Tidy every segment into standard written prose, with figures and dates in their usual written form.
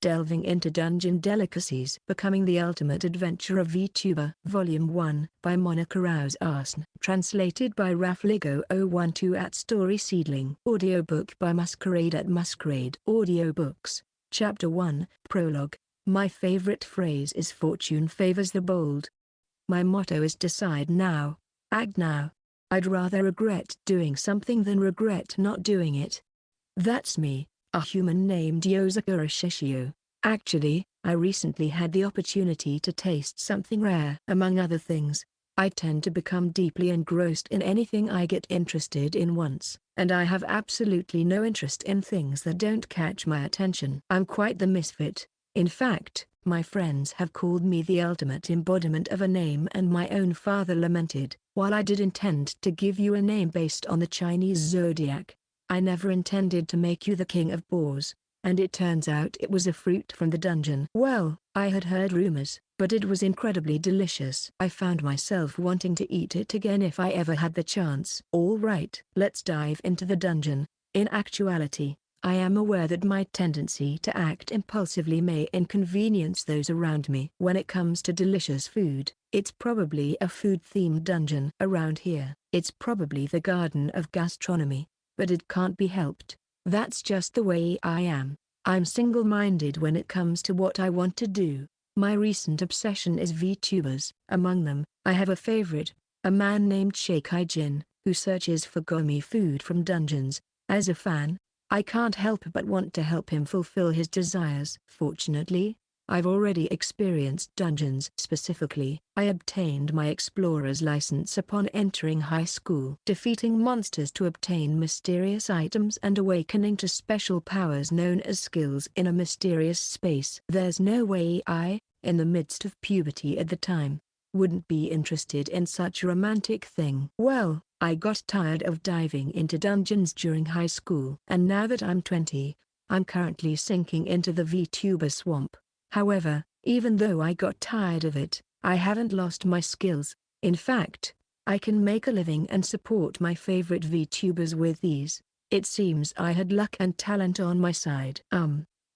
Delving into Dungeon Delicacies. Becoming the Ultimate Adventurer VTuber. Volume 1 by Monica Rouse Arson. Translated by Rafligo012 at Story Seedling. Audiobook by Masquerade at Masquerade. Audiobooks. Chapter 1, Prologue. My favorite phrase is "Fortune favors the bold." My motto is decide now, act now. I'd rather regret doing something than regret not doing it. That's me, a human named Yozakura Shishio. Actually, I recently had the opportunity to taste something rare. Among other things, I tend to become deeply engrossed in anything I get interested in once, and I have absolutely no interest in things that don't catch my attention. I'm quite the misfit. In fact, my friends have called me the ultimate embodiment of a name, and my own father lamented, "While I did intend to give you a name based on the Chinese zodiac, I never intended to make you the king of boars." And it turns out it was a fruit from the dungeon. Well, I had heard rumors, but it was incredibly delicious. I found myself wanting to eat it again if I ever had the chance. All right, let's dive into the dungeon. In actuality, I am aware that my tendency to act impulsively may inconvenience those around me. When it comes to delicious food, it's probably a food-themed dungeon. Around here, it's probably the Garden of Gastronomy, but it can't be helped. That's just the way I am. I'm single-minded when it comes to what I want to do. My recent obsession is VTubers. Among them, I have a favorite, a man named Shakai Jin, who searches for gourmet food from dungeons. As a fan, I can't help but want to help him fulfill his desires. Fortunately, I've already experienced dungeons. Specifically, I obtained my explorer's license upon entering high school. Defeating monsters to obtain mysterious items and awakening to special powers known as skills in a mysterious space. There's no way I, in the midst of puberty at the time, wouldn't be interested in such a romantic thing. Well, I got tired of diving into dungeons during high school. And now that I'm 20, I'm currently sinking into the VTuber swamp. However, even though I got tired of it, I haven't lost my skills. In fact, I can make a living and support my favorite VTubers with ease. It seems I had luck and talent on my side.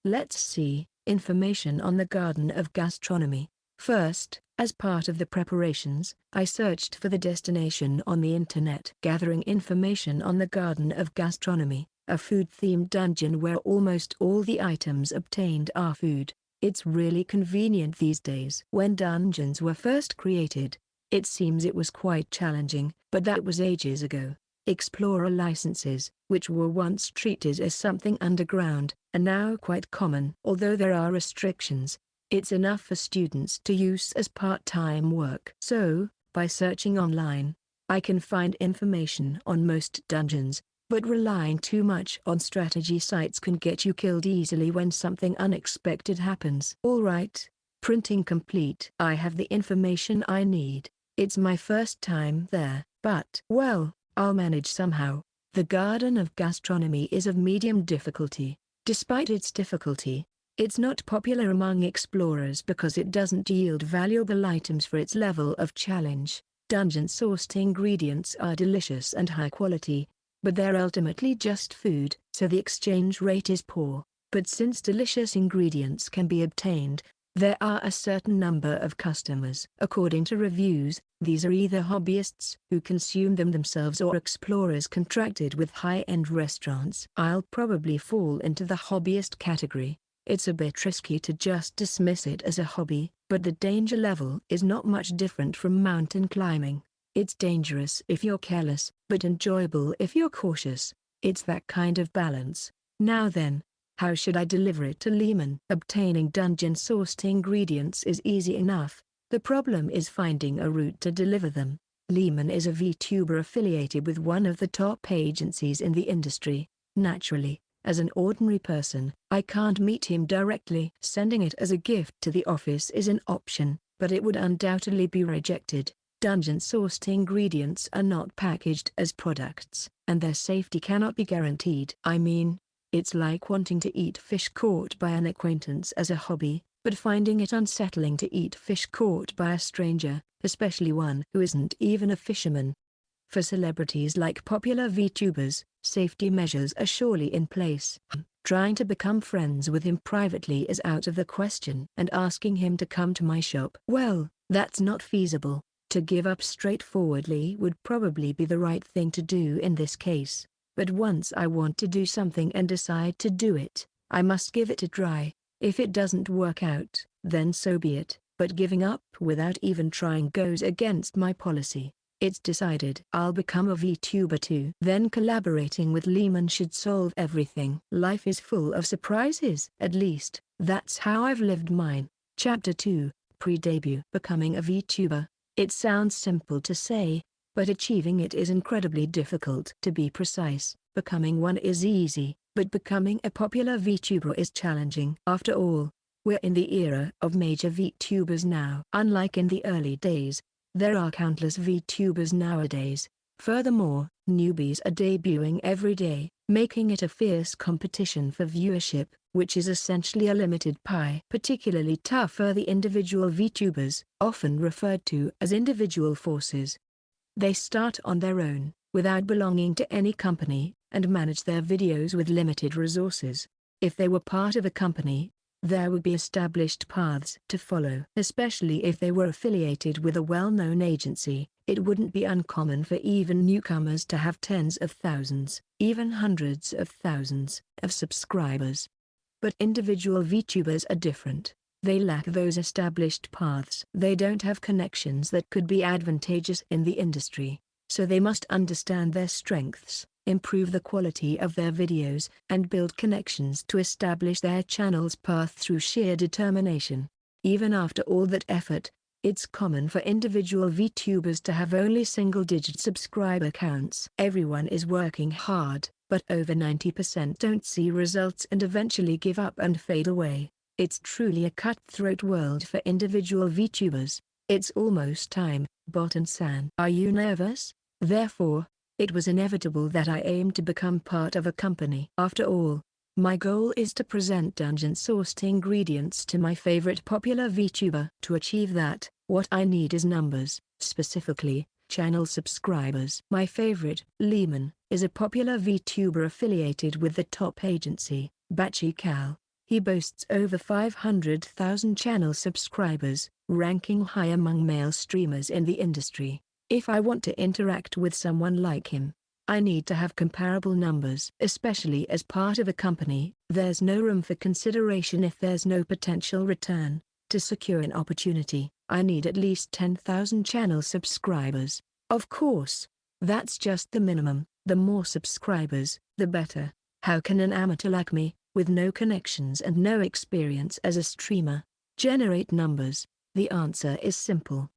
Let's see. Information on the Garden of Gastronomy. First, as part of the preparations, I searched for the destination on the internet. Gathering information on the Garden of Gastronomy, a food-themed dungeon where almost all the items obtained are food. It's really convenient these days. When dungeons were first created, it seems it was quite challenging, but that was ages ago. Explorer licenses, which were once treated as something underground, are now quite common. Although there are restrictions, it's enough for students to use as part-time work. So, by searching online, I can find information on most dungeons, but relying too much on strategy sites can get you killed easily when something unexpected happens. Alright, printing complete. I have the information I need. It's my first time there, but well, I'll manage somehow. The Garden of Gastronomy is of medium difficulty. Despite its difficulty, it's not popular among explorers because it doesn't yield valuable items for its level of challenge. Dungeon-sourced ingredients are delicious and high quality, but they're ultimately just food, so the exchange rate is poor. But since delicious ingredients can be obtained, there are a certain number of customers. According to reviews, these are either hobbyists who consume them themselves or explorers contracted with high-end restaurants. I'll probably fall into the hobbyist category. It's a bit risky to just dismiss it as a hobby, but the danger level is not much different from mountain climbing. It's dangerous if you're careless, but enjoyable if you're cautious. It's that kind of balance. Now then, how should I deliver it to Lehman? Obtaining dungeon-sourced ingredients is easy enough. The problem is finding a route to deliver them. Lehman is a VTuber affiliated with one of the top agencies in the industry. Naturally, as an ordinary person, I can't meet him directly. Sending it as a gift to the office is an option, but it would undoubtedly be rejected. Dungeon-sourced ingredients are not packaged as products, and their safety cannot be guaranteed. I mean, it's like wanting to eat fish caught by an acquaintance as a hobby, but finding it unsettling to eat fish caught by a stranger, especially one who isn't even a fisherman. For celebrities like popular VTubers, safety measures are surely in place. Trying to become friends with him privately is out of the question. And asking him to come to my shop, well, that's not feasible. To give up straightforwardly would probably be the right thing to do in this case. But once I want to do something and decide to do it, I must give it a try. If it doesn't work out, then so be it. But giving up without even trying goes against my policy. It's decided. I'll become a VTuber too. Then collaborating with Lehman should solve everything. Life is full of surprises. At least, that's how I've lived mine. Chapter 2, Pre-Debut. Becoming a VTuber. It sounds simple to say, but achieving it is incredibly difficult. To be precise, becoming one is easy, but becoming a popular VTuber is challenging. After all, we're in the era of major VTubers now. Unlike in the early days, there are countless VTubers nowadays. Furthermore, newbies are debuting every day, making it a fierce competition for viewership, which is essentially a limited pie. Particularly tough are the individual VTubers, often referred to as individual forces. They start on their own, without belonging to any company, and manage their videos with limited resources. If they were part of a company, there would be established paths to follow. Especially if they were affiliated with a well-known agency, it wouldn't be uncommon for even newcomers to have tens of thousands, even hundreds of thousands, of subscribers. But individual VTubers are different. They lack those established paths. They don't have connections that could be advantageous in the industry, so they must understand their strengths, improve the quality of their videos, and build connections to establish their channel's path through sheer determination. Even after all that effort, it's common for individual VTubers to have only single-digit subscriber counts. Everyone is working hard, but over 90% don't see results and eventually give up and fade away. It's truly a cutthroat world for individual VTubers. It's almost time, Bot-san. Are you nervous? Therefore, it was inevitable that I aimed to become part of a company. After all, my goal is to present dungeon-sourced ingredients to my favorite popular VTuber. To achieve that, what I need is numbers, specifically, channel subscribers. My favorite, Lehman, is a popular VTuber affiliated with the top agency, Bachical. He boasts over 500,000 channel subscribers, ranking high among male streamers in the industry. If I want to interact with someone like him, I need to have comparable numbers. Especially as part of a company, there's no room for consideration if there's no potential return. To secure an opportunity, I need at least 10,000 channel subscribers. Of course, that's just the minimum. The more subscribers, the better. How can an amateur like me, with no connections and no experience as a streamer, generate numbers? The answer is simple.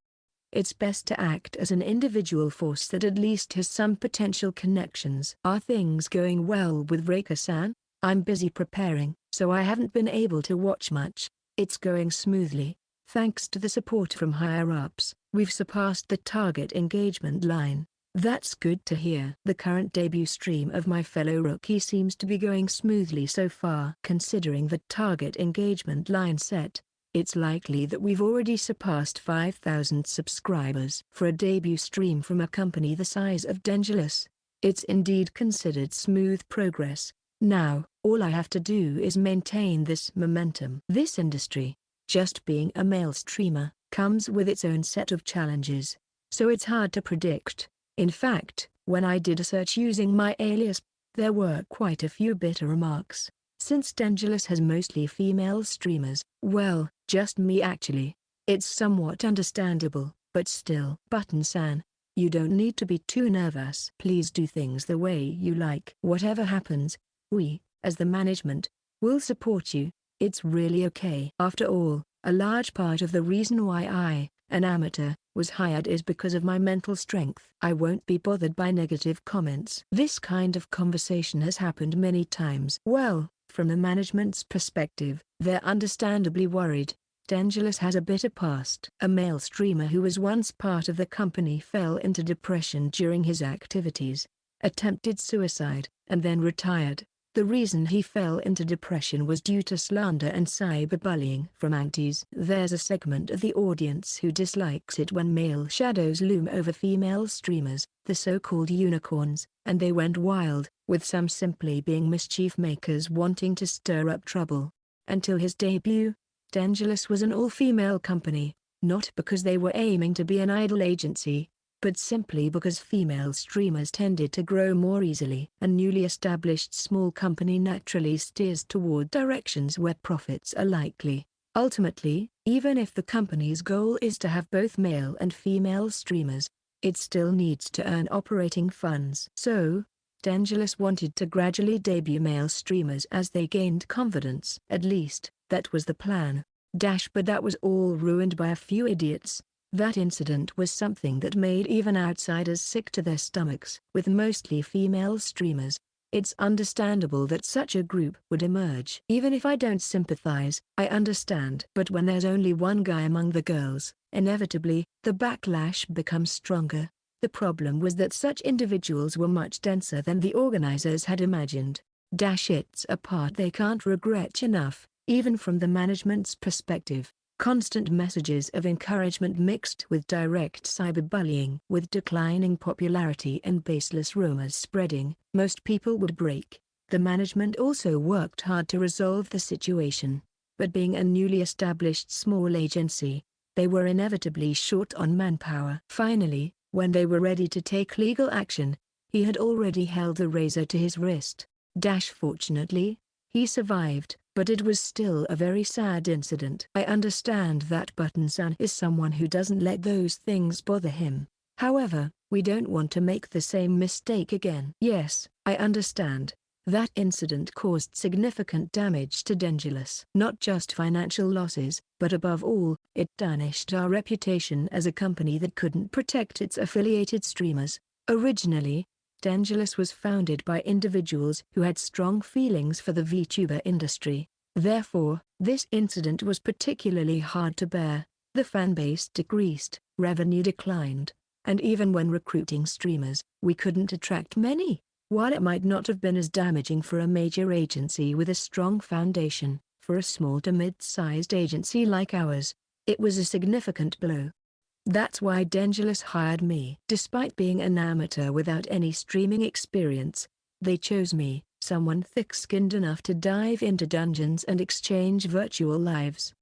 It's best to act as an individual force that at least has some potential connections. Are things going well with Reika-san? I'm busy preparing, so I haven't been able to watch much. It's going smoothly, thanks to the support from higher-ups. We've surpassed the target engagement line. That's good to hear. The current debut stream of my fellow rookie seems to be going smoothly so far. Considering the target engagement line set, it's likely that we've already surpassed 5,000 subscribers. For a debut stream from a company the size of Dangerous, it's indeed considered smooth progress. Now, all I have to do is maintain this momentum. This industry, just being a male streamer, comes with its own set of challenges, so it's hard to predict. In fact, when I did a search using my alias, there were quite a few bitter remarks. Since Dangerous has mostly female streamers, well, just me actually. It's somewhat understandable, but still. Button-san, you don't need to be too nervous. Please do things the way you like. Whatever happens, we, as the management, will support you. It's really okay. After all, a large part of the reason why I, an amateur, was hired is because of my mental strength. I won't be bothered by negative comments. This kind of conversation has happened many times. Well, from the management's perspective, they're understandably worried. Dangerous has a bitter past. A male streamer who was once part of the company fell into depression during his activities, attempted suicide, and then retired. The reason he fell into depression was due to slander and cyberbullying from aunties. There's a segment of the audience who dislikes it when male shadows loom over female streamers, the so-called unicorns, and they went wild, with some simply being mischief makers wanting to stir up trouble. Until his debut, Dangerous was an all-female company, not because they were aiming to be an idol agency, but simply because female streamers tended to grow more easily. A newly established small company naturally steers toward directions where profits are likely. Ultimately, even if the company's goal is to have both male and female streamers, it still needs to earn operating funds. So, Dangerous wanted to gradually debut male streamers as they gained confidence. At least, that was the plan. But that was all ruined by a few idiots. That incident was something that made even outsiders sick to their stomachs. With mostly female streamers, it's understandable that such a group would emerge. Even if I don't sympathize, I understand. But when there's only one guy among the girls, inevitably, the backlash becomes stronger. The problem was that such individuals were much denser than the organizers had imagined. It's a part they can't regret enough, even from the management's perspective. Constant messages of encouragement mixed with direct cyberbullying. With declining popularity and baseless rumors spreading, most people would break. The management also worked hard to resolve the situation. But being a newly established small agency, they were inevitably short on manpower. Finally, when they were ready to take legal action, he had already held the razor to his wrist. Fortunately, he survived, but it was still a very sad incident. I understand that Buttonson is someone who doesn't let those things bother him. However, we don't want to make the same mistake again. Yes, I understand. That incident caused significant damage to Dangerous. Not just financial losses, but above all, it tarnished our reputation as a company that couldn't protect its affiliated streamers. Originally, Dangerous was founded by individuals who had strong feelings for the VTuber industry. Therefore, this incident was particularly hard to bear. The fanbase decreased, revenue declined, and even when recruiting streamers, we couldn't attract many. While it might not have been as damaging for a major agency with a strong foundation, for a small to mid-sized agency like ours, it was a significant blow. That's why Dangerous hired me. Despite being an amateur without any streaming experience, they chose me, someone thick-skinned enough to dive into dungeons and exchange virtual lives.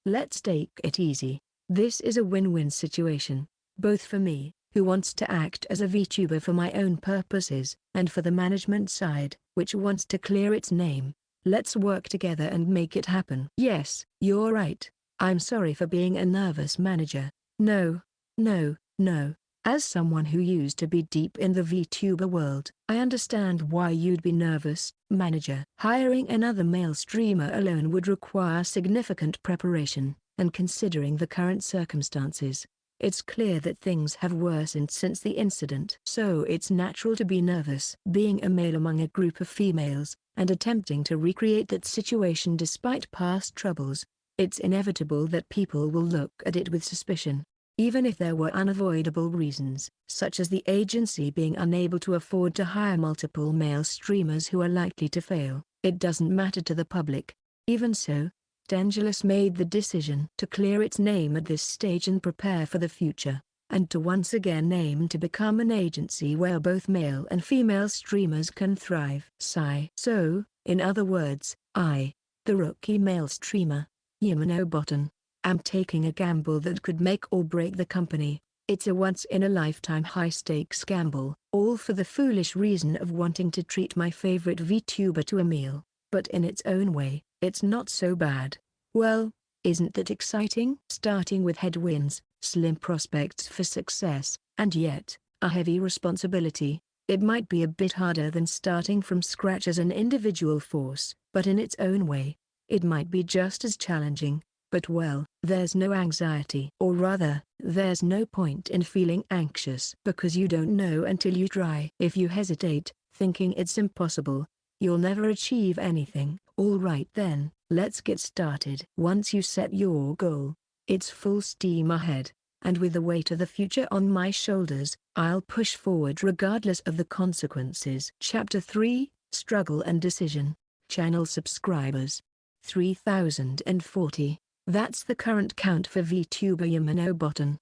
Let's take it easy. This is a win-win situation, both for me, who wants to act as a VTuber for my own purposes, and for the management side, which wants to clear its name. Let's work together and make it happen. Yes, you're right. I'm sorry for being a nervous manager. No. As someone who used to be deep in the VTuber world, I understand why you'd be nervous, manager. Hiring another male streamer alone would require significant preparation, and considering the current circumstances, it's clear that things have worsened since the incident. So it's natural to be nervous. Being a male among a group of females, and attempting to recreate that situation despite past troubles, it's inevitable that people will look at it with suspicion. Even if there were unavoidable reasons, such as the agency being unable to afford to hire multiple male streamers who are likely to fail, it doesn't matter to the public. Even so, Dangerous made the decision to clear its name at this stage and prepare for the future, and to once again aim to become an agency where both male and female streamers can thrive. So, in other words, I, the rookie male streamer, Yamano Button, am taking a gamble that could make or break the company. It's a once-in-a-lifetime high-stakes gamble, all for the foolish reason of wanting to treat my favorite VTuber to a meal. But in its own way, it's not so bad. Well, isn't that exciting? Starting with headwinds, slim prospects for success, and yet, a heavy responsibility. It might be a bit harder than starting from scratch as an individual force, but in its own way, it might be just as challenging. But well, there's no anxiety. Or rather, there's no point in feeling anxious because you don't know until you try. If you hesitate, thinking it's impossible, you'll never achieve anything. Alright then, let's get started. Once you set your goal, it's full steam ahead, and with the weight of the future on my shoulders, I'll push forward regardless of the consequences. Chapter 3, Struggle and decision. Channel subscribers. 3,040. That's the current count for VTuber Yamano Button.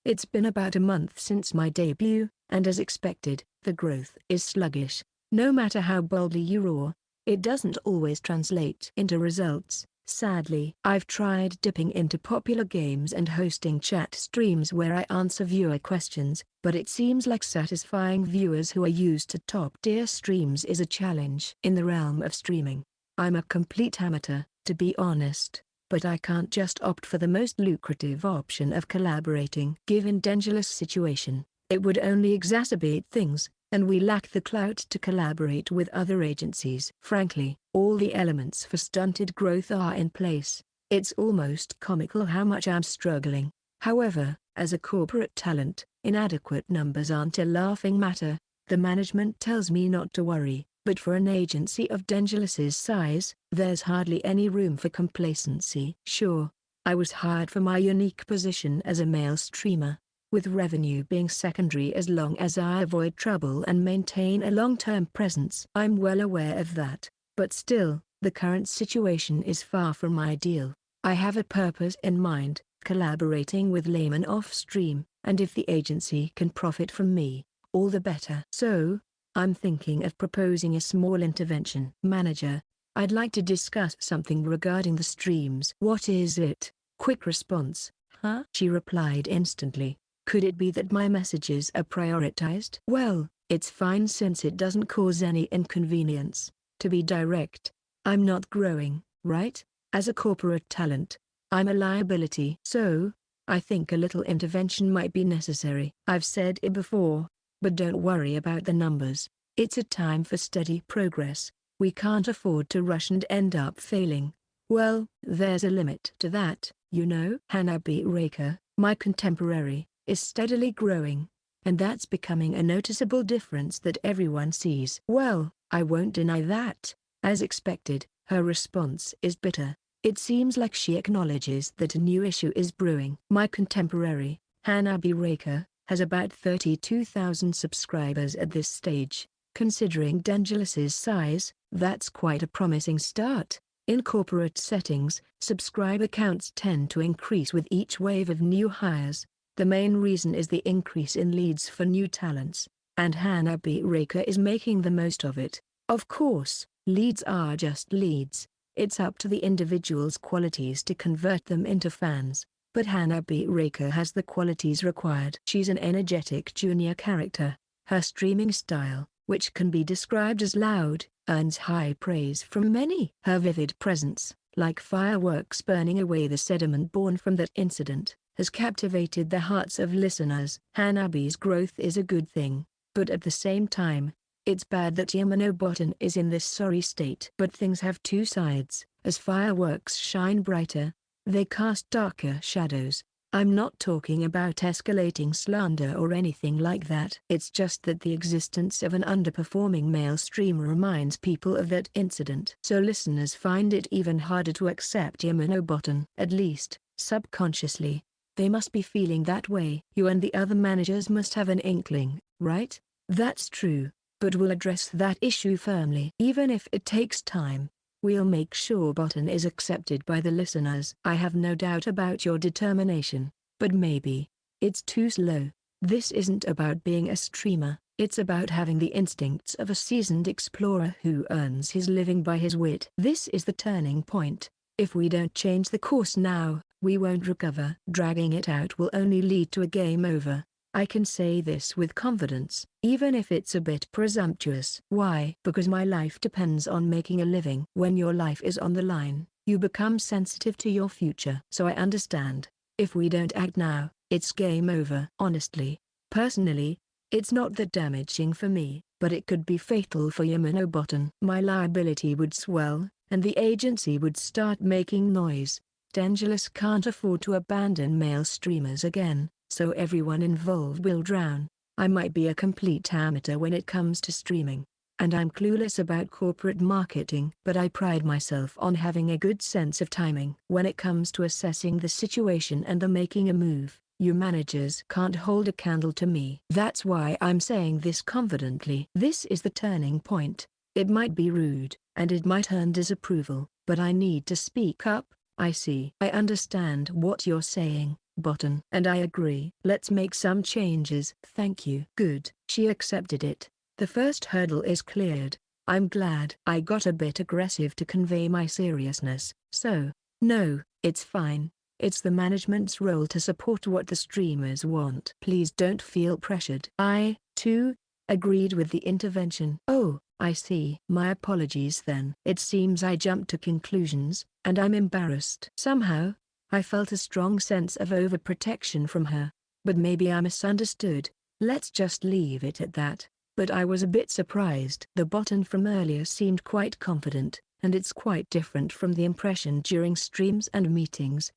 It's been about a month since my debut, and as expected, the growth is sluggish. No matter how boldly you roar, it doesn't always translate into results. Sadly, I've tried dipping into popular games and hosting chat streams where I answer viewer questions, but it seems like satisfying viewers who are used to top-tier streams is a challenge. In the realm of streaming, I'm a complete amateur, to be honest, but I can't just opt for the most lucrative option of collaborating. Given Dangela's situation, it would only exacerbate things, and we lack the clout to collaborate with other agencies. Frankly, all the elements for stunted growth are in place. It's almost comical how much I'm struggling. However, as a corporate talent, inadequate numbers aren't a laughing matter. The management tells me not to worry, but for an agency of Dangelous's size, there's hardly any room for complacency. Sure, I was hired for my unique position as a male streamer, with revenue being secondary as long as I avoid trouble and maintain a long-term presence. I'm well aware of that, but still, the current situation is far from ideal. I have a purpose in mind, collaborating with laymen off-stream, and if the agency can profit from me, all the better. So, I'm thinking of proposing a small intervention. Manager, I'd like to discuss something regarding the streams. What is it? Quick response. Huh? She replied instantly. Could it be that my messages are prioritized? Well, it's fine since it doesn't cause any inconvenience. To be direct, I'm not growing, right? As a corporate talent, I'm a liability. So, I think a little intervention might be necessary. I've said it before, but don't worry about the numbers. It's a time for steady progress. We can't afford to rush and end up failing. Well, there's a limit to that, you know. Hanabi Raker, my contemporary, is steadily growing, and that's becoming a noticeable difference that everyone sees. Well, I won't deny that. As expected, her response is bitter. It seems like she acknowledges that a new issue is brewing. My contemporary, Hanabi Raker, has about 32,000 subscribers at this stage. Considering Dangelous's size, that's quite a promising start. In corporate settings, subscriber counts tend to increase with each wave of new hires. The main reason is the increase in leads for new talents, and Hanabi Raker is making the most of it. Of course, leads are just leads. It's up to the individual's qualities to convert them into fans, but Hanabi Raker has the qualities required. She's an energetic junior character. Her streaming style, which can be described as loud, earns high praise from many. Her vivid presence, like fireworks burning away the sediment born from that incident, has captivated the hearts of listeners. Hanabi's growth is a good thing, but at the same time, it's bad that Yamano Button is in this sorry state. But things have two sides. As fireworks shine brighter, they cast darker shadows. I'm not talking about escalating slander or anything like that. It's just that the existence of an underperforming male streamer reminds people of that incident. So listeners find it even harder to accept Yamano Button. At least, subconsciously, they must be feeling that way. You and the other managers must have an inkling, right? That's true, but we'll address that issue firmly. Even if it takes time, we'll make sure Button is accepted by the listeners. I have no doubt about your determination, but maybe it's too slow. This isn't about being a streamer, it's about having the instincts of a seasoned explorer who earns his living by his wit. This is the turning point. If we don't change the course now, we won't recover. Dragging it out will only lead to a game over. I can say this with confidence, even if it's a bit presumptuous. Why? Because my life depends on making a living. When your life is on the line, you become sensitive to your future. So I understand. If we don't act now, it's game over. Honestly, personally, it's not that damaging for me, but it could be fatal for Yamano Button. My liability would swell, and the agency would start making noise. Dangerous can't afford to abandon male streamers again, so everyone involved will drown. I might be a complete amateur when it comes to streaming, and I'm clueless about corporate marketing, but I pride myself on having a good sense of timing. When it comes to assessing the situation and making a move, you managers can't hold a candle to me. That's why I'm saying this confidently. This is the turning point. It might be rude, and it might earn disapproval, but I need to speak up. I see. I understand what you're saying, Button. And I agree. Let's make some changes. Thank you. Good. She accepted it. The first hurdle is cleared. I'm glad. I got a bit aggressive to convey my seriousness. So, no, it's fine. It's the management's role to support what the streamers want. Please don't feel pressured. I, too, agreed with the intervention. Oh, I see. My apologies then. It seems I jumped to conclusions, and I'm embarrassed. Somehow, I felt a strong sense of overprotection from her. But maybe I misunderstood. Let's just leave it at that. But I was a bit surprised. The Button from earlier seemed quite confident, and it's quite different from the impression during streams and meetings.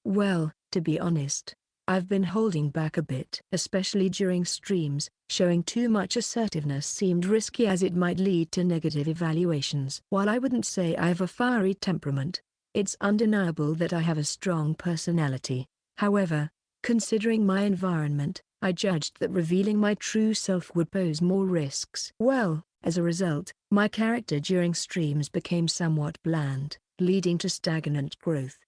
Well, to be honest, I've been holding back a bit. Especially during streams, showing too much assertiveness seemed risky as it might lead to negative evaluations. While I wouldn't say I have a fiery temperament, it's undeniable that I have a strong personality. However, considering my environment, I judged that revealing my true self would pose more risks. Well, as a result, my character during streams became somewhat bland, leading to stagnant growth.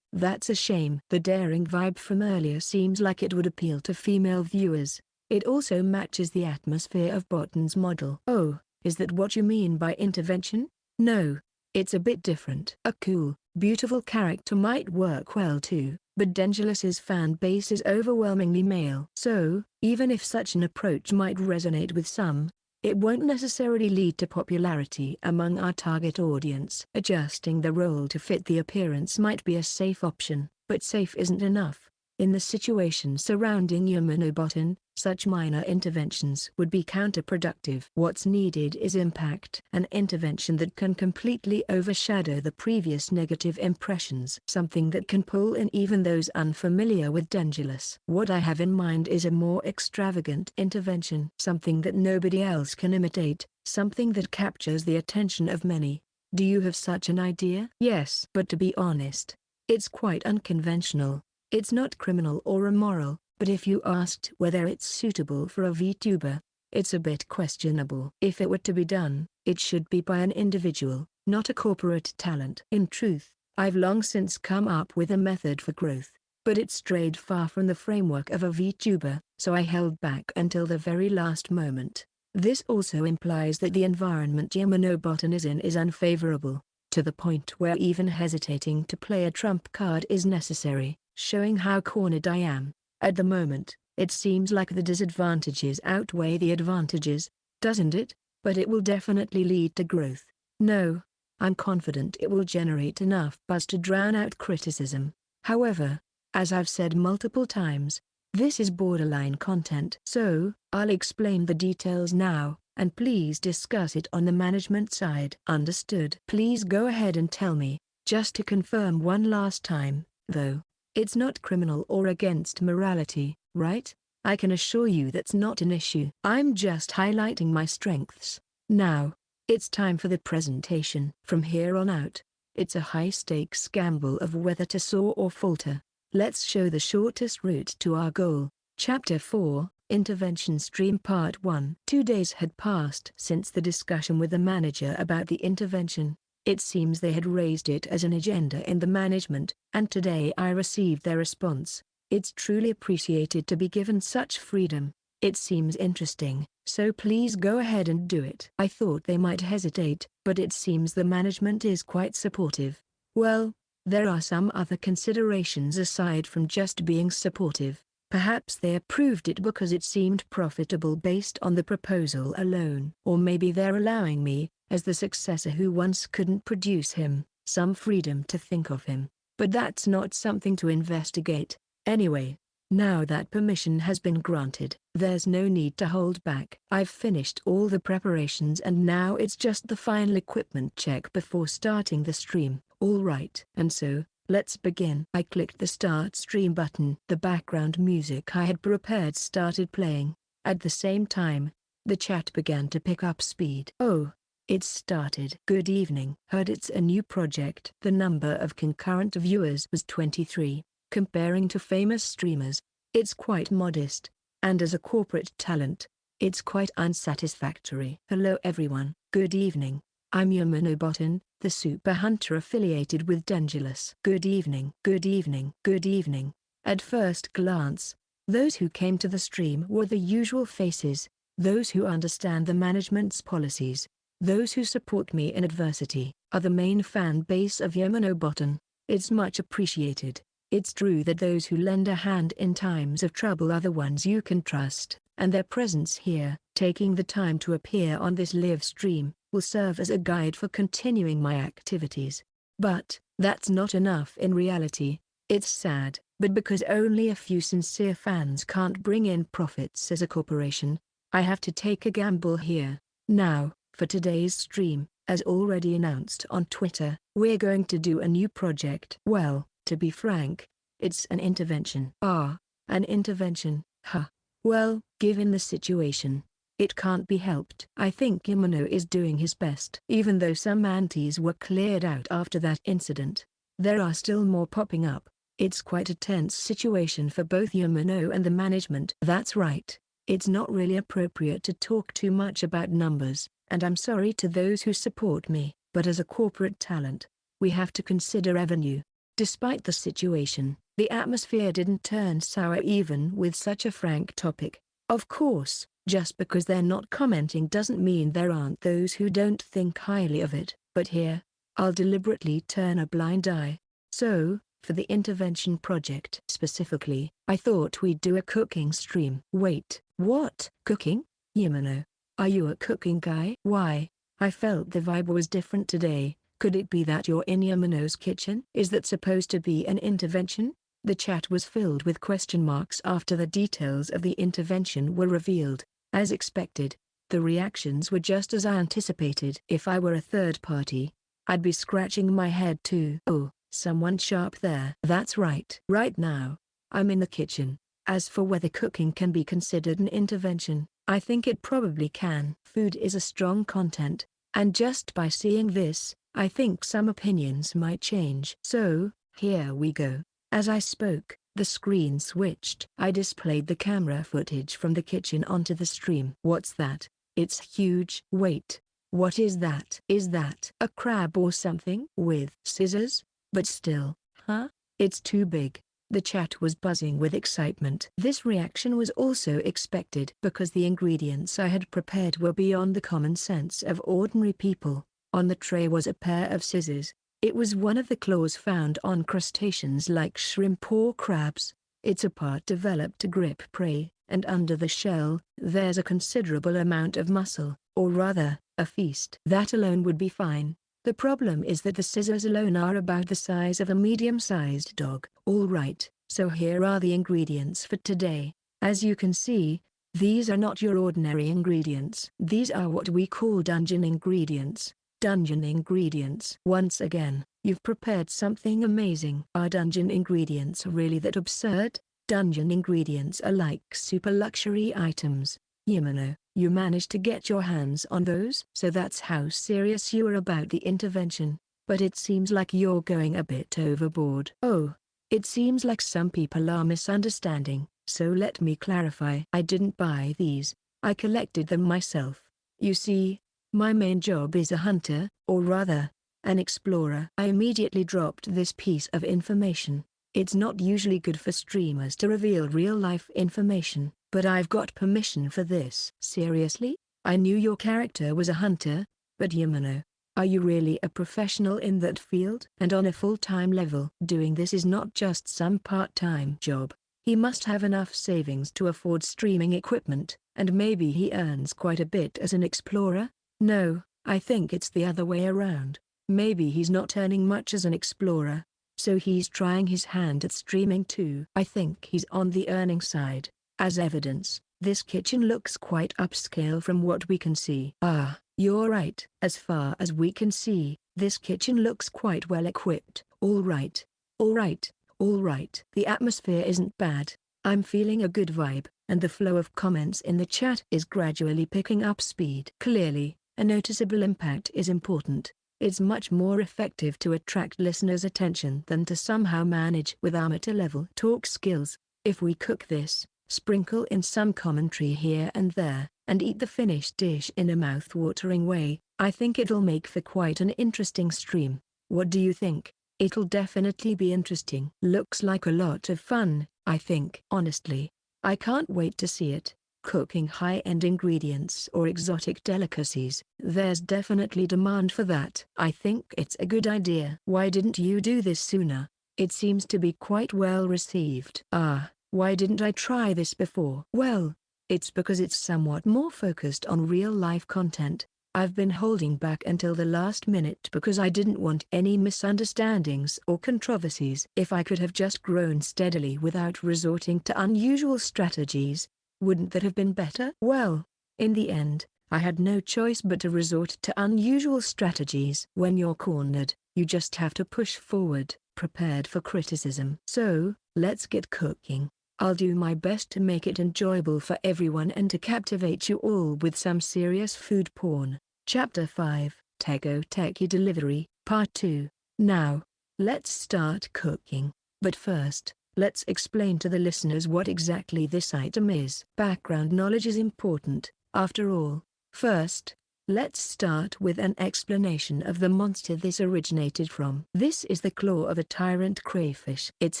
That's a shame. The daring vibe from earlier seems like it would appeal to female viewers. It also matches the atmosphere of Button's model. Oh, is that what you mean by intervention? No, it's a bit different. A cool, beautiful character might work well too, but Dengelus's fan base is overwhelmingly male. So, even if such an approach might resonate with some, it won't necessarily lead to popularity among our target audience. Adjusting the role to fit the appearance might be a safe option, but safe isn't enough. In the situation surrounding Yumino Button, such minor interventions would be counterproductive. What's needed is impact. An intervention that can completely overshadow the previous negative impressions. Something that can pull in even those unfamiliar with Dengelus. What I have in mind is a more extravagant intervention. Something that nobody else can imitate. Something that captures the attention of many. Do you have such an idea? Yes. But to be honest, it's quite unconventional. It's not criminal or immoral, but if you asked whether it's suitable for a VTuber, it's a bit questionable. If it were to be done, it should be by an individual, not a corporate talent. In truth, I've long since come up with a method for growth, but it strayed far from the framework of a VTuber, so I held back until the very last moment. This also implies that the environment Yumino Button is in is unfavorable, to the point where even hesitating to play a trump card is necessary. Showing how cornered I am. At the moment, it seems like the disadvantages outweigh the advantages, doesn't it? But it will definitely lead to growth. No, I'm confident it will generate enough buzz to drown out criticism. However, as I've said multiple times, this is borderline content. So, I'll explain the details now, and please discuss it on the management side. Understood? Please go ahead and tell me, just to confirm one last time, though. It's not criminal or against morality, right? I can assure you that's not an issue. I'm just highlighting my strengths. Now, it's time for the presentation. From here on out, it's a high-stakes gamble of whether to soar or falter. Let's show the shortest route to our goal. Chapter 4, Intervention Stream Part 1. 2 days had passed since the discussion with the manager about the intervention. It seems they had raised it as an agenda in the management, and today I received their response. It's truly appreciated to be given such freedom. It seems interesting, so please go ahead and do it. I thought they might hesitate, but it seems the management is quite supportive. Well, there are some other considerations aside from just being supportive. Perhaps they approved it because it seemed profitable based on the proposal alone. Or maybe they're allowing me, as the successor who once couldn't produce him, some freedom to think of him. But that's not something to investigate. Anyway, now that permission has been granted, there's no need to hold back. I've finished all the preparations and now it's just the final equipment check before starting the stream. All right. And so, let's begin. I clicked the Start Stream button. The background music I had prepared started playing. At the same time, the chat began to pick up speed. Oh. It's started. Good evening. Heard it's a new project. The number of concurrent viewers was 23. Comparing to famous streamers, it's quite modest, and as a corporate talent, It's quite unsatisfactory. Hello everyone, good evening. I'm Yamanobotan, the super hunter affiliated with Dangulus. Good evening. Good evening. Good evening. At first glance, those who came to the stream were the usual faces, those who understand the management's policies, those who support me in adversity, are the main fan base of Yamanobotan. It's much appreciated. It's true that those who lend a hand in times of trouble are the ones you can trust, and their presence here, taking the time to appear on this live stream, will serve as a guide for continuing my activities. But, that's not enough in reality. It's sad, but because only a few sincere fans can't bring in profits as a corporation, I have to take a gamble here. Now, for today's stream, as already announced on Twitter, we're going to do a new project. Well, to be frank, it's an intervention. Ah, an intervention, huh. Well, given the situation, it can't be helped. I think Yamano is doing his best. Even though some antis were cleared out after that incident, there are still more popping up. It's quite a tense situation for both Yamano and the management. That's right. It's not really appropriate to talk too much about numbers, and I'm sorry to those who support me, but as a corporate talent, we have to consider revenue. Despite the situation, the atmosphere didn't turn sour even with such a frank topic. Of course, just because they're not commenting doesn't mean there aren't those who don't think highly of it, but here, I'll deliberately turn a blind eye. So, for the intervention project specifically, I thought we'd do a cooking stream. Wait, what? Cooking? Yamano, are you a cooking guy? Why? I felt the vibe was different today. Could it be that you're in Yamano's kitchen? Is that supposed to be an intervention? The chat was filled with question marks after the details of the intervention were revealed. As expected, the reactions were just as I anticipated. If I were a third party, I'd be scratching my head too. Oh, someone sharp there. That's right. Right now, I'm in the kitchen. As for whether cooking can be considered an intervention, I think it probably can. Food is a strong content, and just by seeing this, I think some opinions might change. So, here we go. As I spoke, the screen switched. I displayed the camera footage from the kitchen onto the stream. What's that? It's huge. Wait, what is that? Is that a crab or something? With scissors? But still, huh? It's too big. The chat was buzzing with excitement. This reaction was also expected because the ingredients I had prepared were beyond the common sense of ordinary people. On the tray was a pair of scissors. It was one of the claws found on crustaceans like shrimp or crabs. It's a part developed to grip prey, and under the shell, there's a considerable amount of muscle, or rather, a feast. That alone would be fine. The problem is that the scissors alone are about the size of a medium-sized dog. Alright, so here are the ingredients for today. As you can see, these are not your ordinary ingredients. These are what we call dungeon ingredients. Dungeon ingredients. Once again, you've prepared something amazing. Are dungeon ingredients really that absurd? Dungeon ingredients are like super luxury items. Yamano, you managed to get your hands on those? So that's how serious you are about the intervention. But it seems like you're going a bit overboard. Oh, it seems like some people are misunderstanding, so let me clarify. I didn't buy these. I collected them myself. You see, my main job is a hunter, or rather, an explorer. I immediately dropped this piece of information. It's not usually good for streamers to reveal real-life information, but I've got permission for this. Seriously? I knew your character was a hunter, but Yamano, are you really a professional in that field? And on a full-time level? Doing this is not just some part-time job. He must have enough savings to afford streaming equipment, and maybe he earns quite a bit as an explorer? No, I think it's the other way around. Maybe he's not earning much as an explorer, so he's trying his hand at streaming too. I think he's on the earning side. As evidence, this kitchen looks quite upscale from what we can see. Ah, you're right. As far as we can see, this kitchen looks quite well equipped. All right. All right. All right. The atmosphere isn't bad. I'm feeling a good vibe, and the flow of comments in the chat is gradually picking up speed. Clearly, a noticeable impact is important. It's much more effective to attract listeners' attention than to somehow manage with amateur-level talk skills. If we cook this, sprinkle in some commentary here and there, and eat the finished dish in a mouth-watering way. I think it'll make for quite an interesting stream. What do you think? It'll definitely be interesting. Looks like a lot of fun, I think. Honestly, I can't wait to see it. Cooking high-end ingredients or exotic delicacies. There's definitely demand for that. I think it's a good idea. Why didn't you do this sooner? It seems to be quite well received. Why didn't I try this before? Well, it's because it's somewhat more focused on real-life content. I've been holding back until the last minute because I didn't want any misunderstandings or controversies. If I could have just grown steadily without resorting to unusual strategies, wouldn't that have been better? Well, in the end, I had no choice but to resort to unusual strategies. When you're cornered, you just have to push forward, prepared for criticism. So, let's get cooking. I'll do my best to make it enjoyable for everyone and to captivate you all with some serious food porn. Chapter 5, Techie Delivery, Part 2. Now, let's start cooking. But first, let's explain to the listeners what exactly this item is. Background knowledge is important, after all. First, let's start with an explanation of the monster this originated from. This is the claw of a tyrant crayfish. It's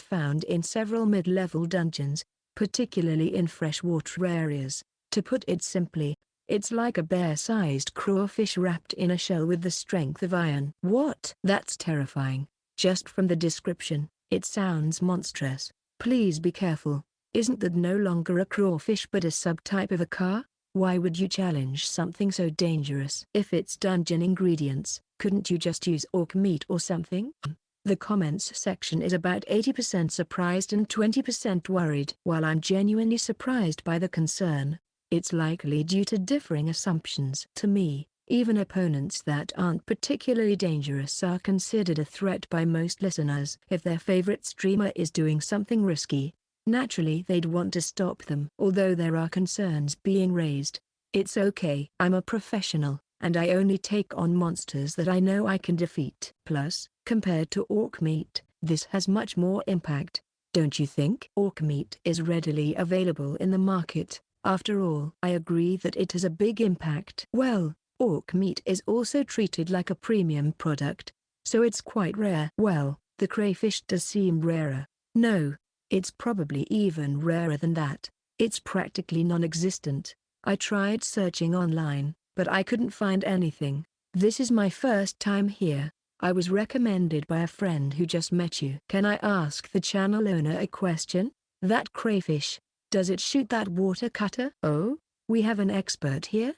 found in several mid-level dungeons, particularly in freshwater areas. To put it simply, it's like a bear-sized crawfish wrapped in a shell with the strength of iron. What? That's terrifying. Just from the description, it sounds monstrous. Please be careful. Isn't that no longer a crawfish but a subtype of a car? Why would you challenge something so dangerous? If it's dungeon ingredients, couldn't you just use orc meat or something? The comments section is about 80% surprised and 20% worried. While I'm genuinely surprised by the concern, it's likely due to differing assumptions. To me, even opponents that aren't particularly dangerous are considered a threat by most listeners. If their favorite streamer is doing something risky, naturally they'd want to stop them. Although there are concerns being raised, it's okay. I'm a professional, and I only take on monsters that I know I can defeat. Plus, compared to orc meat, this has much more impact. Don't you think? Orc meat is readily available in the market. After all, I agree that it has a big impact. Well, orc meat is also treated like a premium product, so it's quite rare. Well, the crayfish does seem rarer. No, it's probably even rarer than that. It's practically non-existent. I tried searching online, but I couldn't find anything. This is my first time here. I was recommended by a friend who just met you. Can I ask the channel owner a question? That crayfish, does it shoot that water cutter? Oh, we have an expert here?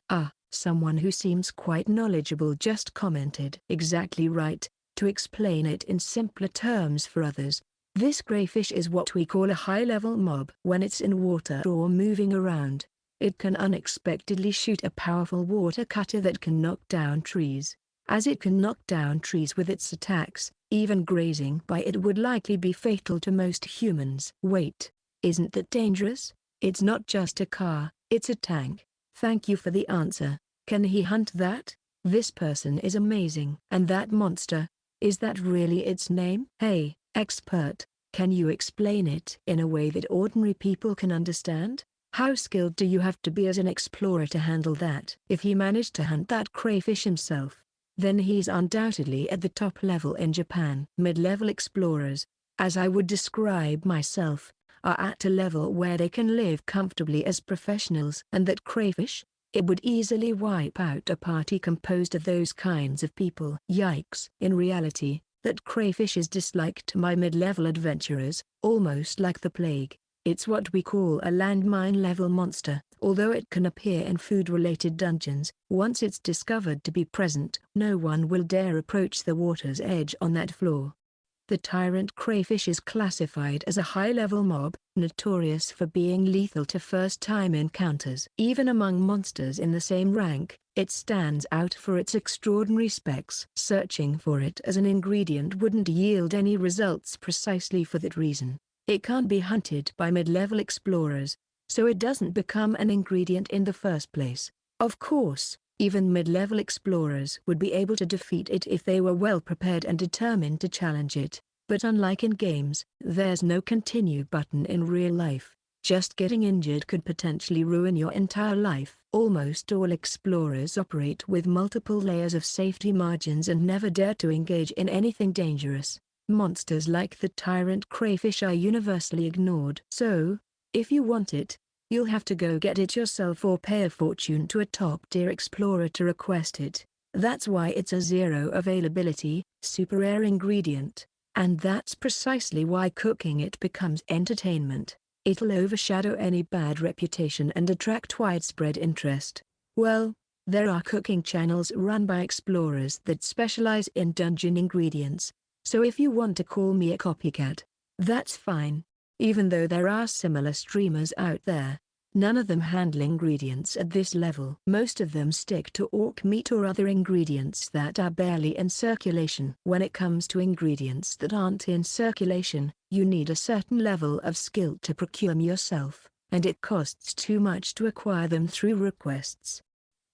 Someone who seems quite knowledgeable just commented. Exactly right. To explain it in simpler terms for others, this crayfish is what we call a high-level mob. When it's in water or moving around, it can unexpectedly shoot a powerful water cutter that can knock down trees. As it can knock down trees with its attacks, even grazing by it would likely be fatal to most humans. Wait, isn't that dangerous? It's not just a car, it's a tank. Thank you for the answer. Can he hunt that? This person is amazing. And that monster, is that really its name? Hey, expert, can you explain it in a way that ordinary people can understand? How skilled do you have to be as an explorer to handle that? If he managed to hunt that crayfish himself, then he's undoubtedly at the top level in Japan. Mid-level explorers, as I would describe myself, are at a level where they can live comfortably as professionals. And that crayfish, it would easily wipe out a party composed of those kinds of people. Yikes. In reality, that crayfish is disliked by mid-level adventurers, almost like the plague. It's what we call a landmine-level monster. Although it can appear in food-related dungeons, once it's discovered to be present, no one will dare approach the water's edge on that floor. The tyrant crayfish is classified as a high-level mob, notorious for being lethal to first-time encounters. Even among monsters in the same rank, it stands out for its extraordinary specs. Searching for it as an ingredient wouldn't yield any results precisely for that reason. It can't be hunted by mid-level explorers, so it doesn't become an ingredient in the first place. Of course, even mid-level explorers would be able to defeat it if they were well prepared and determined to challenge it, but unlike in games, there's no continue button in real life. Just getting injured could potentially ruin your entire life. Almost all explorers operate with multiple layers of safety margins and never dare to engage in anything dangerous. Monsters like the tyrant crayfish are universally ignored. So, if you want it, you'll have to go get it yourself or pay a fortune to a top-tier explorer to request it. That's why it's a zero availability, super rare ingredient. And that's precisely why cooking it becomes entertainment. It'll overshadow any bad reputation and attract widespread interest. Well, there are cooking channels run by explorers that specialize in dungeon ingredients. So if you want to call me a copycat, that's fine. Even though there are similar streamers out there, none of them handle ingredients at this level. Most of them stick to orc meat or other ingredients that are barely in circulation. When it comes to ingredients that aren't in circulation, you need a certain level of skill to procure them yourself, and it costs too much to acquire them through requests.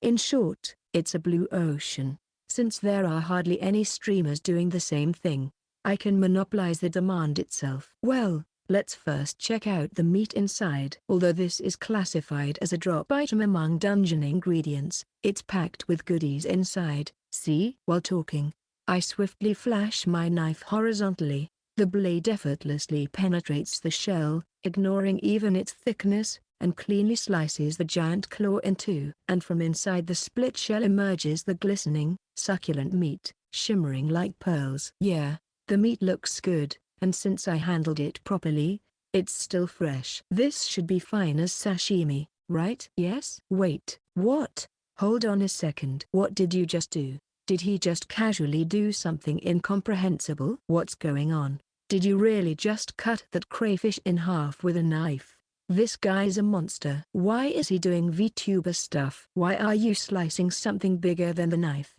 In short, it's a blue ocean. Since there are hardly any streamers doing the same thing, I can monopolize the demand itself. Well, let's first check out the meat inside. Although this is classified as a drop item among dungeon ingredients, it's packed with goodies inside. See? While talking, I swiftly flash my knife horizontally. The blade effortlessly penetrates the shell, ignoring even its thickness, and cleanly slices the giant claw in two. And from inside the split shell emerges the glistening, succulent meat, shimmering like pearls. Yeah, the meat looks good. And since I handled it properly, it's still fresh. This should be fine as sashimi, right? Yes? Wait, what? Hold on a second. What did you just do? Did he just casually do something incomprehensible? What's going on? Did you really just cut that crayfish in half with a knife? This guy's a monster. Why is he doing VTuber stuff? Why are you slicing something bigger than the knife?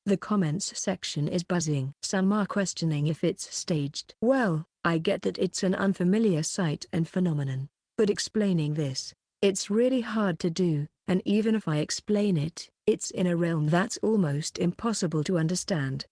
The comments section is buzzing. Some are questioning if it's staged. Well, I get that it's an unfamiliar sight and phenomenon, but explaining this, it's really hard to do, and even if I explain it, it's in a realm that's almost impossible to understand.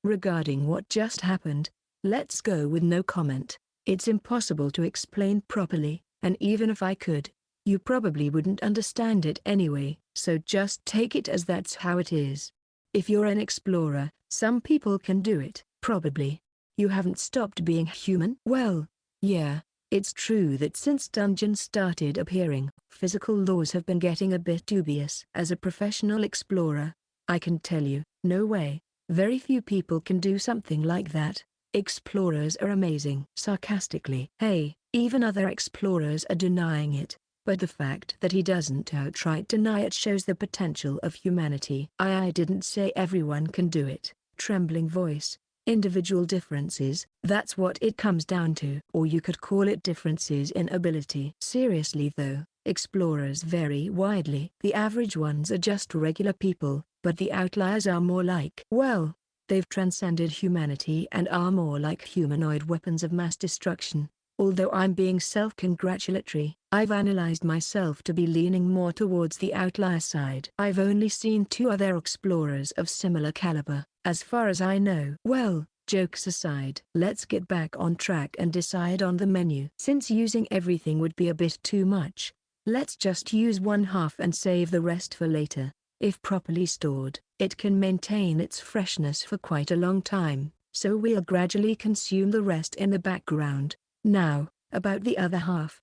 Regarding what just happened, let's go with no comment. It's impossible to explain properly, and even if I could, you probably wouldn't understand it anyway, so just take it as that's how it is. If you're an explorer, some people can do it, probably. You haven't stopped being human? Well, yeah, it's true that since dungeons started appearing, physical laws have been getting a bit dubious. As a professional explorer, I can tell you, no way. Very few people can do something like that. Explorers are amazing. Sarcastically. Hey, even other explorers are denying it. But the fact that he doesn't outright deny it shows the potential of humanity. I didn't say everyone can do it. Trembling voice. Individual differences, that's what it comes down to. Or you could call it differences in ability. Seriously though, explorers vary widely. The average ones are just regular people, but the outliers are more like, well, they've transcended humanity and are more like humanoid weapons of mass destruction. Although I'm being self-congratulatory, I've analyzed myself to be leaning more towards the outlier side. I've only seen 2 other explorers of similar caliber, as far as I know. Well, jokes aside, let's get back on track and decide on the menu. Since using everything would be a bit too much, let's just use one half and save the rest for later. If properly stored, it can maintain its freshness for quite a long time, so we'll gradually consume the rest in the background. Now, about the other half.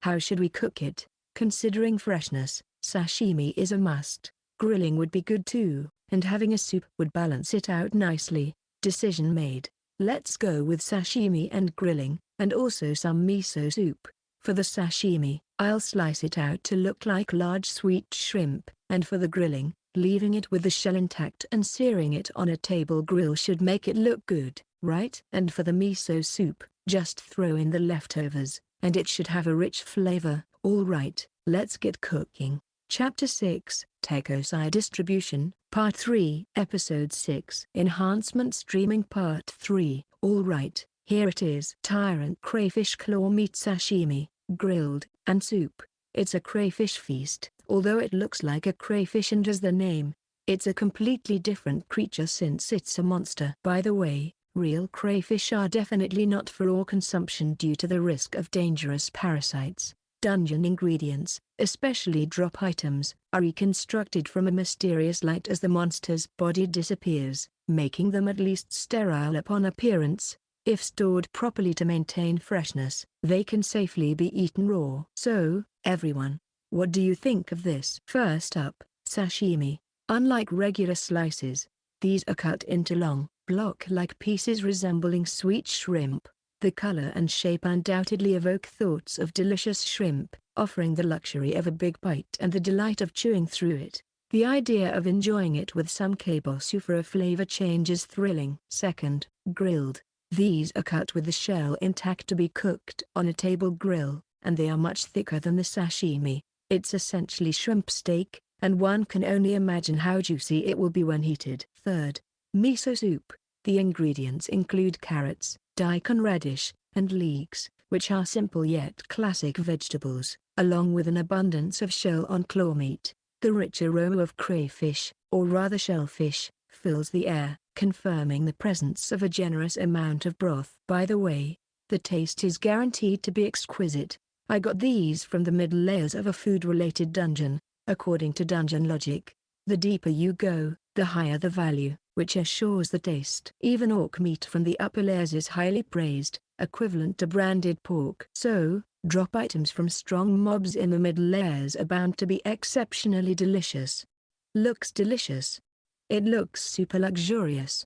How should we cook it? Considering freshness, sashimi is a must. Grilling would be good too, and having a soup would balance it out nicely. Decision made. Let's go with sashimi and grilling, and also some miso soup. For the sashimi, I'll slice it out to look like large sweet shrimp, and for the grilling, leaving it with the shell intact and searing it on a table grill should make it look good, right? And for the miso soup, just throw in the leftovers, and it should have a rich flavor. Alright, let's get cooking. Chapter 6, Tekosai Distribution, Part 3, Episode 6, Enhancement Streaming Part 3. Alright, here it is. Tyrant crayfish claw meat sashimi, grilled, and soup. It's a crayfish feast. Although it looks like a crayfish and has the name, it's a completely different creature since it's a monster. By the way, real crayfish are definitely not for all consumption due to the risk of dangerous parasites. Dungeon ingredients, especially drop items, are reconstructed from a mysterious light as the monster's body disappears, making them at least sterile upon appearance. If stored properly to maintain freshness, they can safely be eaten raw. So, everyone, what do you think of this? First up, sashimi. Unlike regular slices, these are cut into long, block-like pieces resembling sweet shrimp. The color and shape undoubtedly evoke thoughts of delicious shrimp, offering the luxury of a big bite and the delight of chewing through it. The idea of enjoying it with some kabosu for a flavor change is thrilling. Second, grilled. These are cut with the shell intact to be cooked on a table grill, and they are much thicker than the sashimi. It's essentially shrimp steak, and one can only imagine how juicy it will be when heated. Third, miso soup. The ingredients include carrots, daikon radish, and leeks, which are simple yet classic vegetables, along with an abundance of shell on claw meat. The rich aroma of crayfish, or rather shellfish, fills the air, confirming the presence of a generous amount of broth. By the way, the taste is guaranteed to be exquisite. I got these from the middle layers of a food-related dungeon, according to dungeon logic. The deeper you go, the higher the value, which assures the taste. Even orc meat from the upper layers is highly praised, equivalent to branded pork. So, drop items from strong mobs in the middle layers are bound to be exceptionally delicious. Looks delicious. It looks super luxurious.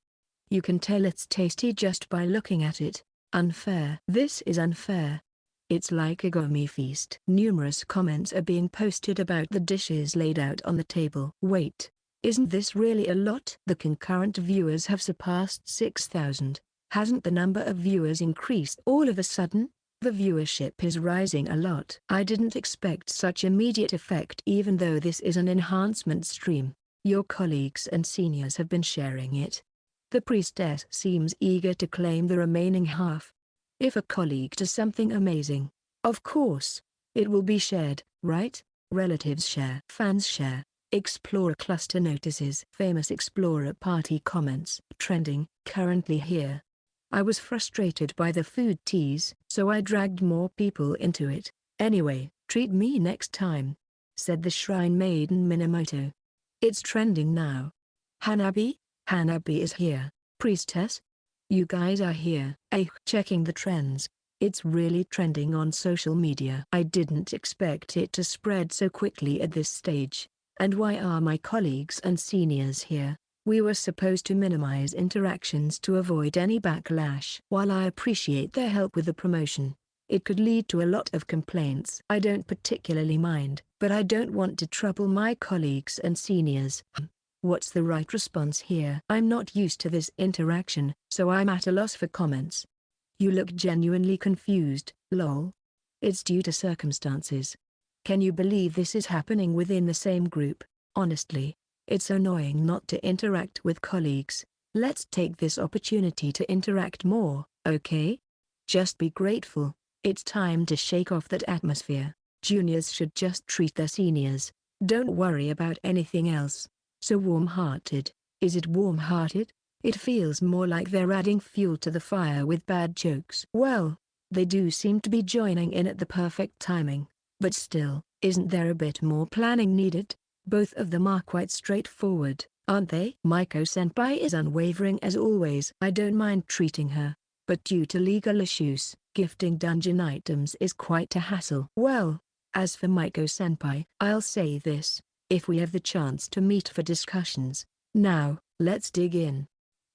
You can tell it's tasty just by looking at it. Unfair. This is unfair. It's like a gourmet feast. Numerous comments are being posted about the dishes laid out on the table. Wait. Isn't this really a lot? The concurrent viewers have surpassed 6,000. Hasn't the number of viewers increased all of a sudden? The viewership is rising a lot. I didn't expect such immediate effect even though this is an enhancement stream. Your colleagues and seniors have been sharing it. The priestess seems eager to claim the remaining half. If a colleague does something amazing, of course, it will be shared, right? Relatives share. Fans share. Explorer cluster notices. Famous Explorer party comments. Trending, currently here. I was frustrated by the food tease, so I dragged more people into it. Anyway, treat me next time, said the Shrine Maiden Minamoto. It's trending now. Hanabi? Hanabi is here. Priestess? You guys are here. Checking the trends. It's really trending on social media. I didn't expect it to spread so quickly at this stage. And why are my colleagues and seniors here? We were supposed to minimize interactions to avoid any backlash. While I appreciate their help with the promotion, it could lead to a lot of complaints. I don't particularly mind, but I don't want to trouble my colleagues and seniors. What's the right response here? I'm not used to this interaction, so I'm at a loss for comments. You look genuinely confused, lol. It's due to circumstances. Can you believe this is happening within the same group? Honestly, it's annoying not to interact with colleagues. Let's take this opportunity to interact more, okay? Just be grateful. It's time to shake off that atmosphere. Juniors should just treat their seniors. Don't worry about anything else. So warm-hearted. Is it warm-hearted? It feels more like they're adding fuel to the fire with bad jokes. Well, they do seem to be joining in at the perfect timing. But still, isn't there a bit more planning needed? Both of them are quite straightforward, aren't they? Maiko-senpai is unwavering as always. I don't mind treating her, but due to legal issues, gifting dungeon items is quite a hassle. Well, as for Maiko-senpai, I'll say this. If we have the chance to meet for discussions, now, let's dig in.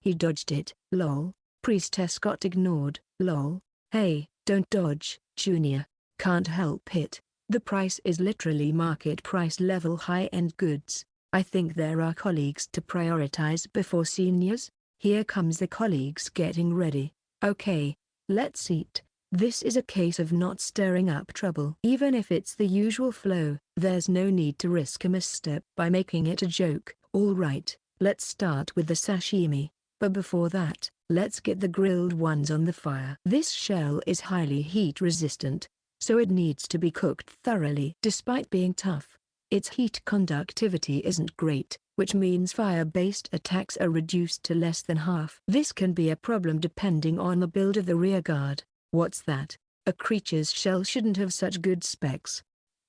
He dodged it, lol. Priestess got ignored, lol. Hey, don't dodge, Junior. Can't help it. The price is literally market price level high-end goods. I think there are colleagues to prioritize before seniors. Here comes the colleagues getting ready. Okay, let's eat. This is a case of not stirring up trouble. Even if it's the usual flow, there's no need to risk a misstep by making it a joke. Alright, let's start with the sashimi. But before that, let's get the grilled ones on the fire. This shell is highly heat resistant, so it needs to be cooked thoroughly. Despite being tough, its heat conductivity isn't great, which means fire-based attacks are reduced to less than half. This can be a problem depending on the build of the rearguard. What's that? A creature's shell shouldn't have such good specs.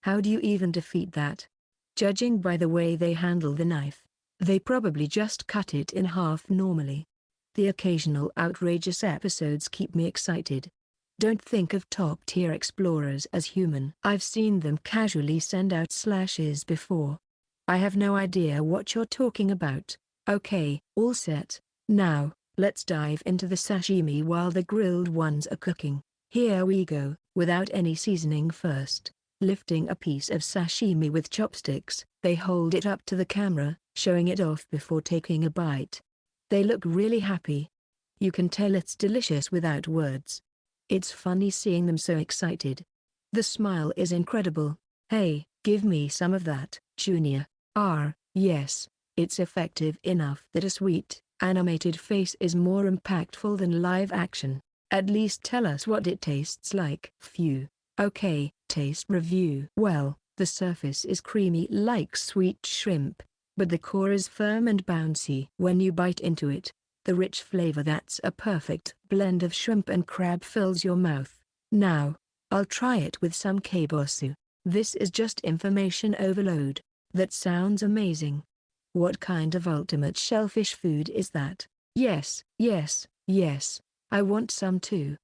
How do you even defeat that? Judging by the way they handle the knife, they probably just cut it in half normally. The occasional outrageous episodes keep me excited. Don't think of top-tier explorers as human. I've seen them casually send out slashes before. I have no idea what you're talking about. Okay, all set. Now, let's dive into the sashimi while the grilled ones are cooking. Here we go, without any seasoning first. Lifting a piece of sashimi with chopsticks, they hold it up to the camera, showing it off before taking a bite. They look really happy. You can tell it's delicious without words. It's funny seeing them so excited. The smile is incredible. Hey, give me some of that, Junior. Yes, it's effective enough that a sweet, animated face is more impactful than live action. At least tell us what it tastes like. Phew. Okay, taste review. Well, the surface is creamy like sweet shrimp, but the core is firm and bouncy. When you bite into it, the rich flavor that's a perfect blend of shrimp and crab fills your mouth. Now, I'll try it with some kabosu. This is just information overload. That sounds amazing. What kind of ultimate shellfish food is that? Yes, I want some too.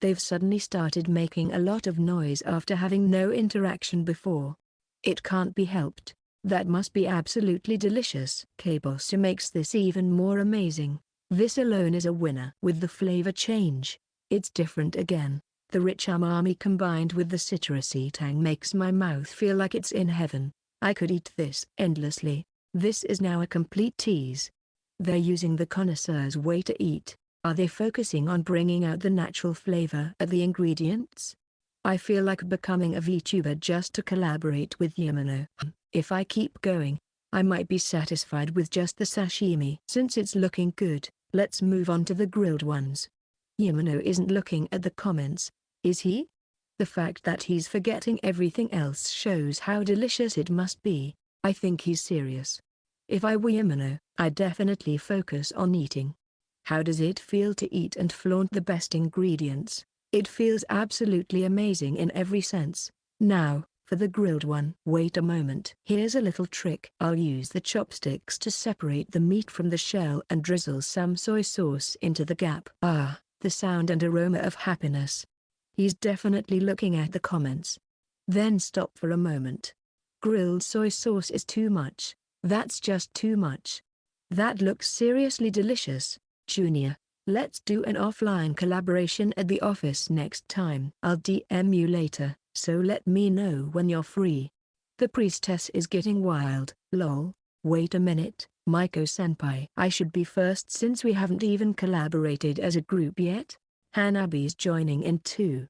They've suddenly started making a lot of noise after having no interaction before. It can't be helped. That must be absolutely delicious. Kabosu makes this even more amazing. This alone is a winner. With the flavor change, it's different again. The rich umami combined with the citrusy tang makes my mouth feel like it's in heaven. I could eat this endlessly. This is now a complete tease. They're using the connoisseur's way to eat. Are they focusing on bringing out the natural flavor of the ingredients? I feel like becoming a VTuber just to collaborate with Yamano. If I keep going, I might be satisfied with just the sashimi. Since it's looking good, let's move on to the grilled ones. Yamano isn't looking at the comments, is he? The fact that he's forgetting everything else shows how delicious it must be. I think he's serious. If I were Yamano, I'd definitely focus on eating. How does it feel to eat and flaunt the best ingredients? It feels absolutely amazing in every sense. Now, for the grilled one. Wait a moment. Here's a little trick. I'll use the chopsticks to separate the meat from the shell and drizzle some soy sauce into the gap. Ah, the sound and aroma of happiness. He's definitely looking at the comments. Then stop for a moment. Grilled soy sauce is too much. That's just too much. That looks seriously delicious, Junior. Let's do an offline collaboration at the office next time. I'll DM you later, so let me know when you're free. The priestess is getting wild. Lol. Wait a minute, Maiko-senpai. I should be first since we haven't even collaborated as a group yet. Hanabi's joining in too.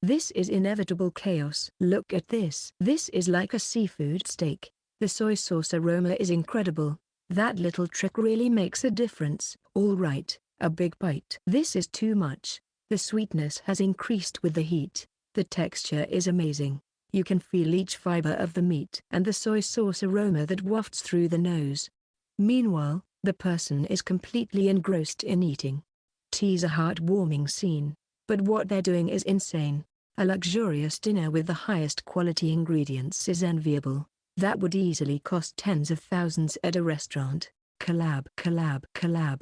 This is inevitable chaos. Look at this. This is like a seafood steak. The soy sauce aroma is incredible. That little trick really makes a difference. All right, a big bite. This is too much. The sweetness has increased with the heat. The texture is amazing. You can feel each fiber of the meat and the soy sauce aroma that wafts through the nose. Meanwhile, the person is completely engrossed in eating. Tease a heartwarming scene. But what they're doing is insane. A luxurious dinner with the highest quality ingredients is enviable. That would easily cost tens of thousands at a restaurant. Collab.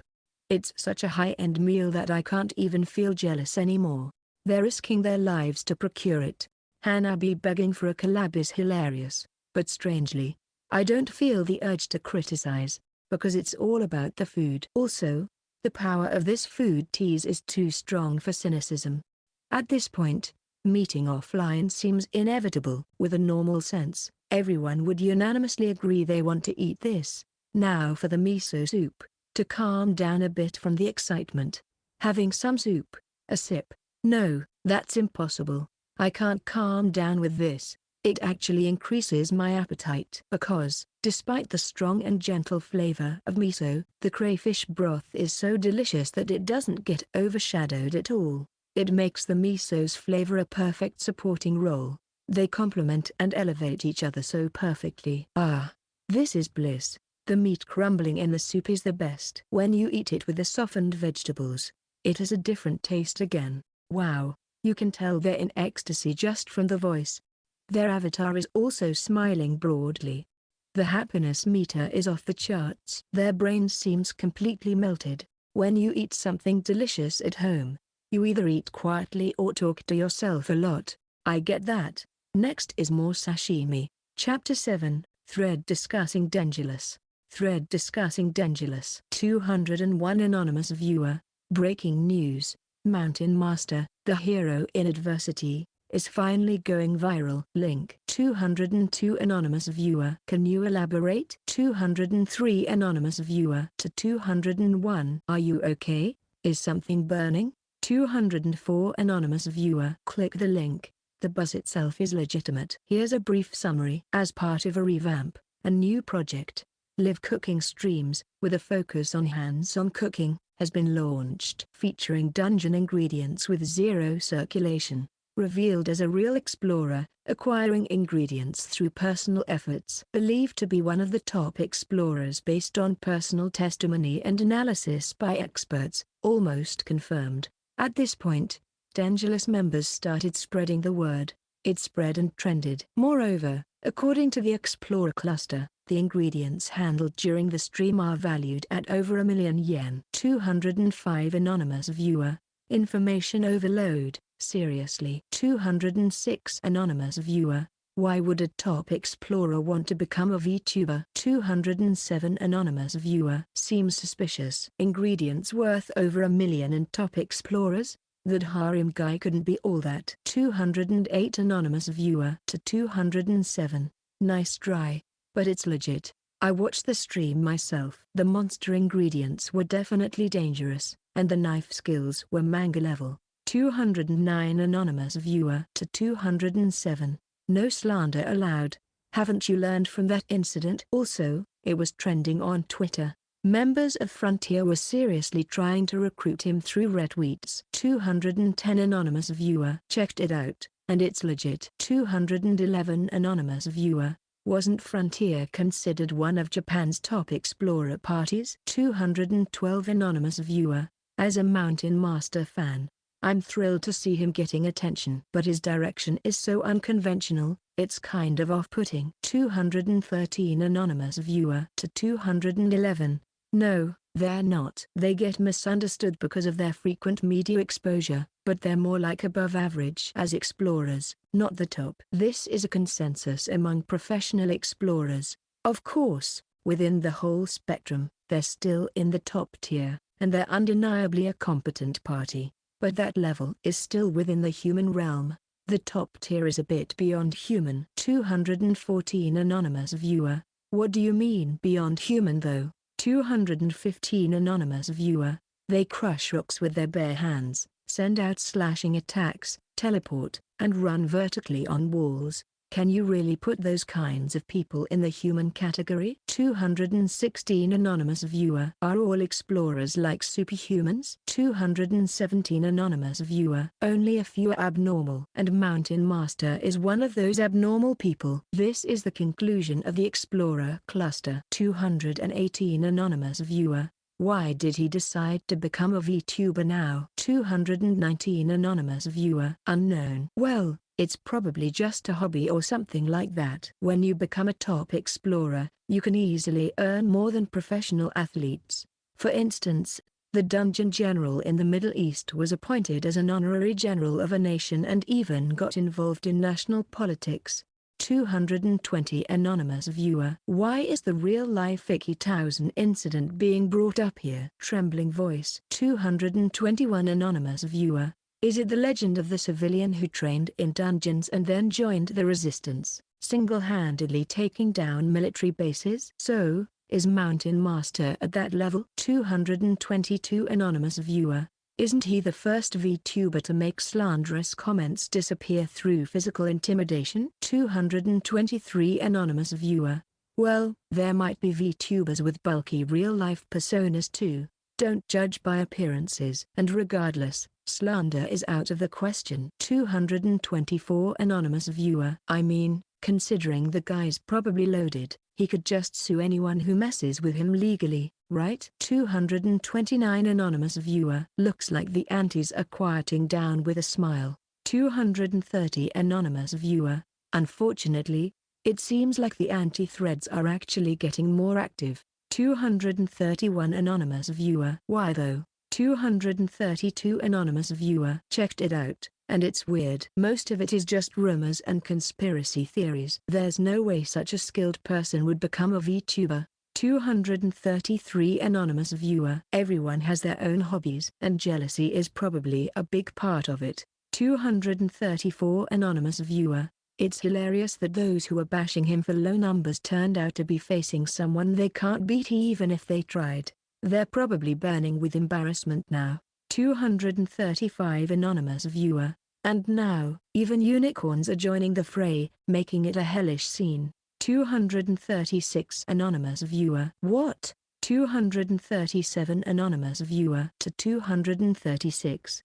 It's such a high-end meal that I can't even feel jealous anymore. They're risking their lives to procure it. Hanabi begging for a collab is hilarious, but strangely, I don't feel the urge to criticize, because it's all about the food. Also, the power of this food tease is too strong for cynicism. At this point, meeting offline seems inevitable. With a normal sense, everyone would unanimously agree they want to eat this. Now for the miso soup. To calm down a bit from the excitement. Having some soup, a sip. No, that's impossible. I can't calm down with this. It actually increases my appetite. Because, despite the strong and gentle flavor of miso, the crayfish broth is so delicious that it doesn't get overshadowed at all. It makes the miso's flavor a perfect supporting role. They complement and elevate each other so perfectly. Ah, this is bliss. The meat crumbling in the soup is the best. When you eat it with the softened vegetables, it has a different taste again. Wow, You can tell they're in ecstasy just from the voice. Their avatar is also smiling broadly. The happiness meter is off the charts. Their brain seems completely melted. When you eat something delicious at home, you either eat quietly or talk to yourself a lot. I get that. Next is more sashimi. Chapter 7, Thread Discussing Dangerous. Thread Discussing Dangerous. 201 Anonymous Viewer. Breaking news. Mountain Master, the hero in adversity, is finally going viral. Link. 202 Anonymous Viewer. Can you elaborate? 203 Anonymous Viewer. To 201. Are you okay? Is something burning? 204 Anonymous Viewer. Click the link. The buzz itself is legitimate. Here's a brief summary. As part of a revamp, a new project, live cooking streams, with a focus on hands-on cooking, has been launched. Featuring dungeon ingredients with zero circulation. Revealed as a real explorer, acquiring ingredients through personal efforts. Believed to be one of the top explorers based on personal testimony and analysis by experts, almost confirmed. At this point, Dangerous members started spreading the word. It spread and trended. Moreover, according to the Explorer cluster, the ingredients handled during the stream are valued at over yen 1,000,000. 205 Anonymous Viewer. Information overload. Seriously. 206 Anonymous Viewer. Why would a top explorer want to become a VTuber? 207 Anonymous Viewer. Seems suspicious. Ingredients worth over 1,000,000 in top explorers? That harem guy couldn't be all that. 208 Anonymous Viewer. To 207. Nice try. But it's legit. I watched the stream myself. The monster ingredients were definitely dangerous, and the knife skills were manga level. 209 Anonymous Viewer. To 207. No slander allowed. Haven't you learned from that incident? Also, it was trending on Twitter. Members of Frontier were seriously trying to recruit him through retweets. 210 Anonymous Viewer. Checked it out, and it's legit. 211 Anonymous Viewer. Wasn't Frontier considered one of Japan's top explorer parties? 212 Anonymous Viewer. As a Mountain Master fan, I'm thrilled to see him getting attention. But his direction is so unconventional, it's kind of off-putting. 213 Anonymous Viewer. To 211. No, they're not. They get misunderstood because of their frequent media exposure, but they're more like above average as explorers, not the top. This is a consensus among professional explorers. Of course, within the whole spectrum, they're still in the top tier, and they're undeniably a competent party. But that level is still within the human realm. The top tier is a bit beyond human. 214 Anonymous Viewer. What do you mean beyond human though? 215 Anonymous Viewer. They crush rocks with their bare hands, send out slashing attacks, teleport, and run vertically on walls. Can you really put those kinds of people in the human category? 216 Anonymous Viewer. Are all explorers like superhumans? 217 Anonymous Viewer. Only a few are abnormal. And Mountain Master is one of those abnormal people. This is the conclusion of the Explorer cluster. 218 Anonymous Viewer. Why did he decide to become a VTuber now? 219 Anonymous Viewer. Unknown. Well, it's probably just a hobby or something like that. When you become a top explorer, you can easily earn more than professional athletes. For instance, the Dungeon General in the Middle East was appointed as an honorary general of a nation and even got involved in national politics. 220 Anonymous Viewer. Why is the real-life Icky Towson incident being brought up here? Trembling voice. 221 Anonymous Viewer. Is it the legend of the civilian who trained in dungeons and then joined the resistance, single-handedly taking down military bases? So, is Mountain Master at that level? 222 Anonymous Viewer. Isn't he the first VTuber to make slanderous comments disappear through physical intimidation? 223 Anonymous Viewer. Well, there might be VTubers with bulky real-life personas too. Don't judge by appearances. And regardless, slander is out of the question. 224 Anonymous Viewer. I mean, considering the guy's probably loaded, he could just sue anyone who messes with him legally, right? 229 Anonymous Viewer. Looks like the antis are quieting down with a smile. 230 Anonymous viewer. Unfortunately, it seems like the anti-threads are actually getting more active. 231 Anonymous viewer. Why though? 232 Anonymous viewer. Checked it out, and it's weird. Most of it is just rumors and conspiracy theories. There's no way such a skilled person would become a VTuber. 233 Anonymous viewer. Everyone has their own hobbies, and jealousy is probably a big part of it. 234 Anonymous viewer. It's hilarious that those who are bashing him for low numbers turned out to be facing someone they can't beat even if they tried. They're probably burning with embarrassment now. 235 Anonymous viewer. And now, even unicorns are joining the fray, making it a hellish scene. 236 Anonymous viewer. What? 237 Anonymous viewer to 236.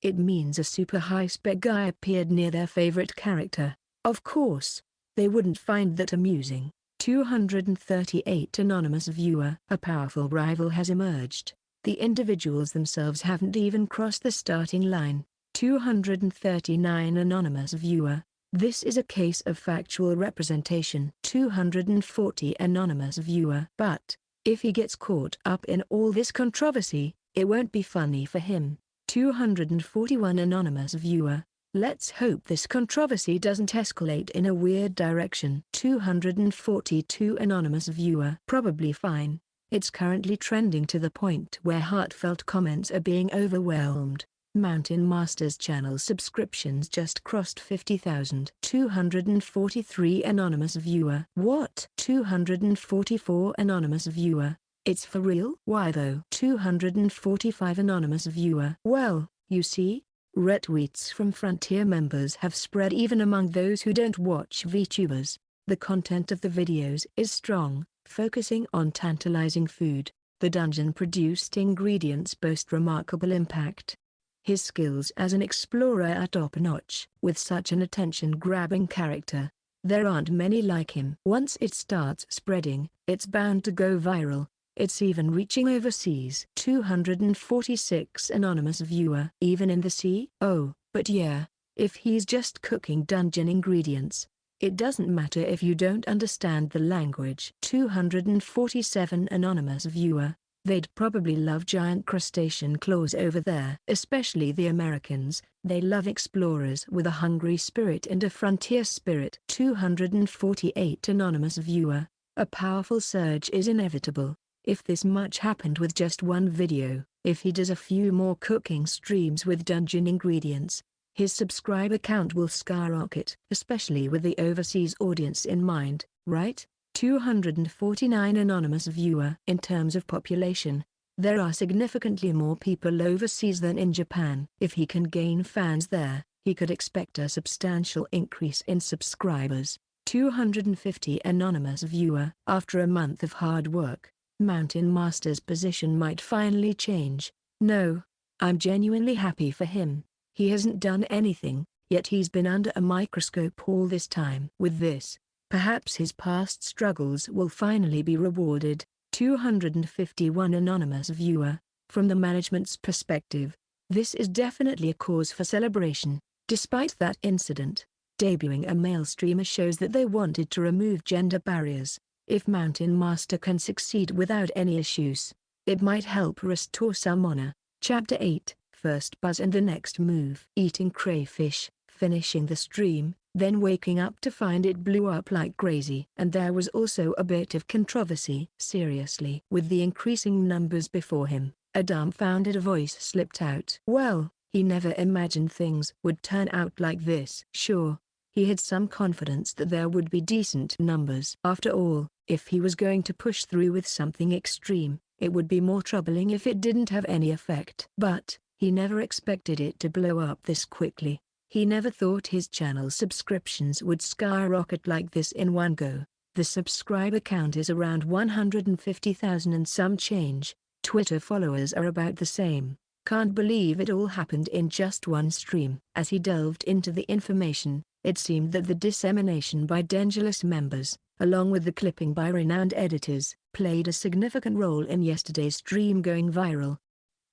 It means a super high-spec guy appeared near their favorite character. Of course, they wouldn't find that amusing. 238 Anonymous viewer. A powerful rival has emerged. The individuals themselves haven't even crossed the starting line. 239 Anonymous viewer. This is a case of factual representation. 240 Anonymous viewer. But, if he gets caught up in all this controversy, it won't be funny for him. 241 Anonymous viewer. Let's hope this controversy doesn't escalate in a weird direction. 242 Anonymous viewer. Probably fine. It's currently trending to the point where heartfelt comments are being overwhelmed. Mountain Master's channel subscriptions just crossed 50,000. 243 Anonymous viewer. What? 244 Anonymous viewer. It's for real? Why though? 245 Anonymous viewer. Well, you see, retweets from Frontier members have spread even among those who don't watch VTubers. The content of the videos is strong, focusing on tantalizing food. The dungeon-produced ingredients boast remarkable impact. His skills as an explorer are top-notch. With such an attention-grabbing character, there aren't many like him. Once it starts spreading, it's bound to go viral. It's even reaching overseas. 246 Anonymous viewer. Even in the sea? Oh, but yeah, if he's just cooking dungeon ingredients, it doesn't matter if you don't understand the language. 247 Anonymous viewer. They'd probably love giant crustacean claws over there. Especially the Americans, they love explorers with a hungry spirit and a frontier spirit. 248 Anonymous viewer. A powerful surge is inevitable. If this much happened with just one video, if he does a few more cooking streams with dungeon ingredients, his subscriber count will skyrocket. Especially with the overseas audience in mind, right? 249 Anonymous viewer. In terms of population, there are significantly more people overseas than in Japan. If he can gain fans there, he could expect a substantial increase in subscribers. 250 Anonymous viewer. After a month of hard work, Mountain Master's position might finally change. No, I'm genuinely happy for him. He hasn't done anything, yet he's been under a microscope all this time. With this, perhaps his past struggles will finally be rewarded. 251 Anonymous viewer. From the management's perspective, this is definitely a cause for celebration. Despite that incident, debuting a male streamer shows that they wanted to remove gender barriers. If Mountain Master can succeed without any issues, it might help restore some honor. Chapter 8, First Buzz and the Next Move. Eating crayfish, finishing the stream, then waking up to find it blew up like crazy. And there was also a bit of controversy. Seriously. With the increasing numbers before him, a dumbfounded voice slipped out. Well, he never imagined things would turn out like this. Sure, he had some confidence that there would be decent numbers. After all, if he was going to push through with something extreme, it would be more troubling if it didn't have any effect. But, he never expected it to blow up this quickly. He never thought his channel subscriptions would skyrocket like this in one go. The subscriber count is around 150,000 and some change. Twitter followers are about the same. Can't believe it all happened in just one stream. As he delved into the information, it seemed that the dissemination by Dangerous members, along with the clipping by renowned editors, played a significant role in yesterday's stream going viral.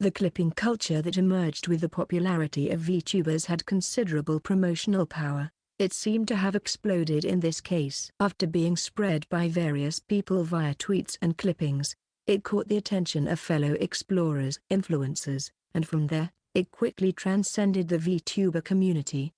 The clipping culture that emerged with the popularity of VTubers had considerable promotional power. It seemed to have exploded in this case. After being spread by various people via tweets and clippings, it caught the attention of fellow explorers, influencers, and from there, it quickly transcended the VTuber community.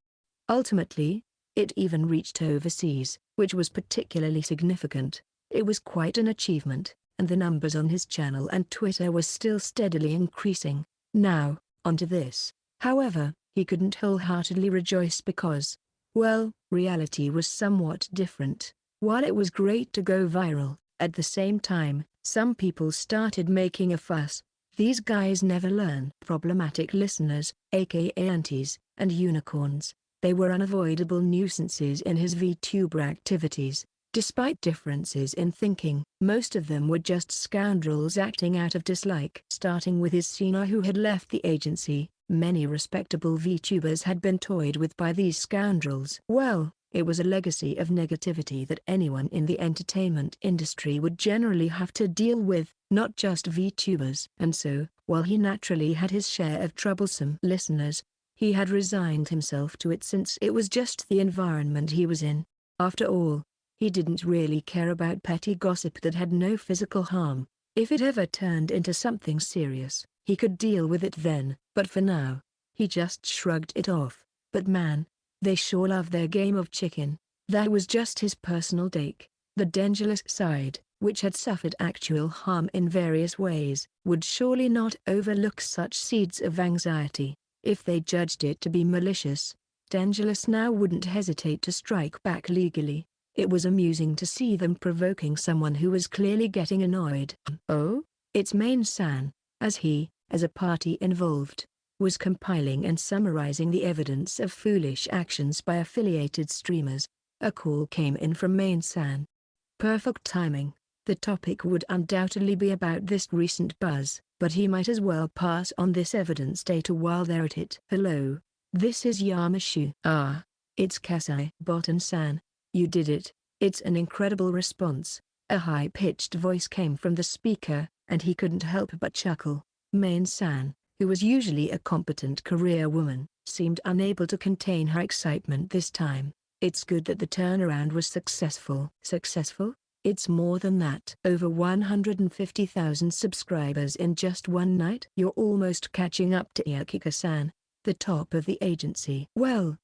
Ultimately, it even reached overseas, which was particularly significant. It was quite an achievement, and the numbers on his channel and Twitter were still steadily increasing. Now, onto this. However, he couldn't wholeheartedly rejoice because, well, reality was somewhat different. While it was great to go viral, at the same time, some people started making a fuss. These guys never learn. Problematic listeners, aka aunties, and unicorns. They were unavoidable nuisances in his VTuber activities. Despite differences in thinking, most of them were just scoundrels acting out of dislike. Starting with his senior who had left the agency, many respectable VTubers had been toyed with by these scoundrels. Well, it was a legacy of negativity that anyone in the entertainment industry would generally have to deal with, not just VTubers. And so, while he naturally had his share of troublesome listeners, he had resigned himself to it since it was just the environment he was in. After all, he didn't really care about petty gossip that had no physical harm. If it ever turned into something serious, he could deal with it then, but for now, he just shrugged it off. But man, they sure love their game of chicken. That was just his personal take. The dangerous side, which had suffered actual harm in various ways, would surely not overlook such seeds of anxiety. If they judged it to be malicious, Dangerous now wouldn't hesitate to strike back legally. It was amusing to see them provoking someone who was clearly getting annoyed. Oh, it's Main-san, as he, as a party involved, was compiling and summarizing the evidence of foolish actions by affiliated streamers. A call came in from Main-san. Perfect timing. The topic would undoubtedly be about this recent buzz, but he might as well pass on this evidence data while they're at it. Hello, this is Yamashu. Ah, it's Kasai. Botan-san, you did it. It's an incredible response. A high-pitched voice came from the speaker, and he couldn't help but chuckle. Main-san, who was usually a competent career woman, seemed unable to contain her excitement this time. It's good that the turnaround was successful. Successful? It's more than that. Over 150,000 subscribers in just one night? You're almost catching up to Iakika-san, the top of the agency. Well,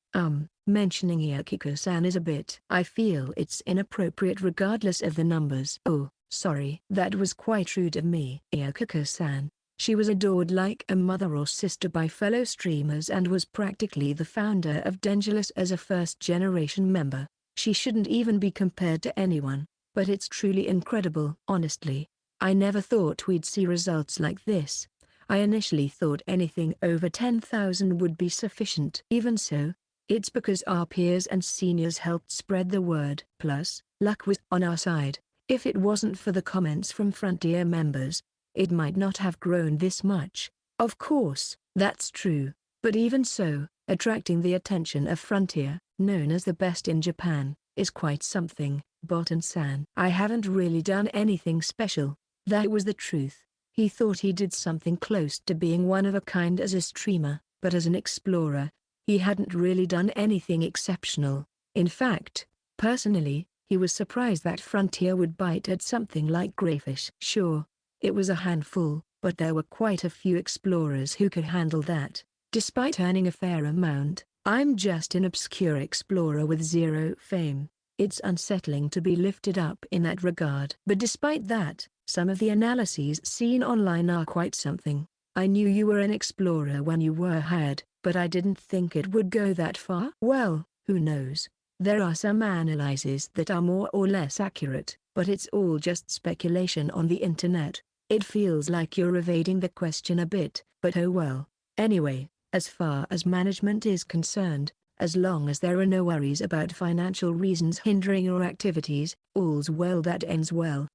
mentioning Iakika-san is a bit. I feel it's inappropriate regardless of the numbers. Oh, sorry. That was quite rude of me. Iakika-san. She was adored like a mother or sister by fellow streamers and was practically the founder of Dangerous as a first-generation member. She shouldn't even be compared to anyone, but it's truly incredible. Honestly, I never thought we'd see results like this. I initially thought anything over 10,000 would be sufficient. Even so, it's because our peers and seniors helped spread the word. Plus, luck was on our side. If it wasn't for the comments from Frontier members, it might not have grown this much. Of course, that's true, but even so, attracting the attention of Frontier, known as the best in Japan, is quite something. Botan-san. I haven't really done anything special. That was the truth. He thought he did something close to being one of a kind as a streamer, but as an explorer, he hadn't really done anything exceptional. In fact, personally, he was surprised that Frontier would bite at something like Greyfish. Sure, it was a handful, but there were quite a few explorers who could handle that. Despite earning a fair amount, I'm just an obscure explorer with zero fame. It's unsettling to be lifted up in that regard. But despite that, some of the analyses seen online are quite something. I knew you were an explorer when you were hired, but I didn't think it would go that far. Well, who knows? There are some analyses that are more or less accurate, but it's all just speculation on the internet. It feels like you're evading the question a bit, but oh well. Anyway, as far as management is concerned, as long as there are no worries about financial reasons hindering your activities, all's well that ends well.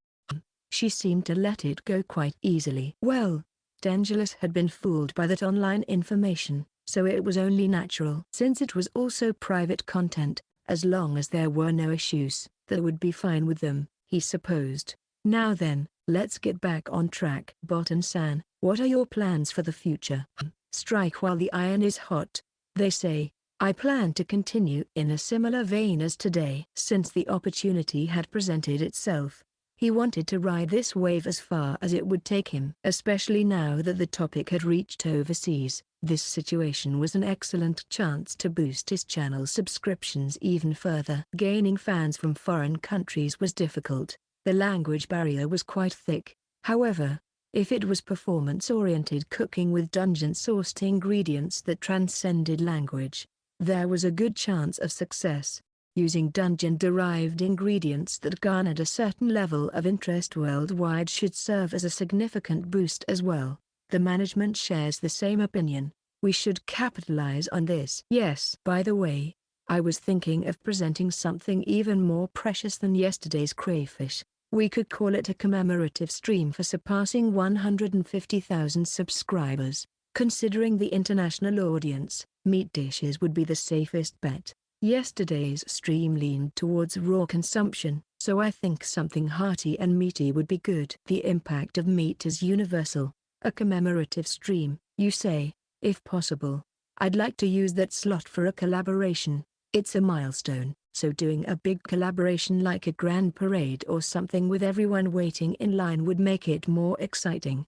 She seemed to let it go quite easily. Well, Dangerous had been fooled by that online information, so it was only natural. Since it was also private content, as long as there were no issues, that would be fine with them, he supposed. Now then, let's get back on track. Botan-san, what are your plans for the future? Strike while the iron is hot, they say. I plan to continue in a similar vein as today. Since the opportunity had presented itself, he wanted to ride this wave as far as it would take him. Especially now that the topic had reached overseas, this situation was an excellent chance to boost his channel subscriptions even further. Gaining fans from foreign countries was difficult. The language barrier was quite thick. However, if it was performance-oriented cooking with dungeon-sourced ingredients that transcended language, there was a good chance of success. Using dungeon-derived ingredients that garnered a certain level of interest worldwide should serve as a significant boost as well. The management shares the same opinion. We should capitalize on this. Yes. By the way, I was thinking of presenting something even more precious than yesterday's crayfish. We could call it a commemorative stream for surpassing 150,000 subscribers. Considering the international audience, meat dishes would be the safest bet. Yesterday's stream leaned towards raw consumption, so I think something hearty and meaty would be good. The impact of meat is universal. A commemorative stream, you say? If possible, I'd like to use that slot for a collaboration. It's a milestone, so doing a big collaboration like a grand parade or something with everyone waiting in line would make it more exciting.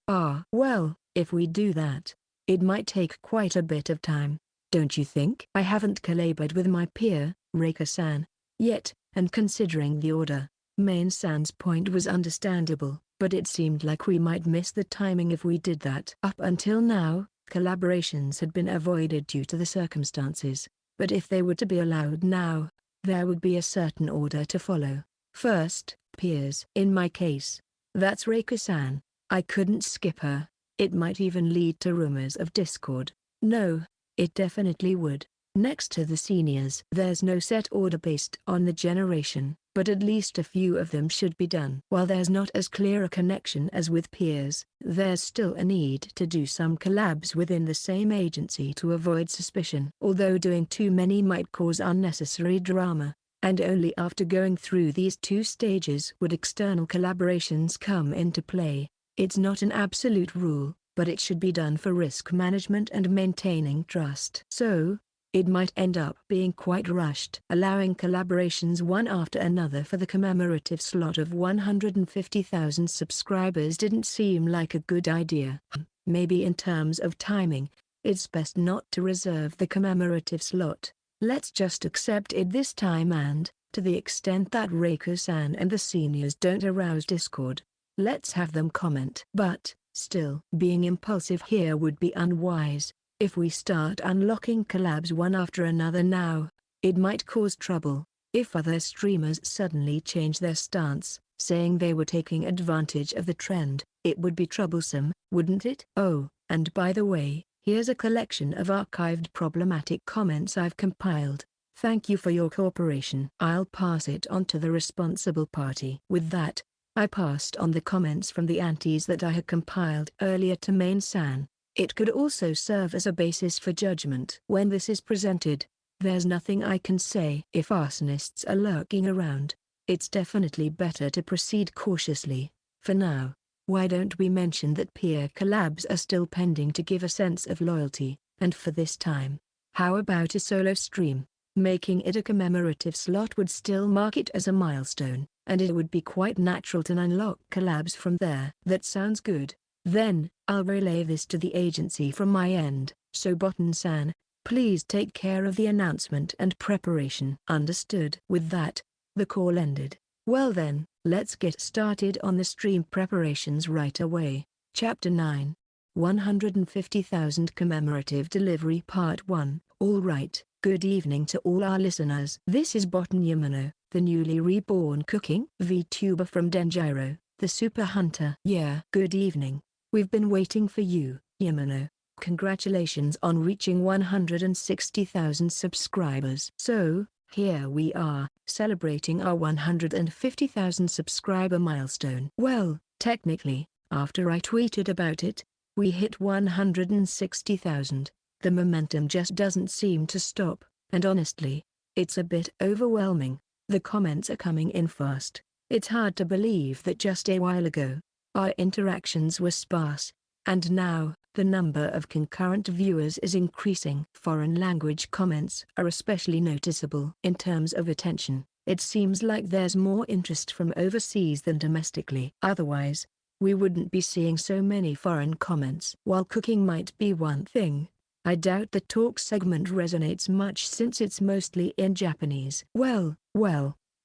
Well, if we do that, it might take quite a bit of time, don't you think? I haven't collaborated with my peer, Reika-san, yet, and considering the order, Main-san's point was understandable, but it seemed like we might miss the timing if we did that. Up until now, collaborations had been avoided due to the circumstances, but if they were to be allowed now, there would be a certain order to follow. First, peers. In my case, that's Reika-san. I couldn't skip her. It might even lead to rumors of discord. No, it definitely would. Next to the seniors. There's no set order based on the generation, but at least a few of them should be done. While there's not as clear a connection as with peers, there's still a need to do some collabs within the same agency to avoid suspicion. Although doing too many might cause unnecessary drama, and only after going through these two stages would external collaborations come into play. It's not an absolute rule, but it should be done for risk management and maintaining trust. So, it might end up being quite rushed. Allowing collaborations one after another for the commemorative slot of 150,000 subscribers didn't seem like a good idea. Maybe in terms of timing, it's best not to reserve the commemorative slot. Let's just accept it this time and, to the extent that Reika-san and the seniors don't arouse discord, let's have them comment. But, still, being impulsive here would be unwise. If we start unlocking collabs one after another now, it might cause trouble. If other streamers suddenly change their stance, saying they were taking advantage of the trend, it would be troublesome, wouldn't it? Oh, and by the way, here's a collection of archived problematic comments I've compiled. Thank you for your cooperation. I'll pass it on to the responsible party. With that, I passed on the comments from the antis that I had compiled earlier to Main-san. It could also serve as a basis for judgment. When this is presented, there's nothing I can say. If arsonists are lurking around, it's definitely better to proceed cautiously. For now, why don't we mention that peer collabs are still pending to give a sense of loyalty, and for this time, how about a solo stream? Making it a commemorative slot would still mark it as a milestone, and it would be quite natural to unlock collabs from there. That sounds good. Then, I'll relay this to the agency from my end, so Botan-san, please take care of the announcement and preparation. Understood. With that, the call ended. Well then, let's get started on the stream preparations right away. Chapter 9. 150,000 Commemorative Delivery Part 1. Alright, good evening to all our listeners. This is Botan Yamano, the newly reborn cooking VTuber from Denjiro, the super hunter. Yeah. Good evening. We've been waiting for you, Yamano. Congratulations on reaching 160,000 subscribers. So, here we are, celebrating our 150,000 subscriber milestone. Well, technically, after I tweeted about it, we hit 160,000. The momentum just doesn't seem to stop, and honestly, it's a bit overwhelming. The comments are coming in fast. It's hard to believe that just a while ago, Our interactions were sparse, and now, the number of concurrent viewers is increasing. Foreign language comments are especially noticeable. In terms of attention, it seems like there's more interest from overseas than domestically. Otherwise, we wouldn't be seeing so many foreign comments. While cooking might be one thing, I doubt the talk segment resonates much since it's mostly in Japanese. Well,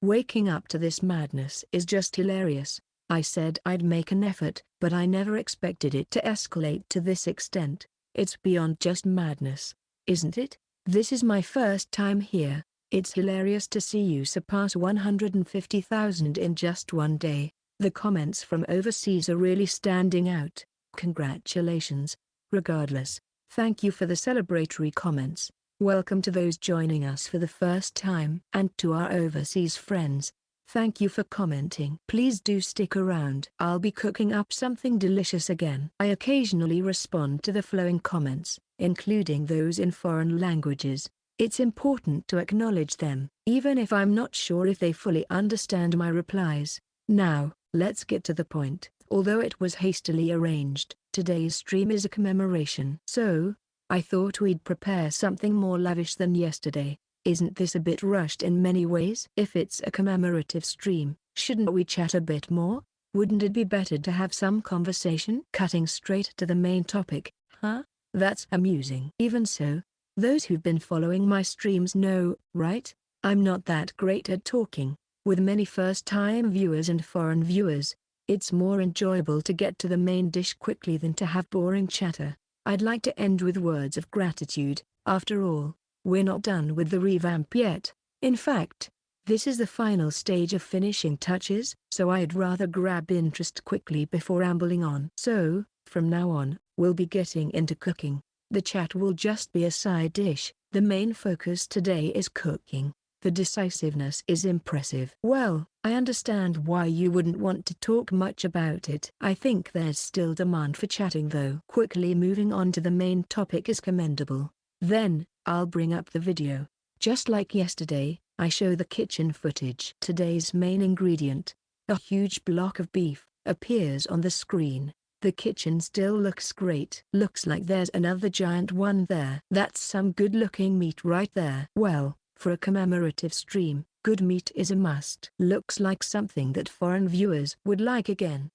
waking up to this madness is just hilarious. I said I'd make an effort, but I never expected it to escalate to this extent. It's beyond just madness, isn't it? This is my first time here. It's hilarious to see you surpass 150,000 in just one day. The comments from overseas are really standing out. Congratulations. Regardless, thank you for the celebratory comments. Welcome to those joining us for the first time. And to our overseas friends, thank you for commenting. Please do stick around. I'll be cooking up something delicious again. I occasionally respond to the flowing comments, including those in foreign languages. It's important to acknowledge them, even if I'm not sure if they fully understand my replies. Now, let's get to the point. Although it was hastily arranged, today's stream is a commemoration. So, I thought we'd prepare something more lavish than yesterday. Isn't this a bit rushed in many ways? If it's a commemorative stream, shouldn't we chat a bit more? Wouldn't it be better to have some conversation? Cutting straight to the main topic, huh? That's amusing. Even so, those who've been following my streams know, right? I'm not that great at talking. With many first-time viewers and foreign viewers, it's more enjoyable to get to the main dish quickly than to have boring chatter. I'd like to end with words of gratitude. After all, we're not done with the revamp yet. In fact, this is the final stage of finishing touches, so I'd rather grab interest quickly before ambling on. So, from now on, we'll be getting into cooking. The chat will just be a side dish. The main focus today is cooking. The decisiveness is impressive. Well, I understand why you wouldn't want to talk much about it. I think there's still demand for chatting though. Quickly moving on to the main topic is commendable. Then, I'll bring up the video. Just like yesterday, I show the kitchen footage. Today's main ingredient, a huge block of beef, appears on the screen. The kitchen still looks great. Looks like there's another giant one there. That's some good-looking meat right there. Well, for a commemorative stream, good meat is a must. Looks like something that foreign viewers would like again.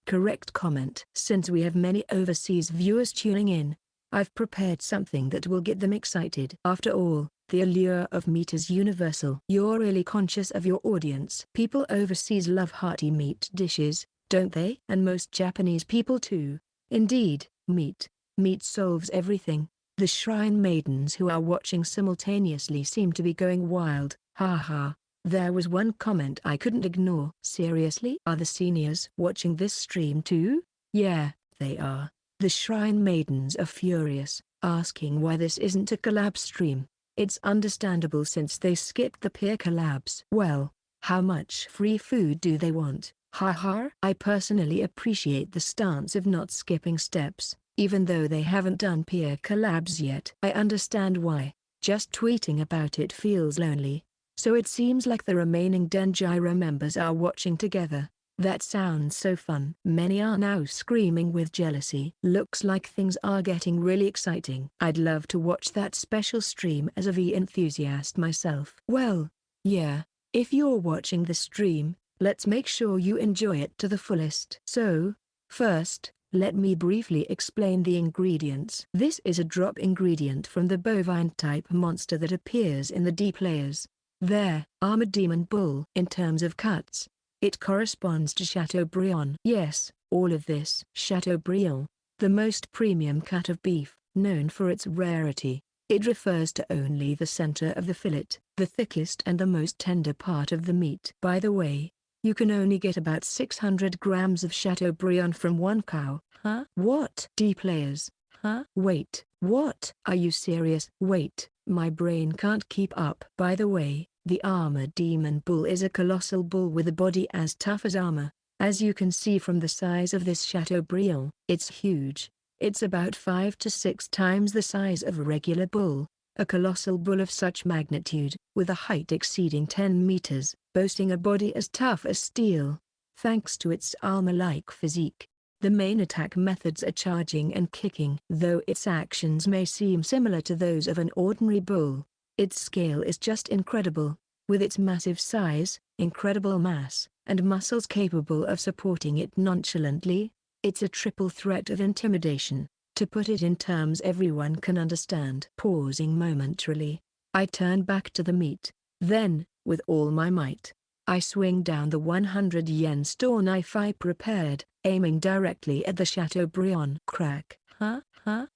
Correct comment. Since we have many overseas viewers tuning in, I've prepared something that will get them excited. After all, the allure of meat is universal. You're really conscious of your audience. People overseas love hearty meat dishes, don't they? And most Japanese people too. Indeed, meat solves everything. The shrine maidens who are watching simultaneously seem to be going wild. Haha. There was one comment I couldn't ignore. Seriously? Are the seniors watching this stream too? Yeah, they are. The shrine maidens are furious, asking why this isn't a collab stream. It's understandable since they skipped the peer collabs. Well, how much free food do they want? Haha. I personally appreciate the stance of not skipping steps, even though they haven't done peer collabs yet. I understand why. Just tweeting about it feels lonely. So it seems like the remaining Denjiro members are watching together. That sounds so fun. Many are now screaming with jealousy. Looks like things are getting really exciting. I'd love to watch that special stream as a V enthusiast myself. Well, yeah, if you're watching the stream, let's make sure you enjoy it to the fullest. So, first, let me briefly explain the ingredients. This is a drop ingredient from the bovine-type monster that appears in the deep layers. There, armored demon bull. In terms of cuts, it corresponds to Chateaubriand. Yes, all of this. Chateaubriand, the most premium cut of beef, known for its rarity. It refers to only the center of the fillet, the thickest and the most tender part of the meat. By the way, you can only get about 600 grams of Chateaubriand from one cow. Huh? What? Deep layers? Huh? Wait, what? Are you serious? Wait, my brain can't keep up. By the way, the armored demon bull is a colossal bull with a body as tough as armor. As you can see from the size of this Chateaubriand, it's huge. It's about 5 to 6 times the size of a regular bull. A colossal bull of such magnitude, with a height exceeding 10 meters, boasting a body as tough as steel. thanks to its armor-like physique. The main attack methods are charging and kicking. Though its actions may seem similar to those of an ordinary bull, its scale is just incredible. With its massive size, incredible mass, and muscles capable of supporting it nonchalantly, it's a triple threat of intimidation. To put it in terms everyone can understand. Pausing momentarily, I turn back to the meat. Then, with all my might, I swing down the 100 yen store knife I prepared, aiming directly at the Chateaubriand. Crack.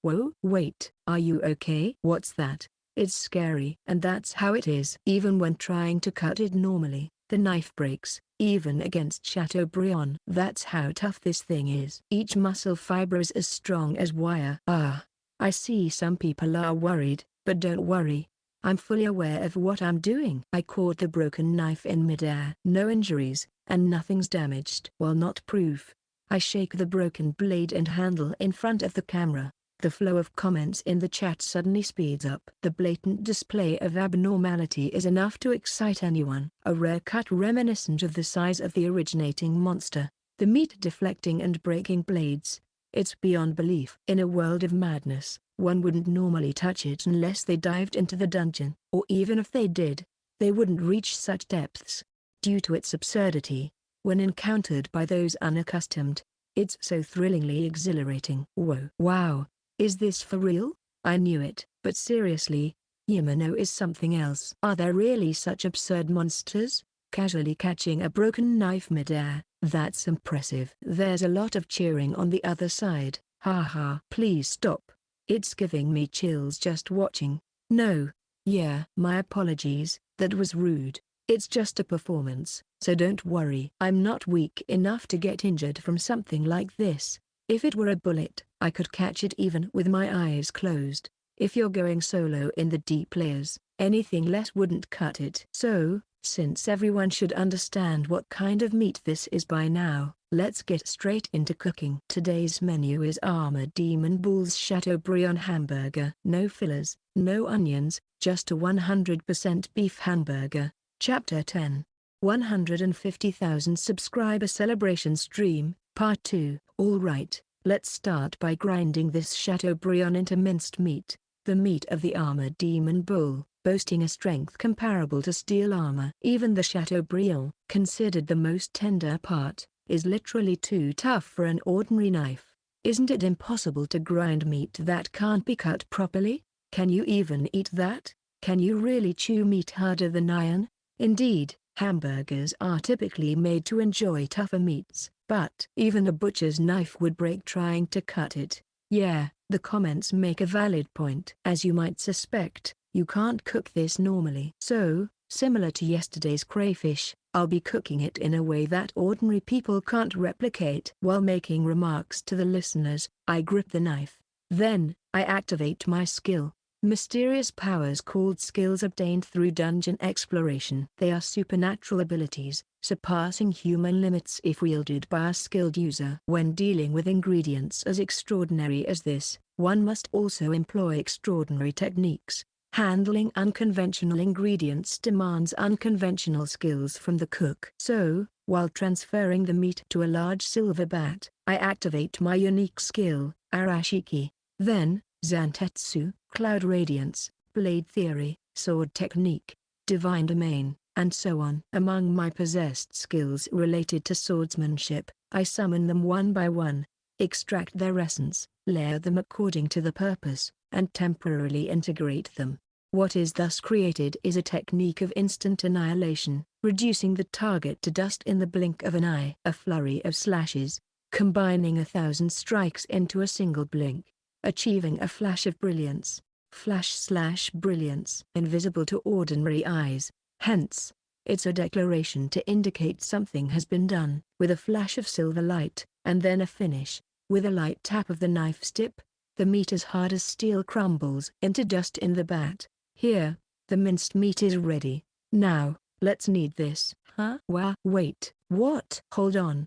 Whoa, wait, are you okay? What's that? It's scary. And that's how it is. Even when trying to cut it normally, the knife breaks, even against Chateaubriand. That's how tough this thing is. Each muscle fiber is as strong as wire. I see some people are worried, but don't worry. I'm fully aware of what I'm doing. I caught the broken knife in midair. No injuries, and nothing's damaged. While not proof, I shake the broken blade and handle in front of the camera. The flow of comments in the chat suddenly speeds up. The blatant display of abnormality is enough to excite anyone. A rare cut reminiscent of the size of the originating monster. The meat deflecting and breaking blades. It's beyond belief. In a world of madness, one wouldn't normally touch it unless they dived into the dungeon. Or even if they did, they wouldn't reach such depths. Due to its absurdity, when encountered by those unaccustomed, it's so thrillingly exhilarating. Whoa. Wow. Is this for real? I knew it. But seriously, Yamano is something else. Are there really such absurd monsters? Casually catching a broken knife midair, that's impressive. There's a lot of cheering on the other side. Haha. Please stop. It's giving me chills just watching. No. Yeah. My apologies, that was rude. It's just a performance, so don't worry. I'm not weak enough to get injured from something like this. If it were a bullet, I could catch it even with my eyes closed. If you're going solo in the deep layers, anything less wouldn't cut it. So, since everyone should understand what kind of meat this is by now, let's get straight into cooking. Today's menu is Armored Demon Bull's Chateaubriand hamburger. No fillers, no onions, just a 100% beef hamburger. Chapter 10. 150,000 subscriber celebration stream, part 2. Alright, let's start by grinding this Chateaubriand into minced meat. The meat of the armored demon bull, boasting a strength comparable to steel armor. Even the Chateaubriand, considered the most tender part, is literally too tough for an ordinary knife. Isn't it impossible to grind meat that can't be cut properly? Can you even eat that? Can you really chew meat harder than iron? Indeed, hamburgers are typically made to enjoy tougher meats, but even a butcher's knife would break trying to cut it. Yeah, the comments make a valid point. As you might suspect, you can't cook this normally. So, similar to yesterday's crayfish, I'll be cooking it in a way that ordinary people can't replicate. While making remarks to the listeners, I grip the knife. Then, I activate my skill. Mysterious powers called skills obtained through dungeon exploration. They are supernatural abilities, surpassing human limits if wielded by a skilled user. When dealing with ingredients as extraordinary as this, one must also employ extraordinary techniques. Handling unconventional ingredients demands unconventional skills from the cook. So, while transferring the meat to a large silver vat, I activate my unique skill, Arashiki. Then, Zantetsu, Cloud Radiance, Blade Theory, Sword Technique, Divine Domain, and so on. Among my possessed skills related to swordsmanship, I summon them one by one, extract their essence, layer them according to the purpose, and temporarily integrate them. What is thus created is a technique of instant annihilation, reducing the target to dust in the blink of an eye. A flurry of slashes, combining 1,000 strikes into a single blink, achieving a flash of brilliance. Flash/brilliance. Invisible to ordinary eyes, hence, it's a declaration to indicate something has been done. With a flash of silver light, and then a finish, with a light tap of the knife's tip, the meat as hard as steel crumbles into dust in the vat. Here, the minced meat is ready. Now, let's knead this. Wait, what? Hold on.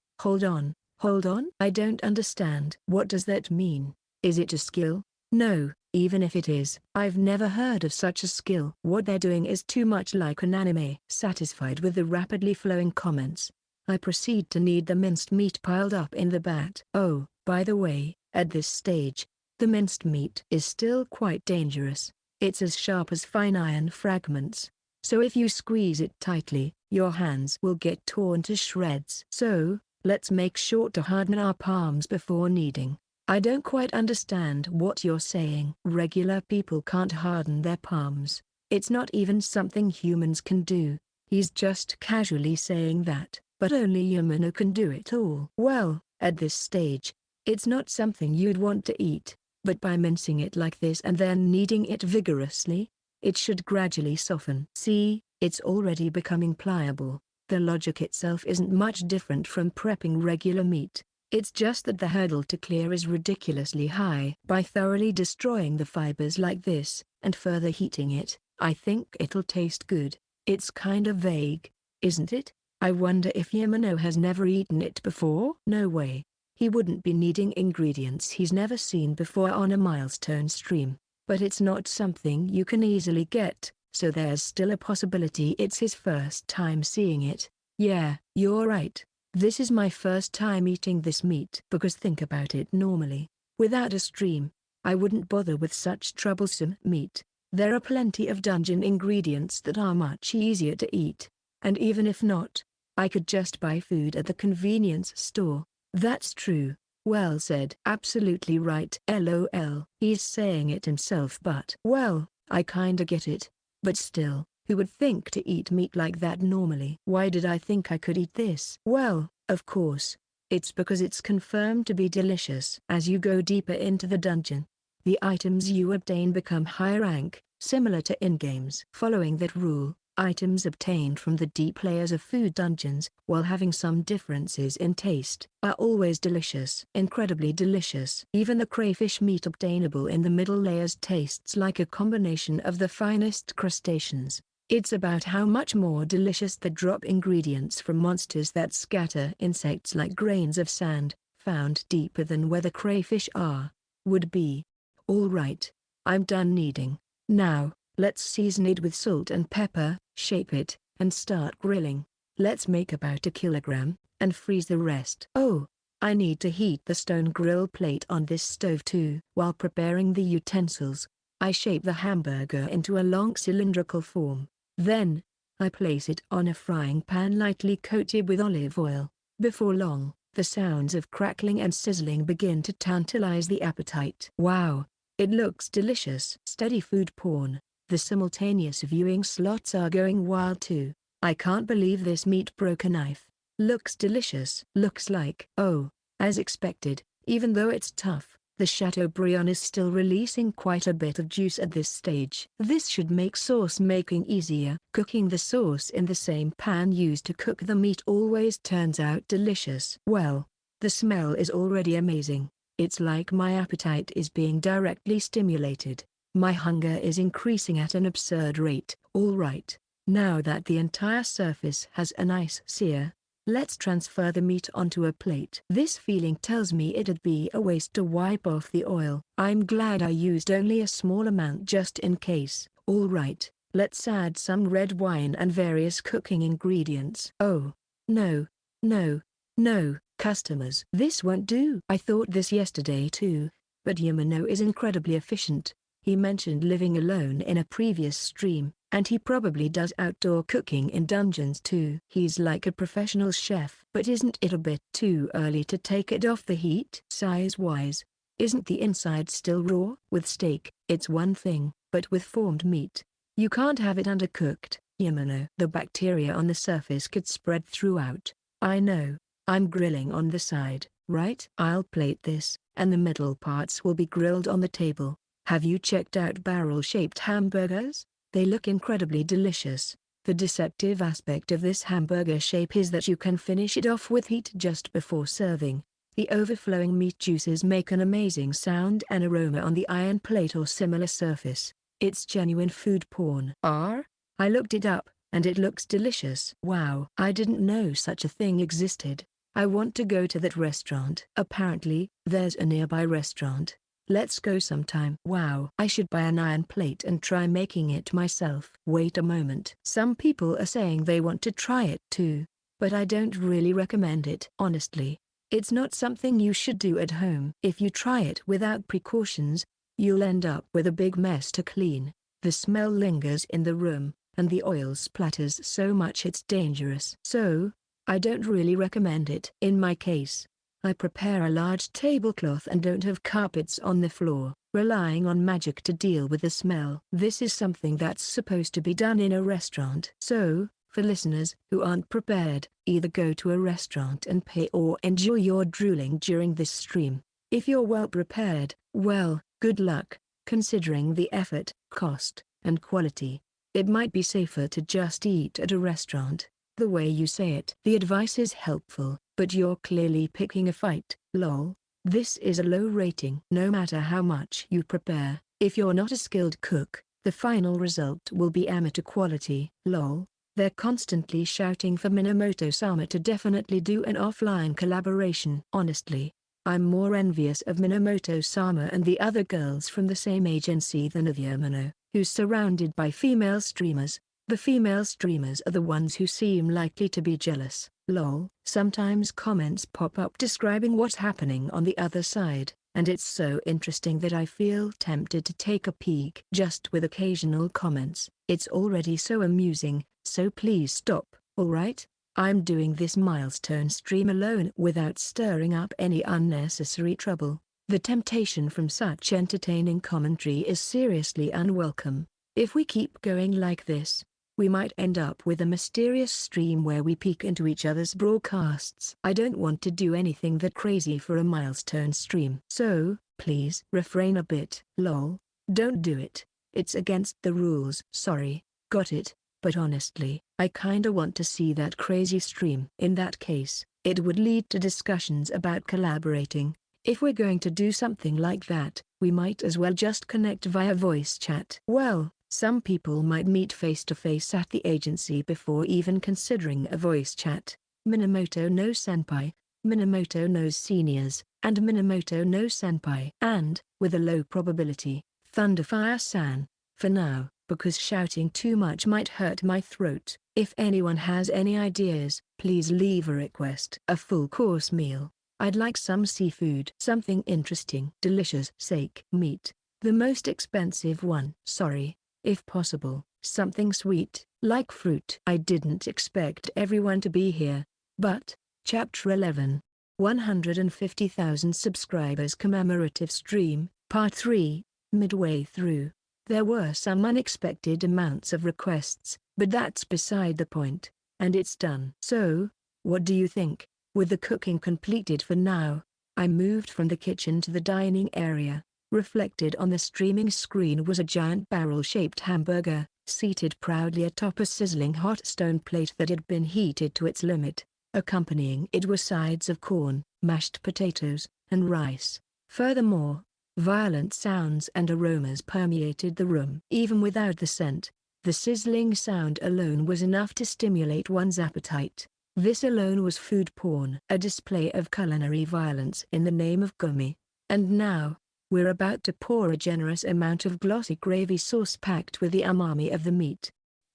I don't understand. What does that mean? Is it a skill? No, even if it is, I've never heard of such a skill. What they're doing is too much like an anime. Satisfied with the rapidly flowing comments, I proceed to knead the minced meat piled up in the bat. Oh, by the way, at this stage, the minced meat is still quite dangerous. It's as sharp as fine iron fragments. So if you squeeze it tightly, your hands will get torn to shreds. So, let's make sure to harden our palms before kneading. I don't quite understand what you're saying. Regular people can't harden their palms. It's not even something humans can do. He's just casually saying that, but only Yamano can do it all. Well, at this stage, it's not something you'd want to eat, but by mincing it like this and then kneading it vigorously, it should gradually soften. See, it's already becoming pliable. The logic itself isn't much different from prepping regular meat. It's just that the hurdle to clear is ridiculously high. By thoroughly destroying the fibers like this, and further heating it, I think it'll taste good. It's kind of vague, isn't it? I wonder if Yamano has never eaten it before? No way. He wouldn't be needing ingredients he's never seen before on a milestone stream. But it's not something you can easily get, so there's still a possibility it's his first time seeing it. Yeah, you're right. This is my first time eating this meat. Because think about it, normally, without a stream, I wouldn't bother with such troublesome meat. There are plenty of dungeon ingredients that are much easier to eat. And even if not, I could just buy food at the convenience store. That's true. Well said. Absolutely right. LOL. He's saying it himself, but well, I kinda get it. But still, who would think to eat meat like that normally? Why did I think I could eat this? Well, of course, it's because it's confirmed to be delicious. As you go deeper into the dungeon, the items you obtain become higher rank, similar to in-games. Following that rule, items obtained from the deep layers of food dungeons, while having some differences in taste, are always delicious. Incredibly delicious. Even the crayfish meat obtainable in the middle layers tastes like a combination of the finest crustaceans. It's about how much more delicious the drop ingredients from monsters that scatter insects like grains of sand, found deeper than where the crayfish are, would be. Alright, I'm done kneading. Now, let's season it with salt and pepper, shape it, and start grilling. Let's make about 1 kilogram, and freeze the rest. Oh, I need to heat the stone grill plate on this stove too. While preparing the utensils, I shape the hamburger into a long cylindrical form. Then, I place it on a frying pan lightly coated with olive oil. Before long, the sounds of crackling and sizzling begin to tantalize the appetite. Wow, it looks delicious. Steady food porn. The simultaneous viewing slots are going wild too. I can't believe this meat broke a knife. Looks delicious. Looks like, oh, as expected, even though it's tough, the Chateaubriand is still releasing quite a bit of juice at this stage. This should make sauce making easier. Cooking the sauce in the same pan used to cook the meat always turns out delicious. Well, the smell is already amazing. It's like my appetite is being directly stimulated. My hunger is increasing at an absurd rate. Alright, now that the entire surface has a nice sear, let's transfer the meat onto a plate. This feeling tells me it'd be a waste to wipe off the oil. I'm glad I used only a small amount just in case. Alright, let's add some red wine and various cooking ingredients. Oh, no, no, no, customers. This won't do. I thought this yesterday too, but Yamano is incredibly efficient. He mentioned living alone in a previous stream, and he probably does outdoor cooking in dungeons too. He's like a professional chef. But isn't it a bit too early to take it off the heat? Size-wise, isn't the inside still raw? With steak, it's one thing, but with formed meat, you can't have it undercooked. Yamano. The bacteria on the surface could spread throughout. I know. I'm grilling on the side, right? I'll plate this, and the middle parts will be grilled on the table. Have you checked out barrel-shaped hamburgers? They look incredibly delicious. The deceptive aspect of this hamburger shape is that you can finish it off with heat just before serving. The overflowing meat juices make an amazing sound and aroma on the iron plate or similar surface. It's genuine food porn. I looked it up, and it looks delicious. Wow. I didn't know such a thing existed. I want to go to that restaurant. Apparently, there's a nearby restaurant. Let's go sometime. Wow. I should buy an iron plate and try making it myself. Wait a moment. Some people are saying they want to try it too. but I don't really recommend it. Honestly, it's not something you should do at home. If you try it without precautions, you'll end up with a big mess to clean. The smell lingers in the room, and the oil splatters so much it's dangerous. So, I don't really recommend it. In my case, I prepare a large tablecloth and don't have carpets on the floor, relying on magic to deal with the smell. This is something that's supposed to be done in a restaurant. So, for listeners who aren't prepared, either go to a restaurant and pay or enjoy your drooling during this stream. If you're well prepared, well, good luck. Considering the effort, cost, and quality, it might be safer to just eat at a restaurant. The way you say it. The advice is helpful, but you're clearly picking a fight. Lol. This is a low rating. No matter how much you prepare, if you're not a skilled cook, the final result will be amateur quality. Lol. They're constantly shouting for Minamoto-sama to definitely do an offline collaboration. Honestly, I'm more envious of Minamoto-sama and the other girls from the same agency than of Yamano, who's surrounded by female streamers. The female streamers are the ones who seem likely to be jealous. Lol. Sometimes comments pop up describing what's happening on the other side, and it's so interesting that I feel tempted to take a peek. Just with occasional comments, it's already so amusing, so please stop, alright? I'm doing this milestone stream alone without stirring up any unnecessary trouble. The temptation from such entertaining commentary is seriously unwelcome. If we keep going like this, we might end up with a mysterious stream where we peek into each other's broadcasts. I don't want to do anything that crazy for a milestone stream. So, please refrain a bit. Lol. Don't do it. It's against the rules. Sorry. Got it. But honestly, I kinda want to see that crazy stream. In that case, it would lead to discussions about collaborating. If we're going to do something like that, we might as well just connect via voice chat. Well, some people might meet face-to-face at the agency before even considering a voice chat. Minamoto no Senpai, Minamoto knows seniors, and Minamoto no Senpai. And, with a low probability, Thunderfire-san. For now, because shouting too much might hurt my throat. If anyone has any ideas, please leave a request. A full-course meal. I'd like some seafood. Something interesting. Delicious. Steak. Meat. The most expensive one. Sorry. If possible, something sweet, like fruit. I didn't expect everyone to be here. But, Chapter 11. 150,000 subscribers commemorative stream, Part 3, midway through. There were some unexpected amounts of requests, but that's beside the point, and it's done. So, what do you think? With the cooking completed for now, I moved from the kitchen to the dining area. Reflected on the streaming screen was a giant barrel-shaped hamburger, seated proudly atop a sizzling hot stone plate that had been heated to its limit. Accompanying it were sides of corn, mashed potatoes, and rice. Furthermore, violent sounds and aromas permeated the room. Even without the scent, the sizzling sound alone was enough to stimulate one's appetite. This alone was food porn, a display of culinary violence in the name of gummy. And now, we're about to pour a generous amount of glossy gravy sauce packed with the umami of the meat.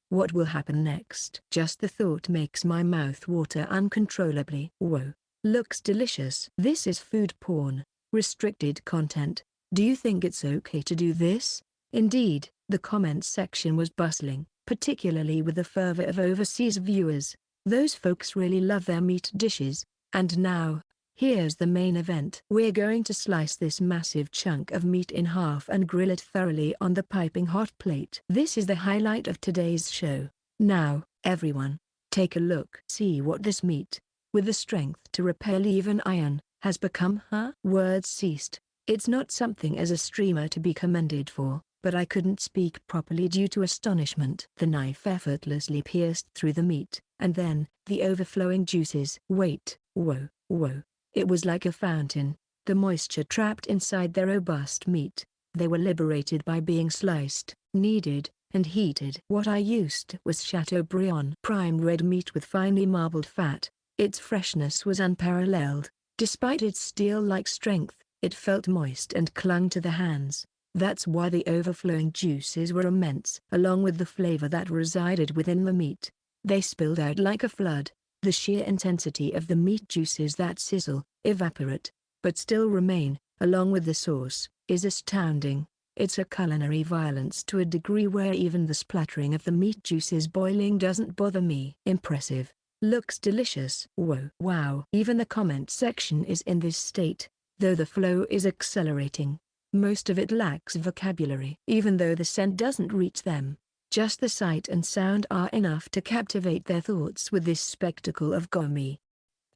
What will happen next? Just the thought makes my mouth water uncontrollably. Whoa. Looks delicious. This is food porn. Restricted content. Do you think it's okay to do this? Indeed, the comments section was bustling, particularly with the fervor of overseas viewers. Those folks really love their meat dishes. And now, here's the main event. We're going to slice this massive chunk of meat in half and grill it thoroughly on the piping hot plate. This is the highlight of today's show. Now, everyone, take a look. See what this meat, with the strength to repel even iron, has become. Words ceased. It's not something as a streamer to be commended for, but I couldn't speak properly due to astonishment. The knife effortlessly pierced through the meat, and then, the overflowing juices. Wait, whoa. It was like a fountain, the moisture trapped inside their robust meat. They were liberated by being sliced, kneaded, and heated. What I used was Chateaubriand prime red meat with finely marbled fat. Its freshness was unparalleled. Despite its steel-like strength, it felt moist and clung to the hands. That's why the overflowing juices were immense. Along with the flavor that resided within the meat, they spilled out like a flood. The sheer intensity of the meat juices that sizzle, evaporate, but still remain, along with the sauce, is astounding. It's a culinary violence to a degree where even the splattering of the meat juices boiling doesn't bother me. Impressive. Looks delicious. Whoa. Wow. Even the comment section is in this state, though the flow is accelerating. Most of it lacks vocabulary. Even though the scent doesn't reach them, just the sight and sound are enough to captivate their thoughts with this spectacle of gourmet.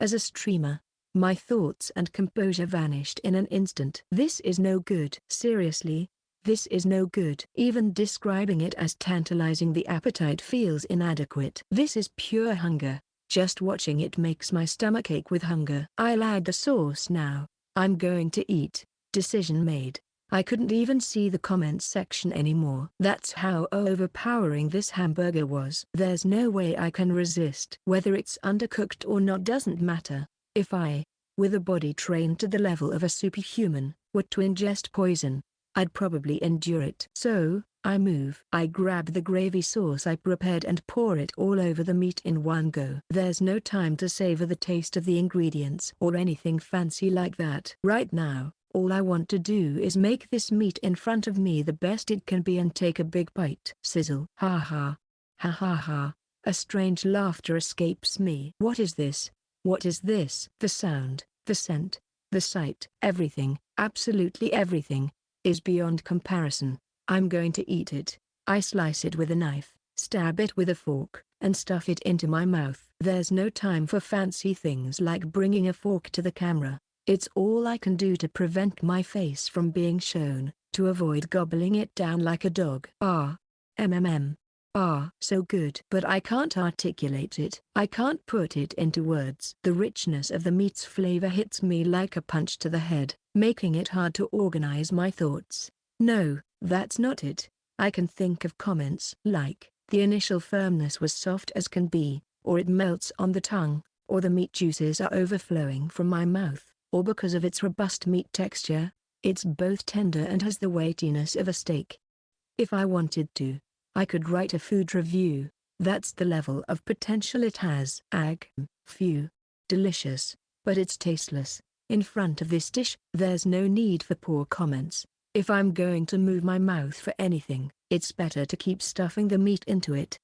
As a streamer, my thoughts and composure vanished in an instant. This is no good. Seriously, this is no good. Even describing it as tantalizing the appetite feels inadequate. This is pure hunger. Just watching it makes my stomach ache with hunger. I'll add the sauce now. I'm going to eat. Decision made. I couldn't even see the comments section anymore. That's how overpowering this hamburger was. There's no way I can resist. Whether it's undercooked or not doesn't matter. If I, with a body trained to the level of a superhuman, were to ingest poison, I'd probably endure it. So, I grab the gravy sauce I prepared and pour it all over the meat in one go. There's no time to savor the taste of the ingredients or anything fancy like that. Right now, all I want to do is make this meat in front of me the best it can be and take a big bite. Sizzle. Ha ha. Ha ha ha. A strange laughter escapes me. What is this? What is this? The sound, the scent, the sight, everything, absolutely everything, is beyond comparison. I'm going to eat it. I slice it with a knife, stab it with a fork, and stuff it into my mouth. There's no time for fancy things like bringing a fork to the camera. It's all I can do to prevent my face from being shown, to avoid gobbling it down like a dog. So good. But I can't articulate it. I can't put it into words. The richness of the meat's flavor hits me like a punch to the head, making it hard to organize my thoughts. No, that's not it. I can think of comments like, the initial firmness was soft as can be, or it melts on the tongue, or the meat juices are overflowing from my mouth, or because of its robust meat texture, it's both tender and has the weightiness of a steak. If I wanted to, I could write a food review. That's the level of potential it has. Phew. Delicious, but it's tasteless. In front of this dish, there's no need for poor comments. If I'm going to move my mouth for anything, it's better to keep stuffing the meat into it.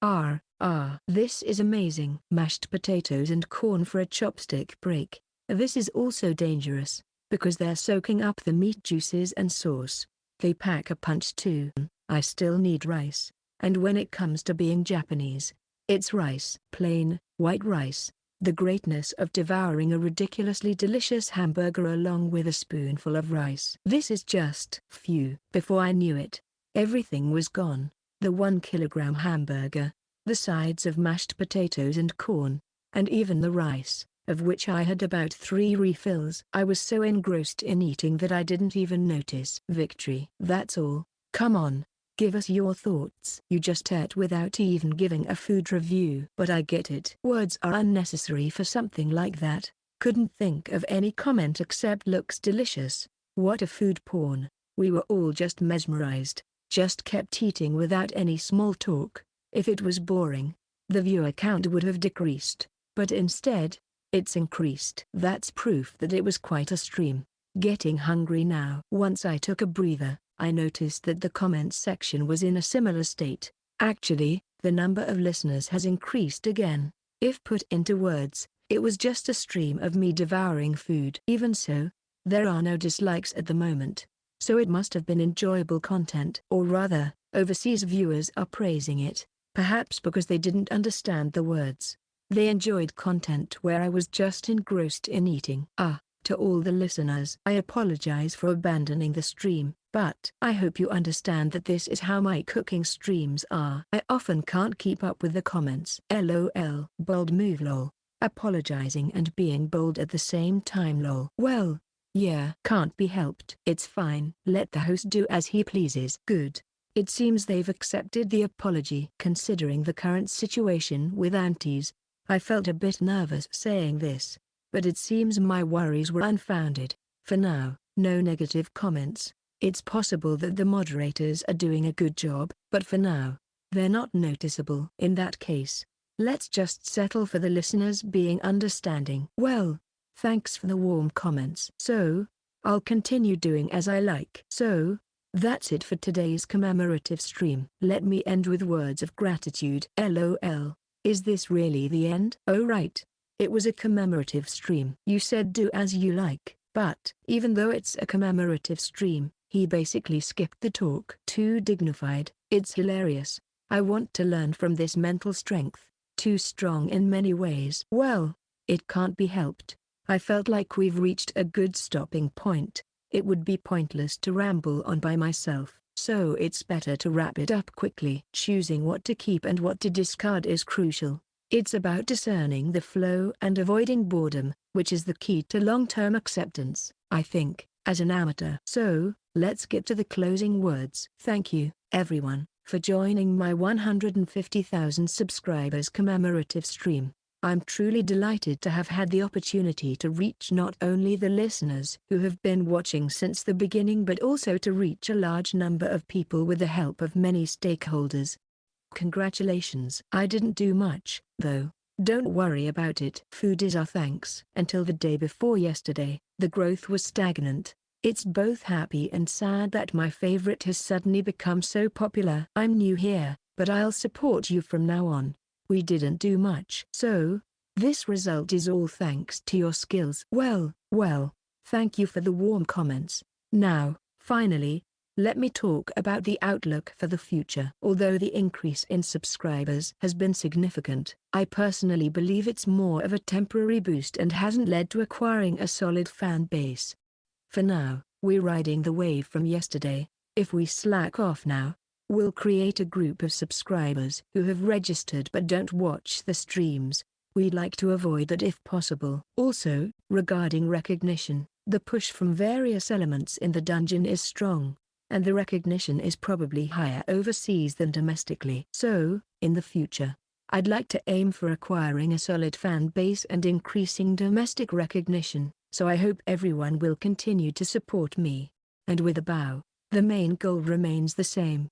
This is amazing. Mashed potatoes and corn for a chopstick break. This is also dangerous, because they're soaking up the meat juices and sauce. They pack a punch too. I still need rice. And when it comes to being Japanese, it's rice. Plain, white rice. The greatness of devouring a ridiculously delicious hamburger along with a spoonful of rice. This is just phew. Before I knew it, everything was gone. The 1 kilogram hamburger, the sides of mashed potatoes and corn, and even the rice, of which I had about 3 refills. I was so engrossed in eating that I didn't even notice. Victory. That's all. Come on. Give us your thoughts. You just ate without even giving a food review. But I get it. Words are unnecessary for something like that. Couldn't think of any comment except looks delicious. What a food porn. We were all just mesmerized. Just kept eating without any small talk. If it was boring, the viewer count would have decreased. But instead, it's increased. That's proof that it was quite a stream. Getting hungry now. Once I took a breather, I noticed that the comments section was in a similar state. Actually, the number of listeners has increased again. If put into words, it was just a stream of me devouring food. Even so, there are no dislikes at the moment. So it must have been enjoyable content. Or rather, overseas viewers are praising it, perhaps because they didn't understand the words. They enjoyed content where I was just engrossed in eating. To all the listeners, I apologize for abandoning the stream, but I hope you understand that this is how my cooking streams are. I often can't keep up with the comments. LOL. Bold move lol. Apologizing and being bold at the same time lol. Well, yeah, can't be helped. It's fine. Let the host do as he pleases. Good. It seems they've accepted the apology. Considering the current situation with aunties, I felt a bit nervous saying this. But it seems my worries were unfounded. For now, no negative comments. It's possible that the moderators are doing a good job, but for now, they're not noticeable. In that case, Let's just settle for the listeners being understanding. Well, thanks for the warm comments. So, I'll continue doing as I like. So, that's it for today's commemorative stream. Let me end with words of gratitude. LOL. Is this really the end? Oh right. It was a commemorative stream. You said do as you like, but even though it's a commemorative stream, he basically skipped the talk. Too dignified. It's hilarious. I want to learn from this mental strength. Too strong in many ways. Well, it can't be helped. I felt like we've reached a good stopping point. It would be pointless to ramble on by myself, so it's better to wrap it up quickly. Choosing what to keep and what to discard is crucial. It's about discerning the flow and avoiding boredom, which is the key to long-term acceptance, I think, as an amateur. So, let's get to the closing words. Thank you, everyone, for joining my 150,000 subscribers commemorative stream. I'm truly delighted to have had the opportunity to reach not only the listeners who have been watching since the beginning but also to reach a large number of people with the help of many stakeholders. Congratulations. I didn't do much, though. Don't worry about it. Food is our thanks. Until the day before yesterday, the growth was stagnant. It's both happy and sad that my favorite has suddenly become so popular. I'm new here, but I'll support you from now on. We didn't do much. So, this result is all thanks to your skills. Well, thank you for the warm comments. Now, finally, let me talk about the outlook for the future. Although the increase in subscribers has been significant, I personally believe it's more of a temporary boost and hasn't led to acquiring a solid fan base. For now, we're riding the wave from yesterday. If we slack off now, we'll create a group of subscribers who have registered but don't watch the streams. We'd like to avoid that if possible. Also, regarding recognition, the push from various elements in the dungeon is strong, and the recognition is probably higher overseas than domestically. So, in the future, I'd like to aim for acquiring a solid fan base and increasing domestic recognition, so I hope everyone will continue to support me. And with a bow, the main goal remains the same.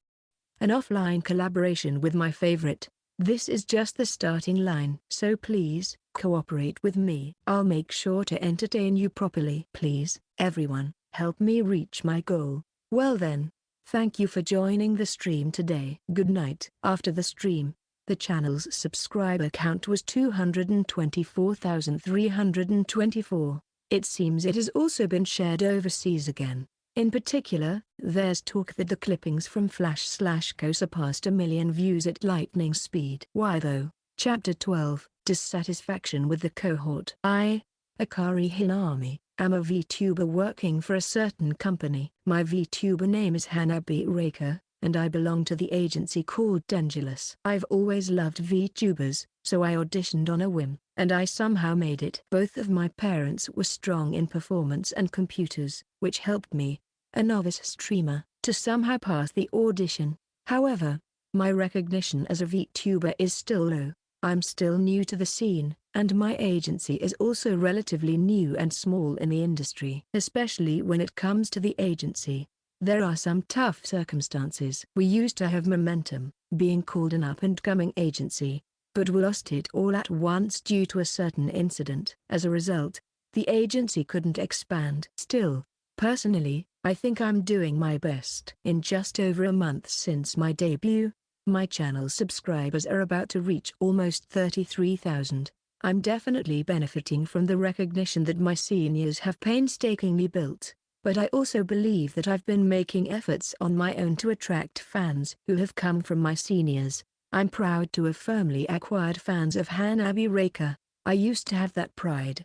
An offline collaboration with my favorite. This is just the starting line. So please, cooperate with me. I'll make sure to entertain you properly. Please, everyone, help me reach my goal. Well then, thank you for joining the stream today. Good night. After the stream, the channel's subscriber count was 224,324. It seems it has also been shared overseas again. In particular, there's talk that the clippings from Flash/Co surpassed 1 million views at lightning speed. Why though? Chapter 12, Dissatisfaction with the Cohort. I, Akari Hinami, am a VTuber working for a certain company. My VTuber name is Hanabi Reika, and I belong to the agency called Dengulus. I've always loved VTubers, so I auditioned on a whim, and I somehow made it. Both of my parents were strong in performance and computers, which helped me, a novice streamer, to somehow pass the audition. However, my recognition as a VTuber is still low. I'm still new to the scene, and my agency is also relatively new and small in the industry. Especially when it comes to the agency, there are some tough circumstances. We used to have momentum, being called an up-and-coming agency, but we lost it all at once due to a certain incident. As a result, the agency couldn't expand. Still, personally, I think I'm doing my best. In just over a month since my debut, my channel's subscribers are about to reach almost 33,000. I'm definitely benefiting from the recognition that my seniors have painstakingly built, but I also believe that I've been making efforts on my own to attract fans who have come from my seniors. I'm proud to have firmly acquired fans of Hanabi Reika. I used to have that pride,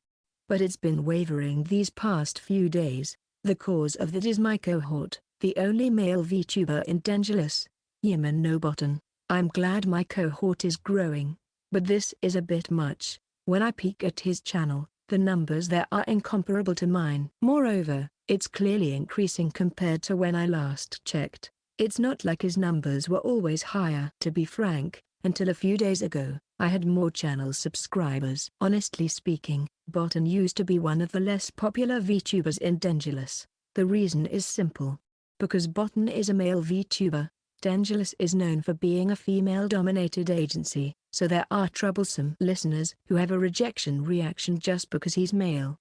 but it's been wavering these past few days. The cause of that is my cohort, the only male VTuber in Dengulus, Yaman Nobotan. I'm glad my cohort is growing, but this is a bit much. When I peek at his channel, the numbers there are incomparable to mine. Moreover, it's clearly increasing compared to when I last checked. It's not like his numbers were always higher. To be frank, until a few days ago, I had more channel subscribers. Honestly speaking, Botan used to be one of the less popular VTubers in Dengulus. The reason is simple. Because Botan is a male VTuber, Dangerous is known for being a female-dominated agency, so there are troublesome listeners who have a rejection reaction just because he's male.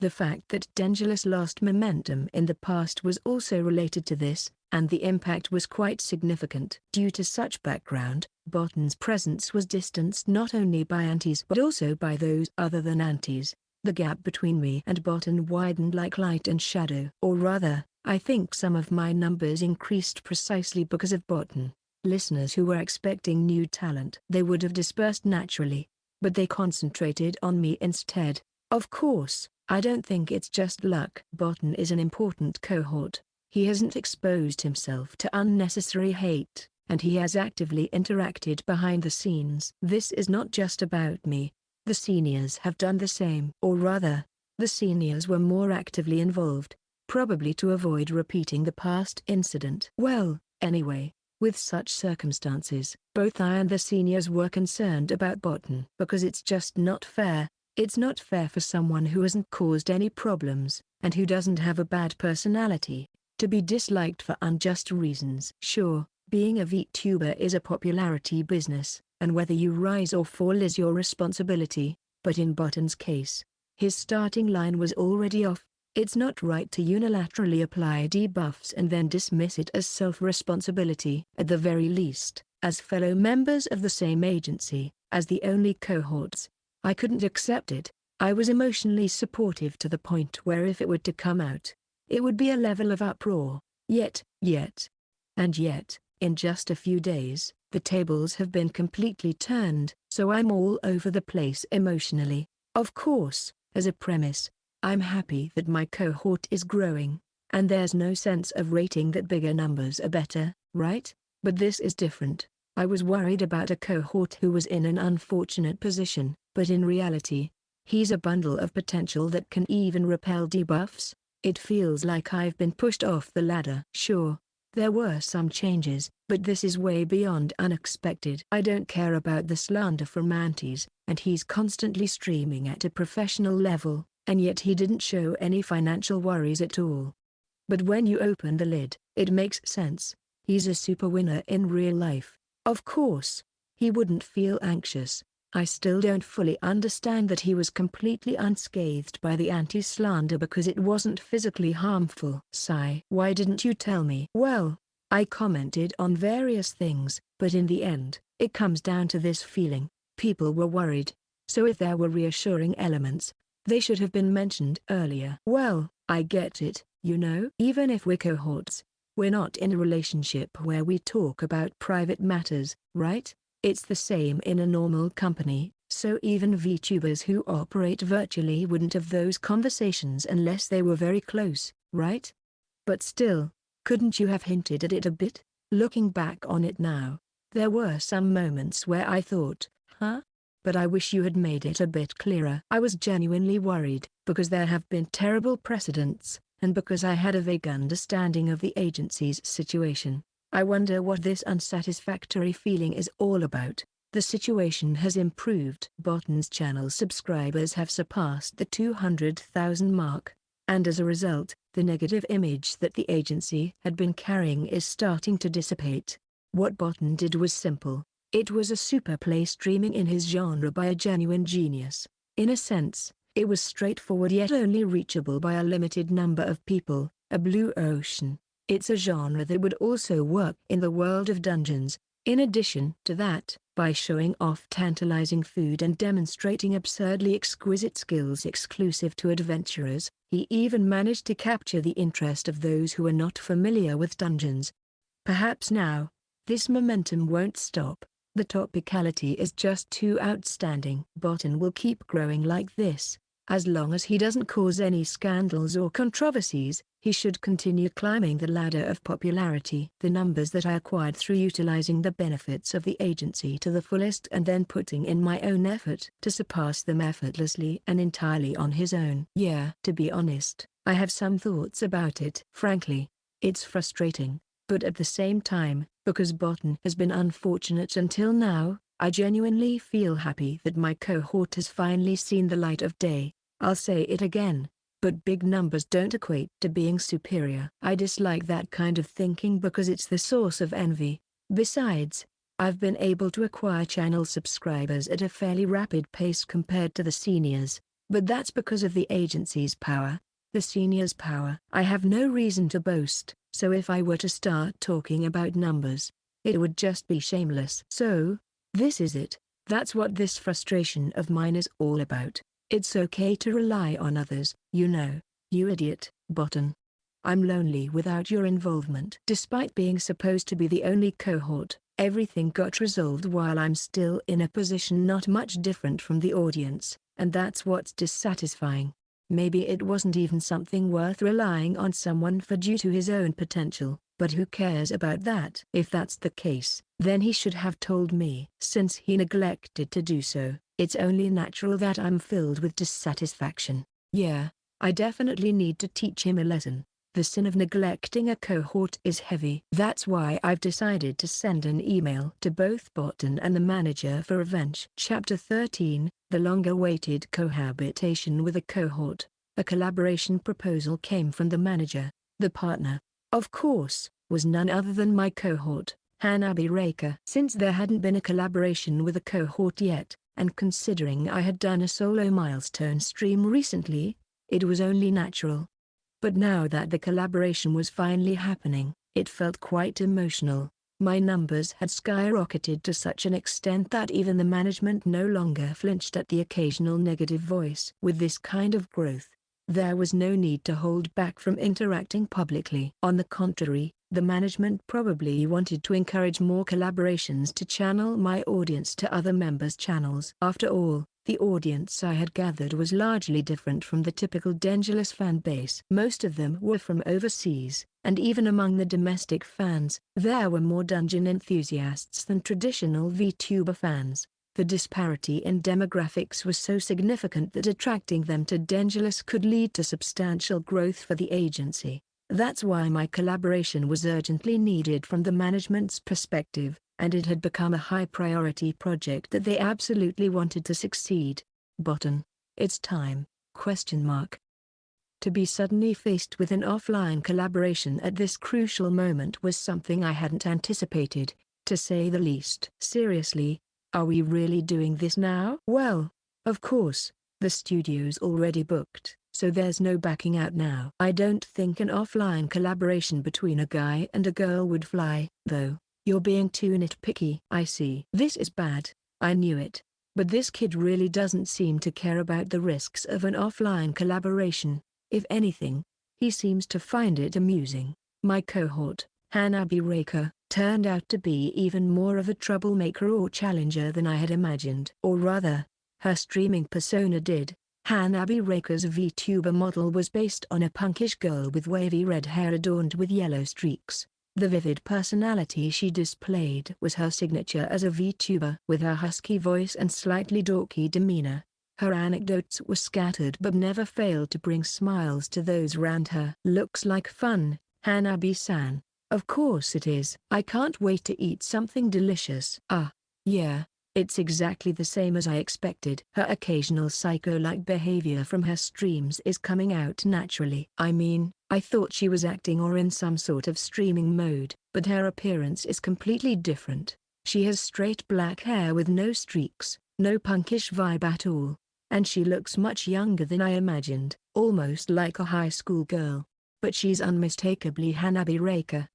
The fact that Dangerous lost momentum in the past was also related to this, and the impact was quite significant. Due to such background, Botton's presence was distanced not only by antis but also by those other than antis. The gap between me and Botton widened like light and shadow. Or rather, I think some of my numbers increased precisely because of Botton. Listeners who were expecting new talent, they would have dispersed naturally, but they concentrated on me instead. Of course, I don't think it's just luck. Botton is an important cohort. He hasn't exposed himself to unnecessary hate, and he has actively interacted behind the scenes. This is not just about me. The seniors have done the same. Or rather, the seniors were more actively involved, probably to avoid repeating the past incident. Well, anyway, with such circumstances, both I and the seniors were concerned about Botton. Because it's just not fair. It's not fair for someone who hasn't caused any problems, and who doesn't have a bad personality, to be disliked for unjust reasons. Sure, being a VTuber is a popularity business, and whether you rise or fall is your responsibility, but in Botton's case, his starting line was already off. It's not right to unilaterally apply debuffs and then dismiss it as self-responsibility. At the very least, as fellow members of the same agency, as the only cohorts, I couldn't accept it. I was emotionally supportive to the point where if it were to come out, it would be a level of uproar. Yet, in just a few days, the tables have been completely turned, so I'm all over the place emotionally. Of course, as a premise, I'm happy that my cohort is growing, and there's no sense of rating that bigger numbers are better, right? But this is different. I was worried about a cohort who was in an unfortunate position, but in reality, he's a bundle of potential that can even repel debuffs. It feels like I've been pushed off the ladder. Sure, there were some changes, but this is way beyond unexpected. I don't care about the slander from antis, and he's constantly streaming at a professional level, and yet he didn't show any financial worries at all. But when you open the lid, it makes sense. He's a super winner in real life. Of course, he wouldn't feel anxious. I still don't fully understand that he was completely unscathed by the anti-slander because it wasn't physically harmful. Sigh. Why didn't you tell me? Well, I commented on various things, but in the end, it comes down to this feeling. People were worried. So if there were reassuring elements, they should have been mentioned earlier. Well, I get it, you know. Even if we're cohorts, we're not in a relationship where we talk about private matters, right? It's the same in a normal company, so even VTubers who operate virtually wouldn't have those conversations unless they were very close, right? But still, couldn't you have hinted at it a bit? Looking back on it now, there were some moments where I thought, huh? But I wish you had made it a bit clearer. I was genuinely worried, because there have been terrible precedents, and because I had a vague understanding of the agency's situation. I wonder what this unsatisfactory feeling is all about. The situation has improved. Botton's channel subscribers have surpassed the 200,000 mark, and as a result, the negative image that the agency had been carrying is starting to dissipate. What Botton did was simple. It was a super play streaming in his genre by a genuine genius. In a sense, it was straightforward yet only reachable by a limited number of people, a blue ocean. It's a genre that would also work in the world of dungeons. In addition to that, by showing off tantalizing food and demonstrating absurdly exquisite skills exclusive to adventurers, he even managed to capture the interest of those who are not familiar with dungeons. Perhaps now, this momentum won't stop. The topicality is just too outstanding. Botton will keep growing like this. As long as he doesn't cause any scandals or controversies, he should continue climbing the ladder of popularity. The numbers that I acquired through utilizing the benefits of the agency to the fullest and then putting in my own effort to surpass them effortlessly and entirely on his own. Yeah, to be honest, I have some thoughts about it. Frankly, it's frustrating, but at the same time, because Botton has been unfortunate until now, I genuinely feel happy that my cohort has finally seen the light of day. I'll say it again. But big numbers don't equate to being superior. I dislike that kind of thinking because it's the source of envy. Besides, I've been able to acquire channel subscribers at a fairly rapid pace compared to the seniors, but that's because of the agency's power, the seniors' power. I have no reason to boast, so if I were to start talking about numbers, it would just be shameless. So, this is it. That's what this frustration of mine is all about. It's okay to rely on others, you know, you idiot, Bottom. I'm lonely without your involvement. Despite being supposed to be the only cohort, everything got resolved while I'm still in a position not much different from the audience, and that's what's dissatisfying. Maybe it wasn't even something worth relying on someone for due to his own potential, but who cares about that? If that's the case, then he should have told me. Since he neglected to do so, it's only natural that I'm filled with dissatisfaction. Yeah, I definitely need to teach him a lesson. The sin of neglecting a cohort is heavy. That's why I've decided to send an email to both Bottom and the manager for revenge. Chapter 13, The Long-Awaited Cohabitation with a Cohort. A collaboration proposal came from the manager. The partner, of course, was none other than my cohort, Hanabi Reika. Since there hadn't been a collaboration with a cohort yet, and considering I had done a solo milestone stream recently, it was only natural. But now that the collaboration was finally happening, it felt quite emotional. My numbers had skyrocketed to such an extent that even the management no longer flinched at the occasional negative voice. With this kind of growth, there was no need to hold back from interacting publicly. On the contrary, the management probably wanted to encourage more collaborations to channel my audience to other members' channels. After all, the audience I had gathered was largely different from the typical Dangerous fan base. Most of them were from overseas, and even among the domestic fans, there were more dungeon enthusiasts than traditional VTuber fans. The disparity in demographics was so significant that attracting them to Dangerous could lead to substantial growth for the agency. That's why my collaboration was urgently needed from the management's perspective, and it had become a high-priority project that they absolutely wanted to succeed. Bottom. It's time, ? To be suddenly faced with an offline collaboration at this crucial moment was something I hadn't anticipated, to say the least. Seriously, are we really doing this now? Well, of course, the studio's already booked, so there's no backing out now. I don't think an offline collaboration between a guy and a girl would fly, though. You're being too nitpicky. I see. This is bad, I knew it. But this kid really doesn't seem to care about the risks of an offline collaboration. If anything, he seems to find it amusing. My cohort, Hanabi Reika, turned out to be even more of a troublemaker or challenger than I had imagined. Or rather, her streaming persona did. Hanabi Reika's VTuber model was based on a punkish girl with wavy red hair adorned with yellow streaks. The vivid personality she displayed was her signature as a VTuber. With her husky voice and slightly dorky demeanor, her anecdotes were scattered but never failed to bring smiles to those around her. Looks like fun, Hanabi-san. Of course it is. I can't wait to eat something delicious. Ah, yeah, it's exactly the same as I expected. Her occasional psycho-like behavior from her streams is coming out naturally. I mean, I thought she was acting or in some sort of streaming mode, but her appearance is completely different. She has straight black hair with no streaks, no punkish vibe at all, and she looks much younger than I imagined, almost like a high school girl. But she's unmistakably Hanabi Reika.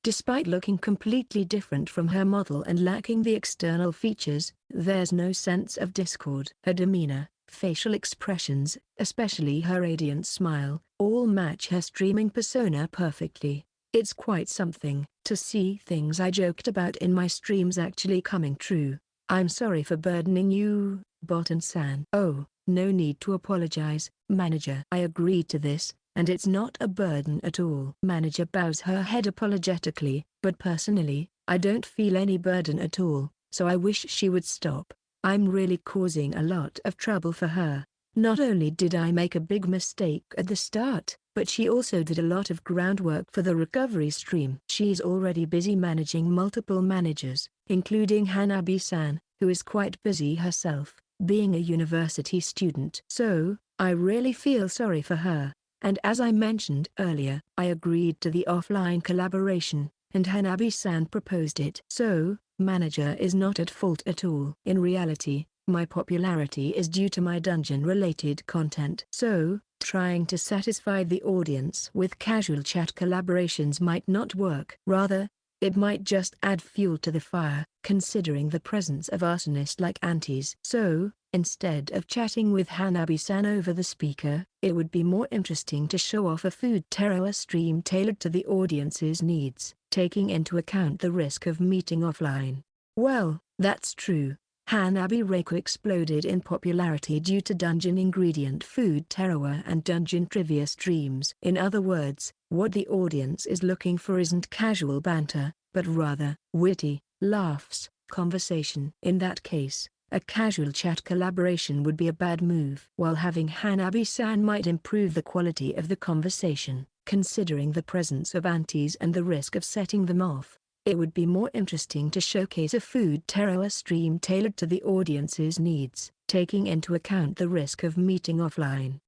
Despite looking completely different from her model and lacking the external features, there's no sense of discord. Her demeanor, facial expressions, especially her radiant smile, all match her streaming persona perfectly. It's quite something to see things I joked about in my streams actually coming true. I'm sorry for burdening you, Bottom-san. Oh, no need to apologize, manager. I agreed to this, and it's not a burden at all. Manager bows her head apologetically, but personally, I don't feel any burden at all, so I wish she would stop. I'm really causing a lot of trouble for her. Not only did I make a big mistake at the start, but she also did a lot of groundwork for the recovery stream. She's already busy managing multiple managers, including Hanabi-san, who is quite busy herself, being a university student. So, I really feel sorry for her. And as I mentioned earlier, I agreed to the offline collaboration, and Hanabi-san proposed it. So, manager is not at fault at all. In reality, my popularity is due to my dungeon-related content. So, trying to satisfy the audience with casual chat collaborations might not work. Rather, it might just add fuel to the fire, considering the presence of arsonists like aunties. So, instead of chatting with Hanabi-san over the speaker, it would be more interesting to show off a food terror stream tailored to the audience's needs, taking into account the risk of meeting offline. Well, that's true. Hanabi Reiko exploded in popularity due to dungeon ingredient food terror and dungeon trivia streams. In other words, what the audience is looking for isn't casual banter, but rather witty laughs, conversation. In that case, a casual chat collaboration would be a bad move. While having Hanabi-san might improve the quality of the conversation, considering the presence of aunties and the risk of setting them off, it would be more interesting to showcase a food terror stream tailored to the audience's needs, taking into account the risk of meeting offline.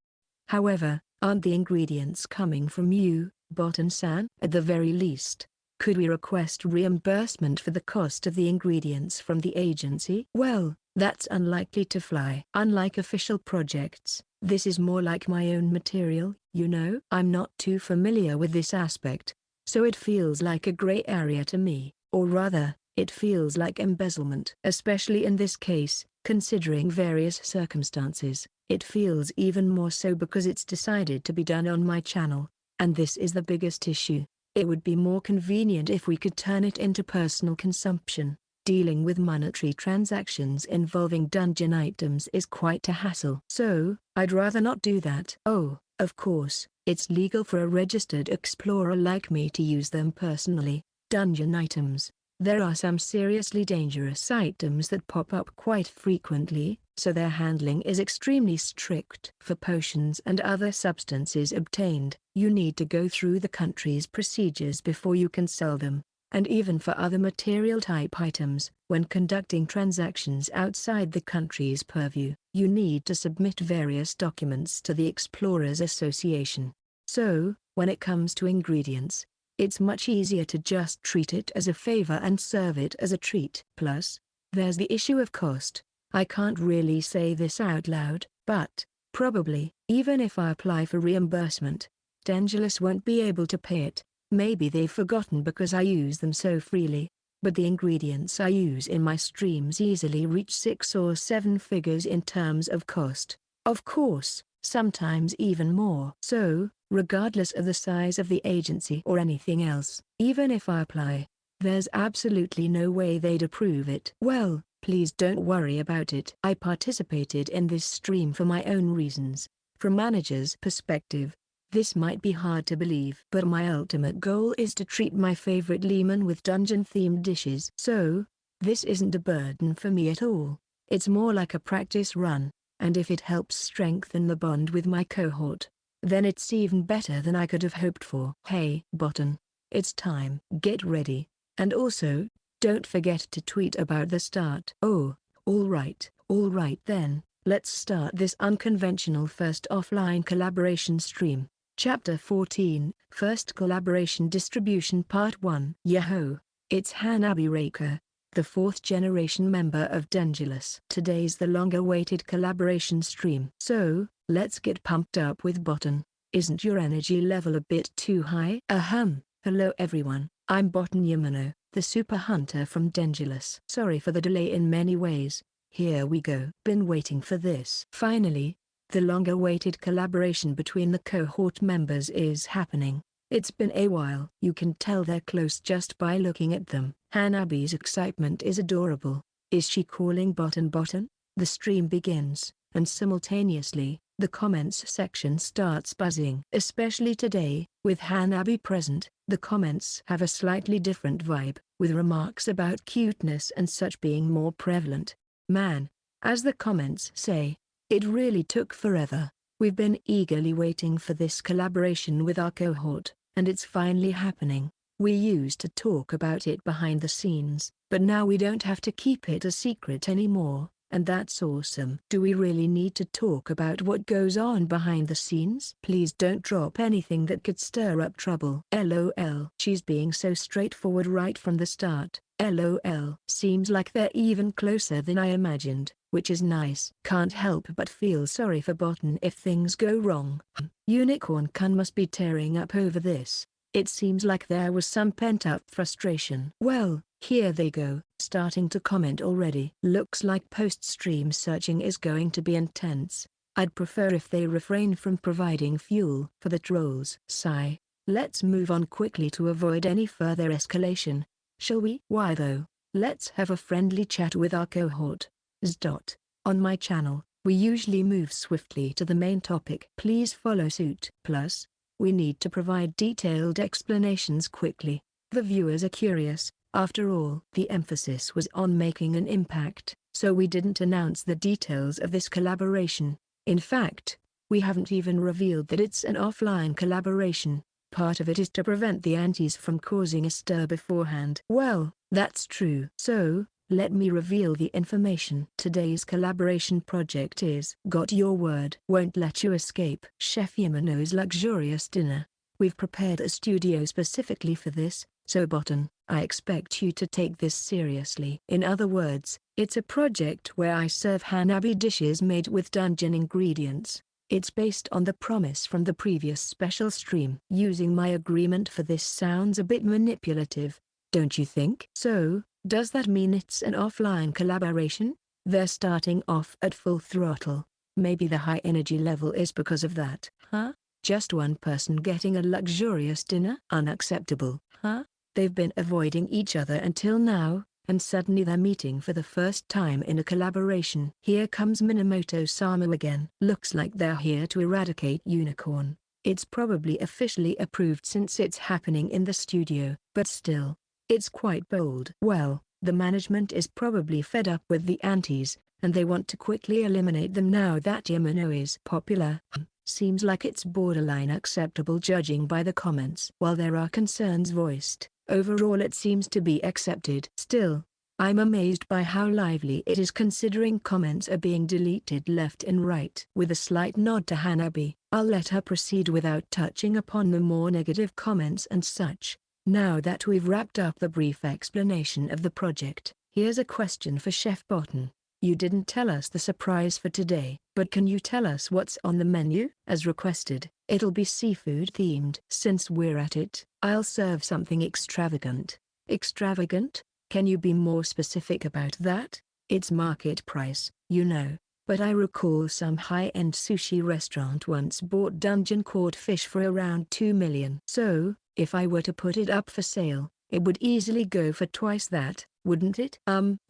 However, aren't the ingredients coming from you, Botan-san? At the very least, could we request reimbursement for the cost of the ingredients from the agency? Well, that's unlikely to fly. Unlike official projects, this is more like my own material, you know? I'm not too familiar with this aspect, so it feels like a gray area to me, or rather, it feels like embezzlement. Especially in this case, considering various circumstances, it feels even more so because it's decided to be done on my channel, and this is the biggest issue. It would be more convenient if we could turn it into personal consumption. Dealing with monetary transactions involving dungeon items is quite a hassle. So, I'd rather not do that. Oh, of course, it's legal for a registered explorer like me to use them personally. Dungeon items. There are some seriously dangerous items that pop up quite frequently, so their handling is extremely strict. For potions and other substances obtained, you need to go through the country's procedures before you can sell them. And even for other material type items, when conducting transactions outside the country's purview, you need to submit various documents to the Explorers Association. So, when it comes to ingredients, it's much easier to just treat it as a favor and serve it as a treat. Plus, there's the issue of cost. I can't really say this out loud, but, probably, even if I apply for reimbursement, Dangerous won't be able to pay it. Maybe they've forgotten because I use them so freely, but the ingredients I use in my streams easily reach 6 or 7 figures in terms of cost. Of course, sometimes even more. So, regardless of the size of the agency or anything else, even if I apply, there's absolutely no way they'd approve it. Well, please don't worry about it. I participated in this stream for my own reasons. From manager's perspective, this might be hard to believe, but my ultimate goal is to treat my favorite Lehman with dungeon-themed dishes. So, this isn't a burden for me at all. It's more like a practice run, and if it helps strengthen the bond with my cohort, then it's even better than I could have hoped for. Hey, Botan, it's time. Get ready, and also, don't forget to tweet about the start. Oh, all right then, let's start this unconventional first offline collaboration stream. Chapter 14, First Collaboration Distribution Part 1. Yahoo! It's Hanabi Reiko, the 4th generation member of Dangerous. Today's the long-awaited collaboration stream. So, let's get pumped up with Botan. Isn't your energy level a bit too high? Hello everyone, I'm Botan Yamano, the super hunter from Dangerous. Sorry for the delay in many ways. Here we go. Been waiting for this. Finally, the long-awaited collaboration between the cohort members is happening. It's been a while. You can tell they're close just by looking at them. Hanabi's excitement is adorable. Is she calling Botan? The stream begins, and simultaneously, the comments section starts buzzing. Especially today, with Hanabi present, the comments have a slightly different vibe, with remarks about cuteness and such being more prevalent. Man, as the comments say, it really took forever. We've been eagerly waiting for this collaboration with our cohort, and it's finally happening. We used to talk about it behind the scenes, but now we don't have to keep it a secret anymore. And that's awesome. Do we really need to talk about what goes on behind the scenes? Please don't drop anything that could stir up trouble. LOL. She's being so straightforward right from the start. LOL. Seems like they're even closer than I imagined, which is nice. Can't help but feel sorry for Botan if things go wrong. Unicorn Kun must be tearing up over this. It seems like there was some pent-up frustration. Well, here they go, starting to comment already. Looks like post-stream searching is going to be intense. I'd prefer if they refrain from providing fuel for the trolls. Sigh. Let's move on quickly to avoid any further escalation. Shall we? Why though? Let's have a friendly chat with our cohort. Zdot. On my channel, we usually move swiftly to the main topic. Please follow suit. Plus, we need to provide detailed explanations quickly. The viewers are curious. After all, the emphasis was on making an impact, so we didn't announce the details of this collaboration. In fact, we haven't even revealed that it's an offline collaboration. Part of it is to prevent the antis from causing a stir beforehand. Well, that's true. So, let me reveal the information. Today's collaboration project is Got Your Word. Won't let you escape. Chef Yamano's luxurious dinner. We've prepared a studio specifically for this, so Botan, I expect you to take this seriously. In other words, it's a project where I serve Hanabi dishes made with dungeon ingredients. It's based on the promise from the previous special stream. Using my agreement for this sounds a bit manipulative, don't you think? So, does that mean it's an offline collaboration? They're starting off at full throttle. Maybe the high energy level is because of that. Huh? Just one person getting a luxurious dinner? Unacceptable. Huh? They've been avoiding each other until now, and suddenly they're meeting for the first time in a collaboration. Here comes Minamoto-sama again. Looks like they're here to eradicate Unicorn. It's probably officially approved since it's happening in the studio, but still, it's quite bold. Well, the management is probably fed up with the antis, and they want to quickly eliminate them now that Yamano is popular. Seems like it's borderline acceptable judging by the comments. While there are concerns voiced, overall it seems to be accepted. Still, I'm amazed by how lively it is considering comments are being deleted left and right. With a slight nod to Hanabi, I'll let her proceed without touching upon the more negative comments and such. Now that we've wrapped up the brief explanation of the project, here's a question for Chef Botan. You didn't tell us the surprise for today, but can you tell us what's on the menu? As requested, it'll be seafood themed. Since we're at it, I'll serve something extravagant. Extravagant? Can you be more specific about that? It's market price, you know, but I recall some high-end sushi restaurant once bought dungeon caught fish for around 2 million. So, if I were to put it up for sale, it would easily go for twice that, wouldn't it?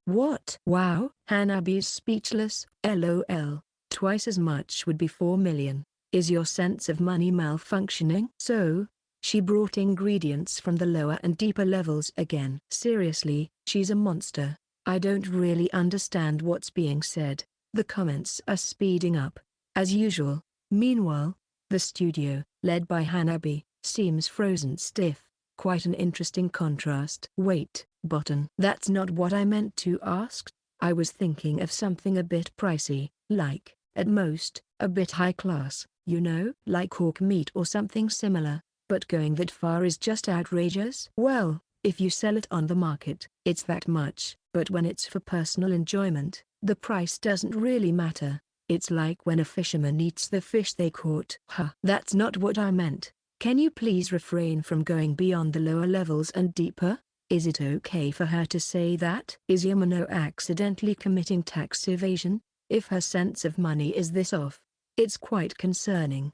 What? Wow. Hanabi's speechless. LOL. Twice as much would be 4 million. Is your sense of money malfunctioning? So, she brought ingredients from the lower and deeper levels again. Seriously, she's a monster. I don't really understand what's being said. The comments are speeding up, as usual. Meanwhile, the studio, led by Hanabi, seems frozen stiff. Quite an interesting contrast. Wait, Botan. That's not what I meant to ask. I was thinking of something a bit pricey, like, at most, a bit high class, you know? Like hawk meat or something similar, but going that far is just outrageous. Well, if you sell it on the market, it's that much, but when it's for personal enjoyment, the price doesn't really matter. It's like when a fisherman eats the fish they caught. Huh. That's not what I meant. Can you please refrain from going beyond the lower levels and deeper? Is it okay for her to say that? Is Yamano accidentally committing tax evasion? If her sense of money is this off, it's quite concerning.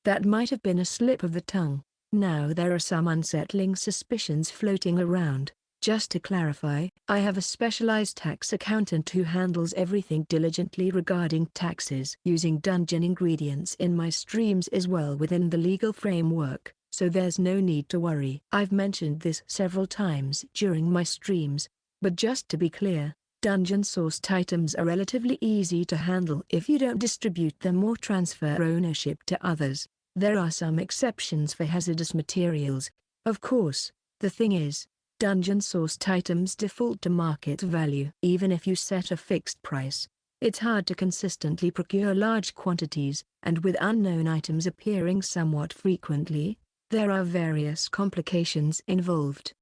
That might have been a slip of the tongue. Now there are some unsettling suspicions floating around. Just to clarify, I have a specialized tax accountant who handles everything diligently regarding taxes. Using dungeon ingredients in my streams is well within the legal framework, so there's no need to worry. I've mentioned this several times during my streams, but just to be clear, dungeon-sourced items are relatively easy to handle if you don't distribute them or transfer ownership to others. There are some exceptions for hazardous materials, of course. The thing is, dungeon-sourced items default to market value. Even if you set a fixed price, It's hard to consistently procure large quantities, and with unknown items appearing somewhat frequently, there are various complications involved.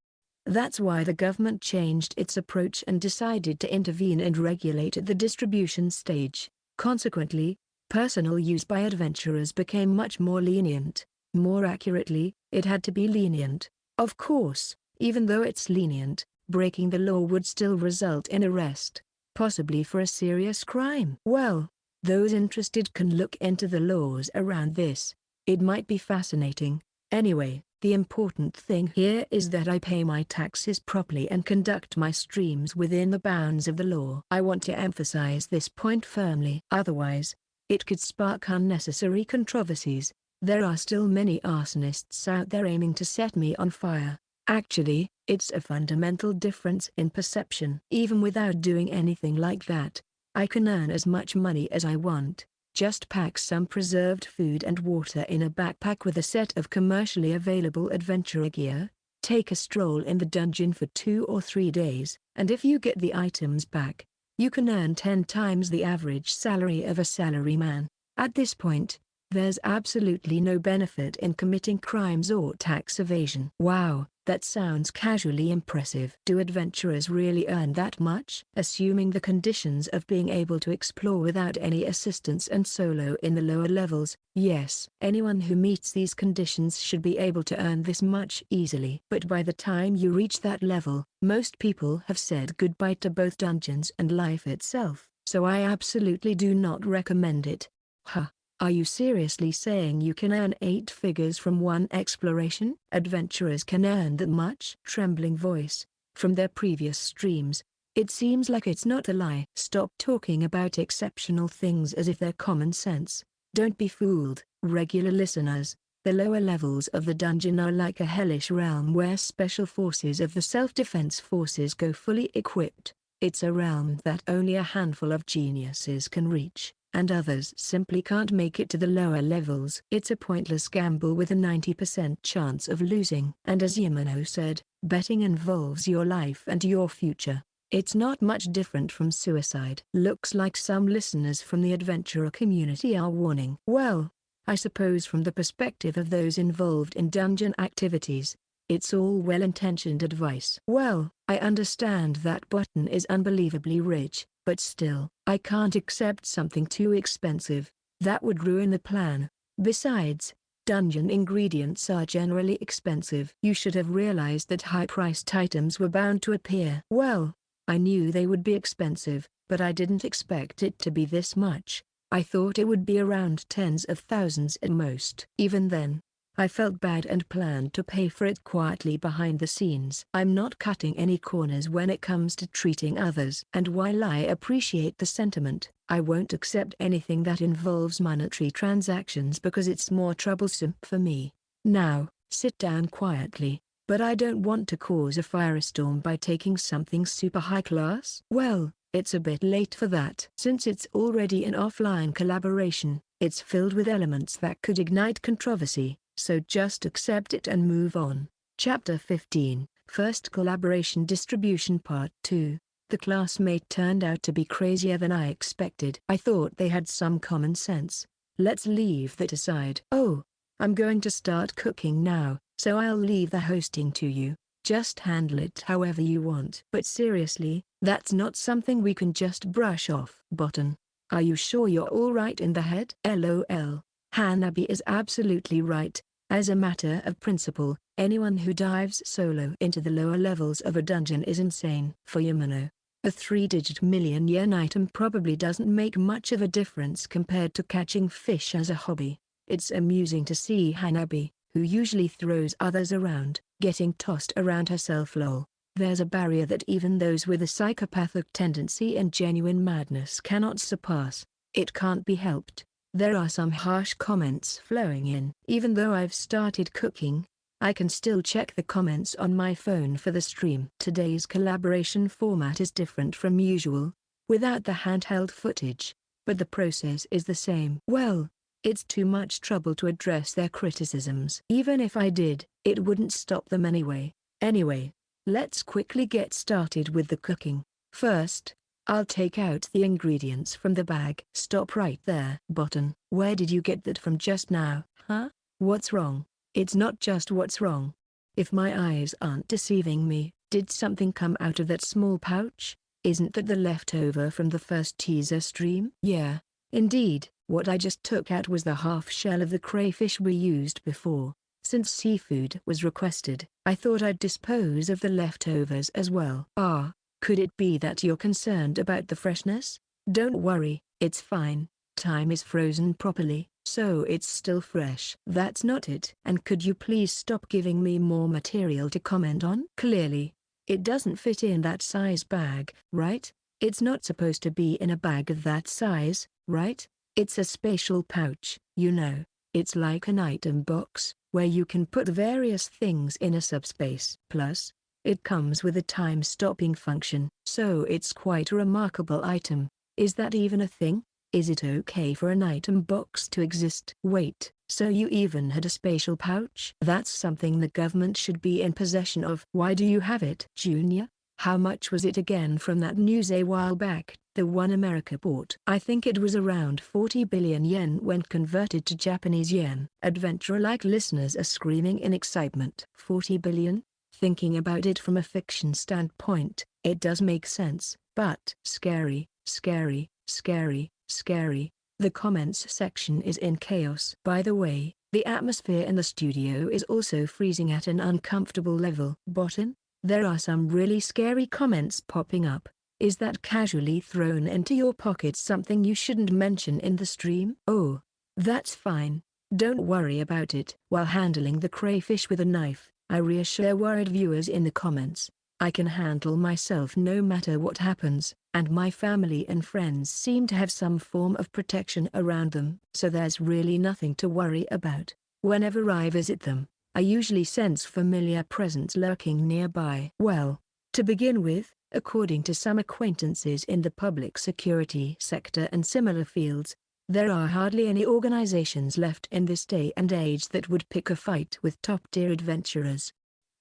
That's why the government changed its approach and decided to intervene and regulate at the distribution stage. Consequently, personal use by adventurers became much more lenient. More accurately, it had to be lenient. Of course, even though it's lenient, breaking the law would still result in arrest, possibly for a serious crime. Well, those interested can look into the laws around this. It might be fascinating. Anyway, the important thing here is that I pay my taxes properly and conduct my streams within the bounds of the law. I want to emphasize this point firmly. Otherwise, it could spark unnecessary controversies. There are still many arsonists out there aiming to set me on fire. Actually, it's a fundamental difference in perception. Even without doing anything like that, I can earn as much money as I want. Just pack some preserved food and water in a backpack with a set of commercially available adventurer gear, take a stroll in the dungeon for 2 or 3 days, and if you get the items back, you can earn 10 times the average salary of a salaryman. At this point, there's absolutely no benefit in committing crimes or tax evasion. Wow, that sounds casually impressive. Do adventurers really earn that much? Assuming the conditions of being able to explore without any assistance and solo in the lower levels, yes. Anyone who meets these conditions should be able to earn this much easily. But by the time you reach that level, most people have said goodbye to both dungeons and life itself. So I absolutely do not recommend it. Huh. Are you seriously saying you can earn 8 figures from one exploration? Adventurers can earn that much? Trembling voice. From their previous streams, it seems like it's not a lie. Stop talking about exceptional things as if they're common sense. Don't be fooled, regular listeners. The lower levels of the dungeon are like a hellish realm where special forces of the self-defense forces go fully equipped. It's a realm that only a handful of geniuses can reach, and others simply can't make it to the lower levels. It's a pointless gamble with a 90% chance of losing. And as Yamano said, betting involves your life and your future. It's not much different from suicide. Looks like some listeners from the adventurer community are warning. Well, I suppose from the perspective of those involved in dungeon activities, it's all well-intentioned advice. Well, I understand that button is unbelievably rich, but still, I can't accept something too expensive. That would ruin the plan. Besides, dungeon ingredients are generally expensive. You should have realized that high-priced items were bound to appear. Well, I knew they would be expensive, but I didn't expect it to be this much. I thought it would be around tens of thousands at most. Even then, I felt bad and planned to pay for it quietly behind the scenes. I'm not cutting any corners when it comes to treating others. And while I appreciate the sentiment, I won't accept anything that involves monetary transactions because it's more troublesome for me. Now, sit down quietly, but I don't want to cause a firestorm by taking something super high class. Well, it's a bit late for that. Since it's already an offline collaboration, it's filled with elements that could ignite controversy. So just accept it and move on. Chapter 15, First Collaboration Distribution Part 2. The classmate turned out to be crazier than I expected. I thought they had some common sense. Let's leave that aside. Oh, I'm going to start cooking now, so I'll leave the hosting to you. Just handle it however you want. But seriously, that's not something we can just brush off. Button, are you sure you're alright in the head? LOL. Hanabi is absolutely right. As a matter of principle, anyone who dives solo into the lower levels of a dungeon is insane. For Yamano, a 3-digit million yen item probably doesn't make much of a difference compared to catching fish as a hobby. It's amusing to see Hanabi, who usually throws others around, getting tossed around herself. Lol. There's a barrier that even those with a psychopathic tendency and genuine madness cannot surpass. It can't be helped. There are some harsh comments flowing in. Even though I've started cooking, I can still check the comments on my phone for the stream. Today's collaboration format is different from usual, without the handheld footage, but the process is the same. Well, it's too much trouble to address their criticisms. Even if I did, it wouldn't stop them anyway. Anyway, let's quickly get started with the cooking. First, I'll take out the ingredients from the bag. Stop right there. Button. Where did you get that from just now, huh? What's wrong? It's not just what's wrong. If my eyes aren't deceiving me, did something come out of that small pouch? Isn't that the leftover from the first teaser stream? Yeah, indeed. What I just took out was the half shell of the crayfish we used before. Since seafood was requested, I thought I'd dispose of the leftovers as well. Ah, could it be that you're concerned about the freshness? Don't worry, it's fine. Time is frozen properly, so it's still fresh. That's not it. And could you please stop giving me more material to comment on? Clearly, it doesn't fit in that size bag, right? It's not supposed to be in a bag of that size, right? It's a spatial pouch, you know. It's like an item box, where you can put various things in a subspace. Plus, it comes with a time-stopping function, so it's quite a remarkable item. Is that even a thing? Is it okay for an item box to exist? Wait, so you even had a spatial pouch? That's something the government should be in possession of. Why do you have it? Junior? How much was it again from that news a while back, the one America bought? I think it was around 40 billion yen when converted to Japanese yen. Adventurer-like listeners are screaming in excitement. 40 billion? Thinking about it from a fiction standpoint, it does make sense, but scary, scary, scary, scary. The comments section is in chaos. By the way, the atmosphere in the studio is also freezing at an uncomfortable level. Bottom? There are some really scary comments popping up. Is that casually thrown into your pocket something you shouldn't mention in the stream? Oh, that's fine. Don't worry about it. While handling the crayfish with a knife, I reassure worried viewers in the comments. I can handle myself no matter what happens, and my family and friends seem to have some form of protection around them, so there's really nothing to worry about. Whenever I visit them, I usually sense familiar presence lurking nearby. Well, to begin with, according to some acquaintances in the public security sector and similar fields, there are hardly any organizations left in this day and age that would pick a fight with top-tier adventurers.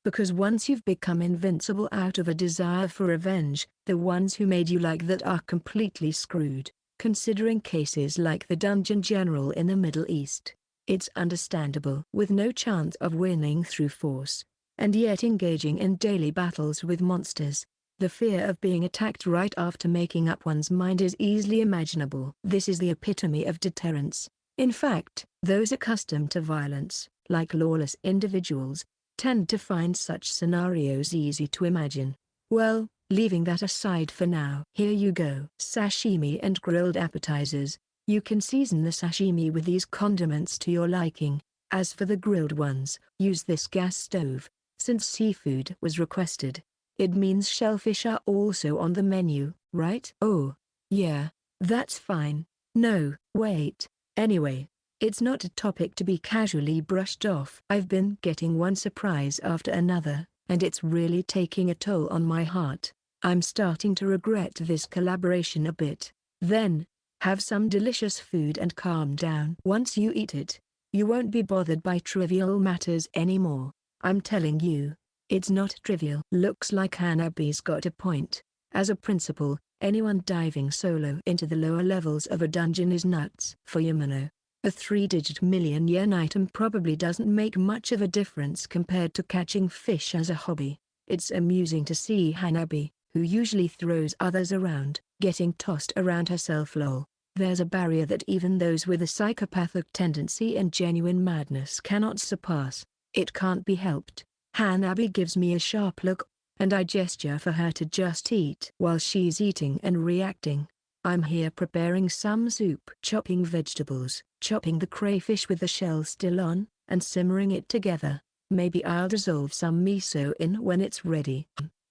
Because once you've become invincible out of a desire for revenge, the ones who made you like that are completely screwed. Considering cases like the Dungeon General in the Middle East, it's understandable. With no chance of winning through force, and yet engaging in daily battles with monsters, the fear of being attacked right after making up one's mind is easily imaginable. This is the epitome of deterrence. In fact, those accustomed to violence, like lawless individuals, tend to find such scenarios easy to imagine. Well, leaving that aside for now. Here you go. Sashimi and grilled appetizers. You can season the sashimi with these condiments to your liking. As for the grilled ones, use this gas stove. Since seafood was requested, it means shellfish are also on the menu, right? Oh, yeah, that's fine. No, wait. Anyway, it's not a topic to be casually brushed off. I've been getting one surprise after another, and it's really taking a toll on my heart. I'm starting to regret this collaboration a bit. Then, have some delicious food and calm down. Once you eat it, you won't be bothered by trivial matters anymore. I'm telling you, it's not trivial. Looks like Hanabi's got a point. As a principle, anyone diving solo into the lower levels of a dungeon is nuts. For Yamano, a 3-digit million yen item probably doesn't make much of a difference compared to catching fish as a hobby. It's amusing to see Hanabi, who usually throws others around, getting tossed around herself. Lol. There's a barrier that even those with a psychopathic tendency and genuine madness cannot surpass. It can't be helped. Hanabi gives me a sharp look, and I gesture for her to just eat. While she's eating and reacting, I'm here preparing some soup. Chopping vegetables, chopping the crayfish with the shell still on, and simmering it together. Maybe I'll dissolve some miso in when it's ready.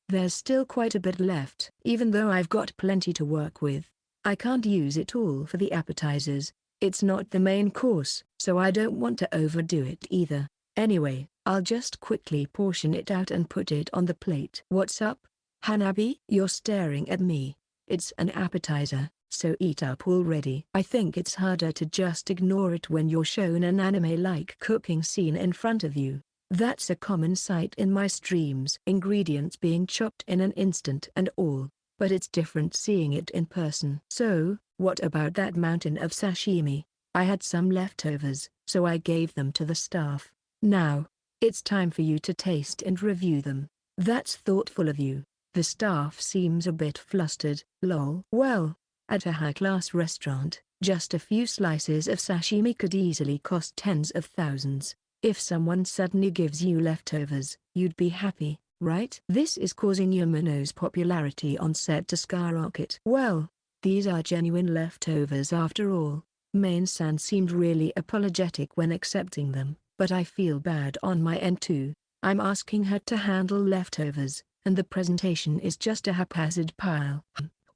There's still quite a bit left. Even though I've got plenty to work with, I can't use it all for the appetizers. It's not the main course, so I don't want to overdo it either. Anyway, I'll just quickly portion it out and put it on the plate. What's up, Hanabi? You're staring at me. It's an appetizer, so eat up already. I think it's harder to just ignore it when you're shown an anime-like cooking scene in front of you. That's a common sight in my streams. Ingredients being chopped in an instant and all. but it's different seeing it in person. So, what about that mountain of sashimi? I had some leftovers, so I gave them to the staff. Now, it's time for you to taste and review them. That's thoughtful of you. The staff seems a bit flustered, lol. Well, at a high-class restaurant, just a few slices of sashimi could easily cost tens of thousands. If someone suddenly gives you leftovers, you'd be happy, right? This is causing Yamano's popularity on set to skyrocket. Well, these are genuine leftovers after all. Main-san seemed really apologetic when accepting them, but I feel bad on my end too. I'm asking her to handle leftovers, and the presentation is just a haphazard pile.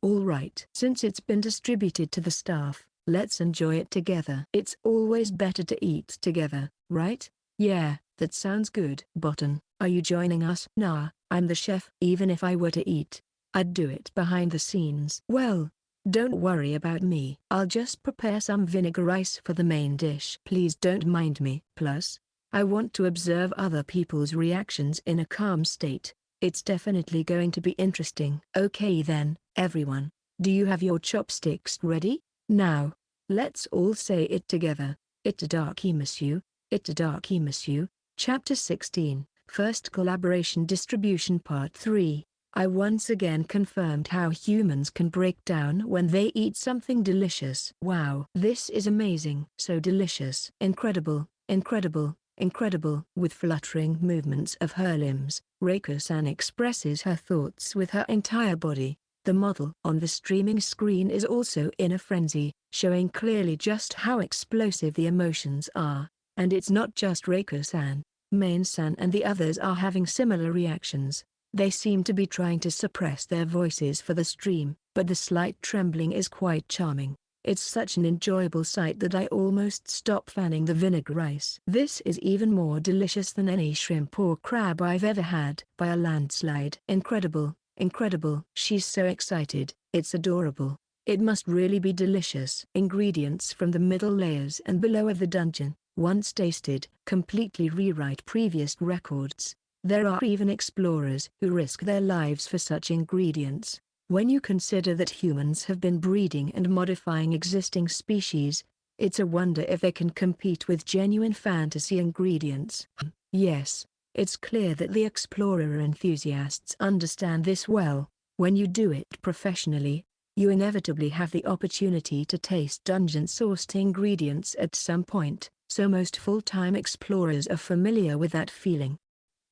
Alright. Since it's been distributed to the staff, let's enjoy it together. It's always better to eat together, right? Yeah, that sounds good. Botan, are you joining us? Nah, I'm the chef. Even if I were to eat, I'd do it behind the scenes. Well, don't worry about me. I'll just prepare some vinegar rice for the main dish. Please don't mind me. Plus, I want to observe other people's reactions in a calm state. It's definitely going to be interesting. Okay then, everyone, do you have your chopsticks ready? Now, let's all say it together. Itadakimasu, Itadakimasu. Chapter 16, First Collaboration Distribution Part 3. I once again confirmed how humans can break down when they eat something delicious. Wow. This is amazing. So delicious. Incredible, incredible, incredible. With fluttering movements of her limbs, Reiko-san expresses her thoughts with her entire body. The model on the streaming screen is also in a frenzy, showing clearly just how explosive the emotions are. And it's not just Reiko-san. Main-san and the others are having similar reactions. They seem to be trying to suppress their voices for the stream, but the slight trembling is quite charming. It's such an enjoyable sight that I almost stop fanning the vinegar rice. This is even more delicious than any shrimp or crab I've ever had. By a landslide. Incredible, incredible. She's so excited. It's adorable. It must really be delicious. Ingredients from the middle layers and below of the dungeon, once tasted, completely rewrite previous records. There are even explorers who risk their lives for such ingredients. When you consider that humans have been breeding and modifying existing species, it's a wonder if they can compete with genuine fantasy ingredients. Yes, it's clear that the explorer enthusiasts understand this well. When you do it professionally, you inevitably have the opportunity to taste dungeon-sourced ingredients at some point, so most full-time explorers are familiar with that feeling.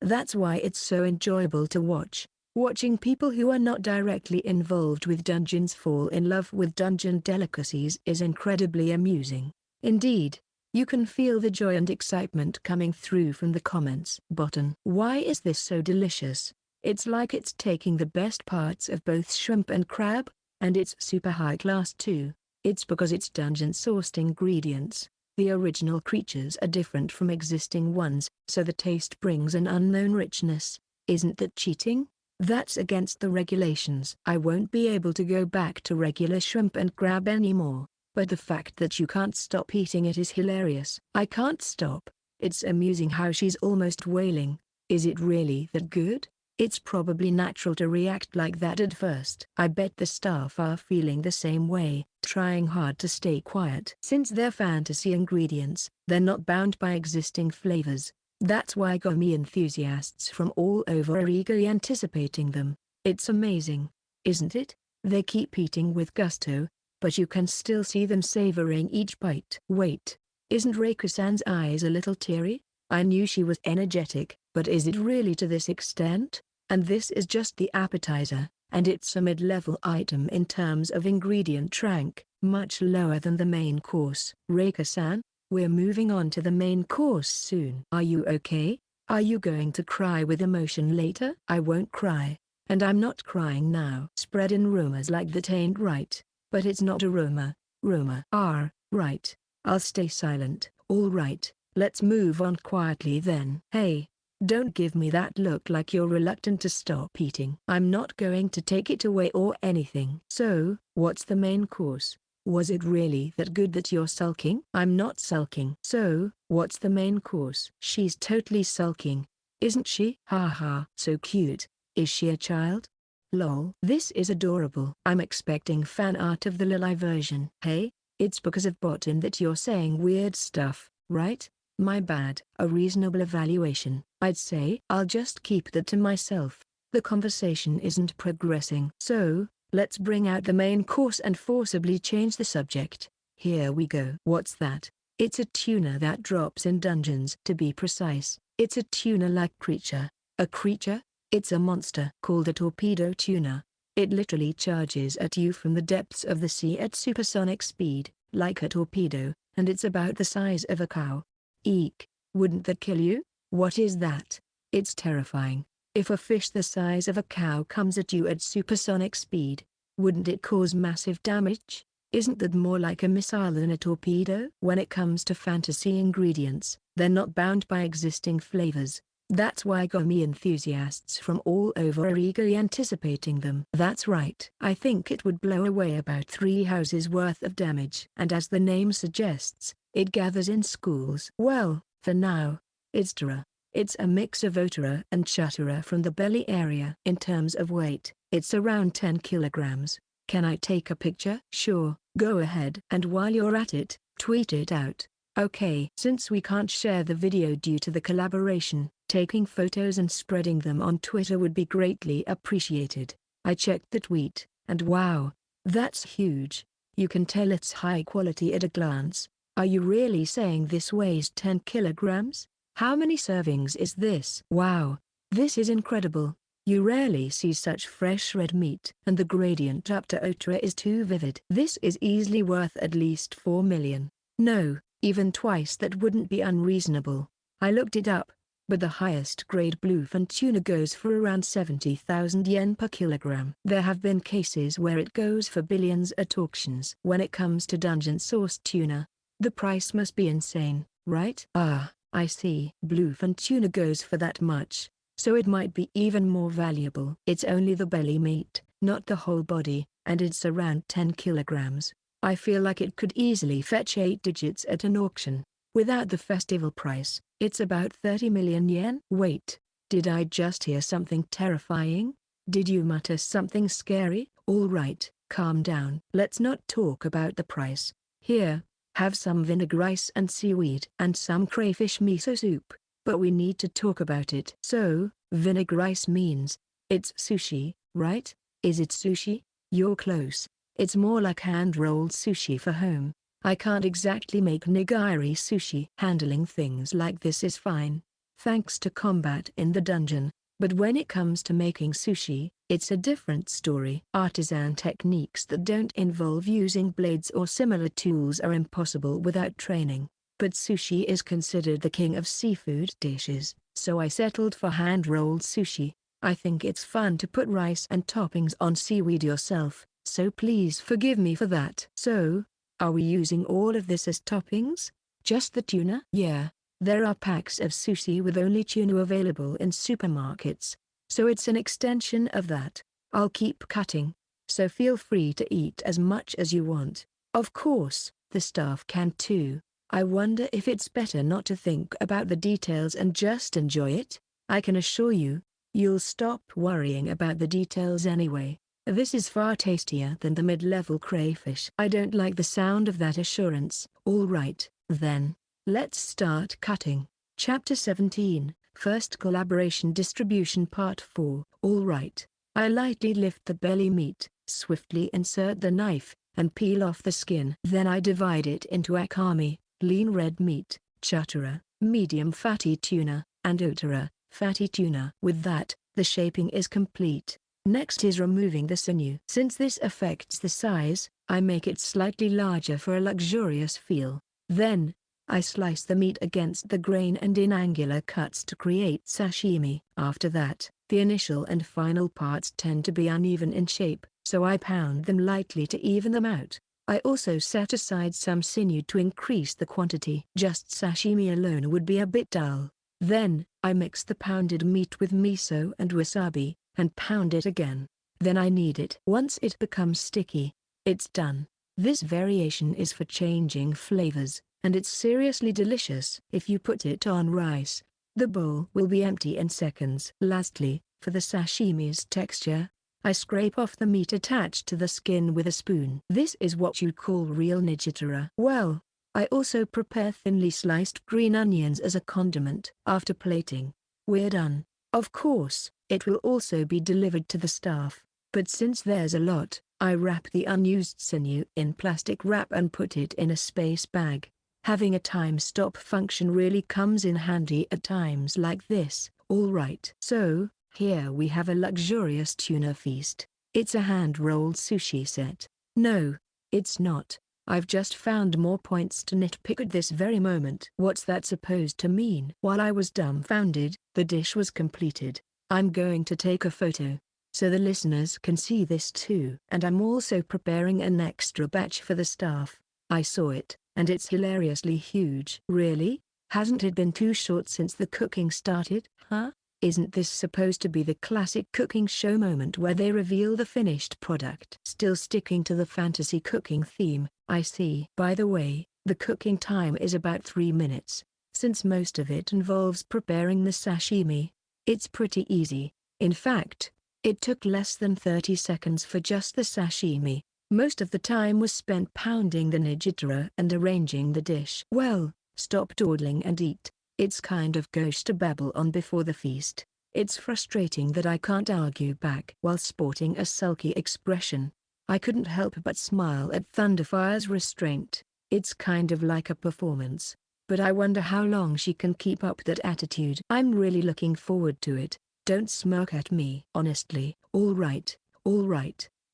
That's why it's so enjoyable to watch. Watching people who are not directly involved with dungeons fall in love with dungeon delicacies is incredibly amusing. Indeed, you can feel the joy and excitement coming through from the comments. Botan, why is this so delicious? It's like it's taking the best parts of both shrimp and crab, and it's super high class too. It's because it's dungeon-sourced ingredients. The original creatures are different from existing ones, so the taste brings an unknown richness. Isn't that cheating? That's against the regulations. I won't be able to go back to regular shrimp and crab anymore, but the fact that you can't stop eating it is hilarious. I can't stop. It's amusing how she's almost wailing. Is it really that good? It's probably natural to react like that at first. I bet the staff are feeling the same way, trying hard to stay quiet. Since they're fantasy ingredients, they're not bound by existing flavors. That's why gummy enthusiasts from all over are eagerly anticipating them. It's amazing, isn't it? They keep eating with gusto, but you can still see them savoring each bite. Wait, isn't Reiko-san's eyes a little teary? I knew she was energetic, but is it really to this extent? And this is just the appetizer, and it's a mid-level item in terms of ingredient rank, much lower than the main course. Reiko-san, we're moving on to the main course soon. Are you okay? Are you going to cry with emotion later? I won't cry, and I'm not crying now. Spreading rumors like that ain't right, but it's not a rumor. Rumor. Right. I'll stay silent. All right, let's move on quietly then. Hey. Don't give me that look like you're reluctant to stop eating. I'm not going to take it away or anything. So, what's the main course? Was it really that good that you're sulking? I'm not sulking. So, what's the main course? She's totally sulking, isn't she? Haha. So cute. Is she a child? Lol. This is adorable. I'm expecting fan art of the Lily version. Hey, it's because of bottom that you're saying weird stuff, right? My bad. A reasonable evaluation. I'd say I'll just keep that to myself. The conversation isn't progressing. So, let's bring out the main course and forcibly change the subject. Here we go. What's that? It's a tuna that drops in dungeons. To be precise, it's a tuna-like creature. A creature? It's a monster called a torpedo tuna. It literally charges at you from the depths of the sea at supersonic speed, like a torpedo, and it's about the size of a cow. Eek, wouldn't that kill you? What is that? It's terrifying. If a fish the size of a cow comes at you at supersonic speed, wouldn't it cause massive damage? Isn't that more like a missile than a torpedo? When it comes to fantasy ingredients, they're not bound by existing flavors. That's why gummy enthusiasts from all over are eagerly anticipating them. That's right. I think it would blow away about 3 houses worth of damage. And as the name suggests, it gathers in schools. Well, for now, it's Tara. It's a mix of Otara and Chatara from the belly area. In terms of weight, it's around 10 kilograms. Can I take a picture? Sure, go ahead. And while you're at it, tweet it out. Okay. Since we can't share the video due to the collaboration, taking photos and spreading them on Twitter would be greatly appreciated. I checked the tweet, and wow, that's huge. You can tell it's high quality at a glance. Are you really saying this weighs 10 kilograms? How many servings is this? Wow, this is incredible. You rarely see such fresh red meat. And the gradient up to Otara is too vivid. This is easily worth at least 4 million. No, even twice that wouldn't be unreasonable. I looked it up, but the highest grade bluefin tuna goes for around 70,000 yen per kilogram. There have been cases where it goes for billions at auctions. When it comes to dungeon-sourced tuna, the price must be insane, right? Ah, I see. Bluefin tuna goes for that much, so it might be even more valuable. It's only the belly meat, not the whole body, and it's around 10 kilograms. I feel like it could easily fetch 8 digits at an auction. Without the festival price, it's about 30 million yen. Wait, did I just hear something terrifying? Did you mutter something scary? All right, calm down. Let's not talk about the price. Here, have some vinegar rice and seaweed and some crayfish miso soup, but we need to talk about it. So, vinegar rice means, it's sushi, right? Is it sushi? You're close. It's more like hand-rolled sushi for home. I can't exactly make nigiri sushi. Handling things like this is fine, thanks to combat in the dungeon, but when it comes to making sushi, it's a different story. Artisan techniques that don't involve using blades or similar tools are impossible without training, but sushi is considered the king of seafood dishes, so I settled for hand-rolled sushi. I think it's fun to put rice and toppings on seaweed yourself, so please forgive me for that. So, are we using all of this as toppings? Just the tuna? Yeah, there are packs of sushi with only tuna available in supermarkets, so it's an extension of that. I'll keep cutting, so feel free to eat as much as you want. Of course, the staff can too. I wonder if it's better not to think about the details and just enjoy it. I can assure you, you'll stop worrying about the details anyway. This is far tastier than the mid-level crayfish. I don't like the sound of that assurance. Alright, then, let's start cutting. Chapter 17, First Collaboration Distribution Part 4. Alright, I lightly lift the belly meat, swiftly insert the knife, and peel off the skin. Then I divide it into akami, lean red meat, chatara, medium fatty tuna, and otara, fatty tuna. With that, the shaping is complete. Next is removing the sinew. Since this affects the size, I make it slightly larger for a luxurious feel. Then, I slice the meat against the grain and in angular cuts to create sashimi. After that, the initial and final parts tend to be uneven in shape, so I pound them lightly to even them out. I also set aside some sinew to increase the quantity. Just sashimi alone would be a bit dull. Then, I mix the pounded meat with miso and wasabi, and pound it again. Then I knead it. Once it becomes sticky, it's done. This variation is for changing flavors, and it's seriously delicious. If you put it on rice, the bowl will be empty in seconds. Lastly, for the sashimi's texture, I scrape off the meat attached to the skin with a spoon. This is what you call real Nijitara. Well, I also prepare thinly sliced green onions as a condiment. After plating, we're done. Of course, it will also be delivered to the staff, but since there's a lot, I wrap the unused sinew in plastic wrap and put it in a space bag. Having a time-stop function really comes in handy at times like this. Alright. So, here we have a luxurious tuna feast. It's a hand-rolled sushi set. No, it's not. I've just found more points to nitpick at this very moment. What's that supposed to mean? While I was dumbfounded, the dish was completed. I'm going to take a photo, so the listeners can see this too. And I'm also preparing an extra batch for the staff. I saw it, and it's hilariously huge. Really? Hasn't it been too short since the cooking started? Huh? Isn't this supposed to be the classic cooking show moment where they reveal the finished product? Still sticking to the fantasy cooking theme, I see. By the way, the cooking time is about 3 minutes. Since most of it involves preparing the sashimi, it's pretty easy. In fact, it took less than 30 seconds for just the sashimi. Most of the time was spent pounding the nijitara and arranging the dish. Well, stop dawdling and eat. It's kind of gauche to babble on before the feast. It's frustrating that I can't argue back. While sporting a sulky expression, I couldn't help but smile at Thunderfire's restraint. It's kind of like a performance, but I wonder how long she can keep up that attitude. I'm really looking forward to it. Don't smirk at me. Honestly. Alright.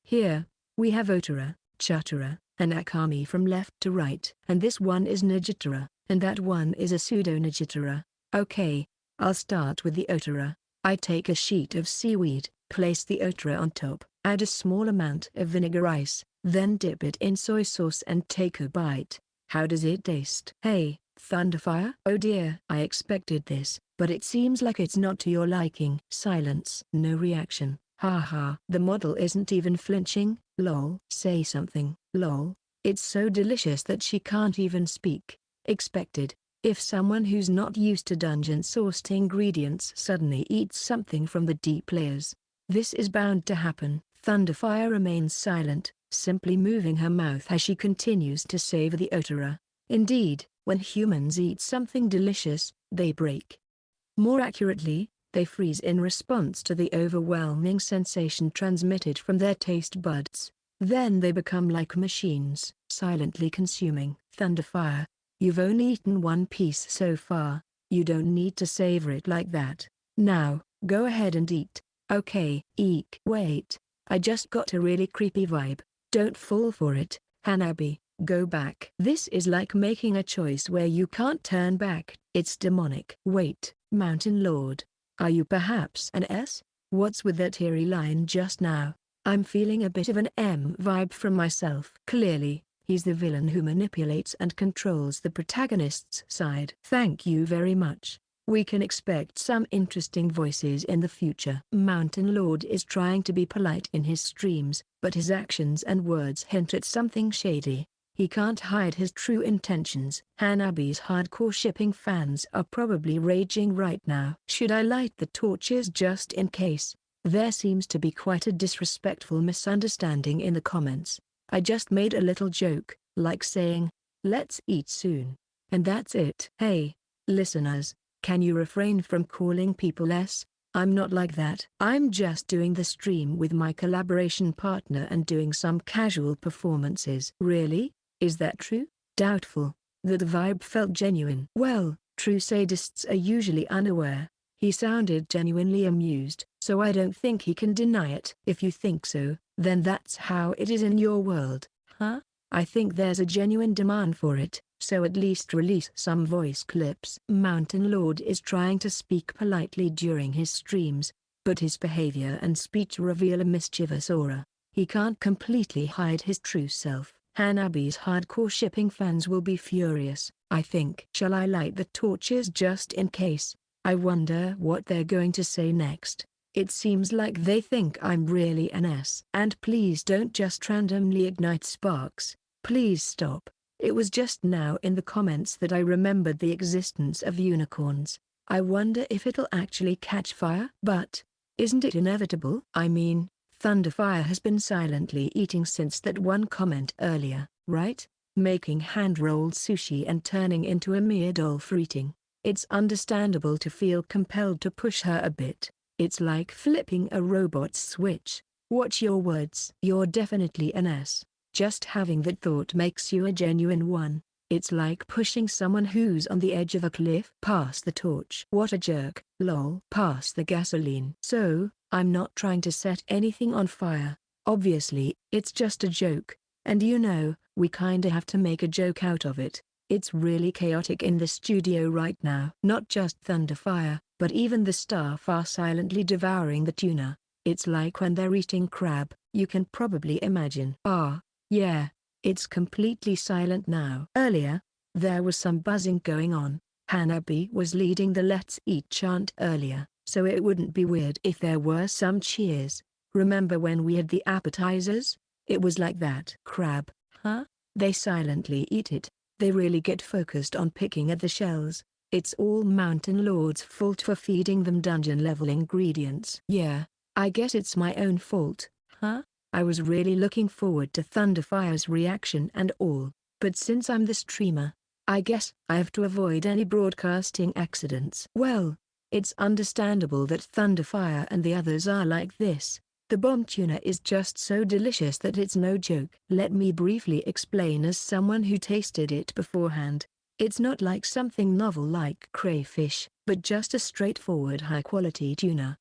Here, we have Otara, Chatara, and Akami from left to right. And this one is Nijitara, and that one is a pseudo-Nijitara. Okay, I'll start with the Otara. I take a sheet of seaweed, place the Otara on top, add a small amount of vinegar ice, then dip it in soy sauce and take a bite. How does it taste? Hey, Thunderfire? Oh dear. I expected this, but it seems like it's not to your liking. Silence. No reaction. Haha. The model isn't even flinching. Lol. Say something. Lol. It's so delicious that she can't even speak. Expected. If someone who's not used to dungeon-sourced ingredients suddenly eats something from the deep layers, this is bound to happen. Thunderfire remains silent, simply moving her mouth as she continues to savor the Otara. Indeed, when humans eat something delicious, they break. More accurately, they freeze in response to the overwhelming sensation transmitted from their taste buds. Then they become like machines, silently consuming. Thunderfire, you've only eaten one piece so far. You don't need to savor it like that. Now, go ahead and eat. Okay. Eek. Wait. I just got a really creepy vibe. Don't fall for it, Hanabi. Go back. This is like making a choice where you can't turn back. It's demonic. Wait, Mountain Lord. Are you perhaps an S? What's with that eerie line just now? I'm feeling a bit of an M vibe from myself. Clearly, he's the villain who manipulates and controls the protagonist's side. Thank you very much. We can expect some interesting voices in the future. Mountain Lord is trying to be polite in his streams, but his actions and words hint at something shady. He can't hide his true intentions. Hanabi's hardcore shipping fans are probably raging right now. Should I light the torches just in case? There seems to be quite a disrespectful misunderstanding in the comments. I just made a little joke, like saying, let's eat soon. And that's it. Hey, listeners, can you refrain from calling people S? I'm not like that. I'm just doing the stream with my collaboration partner and doing some casual performances. Really? Is that true? Doubtful. The vibe felt genuine. Well, true sadists are usually unaware. He sounded genuinely amused, so I don't think he can deny it. If you think so, then that's how it is in your world. Huh? I think there's a genuine demand for it, so at least release some voice clips. Mountain Lord is trying to speak politely during his streams, but his behavior and speech reveal a mischievous aura. He can't completely hide his true self. Hanabi's hardcore shipping fans will be furious, I think. Shall I light the torches just in case? I wonder what they're going to say next. It seems like they think I'm really an S. And please don't just randomly ignite sparks. Please stop. It was just now in the comments that I remembered the existence of unicorns. I wonder if it'll actually catch fire. But, isn't it inevitable? I mean, Thunderfire has been silently eating since that one comment earlier, right? Making hand-rolled sushi and turning into a mere doll for eating. It's understandable to feel compelled to push her a bit. It's like flipping a robot's switch. Watch your words. You're definitely an S. Just having that thought makes you a genuine one. It's like pushing someone who's on the edge of a cliff. Pass the torch. What a jerk. Lol. Pass the gasoline. So, I'm not trying to set anything on fire. Obviously, it's just a joke. And you know, we kinda have to make a joke out of it. It's really chaotic in the studio right now. Not just Thunderfire, but even the staff are silently devouring the tuna. It's like when they're eating crab, you can probably imagine. Yeah. It's completely silent now. Earlier, there was some buzzing going on. Hanabi was leading the Let's Eat chant earlier, so it wouldn't be weird if there were some cheers. Remember when we had the appetizers? It was like that. Crab, huh? They silently eat it. They really get focused on picking at the shells. It's all Mountain Lord's fault for feeding them dungeon-level ingredients. Yeah, I guess it's my own fault, huh? I was really looking forward to Thunderfire's reaction and all, but since I'm the streamer, I guess I have to avoid any broadcasting accidents. Well, it's understandable that Thunderfire and the others are like this. The bomb tuna is just so delicious that it's no joke. Let me briefly explain as someone who tasted it beforehand. It's not like something novel like crayfish, but just a straightforward high-quality tuna.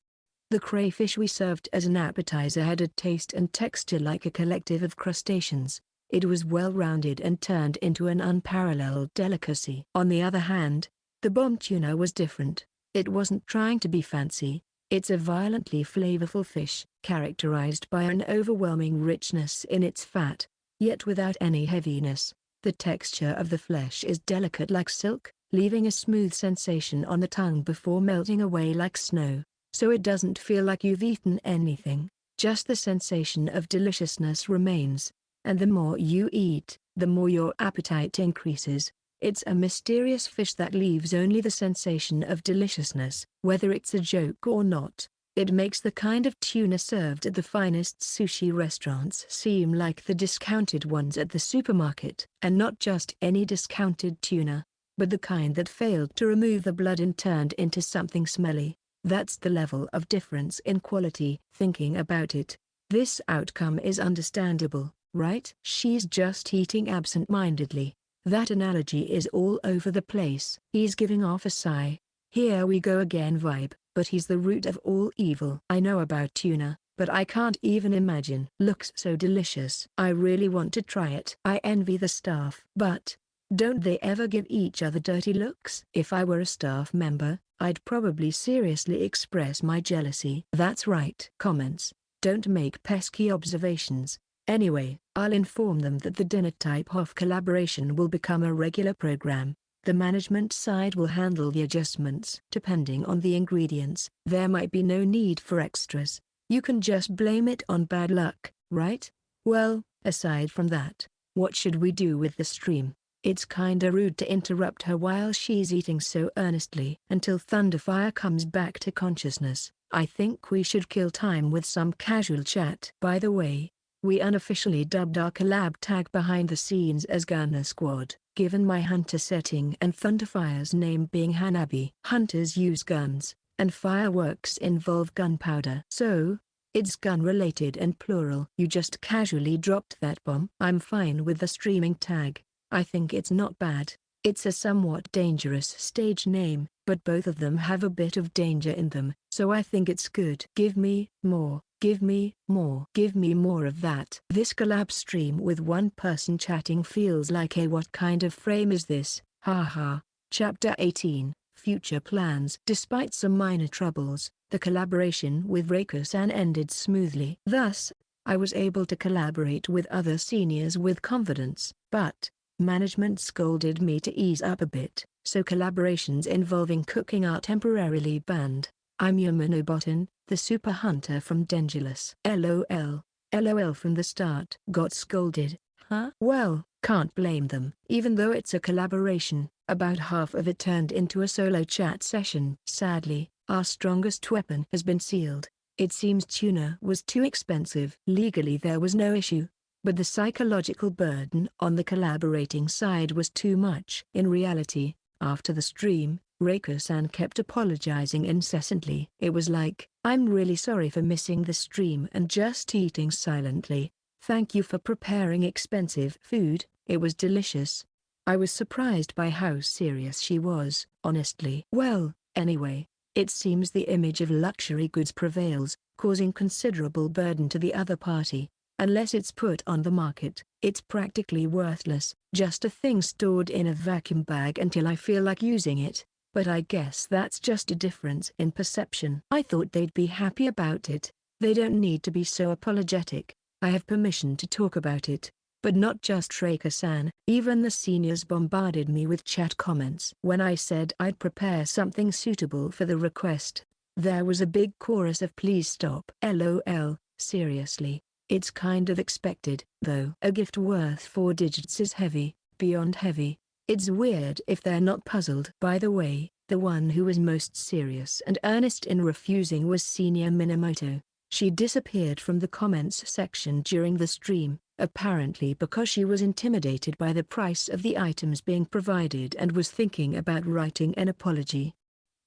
The crayfish we served as an appetizer had a taste and texture like a collective of crustaceans. It was well-rounded and turned into an unparalleled delicacy. On the other hand, the bomb tuna was different. It wasn't trying to be fancy. It's a violently flavorful fish, characterized by an overwhelming richness in its fat, yet without any heaviness. The texture of the flesh is delicate like silk, leaving a smooth sensation on the tongue before melting away like snow. So it doesn't feel like you've eaten anything, just the sensation of deliciousness remains. And the more you eat, the more your appetite increases. It's a mysterious fish that leaves only the sensation of deliciousness. Whether it's a joke or not, it makes the kind of tuna served at the finest sushi restaurants seem like the discounted ones at the supermarket. And not just any discounted tuna, but the kind that failed to remove the blood and turned into something smelly. That's the level of difference in quality. Thinking about it, this outcome is understandable, right? She's just eating absent-mindedly. That analogy is all over the place. He's giving off a sigh. Here we go again vibe, but he's the root of all evil. I know about tuna, but I can't even imagine. Looks so delicious. I really want to try it. I envy the staff. But, don't they ever give each other dirty looks? If I were a staff member, I'd probably seriously express my jealousy. That's right. Comments. Don't make pesky observations. Anyway, I'll inform them that the dinner type of collaboration will become a regular program. The management side will handle the adjustments. Depending on the ingredients, there might be no need for extras. You can just blame it on bad luck, right? Well, aside from that, what should we do with the stream? It's kinda rude to interrupt her while she's eating so earnestly. Until Thunderfire comes back to consciousness, I think we should kill time with some casual chat. By the way, we unofficially dubbed our collab tag behind the scenes as Gunner Squad, given my hunter setting and Thunderfire's name being Hanabi. Hunters use guns, and fireworks involve gunpowder. So, it's gun-related and plural. You just casually dropped that bomb. I'm fine with the streaming tag. I think it's not bad. It's a somewhat dangerous stage name, but both of them have a bit of danger in them, so I think it's good. Give me more, give me more. Give me more of that. This collab stream with one person chatting feels like a what kind of frame is this? Haha. Chapter 18, Future Plans. Despite some minor troubles, the collaboration with Reiko-san ended smoothly. Thus, I was able to collaborate with other seniors with confidence, but management scolded me to ease up a bit, so collaborations involving cooking are temporarily banned. I'm Yamanobotan, the super hunter from Dengulus. LOL. LOL from the start. Got scolded, huh? Well, can't blame them. Even though it's a collaboration, about half of it turned into a solo chat session. Sadly, our strongest weapon has been sealed. It seems tuna was too expensive. Legally there was no issue, but the psychological burden on the collaborating side was too much. In reality, after the stream, Reiko-san kept apologizing incessantly. It was like, "I'm really sorry for missing the stream," and just eating silently. "Thank you for preparing expensive food, it was delicious." I was surprised by how serious she was, honestly. Well, anyway, it seems the image of luxury goods prevails, causing considerable burden to the other party. Unless it's put on the market, it's practically worthless, just a thing stored in a vacuum bag until I feel like using it. But I guess that's just a difference in perception. I thought they'd be happy about it. They don't need to be so apologetic. I have permission to talk about it. But not just Reiko-san, even the seniors bombarded me with chat comments. When I said I'd prepare something suitable for the request, there was a big chorus of "Please stop." LOL, seriously. It's kind of expected, though. A gift worth 4 digits is heavy, beyond heavy. It's weird if they're not puzzled. By the way, the one who was most serious and earnest in refusing was Senior Minamoto. She disappeared from the comments section during the stream, apparently because she was intimidated by the price of the items being provided and was thinking about writing an apology.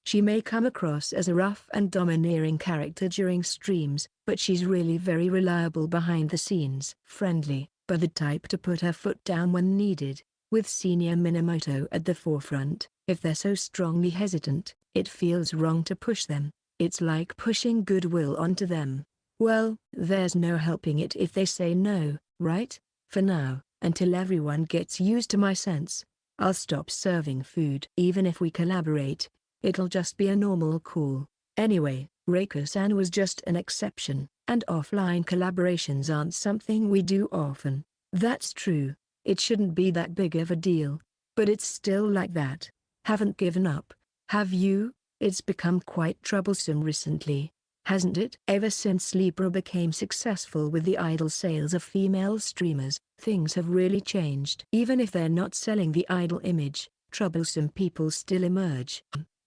She may come across as a rough and domineering character during streams, but she's really very reliable behind the scenes. Friendly, but the type to put her foot down when needed. With Senior Minamoto at the forefront, if they're so strongly hesitant, it feels wrong to push them. It's like pushing goodwill onto them. Well, there's no helping it if they say no, right? For now, until everyone gets used to my sense, I'll stop serving food. Even if we collaborate, it'll just be a normal call. Anyway, Reiko-san was just an exception, and offline collaborations aren't something we do often. That's true. It shouldn't be that big of a deal. But it's still like that. Haven't given up, have you? It's become quite troublesome recently, hasn't it? Ever since Libra became successful with the idol sales of female streamers, things have really changed. Even if they're not selling the idol image, troublesome people still emerge.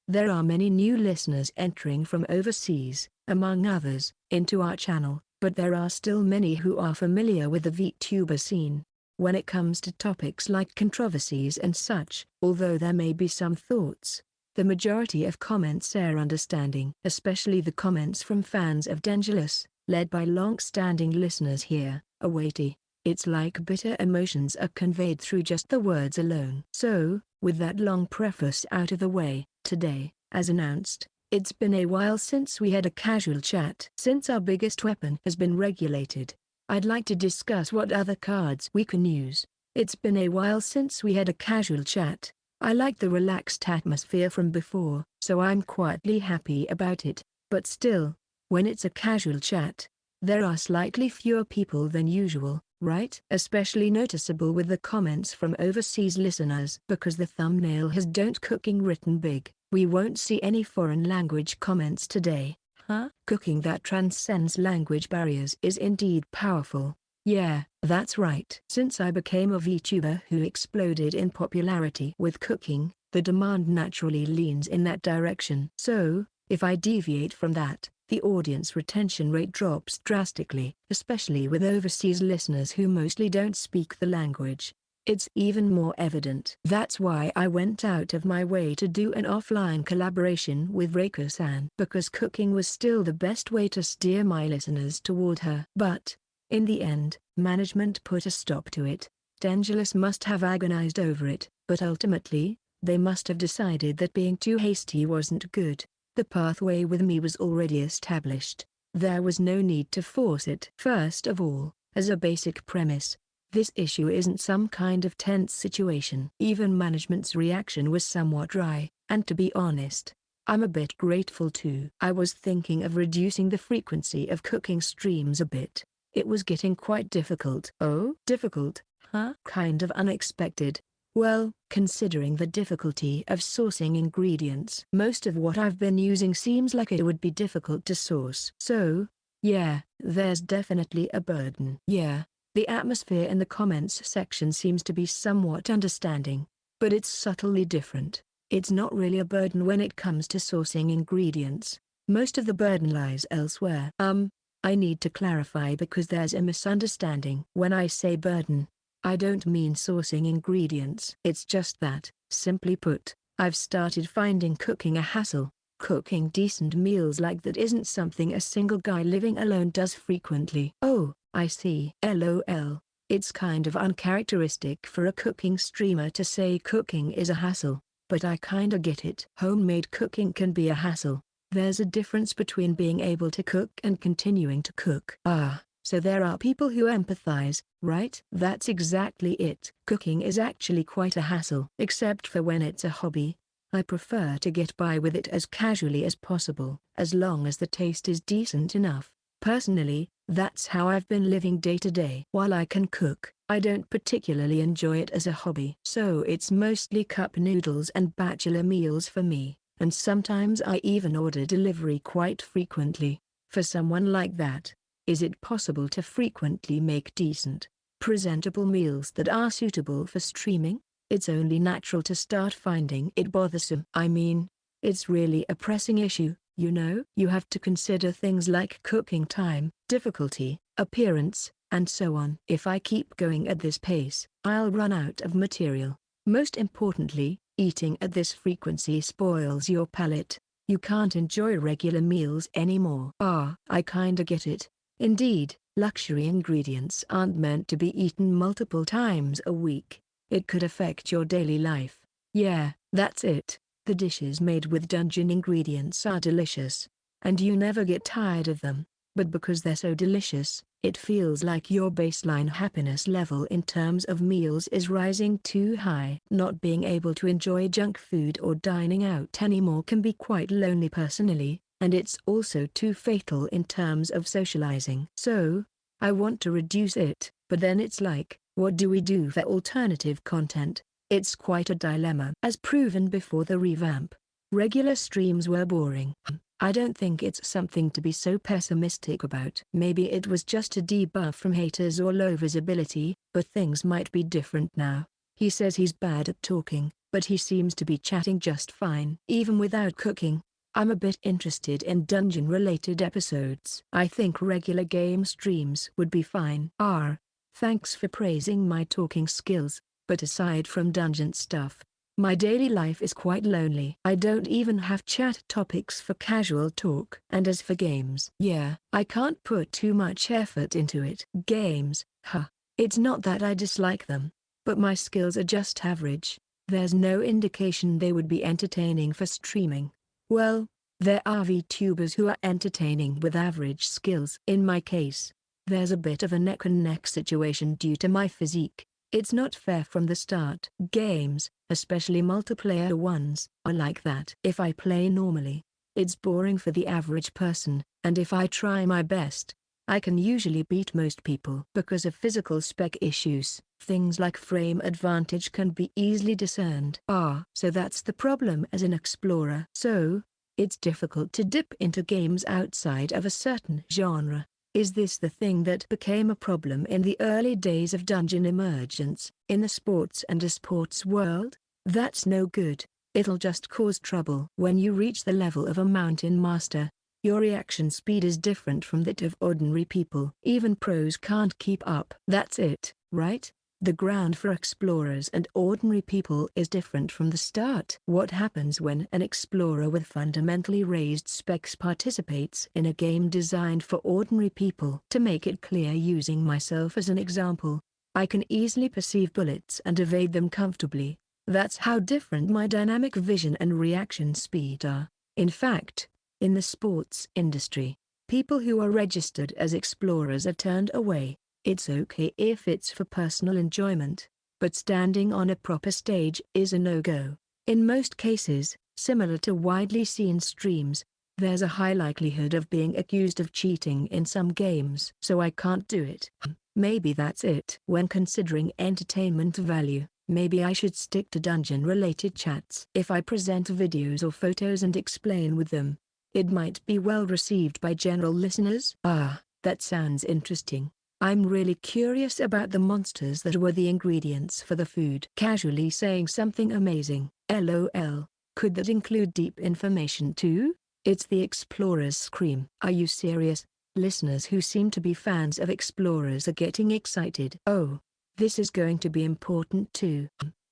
There are many new listeners entering from overseas, among others, into our channel, but there are still many who are familiar with the VTuber scene. When it comes to topics like controversies and such, although there may be some thoughts, the majority of comments are understanding. Especially the comments from fans of Dangerous, led by long-standing listeners here, are weighty. It's like bitter emotions are conveyed through just the words alone. So, with that long preface out of the way, today, as announced, it's been a while since we had a casual chat. Since our biggest weapon has been regulated, I'd like to discuss what other cards we can use. It's been a while since we had a casual chat. I like the relaxed atmosphere from before, so I'm quietly happy about it. But still, when it's a casual chat, there are slightly fewer people than usual, right? Especially noticeable with the comments from overseas listeners. Because the thumbnail has "Don't Cooking" written big, we won't see any foreign language comments today. Cooking that transcends language barriers is indeed powerful. Yeah, that's right. Since I became a VTuber who exploded in popularity with cooking, the demand naturally leans in that direction. So, if I deviate from that, the audience retention rate drops drastically, especially with overseas listeners who mostly don't speak the language. It's even more evident. That's why I went out of my way to do an offline collaboration with Reiko-san, because cooking was still the best way to steer my listeners toward her. But, in the end, management put a stop to it. Dangerous must have agonized over it, but ultimately, they must have decided that being too hasty wasn't good. The pathway with me was already established. There was no need to force it. First of all, as a basic premise, this issue isn't some kind of tense situation. Even management's reaction was somewhat dry, and to be honest, I'm a bit grateful too. I was thinking of reducing the frequency of cooking streams a bit. It was getting quite difficult. Oh, difficult, huh? Kind of unexpected. Well, considering the difficulty of sourcing ingredients. Most of what I've been using seems like it would be difficult to source. So, yeah, there's definitely a burden. Yeah. The atmosphere in the comments section seems to be somewhat understanding, but it's subtly different. It's not really a burden when it comes to sourcing ingredients. Most of the burden lies elsewhere. I need to clarify because there's a misunderstanding. When I say burden, I don't mean sourcing ingredients. It's just that, simply put, I've started finding cooking a hassle. Cooking decent meals like that isn't something a single guy living alone does frequently. Oh, I see. LOL. It's kind of uncharacteristic for a cooking streamer to say cooking is a hassle, but I kinda get it. Homemade cooking can be a hassle. There's a difference between being able to cook and continuing to cook. So there are people who empathize, right? That's exactly it. Cooking is actually quite a hassle. Except for when it's a hobby. I prefer to get by with it as casually as possible, as long as the taste is decent enough. Personally, that's how I've been living day to day. While I can cook, I don't particularly enjoy it as a hobby. So it's mostly cup noodles and bachelor meals for me, and sometimes I even order delivery quite frequently. For someone like that, is it possible to frequently make decent, presentable meals that are suitable for streaming? It's only natural to start finding it bothersome. I mean, it's really a pressing issue, you know? You have to consider things like cooking time, difficulty, appearance, and so on. If I keep going at this pace, I'll run out of material. Most importantly, eating at this frequency spoils your palate. You can't enjoy regular meals anymore. I kinda get it. Indeed, luxury ingredients aren't meant to be eaten multiple times a week. It could affect your daily life. Yeah, that's it. The dishes made with dungeon ingredients are delicious, and you never get tired of them. But because they're so delicious, it feels like your baseline happiness level in terms of meals is rising too high. Not being able to enjoy junk food or dining out anymore can be quite lonely personally, and it's also too fatal in terms of socializing. So, I want to reduce it, but then it's like, what do we do for alternative content? It's quite a dilemma. As proven before the revamp, regular streams were boring. I don't think it's something to be so pessimistic about. Maybe it was just a debuff from haters or low visibility, but things might be different now. He says he's bad at talking, but he seems to be chatting just fine. Even without cooking, I'm a bit interested in dungeon-related episodes. I think regular game streams would be fine. Thanks for praising my talking skills, but aside from dungeon stuff, my daily life is quite lonely. I don't even have chat topics for casual talk. And as for games, yeah, I can't put too much effort into it. Games, it's not that I dislike them, but my skills are just average. There's no indication they would be entertaining for streaming. Well, there are VTubers who are entertaining with average skills. In my case, there's a bit of a neck-and-neck situation due to my physique. It's not fair from the start. Games, especially multiplayer ones, are like that. If I play normally, it's boring for the average person, and if I try my best, I can usually beat most people. Because of physical spec issues, things like frame advantage can be easily discerned. So that's the problem as an explorer. So, it's difficult to dip into games outside of a certain genre. Is this the thing that became a problem in the early days of dungeon emergence, in the sports and esports world? That's no good. It'll just cause trouble. When you reach the level of a mountain master, your reaction speed is different from that of ordinary people. Even pros can't keep up. That's it, right? The ground for explorers and ordinary people is different from the start. What happens when an explorer with fundamentally raised specs participates in a game designed for ordinary people? To make it clear, using myself as an example, I can easily perceive bullets and evade them comfortably. That's how different my dynamic vision and reaction speed are. In fact, in the sports industry, people who are registered as explorers are turned away. It's okay if it's for personal enjoyment, but standing on a proper stage is a no-go. In most cases, similar to widely seen streams, there's a high likelihood of being accused of cheating in some games. So I can't do it. Maybe that's it. When considering entertainment value, maybe I should stick to dungeon-related chats. If I present videos or photos and explain with them, it might be well received by general listeners. That sounds interesting. I'm really curious about the monsters that were the ingredients for the food. Casually saying something amazing. LOL. Could that include deep information too? It's the Explorer's scream. Are you serious? Listeners who seem to be fans of Explorers are getting excited. Oh, this is going to be important too.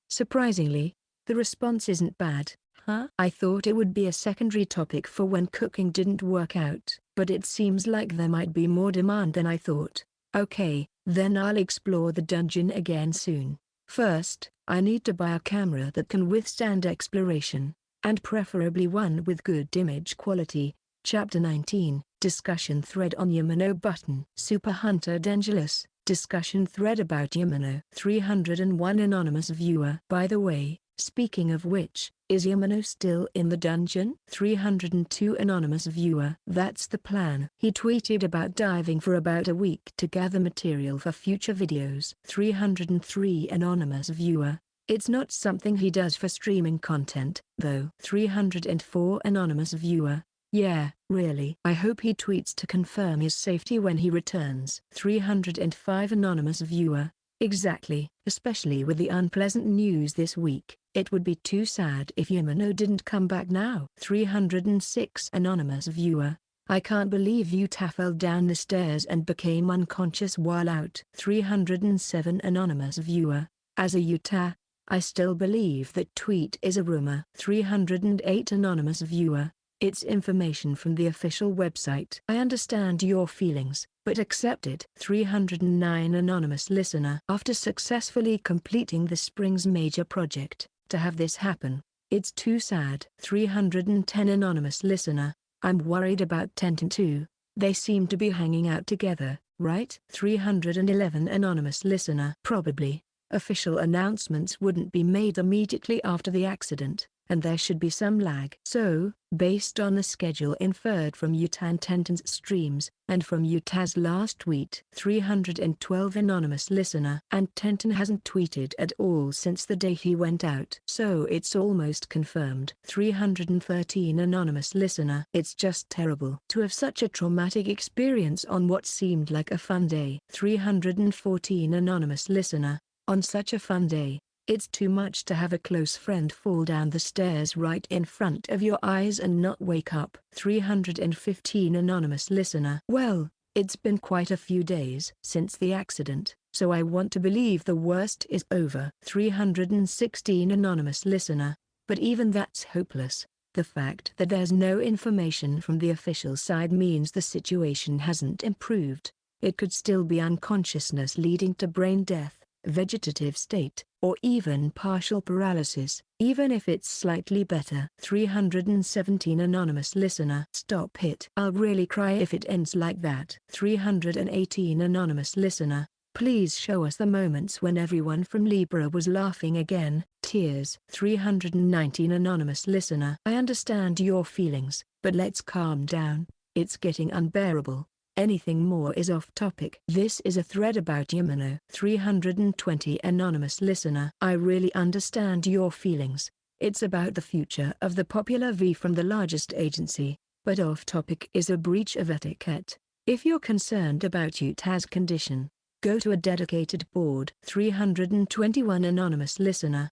Surprisingly, the response isn't bad. Huh? I thought it would be a secondary topic for when cooking didn't work out, but it seems like there might be more demand than I thought. Okay, then I'll explore the dungeon again soon. First, I need to buy a camera that can withstand exploration, and preferably one with good image quality. Chapter 19, Discussion Thread on Yamano Button. Super Hunter Dangerous, Discussion Thread about Yamano. 301 Anonymous Viewer. By the way, speaking of which, is Yamano still in the dungeon? 302 Anonymous Viewer. That's the plan. He tweeted about diving for about a week to gather material for future videos. 303 Anonymous Viewer. It's not something he does for streaming content, though. 304 Anonymous Viewer. Yeah, really. I hope he tweets to confirm his safety when he returns. 305 Anonymous Viewer. Exactly. Especially with the unpleasant news this week, it would be too sad if Yamano didn't come back now. 306 Anonymous Viewer. I can't believe Utah fell down the stairs and became unconscious while out. 307 Anonymous Viewer. As a Utah, I still believe that tweet is a rumor. 308 Anonymous Viewer. It's information from the official website. I understand your feelings, but accept it. 309 Anonymous Listener. After successfully completing the spring's major project, to have this happen, it's too sad. 310 Anonymous Listener. I'm worried about Tenten too. They seem to be hanging out together, right? 311 Anonymous Listener. Probably. Official announcements wouldn't be made immediately after the accident, and there should be some lag. So, based on the schedule inferred from Utah and Tenten's streams, and from Utah's last tweet, 312 Anonymous Listener. And Tenten hasn't tweeted at all since the day he went out. So it's almost confirmed. 313 Anonymous Listener. It's just terrible to have such a traumatic experience on what seemed like a fun day. 314 Anonymous Listener. On such a fun day, it's too much to have a close friend fall down the stairs right in front of your eyes and not wake up. 315 Anonymous Listener. Well, it's been quite a few days since the accident, so I want to believe the worst is over. 316 Anonymous Listener. But even that's hopeless. The fact that there's no information from the official side means the situation hasn't improved. It could still be unconsciousness leading to brain death, vegetative state, or even partial paralysis. Even if it's slightly better. 317 Anonymous Listener. Stop it. I'll really cry if it ends like that. 318 Anonymous Listener. Please show us the moments when everyone from Libra was laughing again. Tears. 319 Anonymous Listener. I understand your feelings, but let's calm down. It's getting unbearable. Anything more is off topic. This is a thread about Yamano. 320 Anonymous Listener. I really understand your feelings. It's about the future of the popular V from the largest agency, but off topic is a breach of etiquette. If you're concerned about Utah's condition, go to a dedicated board. 321 Anonymous Listener.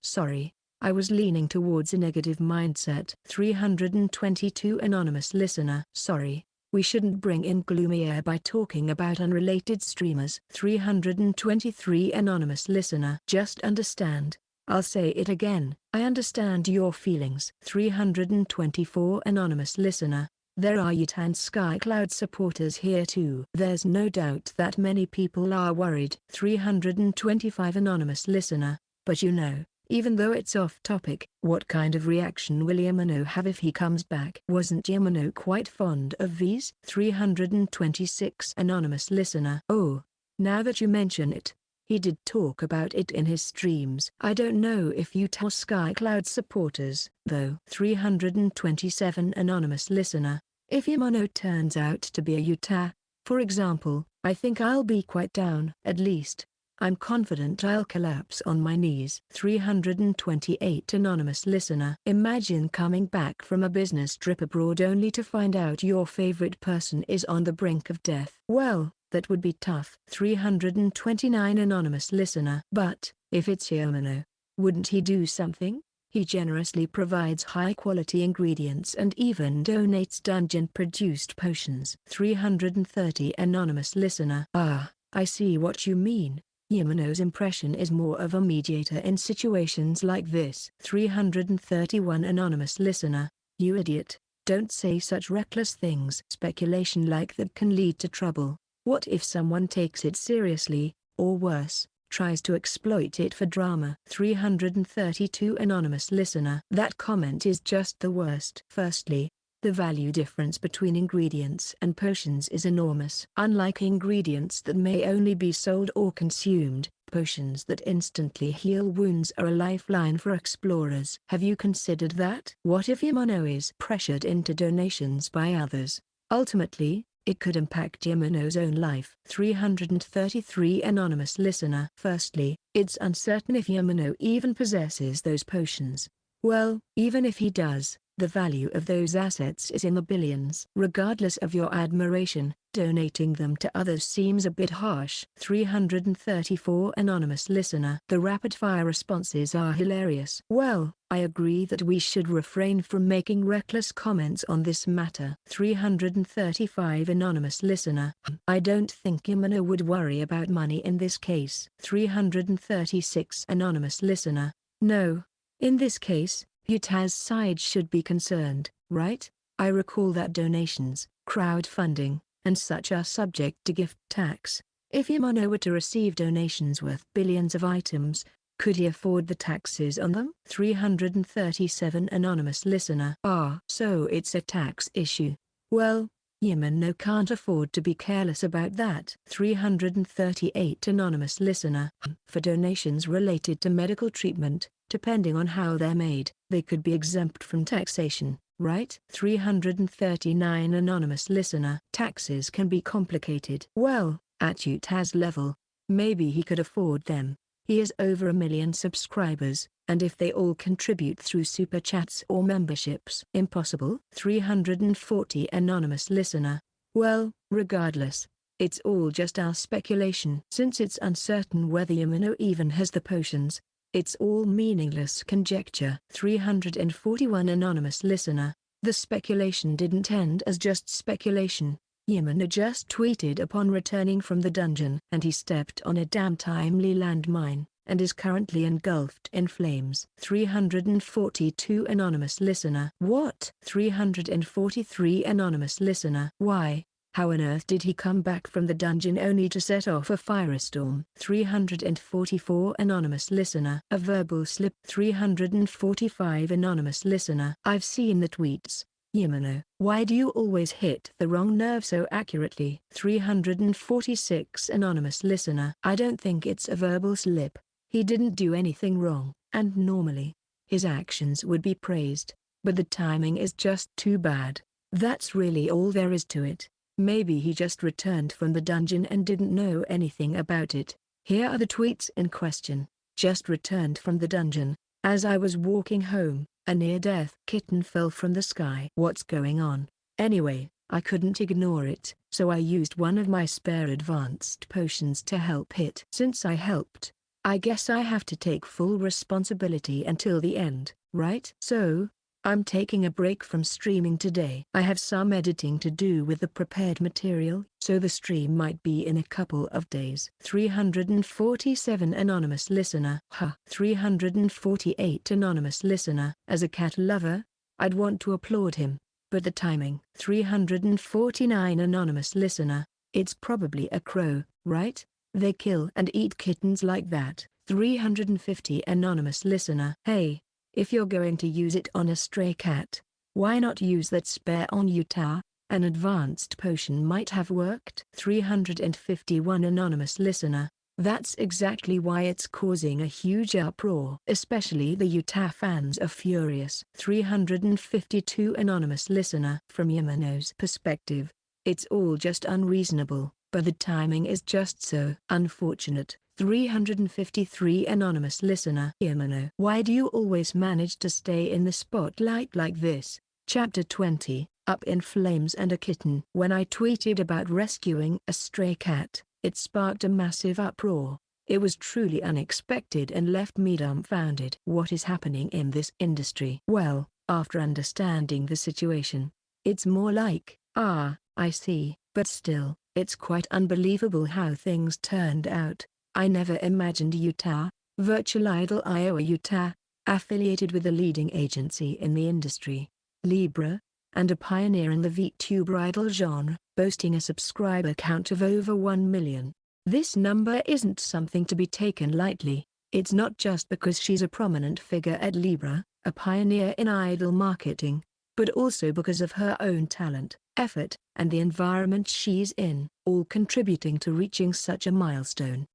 Sorry. I was leaning towards a negative mindset. 322 Anonymous Listener. Sorry. We shouldn't bring in gloomy air by talking about unrelated streamers. 323 Anonymous Listener. Just understand. I'll say it again. I understand your feelings. 324 Anonymous Listener. There are Utah and SkyCloud supporters here too. There's no doubt that many people are worried. 325 Anonymous Listener. But you know, even though it's off topic, what kind of reaction will Yamano have if he comes back? Wasn't Yamano quite fond of V's? 326 Anonymous Listener. Oh, now that you mention it, he did talk about it in his streams. I don't know if Utah or SkyCloud supporters, though. 327 Anonymous Listener. If Yamano turns out to be a Utah, for example, I think I'll be quite down. At least, I'm confident I'll collapse on my knees. 328 Anonymous Listener. Imagine coming back from a business trip abroad only to find out your favorite person is on the brink of death. Well, that would be tough. 329 Anonymous Listener. But, if it's Yamano, wouldn't he do something? He generously provides high-quality ingredients and even donates dungeon-produced potions. 330 Anonymous Listener. Ah, I see what you mean. Yamano's impression is more of a mediator in situations like this. 331 Anonymous Listener. You idiot. Don't say such reckless things. Speculation like that can lead to trouble. What if someone takes it seriously, or worse, tries to exploit it for drama? 332 Anonymous Listener. That comment is just the worst. Firstly, the value difference between ingredients and potions is enormous. Unlike ingredients that may only be sold or consumed, potions that instantly heal wounds are a lifeline for explorers. Have you considered that? What if Yamano is pressured into donations by others? Ultimately, it could impact Yamano's own life. 333 Anonymous Listener. Firstly, it's uncertain if Yamano even possesses those potions. Well, even if he does, the value of those assets is in the billions. Regardless of your admiration, donating them to others seems a bit harsh. 334 Anonymous Listener. The rapid-fire responses are hilarious. Well, I agree that we should refrain from making reckless comments on this matter. 335 Anonymous Listener. I don't think Yamano would worry about money in this case. 336 Anonymous Listener. No. In this case, Utah's side should be concerned, right? I recall that donations, crowdfunding, and such are subject to gift tax. If Yamano were to receive donations worth billions of items, could he afford the taxes on them? 337 Anonymous Listener. Ah, so it's a tax issue. Well, Yamano can't afford to be careless about that. 338 Anonymous Listener. For donations related to medical treatment, depending on how they're made, they could be exempt from taxation, right? 339 Anonymous Listener. Taxes can be complicated. Well, at Utah's level, maybe he could afford them. He has over 1 million subscribers, and if they all contribute through super chats or memberships. Impossible. 340 Anonymous Listener. Well, regardless, it's all just our speculation. Since it's uncertain whether Yamano even has the potions, it's all meaningless conjecture. 341 Anonymous Listener. The speculation didn't end as just speculation. Yamano just tweeted upon returning from the dungeon, and he stepped on a damn timely landmine, and is currently engulfed in flames. 342 Anonymous Listener. What? 343 Anonymous Listener. Why? How on earth did he come back from the dungeon only to set off a firestorm? 344 Anonymous Listener. A verbal slip. 345 Anonymous Listener. I've seen the tweets. Yamano, why do you always hit the wrong nerve so accurately? 346 Anonymous Listener. I don't think it's a verbal slip. He didn't do anything wrong, and normally, his actions would be praised, but the timing is just too bad. That's really all there is to it. Maybe he just returned from the dungeon and didn't know anything about it. Here are the tweets in question. Just returned from the dungeon. As I was walking home, a near-death kitten fell from the sky. What's going on? Anyway, I couldn't ignore it, so I used one of my spare advanced potions to help it. Since I helped, I guess I have to take full responsibility until the end, right? So, I'm taking a break from streaming today. I have some editing to do with the prepared material, so the stream might be in a couple of days. 347 Anonymous Listener. 348 Anonymous Listener. As a cat lover, I'd want to applaud him, but the timing. 349 Anonymous Listener. It's probably a crow, right? They kill and eat kittens like that. 350 Anonymous Listener. Hey, if you're going to use it on a stray cat, why not use that spare on Utah? An advanced potion might have worked. 351 Anonymous Listener. That's exactly why it's causing a huge uproar. Especially the Utah fans are furious. 352 Anonymous Listener. From Yamano's perspective, it's all just unreasonable, but the timing is just so unfortunate. 353 Anonymous Listener. Yamano, why do you always manage to stay in the spotlight like this? Chapter 20, Up in Flames and a Kitten. When I tweeted about rescuing a stray cat, it sparked a massive uproar. It was truly unexpected and left me dumbfounded. What is happening in this industry? Well, after understanding the situation, it's more like, I see. But still, it's quite unbelievable how things turned out. I never imagined Utah, Virtual Idol Iowa Utah, affiliated with a leading agency in the industry, Libra, and a pioneer in the VTuber idol genre, boasting a subscriber count of over 1 million. This number isn't something to be taken lightly. It's not just because she's a prominent figure at Libra, a pioneer in idol marketing, but also because of her own talent, effort, and the environment she's in, all contributing to reaching such a milestone.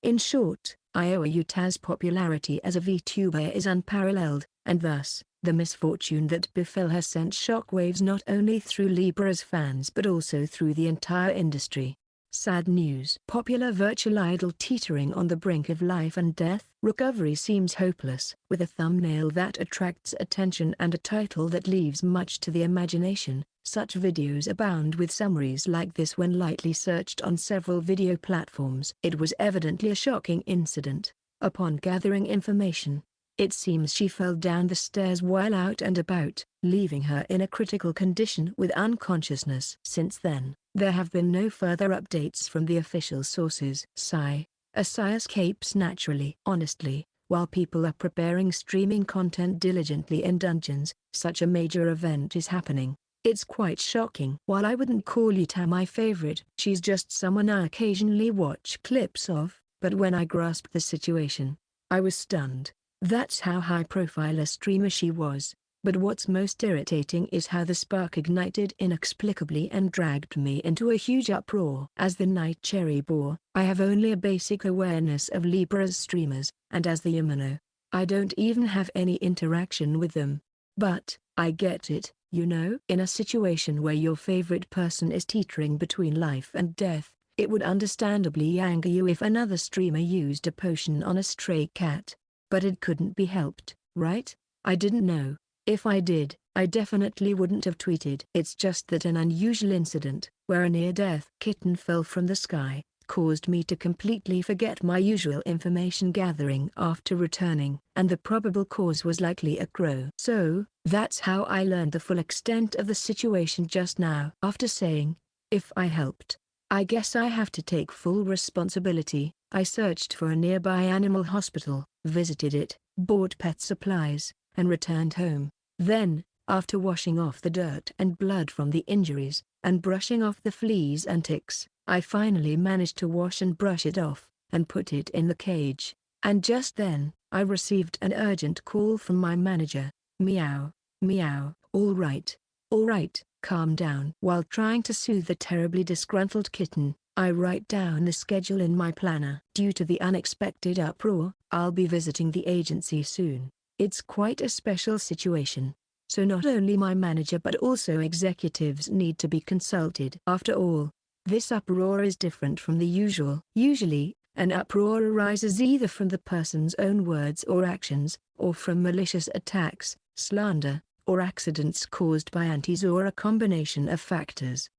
In short, Iowa Utah's popularity as a VTuber is unparalleled, and thus, the misfortune that befell her sent shockwaves not only through Libra's fans but also through the entire industry. Sad news. Popular virtual idol teetering on the brink of life and death. Recovery seems hopeless. With a thumbnail that attracts attention and a title that leaves much to the imagination, such videos abound with summaries like this when lightly searched on several video platforms. It was evidently a shocking incident. Upon gathering information, it seems she fell down the stairs while out and about, leaving her in a critical condition with unconsciousness. Since then, there have been no further updates from the official sources. Sigh. A sigh escapes naturally. Honestly, while people are preparing streaming content diligently in dungeons, such a major event is happening. It's quite shocking. While I wouldn't call Yuta my favorite, she's just someone I occasionally watch clips of, but when I grasped the situation, I was stunned. That's how high-profile a streamer she was. But what's most irritating is how the spark ignited inexplicably and dragged me into a huge uproar. As the night cherry bore, I have only a basic awareness of Libra's streamers, and as the Yamano, I don't even have any interaction with them. But, I get it, you know? In a situation where your favorite person is teetering between life and death, it would understandably anger you if another streamer used a potion on a stray cat. But it couldn't be helped, right? I didn't know. If I did, I definitely wouldn't have tweeted. It's just that an unusual incident, where a near-death kitten fell from the sky, caused me to completely forget my usual information gathering after returning, and the probable cause was likely a crow. So, that's how I learned the full extent of the situation just now. After saying, if I helped, I guess I have to take full responsibility. I searched for a nearby animal hospital, visited it, bought pet supplies, and returned home. Then, after washing off the dirt and blood from the injuries, and brushing off the fleas and ticks, I finally managed to wash and brush it off, and put it in the cage. And just then, I received an urgent call from my manager. Meow, meow. All right, calm down. While trying to soothe the terribly disgruntled kitten, I write down the schedule in my planner. Due to the unexpected uproar, I'll be visiting the agency soon. It's quite a special situation, so not only my manager but also executives need to be consulted. After all, this uproar is different from the usual. Usually, an uproar arises either from the person's own words or actions, or from malicious attacks, slander, or accidents caused by antis or a combination of factors.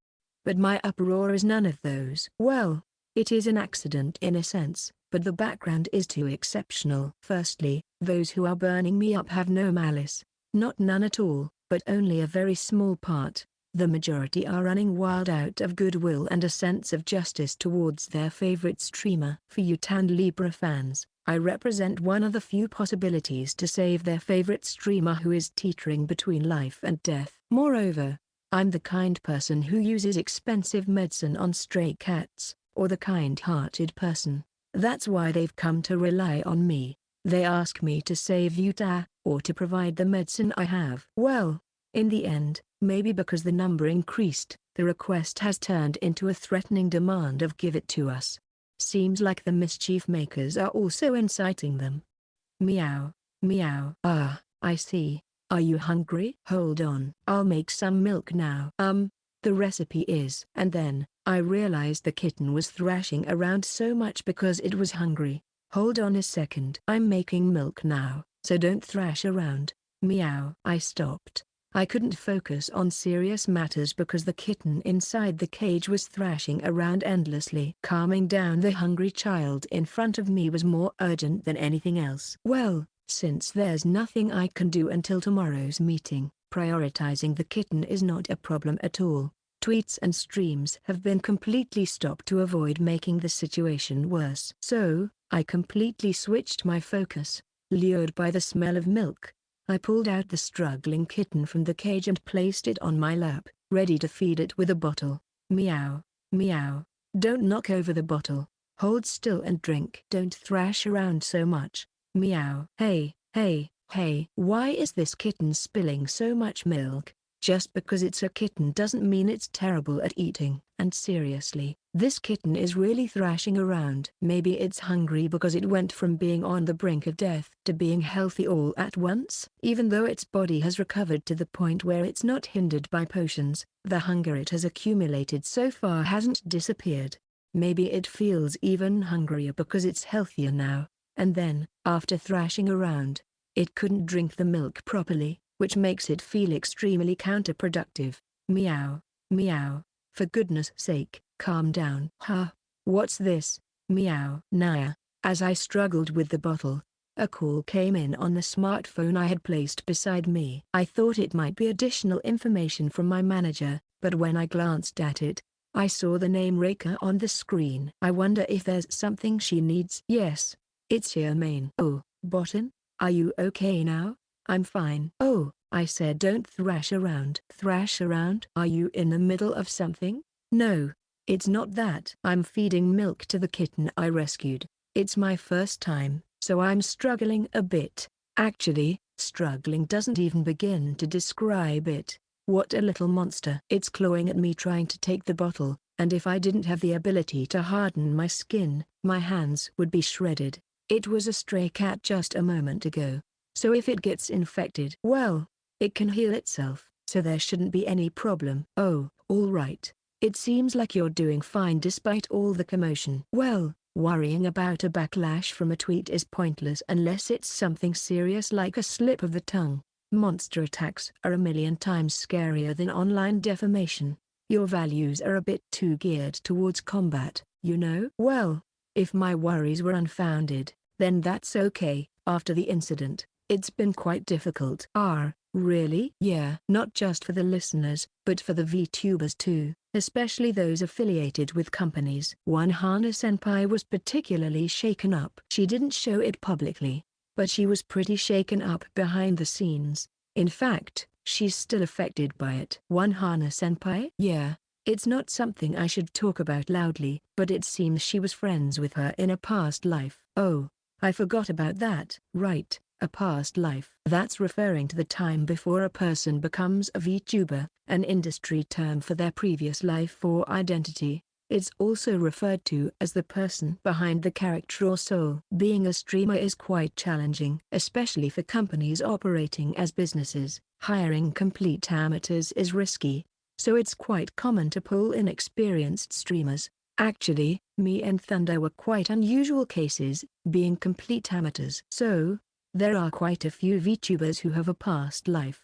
But my uproar is none of those. Well, it is an accident in a sense, but the background is too exceptional. Firstly, those who are burning me up have no malice. Not none at all, but only a very small part. The majority are running wild out of goodwill and a sense of justice towards their favorite streamer. For Utan Libra fans, I represent one of the few possibilities to save their favorite streamer who is teetering between life and death. Moreover, I'm the kind person who uses expensive medicine on stray cats, or the kind-hearted person. That's why they've come to rely on me. They ask me to save Utah, or to provide the medicine I have. Well, in the end, maybe because the number increased, the request has turned into a threatening demand of give it to us. Seems like the mischief makers are also inciting them. Meow, meow. Ah, I see. Are you hungry? Hold on. I'll make some milk now. The recipe is. And then, I realized the kitten was thrashing around so much because it was hungry. Hold on a second. I'm making milk now, so don't thrash around. Meow. I stopped. I couldn't focus on serious matters because the kitten inside the cage was thrashing around endlessly. Calming down the hungry child in front of me was more urgent than anything else. Well, since there's nothing I can do until tomorrow's meeting, prioritizing the kitten is not a problem at all. Tweets and streams have been completely stopped to avoid making the situation worse. So, I completely switched my focus. Lured by the smell of milk, I pulled out the struggling kitten from the cage and placed it on my lap, ready to feed it with a bottle. Meow, meow. Don't knock over the bottle. Hold still and drink. Don't thrash around so much. Meow. Hey, hey, hey. Why is this kitten spilling so much milk? Just because it's a kitten doesn't mean it's terrible at eating. And seriously, this kitten is really thrashing around. Maybe it's hungry because it went from being on the brink of death to being healthy all at once. Even though its body has recovered to the point where it's not hindered by potions, the hunger it has accumulated so far hasn't disappeared. Maybe it feels even hungrier because it's healthier now. And then, after thrashing around, it couldn't drink the milk properly, which makes it feel extremely counterproductive. Meow, meow. For goodness sake, calm down. Huh? What's this? Meow. Naya. As I struggled with the bottle, a call came in on the smartphone I had placed beside me. I thought it might be additional information from my manager, but when I glanced at it, I saw the name Reika on the screen. I wonder if there's something she needs. Yes, it's here main. Oh, Botan? Are you okay now? I'm fine. Oh, I said don't thrash around. Thrash around? Are you in the middle of something? No, it's not that. I'm feeding milk to the kitten I rescued. It's my first time, so I'm struggling a bit. Actually, struggling doesn't even begin to describe it. What a little monster. It's clawing at me trying to take the bottle, and if I didn't have the ability to harden my skin, my hands would be shredded. It was a stray cat just a moment ago. So if it gets infected, well, it can heal itself, so there shouldn't be any problem. Oh, all right. It seems like you're doing fine despite all the commotion. Well, worrying about a backlash from a tweet is pointless unless it's something serious like a slip of the tongue. Monster attacks are a million times scarier than online defamation. Your values are a bit too geared towards combat, you know? Well, if my worries were unfounded, then that's okay. After the incident, it's been quite difficult. Really? Yeah. Not just for the listeners, but for the VTubers too, especially those affiliated with companies. One Hana-senpai was particularly shaken up. She didn't show it publicly, but she was pretty shaken up behind the scenes. In fact, she's still affected by it. One Hana-senpai? Yeah. It's not something I should talk about loudly, but it seems she was friends with her in a past life. Oh, I forgot about that. Right, a past life. That's referring to the time before a person becomes a VTuber, an industry term for their previous life or identity. It's also referred to as the person behind the character or soul. Being a streamer is quite challenging, especially for companies operating as businesses. Hiring complete amateurs is risky, so it's quite common to pull in experienced streamers. Actually, me and Thunder were quite unusual cases, being complete amateurs. So, there are quite a few VTubers who have a past life.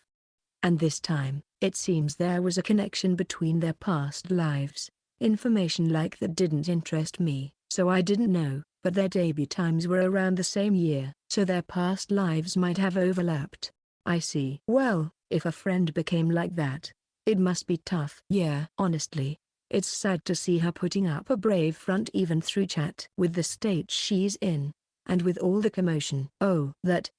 And this time, it seems there was a connection between their past lives. Information like that didn't interest me, so I didn't know, but their debut times were around the same year, so their past lives might have overlapped. I see. Well, if a friend became like that, it must be tough. Yeah. Honestly, it's sad to see her putting up a brave front even through chat. With the state she's in, and with all the commotion. Oh,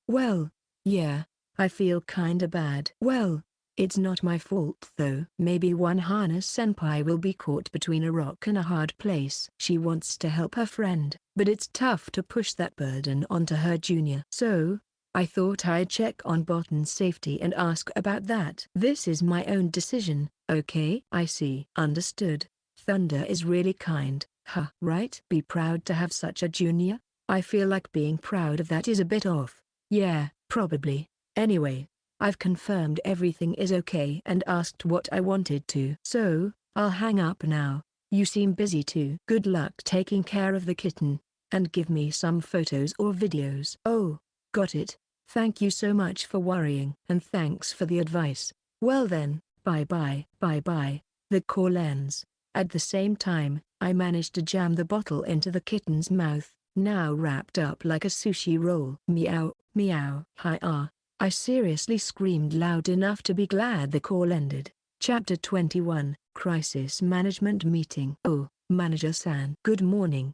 well, yeah, I feel kinda bad. Well, it's not my fault though. Maybe one Hana-senpai will be caught between a rock and a hard place. She wants to help her friend, but it's tough to push that burden onto her junior. So, I thought I'd check on Botan's safety and ask about that. This is my own decision, okay? I see. Understood. Thunder is really kind, huh? Right? Be proud to have such a junior? I feel like being proud of that is a bit off. Yeah, probably. Anyway, I've confirmed everything is okay and asked what I wanted to. So, I'll hang up now. You seem busy too. Good luck taking care of the kitten, and give me some photos or videos. Oh, got it. Thank you so much for worrying. And thanks for the advice. Well then, bye bye. The call ends. At the same time, I managed to jam the bottle into the kitten's mouth, now wrapped up like a sushi roll. Meow, meow. Hi. I seriously screamed loud enough to be glad the call ended. Chapter 21, Crisis Management Meeting. Oh, Manager-san. Good morning,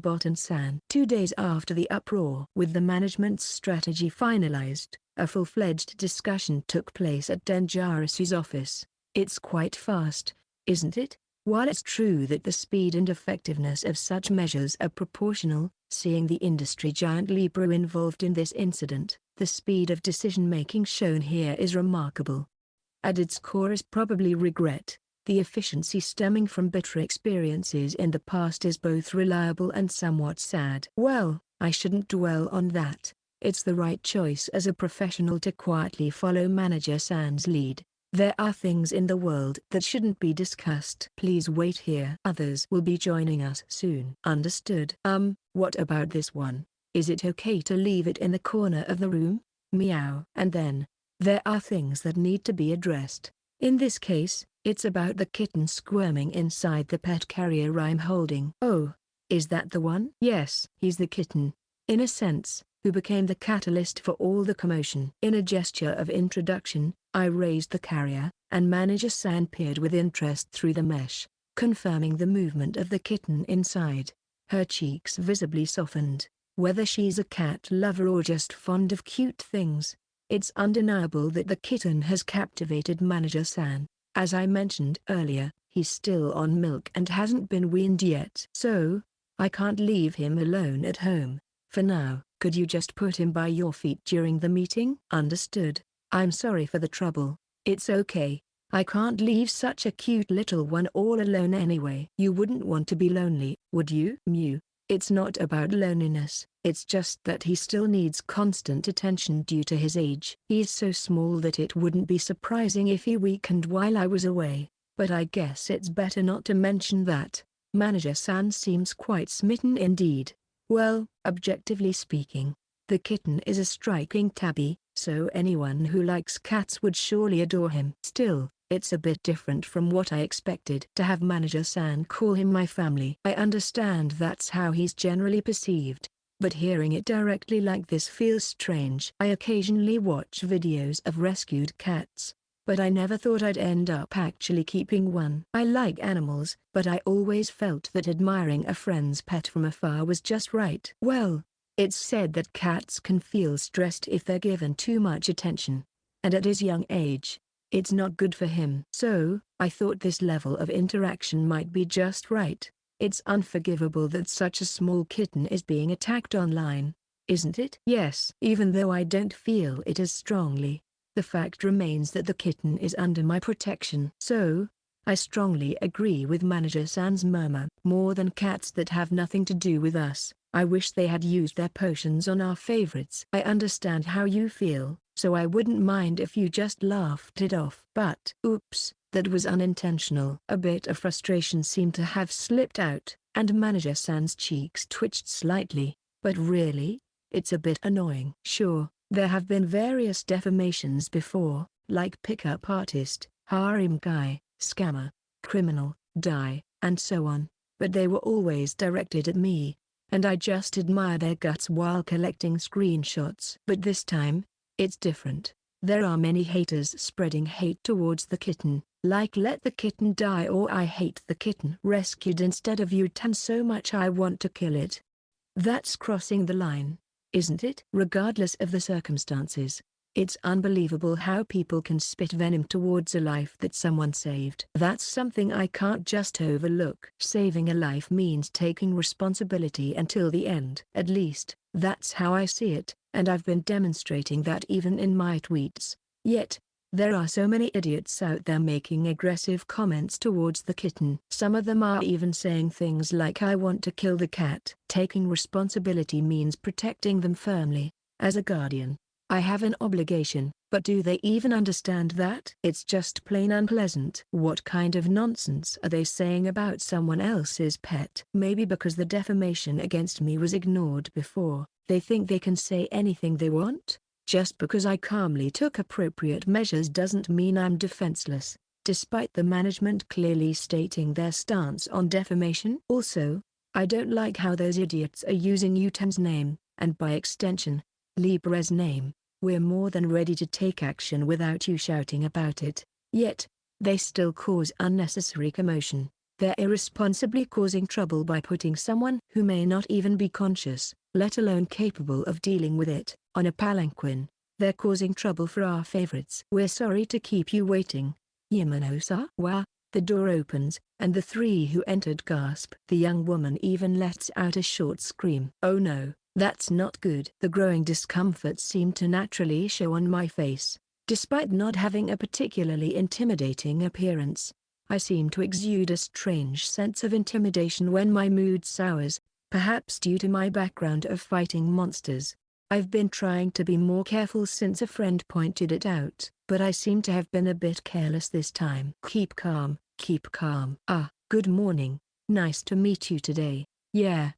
Botan-san. 2 days after the uproar with the management's strategy finalized, a full-fledged discussion took place at Denjaris's office. It's quite fast, isn't it? While it's true that the speed and effectiveness of such measures are proportional, seeing the industry giant Libro involved in this incident, the speed of decision-making shown here is remarkable. At its core is probably regret. The efficiency stemming from bitter experiences in the past is both reliable and somewhat sad. Well, I shouldn't dwell on that. It's the right choice as a professional to quietly follow Manager-san's lead. There are things in the world that shouldn't be discussed. Please wait here. Others will be joining us soon. Understood. What about this one? Is it okay to leave it in the corner of the room? Meow. And then, there are things that need to be addressed. In this case, it's about the kitten squirming inside the pet carrier I'm holding. Oh, is that the one? Yes, he's the kitten, in a sense, who became the catalyst for all the commotion. In a gesture of introduction, I raised the carrier, and Manager-san peered with interest through the mesh, confirming the movement of the kitten inside. Her cheeks visibly softened. Whether she's a cat lover or just fond of cute things, it's undeniable that the kitten has captivated Manager-san. As I mentioned earlier, he's still on milk and hasn't been weaned yet. So, I can't leave him alone at home. For now, could you just put him by your feet during the meeting? Understood. I'm sorry for the trouble. It's okay. I can't leave such a cute little one all alone anyway. You wouldn't want to be lonely, would you? Mew. It's not about loneliness, it's just that he still needs constant attention due to his age. He's so small that it wouldn't be surprising if he weakened while I was away, but I guess it's better not to mention that. Manager-san seems quite smitten indeed. Well, objectively speaking, the kitten is a striking tabby, so anyone who likes cats would surely adore him. Still, it's a bit different from what I expected to have Manager-san call him my family. I understand that's how he's generally perceived, but hearing it directly like this feels strange. I occasionally watch videos of rescued cats, but I never thought I'd end up actually keeping one. I like animals, but I always felt that admiring a friend's pet from afar was just right. Well, it's said that cats can feel stressed if they're given too much attention, and at his young age, it's not good for him. So, I thought this level of interaction might be just right. It's unforgivable that such a small kitten is being attacked online, isn't it? Yes. Even though I don't feel it as strongly, the fact remains that the kitten is under my protection. So, I strongly agree with Manager-san's murmur. More than cats that have nothing to do with us, I wish they had used their potions on our favorites. I understand how you feel, so I wouldn't mind if you just laughed it off. But, oops, that was unintentional. A bit of frustration seemed to have slipped out, and Manager-san's cheeks twitched slightly. But really, it's a bit annoying. Sure, there have been various defamations before, like pickup artist, harem guy, scammer, criminal, die, and so on, but they were always directed at me, and I just admire their guts while collecting screenshots. But this time, it's different. There are many haters spreading hate towards the kitten, like let the kitten die or I hate the kitten rescued instead of you tan so much I want to kill it. That's crossing the line, isn't it? Regardless of the circumstances, it's unbelievable how people can spit venom towards a life that someone saved. That's something I can't just overlook. Saving a life means taking responsibility until the end. At least, that's how I see it, and I've been demonstrating that even in my tweets. Yet, there are so many idiots out there making aggressive comments towards the kitten. Some of them are even saying things like I want to kill the cat. Taking responsibility means protecting them firmly. As a guardian, I have an obligation, but do they even understand that? It's just plain unpleasant. What kind of nonsense are they saying about someone else's pet? Maybe because the defamation against me was ignored before, they think they can say anything they want? Just because I calmly took appropriate measures doesn't mean I'm defenseless, despite the management clearly stating their stance on defamation. Also, I don't like how those idiots are using Utan's name, and by extension, Libra's name. We're more than ready to take action without you shouting about it. Yet, they still cause unnecessary commotion. They're irresponsibly causing trouble by putting someone who may not even be conscious, let alone capable of dealing with it, on a palanquin. They're causing trouble for our favorites. We're sorry to keep you waiting. Yamano-sa. The door opens, and the three who entered gasp. The young woman even lets out a short scream. Oh no, that's not good. The growing discomfort seemed to naturally show on my face. Despite not having a particularly intimidating appearance, I seem to exude a strange sense of intimidation when my mood sours, perhaps due to my background of fighting monsters. I've been trying to be more careful since a friend pointed it out, but I seem to have been a bit careless this time. Keep calm, keep calm. Good morning. Nice to meet you today. Yeah,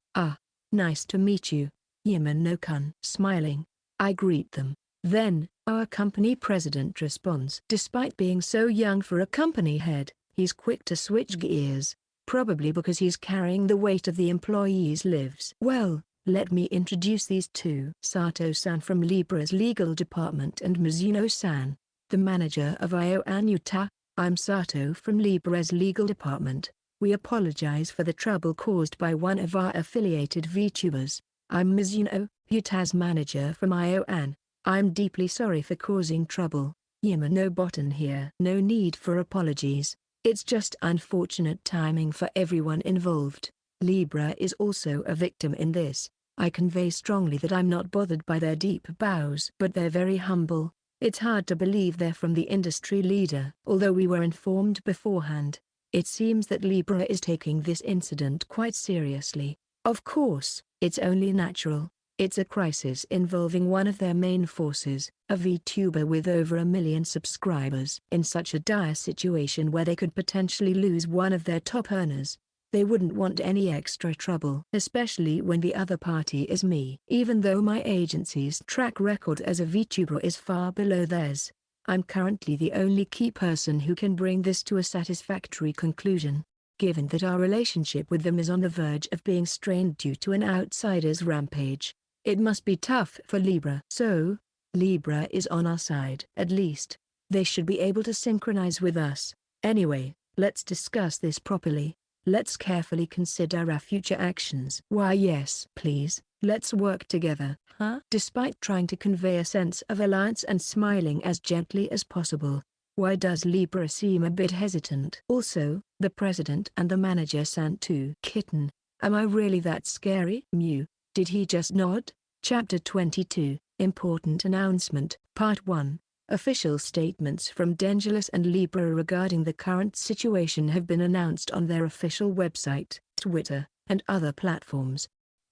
nice to meet you. Yamano-kun. Smiling, I greet them. Then, our company president responds. Despite being so young for a company head, he's quick to switch gears, probably because he's carrying the weight of the employees' lives. Well, let me introduce these two. Sato-san from Libra's legal department and Mizuno-san, the manager of ION Utah. I'm Sato from Libra's legal department. We apologize for the trouble caused by one of our affiliated VTubers. I'm Mizuno, Utah's manager from ION. I'm deeply sorry for causing trouble. Yamano-button here. No need for apologies. It's just unfortunate timing for everyone involved. Libra is also a victim in this. I convey strongly that I'm not bothered by their deep bows. But they're very humble. It's hard to believe they're from the industry leader. Although we were informed beforehand, it seems that Libra is taking this incident quite seriously. Of course, it's only natural. It's a crisis involving one of their main forces, a VTuber with over 1 million subscribers. In such a dire situation where they could potentially lose one of their top earners, they wouldn't want any extra trouble. Especially when the other party is me. Even though my agency's track record as a VTuber is far below theirs, I'm currently the only key person who can bring this to a satisfactory conclusion. Given that our relationship with them is on the verge of being strained due to an outsider's rampage, it must be tough for Libra. So, Libra is on our side. At least, they should be able to synchronize with us. Anyway, let's discuss this properly. Let's carefully consider our future actions. Why yes, please, let's work together. Despite trying to convey a sense of alliance and smiling as gently as possible, why does Libra seem a bit hesitant? Also, the president and the manager sent to Kitten. Am I really that scary? Mew. Did he just nod? Chapter 22, Important Announcement, Part 1. Official statements from Dangerous and Libra regarding the current situation have been announced on their official website, Twitter, and other platforms.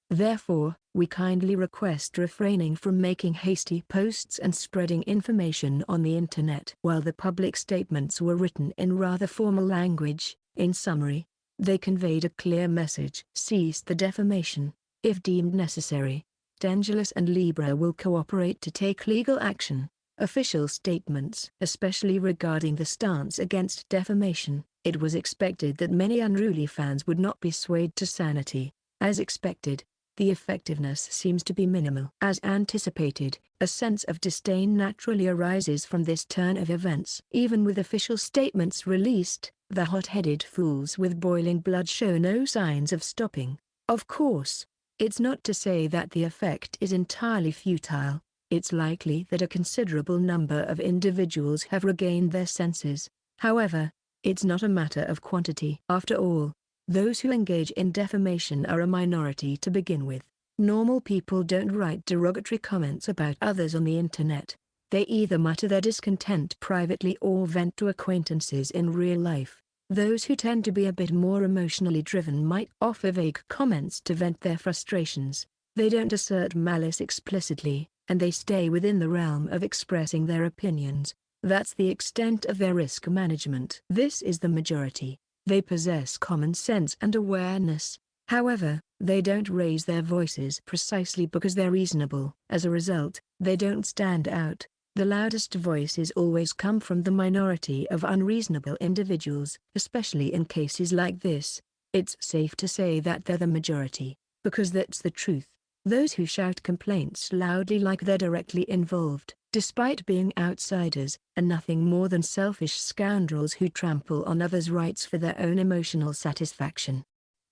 Therefore, we kindly request refraining from making hasty posts and spreading information on the internet. While the public statements were written in rather formal language, in summary, they conveyed a clear message. Cease the defamation. If deemed necessary, Dangerous and Libra will cooperate to take legal action. Official statements. Especially regarding the stance against defamation, it was expected that many unruly fans would not be swayed to sanity. As expected, the effectiveness seems to be minimal. As anticipated, a sense of disdain naturally arises from this turn of events. Even with official statements released, the hot-headed fools with boiling blood show no signs of stopping. Of course, it's not to say that the effect is entirely futile. It's likely that a considerable number of individuals have regained their senses. However, it's not a matter of quantity. After all, those who engage in defamation are a minority to begin with. Normal people don't write derogatory comments about others on the internet. They either mutter their discontent privately or vent to acquaintances in real life. Those who tend to be a bit more emotionally driven might offer vague comments to vent their frustrations. They don't assert malice explicitly, and they stay within the realm of expressing their opinions. That's the extent of their risk management. This is the majority. They possess common sense and awareness. However, they don't raise their voices precisely because they're reasonable. As a result, they don't stand out. The loudest voices always come from the minority of unreasonable individuals, especially in cases like this. It's safe to say that they're the majority, because that's the truth. Those who shout complaints loudly like they're directly involved, despite being outsiders, are nothing more than selfish scoundrels who trample on others' rights for their own emotional satisfaction.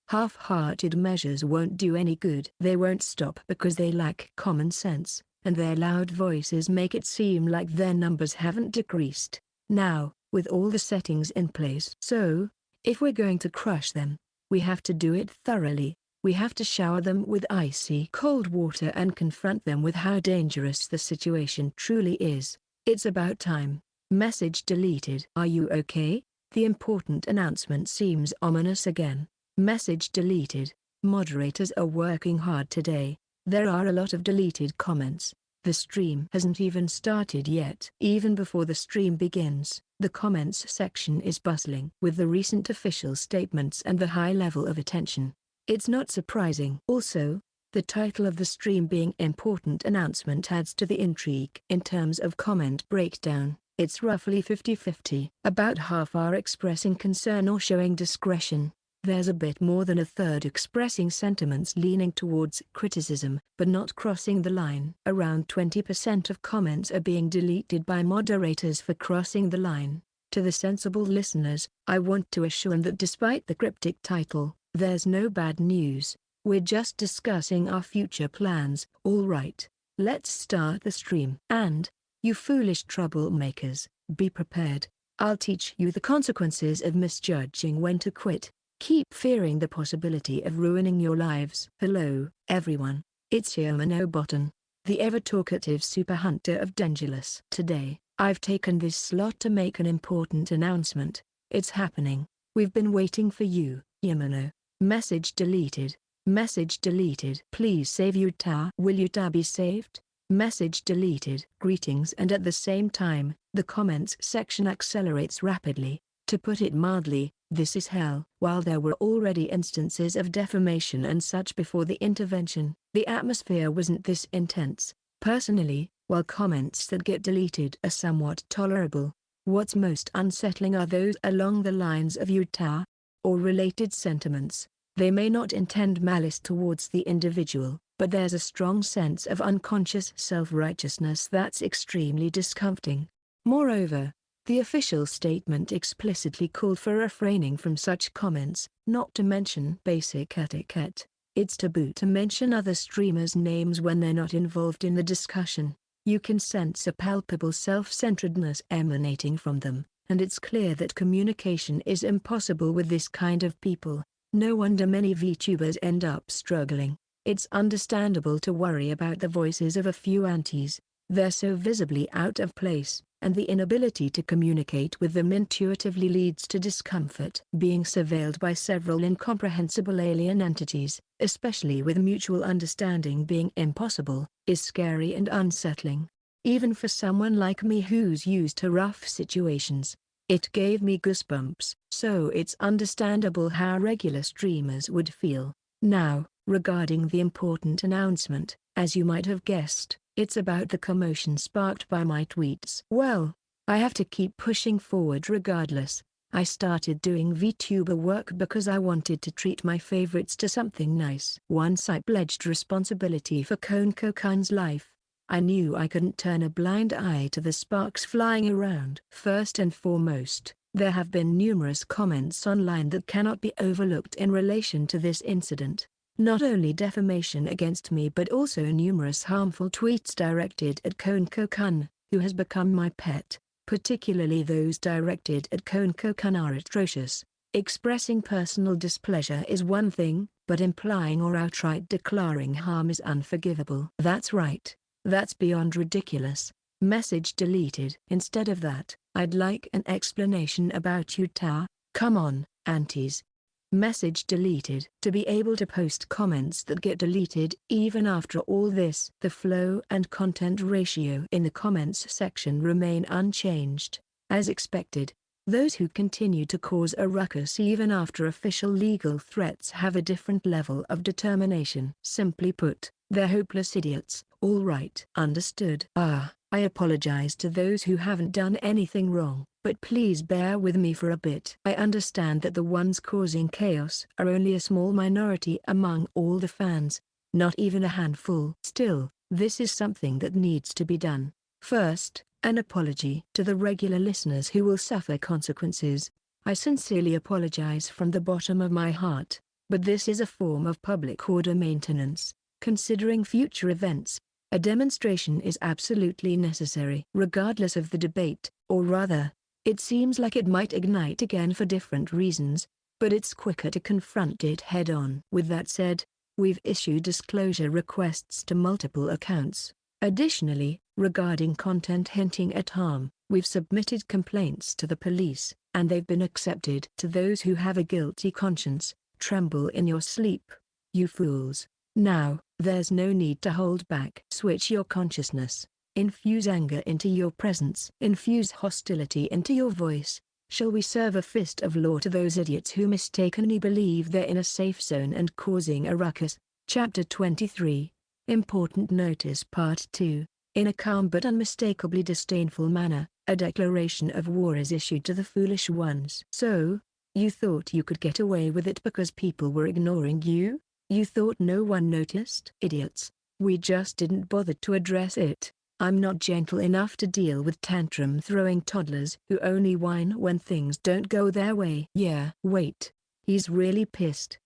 Half-hearted measures won't do any good. They won't stop because they lack common sense, and their loud voices make it seem like their numbers haven't decreased. Now, with all the settings in place. So, if we're going to crush them, we have to do it thoroughly. We have to shower them with icy cold water and confront them with how dangerous the situation truly is. It's about time. Message deleted. Are you okay? The important announcement seems ominous again. Message deleted. Moderators are working hard today. There are a lot of deleted comments. The stream hasn't even started yet. Even before the stream begins, the comments section is bustling with the recent official statements and the high level of attention. It's not surprising. Also, the title of the stream being Important Announcement adds to the intrigue. In terms of comment breakdown, it's roughly 50-50. About half are expressing concern or showing discretion. There's a bit more than a third expressing sentiments leaning towards criticism, but not crossing the line. Around 20% of comments are being deleted by moderators for crossing the line. To the sensible listeners, I want to assure them that despite the cryptic title, there's no bad news. We're just discussing our future plans. All right, let's start the stream. And, you foolish troublemakers, be prepared. I'll teach you the consequences of misjudging when to quit. Keep fearing the possibility of ruining your lives. Hello, everyone. It's Button, the ever-talkative super hunter of Dangerous. Today, I've taken this slot to make an important announcement. It's happening. We've been waiting for you, Yamano. Message deleted. Message deleted. Please save Utah. Will Utah be saved? Message deleted. Greetings. And at the same time, the comments section accelerates rapidly. To put it mildly, this is hell. While there were already instances of defamation and such before the intervention, the atmosphere wasn't this intense. Personally, while comments that get deleted are somewhat tolerable, what's most unsettling are those along the lines of Utah or related sentiments. They may not intend malice towards the individual, but there's a strong sense of unconscious self-righteousness that's extremely discomforting. Moreover, the official statement explicitly called for refraining from such comments, not to mention basic etiquette. It's taboo to mention other streamers' names when they're not involved in the discussion. You can sense a palpable self-centeredness emanating from them, and it's clear that communication is impossible with this kind of people. No wonder many VTubers end up struggling. It's understandable to worry about the voices of a few antis. They're so visibly out of place, and the inability to communicate with them intuitively leads to discomfort. Being surveilled by several incomprehensible alien entities, especially with mutual understanding being impossible, is scary and unsettling. Even for someone like me who's used to rough situations, it gave me goosebumps. So it's understandable how regular streamers would feel. Now, regarding the important announcement, as you might have guessed, it's about the commotion sparked by my tweets. Well, I have to keep pushing forward regardless. I started doing VTuber work because I wanted to treat my favorites to something nice. Once I pledged responsibility for Konko-kun's life, I knew I couldn't turn a blind eye to the sparks flying around. First and foremost, there have been numerous comments online that cannot be overlooked in relation to this incident. Not only defamation against me but also numerous harmful tweets directed at Konko-kun, who has become my pet. Particularly those directed at Konko-kun are atrocious. Expressing personal displeasure is one thing, but implying or outright declaring harm is unforgivable. That's right. That's beyond ridiculous. Message deleted. Instead of that, I'd like an explanation about Utah. Come on, antis. Message deleted. To be able to post comments that get deleted even after all this, the flow and content ratio in the comments section remain unchanged. As expected, Those who continue to cause a ruckus even after official legal threats have a different level of determination. Simply put, they're hopeless idiots. All right. Understood. I apologize to those who haven't done anything wrong, but please bear with me for a bit. I understand that the ones causing chaos are only a small minority among all the fans, not even a handful. Still, this is something that needs to be done. First, an apology to the regular listeners who will suffer consequences. I sincerely apologize from the bottom of my heart, but this is a form of public order maintenance. Considering future events, a demonstration is absolutely necessary. Regardless of the debate, or rather, it seems like it might ignite again for different reasons, but it's quicker to confront it head-on. With that said, we've issued disclosure requests to multiple accounts. Additionally, regarding content hinting at harm, we've submitted complaints to the police, and they've been accepted. To those who have a guilty conscience, tremble in your sleep, you fools. Now, there's no need to hold back. Switch your consciousness. Infuse anger into your presence. Infuse hostility into your voice. Shall we serve a fist of law to those idiots who mistakenly believe they're in a safe zone and causing a ruckus? Chapter 23. Important Notice Part 2. In a calm but unmistakably disdainful manner, a declaration of war is issued to the foolish ones. So, you thought you could get away with it because people were ignoring you? You thought no one noticed? Idiots. We just didn't bother to address it. I'm not gentle enough to deal with tantrum-throwing toddlers who only whine when things don't go their way. Yeah. Wait. He's really pissed.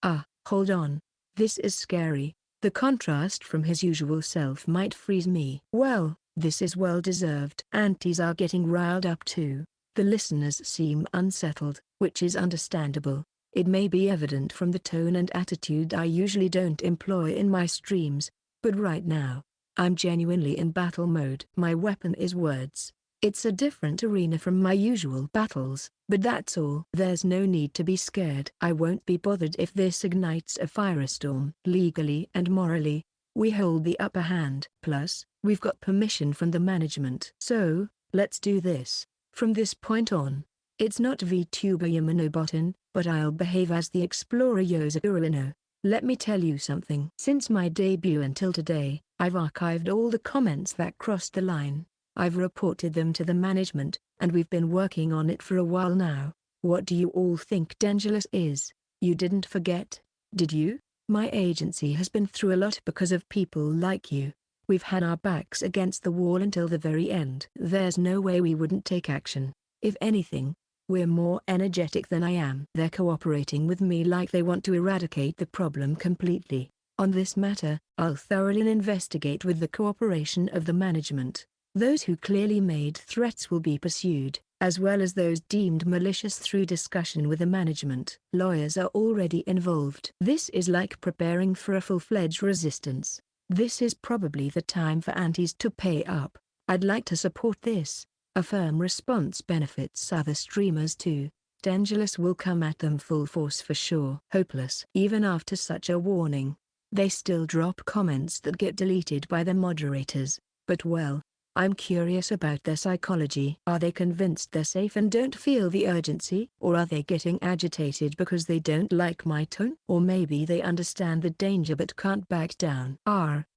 Hold on. This is scary. The contrast from his usual self might freeze me. Well, this is well deserved. Aunties are getting riled up too. The listeners seem unsettled, which is understandable. It may be evident from the tone and attitude I usually don't employ in my streams, but right now, I'm genuinely in battle mode. My weapon is words. It's a different arena from my usual battles, but that's all. There's no need to be scared. I won't be bothered if this ignites a firestorm. Legally and morally, we hold the upper hand. Plus, we've got permission from the management. So, let's do this. From this point on, it's not VTuber Yamanobotan, but I'll behave as the explorer Yosakurino. Let me tell you something. Since my debut until today, I've archived all the comments that crossed the line. I've reported them to the management, and we've been working on it for a while now. What do you all think Dangerous is? You didn't forget, did you? My agency has been through a lot because of people like you. We've had our backs against the wall until the very end. There's no way we wouldn't take action. If anything, we're more energetic than I am. They're cooperating with me like they want to eradicate the problem completely. On this matter, I'll thoroughly investigate with the cooperation of the management. Those who clearly made threats will be pursued, as well as those deemed malicious through discussion with the management. Lawyers are already involved. This is like preparing for a full-fledged resistance. This is probably the time for aunties to pay up. I'd like to support this. A firm response benefits other streamers too. Dangerous will come at them full force for sure. Hopeless. Even after such a warning, they still drop comments that get deleted by the moderators. But well, I'm curious about their psychology. Are they convinced they're safe and don't feel the urgency? Or are they getting agitated because they don't like my tone? Or maybe they understand the danger but can't back down.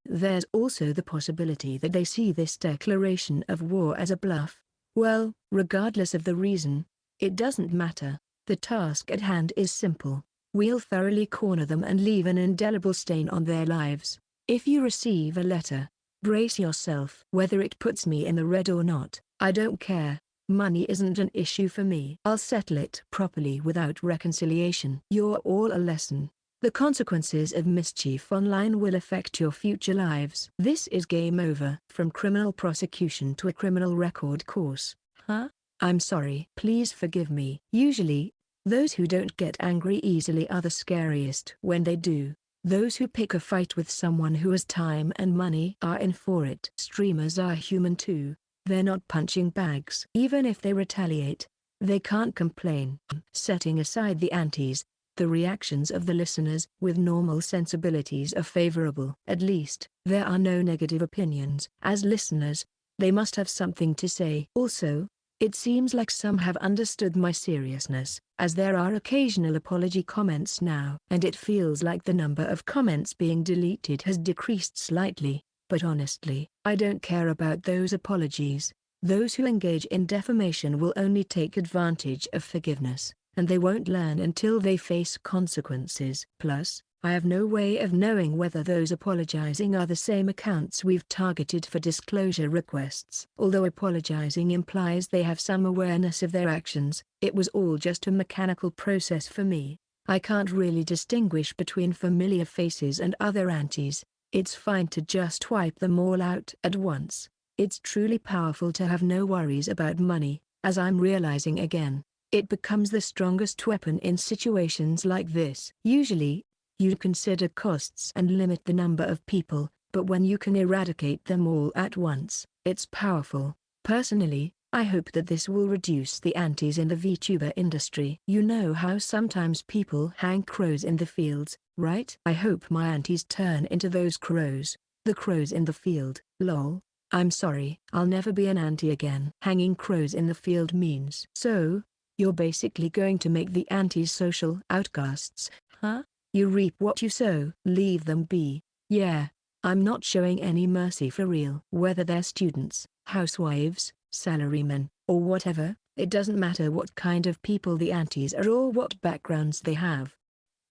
There's also the possibility that they see this declaration of war as a bluff. Well, regardless of the reason, it doesn't matter. The task at hand is simple. We'll thoroughly corner them and leave an indelible stain on their lives. If you receive a letter, brace yourself. Whether it puts me in the red or not, I don't care. Money isn't an issue for me. I'll settle it properly without reconciliation. You're all a lesson. The consequences of mischief online will affect your future lives. This is game over. From criminal prosecution to a criminal record course. I'm sorry. Please forgive me. Usually, those who don't get angry easily are the scariest. When they do, those who pick a fight with someone who has time and money are in for it. Streamers are human too. They're not punching bags. Even if they retaliate, they can't complain. Setting aside the antis, the reactions of the listeners with normal sensibilities are favorable. At least, there are no negative opinions. As listeners, they must have something to say. Also, It seems like some have understood my seriousness, as there are occasional apology comments now. And it feels like the number of comments being deleted has decreased slightly, but honestly, I don't care about those apologies. Those who engage in defamation will only take advantage of forgiveness, and they won't learn until they face consequences. Plus, I have no way of knowing whether those apologizing are the same accounts we've targeted for disclosure requests. Although apologizing implies they have some awareness of their actions, it was all just a mechanical process for me. I can't really distinguish between familiar faces and other antis. It's fine to just wipe them all out at once. It's truly powerful to have no worries about money, as I'm realizing again. It becomes the strongest weapon in situations like this. Usually, you consider costs and limit the number of people, but when you can eradicate them all at once, it's powerful. Personally, I hope that this will reduce the antis in the VTuber industry. You know how sometimes people hang crows in the fields, right? I hope my antis turn into those crows. The crows in the field, lol. I'm sorry, I'll never be an anti again. Hanging crows in the field means. So, you're basically going to make the antis social outcasts, huh? You reap what you sow. Leave them be. Yeah, I'm not showing any mercy for real. Whether they're students, housewives, salarymen, or whatever, it doesn't matter what kind of people the antis are or what backgrounds they have.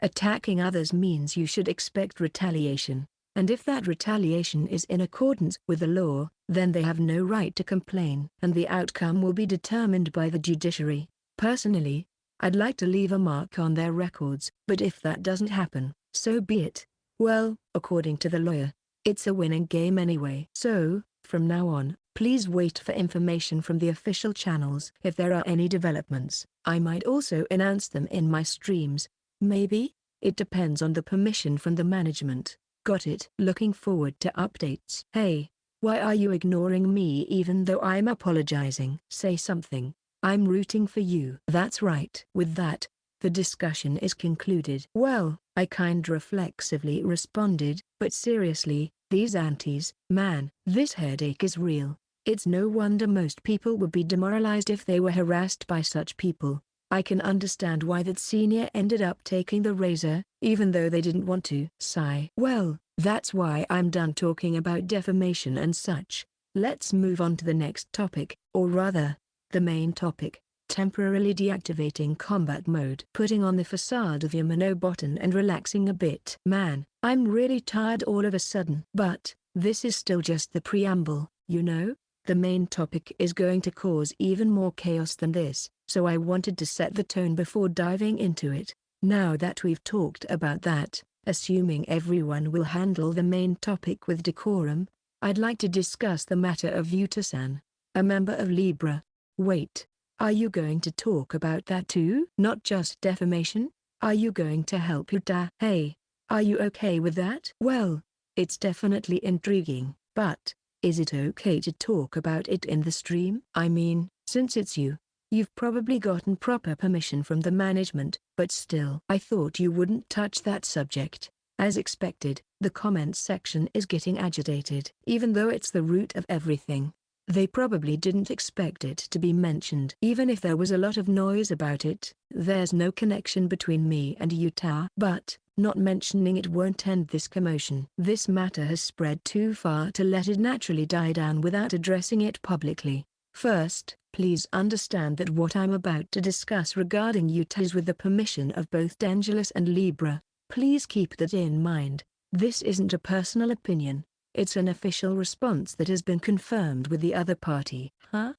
Attacking others means you should expect retaliation. And if that retaliation is in accordance with the law, then they have no right to complain. And the outcome will be determined by the judiciary. Personally, I'd like to leave a mark on their records, but if that doesn't happen, so be it. Well, according to the lawyer, it's a winning game anyway. So, from now on, please wait for information from the official channels. If there are any developments, I might also announce them in my streams. Maybe? It depends on the permission from the management. Got it. Looking forward to updates. Hey, why are you ignoring me even though I'm apologizing? Say something. I'm rooting for you. That's right. With that, the discussion is concluded. Well, I kinda reflexively responded, but seriously, these antis, man, this headache is real. It's no wonder most people would be demoralized if they were harassed by such people. I can understand why that senior ended up taking the razor, even though they didn't want to. Sigh. Well, that's why I'm done talking about defamation and such. Let's move on to the next topic, or rather, the main topic. Temporarily deactivating combat mode. Putting on the facade of your monobotan and relaxing a bit. Man, I'm really tired all of a sudden. But, this is still just the preamble, you know? The main topic is going to cause even more chaos than this, so I wanted to set the tone before diving into it. Now that we've talked about that, assuming everyone will handle the main topic with decorum, I'd like to discuss the matter of Yuta-san, a member of Libra. Wait, are you going to talk about that too? Not just defamation? Are you going to help Yuta? Hey, are you okay with that? Well, it's definitely intriguing, but is it okay to talk about it in the stream? I mean, since it's you, you've probably gotten proper permission from the management, but still. I thought you wouldn't touch that subject. As expected, the comments section is getting agitated. Even though it's the root of everything, they probably didn't expect it to be mentioned. Even if there was a lot of noise about it, there's no connection between me and Yuta. But, not mentioning it won't end this commotion. This matter has spread too far to let it naturally die down without addressing it publicly. First, please understand that what I'm about to discuss regarding Yuta is with the permission of both Dangerous and Libra. Please keep that in mind. This isn't a personal opinion. It's an official response that has been confirmed with the other party. Huh?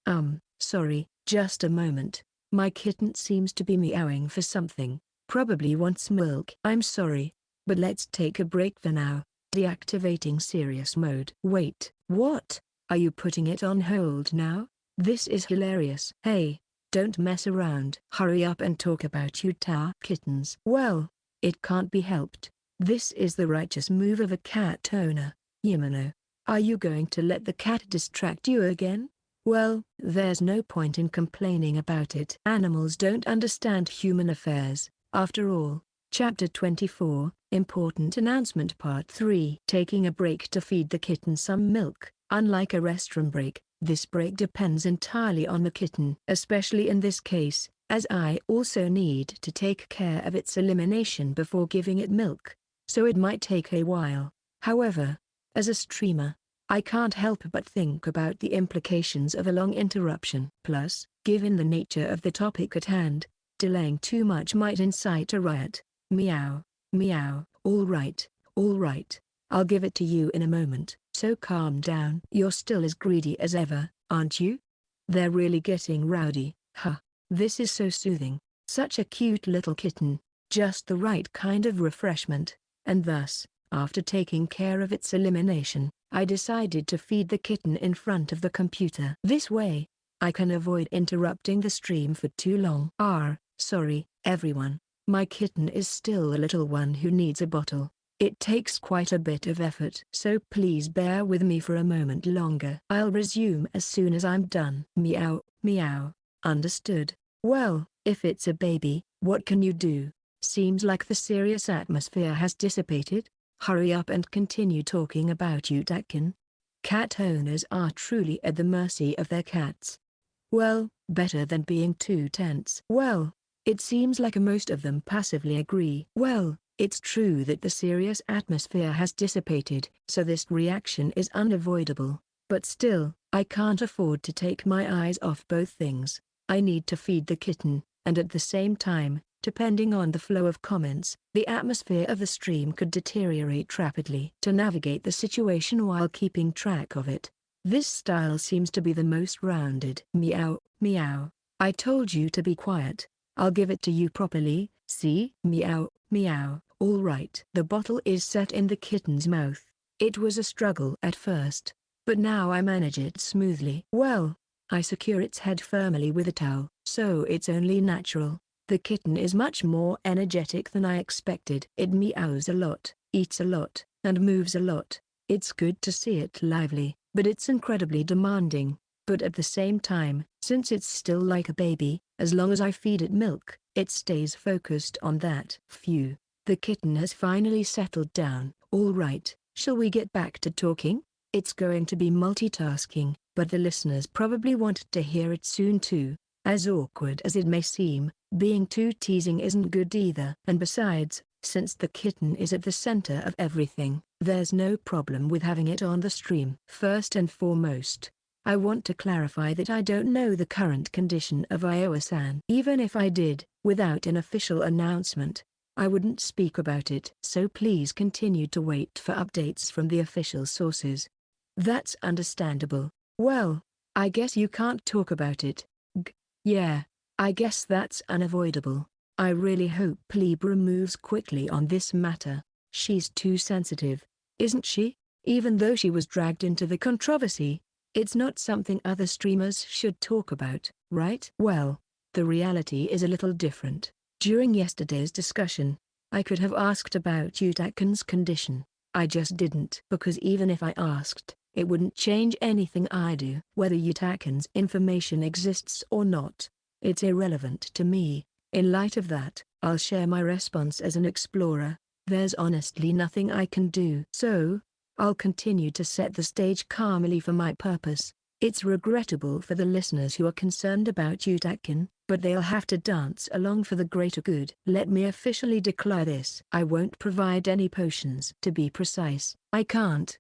Sorry, just a moment. My kitten seems to be meowing for something. Probably wants milk. I'm sorry, but let's take a break for now. Deactivating serious mode. Wait, what? Are you putting it on hold now? This is hilarious. Hey, don't mess around. Hurry up and talk about Yuta kittens. Well, it can't be helped. This is the righteous move of a cat owner. Yamano, are you going to let the cat distract you again? Well, there's no point in complaining about it. Animals don't understand human affairs. After all. Chapter 24, Important Announcement Part 3. Taking a break to feed the kitten some milk. Unlike a restroom break, This break depends entirely on the kitten, especially in this case, as I also need to take care of its elimination before giving it milk, so it might take a while. However, as a streamer, I can't help but think about the implications of a long interruption. Plus, given the nature of the topic at hand, delaying too much might incite a riot. Meow, meow. All right, I'll give it to you in a moment. So calm down. You're still as greedy as ever, aren't you? They're really getting rowdy, huh? This is so soothing. Such a cute little kitten, just the right kind of refreshment. And thus, after taking care of its elimination, I decided to feed the kitten in front of the computer. This way, I can avoid interrupting the stream for too long. Sorry, everyone. My kitten is still a little one who needs a bottle. It takes quite a bit of effort. So please bear with me for a moment longer. I'll resume as soon as I'm done. Meow, meow. Understood. Well, if it's a baby, what can you do? Seems like the serious atmosphere has dissipated. Hurry up and continue talking about Utakin. Cat owners are truly at the mercy of their cats. Well, better than being too tense. Well, it seems like most of them passively agree. Well, it's true that the serious atmosphere has dissipated, so this reaction is unavoidable. But still, I can't afford to take my eyes off both things. I need to feed the kitten, and at the same time, depending on the flow of comments, the atmosphere of the stream could deteriorate rapidly. To navigate the situation while keeping track of it, this style seems to be the most rounded. Meow, meow. I told you to be quiet. I'll give it to you properly, see? Meow, meow. All right. The bottle is set in the kitten's mouth. It was a struggle at first, but now I manage it smoothly. Well, I secure its head firmly with a towel, so it's only natural. The kitten is much more energetic than I expected. It meows a lot, eats a lot, and moves a lot. It's good to see it lively, but it's incredibly demanding. But at the same time, since it's still like a baby, as long as I feed it milk, it stays focused on that. Phew. The kitten has finally settled down. All right, shall we get back to talking? It's going to be multitasking, but the listeners probably wanted to hear it soon too. As awkward as it may seem, being too teasing isn't good either. And besides, since the kitten is at the center of everything, there's no problem with having it on the stream. First and foremost, I want to clarify that I don't know the current condition of Iowa-san. Even if I did, without an official announcement, I wouldn't speak about it. So please continue to wait for updates from the official sources. That's understandable. Well, I guess you can't talk about it. Yeah, I guess that's unavoidable. I really hope Libra moves quickly on this matter. She's too sensitive, isn't she? Even though she was dragged into the controversy, it's not something other streamers should talk about, right? Well, the reality is a little different. During yesterday's discussion, I could have asked about Utakin's condition. I just didn't. Because even if I asked, it wouldn't change anything I do. Whether Utakin's information exists or not, it's irrelevant to me. In light of that, I'll share my response as an explorer. There's honestly nothing I can do. So, I'll continue to set the stage calmly for my purpose. It's regrettable for the listeners who are concerned about Utakin, but they'll have to dance along for the greater good. Let me officially declare this. I won't provide any potions. To be precise, I can't.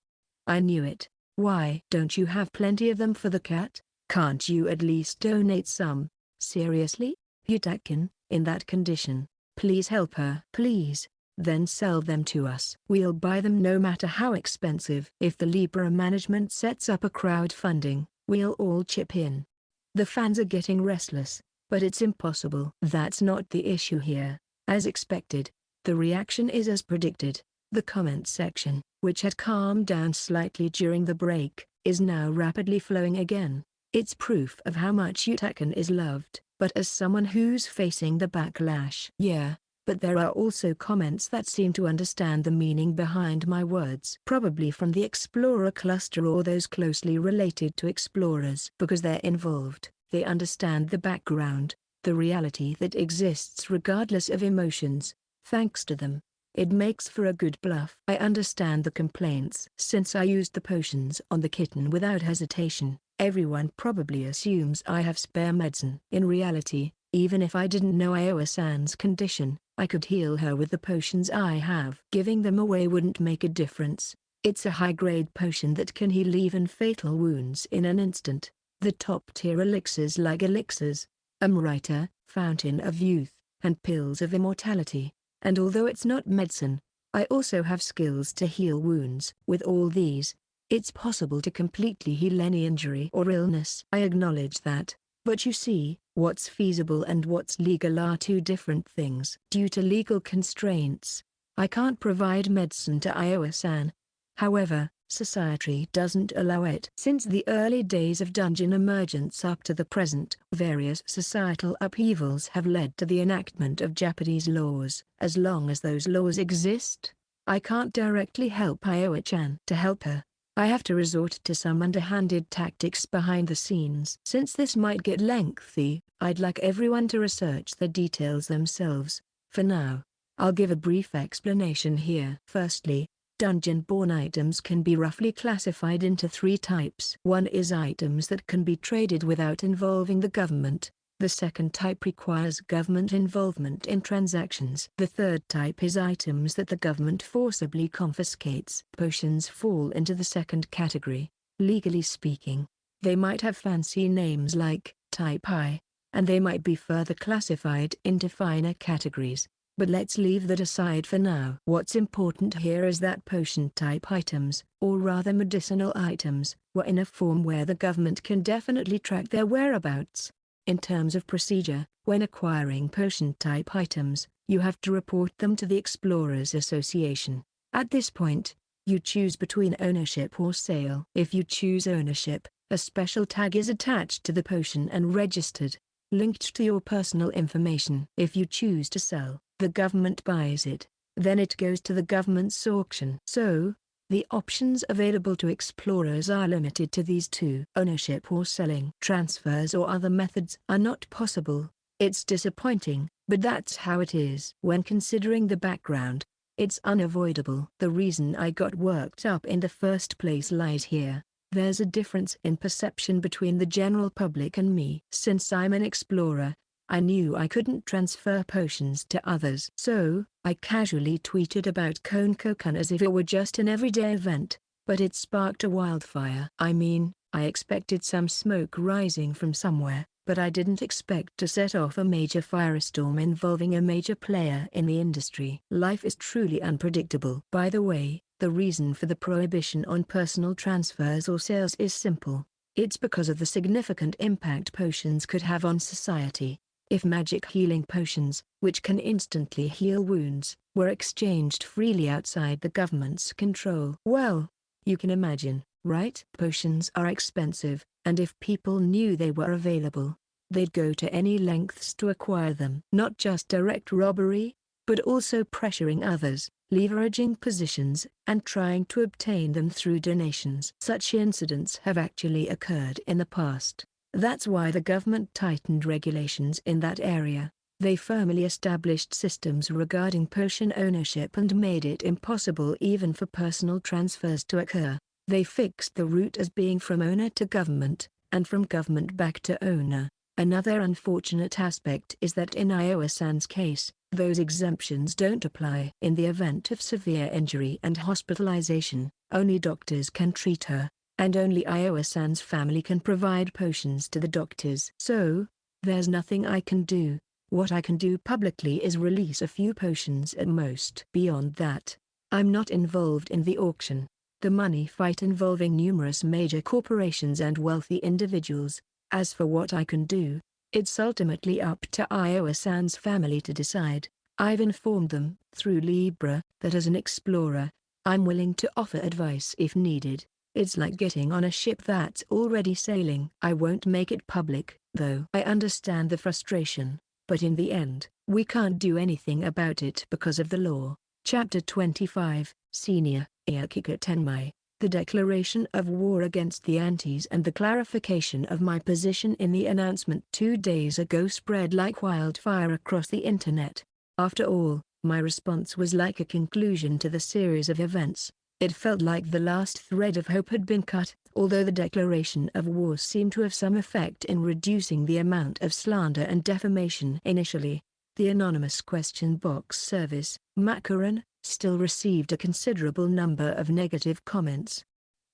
I knew it. Why don't you have plenty of them for the cat? Can't you at least donate some? Seriously? Utakin, in that condition, please help her. Please. Then sell them to us. We'll buy them no matter how expensive. If the Libra management sets up a crowdfunding, we'll all chip in. The fans are getting restless, but it's impossible. That's not the issue here. As expected, the reaction is as predicted. The comment section, which had calmed down slightly during the break, is now rapidly flowing again. It's proof of how much Utakin is loved, but as someone who's facing the backlash. Yeah, but there are also comments that seem to understand the meaning behind my words. Probably from the Explorer cluster or those closely related to Explorers. Because they're involved, they understand the background, the reality that exists regardless of emotions. Thanks to them, it makes for a good bluff. I understand the complaints. Since I used the potions on the kitten without hesitation, Everyone probably assumes I have spare medicine. In reality, even if I didn't know Iowa-san's condition, I could heal her with the potions I have. Giving them away wouldn't make a difference. It's a high-grade potion that can heal even fatal wounds in an instant. The top-tier elixirs like elixirs, Amrita, Fountain of Youth, and Pills of Immortality. And although it's not medicine, I also have skills to heal wounds. With all these, it's possible to completely heal any injury or illness. I acknowledge that, but you see, what's feasible and what's legal are two different things. Due to legal constraints, I can't provide medicine to Iowa-san. However, society doesn't allow it. Since the early days of dungeon emergence up to the present, various societal upheavals have led to the enactment of Japanese laws. As long as those laws exist, I can't directly help Iowa-chan. To help her, I have to resort to some underhanded tactics behind the scenes. Since this might get lengthy, I'd like everyone to research the details themselves. For now, I'll give a brief explanation here. Firstly, dungeon-born items can be roughly classified into three types. One is items that can be traded without involving the government. The second type requires government involvement in transactions. The third type is items that the government forcibly confiscates. Potions fall into the second category. Legally speaking, they might have fancy names like Type I, and they might be further classified into finer categories. But let's leave that aside for now. What's important here is that potion-type items, or rather medicinal items, were in a form where the government can definitely track their whereabouts. In terms of procedure, when acquiring potion-type items, you have to report them to the Explorers Association. At this point, you choose between ownership or sale. If you choose ownership, a special tag is attached to the potion and registered, linked to your personal information. If you choose to sell, the government buys it, then it goes to the government's auction. So, the options available to explorers are limited to these two. Ownership or selling. Transfers or other methods are not possible. It's disappointing, but that's how it is. When considering the background, it's unavoidable. The reason I got worked up in the first place lies here. There's a difference in perception between the general public and me. Since I'm an explorer, I knew I couldn't transfer potions to others. So, I casually tweeted about Konkokan as if it were just an everyday event, but it sparked a wildfire. I mean, I expected some smoke rising from somewhere, but I didn't expect to set off a major firestorm involving a major player in the industry. Life is truly unpredictable. By the way, the reason for the prohibition on personal transfers or sales is simple. It's because of the significant impact potions could have on society. If magic healing potions, which can instantly heal wounds, were exchanged freely outside the government's control. Well, you can imagine, right? Potions are expensive, and if people knew they were available, they'd go to any lengths to acquire them. Not just direct robbery, but also pressuring others, leveraging positions, and trying to obtain them through donations. Such incidents have actually occurred in the past. That's why the government tightened regulations in that area. They firmly established systems regarding potion ownership and made it impossible even for personal transfers to occur. They fixed the route as being from owner to government, and from government back to owner. Another unfortunate aspect is that in Iowa-san's case, those exemptions don't apply. In the event of severe injury and hospitalization, only doctors can treat her, and only Iowa-san's family can provide potions to the doctors. So, there's nothing I can do. What I can do publicly is release a few potions at most. Beyond that, I'm not involved in the auction. The money fight involving numerous major corporations and wealthy individuals. As for what I can do, it's ultimately up to Iowa-san's family to decide. I've informed them, through Libra, that as an explorer, I'm willing to offer advice if needed. It's like getting on a ship that's already sailing. I won't make it public, though. I understand the frustration, but in the end, we can't do anything about it because of the law. Chapter 25, Senior, Ayakika Tenmai. The declaration of war against the Antis and the clarification of my position in the announcement 2 days ago spread like wildfire across the internet. After all, my response was like a conclusion to the series of events. It felt like the last thread of hope had been cut. Although the declaration of war seemed to have some effect in reducing the amount of slander and defamation initially, the anonymous question box service, Macaron, still received a considerable number of negative comments.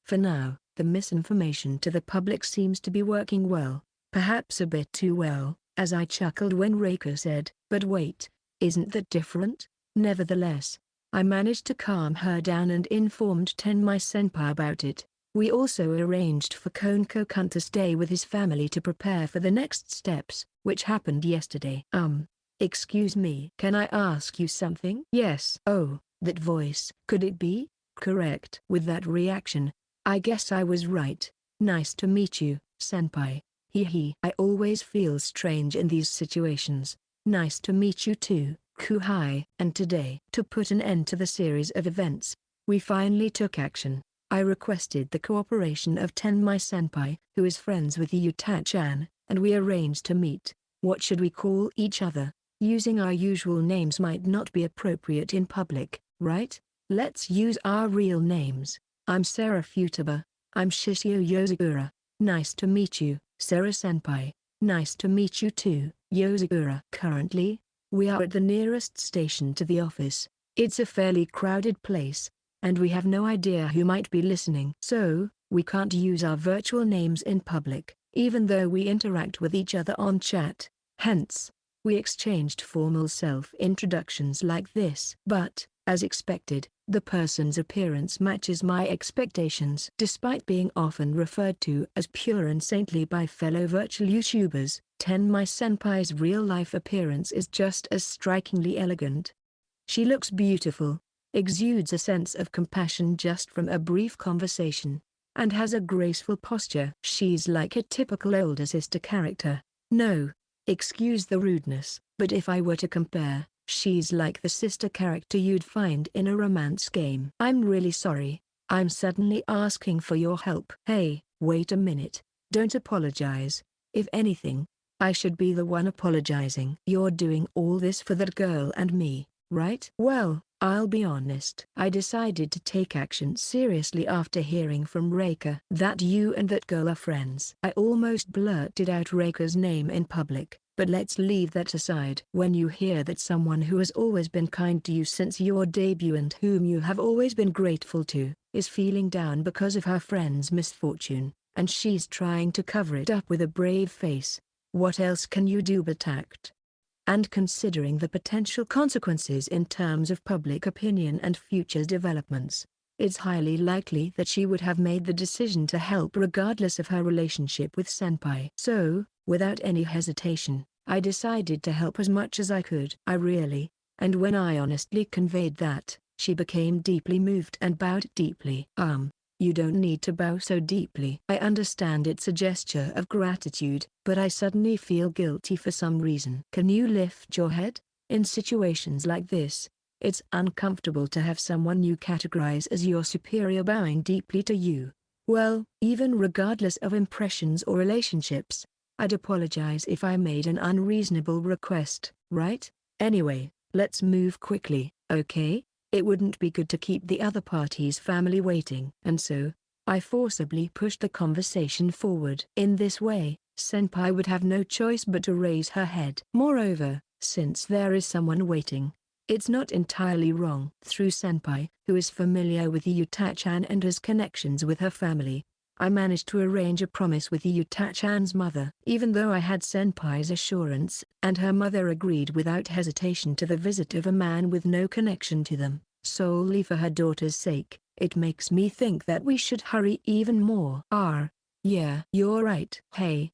For now, the misinformation to the public seems to be working well, perhaps a bit too well, as I chuckled when Reiko said, "But wait, isn't that different?" Nevertheless, I managed to calm her down and informed Tenmai Senpai about it. We also arranged for Konko-kun to stay with his family to prepare for the next steps, which happened yesterday. Excuse me. Can I ask you something? Yes. Oh, that voice. Could it be? Correct. With that reaction, I guess I was right. Nice to meet you, senpai. Hee. I always feel strange in these situations. Nice to meet you too, Kuhai. And today, to put an end to the series of events, we finally took action. I requested the cooperation of Tenmai Senpai, who is friends with Yuta-chan, and we arranged to meet. What should we call each other? Using our usual names might not be appropriate in public, right? Let's use our real names. I'm Sarah Futaba. I'm Shishio Yozagura. Nice to meet you, Sarah Senpai. Nice to meet you too, Yozagura. Currently, we are at the nearest station to the office. It's a fairly crowded place, and we have no idea who might be listening. So, we can't use our virtual names in public, even though we interact with each other on chat. Hence, we exchanged formal self-introductions like this. But, as expected, the person's appearance matches my expectations. Despite being often referred to as pure and saintly by fellow virtual YouTubers, Tenmai Senpai's real-life appearance is just as strikingly elegant. She looks beautiful, exudes a sense of compassion just from a brief conversation, and has a graceful posture. She's like a typical older sister character. No, excuse the rudeness, but if I were to compare, she's like the sister character you'd find in a romance game. I'm really sorry. I'm suddenly asking for your help. Hey, wait a minute. Don't apologize. If anything, I should be the one apologizing. You're doing all this for that girl and me, right? Well, I'll be honest. I decided to take action seriously after hearing from Reika that you and that girl are friends. I almost blurted out Reika's name in public, but let's leave that aside. When you hear that someone who has always been kind to you since your debut and whom you have always been grateful to, is feeling down because of her friend's misfortune, and she's trying to cover it up with a brave face, what else can you do but act? And considering the potential consequences in terms of public opinion and future developments, it's highly likely that she would have made the decision to help regardless of her relationship with Senpai. So, without any hesitation, I decided to help as much as I could. And when I honestly conveyed that, she became deeply moved and bowed deeply. You don't need to bow so deeply. I understand it's a gesture of gratitude, but I suddenly feel guilty for some reason. Can you lift your head? In situations like this, it's uncomfortable to have someone you categorize as your superior bowing deeply to you. Well, even regardless of impressions or relationships, I'd apologize if I made an unreasonable request, right? Anyway, let's move quickly, okay? It wouldn't be good to keep the other party's family waiting. And so, I forcibly pushed the conversation forward. In this way, Senpai would have no choice but to raise her head. Moreover, since there is someone waiting, it's not entirely wrong. Through Senpai, who is familiar with Yuta-chan and has connections with her family, I managed to arrange a promise with Yuta-chan's mother. Even though I had Senpai's assurance, and her mother agreed without hesitation to the visit of a man with no connection to them, solely for her daughter's sake, it makes me think that we should hurry even more. Yeah, you're right. Hey,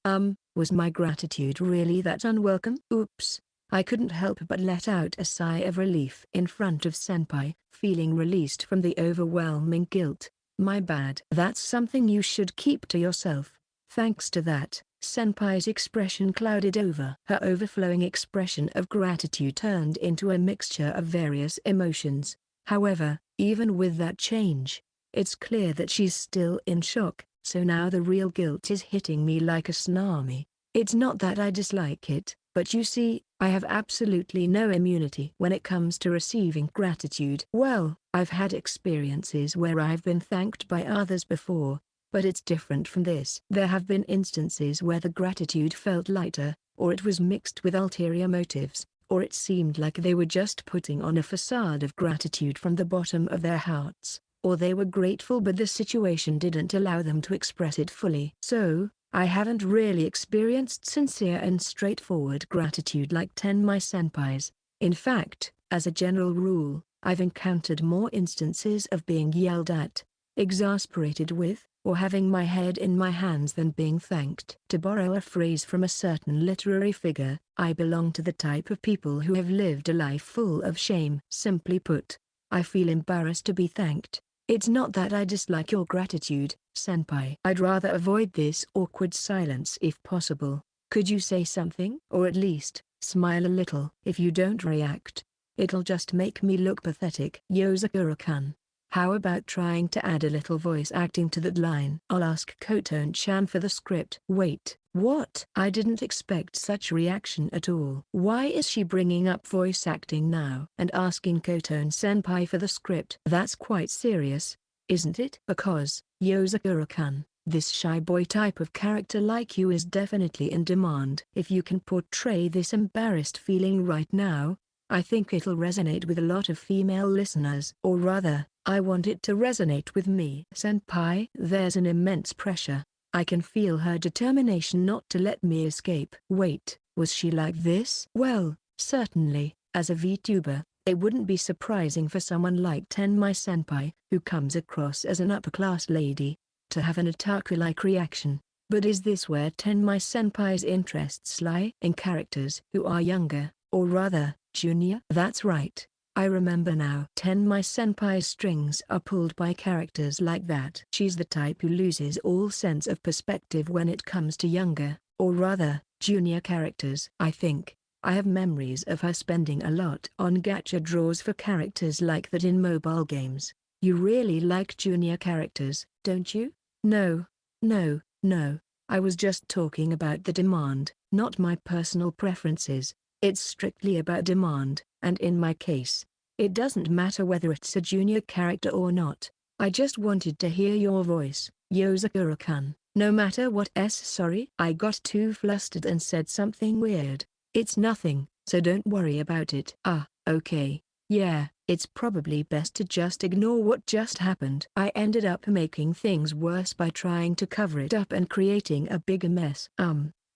was my gratitude really that unwelcome? Oops. I couldn't help but let out a sigh of relief in front of Senpai, feeling released from the overwhelming guilt. My bad. That's something you should keep to yourself. Thanks to that, Senpai's expression clouded over. Her overflowing expression of gratitude turned into a mixture of various emotions. However, even with that change, it's clear that she's still in shock, so now the real guilt is hitting me like a tsunami. It's not that I dislike it, but you see, I have absolutely no immunity when it comes to receiving gratitude. Well, I've had experiences where I've been thanked by others before, but it's different from this. There have been instances where the gratitude felt lighter, or it was mixed with ulterior motives, or it seemed like they were just putting on a facade of gratitude from the bottom of their hearts, or they were grateful but the situation didn't allow them to express it fully. So, I haven't really experienced sincere and straightforward gratitude like Tenmai Senpai's. In fact, as a general rule, I've encountered more instances of being yelled at, exasperated with, or having my head in my hands than being thanked. To borrow a phrase from a certain literary figure, I belong to the type of people who have lived a life full of shame. Simply put, I feel embarrassed to be thanked. It's not that I dislike your gratitude, senpai. I'd rather avoid this awkward silence if possible. Could you say something? Or at least, smile a little. If you don't react, it'll just make me look pathetic. Yozakura-kun, how about trying to add a little voice acting to that line? I'll ask Koton-chan for the script. Wait, what? I didn't expect such reaction at all. Why is she bringing up voice acting now and asking Koton-senpai for the script? That's quite serious, isn't it? Because, Yozakura-kun, this shy boy type of character like you is definitely in demand. If you can portray this embarrassed feeling right now, I think it'll resonate with a lot of female listeners. Or rather, I want it to resonate with me. Senpai, there's an immense pressure. I can feel her determination not to let me escape. Wait, was she like this? Well, certainly, as a VTuber, it wouldn't be surprising for someone like Tenmai Senpai, who comes across as an upper-class lady, to have an otaku-like reaction. But is this where Tenmai Senpai's interests lie? In characters who are younger, or rather, junior? That's right. I remember now. Tenmai Senpai's strings are pulled by characters like that. She's the type who loses all sense of perspective when it comes to younger, or rather, junior characters. I think, I have memories of her spending a lot on gacha draws for characters like that in mobile games. You really like junior characters, don't you? No. No. I was just talking about the demand, not my personal preferences. It's strictly about demand, and in my case, it doesn't matter whether it's a junior character or not. I just wanted to hear your voice, Yozakura-kun. No matter what. Sorry, I got too flustered and said something weird. It's nothing, so don't worry about it. Ah, okay. Yeah, it's probably best to just ignore what just happened. I ended up making things worse by trying to cover it up and creating a bigger mess.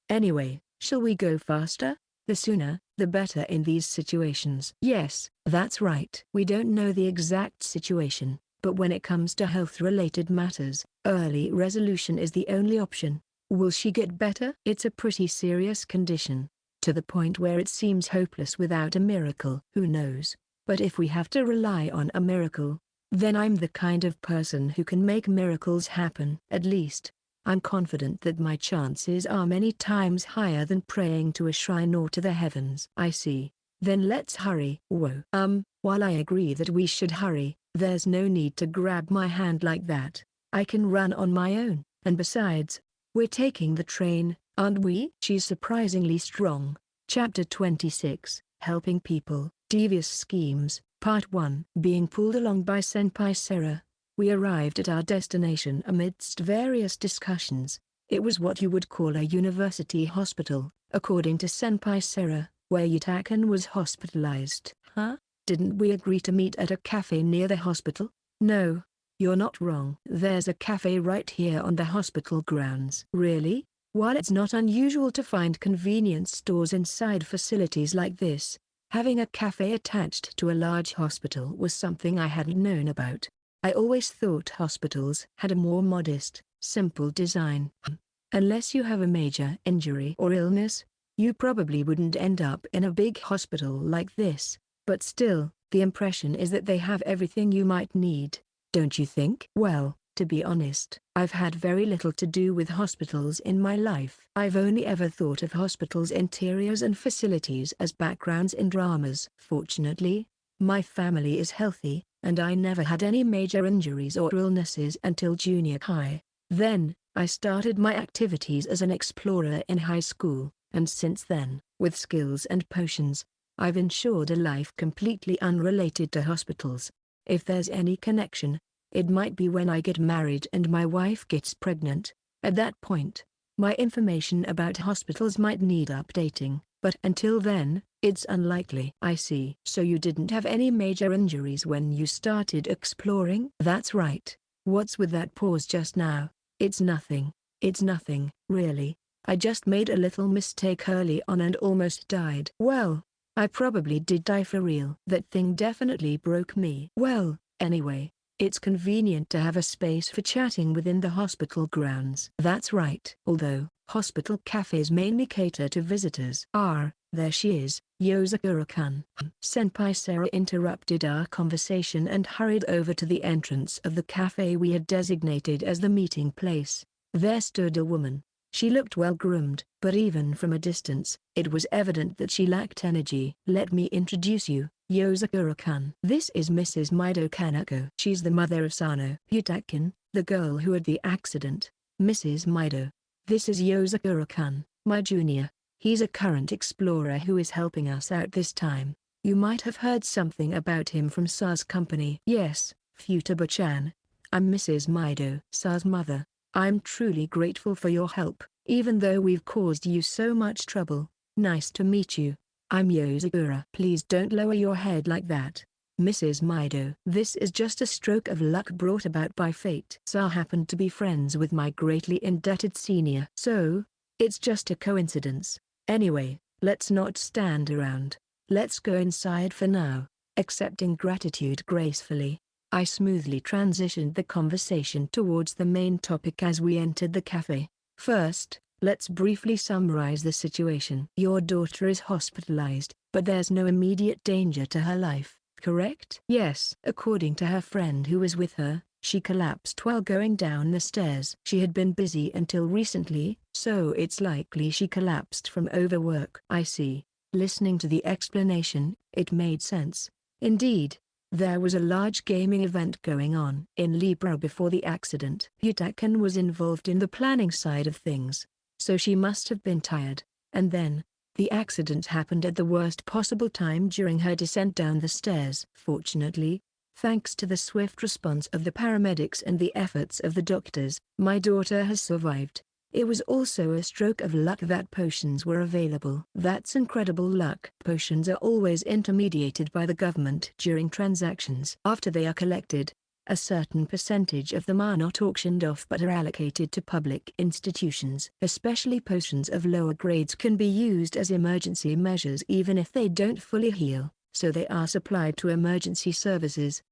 Anyway, shall we go faster? The sooner, the better in these situations. Yes, that's right. We don't know the exact situation, but when it comes to health-related matters, early resolution is the only option. Will she get better? It's a pretty serious condition, to the point where it seems hopeless without a miracle. Who knows? But if we have to rely on a miracle, then I'm the kind of person who can make miracles happen. At least, I'm confident that my chances are many times higher than praying to a shrine or to the heavens. I see. Then let's hurry. Whoa. While I agree that we should hurry, there's no need to grab my hand like that. I can run on my own, and besides, we're taking the train, aren't we? She's surprisingly strong. Chapter 26, Helping People, Devious Schemes, Part 1. Being pulled along by Senpai Sarah, we arrived at our destination amidst various discussions. It was what you would call a university hospital, according to Senpai Sarah, where Yutakan was hospitalized. Huh? Didn't we agree to meet at a cafe near the hospital? No, you're not wrong. There's a cafe right here on the hospital grounds. Really? While it's not unusual to find convenience stores inside facilities like this, having a cafe attached to a large hospital was something I hadn't known about. I always thought hospitals had a more modest, simple design. Unless you have a major injury or illness, you probably wouldn't end up in a big hospital like this. But still, the impression is that they have everything you might need, don't you think? Well, to be honest, I've had very little to do with hospitals in my life. I've only ever thought of hospitals' interiors and facilities as backgrounds in dramas. Fortunately, my family is healthy, and I never had any major injuries or illnesses until junior high. Then, I started my activities as an explorer in high school, and since then, with skills and potions. I've ensured a life completely unrelated to hospitals. If there's any connection, it might be when I get married and my wife gets pregnant. At that point, my information about hospitals might need updating, but until then, it's unlikely. I see. So you didn't have any major injuries when you started exploring? That's right. What's with that pause just now? It's nothing. It's nothing, really. I just made a little mistake early on and almost died. Well, I probably did die for real. That thing definitely broke me. Well, anyway, it's convenient to have a space for chatting within the hospital grounds. That's right. Although, hospital cafes mainly cater to visitors. There she is, Yozakura-kun. Senpai Sarah interrupted our conversation and hurried over to the entrance of the cafe we had designated as the meeting place. There stood a woman. She looked well-groomed, but even from a distance, it was evident that she lacked energy. Let me introduce you, Yozakura-kun. This is Mrs. Mido Kaneko. She's the mother of Sano Yutakin, the girl who had the accident. Mrs. Mido. This is Yozakura-kun, my junior. He's a current explorer who is helping us out this time. You might have heard something about him from Sa's company. Yes, VTuber-chan. I'm Mrs. Mido, Sa's mother. I'm truly grateful for your help, even though we've caused you so much trouble. Nice to meet you. I'm Yozakura. Please don't lower your head like that, Mrs. Mido. This is just a stroke of luck brought about by fate. Sa happened to be friends with my greatly indebted senior. So, it's just a coincidence. Anyway, let's not stand around. Let's go inside for now. Accepting gratitude gracefully, I smoothly transitioned the conversation towards the main topic as we entered the cafe. First, let's briefly summarize the situation. Your daughter is hospitalized, but there's no immediate danger to her life, correct? Yes. According to her friend who was with her, she collapsed while going down the stairs. She had been busy until recently, so it's likely she collapsed from overwork. I see. Listening to the explanation, it made sense. Indeed, there was a large gaming event going on in Libra before the accident. Yutakan was involved in the planning side of things, so she must have been tired. And then, the accident happened at the worst possible time during her descent down the stairs. Fortunately, thanks to the swift response of the paramedics and the efforts of the doctors, my daughter has survived. It was also a stroke of luck that potions were available. That's incredible luck. Potions are always intermediated by the government during transactions. After they are collected, a certain percentage of them are not auctioned off but are allocated to public institutions. Especially potions of lower grades can be used as emergency measures even if they don't fully heal, so they are supplied to emergency services.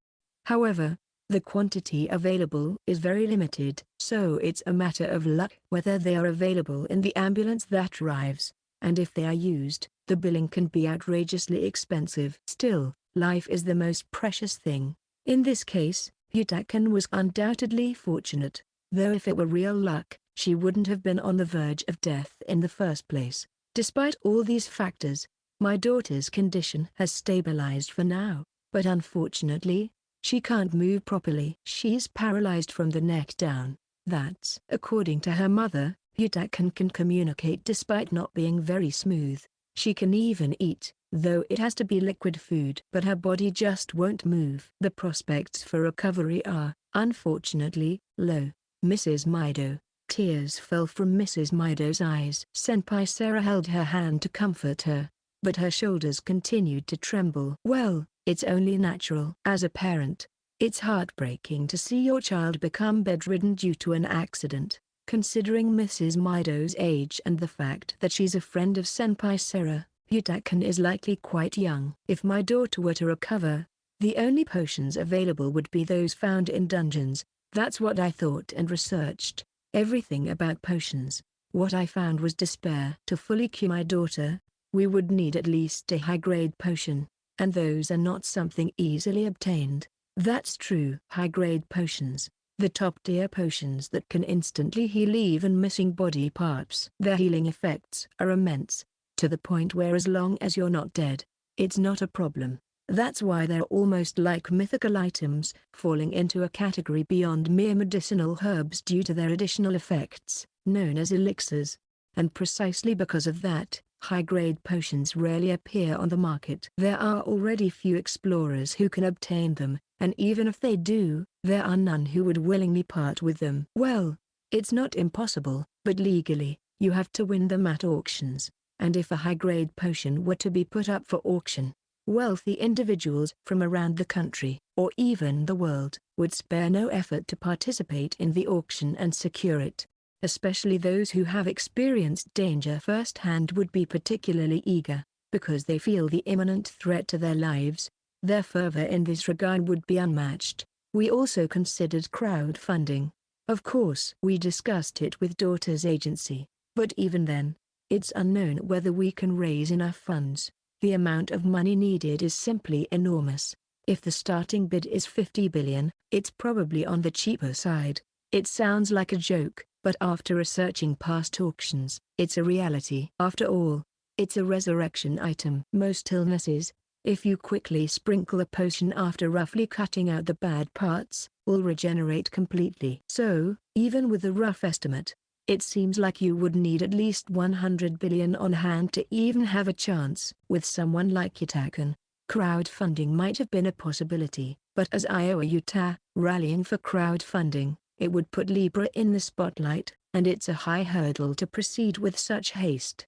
However, the quantity available is very limited, so it's a matter of luck whether they are available in the ambulance that arrives, and if they are used, the billing can be outrageously expensive. Still, life is the most precious thing. In this case, Yutakan was undoubtedly fortunate, though if it were real luck, she wouldn't have been on the verge of death in the first place. Despite all these factors, my daughter's condition has stabilized for now, but unfortunately, she can't move properly. She's paralyzed from the neck down. That's according to her mother. Yutakan can communicate despite not being very smooth. She can even eat, though it has to be liquid food. But her body just won't move. The prospects for recovery are, unfortunately, low. Mrs. Mido. Tears fell from Mrs. Mido's eyes. Senpai Sarah held her hand to comfort her, but her shoulders continued to tremble. Well, it's only natural. As a parent, it's heartbreaking to see your child become bedridden due to an accident. Considering Mrs. Mido's age and the fact that she's a friend of Senpai Sarah, Yutakan is likely quite young. If my daughter were to recover, the only potions available would be those found in dungeons. That's what I thought and researched everything about potions. What I found was despair. To fully cure my daughter, we would need at least a high-grade potion, and those are not something easily obtained. That's true. High-grade potions, the top-tier potions that can instantly heal even missing body parts. Their healing effects are immense, to the point where as long as you're not dead, it's not a problem. That's why they're almost like mythical items, falling into a category beyond mere medicinal herbs due to their additional effects, known as elixirs. And precisely because of that, High-grade potions rarely appear on the market. There are already few explorers who can obtain them, and even if they do, there are none who would willingly part with them. Well, it's not impossible, but legally, you have to win them at auctions, and if a high-grade potion were to be put up for auction, wealthy individuals from around the country, or even the world, would spare no effort to participate in the auction and secure it. Especially those who have experienced danger firsthand would be particularly eager, because they feel the imminent threat to their lives. Their fervor in this regard would be unmatched. We also considered crowdfunding. Of course, we discussed it with Daughter's agency, but even then, it's unknown whether we can raise enough funds. The amount of money needed is simply enormous. If the starting bid is 50 billion, it's probably on the cheaper side. It sounds like a joke, but after researching past auctions, it's a reality. After all, it's a resurrection item. Most illnesses, if you quickly sprinkle a potion after roughly cutting out the bad parts, will regenerate completely. So, even with a rough estimate, it seems like you would need at least 100 billion on hand to even have a chance. With someone like Yutakan, crowdfunding might have been a possibility, but as Iowa Utah, rallying for crowdfunding, it would put Libra in the spotlight, and it's a high hurdle to proceed with such haste.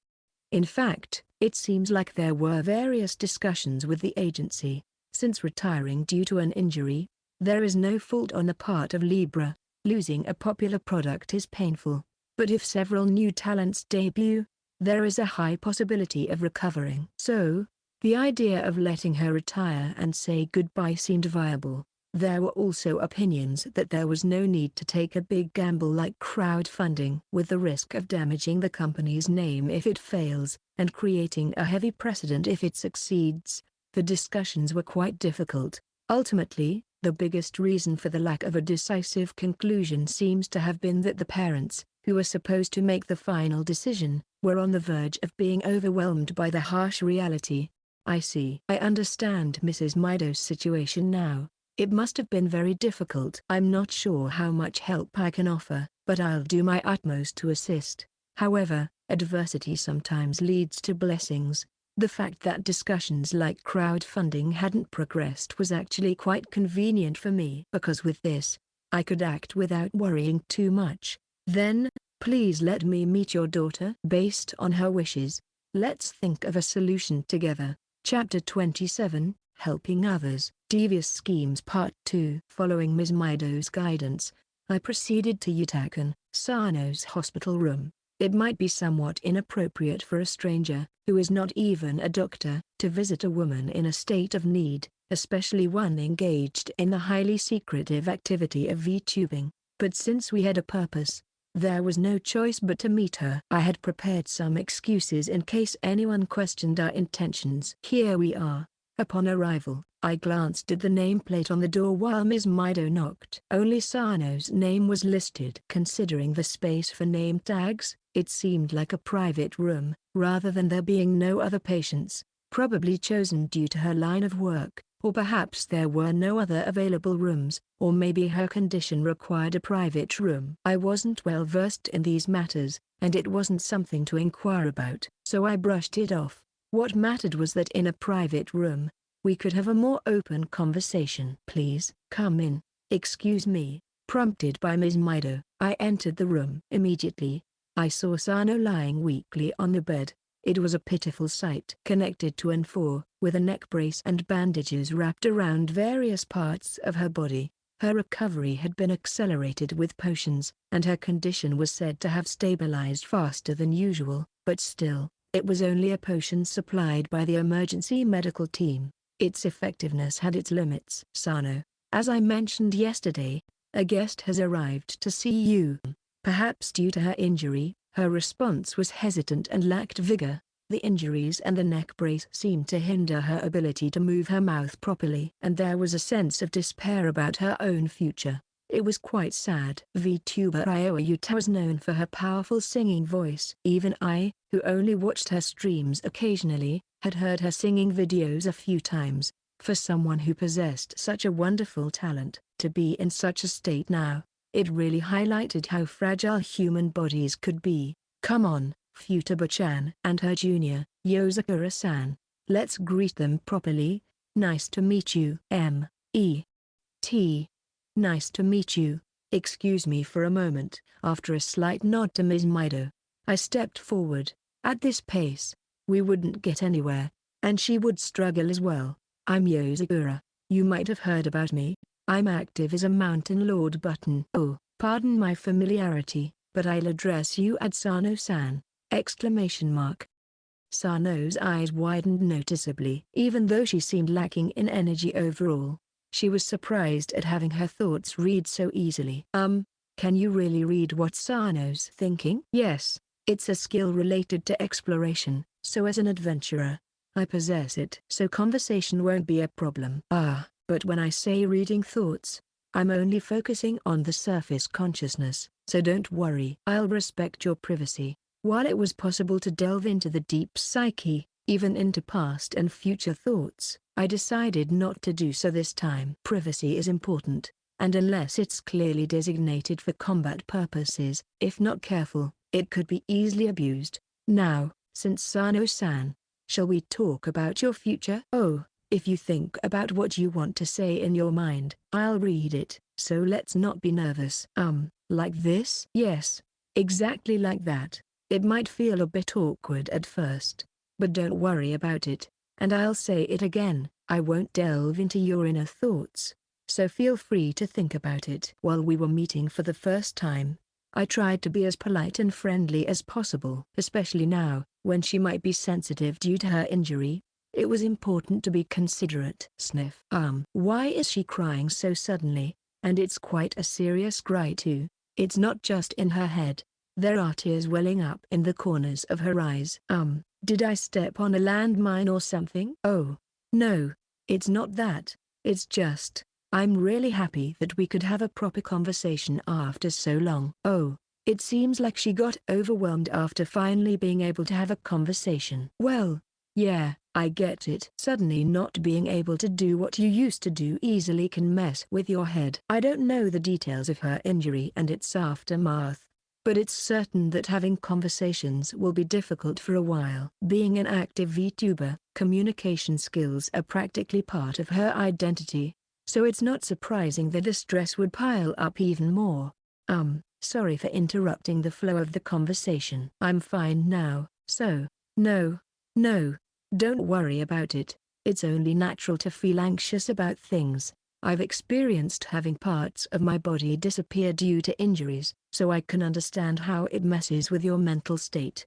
In fact, it seems like there were various discussions with the agency. Since retiring due to an injury, there is no fault on the part of Libra. Losing a popular product is painful, but if several new talents debut, there is a high possibility of recovering. So, the idea of letting her retire and say goodbye seemed viable. There were also opinions that there was no need to take a big gamble like crowdfunding with the risk of damaging the company's name if it fails, and creating a heavy precedent if it succeeds. The discussions were quite difficult. Ultimately, the biggest reason for the lack of a decisive conclusion seems to have been that the parents, who were supposed to make the final decision, were on the verge of being overwhelmed by the harsh reality. I see. I understand Mrs. Mido's situation now. It must have been very difficult. I'm not sure how much help I can offer, but I'll do my utmost to assist. However, adversity sometimes leads to blessings. The fact that discussions like crowdfunding hadn't progressed was actually quite convenient for me, because with this, I could act without worrying too much. Then, please let me meet your daughter. Based on her wishes, let's think of a solution together. Chapter 27, Helping Others. Devious Schemes Part 2. Following Ms. Mido's guidance, I proceeded to Yutakan Sano's hospital room. It might be somewhat inappropriate for a stranger, who is not even a doctor, to visit a woman in a state of need, especially one engaged in the highly secretive activity of VTubing. But since we had a purpose, there was no choice but to meet her. I had prepared some excuses in case anyone questioned our intentions. Here we are. Upon arrival, I glanced at the nameplate on the door while Ms. Mido knocked. Only Sano's name was listed. Considering the space for name tags, it seemed like a private room, rather than there being no other patients, probably chosen due to her line of work, or perhaps there were no other available rooms, or maybe her condition required a private room. I wasn't well versed in these matters, and it wasn't something to inquire about, so I brushed it off. What mattered was that in a private room, we could have a more open conversation. Please, come in. Excuse me, prompted by Ms. Mido. I entered the room. Immediately, I saw Sano lying weakly on the bed. It was a pitiful sight. Connected to and for, with a neck brace and bandages wrapped around various parts of her body. Her recovery had been accelerated with potions, and her condition was said to have stabilized faster than usual, but still, it was only a potion supplied by the emergency medical team. Its effectiveness had its limits. Sano, as I mentioned yesterday, a guest has arrived to see you. Perhaps due to her injury, her response was hesitant and lacked vigor. The injuries and the neck brace seemed to hinder her ability to move her mouth properly, and there was a sense of despair about her own future. It was quite sad. VTuber Iowa Utah was known for her powerful singing voice. Even I, who only watched her streams occasionally, had heard her singing videos a few times. For someone who possessed such a wonderful talent, to be in such a state now, it really highlighted how fragile human bodies could be. Come on, Futaba-chan and her junior, Yozakura-san. Let's greet them properly. Nice to meet you. M.E.T. Nice to meet you. Excuse me for a moment. After a slight nod to Ms. Mido, I stepped forward. At this pace, we wouldn't get anywhere, and she would struggle as well. I'm Yozakura. You might have heard about me. I'm active as a mountain lord button. Oh, pardon my familiarity, but I'll address you as Sano-san! Exclamation mark. Sano's eyes widened noticeably. Even though she seemed lacking in energy overall, she was surprised at having her thoughts read so easily. Can you really read what Sano's thinking? Yes, it's a skill related to exploration, so as an adventurer, I possess it. So conversation won't be a problem. But when I say reading thoughts, I'm only focusing on the surface consciousness, so don't worry. I'll respect your privacy. While it was possible to delve into the deep psyche, even into past and future thoughts, I decided not to do so this time. Privacy is important, and unless it's clearly designated for combat purposes, if not careful, it could be easily abused. Now, since Sano-san, shall we talk about your future? Oh, if you think about what you want to say in your mind, I'll read it, so let's not be nervous. Like this? Yes, exactly like that. It might feel a bit awkward at first, but don't worry about it, and I'll say it again, I won't delve into your inner thoughts, so feel free to think about it. While we were meeting for the first time, I tried to be as polite and friendly as possible. Especially now, when she might be sensitive due to her injury, it was important to be considerate. Sniff. Why is she crying so suddenly? And it's quite a serious cry too. It's not just in her head. There are tears welling up in the corners of her eyes. Did I step on a landmine or something? Oh, no, it's not that. It's just, I'm really happy that we could have a proper conversation after so long. Oh, it seems like she got overwhelmed after finally being able to have a conversation. Well, yeah, I get it. Suddenly not being able to do what you used to do easily can mess with your head. I don't know the details of her injury and its aftermath, but it's certain that having conversations will be difficult for a while. Being an active VTuber, communication skills are practically part of her identity, so it's not surprising that the stress would pile up even more. Sorry for interrupting the flow of the conversation. I'm fine now, so, no, don't worry about it. It's only natural to feel anxious about things. I've experienced having parts of my body disappear due to injuries, so I can understand how it messes with your mental state.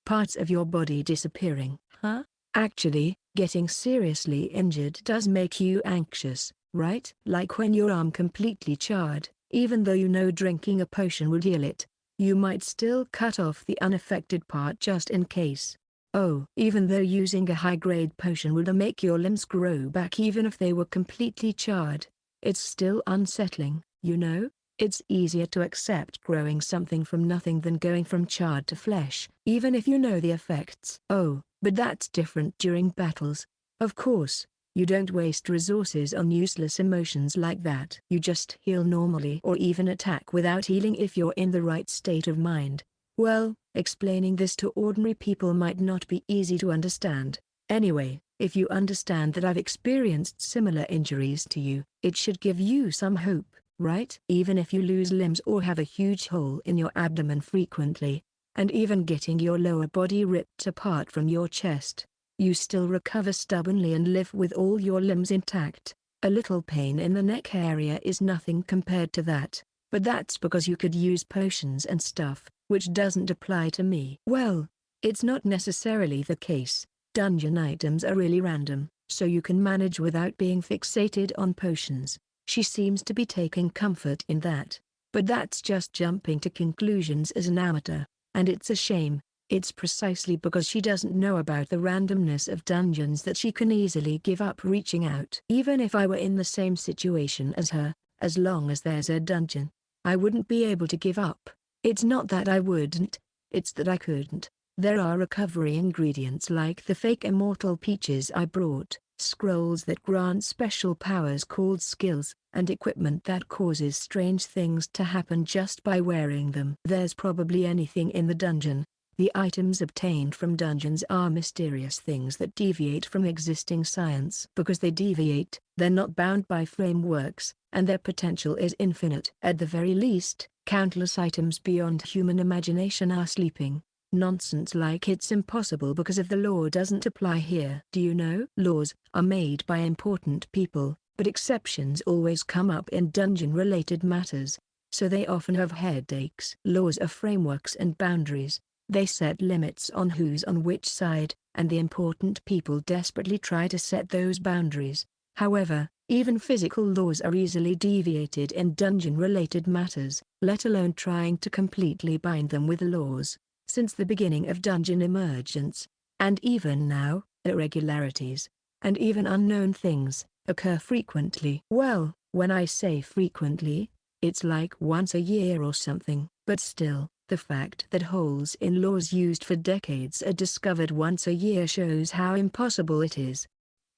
Parts of your body disappearing, huh? Actually, getting seriously injured does make you anxious, right? Like when your arm completely charred, even though you know drinking a potion would heal it, you might still cut off the unaffected part just in case. Oh, even though using a high-grade potion would make your limbs grow back even if they were completely charred, it's still unsettling, you know? It's easier to accept growing something from nothing than going from charred to flesh, even if you know the effects. Oh, but that's different during battles. Of course, you don't waste resources on useless emotions like that. You just heal normally or even attack without healing if you're in the right state of mind. Well, explaining this to ordinary people might not be easy to understand. Anyway, if you understand that I've experienced similar injuries to you, it should give you some hope, right? Even if you lose limbs or have a huge hole in your abdomen frequently, and even getting your lower body ripped apart from your chest, you still recover stubbornly and live with all your limbs intact. A little pain in the neck area is nothing compared to that, but that's because you could use potions and stuff, which doesn't apply to me. Well, it's not necessarily the case. Dungeon items are really random, so you can manage without being fixated on potions. She seems to be taking comfort in that. But that's just jumping to conclusions as an amateur, and it's a shame. It's precisely because she doesn't know about the randomness of dungeons that she can easily give up reaching out. Even if I were in the same situation as her, as long as there's a dungeon, I wouldn't be able to give up. It's not that I wouldn't, it's that I couldn't. There are recovery ingredients like the fake immortal peaches I brought, scrolls that grant special powers called skills, and equipment that causes strange things to happen just by wearing them. There's probably anything in the dungeon. The items obtained from dungeons are mysterious things that deviate from existing science. Because they deviate, they're not bound by frameworks, and their potential is infinite. At the very least, countless items beyond human imagination are sleeping. Nonsense like it's impossible because of the law doesn't apply here. Do you know? Laws are made by important people, but exceptions always come up in dungeon-related matters, so they often have headaches. Laws are frameworks and boundaries. They set limits on who's on which side, and the important people desperately try to set those boundaries. However, even physical laws are easily deviated in dungeon-related matters, let alone trying to completely bind them with laws. Since the beginning of dungeon emergence, and even now, irregularities, and even unknown things, occur frequently. Well, when I say frequently, it's like once a year or something. But still, the fact that holes in laws used for decades are discovered once a year shows how impossible it is.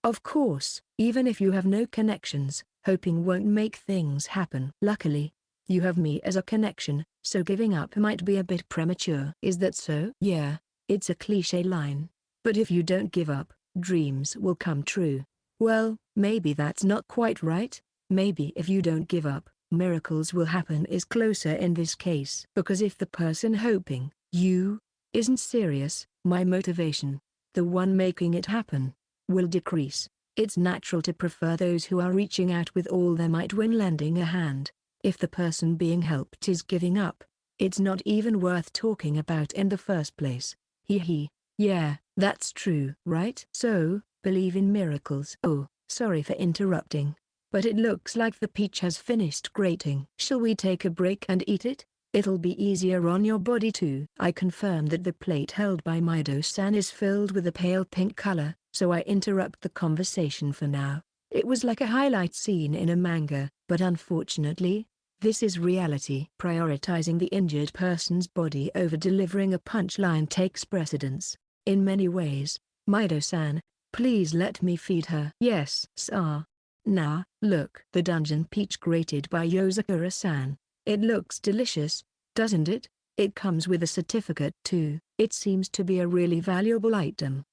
Of course, even if you have no connections, hoping won't make things happen. Luckily, you have me as a connection, so giving up might be a bit premature. Is that so? Yeah, it's a cliché line. But if you don't give up, dreams will come true. Well, maybe that's not quite right. Maybe if you don't give up, miracles will happen is closer in this case. Because if the person hoping you isn't serious, my motivation, the one making it happen, will decrease. It's natural to prefer those who are reaching out with all their might when lending a hand. If the person being helped is giving up, it's not even worth talking about in the first place. Hee. Yeah, that's true. Right? So, believe in miracles. Oh, sorry for interrupting. But it looks like the peach has finished grating. Shall we take a break and eat it? It'll be easier on your body too. I confirm that the plate held by Mido-san is filled with a pale pink color, so I interrupt the conversation for now. It was like a highlight scene in a manga, but unfortunately, this is reality. Prioritizing the injured person's body over delivering a punchline takes precedence. In many ways, Mido-san, please let me feed her. Yes, sir. Nah, look. The dungeon peach grated by Yozakura-san. It looks delicious, doesn't it? It comes with a certificate too. It seems to be a really valuable item.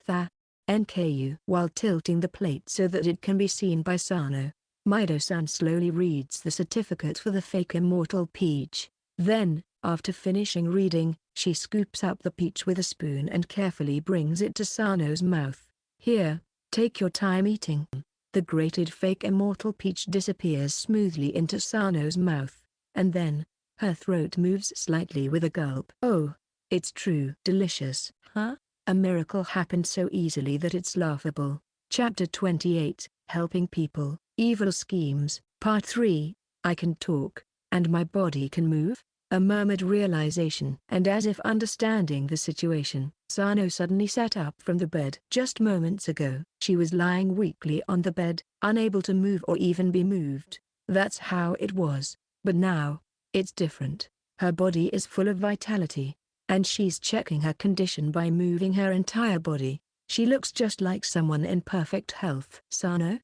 NKU. While tilting the plate so that it can be seen by Sano, Mido-san slowly reads the certificate for the fake immortal peach. Then, after finishing reading, she scoops up the peach with a spoon and carefully brings it to Sano's mouth. Here, take your time eating. The grated fake immortal peach disappears smoothly into Sano's mouth, and then, her throat moves slightly with a gulp. Oh, it's true. Delicious. Huh? A miracle happened so easily that it's laughable. Chapter 28, Helping People, Evil Schemes, Part 3, I can talk, and my body can move? A murmured realization. And as if understanding the situation, Sano suddenly sat up from the bed. Just moments ago, she was lying weakly on the bed, unable to move or even be moved. That's how it was. But now, it's different. Her body is full of vitality, and she's checking her condition by moving her entire body. She looks just like someone in perfect health. Sano?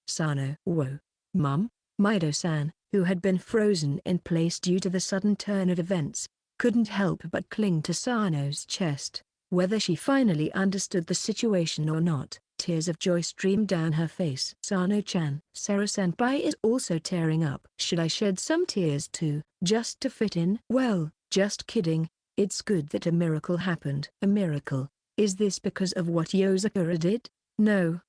Whoa. Mum? Mido-san, who had been frozen in place due to the sudden turn of events, couldn't help but cling to Sano's chest. Whether she finally understood the situation or not, tears of joy streamed down her face. Sano-chan, Sarah-senpai is also tearing up. Should I shed some tears too, just to fit in? Well, just kidding. It's good that a miracle happened. A miracle? Is this because of what Yozakura did? No.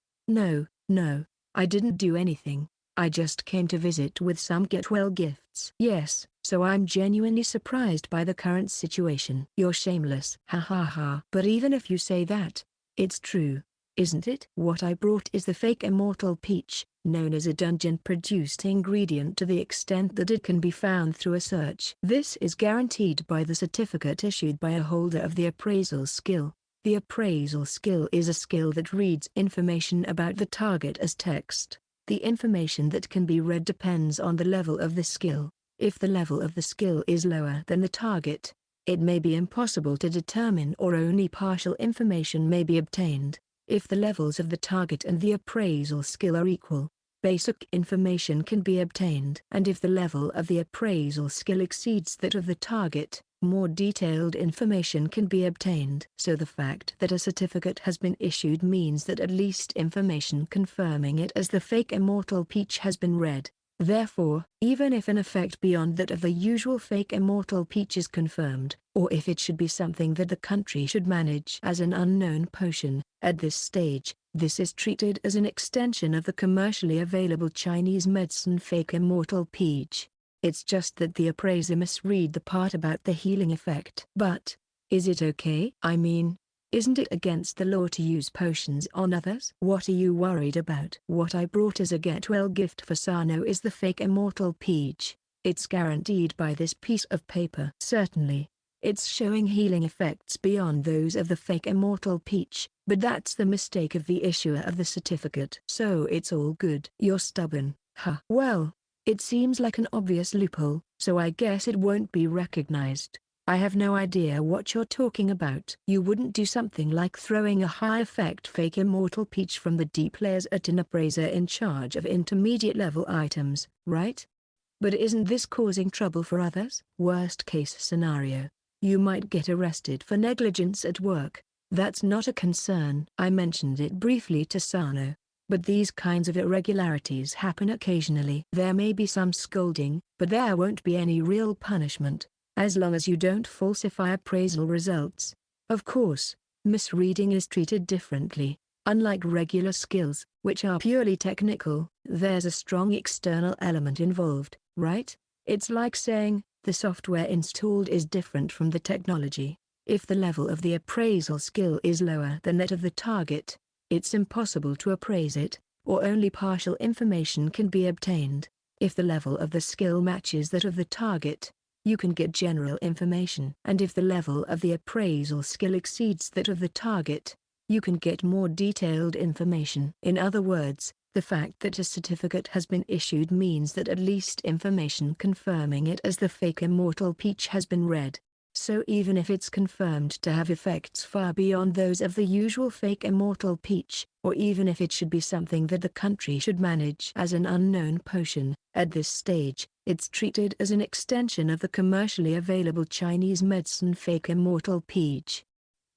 I didn't do anything. I just came to visit with some get-well gifts. Yes, so I'm genuinely surprised by the current situation. You're shameless. Ha ha ha. But even if you say that, it's true, isn't it? What I brought is the fake immortal peach, known as a dungeon-produced ingredient to the extent that it can be found through a search. This is guaranteed by the certificate issued by a holder of the appraisal skill. The appraisal skill is a skill that reads information about the target as text. The information that can be read depends on the level of the skill. If the level of the skill is lower than the target, it may be impossible to determine or only partial information may be obtained. If the levels of the target and the appraisal skill are equal, basic information can be obtained. And if the level of the appraisal skill exceeds that of the target, more detailed information can be obtained. So the fact that a certificate has been issued means that at least information confirming it as the fake Immortal Peach has been read. Therefore, even if an effect beyond that of the usual fake Immortal Peach is confirmed, or if it should be something that the country should manage as an unknown potion, at this stage, this is treated as an extension of the commercially available Chinese medicine fake Immortal Peach. It's just that the appraiser misread the part about the healing effect. But, is it okay? I mean, isn't it against the law to use potions on others? What are you worried about? What I brought as a get-well gift for Sano is the fake Immortal Peach. It's guaranteed by this piece of paper. Certainly, it's showing healing effects beyond those of the fake Immortal Peach, but that's the mistake of the issuer of the certificate. So it's all good. You're stubborn, huh? Well, it seems like an obvious loophole, so I guess it won't be recognized. I have no idea what you're talking about. You wouldn't do something like throwing a high-effect fake Immortal Peach from the deep layers at an appraiser in charge of intermediate-level items, right? But isn't this causing trouble for others? Worst-case scenario, you might get arrested for negligence at work. That's not a concern. I mentioned it briefly to Sano, but these kinds of irregularities happen occasionally. There may be some scolding, but there won't be any real punishment, as long as you don't falsify appraisal results. Of course, misreading is treated differently. Unlike regular skills, which are purely technical, there's a strong external element involved, right? It's like saying, the software installed is different from the technology. If the level of the appraisal skill is lower than that of the target, it's impossible to appraise it, or only partial information can be obtained. If the level of the skill matches that of the target, you can get general information. And if the level of the appraisal skill exceeds that of the target, you can get more detailed information. In other words, the fact that a certificate has been issued means that at least information confirming it as the fake Immortal Peach has been read. So even if it's confirmed to have effects far beyond those of the usual fake Immortal Peach, or even if it should be something that the country should manage as an unknown potion, at this stage, it's treated as an extension of the commercially available Chinese medicine fake Immortal Peach.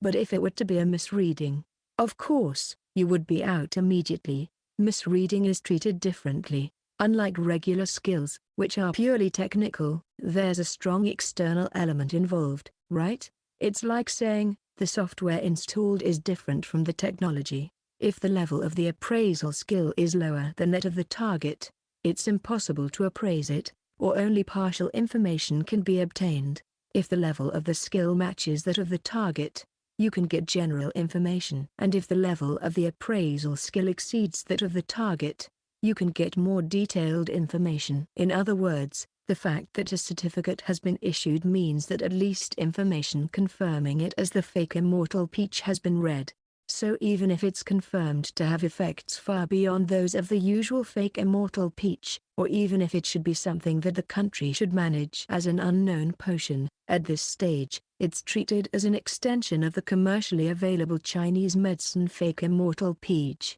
But if it were to be a misreading, of course, you would be out immediately. Misreading is treated differently. Unlike regular skills, which are purely technical, there's a strong external element involved, right? It's like saying, the software installed is different from the technology. If the level of the appraisal skill is lower than that of the target, it's impossible to appraise it, or only partial information can be obtained. If the level of the skill matches that of the target, you can get general information. And if the level of the appraisal skill exceeds that of the target, you can get more detailed information. In other words, the fact that a certificate has been issued means that at least information confirming it as the fake Immortal Peach has been read. So even if it's confirmed to have effects far beyond those of the usual fake Immortal Peach, or even if it should be something that the country should manage as an unknown potion, at this stage, it's treated as an extension of the commercially available Chinese medicine fake Immortal Peach.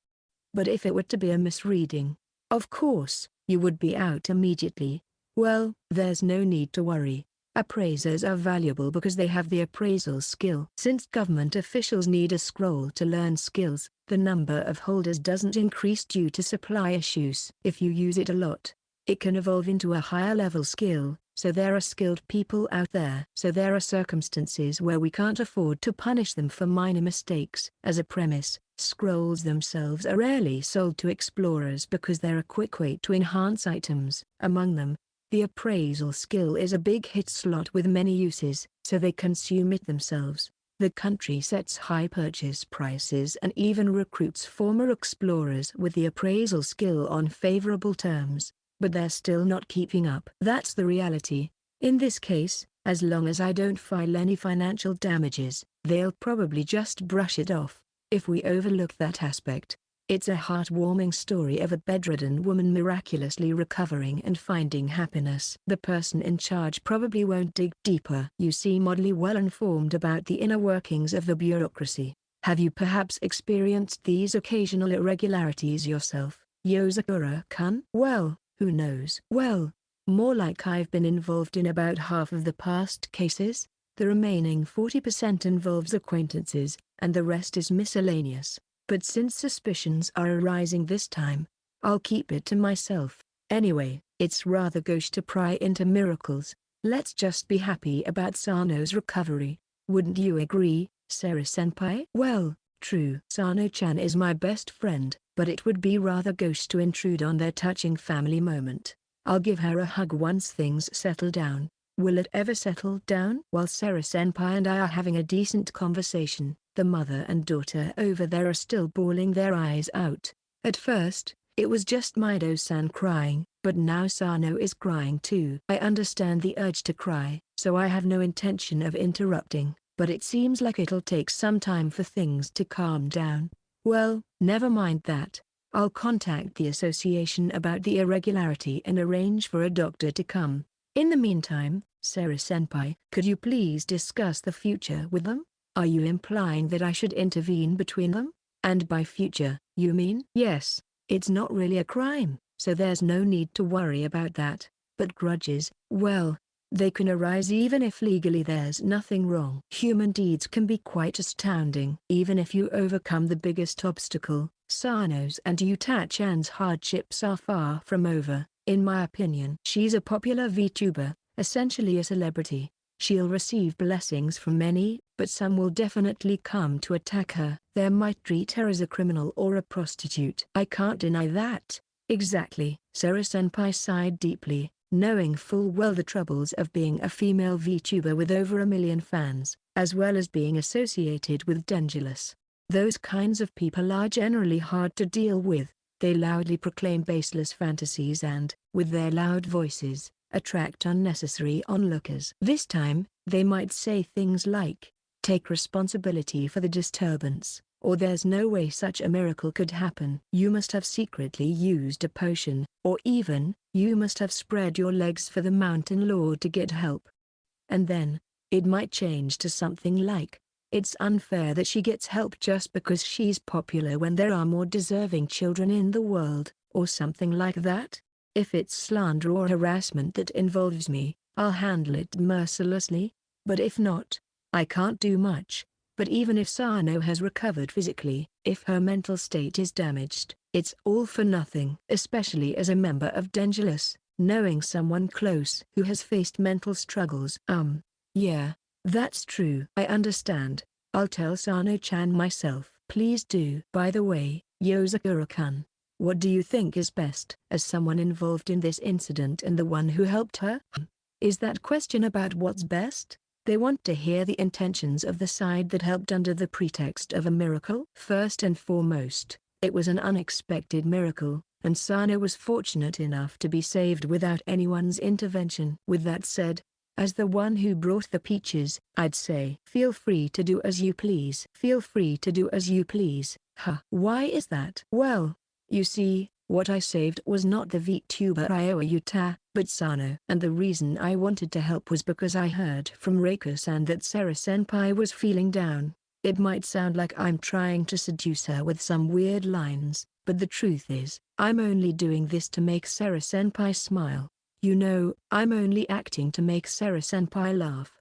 But if it were to be a misreading, of course, you would be out immediately. Well, there's no need to worry. Appraisers are valuable because they have the appraisal skill. Since government officials need a scroll to learn skills, the number of holders doesn't increase due to supply issues. If you use it a lot, it can evolve into a higher level skill, so there are skilled people out there. So there are circumstances where we can't afford to punish them for minor mistakes. As a premise, scrolls themselves are rarely sold to explorers because they're a quick way to enhance items. Among them, the appraisal skill is a big hit slot with many uses, so they consume it themselves. The country sets high purchase prices and even recruits former explorers with the appraisal skill on favorable terms, but they're still not keeping up. That's the reality. In this case, as long as I don't file any financial damages, they'll probably just brush it off. If we overlook that aspect, it's a heartwarming story of a bedridden woman miraculously recovering and finding happiness. The person in charge probably won't dig deeper. You seem oddly well informed about the inner workings of the bureaucracy. Have you perhaps experienced these occasional irregularities yourself? Yozakura-kun? Well, who knows? Well, more like I've been involved in about half of the past cases. The remaining 40% involves acquaintances, and the rest is miscellaneous. But since suspicions are arising this time, I'll keep it to myself. Anyway, it's rather gauche to pry into miracles. Let's just be happy about Sano's recovery. Wouldn't you agree, Sara-senpai? Well, true. Sano-chan is my best friend, but it would be rather gauche to intrude on their touching family moment. I'll give her a hug once things settle down. Will it ever settle down? While Sara-senpai and I are having a decent conversation, the mother and daughter over there are still bawling their eyes out. At first, it was just Mido-san crying, but now Sano is crying too. I understand the urge to cry, so I have no intention of interrupting, but it seems like it'll take some time for things to calm down. Well, never mind that. I'll contact the association about the irregularity and arrange for a doctor to come. In the meantime, Sara-senpai, could you please discuss the future with them? Are you implying that I should intervene between them? And by future, you mean? Yes, it's not really a crime, so there's no need to worry about that. But grudges, well, they can arise even if legally there's nothing wrong. Human deeds can be quite astounding. Even if you overcome the biggest obstacle, Sano's and Yuta-chan's hardships are far from over. In my opinion, she's a popular VTuber, essentially a celebrity. She'll receive blessings from many, but some will definitely come to attack her. They might treat her as a criminal or a prostitute. I can't deny that. Exactly. Sara-senpai sighed deeply, knowing full well the troubles of being a female VTuber with over 1 million fans, as well as being associated with dangerous. Those kinds of people are generally hard to deal with. They loudly proclaim baseless fantasies and, with their loud voices, attract unnecessary onlookers. This time, they might say things like, "Take responsibility for the disturbance," or "There's no way such a miracle could happen. You must have secretly used a potion," or even, "You must have spread your legs for the mountain lord to get help." And then, it might change to something like, "It's unfair that she gets help just because she's popular when there are more deserving children in the world," or something like that. If it's slander or harassment that involves me, I'll handle it mercilessly. But if not, I can't do much. But even if Sano has recovered physically, if her mental state is damaged, it's all for nothing. Especially as a member of Dangerous, knowing someone close who has faced mental struggles. Yeah. That's true. I understand. I'll tell Sano-chan myself. Please do. By the way, Yozakura-kun, what do you think is best? As someone involved in this incident and the one who helped her? Is that question about what's best? They want to hear the intentions of the side that helped under the pretext of a miracle. First and foremost, it was an unexpected miracle, and Sano was fortunate enough to be saved without anyone's intervention. With that said, as the one who brought the peaches, I'd say, feel free to do as you please. Feel free to do as you please. Why is that? Well, you see, what I saved was not the VTuber Iowa Yuta, but Sano. And the reason I wanted to help was because I heard from Reiko-san that Sara-senpai was feeling down. It might sound like I'm trying to seduce her with some weird lines, but the truth is, I'm only doing this to make Sara-senpai smile. You know, I'm only acting to make Sara-senpai laugh.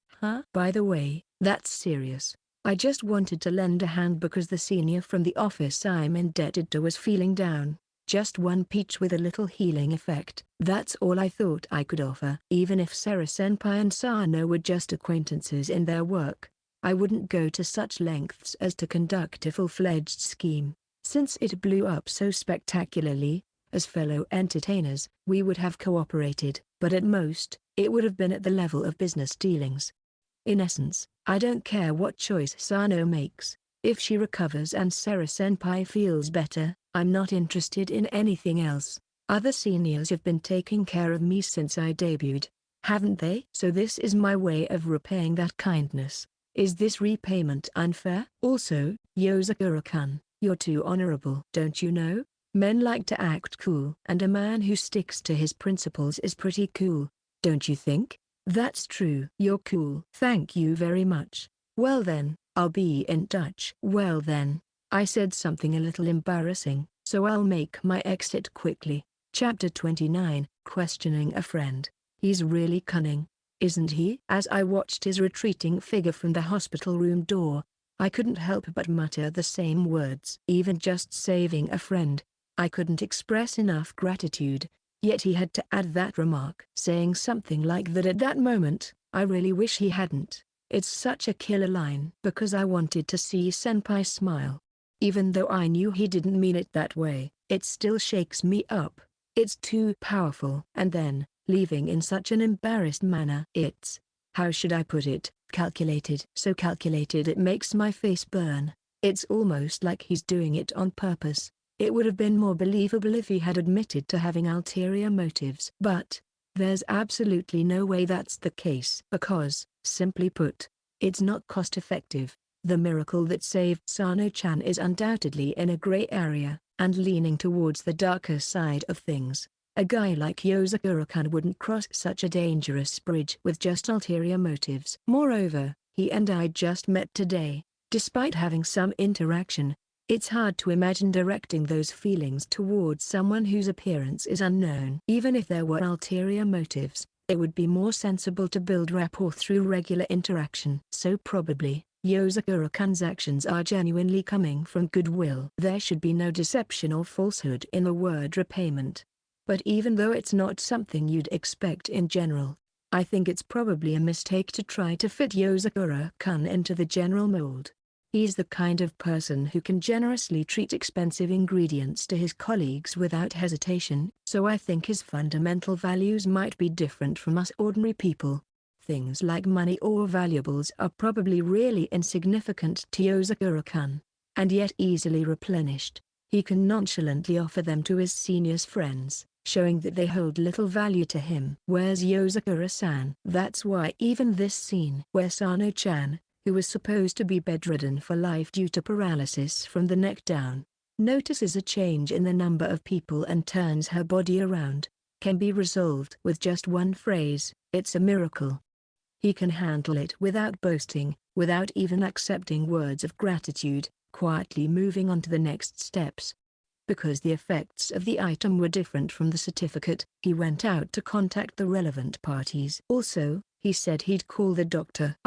By the way, that's serious. I just wanted to lend a hand because the senior from the office I'm indebted to was feeling down. Just one peach with a little healing effect. That's all I thought I could offer. Even if Sara-senpai and Sano were just acquaintances in their work, I wouldn't go to such lengths as to conduct a full-fledged scheme. Since it blew up so spectacularly, as fellow entertainers, we would have cooperated, but at most, it would have been at the level of business dealings. In essence, I don't care what choice Sano makes. If she recovers and Sara-senpai feels better, I'm not interested in anything else. Other seniors have been taking care of me since I debuted, haven't they? So this is my way of repaying that kindness. Is this repayment unfair? Also, Yozakura-kun, you're too honorable. Don't you know? Men like to act cool. And a man who sticks to his principles is pretty cool, don't you think? That's true. You're cool. Thank you very much. Well then, I'll be in touch. Well then, I said something a little embarrassing, so I'll make my exit quickly. Chapter 29, Questioning a Friend. He's really cunning, isn't he? As I watched his retreating figure from the hospital room door, I couldn't help but mutter the same words. Even just saving a friend, I couldn't express enough gratitude, yet he had to add that remark. Saying something like that at that moment, I really wish he hadn't. It's such a killer line. Because I wanted to see Senpai smile. Even though I knew he didn't mean it that way, it still shakes me up. It's too powerful. And then, leaving in such an embarrassed manner. It's, how should I put it, calculated. So calculated it makes my face burn. It's almost like he's doing it on purpose. It would have been more believable if he had admitted to having ulterior motives. But there's absolutely no way that's the case. Because, simply put, it's not cost-effective. The miracle that saved Sano-chan is undoubtedly in a gray area, and leaning towards the darker side of things. A guy like Yozakura-kun wouldn't cross such a dangerous bridge with just ulterior motives. Moreover, he and I just met today. Despite having some interaction, it's hard to imagine directing those feelings towards someone whose appearance is unknown. Even if there were ulterior motives, it would be more sensible to build rapport through regular interaction. So probably, Yozakura-kun's actions are genuinely coming from goodwill. There should be no deception or falsehood in the word repayment. But even though it's not something you'd expect in general, I think it's probably a mistake to try to fit Yozakura-kun into the general mold. He's the kind of person who can generously treat expensive ingredients to his colleagues without hesitation, so I think his fundamental values might be different from us ordinary people. Things like money or valuables are probably really insignificant to Yozakura-kun, and yet easily replenished. He can nonchalantly offer them to his senior's friends, showing that they hold little value to him. Where's Yozakura-san? That's why even this scene where Sano-chan, who was supposed to be bedridden for life due to paralysis from the neck down, notices a change in the number of people and turns her body around, can be resolved with just one phrase, "It's a miracle." He can handle it without boasting, without even accepting words of gratitude, quietly moving on to the next steps. Because the effects of the item were different from the certificate, he went out to contact the relevant parties. Also, he said he'd call the doctor.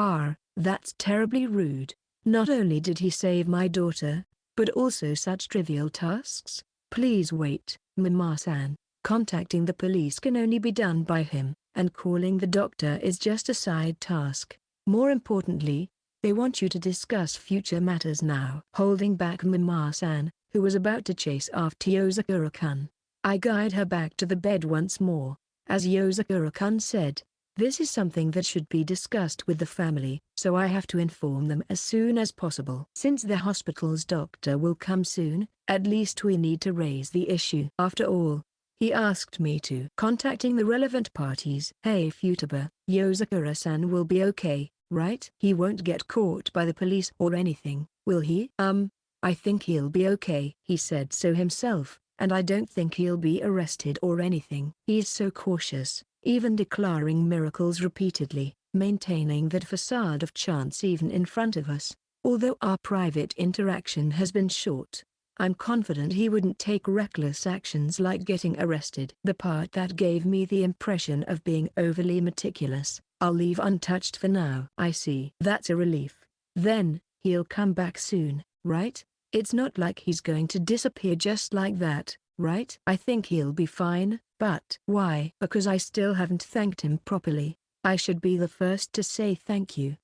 That's terribly rude. Not only did he save my daughter, but also such trivial tasks. Please wait, Mama-san. Contacting the police can only be done by him, and calling the doctor is just a side task. More importantly, they want you to discuss future matters now. Holding back Mama-san, who was about to chase after Yozakura-kun, I guide her back to the bed once more. As Yozakura-kun said, this is something that should be discussed with the family, so I have to inform them as soon as possible. Since the hospital's doctor will come soon, at least we need to raise the issue. After all, he asked me to. Contacting the relevant parties. Hey VTuber, Yozakura-san will be okay, right? He won't get caught by the police or anything, will he? I think he'll be okay. He said so himself, and I don't think he'll be arrested or anything. He's so cautious, even declaring miracles repeatedly, maintaining that facade of chance even in front of us. Although our private interaction has been short, I'm confident he wouldn't take reckless actions like getting arrested. The part that gave me the impression of being overly meticulous, I'll leave untouched for now. I see. That's a relief. Then, he'll come back soon, right? It's not like he's going to disappear just like that, right? I think he'll be fine. But why? Because I still haven't thanked him properly. I should be the first to say thank you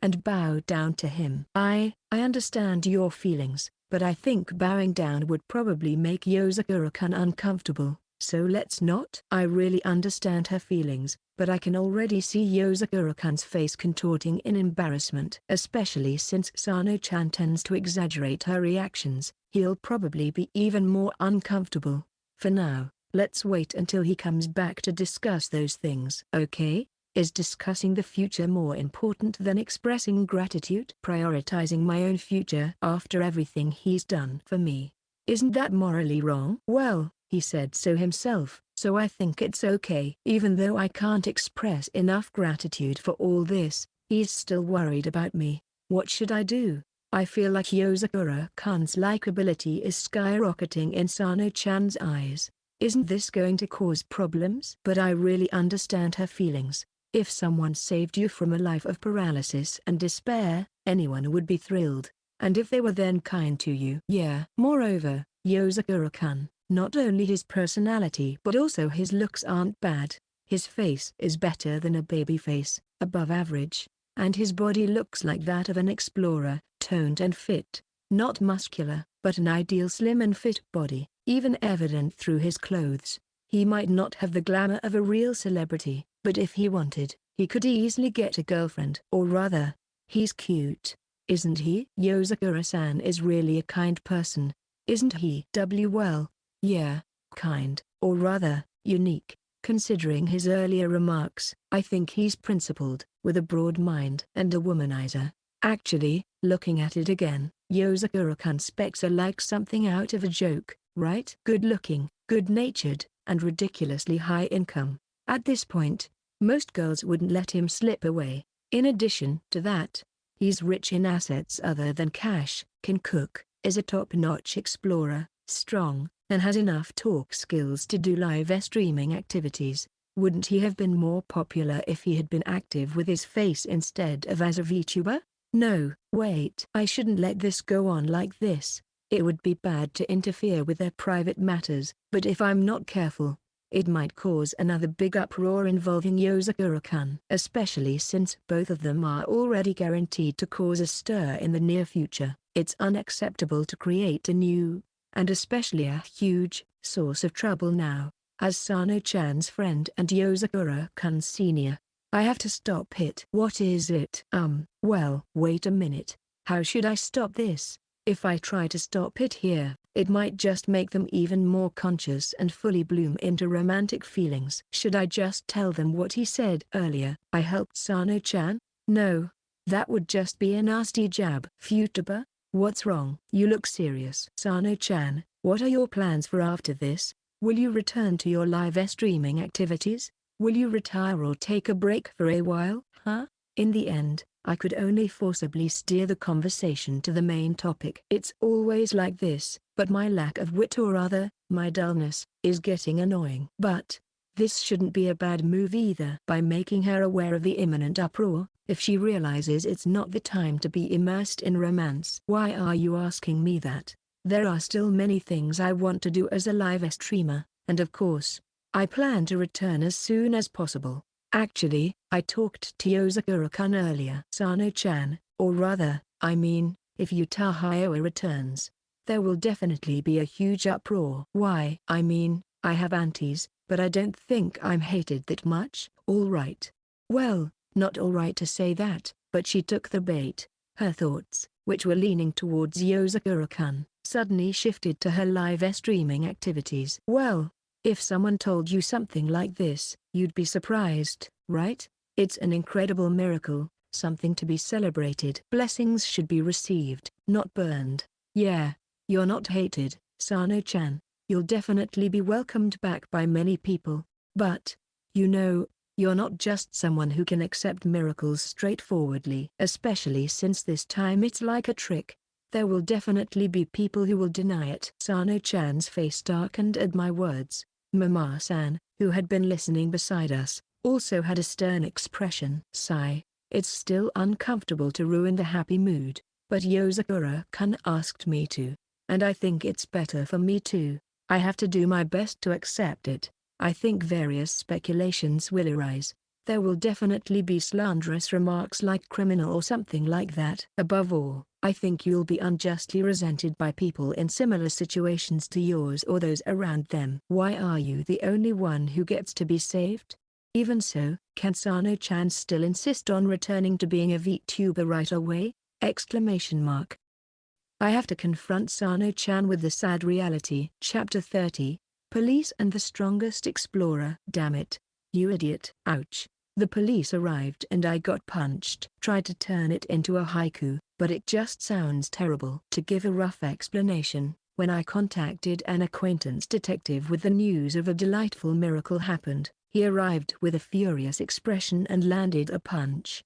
and bow down to him. I understand your feelings, but I think bowing down would probably make Yozakura-kun uncomfortable, so let's not. I really understand her feelings, but I can already see Yozakura-kun's face contorting in embarrassment. Especially since Sano-chan tends to exaggerate her reactions, he'll probably be even more uncomfortable. For now, let's wait until he comes back to discuss those things. Okay? Is discussing the future more important than expressing gratitude? Prioritizing my own future after everything he's done for me. Isn't that morally wrong? Well, he said so himself, so I think it's okay. Even though I can't express enough gratitude for all this, he's still worried about me. What should I do? I feel like Yozakura-kun's likability is skyrocketing in Sano-chan's eyes. Isn't this going to cause problems? But I really understand her feelings. If someone saved you from a life of paralysis and despair, anyone would be thrilled. And if they were then kind to you. Yeah. Moreover, Yozakura-kun, not only his personality but also his looks aren't bad. His face is better than a baby face, above average. And his body looks like that of an explorer, toned and fit. Not muscular, but an ideal slim and fit body, even evident through his clothes. He might not have the glamour of a real celebrity, but if he wanted, he could easily get a girlfriend. Or rather, he's cute, isn't he? Yozakura-san is really a kind person, isn't he? Well, yeah, kind, or rather, unique. Considering his earlier remarks, I think he's principled, with a broad mind and a womanizer. Actually, looking at it again, Yozakura-kun specs are like something out of a joke, right? Good-looking, good-natured, and ridiculously high income. At this point, most girls wouldn't let him slip away. In addition to that, he's rich in assets other than cash, can cook, is a top-notch explorer, strong, and has enough talk skills to do live streaming activities. Wouldn't he have been more popular if he had been active with his face instead of as a VTuber? No, wait. I shouldn't let this go on like this. It would be bad to interfere with their private matters, but if I'm not careful, it might cause another big uproar involving Yozakura-kun. Especially since both of them are already guaranteed to cause a stir in the near future. It's unacceptable to create a new, and especially a huge, source of trouble now. As Sano-chan's friend and Yozakura-kun senior, I have to stop it. What is it? Well, wait a minute. How should I stop this? If I try to stop it here, it might just make them even more conscious and fully bloom into romantic feelings. Should I just tell them what he said earlier? I helped Sano-chan? No. That would just be a nasty jab. VTuber? What's wrong? You look serious. Sano-chan, what are your plans for after this? Will you return to your live streaming activities? Will you retire or take a break for a while? Huh? In the end, I could only forcibly steer the conversation to the main topic. It's always like this, but my lack of wit, or rather, my dullness, is getting annoying. But this shouldn't be a bad move either. By making her aware of the imminent uproar, if she realizes it's not the time to be immersed in romance. Why are you asking me that? There are still many things I want to do as a live streamer, and of course, I plan to return as soon as possible. Actually, I talked to Yozakura-kun earlier. Sano-chan, or rather, I mean, if Yuta Hyoa returns, there will definitely be a huge uproar. Why? I mean, I have aunties, but I don't think I'm hated that much. All right. Well, not all right to say that, but she took the bait. Her thoughts, which were leaning towards Yozakura-kun, suddenly shifted to her live streaming activities. Well, if someone told you something like this, you'd be surprised, right? It's an incredible miracle, something to be celebrated. Blessings should be received, not burned. Yeah, you're not hated, Sano-chan. You'll definitely be welcomed back by many people. But, you know, you're not just someone who can accept miracles straightforwardly. Especially since this time it's like a trick. There will definitely be people who will deny it. Sano-chan's face darkened at my words. Mama-san, who had been listening beside us, also had a stern expression. Sigh. It's still uncomfortable to ruin the happy mood, but Yozakura-kun asked me to, and I think it's better for me too. I have to do my best to accept it. I think various speculations will arise. There will definitely be slanderous remarks like criminal or something like that. Above all, I think you'll be unjustly resented by people in similar situations to yours or those around them. Why are you the only one who gets to be saved? Even so, can Sano-chan still insist on returning to being a VTuber right away? Exclamation mark. I have to confront Sano-chan with the sad reality. Chapter 30, Police and the Strongest Explorer. Damn it, you idiot. Ouch. The police arrived and I got punched. Tried to turn it into a haiku, but it just sounds terrible. To give a rough explanation, when I contacted an acquaintance detective with the news of a delightful miracle happened, he arrived with a furious expression and landed a punch.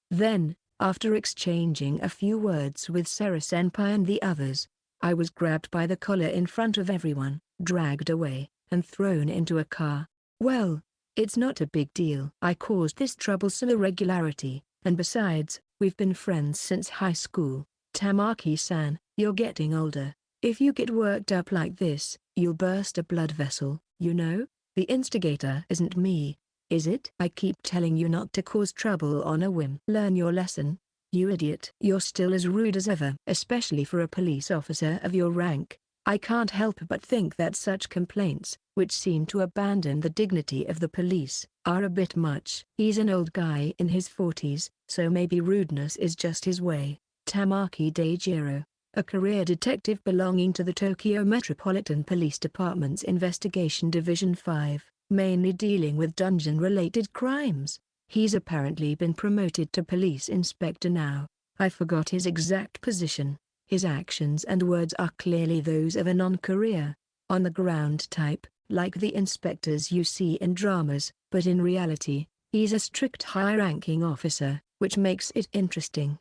Then, After exchanging a few words with Sarah-senpai and the others, I was grabbed by the collar in front of everyone, dragged away, and thrown into a car. Well, it's not a big deal. I caused this troublesome irregularity, and besides, we've been friends since high school. Tamaki-san, you're getting older. If you get worked up like this, you'll burst a blood vessel, you know? The instigator isn't me, is it? I keep telling you not to cause trouble on a whim. Learn your lesson, you idiot. You're still as rude as ever. Especially for a police officer of your rank. I can't help but think that such complaints, which seem to abandon the dignity of the police, are a bit much. He's an old guy in his 40s, so maybe rudeness is just his way. Tamaki Dejiro, a career detective belonging to the Tokyo Metropolitan Police Department's Investigation Division 5, mainly dealing with dungeon-related crimes. He's apparently been promoted to police inspector now. I forgot his exact position. His actions and words are clearly those of a non-career, on-the-ground type, like the inspectors you see in dramas, but in reality, he's a strict high-ranking officer, which makes it interesting.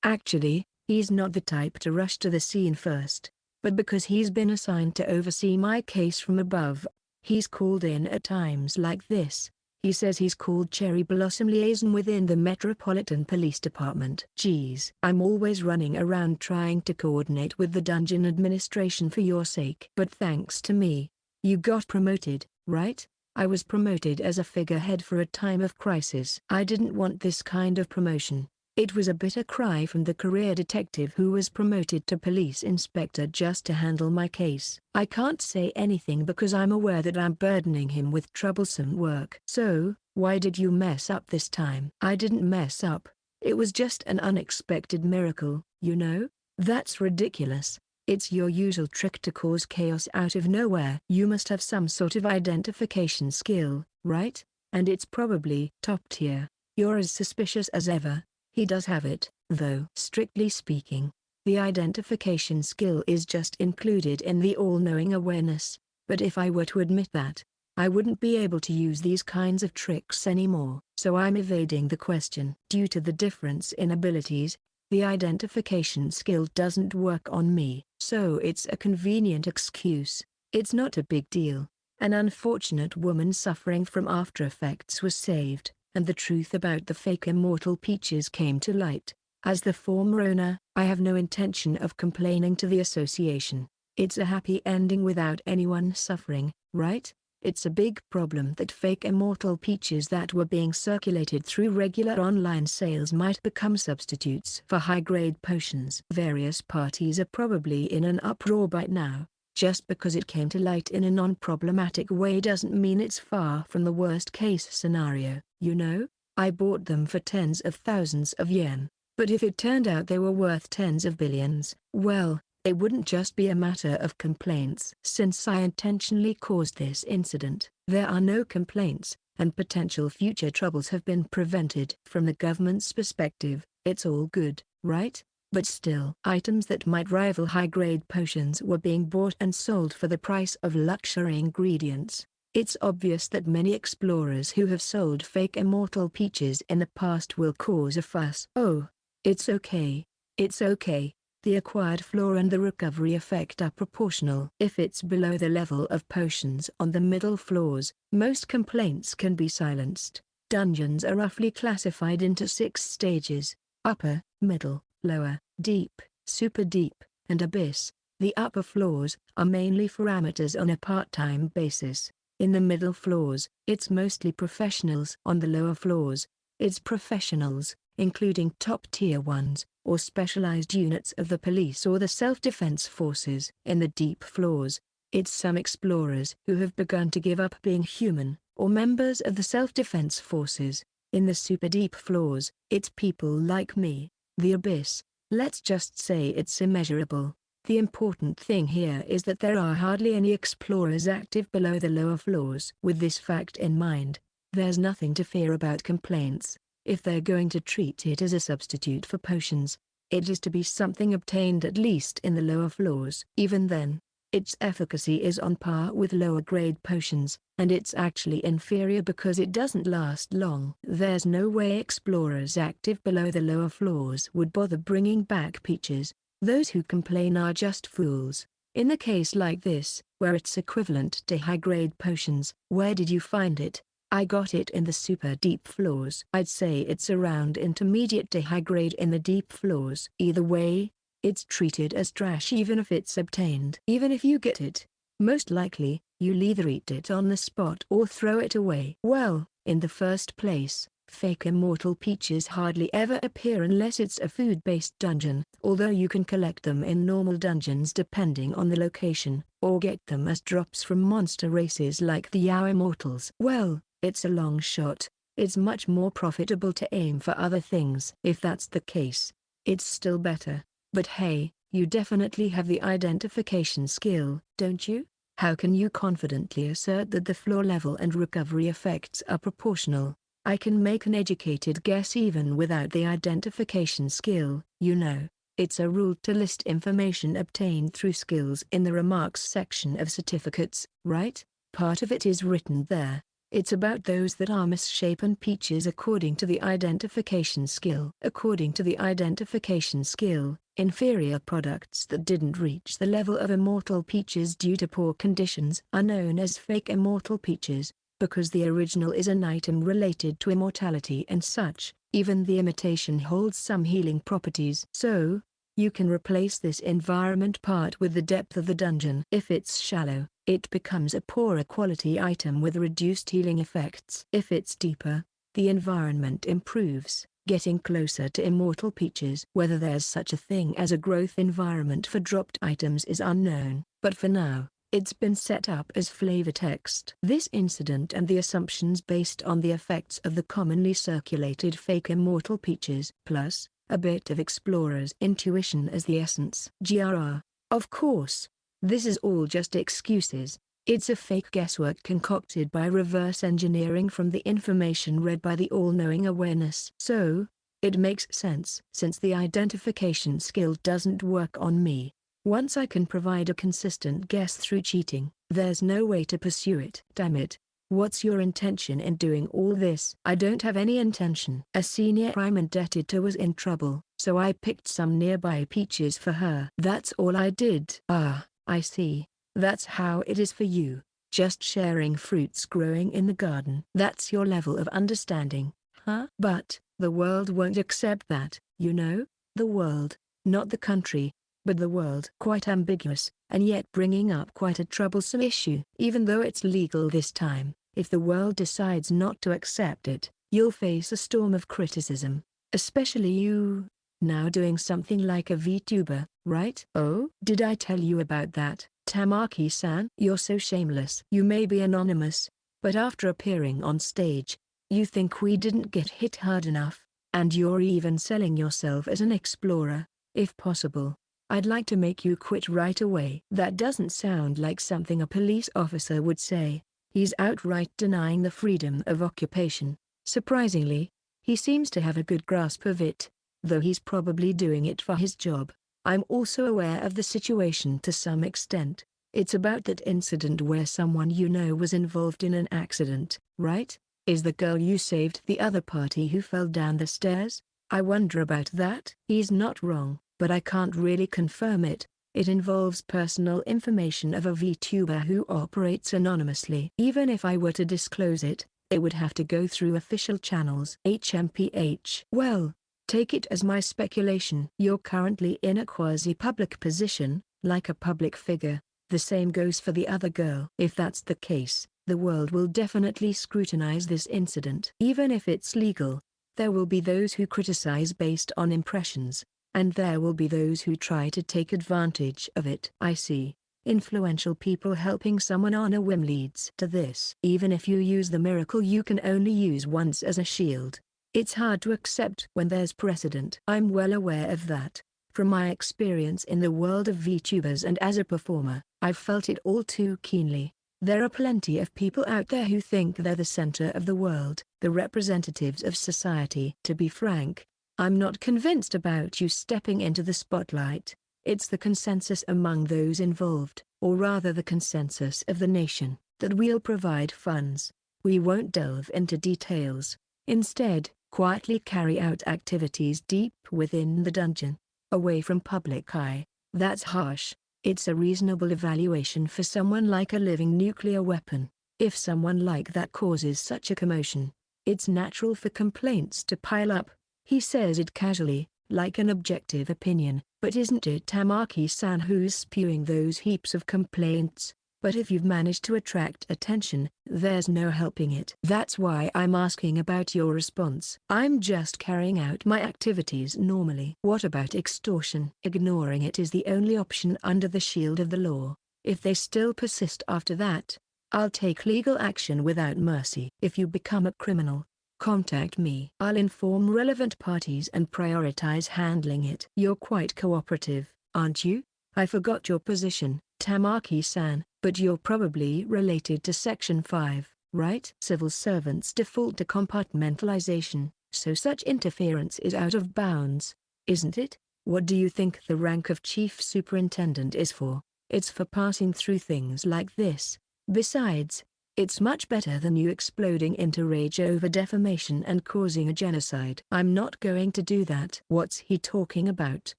Actually, he's not the type to rush to the scene first, but because he's been assigned to oversee my case from above, he's called in at times like this. He says he's called Cherry Blossom Liaison within the Metropolitan Police Department. Geez, I'm always running around trying to coordinate with the dungeon administration for your sake. But thanks to me, you got promoted, right? I was promoted as a figurehead for a time of crisis. I didn't want this kind of promotion. It was a bitter cry from the career detective who was promoted to police inspector just to handle my case. I can't say anything because I'm aware that I'm burdening him with troublesome work. So, why did you mess up this time? I didn't mess up. It was just an unexpected miracle, you know? That's ridiculous. It's your usual trick to cause chaos out of nowhere. You must have some sort of identification skill, right? And it's probably top tier. You're as suspicious as ever. He does have it, though. Strictly speaking, the identification skill is just included in the all-knowing awareness, but if I were to admit that, I wouldn't be able to use these kinds of tricks anymore. So I'm evading the question. Due to the difference in abilities, the identification skill doesn't work on me. So it's a convenient excuse. It's not a big deal. An unfortunate woman suffering from after effects was saved, and the truth about the fake immortal peaches came to light. As the former owner, I have no intention of complaining to the association. It's a happy ending without anyone suffering, right? It's a big problem that fake immortal peaches that were being circulated through regular online sales might become substitutes for high-grade potions. Various parties are probably in an uproar by now. Just because it came to light in a non-problematic way doesn't mean it's far from the worst-case scenario, you know? I bought them for tens of thousands of yen, but if it turned out they were worth tens of billions, well, it wouldn't just be a matter of complaints. Since I intentionally caused this incident, there are no complaints, and potential future troubles have been prevented. From the government's perspective, it's all good, right? But still, items that might rival high-grade potions were being bought and sold for the price of luxury ingredients. It's obvious that many explorers who have sold fake immortal peaches in the past will cause a fuss. Oh, it's okay. It's okay. The acquired flaw and the recovery effect are proportional. If it's below the level of potions on the middle floors, most complaints can be silenced. Dungeons are roughly classified into 6 stages: upper, middle, lower, deep, super deep, and abyss. The upper floors are mainly for amateurs on a part-time basis. In the middle floors, it's mostly professionals. On the lower floors, it's professionals, including top-tier ones, or specialized units of the police or the self-defense forces. In the deep floors, it's some explorers who have begun to give up being human, or members of the self-defense forces. In the super deep floors, it's people like me. The abyss, let's just say it's immeasurable. The important thing here is that there are hardly any explorers active below the lower floors. With this fact in mind, there's nothing to fear about complaints. If they're going to treat it as a substitute for potions, it is to be something obtained at least in the lower floors. Even then, Its efficacy is on par with lower grade potions, and it's actually inferior because it doesn't last long. There's no way explorers active below the lower floors would bother bringing back peaches. Those who complain are just fools. In a case like this, where it's equivalent to high-grade potions, where did you find it? I got it in the super deep floors. I'd say it's around intermediate to high-grade in the deep floors. Either way, it's treated as trash even if it's obtained. Even if you get it, most likely, you'll either eat it on the spot or throw it away. Well, in the first place, fake immortal peaches hardly ever appear unless it's a food-based dungeon, although you can collect them in normal dungeons depending on the location, or get them as drops from monster races like the Yao Immortals. Well, it's a long shot. It's much more profitable to aim for other things. If that's the case, it's still better. But hey, you definitely have the identification skill, don't you? How can you confidently assert that the floor level and recovery effects are proportional? I can make an educated guess even without the identification skill. You know, it's a rule to list information obtained through skills in the remarks section of certificates, right? Part of it is written there. It's about those that are misshapen peaches according to the identification skill. According to the identification skill, inferior products that didn't reach the level of immortal peaches due to poor conditions are known as fake immortal peaches, because the original is an item related to immortality and such. Even the imitation holds some healing properties. So, you can replace this environment part with the depth of the dungeon. If it's shallow, it becomes a poorer quality item with reduced healing effects. If it's deeper, the environment improves, getting closer to immortal peaches. Whether there's such a thing as a growth environment for dropped items is unknown, but for now, it's been set up as flavor text. This incident and the assumptions based on the effects of the commonly circulated fake immortal peaches, plus a bit of explorer's intuition as the essence. GRR. Of course, this is all just excuses. It's a fake guesswork concocted by reverse engineering from the information read by the all-knowing awareness. So, it makes sense. Since the identification skill doesn't work on me, once I can provide a consistent guess through cheating, there's no way to pursue it. Damn it. What's your intention in doing all this? I don't have any intention. A senior I'm indebted to was in trouble, so I picked some nearby peaches for her. That's all I did. Ah, I see. That's how it is for you. Just sharing fruits growing in the garden. That's your level of understanding, huh? But, the world won't accept that, you know? The world, not the country, but the world. Quite ambiguous, and yet bringing up quite a troublesome issue. Even though it's legal this time, if the world decides not to accept it, you'll face a storm of criticism, especially you. Now doing something like a VTuber, right? Oh? Did I tell you about that, Tamaki-san? You're so shameless. You may be anonymous, but after appearing on stage, you think we didn't get hit hard enough, and you're even selling yourself as an explorer. If possible, I'd like to make you quit right away. That doesn't sound like something a police officer would say. He's outright denying the freedom of occupation. Surprisingly, he seems to have a good grasp of it, though he's probably doing it for his job. I'm also aware of the situation to some extent. It's about that incident where someone you know was involved in an accident, right? Is the girl you saved the other party who fell down the stairs? I wonder about that. He's not wrong, but I can't really confirm it. It involves personal information of a VTuber who operates anonymously. Even if I were to disclose it, it would have to go through official channels. HMPH. Well, take it as my speculation. You're currently in a quasi-public position, like a public figure. The same goes for the other girl. If that's the case, the world will definitely scrutinize this incident. Even if it's legal, there will be those who criticize based on impressions, and there will be those who try to take advantage of it. I see. Influential people helping someone on a whim leads to this. Even if you use the miracle you can only use once as a shield, it's hard to accept when there's precedent. I'm well aware of that. From my experience in the world of VTubers and as a performer, I've felt it all too keenly. There are plenty of people out there who think they're the center of the world, the representatives of society. To be frank, I'm not convinced about you stepping into the spotlight. It's the consensus among those involved, or rather the consensus of the nation, that we'll provide funds. We won't delve into details. Instead, quietly carry out activities deep within the dungeon, away from public eye. That's harsh. It's a reasonable evaluation for someone like a living nuclear weapon. If someone like that causes such a commotion, it's natural for complaints to pile up. He says it casually, like an objective opinion, but isn't it Tamaki-san who's spewing those heaps of complaints? But if you've managed to attract attention, there's no helping it. That's why I'm asking about your response. I'm just carrying out my activities normally. What about extortion? Ignoring it is the only option under the shield of the law. If they still persist after that, I'll take legal action without mercy. If you become a criminal, contact me. I'll inform relevant parties and prioritize handling it. You're quite cooperative, aren't you? I forgot your position, Tamaki-san, but you're probably related to Section 5, right? Civil servants default to compartmentalization, so such interference is out of bounds, isn't it? What do you think the rank of chief superintendent is for? It's for passing through things like this. Besides, it's much better than you exploding into rage over defamation and causing a genocide. I'm not going to do that. What's he talking about?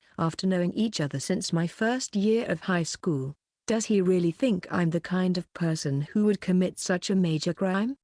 After knowing each other since my first year of high school, does he really think I'm the kind of person who would commit such a major crime?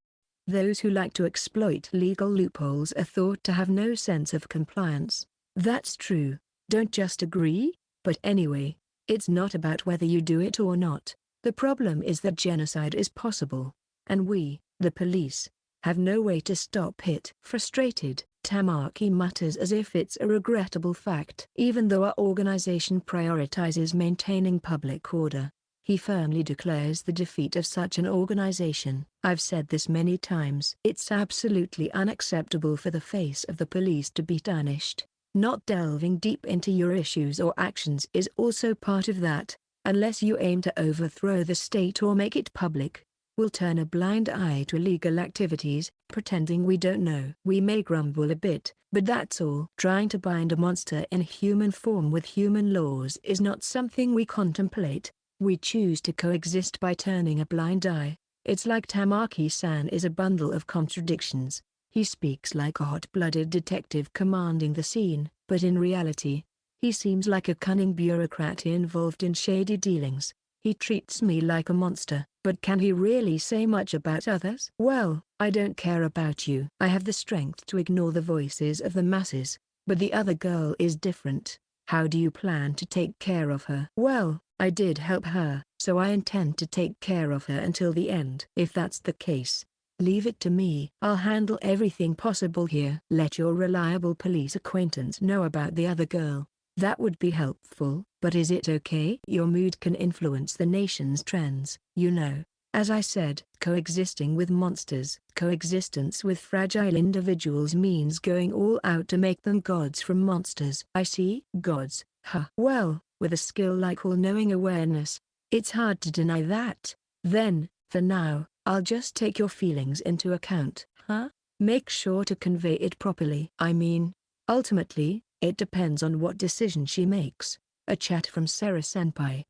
Those who like to exploit legal loopholes are thought to have no sense of compliance. That's true, don't just agree? But anyway, it's not about whether you do it or not. The problem is that genocide is possible, and we, the police, have no way to stop it. Frustrated, Tamaki mutters as if it's a regrettable fact. Even though our organization prioritizes maintaining public order, he firmly declares the defeat of such an organization. I've said this many times. It's absolutely unacceptable for the face of the police to be tarnished. Not delving deep into your issues or actions is also part of that. Unless you aim to overthrow the state or make it public, we'll turn a blind eye to illegal activities, pretending we don't know. We may grumble a bit, but that's all. Trying to bind a monster in human form with human laws is not something we contemplate. We choose to coexist by turning a blind eye. It's like Tamaki-san is a bundle of contradictions. He speaks like a hot-blooded detective commanding the scene, but in reality, he seems like a cunning bureaucrat involved in shady dealings. He treats me like a monster, but can he really say much about others? Well, I don't care about you. I have the strength to ignore the voices of the masses, but the other girl is different. How do you plan to take care of her? Well, I did help her, so I intend to take care of her until the end. If that's the case, leave it to me. I'll handle everything possible here. Let your reliable police acquaintance know about the other girl. That would be helpful. But is it okay? Your mood can influence the nation's trends, you know. As I said, coexisting with monsters. Coexistence with fragile individuals means going all out to make them gods from monsters. I see. Gods, huh? Well, with a skill like all-knowing awareness, it's hard to deny that. Then, for now, I'll just take your feelings into account. Huh? Make sure to convey it properly. I mean, ultimately, it depends on what decision she makes. A chat from Sarah-senpai.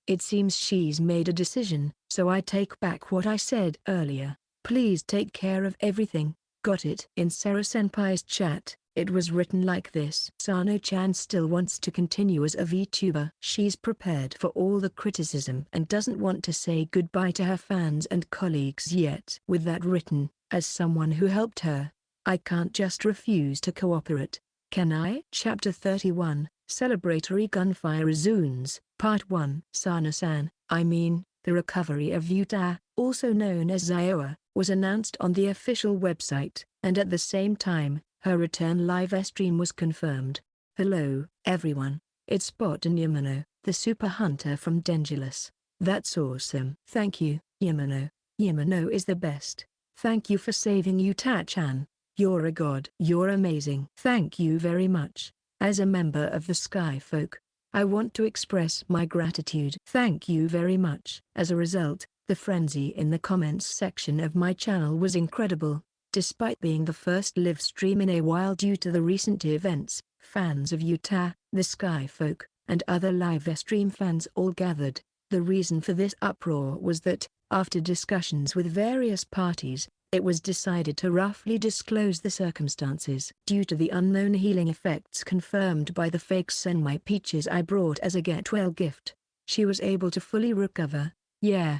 It seems she's made a decision, so I take back what I said earlier. Please take care of everything. Got it? In Sarah-senpai's chat, it was written like this. Sano-chan still wants to continue as a VTuber. She's prepared for all the criticism and doesn't want to say goodbye to her fans and colleagues yet. With that written, as someone who helped her, I can't just refuse to cooperate. Can I? Chapter 31, Celebratory Gunfire Resumes, Part 1. Sana-san, the recovery of Yuta, also known as Iowa, was announced on the official website, and at the same time, her return live stream was confirmed. Hello, everyone. It's Spot and Yamano, the super hunter from Dendulus. That's awesome. Thank you, Yamano. Yamano is the best. Thank you for saving Yuta-chan. You're a god. You're amazing. Thank you very much. As a member of the Sky Folk, I want to express my gratitude. Thank you very much. As a result, the frenzy in the comments section of my channel was incredible. Despite being the first live stream in a while due to the recent events, fans of Yuta, the Sky Folk, and other live stream fans all gathered. The reason for this uproar was that, after discussions with various parties, it was decided to roughly disclose the circumstances. Due to the unknown healing effects confirmed by the fake Senmai Peaches I brought as a get-well gift, she was able to fully recover. Yeah,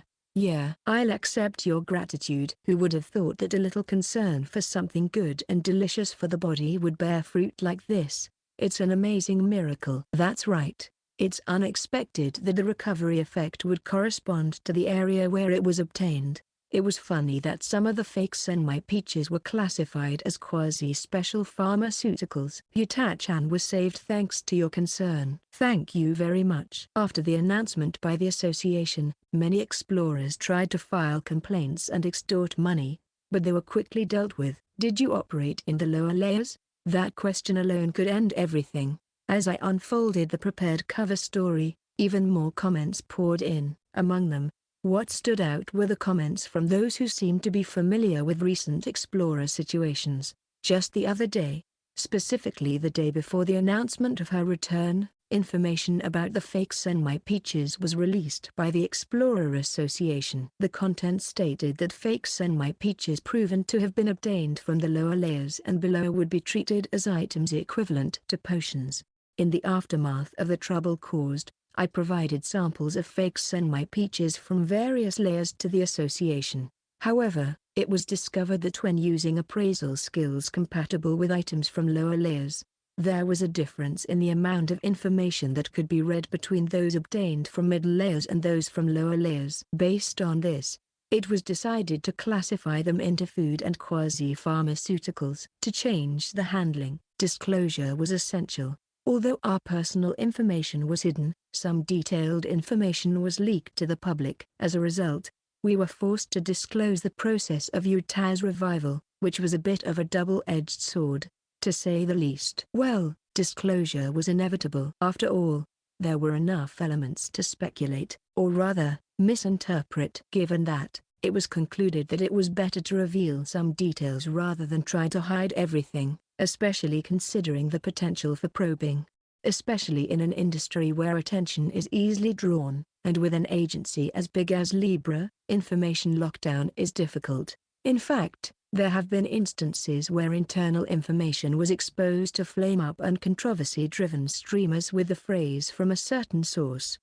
I'll accept your gratitude. Who would have thought that a little concern for something good and delicious for the body would bear fruit like this? It's an amazing miracle. That's right. It's unexpected that the recovery effect would correspond to the area where it was obtained. It was funny that some of the fake Senmai Peaches were classified as quasi-special pharmaceuticals. Yuta-chan was saved thanks to your concern. Thank you very much. After the announcement by the association, many explorers tried to file complaints and extort money, but they were quickly dealt with. Did you operate in the lower layers? That question alone could end everything. As I unfolded the prepared cover story, even more comments poured in. Among them, what stood out were the comments from those who seemed to be familiar with recent explorer situations. Just the other day, specifically the day before the announcement of her return, information about the fake Senmai Peaches was released by the Explorer Association. The content stated that fake Senmai Peaches proven to have been obtained from the lower layers and below would be treated as items equivalent to potions. In the aftermath of the trouble caused, I provided samples of fake Senmai Peaches from various layers to the association. However, it was discovered that when using appraisal skills compatible with items from lower layers, there was a difference in the amount of information that could be read between those obtained from middle layers and those from lower layers. Based on this, it was decided to classify them into food and quasi-pharmaceuticals. To change the handling, disclosure was essential. Although our personal information was hidden, some detailed information was leaked to the public. As a result, we were forced to disclose the process of Yuta's revival, which was a bit of a double-edged sword, to say the least. Well, disclosure was inevitable. After all, there were enough elements to speculate, or rather, misinterpret. Given that, it was concluded that it was better to reveal some details rather than try to hide everything, especially considering the potential for probing. Especially in an industry where attention is easily drawn, and with an agency as big as Libra, information lockdown is difficult. In fact, there have been instances where internal information was exposed to flame-up and controversy-driven streamers with the phrase "from a certain source."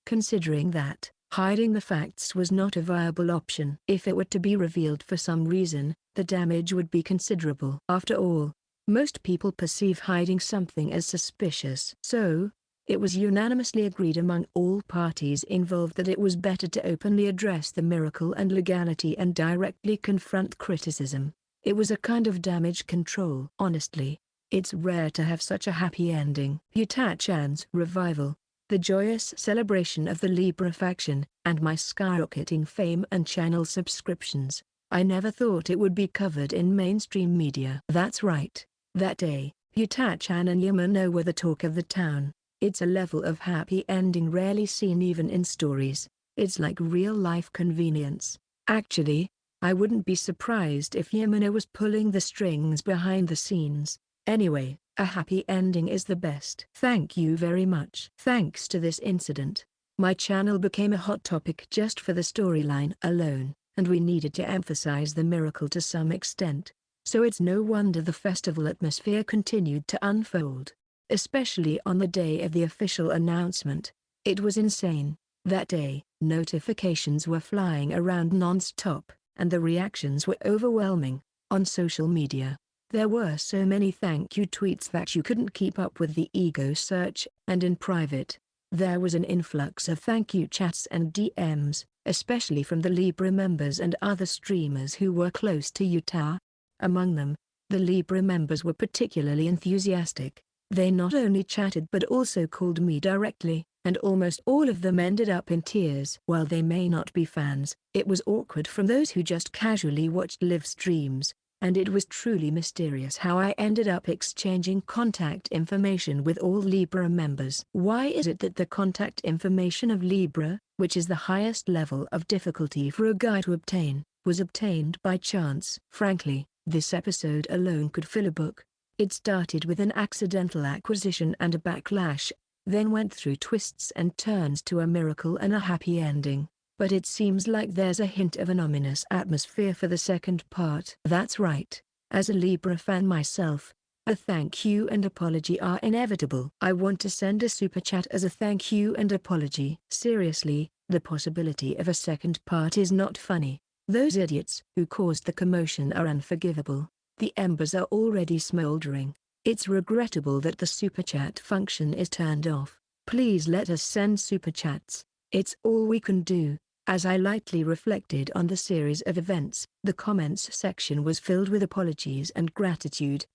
Considering that, hiding the facts was not a viable option. If it were to be revealed for some reason, the damage would be considerable. After all, most people perceive hiding something as suspicious. So, it was unanimously agreed among all parties involved that it was better to openly address the miracle and legality and directly confront criticism. It was a kind of damage control. Honestly, it's rare to have such a happy ending. Yuta-chan's revival, the joyous celebration of the Libra faction, and my skyrocketing fame and channel subscriptions. I never thought it would be covered in mainstream media. That's right. That day, Yuta-chan and Yamano were the talk of the town. It's a level of happy ending rarely seen even in stories. It's like real-life convenience. Actually, I wouldn't be surprised if Yamano was pulling the strings behind the scenes. Anyway, a happy ending is the best. Thank you very much. Thanks to this incident, my channel became a hot topic just for the storyline alone, and we needed to emphasize the miracle to some extent. So it's no wonder the festival atmosphere continued to unfold. Especially on the day of the official announcement. It was insane. That day, notifications were flying around non-stop, and the reactions were overwhelming. On social media, there were so many thank you tweets that you couldn't keep up with the ego search, and in private, there was an influx of thank you chats and DMs, especially from the Libra members and other streamers who were close to Yuta. Among them, the Libra members were particularly enthusiastic. They not only chatted but also called me directly, and almost all of them ended up in tears. While they may not be fans, it was awkward from those who just casually watched live streams, and it was truly mysterious how I ended up exchanging contact information with all Libra members. Why is it that the contact information of Libra, which is the highest level of difficulty for a guy to obtain, was obtained by chance? Frankly, this episode alone could fill a book. It started with an accidental acquisition and a backlash, then went through twists and turns to a miracle and a happy ending. But it seems like there's a hint of an ominous atmosphere for the second part. That's right. As a Libra fan myself, a thank you and apology are inevitable. I want to send a super chat as a thank you and apology. Seriously, the possibility of a second part is not funny. Those idiots who caused the commotion are unforgivable. The embers are already smoldering. It's regrettable that the super chat function is turned off. Please let us send super chats. It's all we can do. As I lightly reflected on the series of events, the comments section was filled with apologies and gratitude.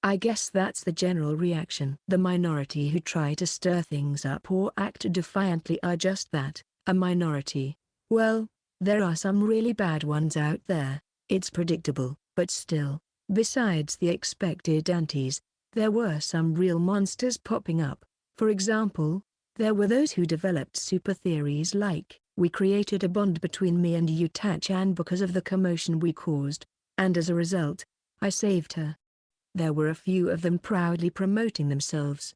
I guess that's the general reaction. The minority who try to stir things up or act defiantly are just that, a minority. Well, there are some really bad ones out there. It's predictable, but still. Besides the expected antis, there were some real monsters popping up. For example, there were those who developed super theories like, we created a bond between me and Yuta-chan because of the commotion we caused, and as a result, I saved her. There were a few of them proudly promoting themselves.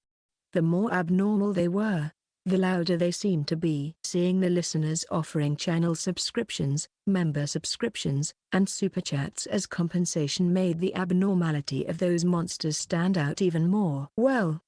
The more abnormal they were, the louder they seemed to be. Seeing the listeners offering channel subscriptions, member subscriptions, and super chats as compensation made the abnormality of those monsters stand out even more. Well,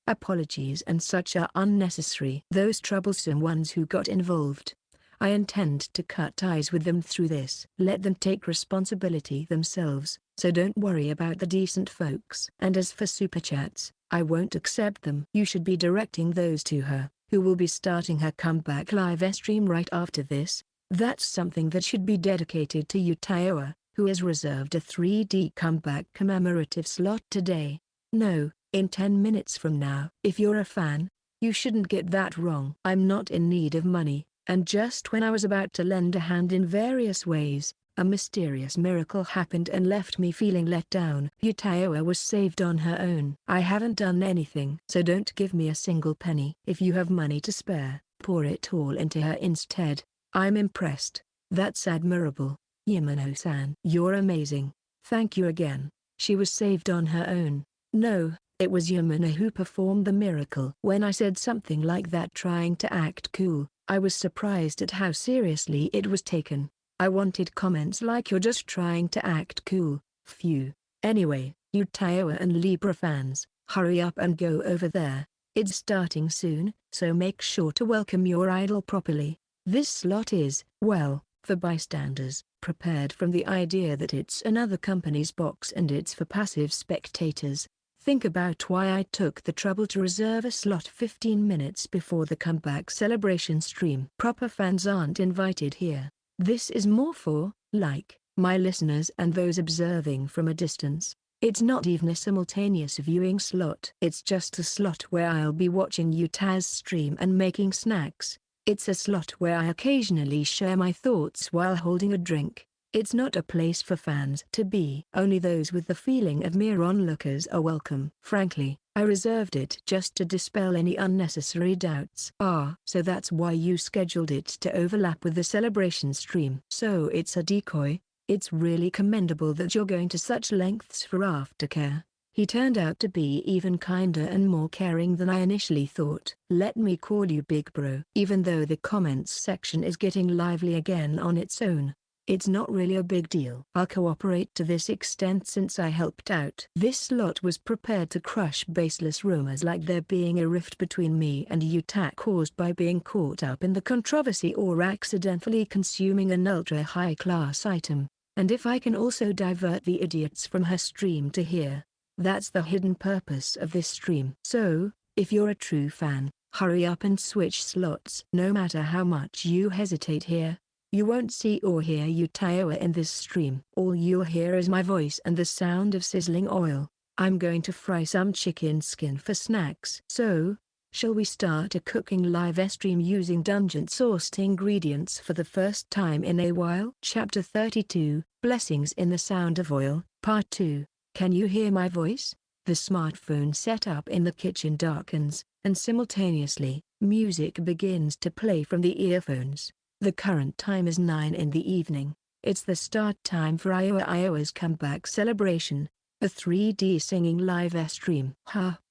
apologies and such are unnecessary. Those troublesome ones who got involved, I intend to cut ties with them through this. Let them take responsibility themselves, so don't worry about the decent folks. And as for super chats, I won't accept them. You should be directing those to her, who will be starting her comeback live stream right after this. That's something that should be dedicated to Yutaoa, who has reserved a 3D comeback commemorative slot today. No, in 10 minutes from now. If you're a fan, you shouldn't get that wrong. I'm not in need of money, and just when I was about to lend a hand in various ways, a mysterious miracle happened and left me feeling let down. Yutaoa was saved on her own. I haven't done anything. So don't give me a single penny. If you have money to spare, pour it all into her instead. I'm impressed. That's admirable. Yamano-san. You're amazing. Thank you again. She was saved on her own. No, it was Yamano who performed the miracle. When I said something like that trying to act cool, I was surprised at how seriously it was taken. I wanted comments like you're just trying to act cool. Phew. Anyway, Yutaoa and Libra fans, hurry up and go over there. It's starting soon, so make sure to welcome your idol properly. This slot is, well, for bystanders, prepared from the idea that it's another company's box and it's for passive spectators. Think about why I took the trouble to reserve a slot 15 minutes before the comeback celebration stream. Proper fans aren't invited here. This is more for, like, my listeners and those observing from a distance. It's not even a simultaneous viewing slot. It's just a slot where I'll be watching Yuta's stream and making snacks. It's a slot where I occasionally share my thoughts while holding a drink. It's not a place for fans to be. Only those with the feeling of mere onlookers are welcome. Frankly, I reserved it just to dispel any unnecessary doubts. So that's why you scheduled it to overlap with the celebration stream. So it's a decoy. It's really commendable that you're going to such lengths for aftercare. He turned out to be even kinder and more caring than I initially thought. Let me call you Big Bro. Even though the comments section is getting lively again on its own, it's not really a big deal. I'll cooperate to this extent since I helped out. This slot was prepared to crush baseless rumors like there being a rift between me and Yuta caused by being caught up in the controversy or accidentally consuming an ultra-high-class item. And if I can also divert the idiots from her stream to here, that's the hidden purpose of this stream. So, if you're a true fan, hurry up and switch slots. No matter how much you hesitate here, you won't see or hear Yutaoa in this stream. All you'll hear is my voice and the sound of sizzling oil. I'm going to fry some chicken skin for snacks. So, shall we start a cooking live stream using dungeon-sourced ingredients for the first time in a while? Chapter 32, Blessings in the Sound of Oil, Part 2. Can you hear my voice? The smartphone setup in the kitchen darkens, and simultaneously, music begins to play from the earphones. The current time is 9 in the evening. It's the start time for Iowa's comeback celebration, a 3D singing live stream.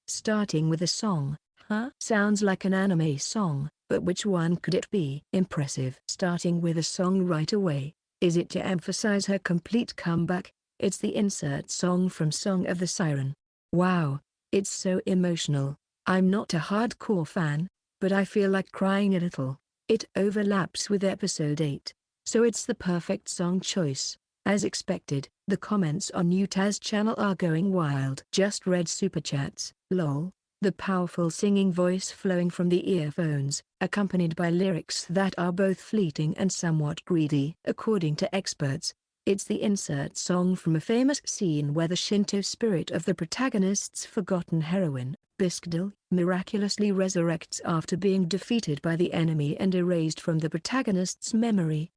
Starting with a song, huh? Sounds like an anime song, but which one could it be? Impressive. Starting with a song right away. Is it to emphasize her complete comeback? It's the insert song from Song of the Siren. Wow, it's so emotional. I'm not a hardcore fan, but I feel like crying a little. It overlaps with episode 8, so it's the perfect song choice. As expected, the comments on Yuta's channel are going wild. Just read super chats, lol. The powerful singing voice flowing from the earphones, accompanied by lyrics that are both fleeting and somewhat greedy. According to experts, it's the insert song from a famous scene where the Shinto spirit of the protagonist's forgotten heroine, Biscadil, miraculously resurrects after being defeated by the enemy and erased from the protagonist's memory.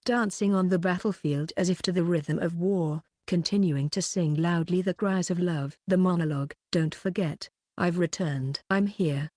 Dancing on the battlefield as if to the rhythm of war, continuing to sing loudly the cries of love. The monologue, "Don't forget, I've returned. I'm here,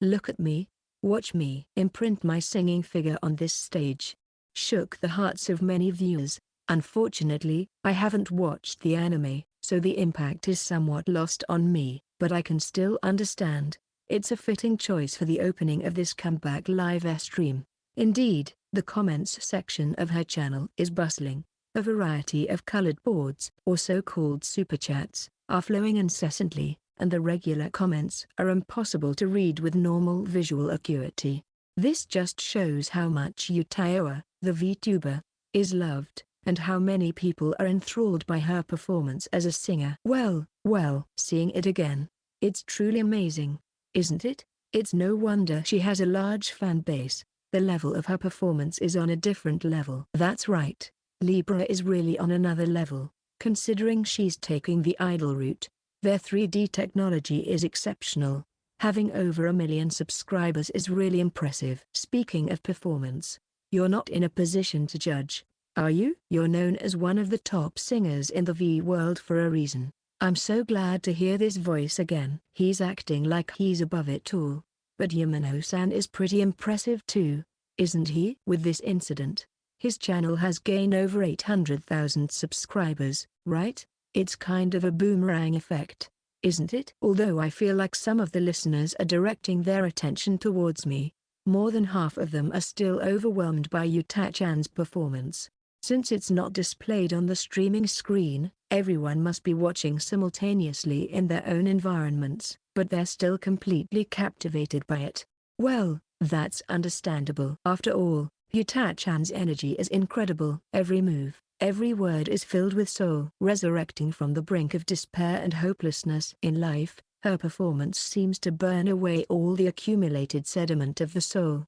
look at me, watch me." Imprint my singing figure on this stage. Shook the hearts of many viewers. Unfortunately, I haven't watched the anime, so the impact is somewhat lost on me, but I can still understand. It's a fitting choice for the opening of this comeback live stream. Indeed, the comments section of her channel is bustling. A variety of colored boards, or so-called super chats, are flowing incessantly, and the regular comments are impossible to read with normal visual acuity. This just shows how much Yutaoa, the VTuber, is loved, and how many people are enthralled by her performance as a singer. Well, seeing it again, it's truly amazing, isn't it? It's no wonder she has a large fan base. The level of her performance is on a different level. That's right, Libra is really on another level, considering she's taking the idol route. Their 3D technology is exceptional. Having over 1 million subscribers is really impressive. Speaking of performance, you're not in a position to judge, are you? You're known as one of the top singers in the V world for a reason. I'm so glad to hear this voice again. He's acting like he's above it all. But Yamano-san is pretty impressive too, isn't he? With this incident, his channel has gained over 800,000 subscribers, right? It's kind of a boomerang effect, isn't it? Although I feel like some of the listeners are directing their attention towards me, more than half of them are still overwhelmed by Yuta-chan's performance. Since it's not displayed on the streaming screen, everyone must be watching simultaneously in their own environments, but they're still completely captivated by it. Well, that's understandable. After all, Yuta-chan's energy is incredible. Every move, every word is filled with soul. Resurrecting from the brink of despair and hopelessness in life, her performance seems to burn away all the accumulated sediment of the soul.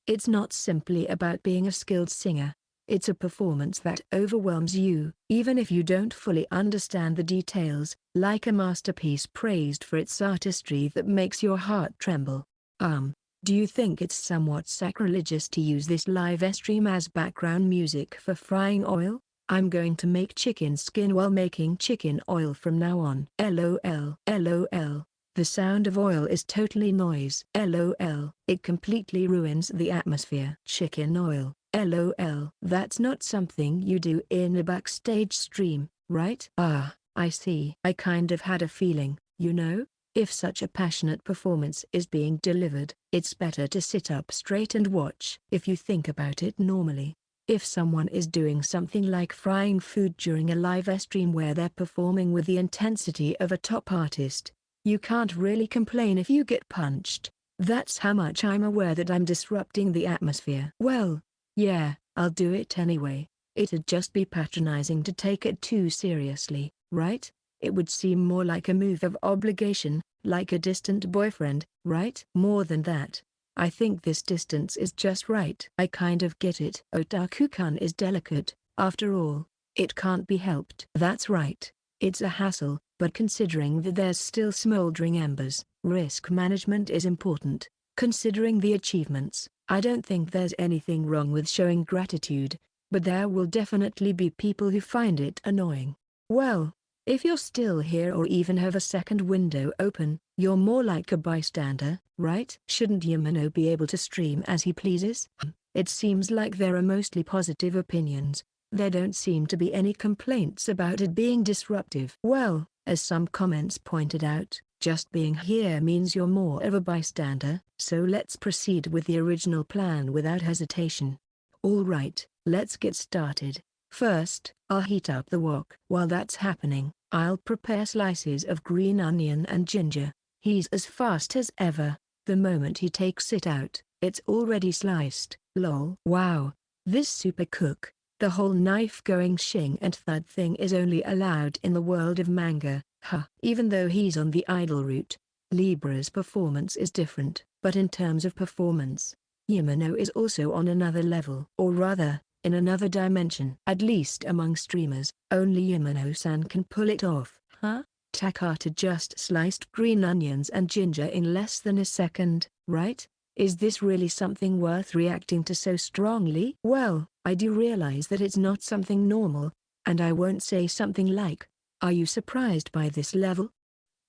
It's not simply about being a skilled singer. It's a performance that overwhelms you, even if you don't fully understand the details, like a masterpiece praised for its artistry that makes your heart tremble. Do you think it's somewhat sacrilegious to use this live stream as background music for frying oil? I'm going to make chicken skin while making chicken oil from now on. LOL. LOL. The sound of oil is totally noise. LOL. It completely ruins the atmosphere. Chicken oil. LOL. That's not something you do in a backstage stream, right? Ah, I see. I kind of had a feeling, you know? If such a passionate performance is being delivered, it's better to sit up straight and watch. If you think about it normally, if someone is doing something like frying food during a live stream where they're performing with the intensity of a top artist, you can't really complain if you get punched. That's how much I'm aware that I'm disrupting the atmosphere. Well, yeah, I'll do it anyway. It'd just be patronizing to take it too seriously, right? It would seem more like a move of obligation, like a distant boyfriend, right? More than that, I think this distance is just right. I kind of get it. Otaku-kun is delicate, after all. It can't be helped. That's right. It's a hassle, but considering that there's still smoldering embers, risk management is important. Considering the achievements, I don't think there's anything wrong with showing gratitude, but there will definitely be people who find it annoying. Well, if you're still here or even have a second window open, you're more like a bystander, right? Shouldn't Yamano be able to stream as he pleases? It seems like there are mostly positive opinions. There don't seem to be any complaints about it being disruptive. Well, as some comments pointed out, Just being here means you're more of a bystander, so let's proceed with the original plan without hesitation. Alright, let's get started. First, I'll heat up the wok. While that's happening, I'll prepare slices of green onion and ginger. He's as fast as ever. The moment he takes it out, it's already sliced. Lol. Wow. This super cook. The whole knife going shing and thud thing is only allowed in the world of manga. Huh. Even though he's on the idol route, Libra's performance is different. But in terms of performance, Yamano is also on another level. Or rather, in another dimension. At least among streamers, only Yamano-san can pull it off. Huh? Takata just sliced green onions and ginger in less than a second, right? Is this really something worth reacting to so strongly? Well, I do realize that it's not something normal, and I won't say something like, "Are you surprised by this level?"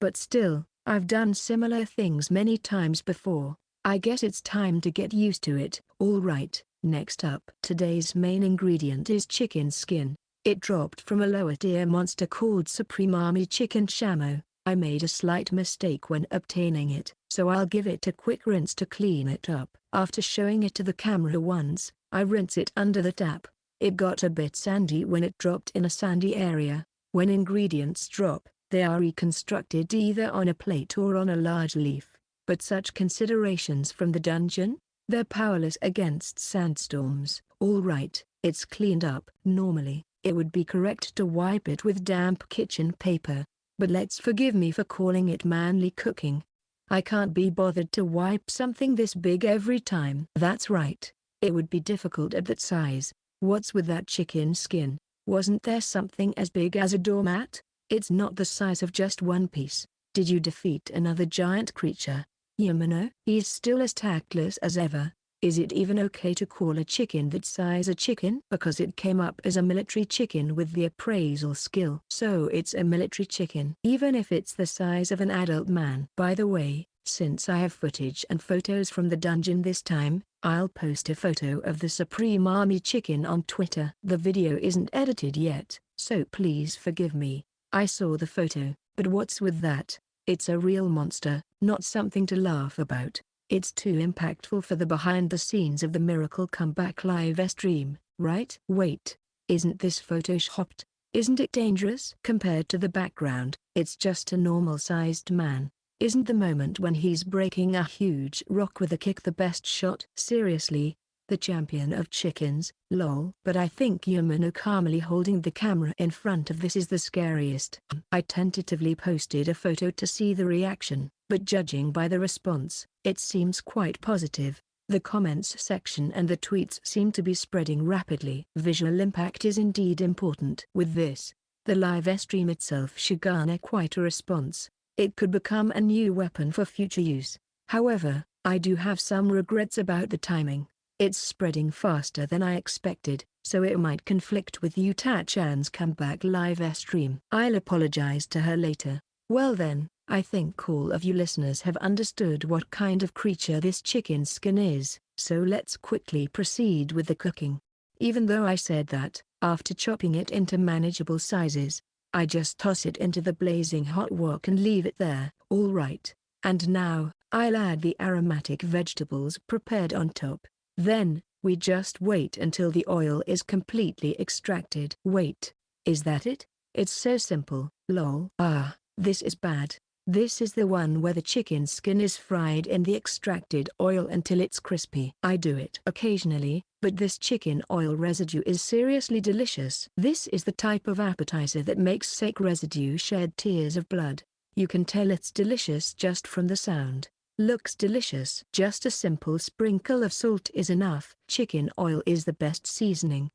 But still, I've done similar things many times before. I guess it's time to get used to it. Alright, next up. Today's main ingredient is chicken skin. It dropped from a lower tier monster called Supreme Army Chicken Shamo. I made a slight mistake when obtaining it, so I'll give it a quick rinse to clean it up. After showing it to the camera once, I rinse it under the tap. It got a bit sandy when it dropped in a sandy area. When ingredients drop, they are reconstructed either on a plate or on a large leaf. But such considerations from the dungeon? They're powerless against sandstorms. Alright, it's cleaned up. Normally, it would be correct to wipe it with damp kitchen paper. But let's forgive me for calling it manly cooking. I can't be bothered to wipe something this big every time. That's right. It would be difficult at that size. What's with that chicken skin? Wasn't there something as big as a doormat? It's not the size of just one piece. Did you defeat another giant creature? Yamano? He's still as tactless as ever. Is it even okay to call a chicken that size a chicken? Because it came up as a military chicken with the appraisal skill. So it's a military chicken. Even if it's the size of an adult man. By the way, since I have footage and photos from the dungeon this time, I'll post a photo of the Supreme Army chicken on Twitter. The video isn't edited yet, so please forgive me. I saw the photo, but what's with that? It's a real monster, not something to laugh about. It's too impactful for the behind the scenes of the Miracle Comeback live stream, right? Wait, isn't this photoshopped? Isn't it dangerous? Compared to the background, it's just a normal-sized man. Isn't the moment when he's breaking a huge rock with a kick the best shot? Seriously, the champion of chickens, lol. But I think Yamano calmly holding the camera in front of this is the scariest. I tentatively posted a photo to see the reaction, but judging by the response, it seems quite positive. The comments section and the tweets seem to be spreading rapidly. Visual impact is indeed important. With this, the live stream itself should garner quite a response. It could become a new weapon for future use. However, I do have some regrets about the timing. It's spreading faster than I expected, so it might conflict with Yuta-chan's comeback live stream. I'll apologize to her later. Well then, I think all of you listeners have understood what kind of creature this chicken skin is, so let's quickly proceed with the cooking. Even though I said that, after chopping it into manageable sizes, I just toss it into the blazing hot wok and leave it there. Alright, and now, I'll add the aromatic vegetables prepared on top. Then, we just wait until the oil is completely extracted. Wait, is that it? It's so simple, lol. Ah, this is bad. This is the one where the chicken skin is fried in the extracted oil until it's crispy. I do it occasionally, but this chicken oil residue is seriously delicious. This is the type of appetizer that makes steak residue shed tears of blood. You can tell it's delicious just from the sound. Looks delicious. Just a simple sprinkle of salt is enough. Chicken oil is the best seasoning.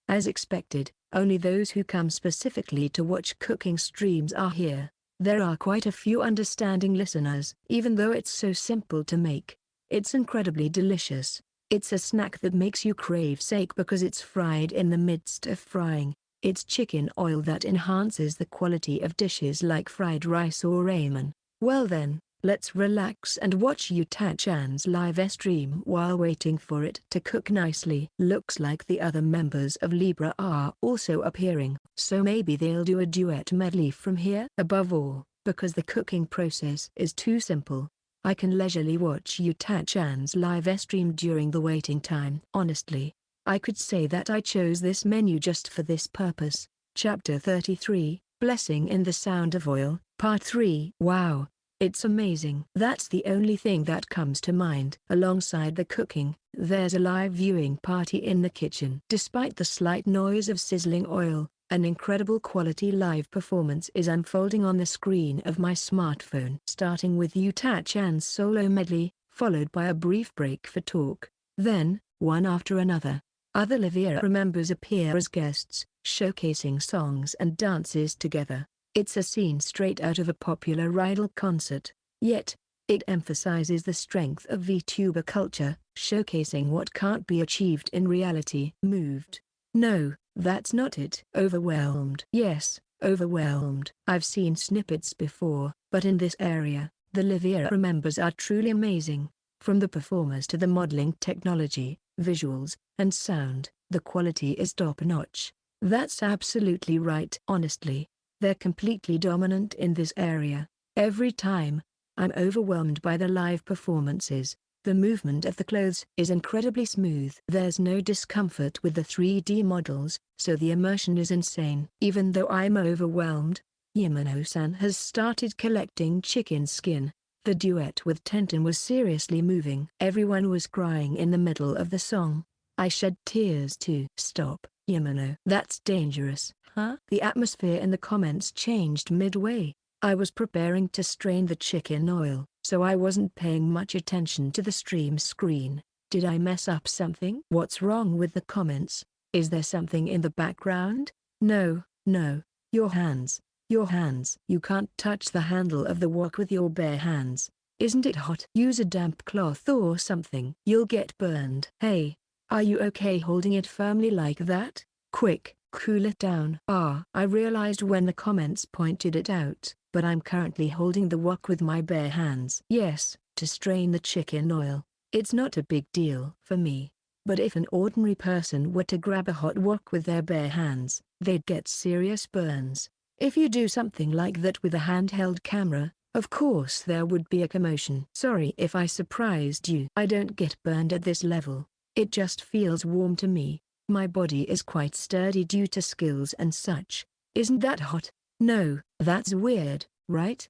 As expected, only those who come specifically to watch cooking streams are here. There are quite a few understanding listeners. Even though it's so simple to make, it's incredibly delicious. It's a snack that makes you crave steak because it's fried in the midst of frying. It's chicken oil that enhances the quality of dishes like fried rice or ramen. Well then, let's relax and watch Yuta-chan's live stream while waiting for it to cook nicely. Looks like the other members of Libra are also appearing, so maybe they'll do a duet medley from here. Above all, because the cooking process is too simple. I can leisurely watch Yuta-chan's live stream during the waiting time. Honestly, I could say that I chose this menu just for this purpose. Chapter 33, Blessing in the Sound of Oil, Part 3. Wow, it's amazing. That's the only thing that comes to mind. Alongside the cooking, there's a live viewing party in the kitchen. Despite the slight noise of sizzling oil, an incredible quality live performance is unfolding on the screen of my smartphone. Starting with Yuta-chan's solo medley, followed by a brief break for talk. Then, one after another, other Liviera members appear as guests, showcasing songs and dances together. It's a scene straight out of a popular idol concert, yet, it emphasizes the strength of VTuber culture, showcasing what can't be achieved in reality. Moved? No, that's not it. Overwhelmed? Yes, overwhelmed. I've seen snippets before, but in this area, the Liviera members are truly amazing. From the performers to the modeling technology, visuals, and sound, the quality is top-notch. That's absolutely right. Honestly, they're completely dominant in this area. Every time, I'm overwhelmed by the live performances. The movement of the clothes is incredibly smooth. There's no discomfort with the 3D models, so the immersion is insane. Even though I'm overwhelmed, Yamano-san has started collecting chicken skin. The duet with Tenten was seriously moving. Everyone was crying in the middle of the song. I shed tears too. Stop, Yamano. That's dangerous. Huh? The atmosphere in the comments changed midway. I was preparing to strain the chicken oil, so I wasn't paying much attention to the stream screen. Did I mess up something? What's wrong with the comments? Is there something in the background? No, no. Your hands. Your hands. You can't touch the handle of the wok with your bare hands. Isn't it hot? Use a damp cloth or something. You'll get burned. Hey, are you okay holding it firmly like that? Quick, cool it down. I realized when the comments pointed it out, but I'm currently holding the wok with my bare hands. Yes, to strain the chicken oil. It's not a big deal for me. But if an ordinary person were to grab a hot wok with their bare hands, they'd get serious burns. If you do something like that with a handheld camera, of course there would be a commotion. Sorry if I surprised you. I don't get burned at this level. It just feels warm to me. My body is quite sturdy due to skills and such. Isn't that hot? No, that's weird, right?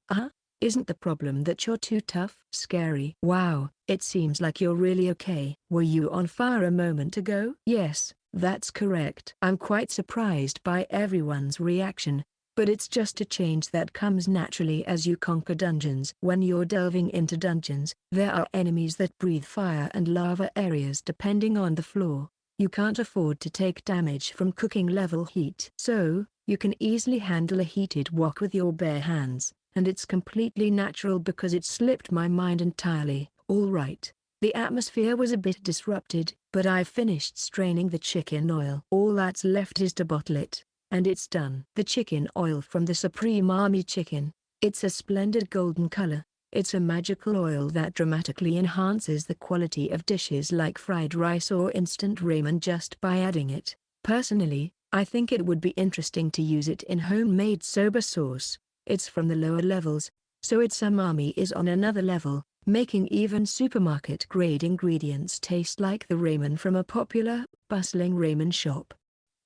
Isn't the problem that you're too tough? Scary. Wow, it seems like you're really okay. Were you on fire a moment ago? Yes, that's correct. I'm quite surprised by everyone's reaction, but it's just a change that comes naturally as you conquer dungeons. When you're delving into dungeons, there are enemies that breathe fire and lava areas depending on the floor. You can't afford to take damage from cooking level heat. So, you can easily handle a heated wok with your bare hands, and it's completely natural because it slipped my mind entirely. Alright, the atmosphere was a bit disrupted, but I've finished straining the chicken oil. All that's left is to bottle it, and it's done. The chicken oil from the Supreme Army chicken. It's a splendid golden color. It's a magical oil that dramatically enhances the quality of dishes like fried rice or instant ramen just by adding it. Personally, I think it would be interesting to use it in homemade soba sauce. It's from the lower levels, so its umami is on another level, making even supermarket-grade ingredients taste like the ramen from a popular, bustling ramen shop.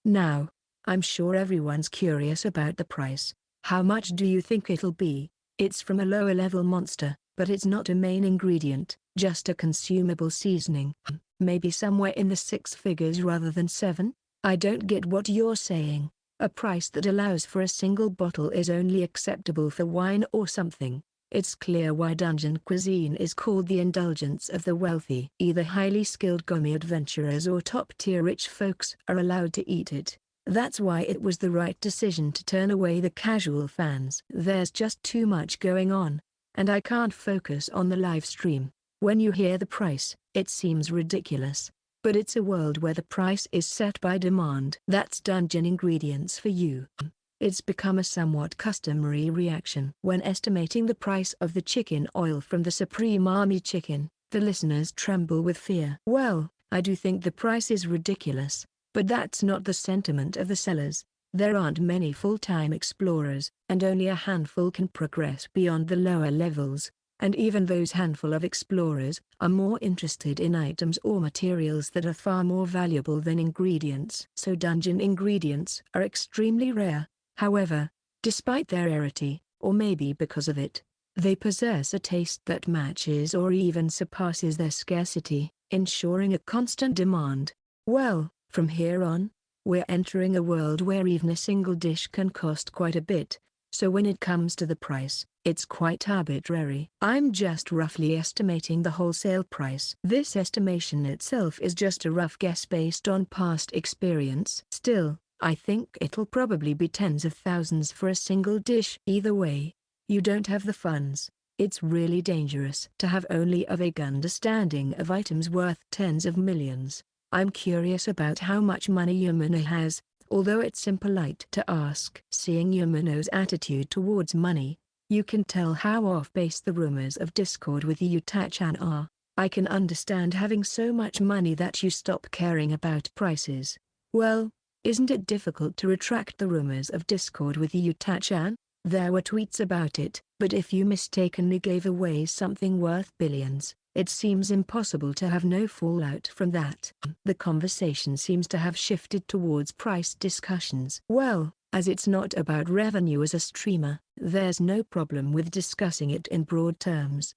Now, I'm sure everyone's curious about the price. How much do you think it'll be? It's from a lower-level monster, but it's not a main ingredient, just a consumable seasoning. Maybe somewhere in the 6 figures rather than 7? I don't get what you're saying. A price that allows for a single bottle is only acceptable for wine or something. It's clear why dungeon cuisine is called the indulgence of the wealthy. Either highly skilled gourmet adventurers or top-tier rich folks are allowed to eat it. That's why it was the right decision to turn away the casual fans. There's just too much going on, and I can't focus on the live stream. When you hear the price, it seems ridiculous. But it's a world where the price is set by demand. That's dungeon ingredients for you. It's become a somewhat customary reaction. When estimating the price of the chicken oil from the Supreme Army chicken, the listeners tremble with fear. Well, I do think the price is ridiculous, but that's not the sentiment of the sellers. There aren't many full-time explorers, and only a handful can progress beyond the lower levels. And even those handful of explorers are more interested in items or materials that are far more valuable than ingredients. So dungeon ingredients are extremely rare. However, despite their rarity, or maybe because of it, they possess a taste that matches or even surpasses their scarcity, ensuring a constant demand. Well, from here on, we're entering a world where even a single dish can cost quite a bit, so when it comes to the price, it's quite arbitrary. I'm just roughly estimating the wholesale price. This estimation itself is just a rough guess based on past experience. Still, I think it'll probably be tens of thousands for a single dish. Either way, you don't have the funds. It's really dangerous to have only a vague understanding of items worth tens of millions. I'm curious about how much money Yumino has, although it's impolite to ask. Seeing Yumino's attitude towards money, you can tell how off-base the rumors of discord with Yuta-chan are. I can understand having so much money that you stop caring about prices. Well, isn't it difficult to retract the rumors of discord with Yuta-chan? There were tweets about it, but if you mistakenly gave away something worth billions, it seems impossible to have no fallout from that. The conversation seems to have shifted towards price discussions. Well, as it's not about revenue as a streamer, there's no problem with discussing it in broad terms.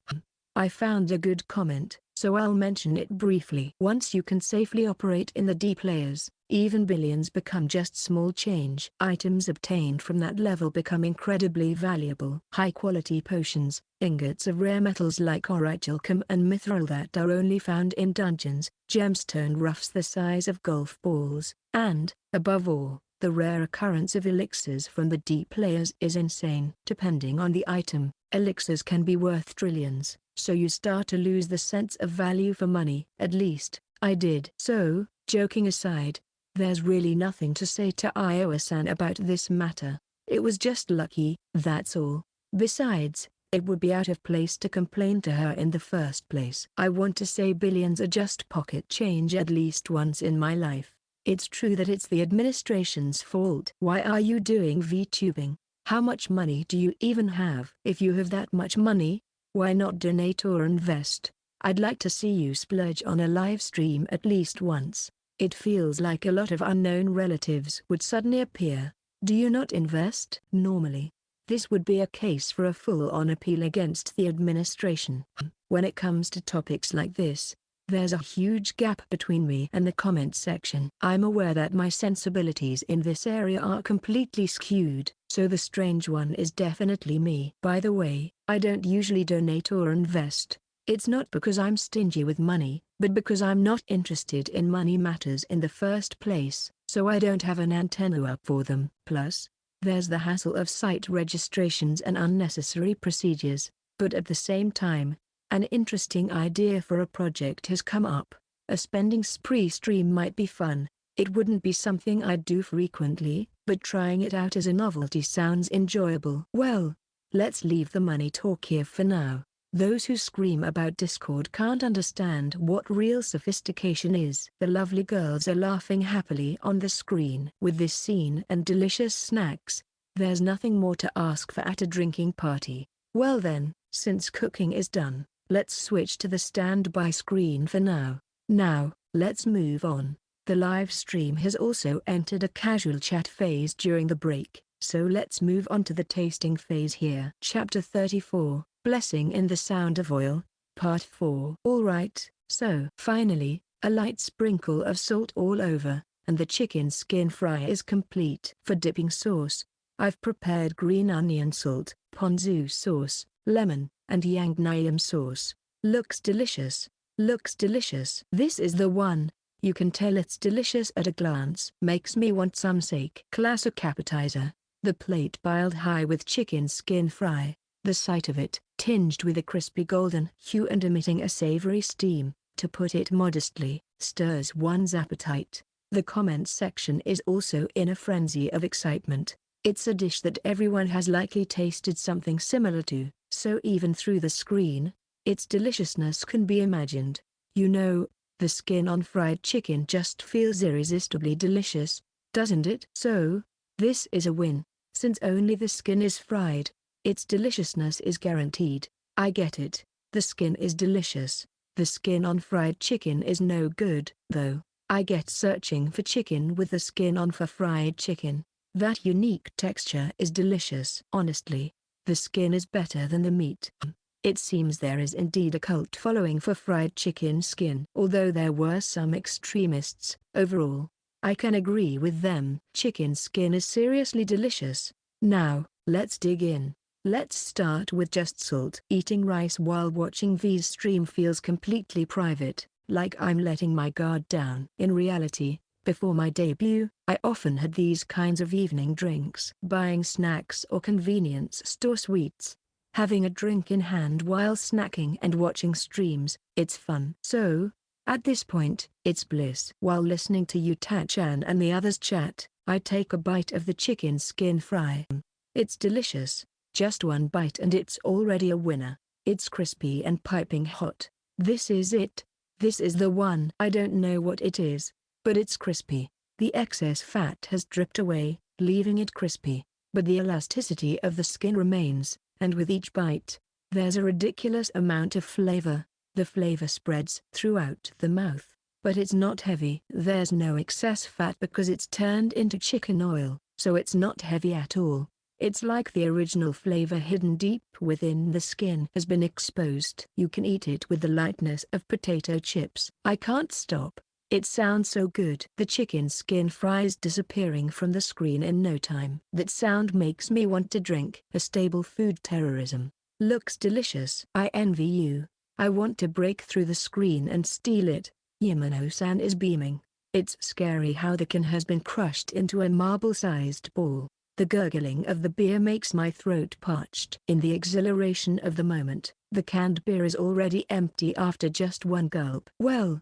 I found a good comment, so I'll mention it briefly. Once you can safely operate in the deep layers, even billions become just small change. Items obtained from that level become incredibly valuable. High-quality potions, ingots of rare metals like orichalcum and mithril that are only found in dungeons, gemstone roughs the size of golf balls, and, above all, the rare occurrence of elixirs from the deep layers is insane. Depending on the item, elixirs can be worth trillions, so you start to lose the sense of value for money. At least, I did. So, joking aside, there's really nothing to say to Iowa-san about this matter. It was just lucky, that's all. Besides, it would be out of place to complain to her in the first place. I want to say billions are just pocket change at least once in my life. It's true that it's the administration's fault. Why are you doing VTubing? How much money do you even have? If you have that much money, why not donate or invest? I'd like to see you splurge on a live stream at least once. It feels like a lot of unknown relatives would suddenly appear. Do you not invest? Normally, this would be a case for a full-on appeal against the administration. When it comes to topics like this, there's a huge gap between me and the comment section. I'm aware that my sensibilities in this area are completely skewed, so the strange one is definitely me. By the way, I don't usually donate or invest. It's not because I'm stingy with money, but because I'm not interested in money matters in the first place, so I don't have an antenna up for them. Plus, there's the hassle of site registrations and unnecessary procedures, but at the same time, an interesting idea for a project has come up. A spending spree stream might be fun. It wouldn't be something I'd do frequently, but trying it out as a novelty sounds enjoyable. Well, let's leave the money talk here for now. Those who scream about Discord can't understand what real sophistication is. The lovely girls are laughing happily on the screen. With this scene and delicious snacks, there's nothing more to ask for at a drinking party. Well then, since cooking is done, let's switch to the standby screen for now. Now, let's move on. The live stream has also entered a casual chat phase during the break, so let's move on to the tasting phase here. Chapter 34, Blessing in the Sound of Oil, Part 4. Alright, so finally, a light sprinkle of salt all over, and the chicken skin fry is complete. For dipping sauce, I've prepared green onion salt, ponzu sauce, lemon, and yangnam sauce. Looks delicious. Looks delicious. This is the one. You can tell it's delicious at a glance. Makes me want some sake. Classic appetizer. The plate piled high with chicken skin fry. The sight of it, tinged with a crispy golden hue and emitting a savory steam, to put it modestly, stirs one's appetite. The comments section is also in a frenzy of excitement. It's a dish that everyone has likely tasted something similar to, so even through the screen, its deliciousness can be imagined. You know, the skin on fried chicken just feels irresistibly delicious, doesn't it? So, This is a win. Since only the skin is fried, its deliciousness is guaranteed. I get it. The skin is delicious. The skin on fried chicken is no good, though. I get searching for chicken with the skin on for fried chicken. That unique texture is delicious. Honestly, the skin is better than the meat. It seems there is indeed a cult following for fried chicken skin. Although there were some extremists, overall, I can agree with them. Chicken skin is seriously delicious. Now, let's dig in. Let's start with just salt. Eating rice while watching V's stream feels completely private, like I'm letting my guard down. In reality, before my debut, I often had these kinds of evening drinks. Buying snacks or convenience store sweets. Having a drink in hand while snacking and watching streams, it's fun. So, at this point, it's bliss. While listening to Yu-Ta-chan and the others chat, I take a bite of the chicken skin fry. It's delicious. Just one bite and it's already a winner. It's crispy and piping hot. This is it. This is the one. I don't know what it is, but it's crispy. The excess fat has dripped away, leaving it crispy, but the elasticity of the skin remains, and with each bite, there's a ridiculous amount of flavor. The flavor spreads throughout the mouth, but it's not heavy. There's no excess fat because it's turned into chicken oil, so it's not heavy at all. It's like the original flavor hidden deep within the skin has been exposed. You can eat it with the lightness of potato chips. I can't stop. It sounds so good. The chicken skin fries disappearing from the screen in no time. That sound makes me want to drink. A stable food terrorism. Looks delicious. I envy you. I want to break through the screen and steal it. Yamano-san is beaming. It's scary how the can has been crushed into a marble-sized ball. The gurgling of the beer makes my throat parched. In the exhilaration of the moment, the canned beer is already empty after just one gulp. Well,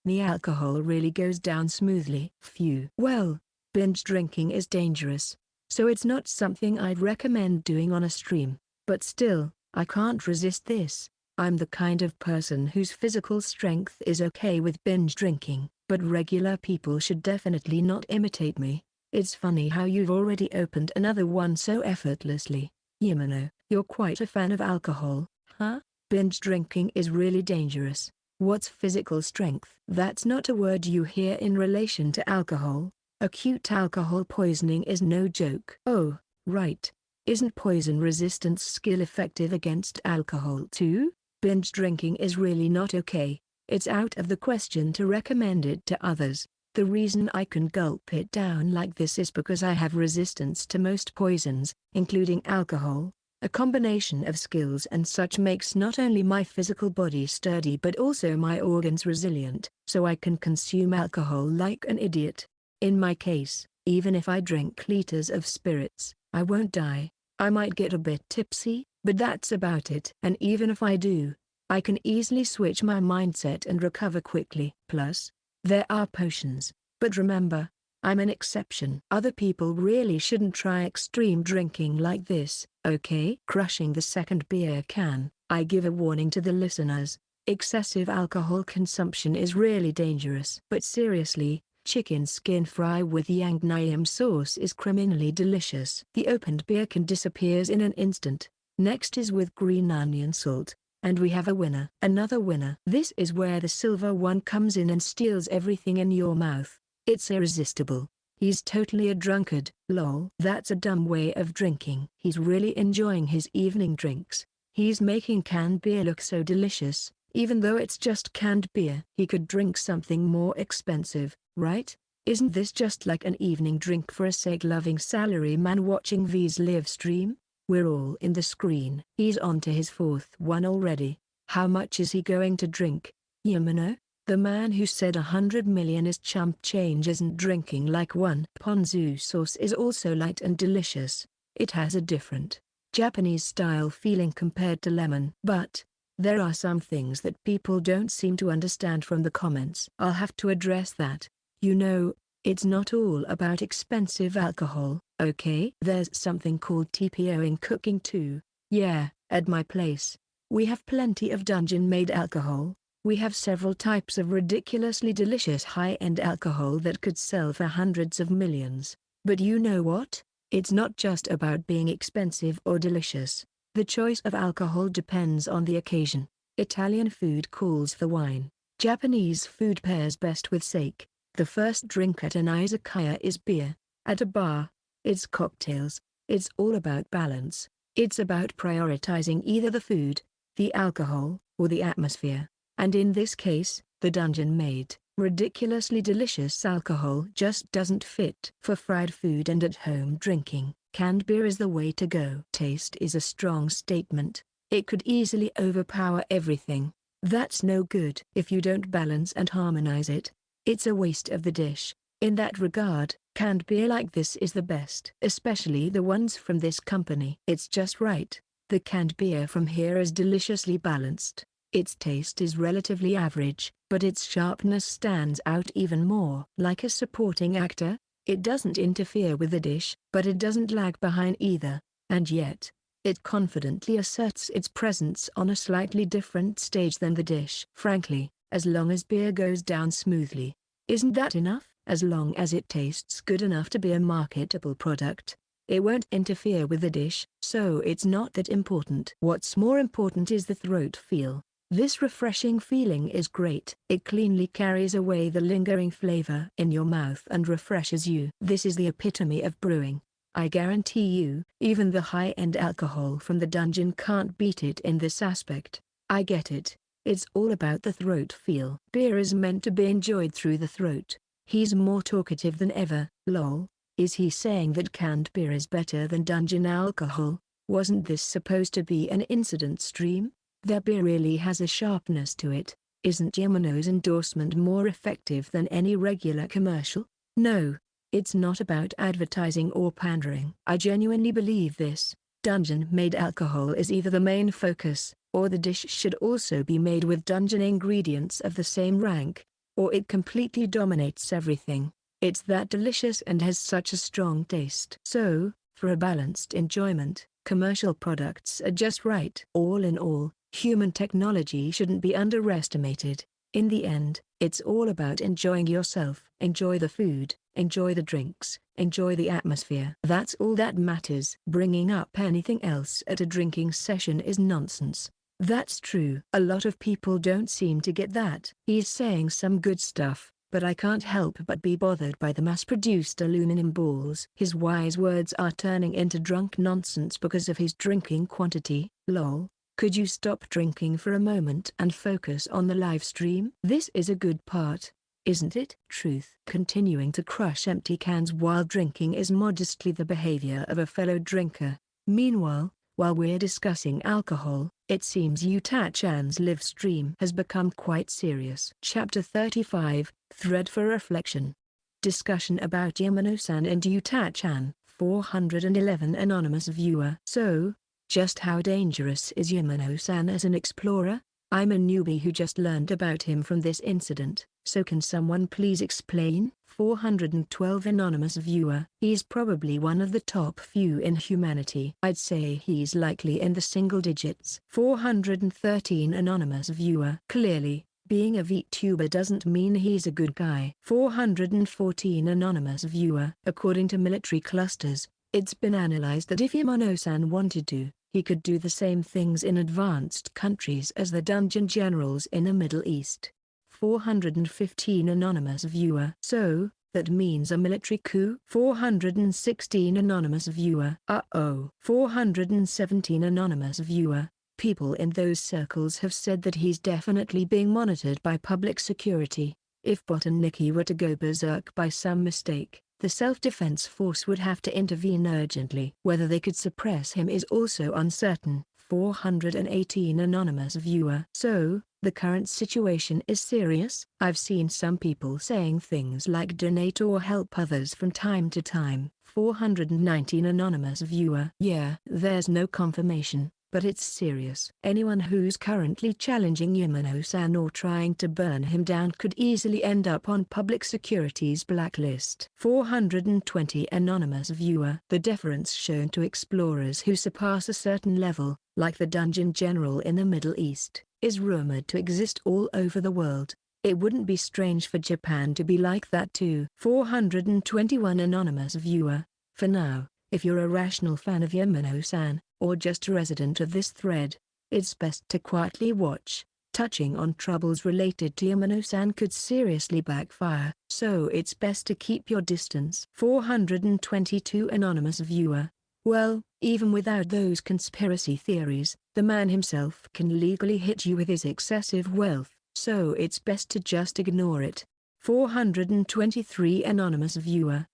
the alcohol really goes down smoothly. Phew. Well, binge drinking is dangerous, so it's not something I'd recommend doing on a stream. But still, I can't resist this. I'm the kind of person whose physical strength is okay with binge drinking, but regular people should definitely not imitate me. It's funny how you've already opened another one so effortlessly. Yamano, you're quite a fan of alcohol, huh? Binge drinking is really dangerous. What's physical strength? That's not a word you hear in relation to alcohol. Acute alcohol poisoning is no joke. Oh, right. Isn't poison resistance skill effective against alcohol too? Binge drinking is really not okay. It's out of the question to recommend it to others. The reason I can gulp it down like this is because I have resistance to most poisons, including alcohol. A combination of skills and such makes not only my physical body sturdy but also my organs resilient, so I can consume alcohol like an idiot. In my case, even if I drink liters of spirits, I won't die. I might get a bit tipsy, but that's about it. And even if I do, I can easily switch my mindset and recover quickly. Plus, there are potions, but remember, I'm an exception. Other people really shouldn't try extreme drinking like this, okay? Crushing the second beer can, I give a warning to the listeners. Excessive alcohol consumption is really dangerous. But seriously, chicken skin fry with Yangnam sauce is criminally delicious. The opened beer can disappears in an instant. Next is with green onion salt. And we have a winner. Another winner. This is where the silver one comes in and steals everything in your mouth. It's irresistible. He's totally a drunkard. Lol. That's a dumb way of drinking. He's really enjoying his evening drinks. He's making canned beer look so delicious, even though it's just canned beer. He could drink something more expensive, right? Isn't this just like an evening drink for a sake-loving salaryman watching V's live stream? We're all in the screen. He's on to his fourth one already. How much is he going to drink? Yamano? The man who said 100 million is chump change isn't drinking like one. Ponzu sauce is also light and delicious. It has a different, Japanese-style feeling compared to lemon. But, there are some things that people don't seem to understand from the comments. I'll have to address that. You know, it's not all about expensive alcohol, okay? There's something called TPO in cooking too. Yeah, at my place, we have plenty of dungeon-made alcohol. We have several types of ridiculously delicious high-end alcohol that could sell for hundreds of millions. But you know what? It's not just about being expensive or delicious. The choice of alcohol depends on the occasion. Italian food calls for wine. Japanese food pairs best with sake. The first drink at an izakaya is beer. At a bar, it's cocktails. It's all about balance. It's about prioritizing either the food, the alcohol, or the atmosphere. And in this case, the dungeon-made, ridiculously delicious alcohol just doesn't fit. For fried food and at-home drinking, canned beer is the way to go. Taste is a strong statement. It could easily overpower everything. That's no good if you don't balance and harmonize it. It's a waste of the dish. In that regard, canned beer like this is the best. Especially the ones from this company. It's just right. The canned beer from here is deliciously balanced. Its taste is relatively average, but its sharpness stands out even more. Like a supporting actor, it doesn't interfere with the dish, but it doesn't lag behind either. And yet, it confidently asserts its presence on a slightly different stage than the dish. Frankly, as long as beer goes down smoothly, isn't that enough? As long as it tastes good enough to be a marketable product, it won't interfere with the dish, so it's not that important. What's more important is the throat feel. This refreshing feeling is great. It cleanly carries away the lingering flavor in your mouth and refreshes you. This is the epitome of brewing. I guarantee you, even the high-end alcohol from the dungeon can't beat it in this aspect. I get it. It's all about the throat feel. Beer is meant to be enjoyed through the throat. He's more talkative than ever. Lol. Is he saying that canned beer is better than dungeon alcohol? Wasn't this supposed to be an incident stream? Their beer really has a sharpness to it. Isn't Yamano's endorsement more effective than any regular commercial? No. It's not about advertising or pandering. I genuinely believe this. Dungeon-made alcohol is either the main focus, or the dish should also be made with dungeon ingredients of the same rank, or it completely dominates everything. It's that delicious and has such a strong taste. So, for a balanced enjoyment, commercial products are just right. All in all, human technology shouldn't be underestimated. In the end, it's all about enjoying yourself. Enjoy the food, enjoy the drinks, enjoy the atmosphere. That's all that matters. Bringing up anything else at a drinking session is nonsense. That's true. A lot of people don't seem to get that. He's saying some good stuff, but I can't help but be bothered by the mass-produced aluminum balls. His wise words are turning into drunk nonsense because of his drinking quantity. Lol. Could you stop drinking for a moment and focus on the live stream? This is a good part, isn't it? Truth. Continuing to crush empty cans while drinking is modestly the behavior of a fellow drinker. Meanwhile, while we're discussing alcohol, it seems Yuta-chan's live stream has become quite serious. Chapter 35, Thread for Reflection. Discussion about Yamano-san and Yuta-chan, 411 anonymous viewer. So, just how dangerous is Yamano-san as an explorer? I'm a newbie who just learned about him from this incident, so can someone please explain? 412 anonymous viewer. He's probably one of the top few in humanity. I'd say he's likely in the single digits. 413 anonymous viewer. Clearly, being a VTuber doesn't mean he's a good guy. 414 anonymous viewer. According to military clusters, it's been analyzed that if Yamano-san wanted to, he could do the same things in advanced countries as the dungeon generals in the Middle East. 415 anonymous viewer. So, that means a military coup? 416 anonymous viewer. 417 anonymous viewer. People in those circles have said that he's definitely being monitored by public security. If Bot and Nikki were to go berserk by some mistake, the self-defense force would have to intervene urgently. Whether they could suppress him is also uncertain. 418 anonymous viewer. So, the current situation is serious? I've seen some people saying things like donate or help others from time to time. 419 anonymous viewer. Yeah, there's no confirmation, but it's serious. Anyone who's currently challenging Yamano-san or trying to burn him down could easily end up on public security's blacklist. 420 anonymous viewer. The deference shown to explorers who surpass a certain level, like the dungeon general in the Middle East, is rumored to exist all over the world. It wouldn't be strange for Japan to be like that too. 421 Anonymous Viewer. For now, if you're a rational fan of Yamano-san, or just a resident of this thread, it's best to quietly watch. Touching on troubles related to Yamano-san could seriously backfire, so it's best to keep your distance. 422 Anonymous Viewer. Well, even without those conspiracy theories, the man himself can legally hit you with his excessive wealth, so it's best to just ignore it. 423 Anonymous Viewer.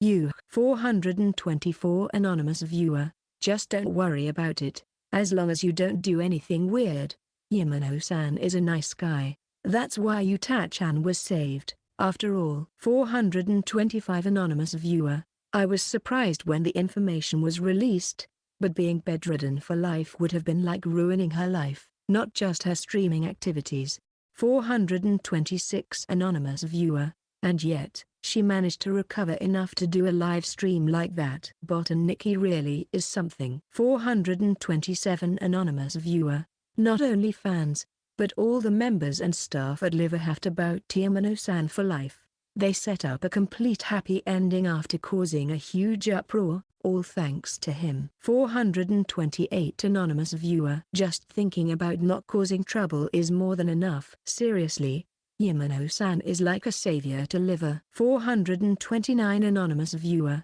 424 Anonymous Viewer. Just don't worry about it, as long as you don't do anything weird. Yamano-san is a nice guy. That's why Yuta-chan was saved, after all. 425 Anonymous Viewer. I was surprised when the information was released, but being bedridden for life would have been like ruining her life, not just her streaming activities. 426 Anonymous Viewer. And yet, she managed to recover enough to do a live stream like that. Botan Nikki really is something. 427 Anonymous Viewer. Not only fans, but all the members and staff at Liver have to bow to Yamano-san for life. They set up a complete happy ending after causing a huge uproar, all thanks to him. 428 Anonymous Viewer. Just thinking about not causing trouble is more than enough. Seriously, Yamano-san is like a savior to Liver. 429 Anonymous Viewer.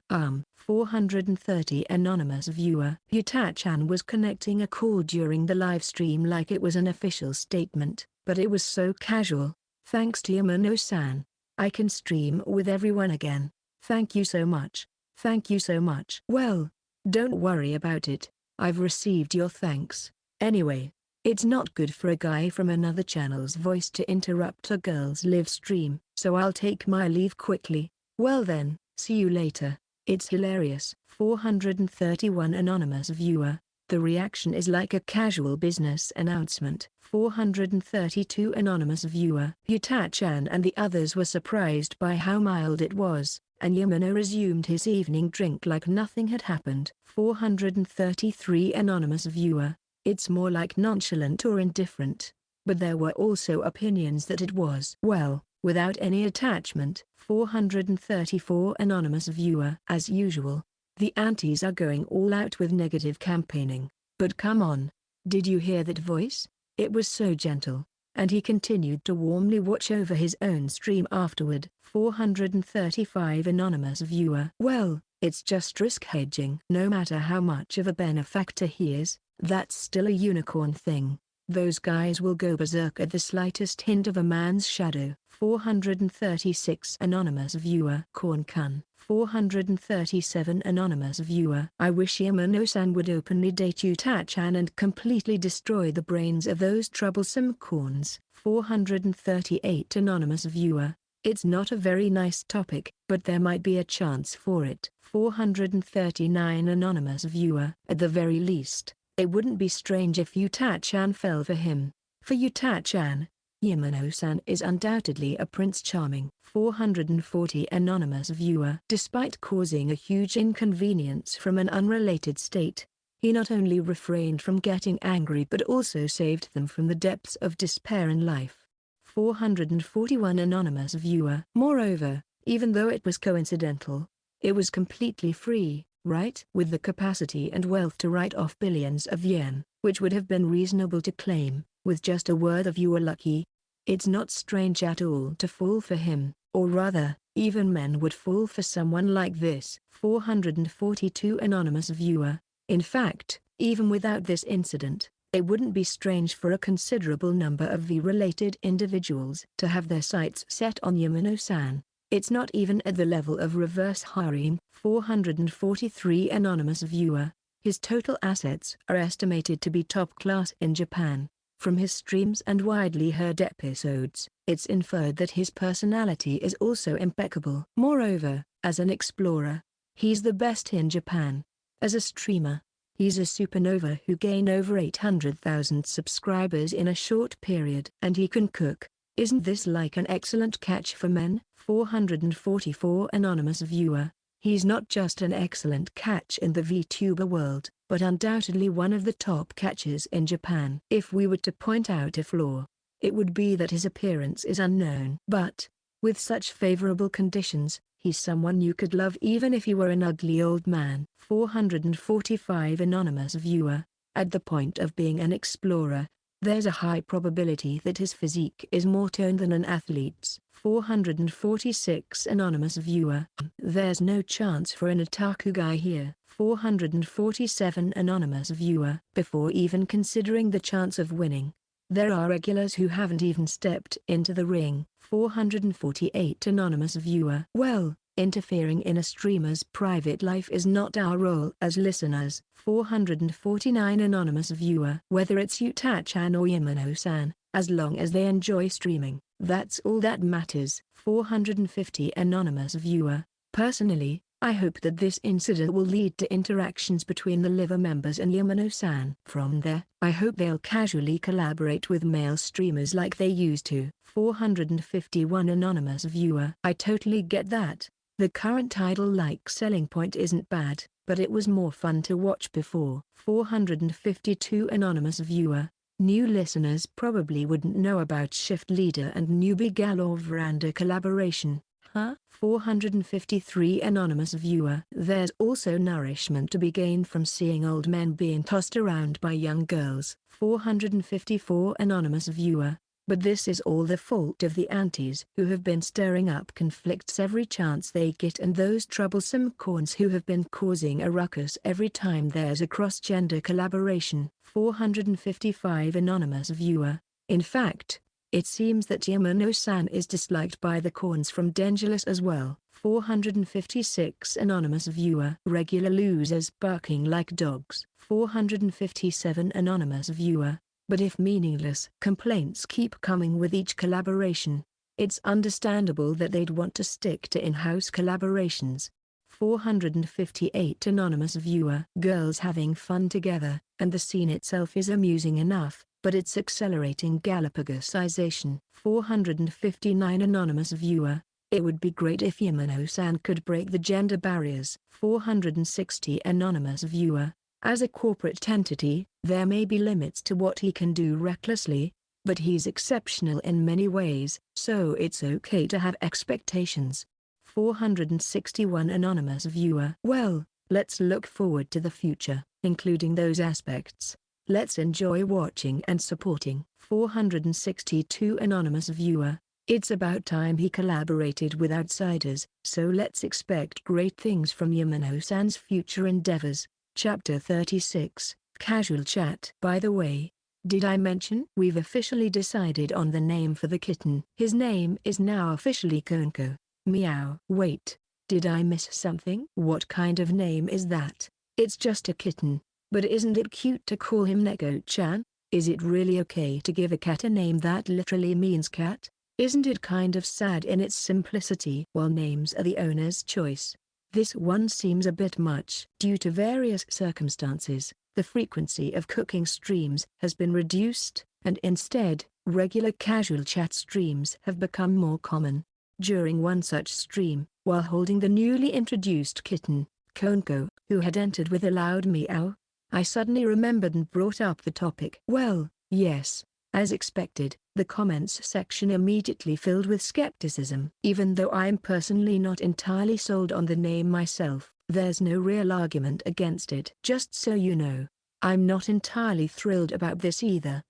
430 Anonymous Viewer. Yuta-chan was connecting a call during the live stream like it was an official statement, but it was so casual. Thanks to Yamano-san, I can stream with everyone again. Thank you so much. Thank you so much. Well, don't worry about it. I've received your thanks. Anyway, it's not good for a guy from another channel's voice to interrupt a girl's live stream, so I'll take my leave quickly. Well then, see you later. It's hilarious. 431 Anonymous Viewer. The reaction is like a casual business announcement. 432 Anonymous Viewer. Yuta-chan and the others were surprised by how mild it was, and Yamano resumed his evening drink like nothing had happened. 433 Anonymous Viewer. It's more like nonchalant or indifferent, but there were also opinions that it was. Well, without any attachment. 434 Anonymous Viewer. As usual, the antis are going all out with negative campaigning. But come on, did you hear that voice? It was so gentle, and he continued to warmly watch over his own stream afterward. 435 Anonymous Viewer. Well, it's just risk hedging. No matter how much of a benefactor he is, that's still a unicorn thing. Those guys will go berserk at the slightest hint of a man's shadow. 436 Anonymous Viewer. Corn-kun. 437 Anonymous Viewer. I wish Yamano-san would openly date Yuta-chan and completely destroy the brains of those troublesome corns. 438 Anonymous Viewer. It's not a very nice topic, but there might be a chance for it. 439 Anonymous Viewer. At the very least, it wouldn't be strange if Yuta-chan fell for him. For Yuta-chan, Yamano-san is undoubtedly a Prince Charming. 440 Anonymous Viewer. Despite causing a huge inconvenience from an unrelated state, he not only refrained from getting angry but also saved them from the depths of despair in life. 441 Anonymous Viewer. Moreover, even though it was coincidental, it was completely free, right? With the capacity and wealth to write off billions of yen, which would have been reasonable to claim, with just a word of "you are lucky." It's not strange at all to fall for him, or rather, even men would fall for someone like this. 442 Anonymous Viewer. In fact, even without this incident, it wouldn't be strange for a considerable number of V-related individuals to have their sights set on Yamano-san. It's not even at the level of reverse harem. 443 Anonymous Viewer. His total assets are estimated to be top class in Japan. From his streams and widely heard episodes, it's inferred that his personality is also impeccable. Moreover, as an explorer, he's the best in Japan. As a streamer, he's a supernova who gained over 800,000 subscribers in a short period. And he can cook. Isn't this like an excellent catch for men? 444 Anonymous Viewer. He's not just an excellent catch in the VTuber world, but undoubtedly one of the top catches in Japan. If we were to point out a flaw, it would be that his appearance is unknown. But, with such favorable conditions, he's someone you could love even if he were an ugly old man. 445 Anonymous viewer. At the point of being an explorer, there's a high probability that his physique is more toned than an athlete's. 446 Anonymous viewer. There's no chance for an otaku guy here. 447 Anonymous viewer. Before even considering the chance of winning, there are regulars who haven't even stepped into the ring. 448 Anonymous viewer. Well, interfering in a streamer's private life is not our role as listeners. 449 Anonymous viewer. Whether it's Yuta-chan or Yamano-san, as long as they enjoy streaming, that's all that matters. 450 Anonymous viewer. Personally, I hope that this incident will lead to interactions between the liver members and Yamano-san. From there, I hope they'll casually collaborate with male streamers like they used to. 451 Anonymous viewer. I totally get that. The current idol-like selling point isn't bad, but it was more fun to watch before. 452 Anonymous viewer. New listeners probably wouldn't know about Shift Leader and Newbie Galore Veranda collaboration. Huh? 453 Anonymous viewer. There's also nourishment to be gained from seeing old men being tossed around by young girls. 454 Anonymous viewer. But this is all the fault of the aunties who have been stirring up conflicts every chance they get, and those troublesome corns who have been causing a ruckus every time there's a cross-gender collaboration. 455 Anonymous viewer. In fact, it seems that Yamano-san is disliked by the corns from Dengelus as well. 456 Anonymous viewer. Regular losers barking like dogs. 457 Anonymous viewer. But if meaningless complaints keep coming with each collaboration, it's understandable that they'd want to stick to in-house collaborations. 458 Anonymous viewer. Girls having fun together, and the scene itself is amusing enough, but it's accelerating Galapagosization. 459 Anonymous viewer. It would be great if Yamano-san could break the gender barriers. 460 Anonymous viewer. As a corporate entity, there may be limits to what he can do recklessly, but he's exceptional in many ways, so it's okay to have expectations. 461 Anonymous viewer. Well, let's look forward to the future, including those aspects. Let's enjoy watching and supporting. 462 Anonymous viewer. It's about time he collaborated with outsiders, so let's expect great things from Yamano-san's future endeavors. Chapter 36, Casual Chat. By the way, did I mention we've officially decided on the name for the kitten? His name is now officially Konko. Meow. Wait, did I miss something? What kind of name is that? It's just a kitten, but isn't it cute to call him Neko-chan? Is it really okay to give a cat a name that literally means cat? Isn't it kind of sad in its simplicity? While names are the owner's choice, this one seems a bit much. Due to various circumstances, the frequency of cooking streams has been reduced, and instead, regular casual chat streams have become more common. During one such stream, while holding the newly introduced kitten, Konko, who had entered with a loud meow, I suddenly remembered and brought up the topic. Well, yes, as expected, the comments section immediately filled with skepticism. Even though I'm personally not entirely sold on the name myself, there's no real argument against it. Just so you know, I'm not entirely thrilled about this either.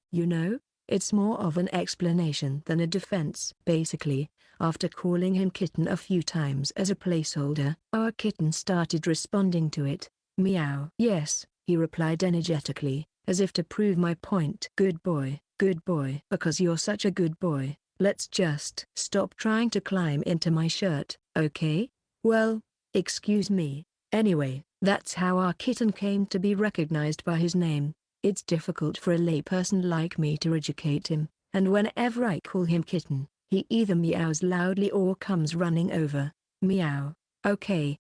It's more of an explanation than a defense. Basically, after calling him kitten a few times as a placeholder, our kitten started responding to it. Meow. Yes, he replied energetically, as if to prove my point. Good boy. Good boy. Because you're such a good boy, let's just stop trying to climb into my shirt, okay? Well, excuse me. Anyway, that's how our kitten came to be recognized by his name. It's difficult for a layperson like me to educate him, and whenever I call him kitten, he either meows loudly or comes running over. Meow. Okay,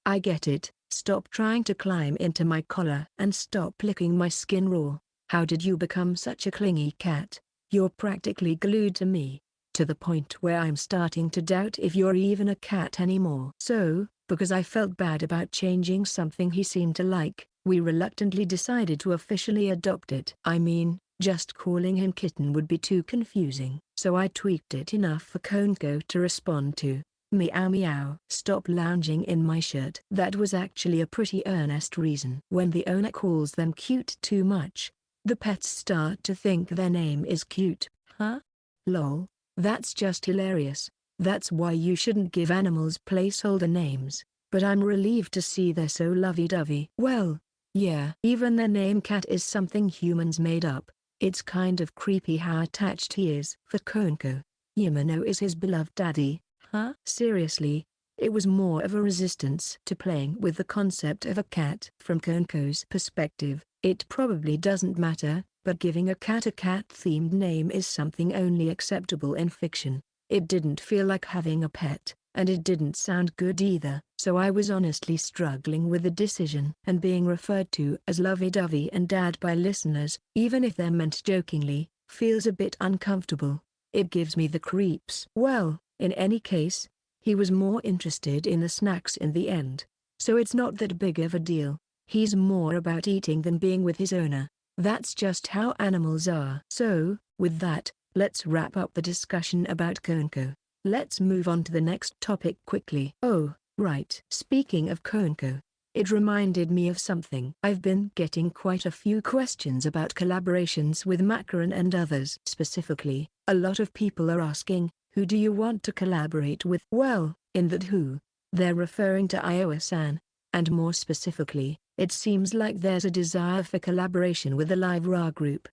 I get it. Stop trying to climb into my collar and stop licking my skin raw. How did you become such a clingy cat? You're practically glued to me, to the point where I'm starting to doubt if you're even a cat anymore. So, because I felt bad about changing something he seemed to like, we reluctantly decided to officially adopt it. I mean, Just calling him Kitten would be too confusing. So I tweaked it enough for Konko to respond to, "Meow meow. Stop lounging in my shirt." That was actually a pretty earnest reason. When the owner calls them cute too much, the pets start to think their name is cute. Huh? Lol. That's just hilarious. That's why you shouldn't give animals placeholder names. But I'm relieved to see they're so lovey-dovey. Well, yeah. Even their name Cat is something humans made up. It's kind of creepy how attached he is. For Konko, Yamano is his beloved daddy. Huh? Seriously? It was more of a resistance to playing with the concept of a cat. From Konko's perspective, it probably doesn't matter, but giving a cat-themed name is something only acceptable in fiction. It didn't feel like having a pet, and it didn't sound good either. So I was honestly struggling with the decision. And being referred to as lovey-dovey and dad by listeners, even if they're meant jokingly, feels a bit uncomfortable. It gives me the creeps. Well, in any case, he was more interested in the snacks in the end. So it's not that big of a deal. He's more about eating than being with his owner. That's just how animals are. So, with that, let's wrap up the discussion about Konko. Let's move on to the next topic quickly. Oh, right. Speaking of Konko, it reminded me of something. I've been getting quite a few questions about collaborations with Macaron and others. Specifically, a lot of people are asking, who do you want to collaborate with? Well, in that who, they're referring to Iowa-san, and more specifically, it seems like there's a desire for collaboration with the Live Ra group.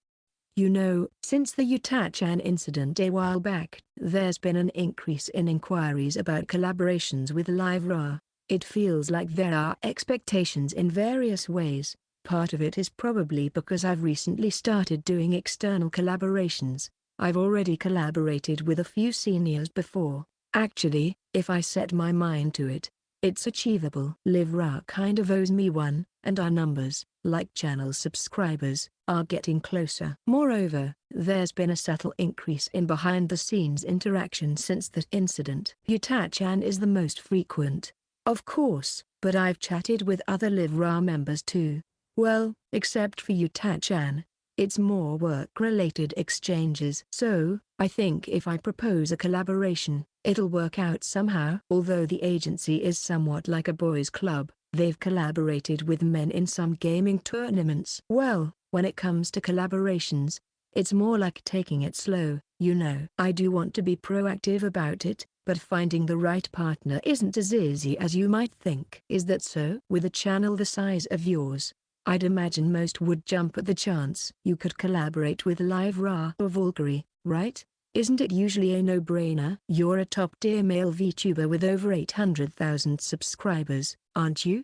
You know, since the Yuta-chan incident a while back, there's been an increase in inquiries about collaborations with Live Ra. It feels like there are expectations in various ways. Part of it is probably because I've recently started doing external collaborations. I've already collaborated with a few seniors before. Actually, if I set my mind to it, it's achievable. Live Ra kind of owes me one, and our numbers, like channel subscribers, are getting closer. Moreover, there's been a subtle increase in behind-the-scenes interaction since that incident. Yuta-chan is the most frequent, of course, but I've chatted with other Live Ra members too. Well, except for Yuta-chan, it's more work-related exchanges. So, I think if I propose a collaboration, it'll work out somehow. Although the agency is somewhat like a boys' club, they've collaborated with men in some gaming tournaments. Well, when it comes to collaborations, it's more like taking it slow, you know. I do want to be proactive about it, but finding the right partner isn't as easy as you might think. Is that so? With a channel the size of yours, I'd imagine most would jump at the chance you could collaborate with Live Ra or Valkyrie, right? Isn't it usually a no-brainer? You're a top-tier male VTuber with over 800,000 subscribers, aren't you?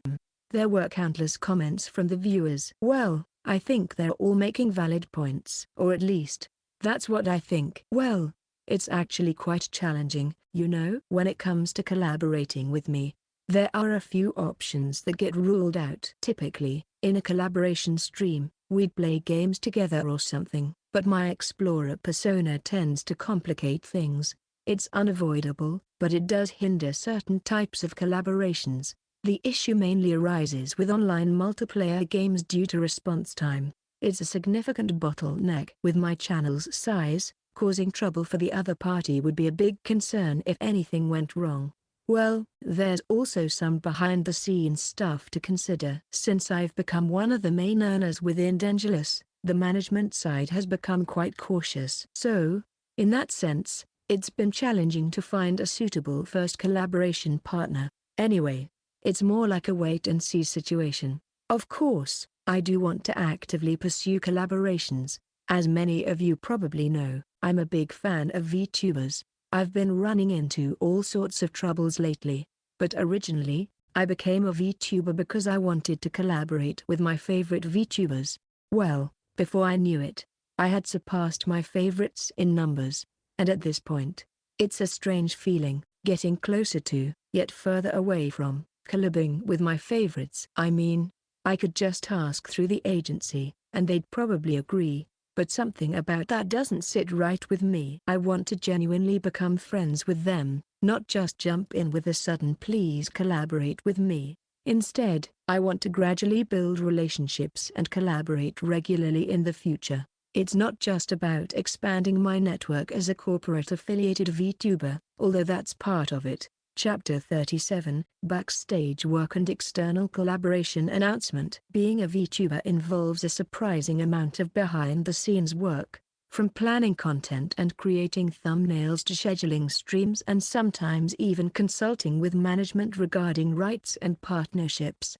There were countless comments from the viewers. Well, I think they're all making valid points. Or at least, that's what I think. Well, it's actually quite challenging, you know. When it comes to collaborating with me, there are a few options that get ruled out. Typically, in a collaboration stream, we'd play games together or something, but my explorer persona tends to complicate things. It's unavoidable, but it does hinder certain types of collaborations. The issue mainly arises with online multiplayer games due to response time. It's a significant bottleneck. With my channel's size, causing trouble for the other party would be a big concern if anything went wrong. Well, there's also some behind-the-scenes stuff to consider. Since I've become one of the main earners within Dangerous, the management side has become quite cautious. So, in that sense, it's been challenging to find a suitable first collaboration partner. Anyway, it's more like a wait-and-see situation. Of course, I do want to actively pursue collaborations. As many of you probably know, I'm a big fan of VTubers. I've been running into all sorts of troubles lately, but originally, I became a VTuber because I wanted to collaborate with my favorite VTubers. Well, before I knew it, I had surpassed my favorites in numbers, and at this point, it's a strange feeling, getting closer to, yet further away from, collabing with my favorites. I mean, I could just ask through the agency, and they'd probably agree. But something about that doesn't sit right with me. I want to genuinely become friends with them, not just jump in with a sudden please collaborate with me. Instead, I want to gradually build relationships and collaborate regularly in the future. It's not just about expanding my network as a corporate-affiliated VTuber, although that's part of it. Chapter 37, Backstage Work and External Collaboration Announcement. Being a VTuber involves a surprising amount of behind-the-scenes work, from planning content and creating thumbnails to scheduling streams and sometimes even consulting with management regarding rights and partnerships.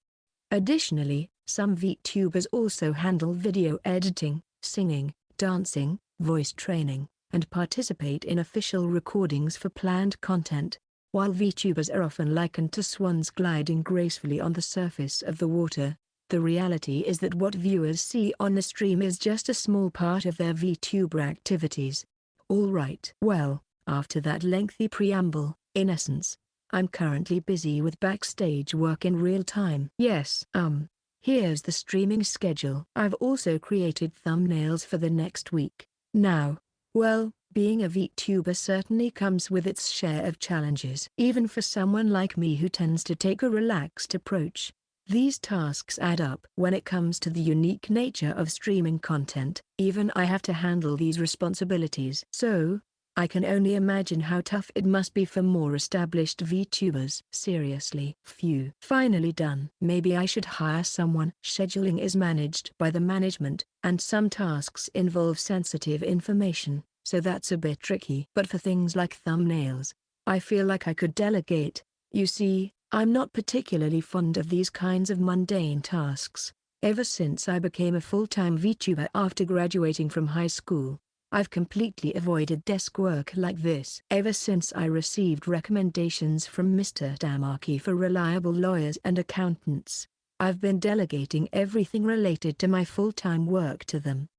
Additionally, some VTubers also handle video editing, singing, dancing, voice training, and participate in official recordings for planned content. While VTubers are often likened to swans gliding gracefully on the surface of the water, the reality is that what viewers see on the stream is just a small part of their VTuber activities. Alright. Well, after that lengthy preamble, in essence, I'm currently busy with backstage work in real time. Yes. Here's the streaming schedule. I've also created thumbnails for the next week. Now, well, being a VTuber certainly comes with its share of challenges. Even for someone like me who tends to take a relaxed approach, these tasks add up. When it comes to the unique nature of streaming content, even I have to handle these responsibilities. So, I can only imagine how tough it must be for more established VTubers. Seriously. Phew. Finally done. Maybe I should hire someone. Scheduling is managed by the management, and some tasks involve sensitive information, so that's a bit tricky. But for things like thumbnails, I feel like I could delegate. You see, I'm not particularly fond of these kinds of mundane tasks. Ever since I became a full-time VTuber after graduating from high school, I've completely avoided desk work like this. Ever since I received recommendations from Mr. Tamaki for reliable lawyers and accountants, I've been delegating everything related to my full-time work to them.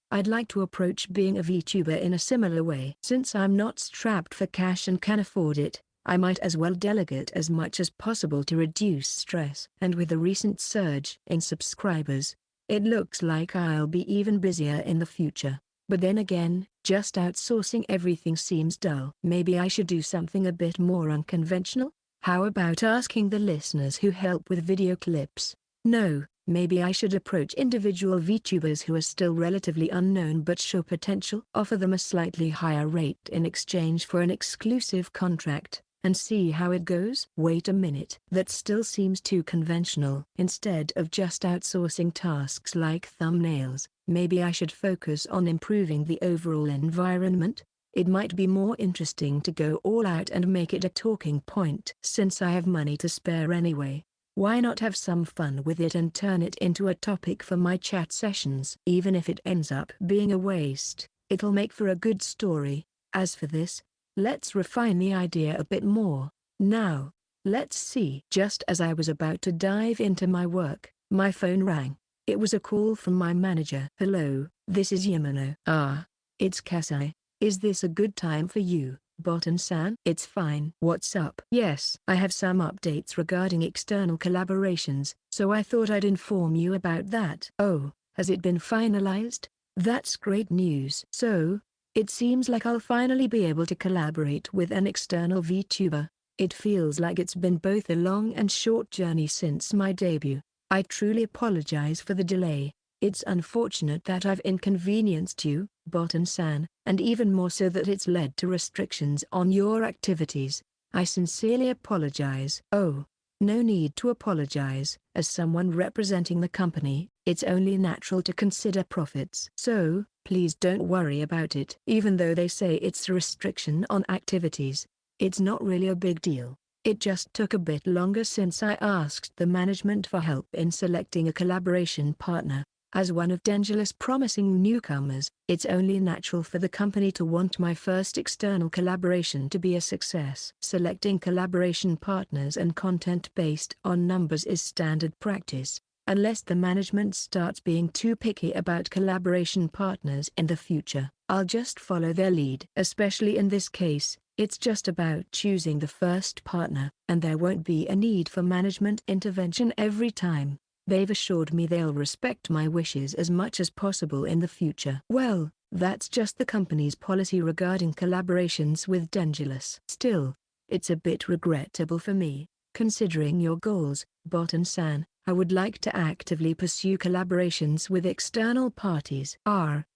I'd like to approach being a VTuber in a similar way. Since I'm not strapped for cash and can afford it, I might as well delegate as much as possible to reduce stress. And with the recent surge in subscribers, it looks like I'll be even busier in the future. But then again, just outsourcing everything seems dull. Maybe I should do something a bit more unconventional? How about asking the listeners who help with video clips? No, maybe I should approach individual VTubers who are still relatively unknown but show potential. Offer them a slightly higher rate in exchange for an exclusive contract, and see how it goes. Wait a minute. That still seems too conventional. Instead of just outsourcing tasks like thumbnails, maybe I should focus on improving the overall environment. It might be more interesting to go all out and make it a talking point. Since I have money to spare anyway, why not have some fun with it and turn it into a topic for my chat sessions? Even if it ends up being a waste, it'll make for a good story. As for this, let's refine the idea a bit more. Now, let's see. Just as I was about to dive into my work, my phone rang. It was a call from my manager. Hello, this is Yamano. Ah, it's Kasai. Is this a good time for you, Botan-san? It's fine. What's up? Yes, I have some updates regarding external collaborations, so I thought I'd inform you about that. Oh, has it been finalized? That's great news. So, it seems like I'll finally be able to collaborate with an external VTuber. It feels like it's been both a long and short journey since my debut. I truly apologize for the delay. It's unfortunate that I've inconvenienced you, Botan-san, and even more so that it's led to restrictions on your activities. I sincerely apologize. Oh, no need to apologize. As someone representing the company, it's only natural to consider profits. So, please don't worry about it. Even though they say it's a restriction on activities, it's not really a big deal. It just took a bit longer since I asked the management for help in selecting a collaboration partner. As one of Dengela's promising newcomers, it's only natural for the company to want my first external collaboration to be a success. Selecting collaboration partners and content based on numbers is standard practice, unless the management starts being too picky about collaboration partners in the future. I'll just follow their lead. Especially in this case, it's just about choosing the first partner, and there won't be a need for management intervention every time. They've assured me they'll respect my wishes as much as possible in the future. Well, that's just the company's policy regarding collaborations with Dengela's. Still, it's a bit regrettable for me, considering your goals, Botan-san. I would like to actively pursue collaborations with external parties.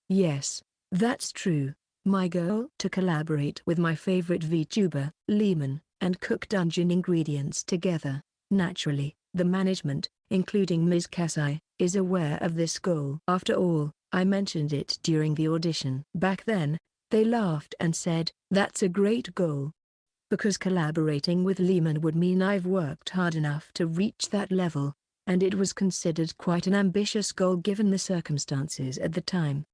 Yes, that's true. My goal to collaborate with my favorite VTuber, Lehman, and cook dungeon ingredients together. Naturally, the management, including Ms. Kasai, is aware of this goal. After all, I mentioned it during the audition. Back then, they laughed and said, "That's a great goal." Because collaborating with Lehman would mean I've worked hard enough to reach that level, and it was considered quite an ambitious goal given the circumstances at the time.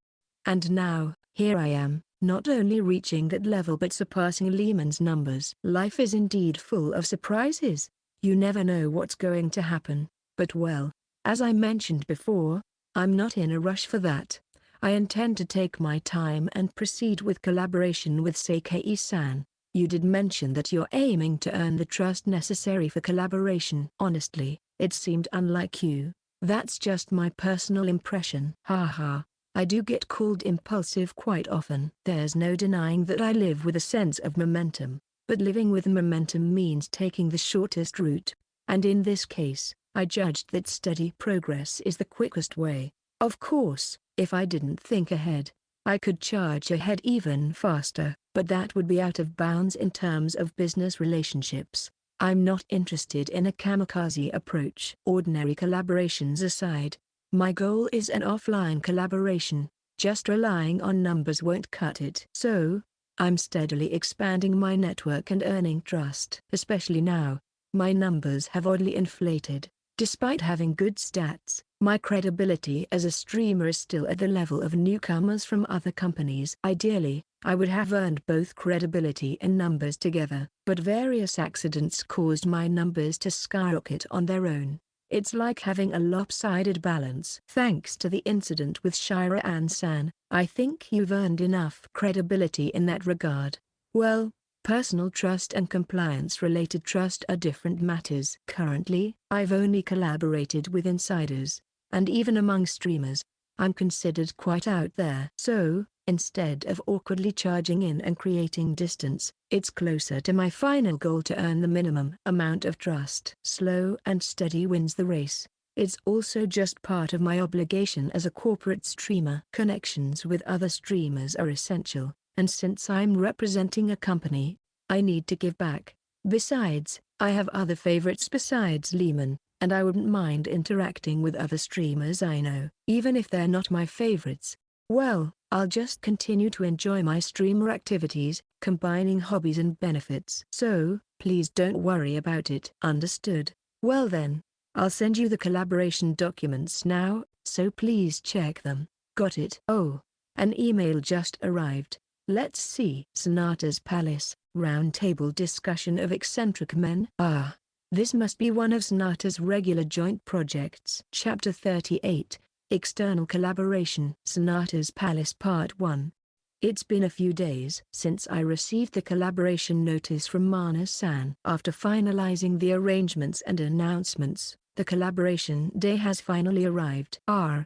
And now, here I am, not only reaching that level but surpassing Lehman's numbers. Life is indeed full of surprises. You never know what's going to happen, but well, as I mentioned before, I'm not in a rush for that. I intend to take my time and proceed with collaboration with Seikei-san. You did mention that you're aiming to earn the trust necessary for collaboration. Honestly, it seemed unlike you. That's just my personal impression. Haha. I do get called impulsive quite often. There's no denying that I live with a sense of momentum, but living with momentum means taking the shortest route, and in this case, I judged that steady progress is the quickest way. Of course, if I didn't think ahead, I could charge ahead even faster, but that would be out of bounds in terms of business relationships. I'm not interested in a kamikaze approach. Ordinary collaborations aside, my goal is an offline collaboration. Just relying on numbers won't cut it. So, I'm steadily expanding my network and earning trust. Especially now, my numbers have oddly inflated. Despite having good stats, my credibility as a streamer is still at the level of newcomers from other companies. Ideally, I would have earned both credibility and numbers together, but various accidents caused my numbers to skyrocket on their own. It's like having a lopsided balance. Thanks to the incident with Shira-an-san, I think you've earned enough credibility in that regard. Well, personal trust and compliance-related trust are different matters. Currently, I've only collaborated with insiders, and even among streamers, I'm considered quite out there. So, instead of awkwardly charging in and creating distance, it's closer to my final goal to earn the minimum amount of trust. Slow and steady wins the race. It's also just part of my obligation as a corporate streamer. Connections with other streamers are essential, and since I'm representing a company, I need to give back. Besides, I have other favorites besides Lehman, and I wouldn't mind interacting with other streamers I know, even if they're not my favorites. Well, I'll just continue to enjoy my streamer activities, combining hobbies and benefits. So, please don't worry about it. Understood. Well then, I'll send you the collaboration documents now, so please check them. Got it? Oh, an email just arrived. Let's see. Sonata's Palace, roundtable discussion of eccentric men. Ah, this must be one of Sonata's regular joint projects. Chapter 38. External Collaboration. Sonata's Palace Part 1. It's been a few days since I received the collaboration notice from Mana-san. After finalizing the arrangements and announcements, the collaboration day has finally arrived. All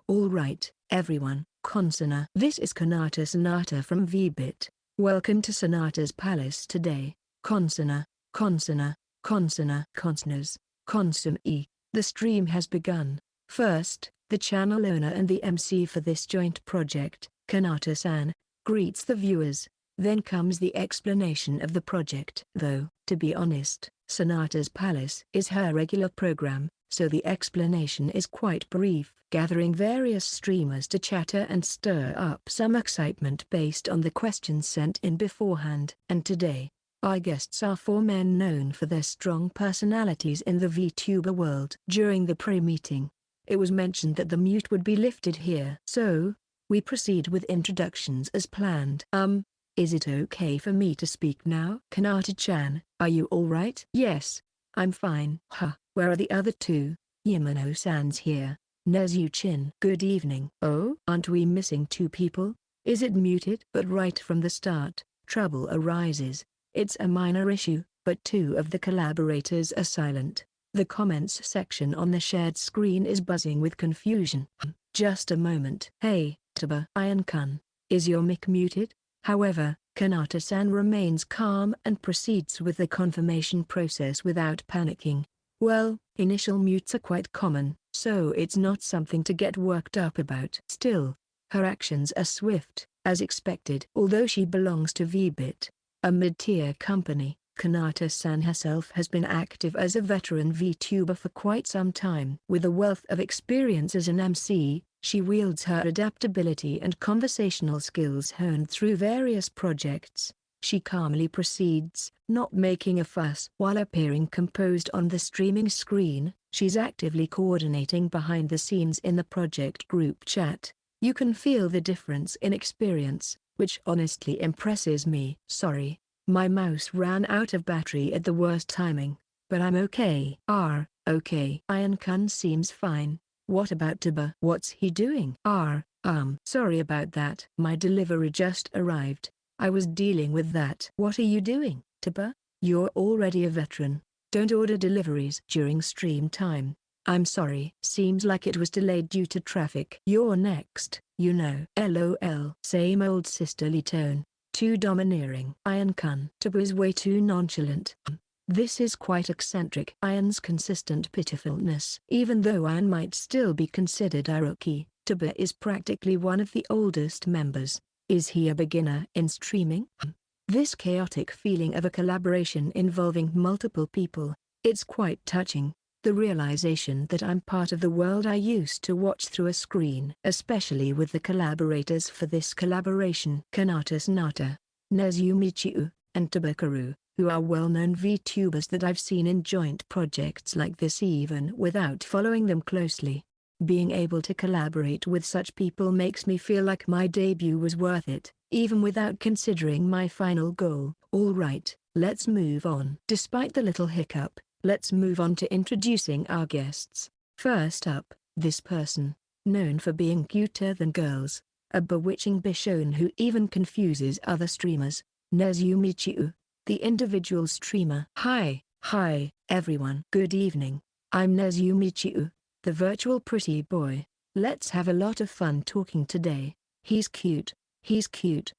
right, everyone, Consona. This is Sonata from VBit. Welcome to Sonata's Palace today. Consona, Consonas, Consum-e. The stream has begun. First, the channel owner and the MC for this joint project, Kanata-san, greets the viewers. Then comes the explanation of the project. Though, to be honest, Sonata's Palace is her regular program, so the explanation is quite brief, gathering various streamers to chatter and stir up some excitement based on the questions sent in beforehand. And today, our guests are four men known for their strong personalities in the VTuber world. During the pre-meeting, it was mentioned that the mute would be lifted here. So, we proceed with introductions as planned. Is it okay for me to speak now? Kanata-chan, are you alright? Yes, I'm fine. Where are the other two? Yamano-san's here. Nezu-chin. Good evening. Oh? Aren't we missing two people? Is it muted? But right from the start, trouble arises. It's a minor issue, but two of the collaborators are silent. The comments section on the shared screen is buzzing with confusion. Just a moment. Hey, Taba Iron-kun, is your mic muted? However, Kanata-san remains calm and proceeds with the confirmation process without panicking. Well, initial mutes are quite common, so it's not something to get worked up about. Still, Her actions are swift, as expected. Although she belongs to VBit, a mid-tier company, Kanata-san herself has been active as a veteran VTuber for quite some time. With a wealth of experience as an MC, she wields her adaptability and conversational skills honed through various projects. She calmly proceeds, not making a fuss. While appearing composed on the streaming screen, she's actively coordinating behind the scenes in the project group chat. You can feel the difference in experience, which honestly impresses me. Sorry, my mouse ran out of battery at the worst timing, but I'm okay. Okay. Iron-kun seems fine. What about Tuba? What's he doing? Sorry about that. My delivery just arrived. I was dealing with that. What are you doing, Tuba? You're already a veteran. Don't order deliveries during stream time. I'm sorry. Seems like it was delayed due to traffic. You're next, you know. LOL. Same old sisterly tone. Too domineering. Iron-kun. Tuba is way too nonchalant. This is quite eccentric. Iron's consistent pitifulness. Even though Iron might still be considered a rookie, Tuba is practically one of the oldest members. Is he a beginner in streaming? This chaotic feeling of a collaboration involving multiple people, it's quite touching. The realization that I'm part of the world I used to watch through a screen. Especially with the collaborators for this collaboration. Kanata's Nata, Nezumichiu, and Tabakaru, who are well-known VTubers that I've seen in joint projects like this even without following them closely. Being able to collaborate with such people makes me feel like my debut was worth it, even without considering my final goal. Alright, let's move on. Despite the little hiccup, let's move on to introducing our guests. First up, this person, known for being cuter than girls, a bewitching Bishon who even confuses other streamers, Nezumichiu, the individual streamer. Hi everyone. Good evening, I'm Nezumichiu, the virtual pretty boy. Let's have a lot of fun talking today. He's cute.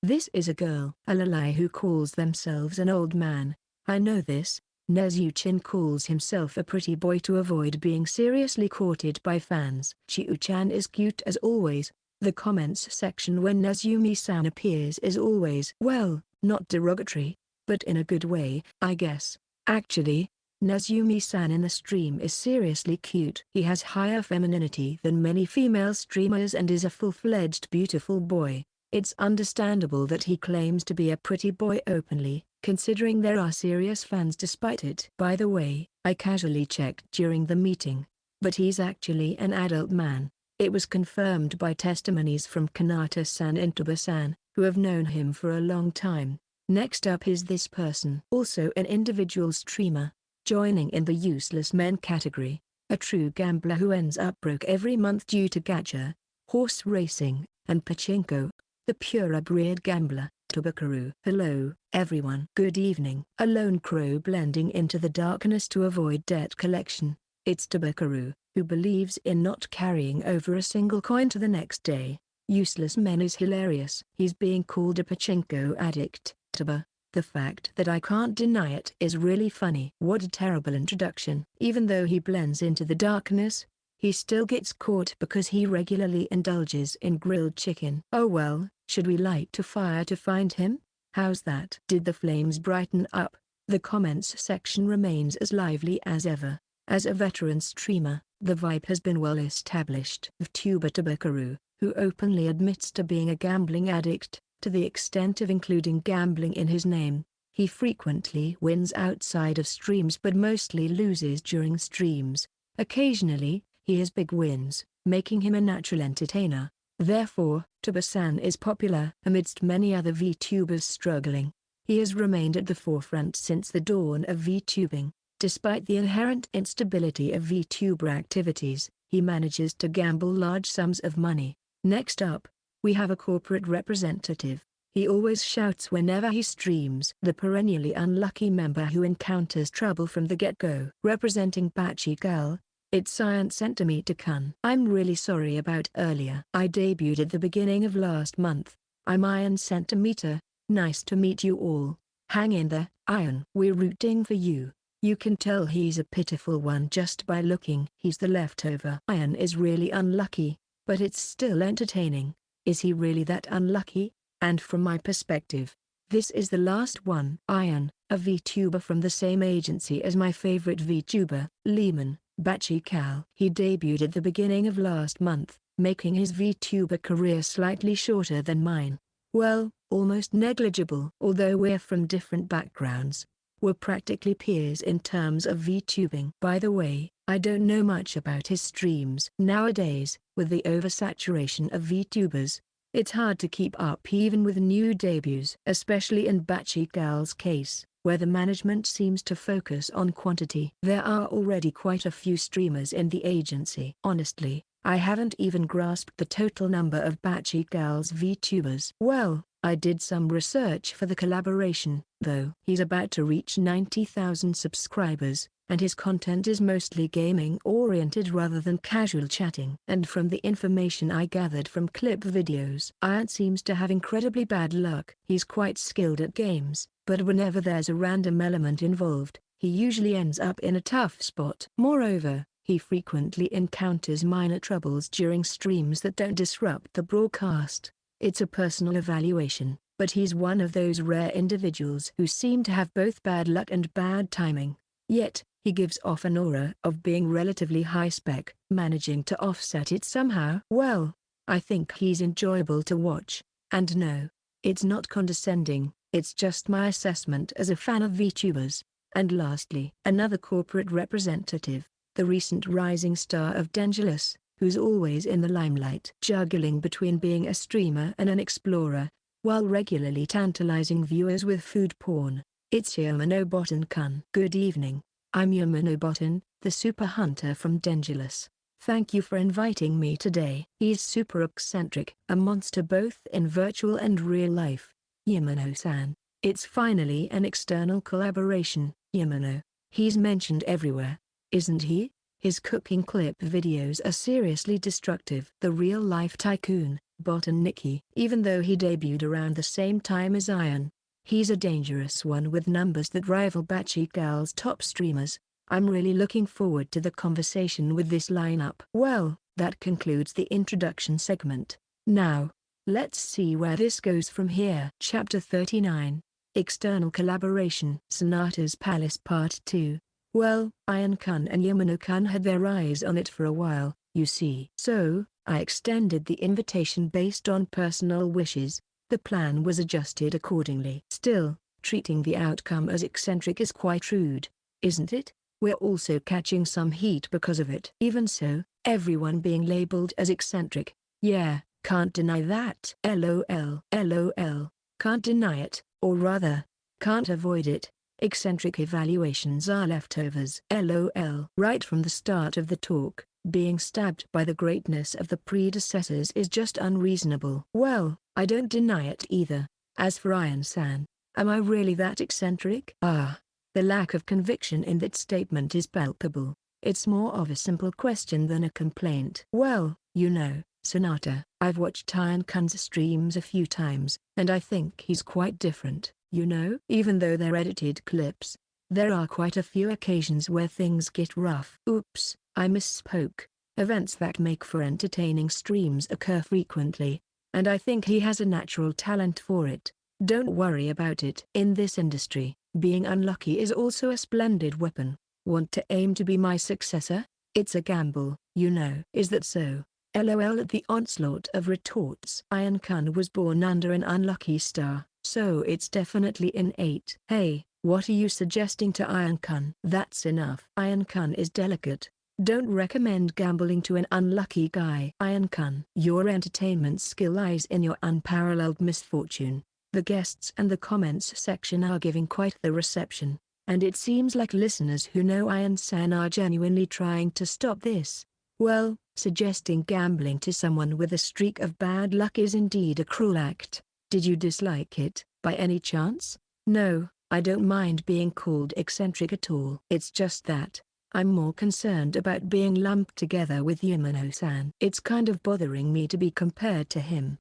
This is a girl, a lalai who calls themselves an old man. I know this. Nezuchin calls himself a pretty boy to avoid being seriously courted by fans. Chiu-chan is cute as always. The comments section when Nezumi-san appears is always, well, not derogatory, but in a good way, I guess. Actually, Nezumi-san in the stream is seriously cute. He has higher femininity than many female streamers and is a full-fledged beautiful boy. It's understandable that he claims to be a pretty boy openly, considering there are serious fans despite it. By the way, I casually checked during the meeting, but he's actually an adult man. It was confirmed by testimonies from Kanata-san and Tuba-san, who have known him for a long time. Next up is this person. Also an individual streamer, joining in the useless men category, a true gambler who ends up broke every month due to gacha, horse racing, and pachinko. The purebred gambler, Tabakaru. Hello, everyone. Good evening. A lone crow blending into the darkness to avoid debt collection. It's Tabakaru, who believes in not carrying over a single coin to the next day. Useless men is hilarious. He's being called a pachinko addict. Taba, the fact that I can't deny it is really funny. What a terrible introduction. Even though he blends into the darkness, he still gets caught because he regularly indulges in grilled chicken. Oh well, should we light a fire to find him? How's that? Did the flames brighten up? The comments section remains as lively as ever. As a veteran streamer, the vibe has been well established. VTuber Tabakaru, who openly admits to being a gambling addict, to the extent of including gambling in his name. He frequently wins outside of streams but mostly loses during streams. Occasionally, he has big wins, making him a natural entertainer. Therefore, Tuba-san is popular amidst many other VTubers struggling. He has remained at the forefront since the dawn of VTubing. Despite the inherent instability of VTuber activities, he manages to gamble large sums of money. Next up, we have a corporate representative. He always shouts whenever he streams. The perennially unlucky member who encounters trouble from the get-go. Representing Pachi Girl, it's Science Centimeter-kun. I'm really sorry about earlier. I debuted at the beginning of last month. I'm Iron Centimeter. Nice to meet you all. Hang in there, Iron. We're rooting for you. You can tell he's a pitiful one just by looking. He's the leftover. Iron is really unlucky, but it's still entertaining. Is he really that unlucky? And from my perspective, this is the last one. Ian, a VTuber from the same agency as my favorite VTuber, Lehman, Bachikal. He debuted at the beginning of last month, making his VTuber career slightly shorter than mine. Well, almost negligible. Although we're from different backgrounds, we're practically peers in terms of VTubing. By the way, I don't know much about his streams. Nowadays, with the oversaturation of VTubers, it's hard to keep up even with new debuts. Especially in Bachikal's case, where the management seems to focus on quantity. There are already quite a few streamers in the agency. Honestly, I haven't even grasped the total number of Bachikal's VTubers. Well, I did some research for the collaboration, though. He's about to reach 90,000 subscribers, and his content is mostly gaming-oriented rather than casual chatting. And from the information I gathered from clip videos, Ian seems to have incredibly bad luck. He's quite skilled at games, but whenever there's a random element involved, he usually ends up in a tough spot. Moreover, he frequently encounters minor troubles during streams that don't disrupt the broadcast. It's a personal evaluation, but he's one of those rare individuals who seem to have both bad luck and bad timing. Yet, he gives off an aura of being relatively high-spec, managing to offset it somehow. Well, I think he's enjoyable to watch, and no, it's not condescending, it's just my assessment as a fan of VTubers. And lastly, another corporate representative, the recent rising star of Dangerous, who's always in the limelight, juggling between being a streamer and an explorer, while regularly tantalizing viewers with food porn. It's Yamanobotan-kun. Good evening, I'm Yamanobotan, the super hunter from Dangerous. Thank you for inviting me today. He's super eccentric, a monster both in virtual and real life. Yamano-san, it's finally an external collaboration. Yamano, he's mentioned everywhere, isn't he? His cooking clip videos are seriously destructive. The real-life tycoon, Botan Nikki. Even though he debuted around the same time as Ian, he's a dangerous one with numbers that rival Bachikal's top streamers. I'm really looking forward to the conversation with this lineup. Well, that concludes the introduction segment. Now, let's see where this goes from here. Chapter 39. External Collaboration. Sonata's Palace Part 2. Well, Ian-kun and Yamano-kun had their eyes on it for a while, you see. So, I extended the invitation based on personal wishes. The plan was adjusted accordingly. Still, treating the outcome as eccentric is quite rude, isn't it? We're also catching some heat because of it. Even so, everyone being labeled as eccentric. Yeah, can't deny that. LOL. LOL. Can't deny it, or rather, can't avoid it. Eccentric evaluations are leftovers. LOL. Right from the start of the talk, being stabbed by the greatness of the predecessors is just unreasonable. Well, I don't deny it either. As for Ian-san, am I really that eccentric? The lack of conviction in that statement is palpable. It's more of a simple question than a complaint. Well, you know, Sonata, I've watched Ian-kun's streams a few times, and I think he's quite different. You know, even though they're edited clips, there are quite a few occasions where things get rough. Oops, I misspoke. Events that make for entertaining streams occur frequently, and I think he has a natural talent for it. Don't worry about it. In this industry, being unlucky is also a splendid weapon. Want to aim to be my successor? It's a gamble, you know. Is that so? LOL. At the onslaught of retorts. Ian-kun was born under an unlucky star, so it's definitely innate. Hey, what are you suggesting to Ian-kun? That's enough. Ian-kun is delicate. Don't recommend gambling to an unlucky guy. Ian-kun, your entertainment skill lies in your unparalleled misfortune. The guests and the comments section are giving quite the reception, and it seems like listeners who know Ian-san are genuinely trying to stop this. Well, suggesting gambling to someone with a streak of bad luck is indeed a cruel act. Did you dislike it, by any chance? No, I don't mind being called eccentric at all. It's just that, I'm more concerned about being lumped together with Yamano-san. It's kind of bothering me to be compared to him.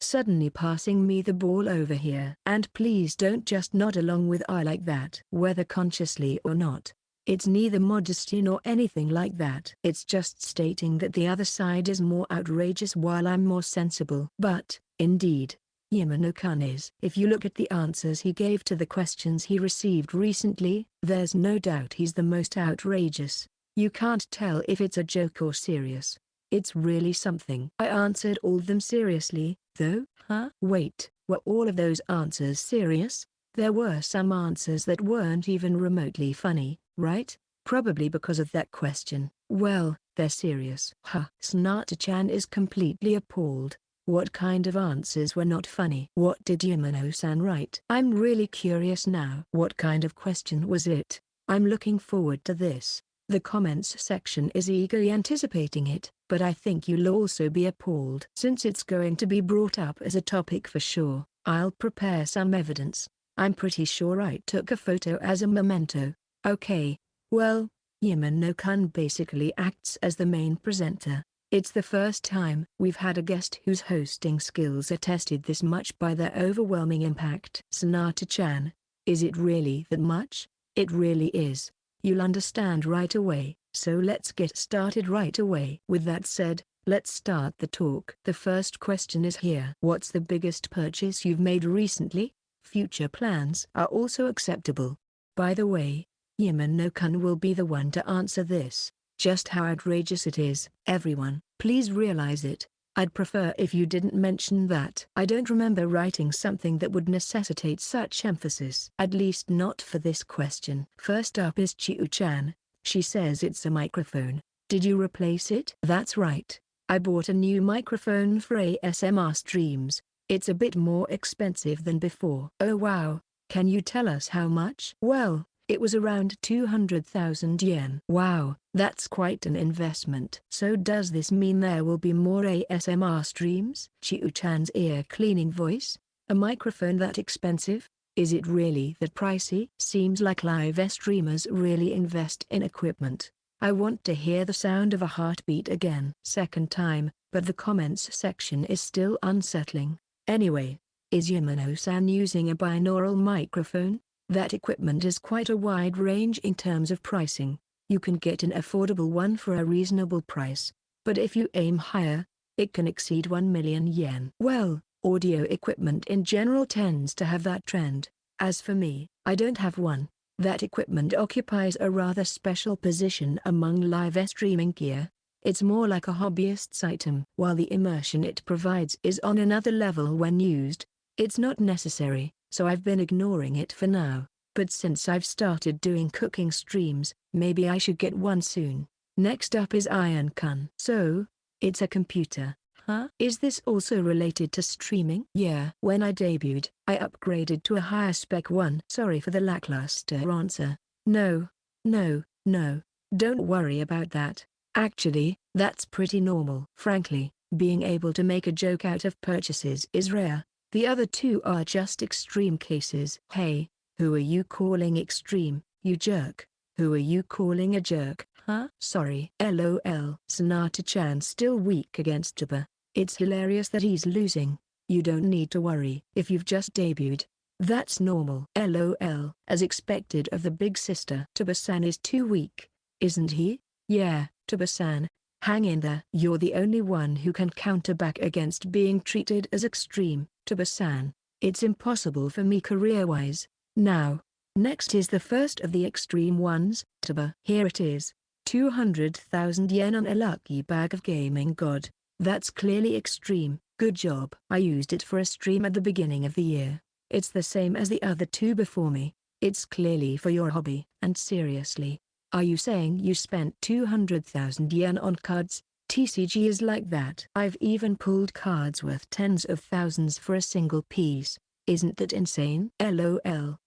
Suddenly passing me the ball over here. And please don't just nod along with I like that. Whether consciously or not, It's neither modesty nor anything like that. It's just stating that the other side is more outrageous while I'm more sensible. But, indeed, Yamano-kun is. If you look at the answers he gave to the questions he received recently, there's no doubt he's the most outrageous. You can't tell if it's a joke or serious. It's really something. I answered all of them seriously, though. Huh? Wait, were all of those answers serious? There were some answers that weren't even remotely funny, right? Probably because of that question. Well, they're serious. Huh. Sonata-chan is completely appalled. What kind of answers were not funny? What did Yamano-san write? I'm really curious now. What kind of question was it? I'm looking forward to this. The comments section is eagerly anticipating it, but I think you'll also be appalled. Since it's going to be brought up as a topic for sure, I'll prepare some evidence. I'm pretty sure I took a photo as a memento. Okay, well, Yamano-kun basically acts as the main presenter. It's the first time we've had a guest whose hosting skills are tested this much by their overwhelming impact. Sonata-chan, is it really that much? It really is. You'll understand right away, so let's get started right away. With that said, let's start the talk. The first question is here. What's the biggest purchase you've made recently? Future plans are also acceptable. By the way, Yamano-kun will be the one to answer this. Just how outrageous it is. Everyone, please realize it. I'd prefer if you didn't mention that. I don't remember writing something that would necessitate such emphasis. At least not for this question. First up is Chiu-chan. She says it's a microphone. Did you replace it? That's right. I bought a new microphone for ASMR streams. It's a bit more expensive than before. Oh wow, can you tell us how much? Well, it was around 200,000 yen. Wow, that's quite an investment. So does this mean there will be more ASMR streams? Chiu-chan's ear-cleaning voice? A microphone that expensive? Is it really that pricey? Seems like live streamers really invest in equipment. I want to hear the sound of a heartbeat again. Second time, but the comments section is still unsettling. Anyway, is Yamano-san using a binaural microphone? That equipment is quite a wide range in terms of pricing. You can get an affordable one for a reasonable price, but if you aim higher, it can exceed 1 million yen. Well, audio equipment in general tends to have that trend. As for me, I don't have one. That equipment occupies a rather special position among live streaming gear. It's more like a hobbyist's item. While the immersion it provides is on another level when used, it's not necessary, so I've been ignoring it for now. But since I've started doing cooking streams, maybe I should get one soon. Next up is Iron-kun. So, it's a computer, huh? Is this also related to streaming? Yeah. When I debuted, I upgraded to a higher spec one. Sorry for the lackluster answer. No. Don't worry about that. Actually, that's pretty normal. Frankly, being able to make a joke out of purchases is rare. The other two are just extreme cases. Hey, who are you calling extreme, you jerk? Who are you calling a jerk, huh? Sorry. LOL. Sonata-chan's still weak against Tuba. It's hilarious that he's losing. You don't need to worry if you've just debuted. That's normal. LOL. As expected of the big sister. Tuba-san is too weak, isn't he? Yeah, Tuba-san, hang in there. You're the only one who can counter back against being treated as extreme. Tuba-san, it's impossible for me career-wise. Now, next is the first of the extreme ones. Tuba. Here it is. 200,000 yen on a lucky bag of gaming god. That's clearly extreme. Good job. I used it for a stream at the beginning of the year. It's the same as the other two before me. It's clearly for your hobby. And seriously, are you saying you spent 200,000 yen on cards? TCG is like that. I've even pulled cards worth tens of thousands for a single piece. Isn't that insane? LOL.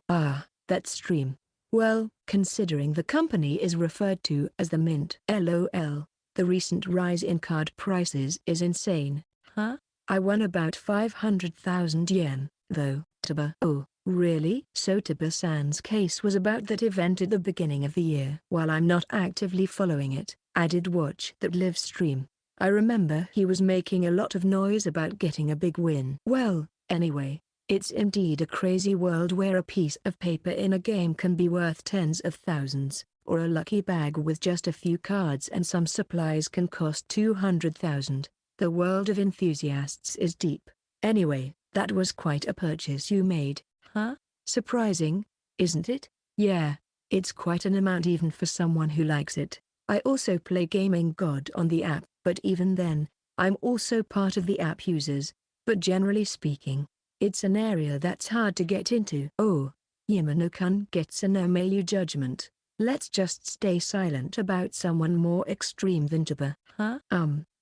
Ah, that stream. Well, considering the company is referred to as the Mint. LOL. The recent rise in card prices is insane. Huh? I won about 500,000 yen, though. Tuba. Oh, really? So Tuba-san's case was about that event at the beginning of the year. While I'm not actively following it, I did watch that live stream. I remember he was making a lot of noise about getting a big win. Well, anyway, It's indeed a crazy world where a piece of paper in a game can be worth tens of thousands, or a lucky bag with just a few cards and some supplies can cost 200,000. The world of enthusiasts is deep. Anyway, that was quite a purchase you made, huh? Surprising, isn't it? Yeah, it's quite an amount even for someone who likes it. I also play Gaming God on the app, but even then, I'm also part of the app users. But generally speaking, it's an area that's hard to get into. Oh, Yamano-kun gets a no mayu judgment. Let's just stay silent about someone more extreme than Tuba. Huh?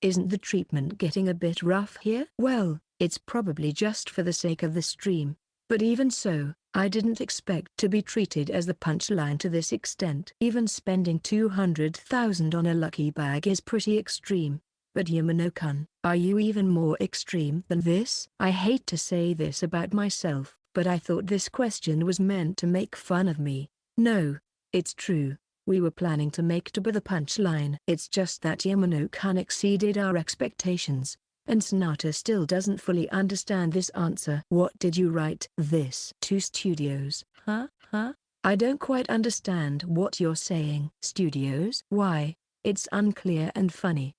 Isn't the treatment getting a bit rough here? Well, it's probably just for the sake of the stream. But even so, I didn't expect to be treated as the punchline to this extent. Even spending 200,000 on a lucky bag is pretty extreme. But Yamano-kun, are you even more extreme than this? I hate to say this about myself, but I thought this question was meant to make fun of me. No, it's true. We were planning to make Tuba the punchline. It's just that Yamano-kun exceeded our expectations, and Sonata still doesn't fully understand this answer. What did you write this to studios? Huh? I don't quite understand what you're saying. Studios? Why? It's unclear and funny.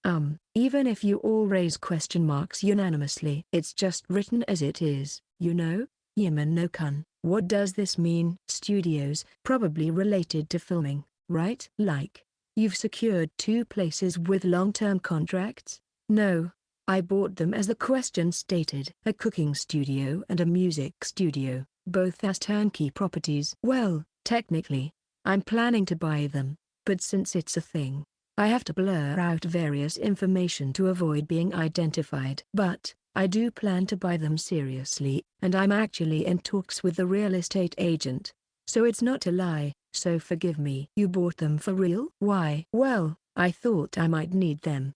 Even if you all raise question marks unanimously, it's just written as it is, you know? Yamano-kun, what does this mean? Studios, probably related to filming, right? Like, you've secured 2 places with long-term contracts? No. I bought them as the question stated. A cooking studio and a music studio, both as turnkey properties. Well, technically, I'm planning to buy them, but since it's a thing, I have to blur out various information to avoid being identified. But, I do plan to buy them seriously, and I'm actually in talks with the real estate agent. So it's not a lie, so forgive me. You bought them for real? Why? Well, I thought I might need them.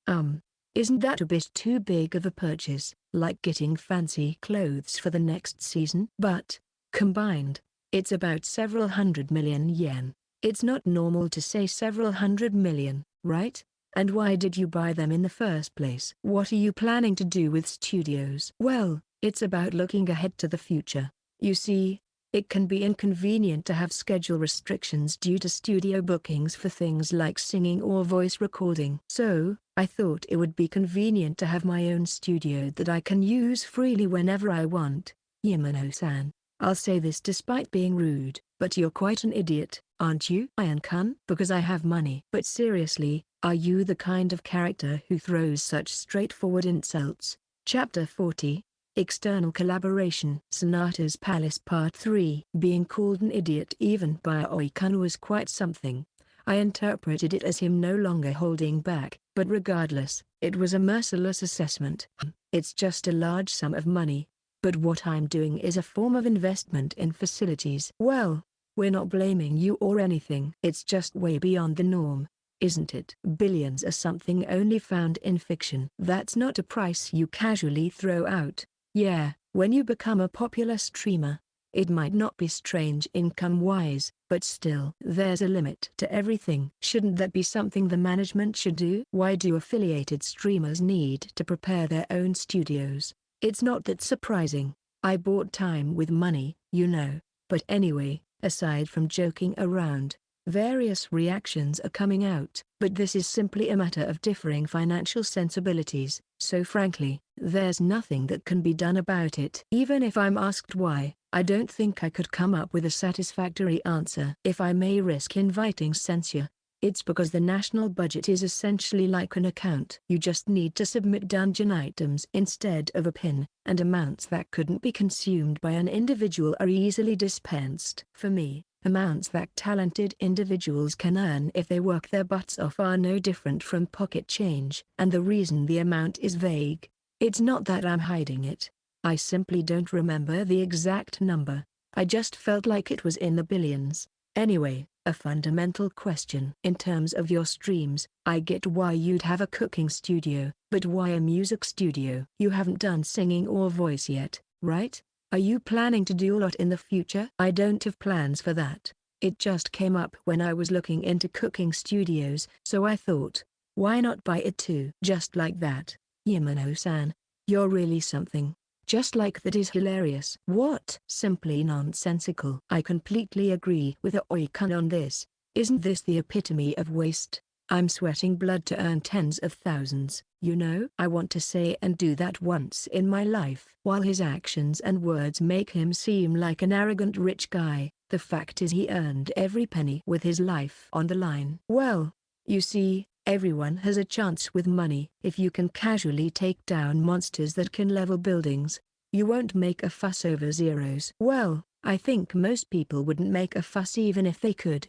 Isn't that a bit too big of a purchase, like getting fancy clothes for the next season? But, combined, it's about several hundred million yen. It's not normal to say several hundred million, right? And why did you buy them in the first place? What are you planning to do with studios? Well, it's about looking ahead to the future. You see, it can be inconvenient to have schedule restrictions due to studio bookings for things like singing or voice recording. So, I thought it would be convenient to have my own studio that I can use freely whenever I want. Yamano-san, I'll say this despite being rude, but you're quite an idiot, aren't you? Iron-kun? Because I have money. But seriously, are you the kind of character who throws such straightforward insults? Chapter 40. External Collaboration. Sonata's Palace Part 3. Being called an idiot even by Aoi-kun was quite something. I interpreted it as him no longer holding back, but regardless, it was a merciless assessment. It's just a large sum of money. But what I'm doing is a form of investment in facilities. Well, we're not blaming you or anything. It's just way beyond the norm, isn't it? Billions are something only found in fiction. That's not a price you casually throw out. Yeah, when you become a popular streamer, it might not be strange income-wise, but still. There's a limit to everything. Shouldn't that be something the management should do? Why do affiliated streamers need to prepare their own studios? It's not that surprising. I bought time with money, you know. But anyway, aside from joking around, various reactions are coming out. But this is simply a matter of differing financial sensibilities, so frankly, there's nothing that can be done about it. Even if I'm asked why, I don't think I could come up with a satisfactory answer. If I may risk inviting censure, it's because the national budget is essentially like an account. You just need to submit dungeon items instead of a pin, and amounts that couldn't be consumed by an individual are easily dispensed. For me, amounts that talented individuals can earn if they work their butts off are no different from pocket change. And the reason the amount is vague, it's not that I'm hiding it. I simply don't remember the exact number. I just felt like it was in the billions. Anyway, a fundamental question. In terms of your streams, I get why you'd have a cooking studio, but why a music studio? You haven't done singing or voice yet, right? Are you planning to do a lot in the future? I don't have plans for that. It just came up when I was looking into cooking studios, so I thought, why not buy it too? Just like that. Yamano-san, you're really something. just like that is hilarious. What? Simply nonsensical. I completely agree with Oikan on this. Isn't this the epitome of waste? I'm sweating blood to earn tens of thousands, you know? I want to say and do that once in my life. While his actions and words make him seem like an arrogant rich guy, the fact is he earned every penny with his life on the line. Well, you see, everyone has a chance with money. If you can casually take down monsters that can level buildings, you won't make a fuss over zeros. Well, I think most people wouldn't make a fuss even if they could.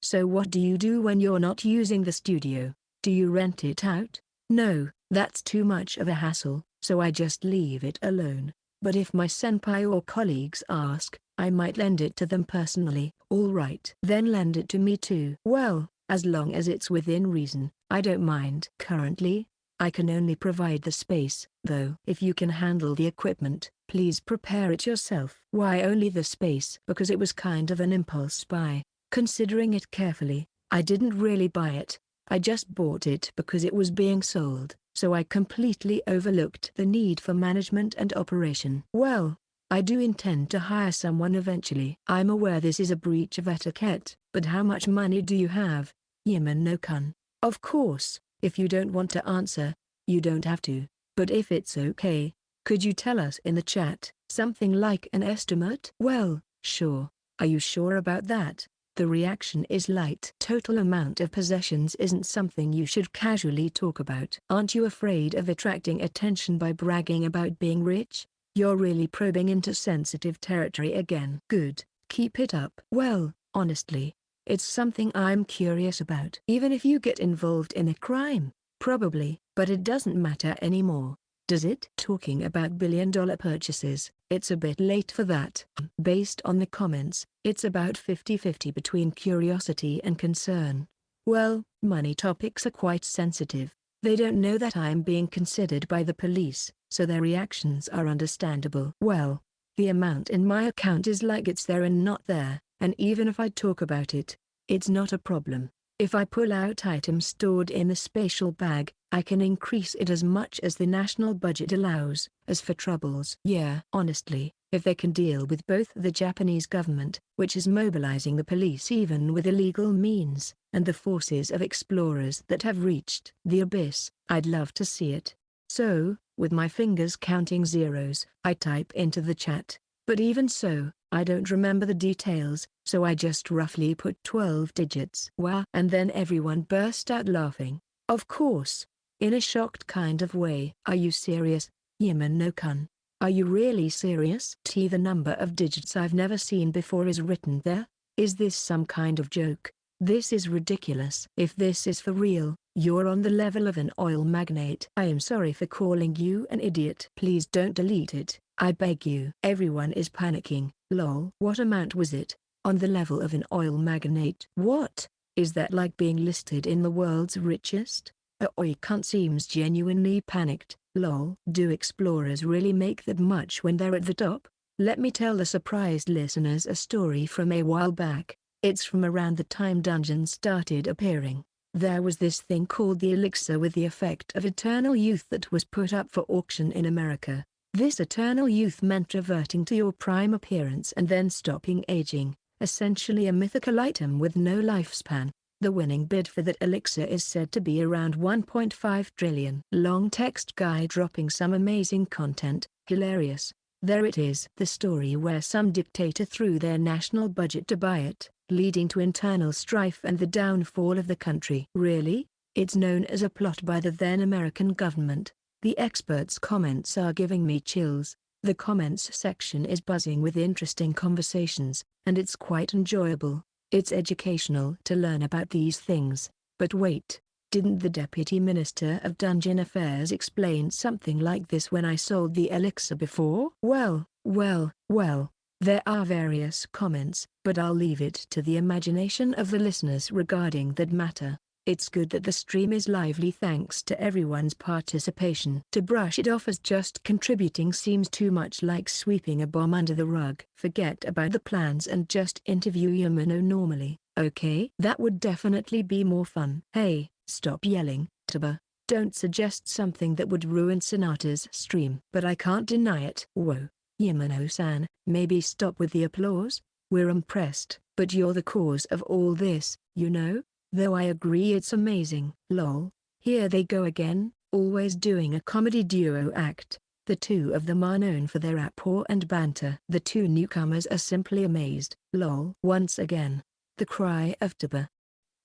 So what do you do when you're not using the studio? Do you rent it out? No, that's too much of a hassle, so I just leave it alone. But if my senpai or colleagues ask, I might lend it to them personally. All right. Then lend it to me too. Well, as long as it's within reason, I don't mind. Currently, I can only provide the space, though. If you can handle the equipment, please prepare it yourself. Why only the space? Because it was kind of an impulse buy. Considering it carefully, I didn't really buy it. I just bought it because it was being sold, so I completely overlooked the need for management and operation. Well, I do intend to hire someone eventually. I'm aware this is a breach of etiquette, but how much money do you have, Yaman-no-kun? Of course, if you don't want to answer, you don't have to, but if it's okay, could you tell us in the chat, something like an estimate? Well, sure. Are you sure about that? The reaction is light. Total amount of possessions isn't something you should casually talk about. Aren't you afraid of attracting attention by bragging about being rich? You're really probing into sensitive territory again. Good, keep it up. Well, honestly, it's something I'm curious about. Even if you get involved in a crime, probably, but it doesn't matter anymore, does it? Talking about billion-dollar purchases, it's a bit late for that. Based on the comments, it's about 50-50 between curiosity and concern. Well, money topics are quite sensitive. They don't know that I'm being considered by the police, so their reactions are understandable. Well, the amount in my account is like it's there and not there, and even if I talk about it, it's not a problem. If I pull out items stored in a spatial bag, I can increase it as much as the national budget allows. As for troubles, yeah, honestly, if they can deal with both the Japanese government, which is mobilizing the police even with illegal means, and the forces of explorers that have reached the abyss, I'd love to see it. So, with my fingers counting zeros, I type into the chat. But even so, I don't remember the details, so I just roughly put 12 digits. Wow! And then everyone burst out laughing. Of course. In a shocked kind of way. Are you serious, Yaman-no-kun? Are you really serious? The number of digits I've never seen before is written there. Is this some kind of joke? This is ridiculous. If this is for real, you're on the level of an oil magnate. I am sorry for calling you an idiot. Please don't delete it, I beg you. Everyone is panicking. Lol. What amount was it? On the level of an oil magnate. What? Is that like being listed in the world's richest? Oikun seems genuinely panicked. Lol. Do explorers really make that much when they're at the top? Let me tell the surprised listeners a story from a while back. It's from around the time dungeons started appearing. There was this thing called the elixir with the effect of eternal youth that was put up for auction in America. This eternal youth meant reverting to your prime appearance and then stopping aging, essentially a mythical item with no lifespan. The winning bid for that elixir is said to be around 1.5 trillion. Long text guy dropping some amazing content. Hilarious. There it is. The story where some dictator threw their national budget to buy it, leading to internal strife and the downfall of the country. Really? It's known as a plot by the then American government. The experts' comments are giving me chills. The comments section is buzzing with interesting conversations, and it's quite enjoyable. It's educational to learn about these things. But wait, didn't the Deputy Minister of Dungeon Affairs explain something like this when I sold the elixir before? Well, there are various comments, but I'll leave it to the imagination of the listeners regarding that matter. It's good that the stream is lively thanks to everyone's participation. To brush it off as just contributing seems too much like sweeping a bomb under the rug. Forget about the plans and just interview Yamano normally, okay? That would definitely be more fun. Hey, stop yelling, Tuba. Don't suggest something that would ruin Sonata's stream. But I can't deny it. Whoa, Yamano-san, maybe stop with the applause? We're impressed, but you're the cause of all this, you know? Though I agree it's amazing. Lol. Here they go again, always doing a comedy duo act. The two of them are known for their rapport and banter. The two newcomers are simply amazed. Lol. Once again, the cry of Tuba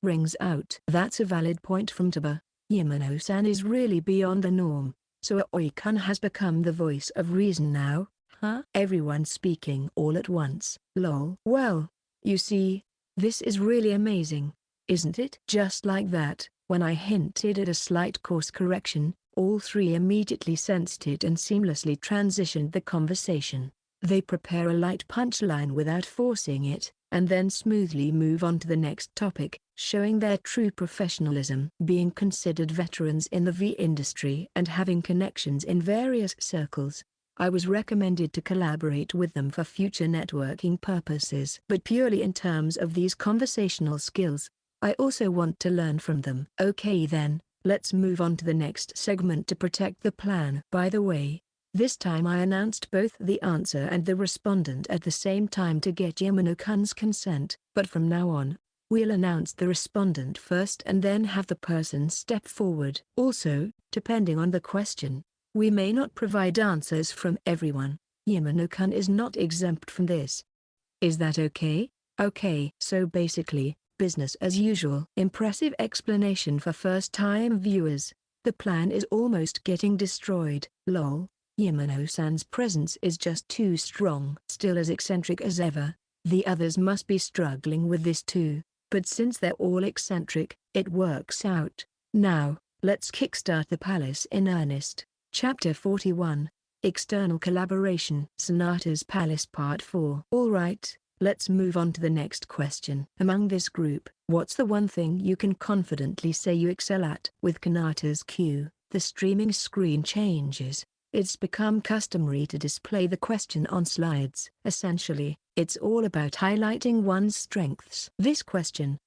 rings out. That's a valid point from Tuba. Yamano-san is really beyond the norm. So Aoi-kun has become the voice of reason now, huh? Everyone speaking all at once. Lol. Well, you see, this is really amazing, isn't it? Just like that, when I hinted at a slight course correction, all three immediately sensed it and seamlessly transitioned the conversation. They prepare a light punchline without forcing it, and then smoothly move on to the next topic, showing their true professionalism. Being considered veterans in the V industry and having connections in various circles, I was recommended to collaborate with them for future networking purposes. But purely in terms of these conversational skills, I also want to learn from them. Okay then, let's move on to the next segment to protect the plan. By the way, this time I announced both the answer and the respondent at the same time to get Yamano-kun's consent, but from now on, we'll announce the respondent first and then have the person step forward. Also, depending on the question, we may not provide answers from everyone. Yamano-kun is not exempt from this. Is that okay? Okay. So basically, business as usual. Impressive explanation for first-time viewers. The plan is almost getting destroyed. Lol. Yamano-san's presence is just too strong. Still as eccentric as ever, the others must be struggling with this too. But since they're all eccentric, it works out. Now, let's kickstart the palace in earnest. Chapter 41. External Collaboration. Sonata's Palace Part 4. Alright, let's move on to the next question. Among this group, what's the one thing you can confidently say you excel at? With Kanata's cue, the streaming screen changes. It's become customary to display the question on slides. Essentially, it's all about highlighting one's strengths. This question,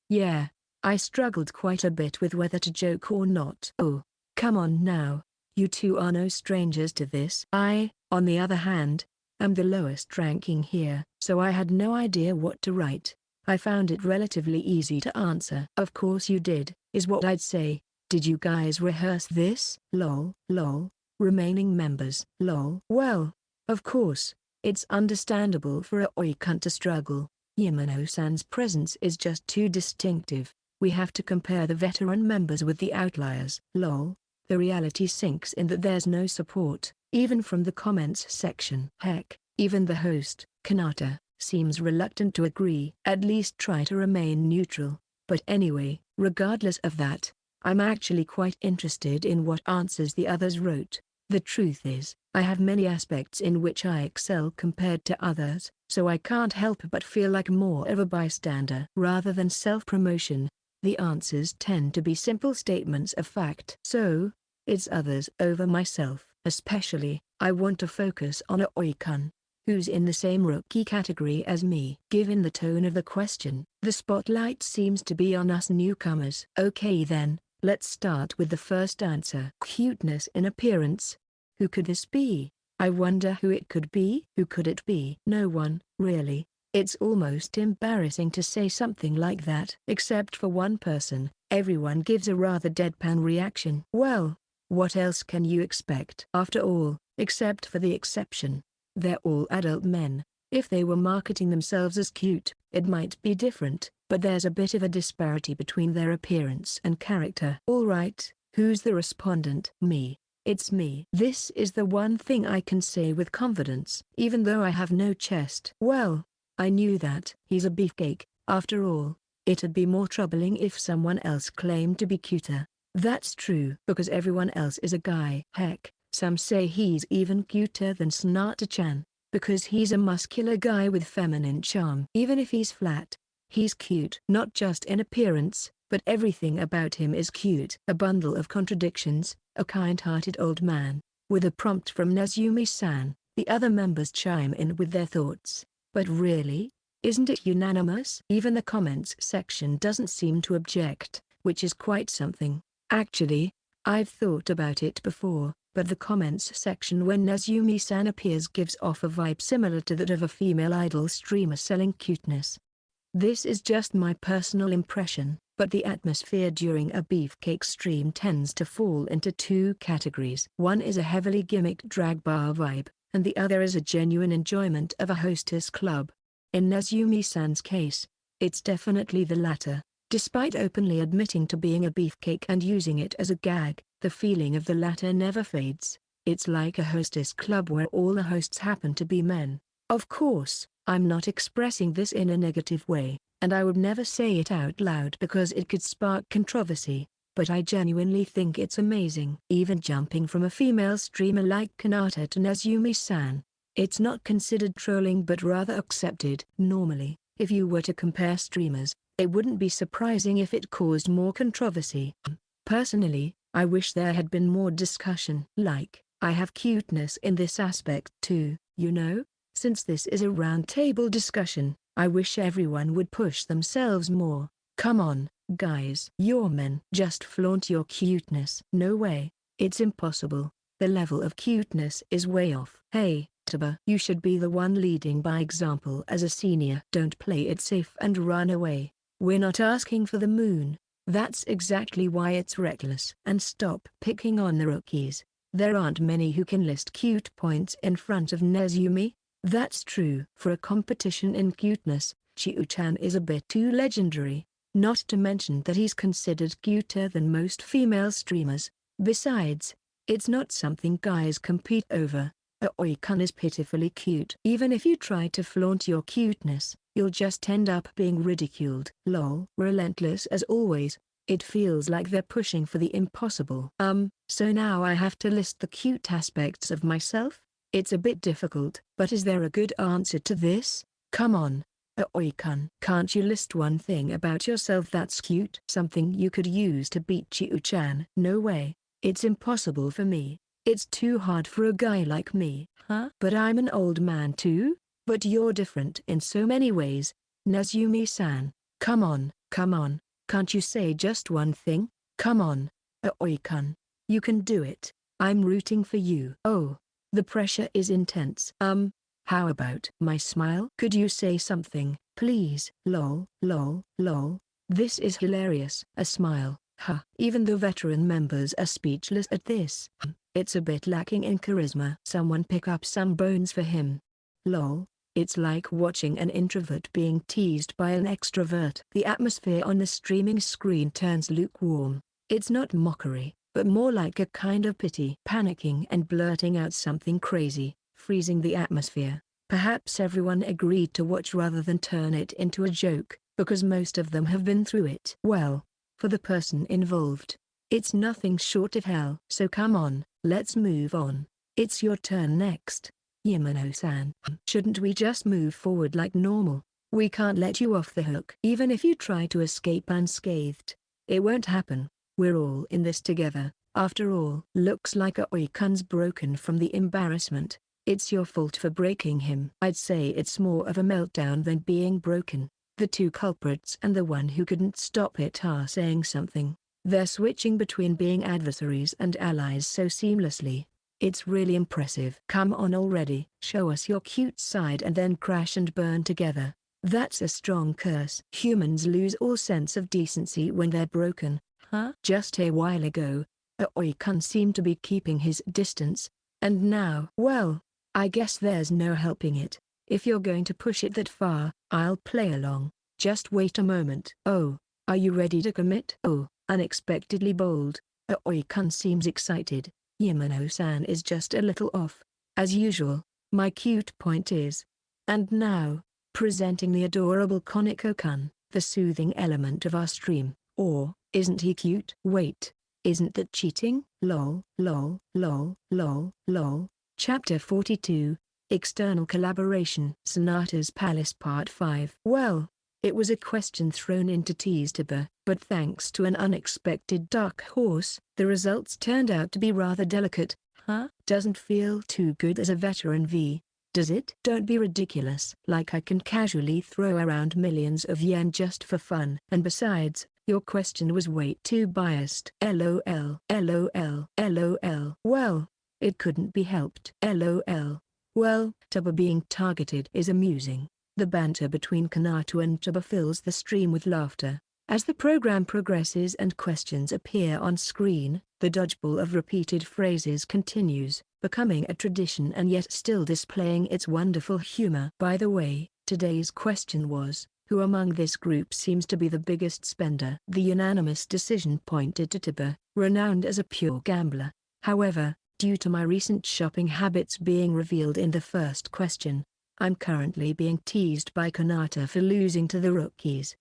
yeah, I struggled quite a bit with whether to joke or not. Oh, come on now, you two are no strangers to this. I, on the other hand, am the lowest ranking here, so I had no idea what to write. I found it relatively easy to answer. Of course you did, is what I'd say. Did you guys rehearse this? Lol. Remaining members. Lol. Well, of course, it's understandable for a Aoi-kun to struggle. Yamano-san's presence is just too distinctive. We have to compare the veteran members with the outliers. Lol. The reality sinks in that there's no support, even from the comments section. Heck, even the host, Kanata, seems reluctant to agree. At least try to remain neutral. But anyway, regardless of that, I'm actually quite interested in what answers the others wrote. The truth is, I have many aspects in which I excel compared to others, so I can't help but feel like more of a bystander. Rather than self-promotion, the answers tend to be simple statements of fact. So, it's others over myself. Especially, I want to focus on Aoi-kun, who's in the same rookie category as me. Given the tone of the question, the spotlight seems to be on us newcomers. Okay then, let's start with the first answer. Cuteness in appearance. Who could this be? I wonder who it could be. Who could it be? No one, really. It's almost embarrassing to say something like that. Except for one person, everyone gives a rather deadpan reaction. Well, what else can you expect? After all, except for the exception, they're all adult men. If they were marketing themselves as cute, it might be different, but there's a bit of a disparity between their appearance and character. Alright, who's the respondent? Me. It's me. This is the one thing I can say with confidence, even though I have no chest. Well, I knew that. He's a beefcake. After all, it'd be more troubling if someone else claimed to be cuter. That's true because everyone else is a guy. Heck, some say he's even cuter than Sonata-chan, because he's a muscular guy with feminine charm. Even if he's flat, he's cute. Not just in appearance, but everything about him is cute. A bundle of contradictions, a kind-hearted old man. With a prompt from Nezumi-san, the other members chime in with their thoughts. But really, isn't it unanimous? Even the comments section doesn't seem to object, which is quite something. Actually, I've thought about it before, but the comments section when Nezumi-san appears gives off a vibe similar to that of a female idol streamer selling cuteness. This is just my personal impression, but the atmosphere during a beefcake stream tends to fall into two categories. One is a heavily gimmicked drag bar vibe, and the other is a genuine enjoyment of a hostess club. In Nezumi-san's case, it's definitely the latter. Despite openly admitting to being a beefcake and using it as a gag, the feeling of the latter never fades. It's like a hostess club where all the hosts happen to be men. Of course, I'm not expressing this in a negative way, and I would never say it out loud because it could spark controversy, but I genuinely think it's amazing. Even jumping from a female streamer like Kanata to Nezumi-san, it's not considered trolling but rather accepted. Normally, if you were to compare streamers, it wouldn't be surprising if it caused more controversy. Personally, I wish there had been more discussion. Like, I have cuteness in this aspect too, you know? Since this is a roundtable discussion, I wish everyone would push themselves more. Come on, guys. You're men. Just flaunt your cuteness. No way. It's impossible. The level of cuteness is way off. Hey, VTuber, you should be the one leading by example as a senior. Don't play it safe and run away. We're not asking for the moon. That's exactly why it's reckless. And stop picking on the rookies. There aren't many who can list cute points in front of Nezumi. That's true. For a competition in cuteness, Chiu-chan is a bit too legendary, not to mention that he's considered cuter than most female streamers. Besides, it's not something guys compete over. Aoi-kun is pitifully cute. Even if you try to flaunt your cuteness, you'll just end up being ridiculed. Lol. Relentless as always. It feels like they're pushing for the impossible. So now I have to list the cute aspects of myself? It's a bit difficult, but is there a good answer to this? Come on, Aoi-kun. Can't you list one thing about yourself that's cute? Something you could use to beat Chiu-chan? No way. It's impossible for me. It's too hard for a guy like me. Huh? But I'm an old man too? But you're different in so many ways. Nezumi-san. Come on, come on. Can't you say just one thing? Come on, Aoi-kun. You can do it. I'm rooting for you. Oh. The pressure is intense. How about my smile? Could you say something, please? Lol, lol, lol. This is hilarious. A smile, huh? Even the veteran members are speechless at this. It's a bit lacking in charisma. Someone pick up some bones for him. Lol. It's like watching an introvert being teased by an extrovert. The atmosphere on the streaming screen turns lukewarm. It's not mockery, but more like a kind of pity. Panicking and blurting out something crazy, freezing the atmosphere. Perhaps everyone agreed to watch rather than turn it into a joke, because most of them have been through it. Well, for the person involved, it's nothing short of hell. So come on, let's move on. It's your turn next. Yamano-san. Shouldn't we just move forward like normal? We can't let you off the hook. Even if you try to escape unscathed, it won't happen. We're all in this together, after all. Looks like Aoi-kun's broken from the embarrassment. It's your fault for breaking him. I'd say it's more of a meltdown than being broken. The two culprits and the one who couldn't stop it are saying something. They're switching between being adversaries and allies so seamlessly. It's really impressive. Come on already. Show us your cute side and then crash and burn together. That's a strong curse. Humans lose all sense of decency when they're broken. Huh? Just a while ago, Aoi-kun seemed to be keeping his distance, and now, well, I guess there's no helping it. If you're going to push it that far, I'll play along. Just wait a moment. Oh, are you ready to commit? Oh, unexpectedly bold. Aoi-kun seems excited. Yamano-san is just a little off. As usual, my cute point is. And now, presenting the adorable Koniko-kun, the soothing element of our stream. Or, isn't he cute? Wait, isn't that cheating? Lol, lol, lol, lol, lol. Chapter 42, External Collaboration. Sonata's Palace Part 5. Well, it was a question thrown into VTuber, but thanks to an unexpected dark horse, the results turned out to be rather delicate. Huh? Doesn't feel too good as a veteran Does it? Don't be ridiculous. Like I can casually throw around millions of yen just for fun. And besides, your question was way too biased. LOL, LOL, LOL. Well, it couldn't be helped. LOL. Well, Tuba being targeted is amusing. The banter between Kanata and Tuba fills the stream with laughter. As the program progresses and questions appear on screen, the dodgeball of repeated phrases continues, becoming a tradition and yet still displaying its wonderful humor. By the way, today's question was, who among this group seems to be the biggest spender? The unanimous decision pointed to Tuba, renowned as a pure gambler. However, due to my recent shopping habits being revealed in the first question, I'm currently being teased by Kanata for losing to the rookies.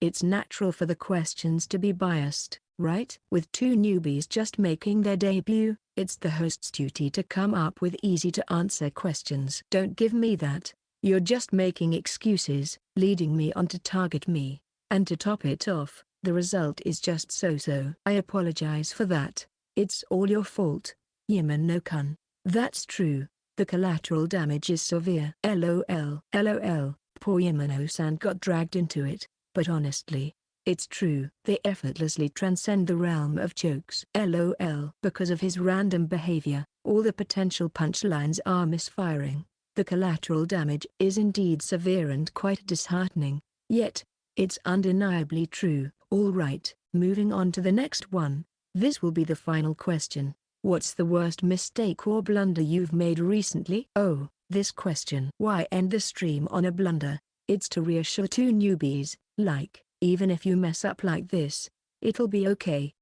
It's natural for the questions to be biased, right? With two newbies just making their debut, it's the host's duty to come up with easy-to-answer questions. Don't give me that. You're just making excuses, leading me on to target me. And to top it off, the result is just so-so. I apologize for that. It's all your fault, Yamano-kun. That's true. The collateral damage is severe. LOL. LOL. Poor Yamano-san got dragged into it. But honestly, it's true. They effortlessly transcend the realm of jokes. LOL. Because of his random behavior, all the potential punchlines are misfiring. The collateral damage is indeed severe and quite disheartening. Yet, it's undeniably true. All right, moving on to the next one. This will be the final question. What's the worst mistake or blunder you've made recently? Oh, this question. Why end the stream on a blunder? It's to reassure two newbies, like, even if you mess up like this, it'll be okay.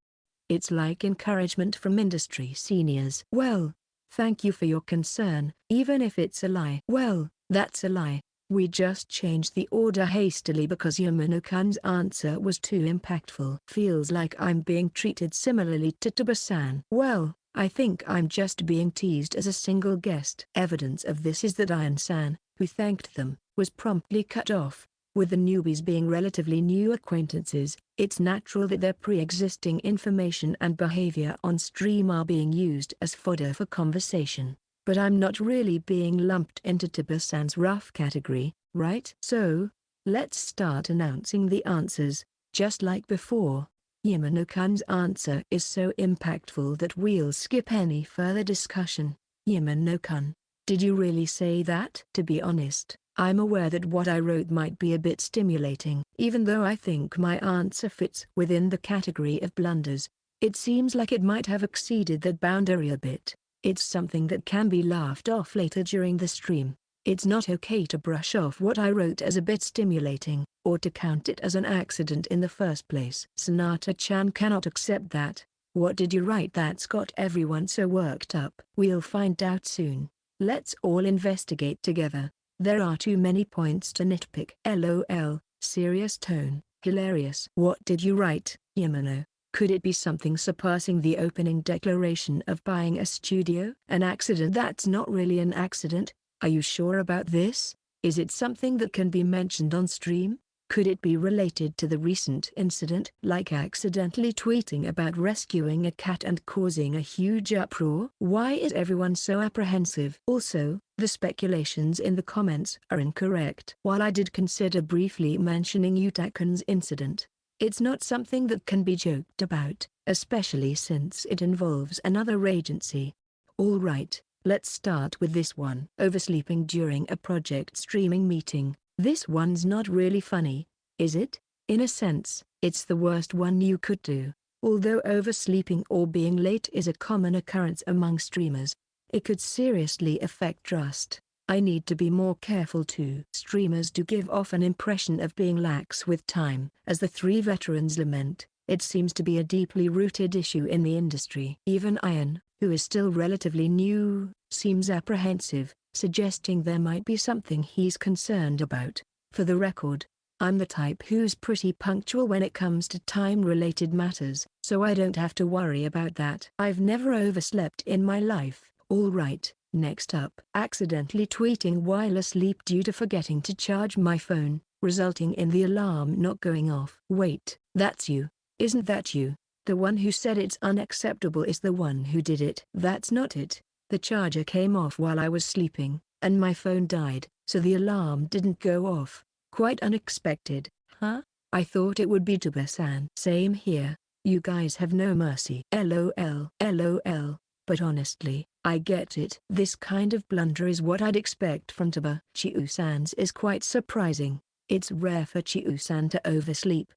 It's like encouragement from industry seniors. Well, thank you for your concern, even if it's a lie. Well, that's a lie. We just changed the order hastily because Yamano-kun's answer was too impactful. Feels like I'm being treated similarly to Tuba-san. Well, I think I'm just being teased as a single guest. Evidence of this is that Iron-san, who thanked them, was promptly cut off. With the newbies being relatively new acquaintances, it's natural that their pre-existing information and behavior on stream are being used as fodder for conversation. But I'm not really being lumped into Tuba-san's rough category, right? So, let's start announcing the answers. Just like before, Yamano-kun's answer is so impactful that we'll skip any further discussion. Yamano-kun, did you really say that? To be honest, I'm aware that what I wrote might be a bit stimulating. Even though I think my answer fits within the category of blunders, it seems like it might have exceeded that boundary a bit. It's something that can be laughed off later during the stream. It's not okay to brush off what I wrote as a bit stimulating, or to count it as an accident in the first place. Sonata-chan cannot accept that. What did you write that's got everyone so worked up? We'll find out soon. Let's all investigate together. There are too many points to nitpick. LOL, serious tone, hilarious. What did you write, Yamano? Could it be something surpassing the opening declaration of buying a studio? An accident that's not really an accident? Are you sure about this? Is it something that can be mentioned on stream? Could it be related to the recent incident, like accidentally tweeting about rescuing a cat and causing a huge uproar? Why is everyone so apprehensive? Also, the speculations in the comments are incorrect. While I did consider briefly mentioning Yutakun's incident, it's not something that can be joked about, especially since it involves another agency. All right, let's start with this one. Oversleeping during a project streaming meeting. This one's not really funny, is it? In a sense, it's the worst one you could do. Although oversleeping or being late is a common occurrence among streamers, it could seriously affect trust. I need to be more careful too. Streamers do give off an impression of being lax with time. As the three veterans lament, it seems to be a deeply rooted issue in the industry. Even Ian, who is still relatively new, seems apprehensive, suggesting there might be something he's concerned about. For the record, I'm the type who's pretty punctual when it comes to time-related matters, so I don't have to worry about that. I've never overslept in my life. All right, next up. Accidentally tweeting while asleep due to forgetting to charge my phone, resulting in the alarm not going off. Wait, that's you. Isn't that you? The one who said it's unacceptable is the one who did it. That's not it. The charger came off while I was sleeping, and my phone died, so the alarm didn't go off. Quite unexpected, huh? I thought it would be Tuba-san. Same here. You guys have no mercy. LOL, LOL. But honestly, I get it. This kind of blunder is what I'd expect from Tuba. Chiu-san's is quite surprising. It's rare for Chiu-san to oversleep.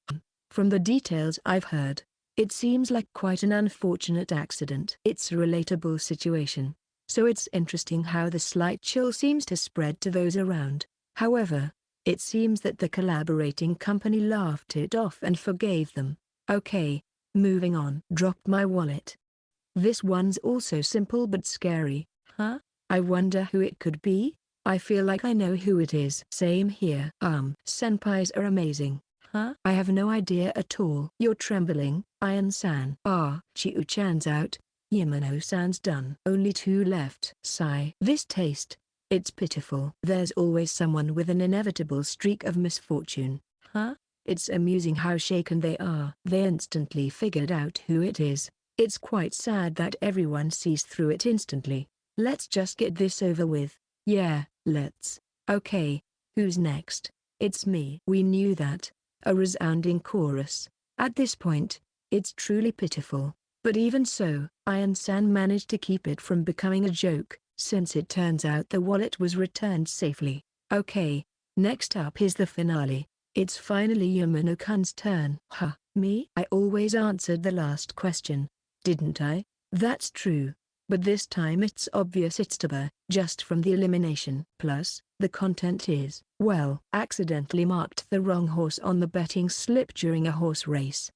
From the details I've heard, it seems like quite an unfortunate accident. It's a relatable situation, so it's interesting how the slight chill seems to spread to those around. However, it seems that the collaborating company laughed it off and forgave them. Okay, moving on. Dropped my wallet. This one's also simple but scary. Huh? I wonder who it could be? I feel like I know who it is. Same here. Senpais are amazing. Huh? I have no idea at all. You're trembling, Ian-san. Chiu-chan's out. Yamano-san's done. Only 2 left. Sigh. This taste. It's pitiful. There's always someone with an inevitable streak of misfortune. Huh? It's amusing how shaken they are. They instantly figured out who it is. It's quite sad that everyone sees through it instantly. Let's just get this over with. Yeah, let's. Okay, who's next? It's me. We knew that. A resounding chorus. At this point, it's truly pitiful. But even so, Ian-san managed to keep it from becoming a joke, since it turns out the wallet was returned safely. Okay, next up is the finale. It's finally Yamano-kun's turn. Huh, me? I always answered the last question. Didn't I? That's true. But this time it's obvious it's Tuba, just from the elimination. Plus, the content is, well, accidentally marked the wrong horse on the betting slip during a horse race.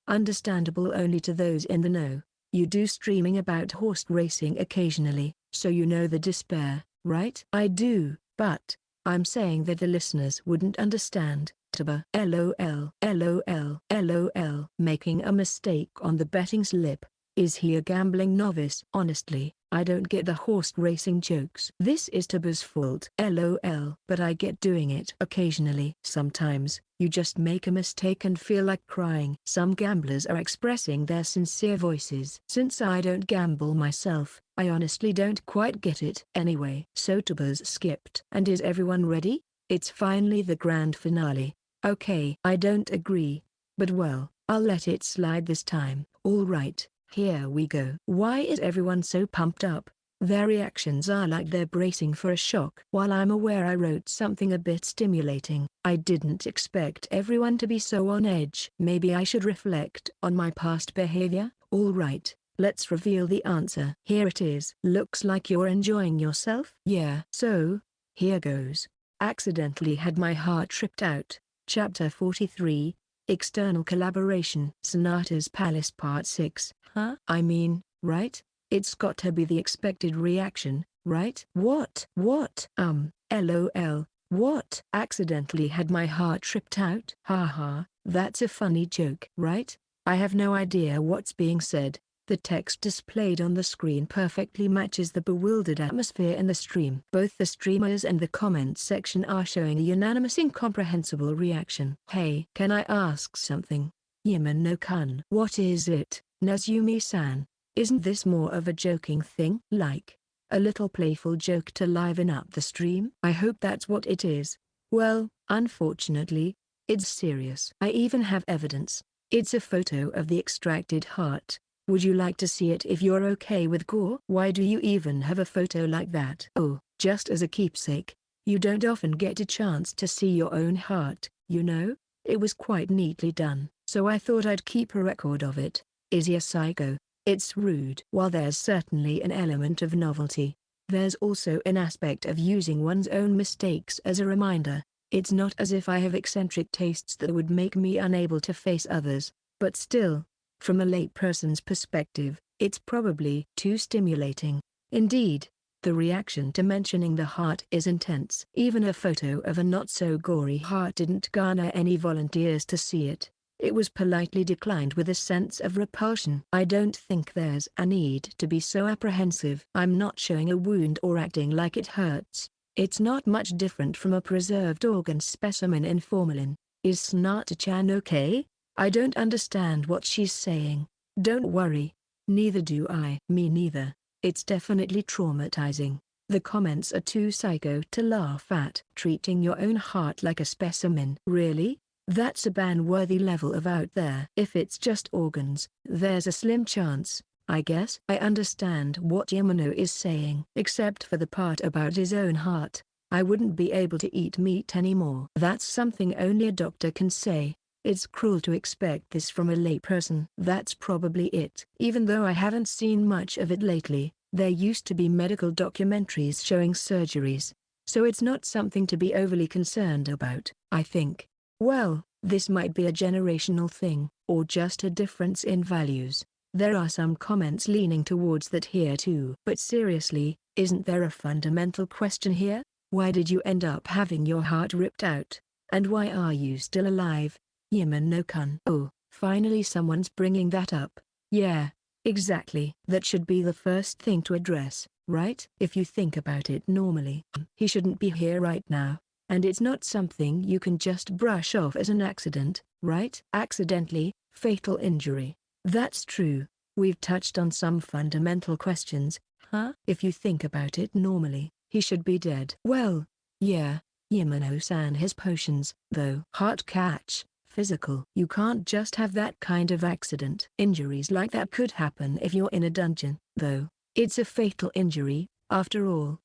Understandable only to those in the know. You do streaming about horse racing occasionally, so you know the despair, right? I do, but I'm saying that the listeners wouldn't understand. Tuba. LOL, LOL, LOL. Making a mistake on the betting slip. Is he a gambling novice? Honestly, I don't get the horse racing jokes. This is Tuba's fault. LOL. But I get doing it occasionally. Sometimes, you just make a mistake and feel like crying. Some gamblers are expressing their sincere voices. Since I don't gamble myself, I honestly don't quite get it. Anyway, so Tuba's skipped. And is everyone ready? It's finally the grand finale. Okay. I don't agree. But well, I'll let it slide this time. Alright. Here we go. Why is everyone so pumped up? Their reactions are like they're bracing for a shock. While I'm aware I wrote something a bit stimulating, I didn't expect everyone to be so on edge. Maybe I should reflect on my past behavior? Alright, let's reveal the answer. Here it is. Looks like you're enjoying yourself? Yeah. So, here goes. Accidentally had my heart tripped out. Chapter 43. External Collaboration. Sonata's Palace Part 6. Huh? I mean, right? It's got to be the expected reaction, right? What? LOL. What? Accidentally had my heart tripped out? Haha, that's a funny joke, right? I have no idea what's being said. The text displayed on the screen perfectly matches the bewildered atmosphere in the stream. Both the streamers and the comments section are showing a unanimous incomprehensible reaction. Hey, can I ask something? Yamano-kun. What is it, Nazumi-san? Isn't this more of a joking thing? Like, a little playful joke to liven up the stream? I hope that's what it is. Well, unfortunately, it's serious. I even have evidence. It's a photo of the extracted heart. Would you like to see it if you're okay with gore? Why do you even have a photo like that? Oh, just as a keepsake. You don't often get a chance to see your own heart, you know? It was quite neatly done, so I thought I'd keep a record of it. Is he a psycho? It's rude. While there's certainly an element of novelty, there's also an aspect of using one's own mistakes as a reminder. It's not as if I have eccentric tastes that would make me unable to face others, but still, from a layperson's perspective, it's probably too stimulating. Indeed, the reaction to mentioning the heart is intense. Even a photo of a not-so-gory heart didn't garner any volunteers to see it. It was politely declined with a sense of repulsion. I don't think there's a need to be so apprehensive. I'm not showing a wound or acting like it hurts. It's not much different from a preserved organ specimen in formalin. Is Sonata-chan okay? I don't understand what she's saying. Don't worry. Neither do I. Me neither. It's definitely traumatizing. The comments are too psycho to laugh at. Treating your own heart like a specimen. Really? That's a ban-worthy level of out there. If it's just organs, there's a slim chance, I guess. I understand what Yamano is saying. Except for the part about his own heart, I wouldn't be able to eat meat anymore. That's something only a doctor can say. It's cruel to expect this from a layperson. That's probably it. Even though I haven't seen much of it lately, there used to be medical documentaries showing surgeries. So it's not something to be overly concerned about, I think. Well, this might be a generational thing, or just a difference in values. There are some comments leaning towards that here too. But seriously, isn't there a fundamental question here? Why did you end up having your heart ripped out? And why are you still alive? Yamano-kun. Oh, finally someone's bringing that up. Yeah, exactly. That should be the first thing to address, right? If you think about it normally, he shouldn't be here right now. And it's not something you can just brush off as an accident, right? Accidentally, fatal injury. That's true. We've touched on some fundamental questions, huh? If you think about it normally, he should be dead. Well, yeah, Yamano-san has potions, though. Heart catch. Physical. You can't just have that kind of accident. Injuries like that could happen if you're in a dungeon, though. It's a fatal injury, after all.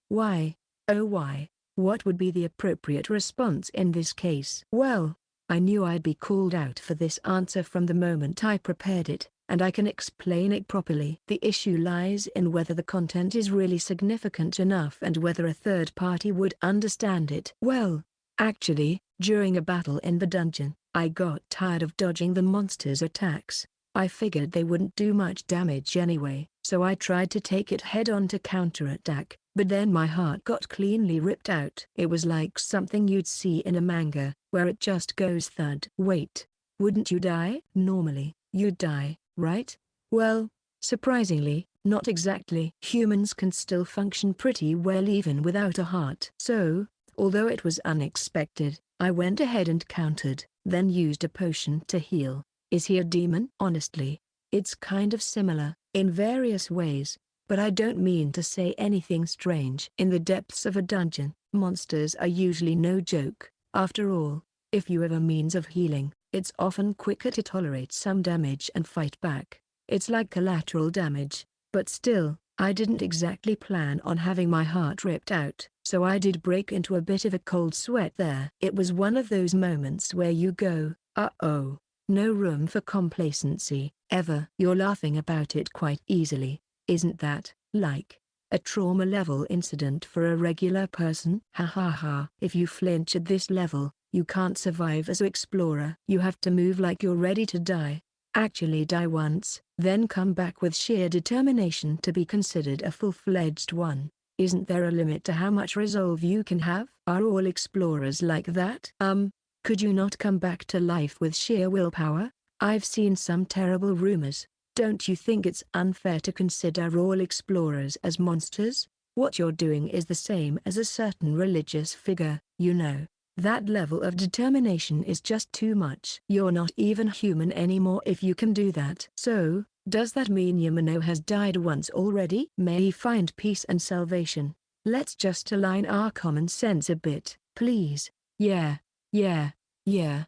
Why? Oh why? What would be the appropriate response in this case? Well, I knew I'd be called out for this answer from the moment I prepared it, and I can explain it properly. The issue lies in whether the content is really significant enough and whether a third party would understand it. Well, actually, during a battle in the dungeon, I got tired of dodging the monsters' attacks. I figured they wouldn't do much damage anyway, so I tried to take it head-on to counterattack, but then my heart got cleanly ripped out. It was like something you'd see in a manga, where it just goes thud. Wait, wouldn't you die? Normally, you'd die, right? Well, surprisingly, not exactly. Humans can still function pretty well even without a heart. So, although it was unexpected, I went ahead and countered, then used a potion to heal. Is he a demon? Honestly, it's kind of similar, in various ways, but I don't mean to say anything strange. In the depths of a dungeon, monsters are usually no joke. After all, if you have a means of healing, it's often quicker to tolerate some damage and fight back. It's like collateral damage, but still, I didn't exactly plan on having my heart ripped out, so I did break into a bit of a cold sweat there. It was one of those moments where you go, uh-oh. No room for complacency, ever. You're laughing about it quite easily. Isn't that, like, a trauma-level incident for a regular person? Ha ha ha. If you flinch at this level, you can't survive as an explorer. You have to move like you're ready to die. Actually die once, then come back with sheer determination to be considered a full-fledged one. Isn't there a limit to how much resolve you can have? Are all explorers like that? Could you not come back to life with sheer willpower? I've seen some terrible rumors. Don't you think it's unfair to consider all explorers as monsters? What you're doing is the same as a certain religious figure, you know. That level of determination is just too much. You're not even human anymore if you can do that. So, does that mean Yamano has died once already? May he find peace and salvation. Let's just align our common sense a bit, please. Yeah.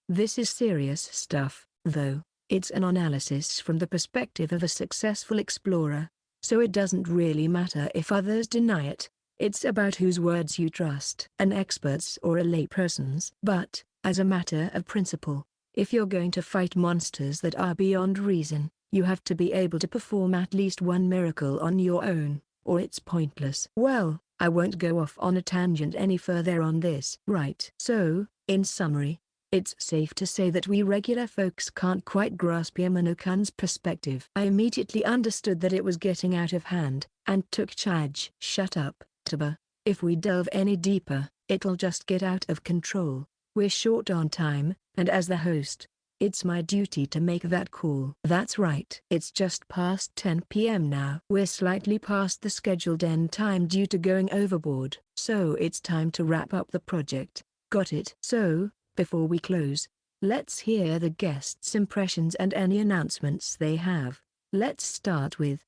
This is serious stuff, though. It's an analysis from the perspective of a successful explorer, so it doesn't really matter if others deny it. It's about whose words you trust, an expert's or a layperson's. But, as a matter of principle, if you're going to fight monsters that are beyond reason, you have to be able to perform at least one miracle on your own, or it's pointless. Well, I won't go off on a tangent any further on this. Right. So, in summary, it's safe to say that we regular folks can't quite grasp Yamano-kun's perspective. I immediately understood that it was getting out of hand, and took charge. Shut up, Tuba. If we delve any deeper, it'll just get out of control. We're short on time, and as the host, it's my duty to make that call. That's right. It's just past 10 p.m. now. We're slightly past the scheduled end time due to going overboard. So it's time to wrap up the project. Got it? So, before we close, let's hear the guests' impressions and any announcements they have. Let's start with,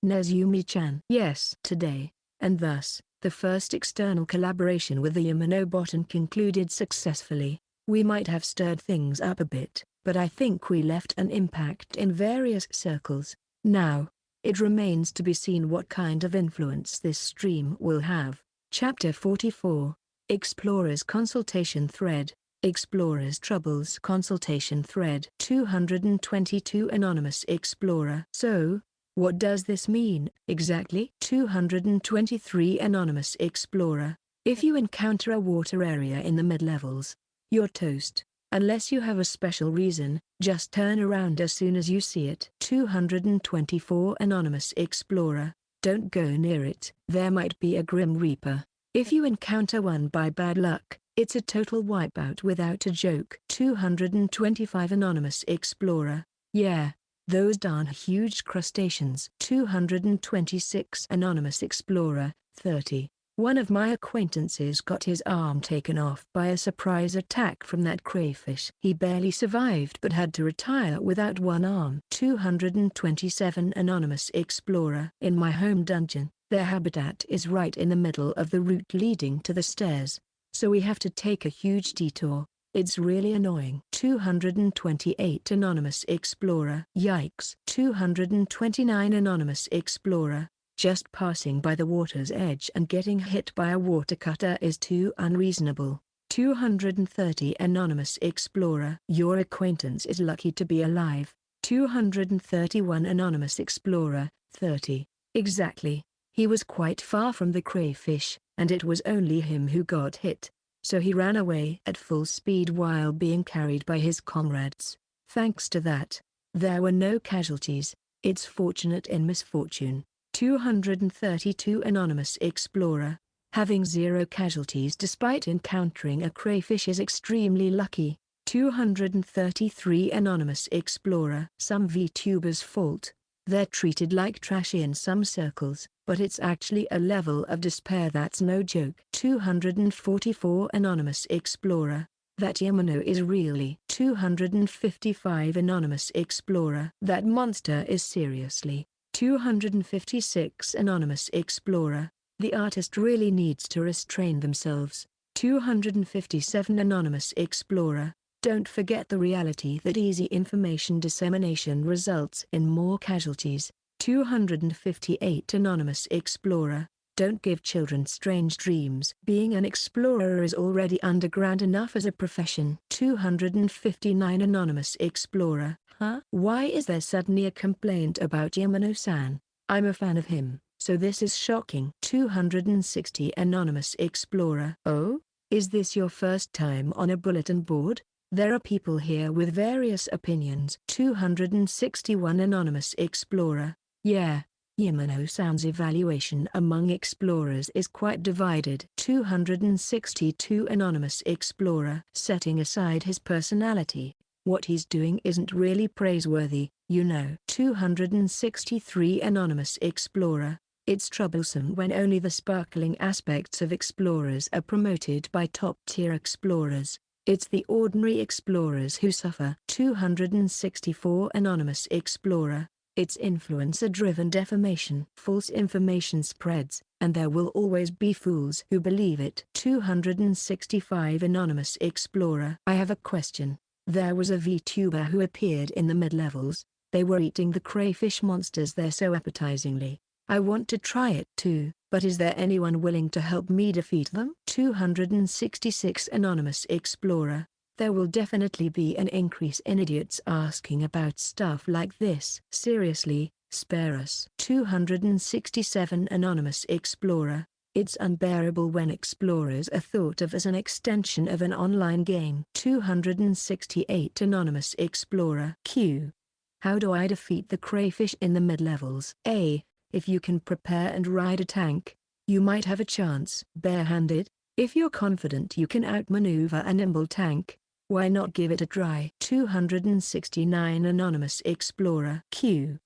Nezumi-chan. Yes. Today, and thus, the first external collaboration with the Yamano button concluded successfully. We might have stirred things up a bit, but I think we left an impact in various circles. Now, it remains to be seen what kind of influence this stream will have. Chapter 44. Explorers Consultation Thread. Explorers Troubles Consultation Thread. 222 Anonymous Explorer. So, what does this mean, exactly? 223 Anonymous Explorer. If you encounter a water area in the mid-levels, you're toast. Unless you have a special reason, just turn around as soon as you see it. 224 Anonymous Explorer. Don't go near it. There might be a Grim Reaper. If you encounter one by bad luck, it's a total wipeout without a joke. 225 Anonymous Explorer. Yeah, those darn huge crustaceans. 226 Anonymous Explorer. 30. One of my acquaintances got his arm taken off by a surprise attack from that crayfish. He barely survived but had to retire without one arm. 227 Anonymous Explorer. In my home dungeon, their habitat is right in the middle of the route leading to the stairs, so we have to take a huge detour. It's really annoying. 228 Anonymous Explorer. Yikes. 229 Anonymous Explorer. Just passing by the water's edge and getting hit by a water cutter is too unreasonable. 230 Anonymous Explorer. Your acquaintance is lucky to be alive. 231 Anonymous Explorer. 30. Exactly. He was quite far from the crayfish, and it was only him who got hit. So he ran away at full speed while being carried by his comrades. Thanks to that, there were no casualties. It's fortunate in misfortune. 232 Anonymous Explorer. Having 0 casualties despite encountering a crayfish is extremely lucky. 233 Anonymous Explorer. Some VTubers' fault. They're treated like trash in some circles, but it's actually a level of despair that's no joke. 244 Anonymous Explorer. That Yamano is really. 255 Anonymous Explorer. That monster is seriously. 256 Anonymous Explorer. The artist really needs to restrain themselves. 257 Anonymous Explorer. Don't forget the reality that easy information dissemination results in more casualties. 258 Anonymous Explorer. Don't give children strange dreams. Being an explorer is already underground enough as a profession. 259 Anonymous Explorer. Huh? Why is there suddenly a complaint about Yamano-san? I'm a fan of him, so this is shocking. 260 Anonymous Explorer. Oh? Is this your first time on a bulletin board? There are people here with various opinions. 261 Anonymous Explorer. Yeah, Yamano-san's evaluation among explorers is quite divided. 262 Anonymous Explorer. Setting aside his personality, what he's doing isn't really praiseworthy, you know. 263 Anonymous Explorer. It's troublesome when only the sparkling aspects of explorers are promoted by top-tier explorers. It's the ordinary explorers who suffer. 264 Anonymous Explorer. It's influencer-driven defamation. False information spreads, and there will always be fools who believe it. 265 Anonymous Explorer. I have a question. There was a VTuber who appeared in the mid-levels. They were eating the crayfish monsters there so appetizingly. I want to try it too, but is there anyone willing to help me defeat them? 266 Anonymous Explorer. There will definitely be an increase in idiots asking about stuff like this. Seriously, spare us. 267 Anonymous Explorer. It's unbearable when explorers are thought of as an extension of an online game. 268 Anonymous Explorer. Q. How do I defeat the crayfish in the mid-levels? A. If you can prepare and ride a tank, you might have a chance. Barehanded? If you're confident you can outmaneuver a nimble tank, why not give it a try? 269 Anonymous Explorer. Q.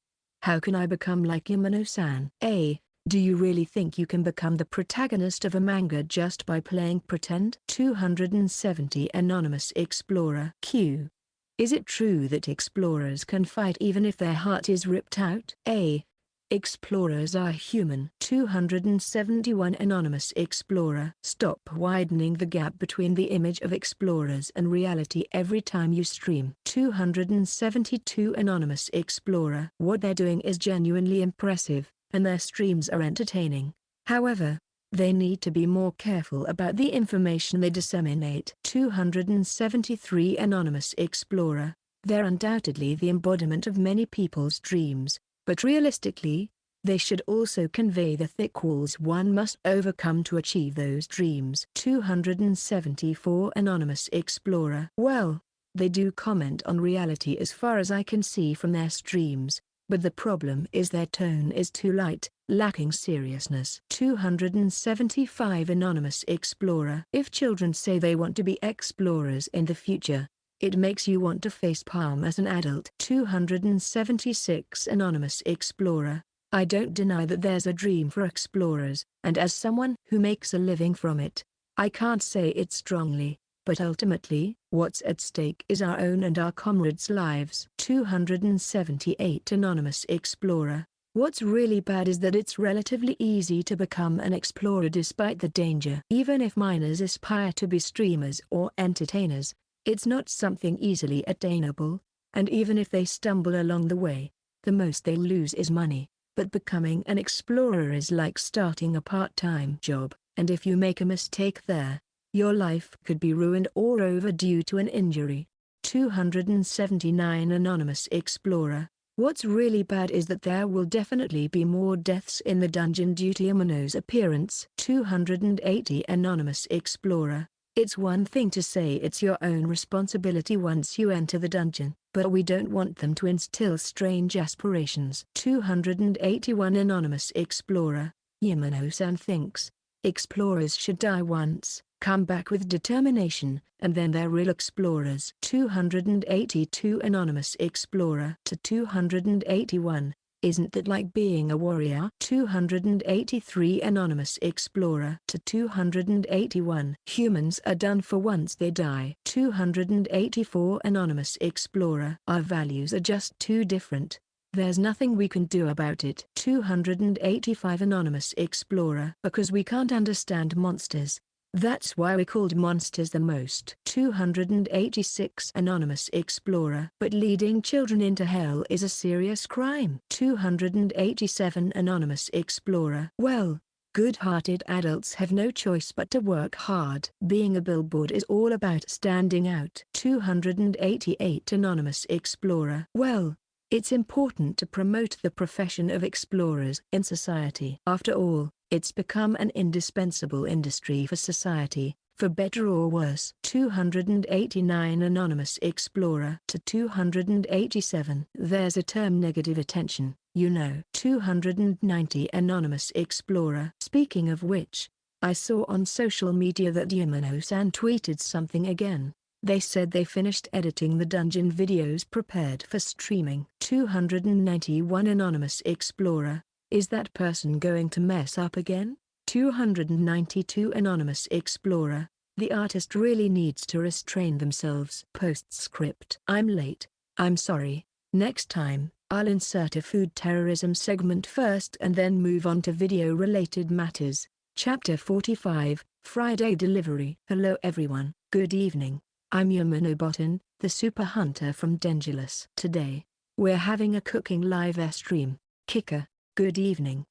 How can I become like Yamano-san? A. Do you really think you can become the protagonist of a manga just by playing pretend? 270 Anonymous Explorer. Q. Is it true that explorers can fight even if their heart is ripped out? A. Explorers are human. 271 Anonymous Explorer. Stop widening the gap between the image of explorers and reality every time you stream. 272 Anonymous Explorer. What they're doing is genuinely impressive, and their streams are entertaining. However, they need to be more careful about the information they disseminate. 273 Anonymous Explorer. They're undoubtedly the embodiment of many people's dreams, but realistically, they should also convey the thick walls one must overcome to achieve those dreams. 274 Anonymous Explorer. Well, they do comment on reality as far as I can see from their streams, but the problem is their tone is too light, lacking seriousness. 275 Anonymous Explorer. If children say they want to be explorers in the future, it makes you want to facepalm as an adult. 276 Anonymous Explorer. I don't deny that there's a dream for explorers, and as someone who makes a living from it, I can't say it strongly, but ultimately, what's at stake is our own and our comrades' lives. 278 Anonymous Explorer. What's really bad is that it's relatively easy to become an explorer despite the danger. Even if minors aspire to be streamers or entertainers, it's not something easily attainable, and even if they stumble along the way, the most they lose is money. But becoming an explorer is like starting a part-time job, and if you make a mistake there, your life could be ruined or over due to an injury. 279 Anonymous Explorer. What's really bad is that there will definitely be more deaths in the dungeon due to Yamano's appearance. 280 Anonymous Explorer. It's one thing to say it's your own responsibility once you enter the dungeon, but we don't want them to instill strange aspirations. 281 Anonymous Explorer. Yamano-san thinks explorers should die once, come back with determination, and then they're real explorers. 282 Anonymous Explorer to 281. Isn't that like being a warrior? 283 Anonymous Explorer to 281. Humans are done for once they die. 284 Anonymous Explorer. Our values are just too different. There's nothing we can do about it. 285 Anonymous Explorer. Because we can't understand monsters. That's why we're called monsters the most. 286 Anonymous Explorer. But leading children into hell is a serious crime. 287 Anonymous Explorer. Well, good-hearted adults have no choice but to work hard. Being a billboard is all about standing out. 288 Anonymous Explorer. Well, it's important to promote the profession of explorers in society. After all, it's become an indispensable industry for society, for better or worse. 289 Anonymous Explorer to 287. There's a term negative attention, you know. 290 Anonymous Explorer. Speaking of which, I saw on social media that Yamano-san tweeted something again. They said they finished editing the dungeon videos prepared for streaming. 291 Anonymous Explorer. Is that person going to mess up again? 292 Anonymous Explorer. The artist really needs to restrain themselves. Postscript. I'm late. I'm sorry. Next time, I'll insert a food terrorism segment first and then move on to video-related matters. Chapter 45, Friday Delivery. Hello everyone. Good evening. I'm Yamano-botan, the super hunter from Dengulus. Today, we're having a cooking live stream. Kicker. Good evening.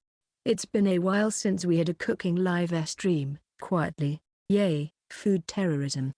It's been a while since we had a cooking live stream. Quietly. Yay, food terrorism.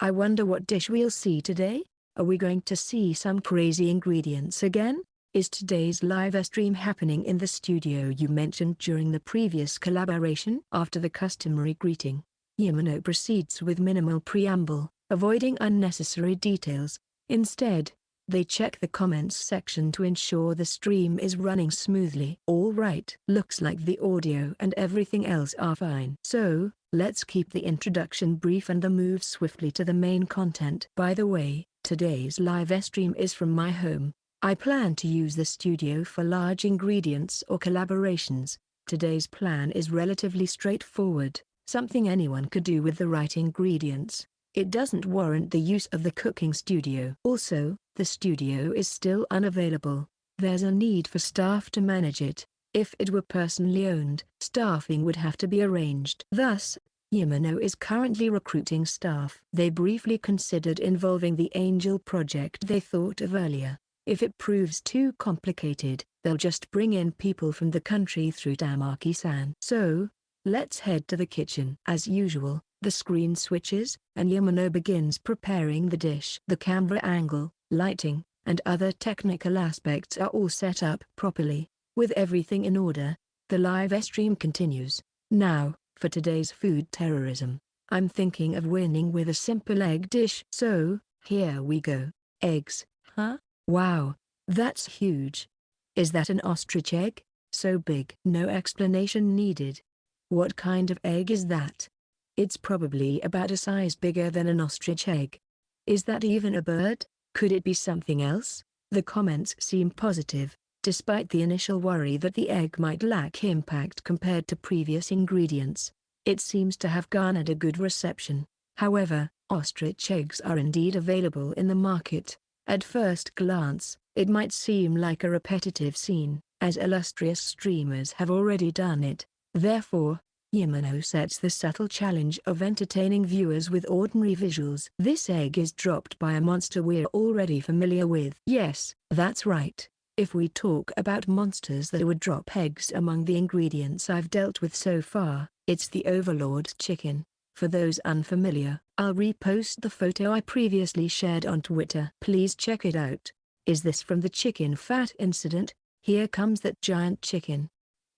I wonder what dish we'll see today? Are we going to see some crazy ingredients again? Is today's live stream happening in the studio you mentioned during the previous collaboration? After the customary greeting, Yamano proceeds with minimal preamble, avoiding unnecessary details. Instead, they check the comments section to ensure the stream is running smoothly. All right. Looks like the audio and everything else are fine. So, let's keep the introduction brief and move swiftly to the main content. By the way, today's live stream is from my home. I plan to use the studio for large ingredients or collaborations. Today's plan is relatively straightforward, something anyone could do with the right ingredients. It doesn't warrant the use of the cooking studio. Also, the studio is still unavailable. There's a need for staff to manage it. If it were personally owned, staffing would have to be arranged. Thus, Yamano is currently recruiting staff. They briefly considered involving the Angel project they thought of earlier. If it proves too complicated, they'll just bring in people from the country through Tamaki-san. So, let's head to the kitchen. As usual, the screen switches, and Yamano begins preparing the dish. The camera angle, lighting, and other technical aspects are all set up properly. With everything in order, the live stream continues. Now, for today's food terrorism, I'm thinking of winning with a simple egg dish. So, here we go. Eggs, huh? Wow, that's huge. Is that an ostrich egg? So big. No explanation needed. What kind of egg is that? It's probably about a size bigger than an ostrich egg. Is that even a bird? Could it be something else? The comments seem positive, despite the initial worry that the egg might lack impact compared to previous ingredients. It seems to have garnered a good reception. However, ostrich eggs are indeed available in the market. At first glance, it might seem like a repetitive scene, as illustrious streamers have already done it. Therefore, Yamano sets the subtle challenge of entertaining viewers with ordinary visuals. This egg is dropped by a monster we're already familiar with. Yes, that's right. If we talk about monsters that would drop eggs among the ingredients I've dealt with so far, it's the Overlord chicken. For those unfamiliar, I'll repost the photo I previously shared on Twitter. Please check it out. Is this from the chicken fat incident? Here comes that giant chicken.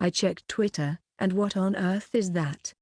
I checked Twitter, and what on earth is that?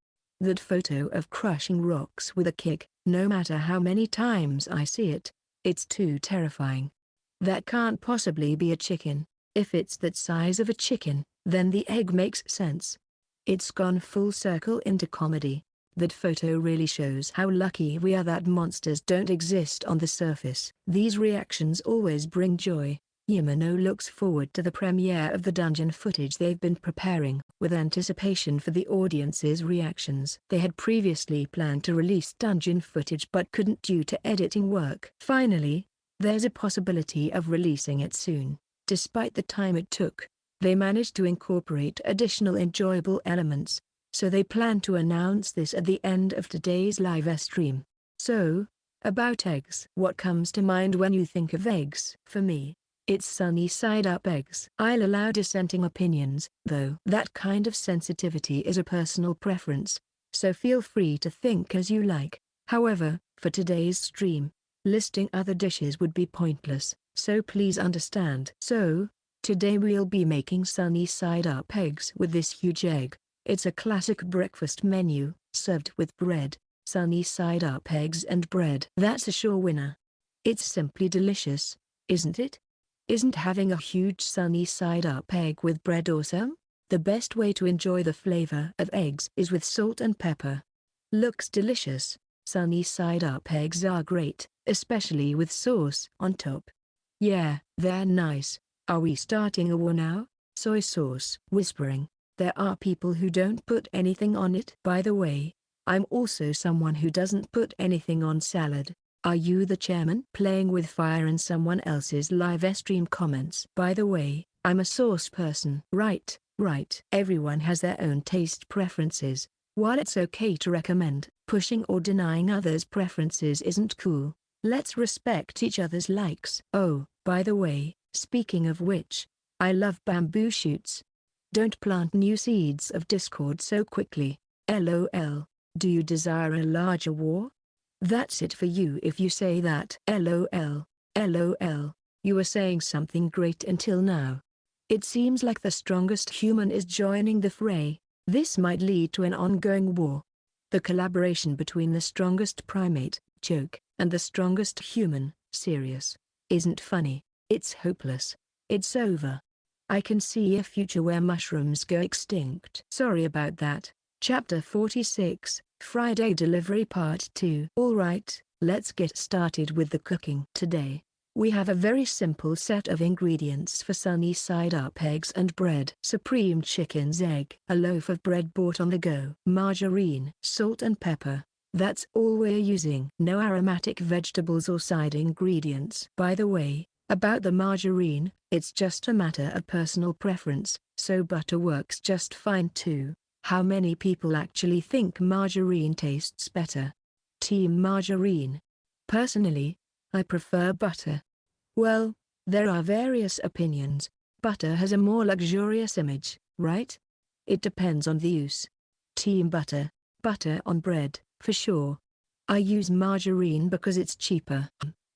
That photo of crushing rocks with a kick. No matter how many times I see it, it's too terrifying. That can't possibly be a chicken. If it's that size of a chicken, then the egg makes sense. It's gone full circle into comedy. That photo really shows how lucky we are that monsters don't exist on the surface. These reactions always bring joy. Yamano looks forward to the premiere of the dungeon footage they've been preparing, with anticipation for the audience's reactions. They had previously planned to release dungeon footage but couldn't due to editing work. Finally, there's a possibility of releasing it soon. Despite the time it took, they managed to incorporate additional enjoyable elements, so they plan to announce this at the end of today's live stream. So, about eggs. What comes to mind when you think of eggs? For me, it's sunny side up eggs. I'll allow dissenting opinions, though. That kind of sensitivity is a personal preference, so feel free to think as you like. However, for today's stream, listing other dishes would be pointless, so please understand. So, today we'll be making sunny side up eggs with this huge egg. It's a classic breakfast menu, served with bread, sunny side up eggs and bread. That's a sure winner. It's simply delicious, isn't it? Isn't having a huge sunny side up egg with bread awesome? The best way to enjoy the flavor of eggs is with salt and pepper. Looks delicious. Sunny side up eggs are great, especially with sauce on top. Yeah, they're nice. Are we starting a war now? Soy sauce. Whispering. There are people who don't put anything on it. By the way, I'm also someone who doesn't put anything on salad. Are you the chairman? Playing with fire in someone else's live stream comments. By the way, I'm a sauce person. Right. Everyone has their own taste preferences. While it's okay to recommend, pushing or denying others' preferences isn't cool. Let's respect each other's likes. Oh, by the way, speaking of which, I love bamboo shoots. Don't plant new seeds of discord so quickly. LOL. Do you desire a larger war? That's it for you if you say that. LOL. LOL. You were saying something great until now. It seems like the strongest human is joining the fray. This might lead to an ongoing war. The collaboration between the strongest primate, joke, and the strongest human, serious, isn't funny. It's hopeless. It's over. I can see a future where mushrooms go extinct. Sorry about that. Chapter 46, Friday Delivery Part 2. Alright, let's get started with the cooking. Today, we have a very simple set of ingredients for sunny side up eggs and bread. Supreme chicken's egg. A loaf of bread bought on the go. Margarine. Salt and pepper. That's all we're using. No aromatic vegetables or side ingredients. By the way, about the margarine, It's just a matter of personal preference, so butter works just fine too. How many people actually think margarine tastes better? Team margarine. Personally, I prefer butter. Well, there are various opinions. Butter has a more luxurious image, right? It depends on the use. Team butter. Butter on bread, for sure. I use margarine because it's cheaper.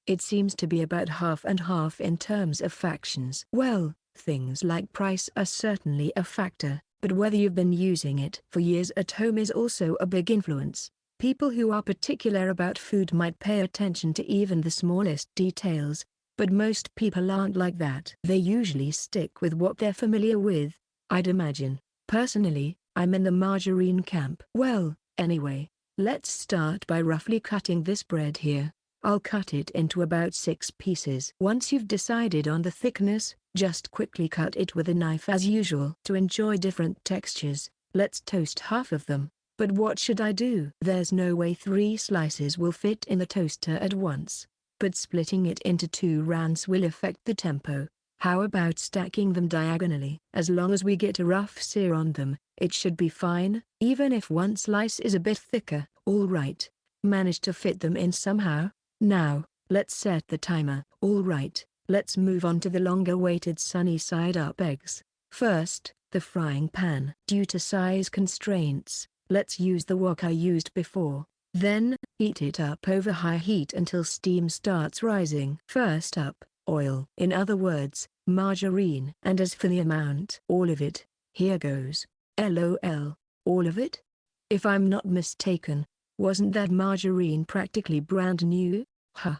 It seems to be about half and half in terms of fractions. Well, things like price are certainly a factor, but whether you've been using it for years at home is also a big influence. People who are particular about food might pay attention to even the smallest details, but most people aren't like that. They usually stick with what they're familiar with, I'd imagine. Personally, I'm in the margarine camp. Well, anyway, let's start by roughly cutting this bread here. I'll cut it into about 6 pieces. Once you've decided on the thickness, just quickly cut it with a knife as usual. To enjoy different textures, let's toast half of them. But what should I do? There's no way 3 slices will fit in the toaster at once. But splitting it into 2 rounds will affect the tempo. How about stacking them diagonally? As long as we get a rough sear on them, it should be fine, even if one slice is a bit thicker. Alright. Managed to fit them in somehow. Now, let's set the timer. Alright, let's move on to the longer-awaited sunny-side-up eggs. First, the frying pan. Due to size constraints, let's use the wok I used before. Then, heat it up over high heat until steam starts rising. First up, oil. In other words, margarine. And as for the amount, all of it. Here goes. LOL. All of it? If I'm not mistaken, wasn't that margarine practically brand new? Huh.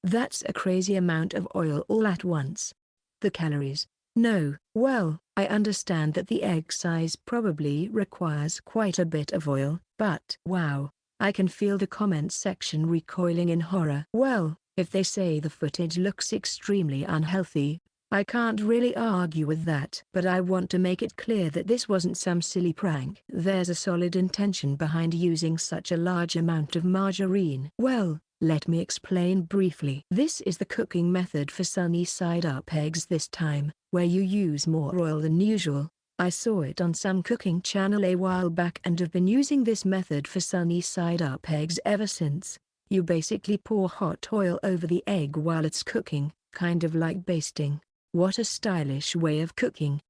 That's a crazy amount of oil all at once. The calories. No. Well, I understand that the egg size probably requires quite a bit of oil, but wow, I can feel the comments section recoiling in horror. Well, if they say the footage looks extremely unhealthy, I can't really argue with that. But I want to make it clear that this wasn't some silly prank. There's a solid intention behind using such a large amount of margarine. Well, let me explain briefly. This is the cooking method for sunny-side-up eggs this time, where you use more oil than usual. I saw it on some cooking channel a while back and have been using this method for sunny-side-up eggs ever since. You basically pour hot oil over the egg while it's cooking, kind of like basting. What a stylish way of cooking.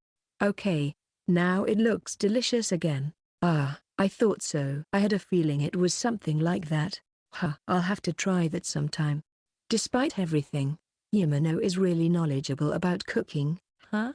Okay, now it looks delicious again. Ah, I thought so. I had a feeling it was something like that. Huh, I'll have to try that sometime. Despite everything, Yumano is really knowledgeable about cooking, huh?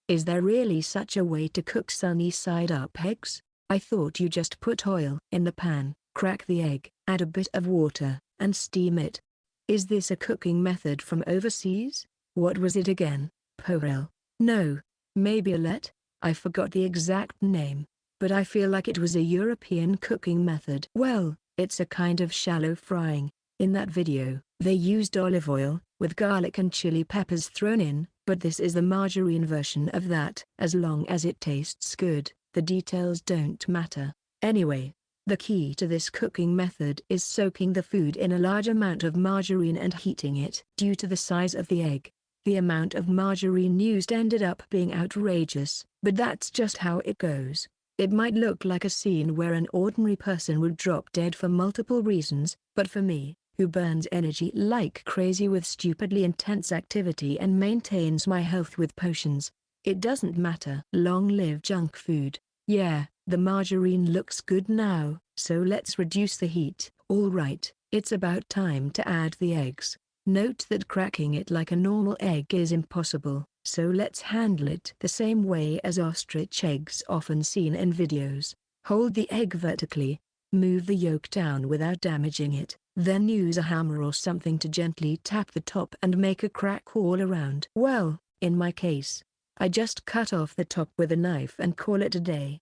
Is there really such a way to cook sunny-side-up eggs? I thought you just put oil in the pan, crack the egg, add a bit of water, and steam it. Is this a cooking method from overseas? What was it again? Porel? No, maybe Olet? I forgot the exact name, but I feel like it was a European cooking method. Well, it's a kind of shallow frying. In that video, they used olive oil, with garlic and chili peppers thrown in, but this is the margarine version of that. As long as it tastes good, the details don't matter. Anyway, the key to this cooking method is soaking the food in a large amount of margarine and heating it. Due to the size of the egg, the amount of margarine used ended up being outrageous, but that's just how it goes. It might look like a scene where an ordinary person would drop dead for multiple reasons, but for me, who burns energy like crazy with stupidly intense activity and maintains my health with potions, it doesn't matter. Long live junk food. Yeah, the margarine looks good now, so let's reduce the heat. Alright, it's about time to add the eggs. Note that cracking it like a normal egg is impossible, so let's handle it the same way as ostrich eggs often seen in videos. Hold the egg vertically, move the yolk down without damaging it, then use a hammer or something to gently tap the top and make a crack all around. Well, in my case, I just cut off the top with a knife and call it a day.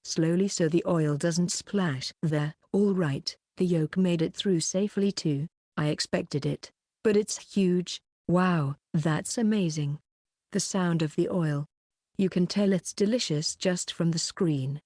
Slowly so the oil doesn't splash. There. Alright, the yolk made it through safely too. I expected it. But it's huge. Wow, that's amazing. The sound of the oil. You can tell it's delicious just from the screen.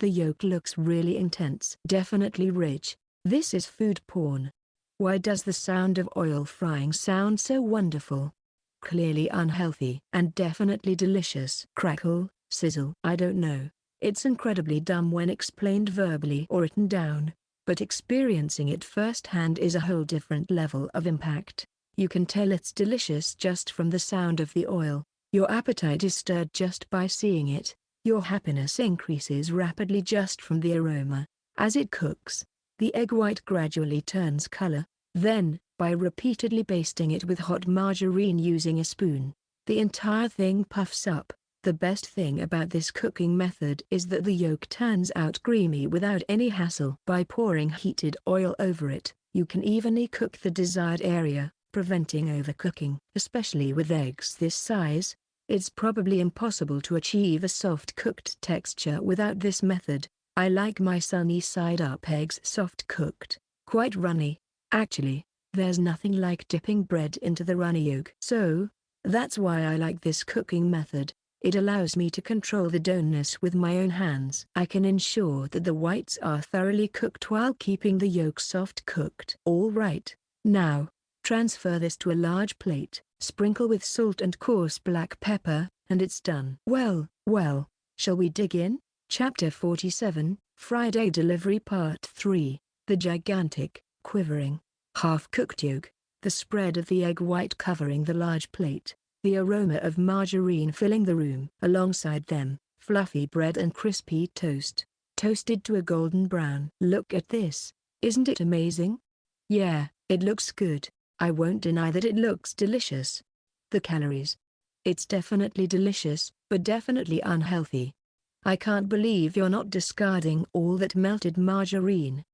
The yolk looks really intense. Definitely rich. This is food porn. Why does the sound of oil frying sound so wonderful? Clearly unhealthy and definitely delicious. Crackle, sizzle. I don't know. It's incredibly dumb when explained verbally or written down, but experiencing it firsthand is a whole different level of impact. You can tell it's delicious just from the sound of the oil. Your appetite is stirred just by seeing it. Your happiness increases rapidly just from the aroma. As it cooks, the egg white gradually turns color. Then, by repeatedly basting it with hot margarine using a spoon, the entire thing puffs up. The best thing about this cooking method is that the yolk turns out creamy without any hassle. By pouring heated oil over it, you can evenly cook the desired area, preventing overcooking. Especially with eggs this size, it's probably impossible to achieve a soft cooked texture without this method. I like my sunny side up eggs soft cooked, quite runny. Actually, there's nothing like dipping bread into the runny yolk. So, that's why I like this cooking method. It allows me to control the doneness with my own hands. I can ensure that the whites are thoroughly cooked while keeping the yolk soft cooked. All right, now, transfer this to a large plate, sprinkle with salt and coarse black pepper, and it's done. Well, shall we dig in? Chapter 47, Friday Delivery Part 3, The gigantic, quivering, half-cooked yolk, the spread of the egg white covering the large plate, the aroma of margarine filling the room. Alongside them, fluffy bread and crispy toast, toasted to a golden brown. Look at this, isn't it amazing? Yeah, it looks good. I won't deny that it looks delicious. The calories. It's definitely delicious, but definitely unhealthy. I can't believe you're not discarding all that melted margarine.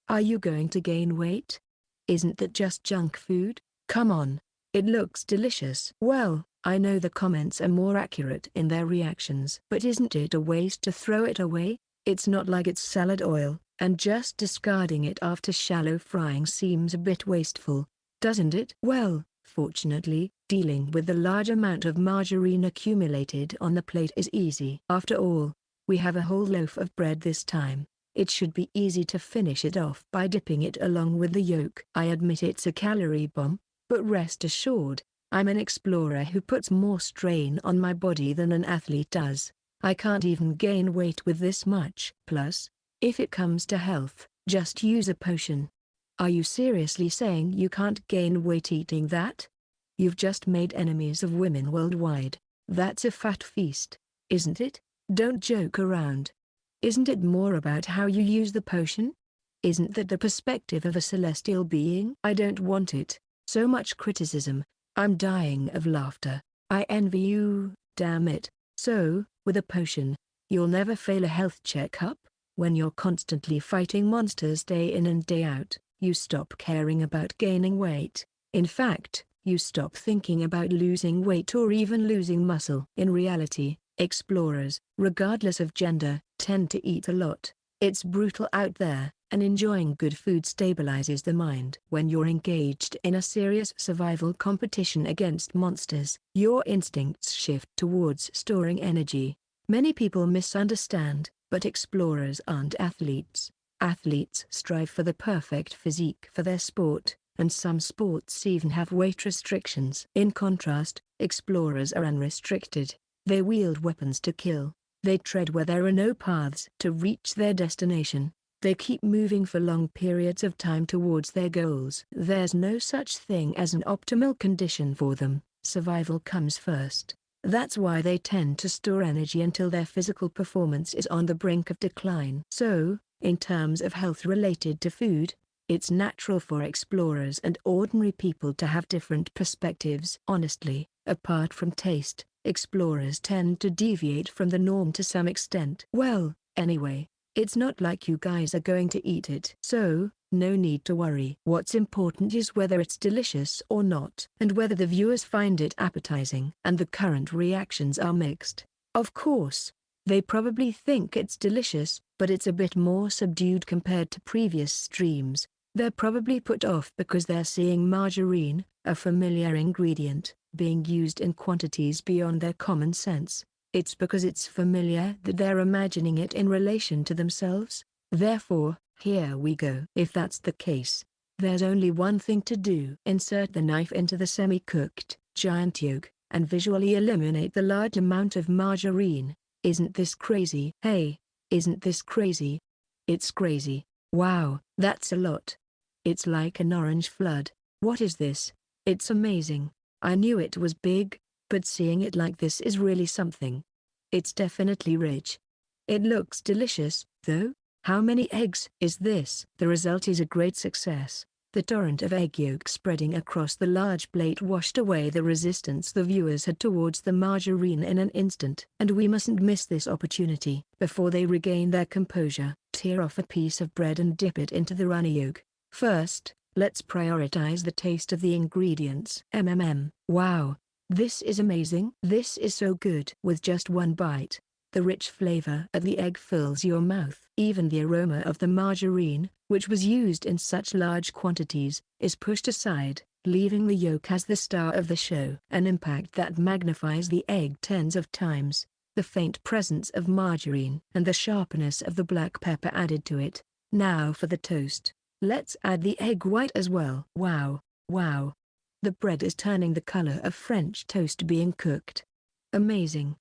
Are you going to gain weight? Isn't that just junk food? Come on, it looks delicious. Well, I know the comments are more accurate in their reactions, but isn't it a waste to throw it away? It's not like it's salad oil, and just discarding it after shallow frying seems a bit wasteful, doesn't it? Well, fortunately, dealing with the large amount of margarine accumulated on the plate is easy. After all, we have a whole loaf of bread this time. It should be easy to finish it off by dipping it along with the yolk. I admit it's a calorie bomb, but rest assured, I'm an explorer who puts more strain on my body than an athlete does. I can't even gain weight with this much. Plus, if it comes to health, just use a potion. Are you seriously saying you can't gain weight eating that? You've just made enemies of women worldwide. That's a fat feast, isn't it? Don't joke around. Isn't it more about how you use the potion? Isn't that the perspective of a celestial being? I don't want it. So much criticism. I'm dying of laughter. I envy you, damn it. So, with a potion, you'll never fail a health checkup? When you're constantly fighting monsters day in and day out, you stop caring about gaining weight. In fact, you stop thinking about losing weight or even losing muscle. In reality, explorers, regardless of gender, tend to eat a lot. It's brutal out there, and enjoying good food stabilizes the mind. When you're engaged in a serious survival competition against monsters, your instincts shift towards storing energy. Many people misunderstand, but explorers aren't athletes. Athletes strive for the perfect physique for their sport, and some sports even have weight restrictions. In contrast, explorers are unrestricted. They wield weapons to kill. They tread where there are no paths to reach their destination. They keep moving for long periods of time towards their goals. There's no such thing as an optimal condition for them. Survival comes first. That's why they tend to store energy until their physical performance is on the brink of decline. So, in terms of health related to food, it's natural for explorers and ordinary people to have different perspectives. Honestly, apart from taste, explorers tend to deviate from the norm to some extent. Well, anyway, it's not like you guys are going to eat it. So, no need to worry. What's important is whether it's delicious or not, and whether the viewers find it appetizing. And the current reactions are mixed. Of course, they probably think it's delicious, but it's a bit more subdued compared to previous streams. They're probably put off because they're seeing margarine, a familiar ingredient, being used in quantities beyond their common sense. It's because it's familiar that they're imagining it in relation to themselves. Therefore, here we go. If that's the case, there's only one thing to do. Insert the knife into the semi-cooked, giant yolk, and visually eliminate the large amount of margarine. Isn't this crazy? Hey, isn't this crazy? It's crazy. Wow, that's a lot. It's like an orange flood. What is this? It's amazing. I knew it was big, but seeing it like this is really something. It's definitely rich. It looks delicious, though. How many eggs is this? The result is a great success. The torrent of egg yolk spreading across the large plate washed away the resistance the viewers had towards the margarine in an instant. And we mustn't miss this opportunity. Before they regain their composure, tear off a piece of bread and dip it into the runny yolk. First, let's prioritize the taste of the ingredients. Wow, this is amazing. This is so good. With just one bite, the rich flavor of the egg fills your mouth. Even the aroma of the margarine, which was used in such large quantities, is pushed aside, leaving the yolk as the star of the show. An impact that magnifies the egg tens of times. The faint presence of margarine and the sharpness of the black pepper added to it. Now for the toast. Let's add the egg white as well. Wow, wow. The bread is turning the color of French toast being cooked. Amazing.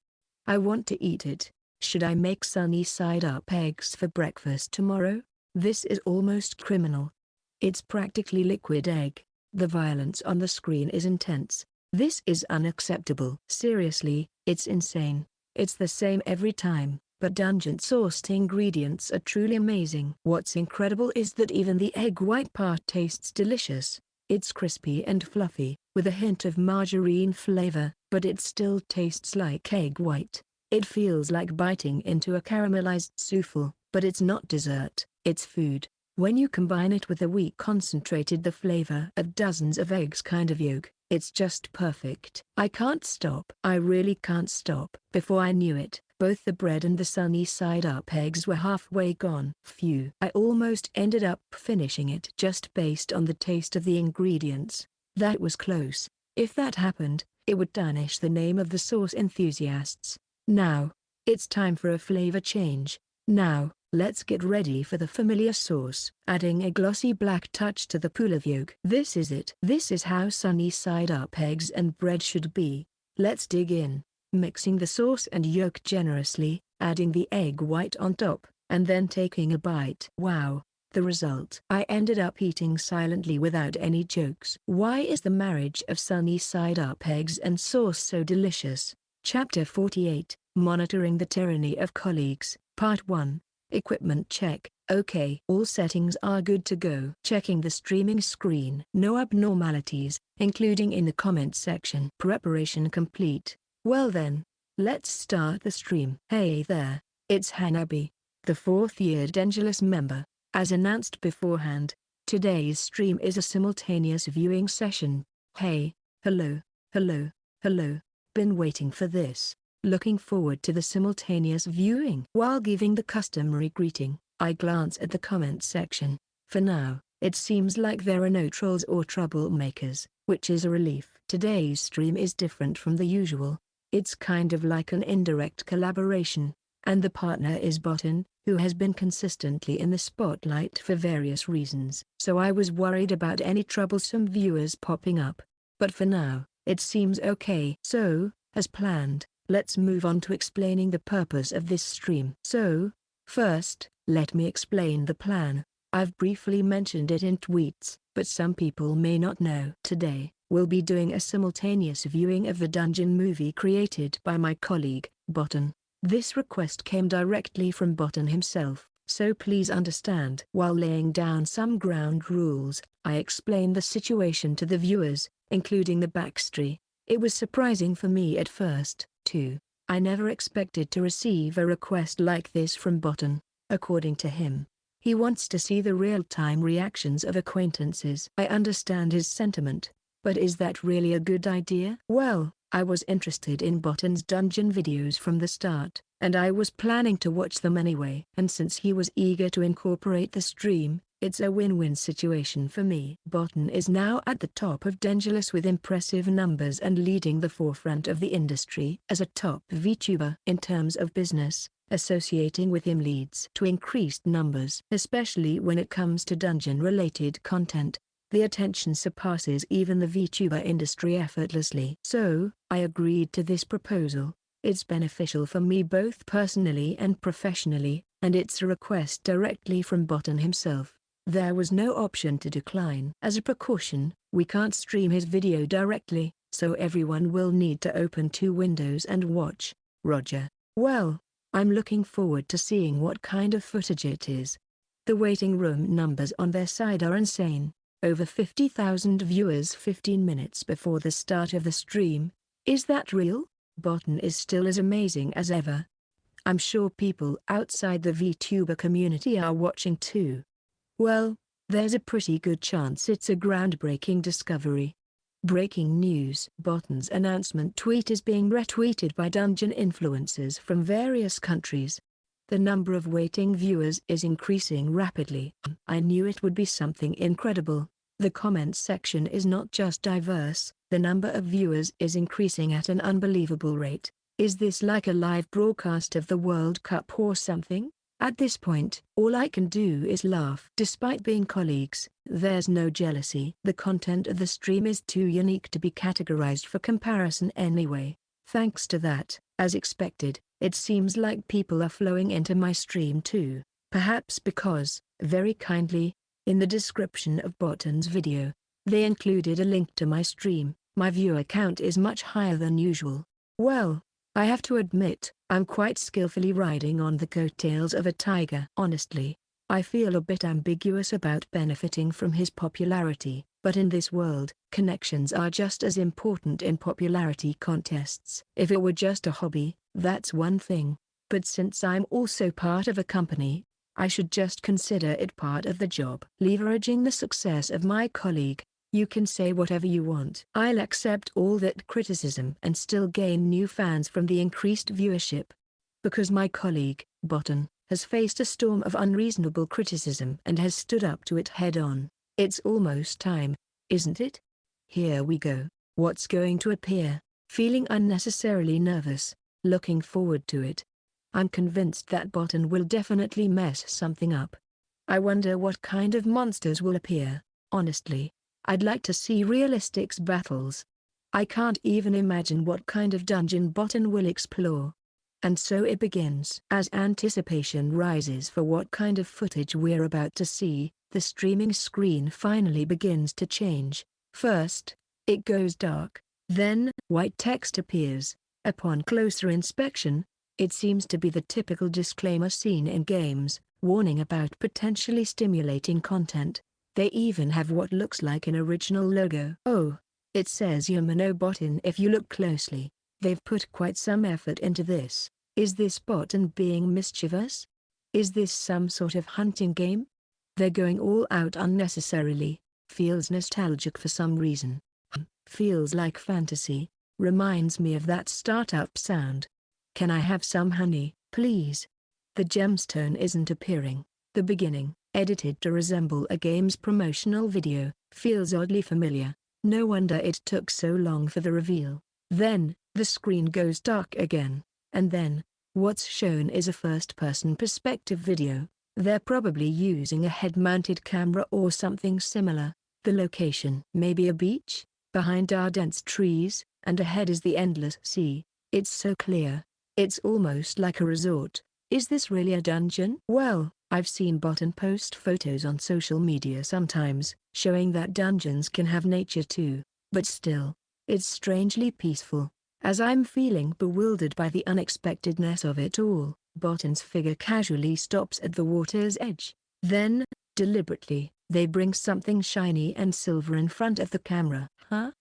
I want to eat it. Should I make sunny side up eggs for breakfast tomorrow? This is almost criminal. It's practically liquid egg. The violence on the screen is intense. This is unacceptable. Seriously, it's insane. It's the same every time, but dungeon-sourced ingredients are truly amazing. What's incredible is that even the egg white part tastes delicious. It's crispy and fluffy, with a hint of margarine flavor, but it still tastes like egg white. It feels like biting into a caramelized souffle, but it's not dessert, it's food. When you combine it with a weak concentrated the flavor of dozens of eggs kind of yolk, it's just perfect. I can't stop. I really can't stop. Before I knew it, both the bread and the sunny side up eggs were halfway gone. Phew. I almost ended up finishing it just based on the taste of the ingredients. That was close. If that happened, it would tarnish the name of the sauce enthusiasts. Now, it's time for a flavor change. Now, let's get ready for the familiar sauce. Adding a glossy black touch to the pool of yolk. This is it. This is how sunny side up eggs and bread should be. Let's dig in. Mixing the sauce and yolk generously, adding the egg white on top, and then taking a bite. Wow, the result. I ended up eating silently without any jokes. Why is the marriage of sunny side up eggs and sauce so delicious? Chapter 48, Monitoring the Tyranny of Colleagues, Part 1. Equipment check. Okay. All settings are good to go. Checking the streaming screen. No abnormalities, including in the comments section. Preparation complete. Well then, let's start the stream. Hey there, it's Hanabi, the 4th-year Dangerous member. As announced beforehand, today's stream is a simultaneous viewing session. Hey, hello, hello, hello. Been waiting for this. Looking forward to the simultaneous viewing. While giving the customary greeting, I glance at the comments section. For now, it seems like there are no trolls or troublemakers, which is a relief. Today's stream is different from the usual. It's kind of like an indirect collaboration, and the partner is Botan, who has been consistently in the spotlight for various reasons. So I was worried about any troublesome viewers popping up. But for now, it seems okay. So, as planned, let's move on to explaining the purpose of this stream. So, first, let me explain the plan. I've briefly mentioned it in tweets, but some people may not know. Today, we'll be doing a simultaneous viewing of the dungeon movie created by my colleague, Botan. This request came directly from Botan himself, so please understand. While laying down some ground rules, I explain the situation to the viewers, including the backstory. It was surprising for me at first, too. I never expected to receive a request like this from Botan. According to him, he wants to see the real-time reactions of acquaintances. I understand his sentiment, but is that really a good idea? Well, I was interested in Botan's dungeon videos from the start, and I was planning to watch them anyway. And since he was eager to incorporate the stream, it's a win-win situation for me. Botan is now at the top of Dangerous with impressive numbers and leading the forefront of the industry as a top VTuber. In terms of business, associating with him leads to increased numbers, especially when it comes to dungeon-related content. The attention surpasses even the VTuber industry effortlessly. So, I agreed to this proposal. It's beneficial for me both personally and professionally, and it's a request directly from Botton himself. There was no option to decline. As a precaution, we can't stream his video directly, so everyone will need to open two windows and watch. Roger. Well, I'm looking forward to seeing what kind of footage it is. The waiting room numbers on their side are insane. Over 50,000 viewers 15 minutes before the start of the stream. Is that real? Botton is still as amazing as ever. I'm sure people outside the VTuber community are watching too. Well, there's a pretty good chance it's a groundbreaking discovery. Breaking news. Botton's announcement tweet is being retweeted by dungeon influencers from various countries. The number of waiting viewers is increasing rapidly. I knew it would be something incredible. The comments section is not just diverse, the number of viewers is increasing at an unbelievable rate. Is this like a live broadcast of the World Cup or something? At this point, all I can do is laugh. Despite being colleagues, there's no jealousy. The content of the stream is too unique to be categorized for comparison anyway. Thanks to that, as expected, it seems like people are flowing into my stream too. Perhaps because, very kindly, in the description of Botton's video, they included a link to my stream. My viewer count is much higher than usual. Well, I have to admit, I'm quite skillfully riding on the coattails of a tiger. Honestly, I feel a bit ambiguous about benefiting from his popularity, but in this world, connections are just as important in popularity contests. If it were just a hobby, that's one thing, but since I'm also part of a company, I should just consider it part of the job. Leveraging the success of my colleague, you can say whatever you want. I'll accept all that criticism and still gain new fans from the increased viewership. Because my colleague, Botton, has faced a storm of unreasonable criticism and has stood up to it head-on. It's almost time, isn't it? Here we go. What's going to appear? Feeling unnecessarily nervous, looking forward to it. I'm convinced that Botton will definitely mess something up. I wonder what kind of monsters will appear. Honestly, I'd like to see realistic battles. I can't even imagine what kind of dungeon Botton will explore. And so it begins. As anticipation rises for what kind of footage we're about to see, the streaming screen finally begins to change. First, it goes dark. Then, white text appears. Upon closer inspection, it seems to be the typical disclaimer seen in games, warning about potentially stimulating content. They even have what looks like an original logo. Oh, it says Yumano Botton if you look closely. They've put quite some effort into this. Is this Botton being mischievous? Is this some sort of hunting game? They're going all out unnecessarily. Feels nostalgic for some reason. Feels like fantasy. Reminds me of that startup sound. Can I have some honey, please? The gemstone isn't appearing. The beginning, edited to resemble a game's promotional video, feels oddly familiar. No wonder it took so long for the reveal. Then, the screen goes dark again. And then, what's shown is a first-person perspective video. They're probably using a head-mounted camera or something similar. The location may be a beach, behind are dense trees, and ahead is the endless sea. It's so clear. It's almost like a resort. Is this really a dungeon? Well, I've seen Botton post photos on social media sometimes, showing that dungeons can have nature too. But still, it's strangely peaceful. As I'm feeling bewildered by the unexpectedness of it all, Botton's figure casually stops at the water's edge. Then, deliberately, they bring something shiny and silver in front of the camera.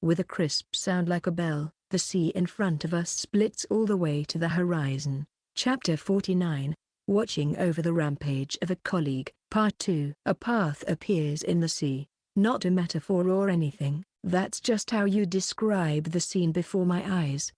With a crisp sound like a bell, the sea in front of us splits all the way to the horizon. Chapter 49, Watching Over the Rampage of a Colleague, Part 2. A path appears in the sea. Not a metaphor or anything, that's just how you describe the scene before my eyes.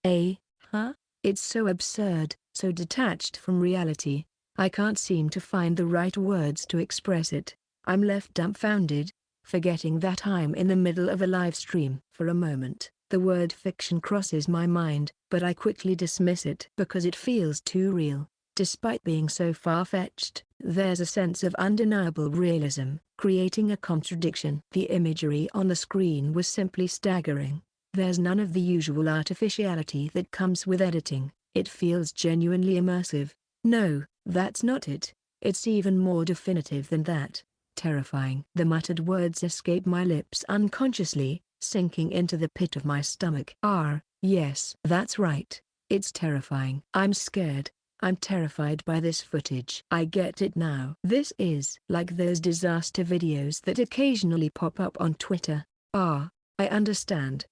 It's so absurd, so detached from reality. I can't seem to find the right words to express it. I'm left dumbfounded, forgetting that I'm in the middle of a live stream. For a moment, the word fiction crosses my mind, but I quickly dismiss it because it feels too real. Despite being so far-fetched, There's a sense of undeniable realism, creating a contradiction. The imagery on the screen was simply staggering. There's none of the usual artificiality that comes with editing. It feels genuinely immersive. No, that's not it. It's even more definitive than that. Terrifying. The muttered words escape my lips unconsciously, sinking into the pit of my stomach. Yes, that's right. It's terrifying. I'm scared. I'm terrified by this footage. I get it now. This is like those disaster videos that occasionally pop up on Twitter. I understand.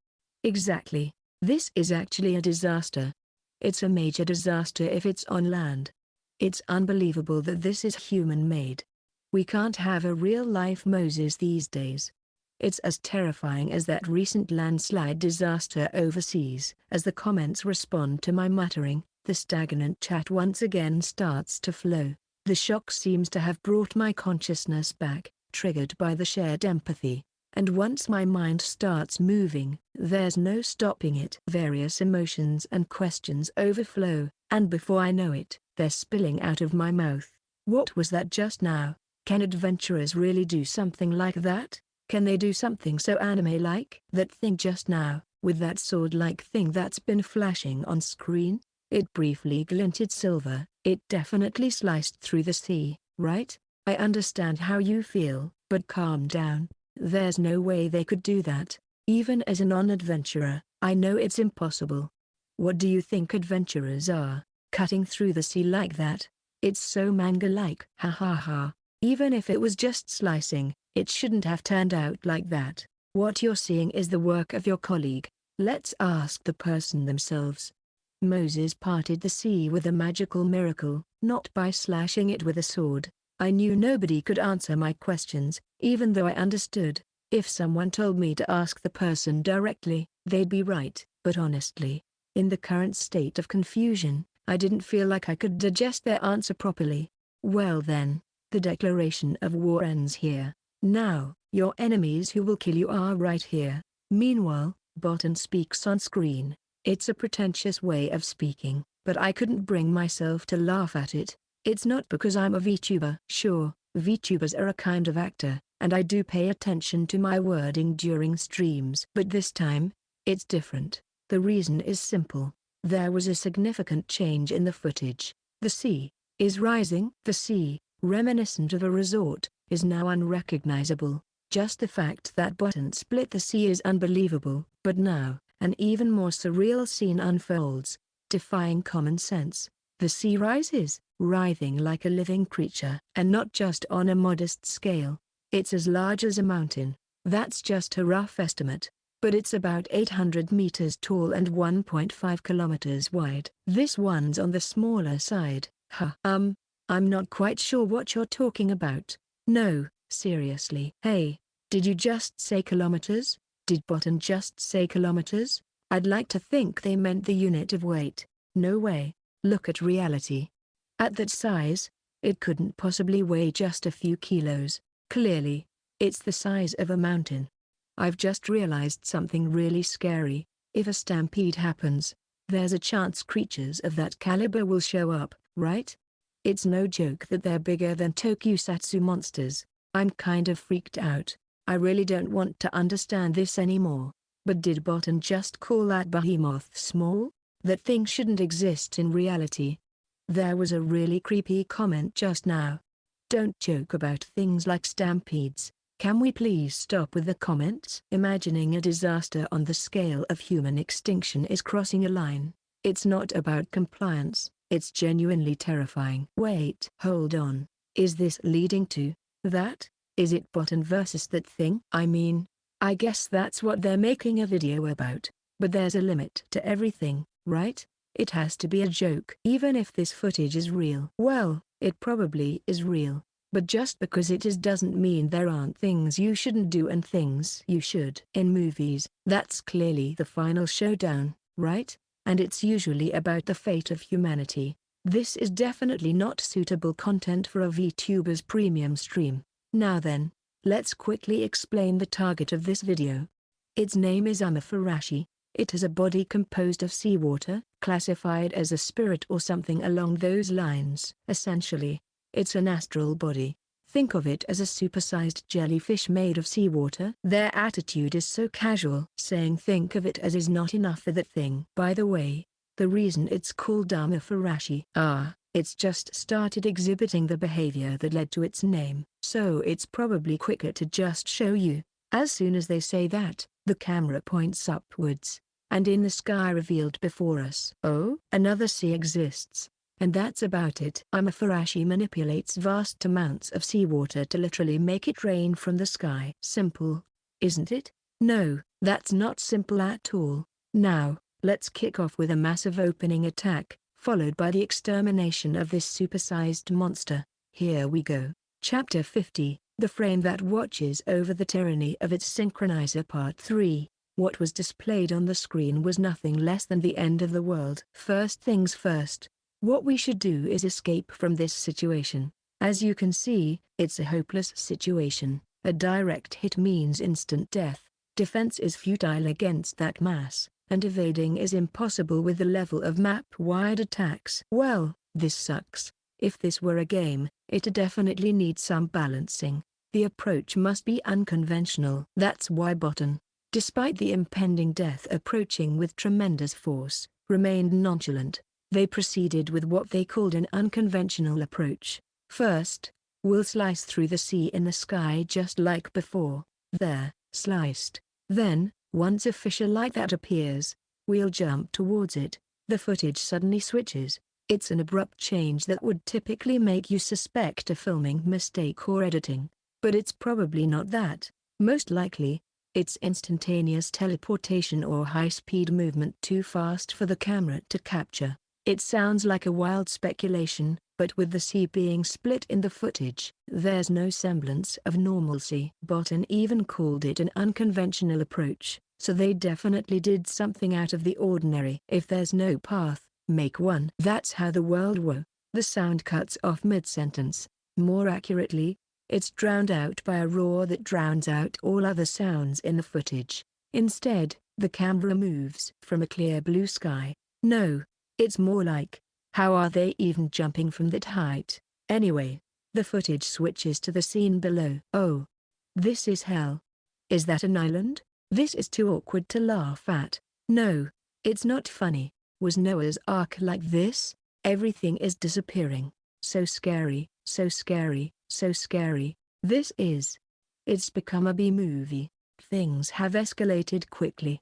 Exactly. This is actually a disaster. It's a major disaster if it's on land. It's unbelievable that this is human-made. We can't have a real-life Moses these days. It's as terrifying as that recent landslide disaster overseas. As the comments respond to my muttering, the stagnant chat once again starts to flow. The shock seems to have brought my consciousness back, triggered by the shared empathy. And once my mind starts moving, there's no stopping it. Various emotions and questions overflow, and before I know it, they're spilling out of my mouth. What was that just now? Can adventurers really do something like that? Can they do something so anime-like? That thing just now, with that sword-like thing that's been flashing on screen? It briefly glinted silver. It definitely sliced through the sea, right? I understand how you feel, but calm down. There's no way they could do that. Even as a non-adventurer, I know it's impossible. What do you think adventurers are, cutting through the sea like that? It's so manga-like. Ha ha ha. Even if it was just slicing, it shouldn't have turned out like that. What you're seeing is the work of your colleague. Let's ask the person themselves. Moses parted the sea with a magical miracle, not by slashing it with a sword. I knew nobody could answer my questions, even though I understood. If someone told me to ask the person directly, they'd be right. But honestly, in the current state of confusion, I didn't feel like I could digest their answer properly. Well then, the declaration of war ends here. Now, your enemies who will kill you are right here. Meanwhile, Bottom speaks on screen. It's a pretentious way of speaking, but I couldn't bring myself to laugh at it. It's not because I'm a VTuber. Sure, VTubers are a kind of actor, and I do pay attention to my wording during streams. But this time, it's different. The reason is simple. There was a significant change in the footage. The sea is rising. The sea, reminiscent of a resort, is now unrecognizable. Just the fact that Bottom split the sea is unbelievable. But now, an even more surreal scene unfolds, defying common sense. The sea rises, writhing like a living creature. And not just on a modest scale. It's as large as a mountain. That's just a rough estimate. But it's about 800 meters tall and 1.5 kilometers wide. This one's on the smaller side. I'm not quite sure what you're talking about. No, seriously. Hey, did you just say kilometers? Did Bottom just say kilometers? I'd like to think they meant the unit of weight. No way. Look at reality. At that size, it couldn't possibly weigh just a few kilos. Clearly, it's the size of a mountain. I've just realized something really scary. If a stampede happens, there's a chance creatures of that caliber will show up, right? It's no joke that they're bigger than tokusatsu monsters. I'm kind of freaked out. I really don't want to understand this anymore. But did Bottom just call that behemoth small? That thing shouldn't exist in reality. There was a really creepy comment just now. Don't joke about things like stampedes. Can we please stop with the comments? Imagining a disaster on the scale of human extinction is crossing a line. It's not about compliance, it's genuinely terrifying. Wait, hold on. Is this leading to that? Is it Bottom versus that thing? I mean, I guess that's what they're making a video about. But there's a limit to everything, right? It has to be a joke. Even if this footage is real. Well, it probably is real. But just because it is doesn't mean there aren't things you shouldn't do and things you should. In movies, that's clearly the final showdown, right? And it's usually about the fate of humanity. This is definitely not suitable content for a VTuber's premium stream. Now then, let's quickly explain the target of this video. Its name is Amafarashi. It has a body composed of seawater, classified as a spirit or something along those lines. Essentially, It's an astral body. Think of it as a supersized jellyfish made of seawater. Their attitude is so casual. Saying think of it as is not enough for that thing. By the way, the reason it's called Amafarashi, it's just started exhibiting the behavior that led to its name. So it's probably quicker to just show you. As soon as they say that, the camera points upwards, and in the sky revealed before us. Oh, another sea exists. And that's about it. Amafarashi manipulates vast amounts of seawater to literally make it rain from the sky. Simple, isn't it? No, that's not simple at all. Now, let's kick off with a massive opening attack, followed by the extermination of this supersized monster. Here we go. Chapter 50, The Frame That Watches Over the Tyranny of Its Synchronizer Part 3. What was displayed on the screen was nothing less than the end of the world. First things first. What we should do is escape from this situation. As you can see, it's a hopeless situation. A direct hit means instant death. Defense is futile against that mass, and evading is impossible with the level of map-wide attacks. Well, this sucks. If this were a game, it definitely needs some balancing. The approach must be unconventional. That's why Botan, despite the impending death approaching with tremendous force, remained nonchalant. They proceeded with what they called an unconventional approach. First, we'll slice through the sea in the sky just like before. There, sliced. Then, once a fissure like that appears, we'll jump towards it. The footage suddenly switches. It's an abrupt change that would typically make you suspect a filming mistake or editing. But it's probably not that. Most likely, it's instantaneous teleportation or high-speed movement too fast for the camera to capture. It sounds like a wild speculation, but with the sea being split in the footage, there's no semblance of normalcy. Botan even called it an unconventional approach, so they definitely did something out of the ordinary. If there's no path, make one. That's how the world were. The sound cuts off mid-sentence. More accurately, it's drowned out by a roar that drowns out all other sounds in the footage. Instead, the camera moves from a clear blue sky. No. It's more like, how are they even jumping from that height? Anyway, the footage switches to the scene below. Oh. This is hell. Is that an island? This is too awkward to laugh at. No. It's not funny. Was Noah's Ark like this? Everything is disappearing. So scary, so scary, so scary. This is. It's become a B-movie. Things have escalated quickly.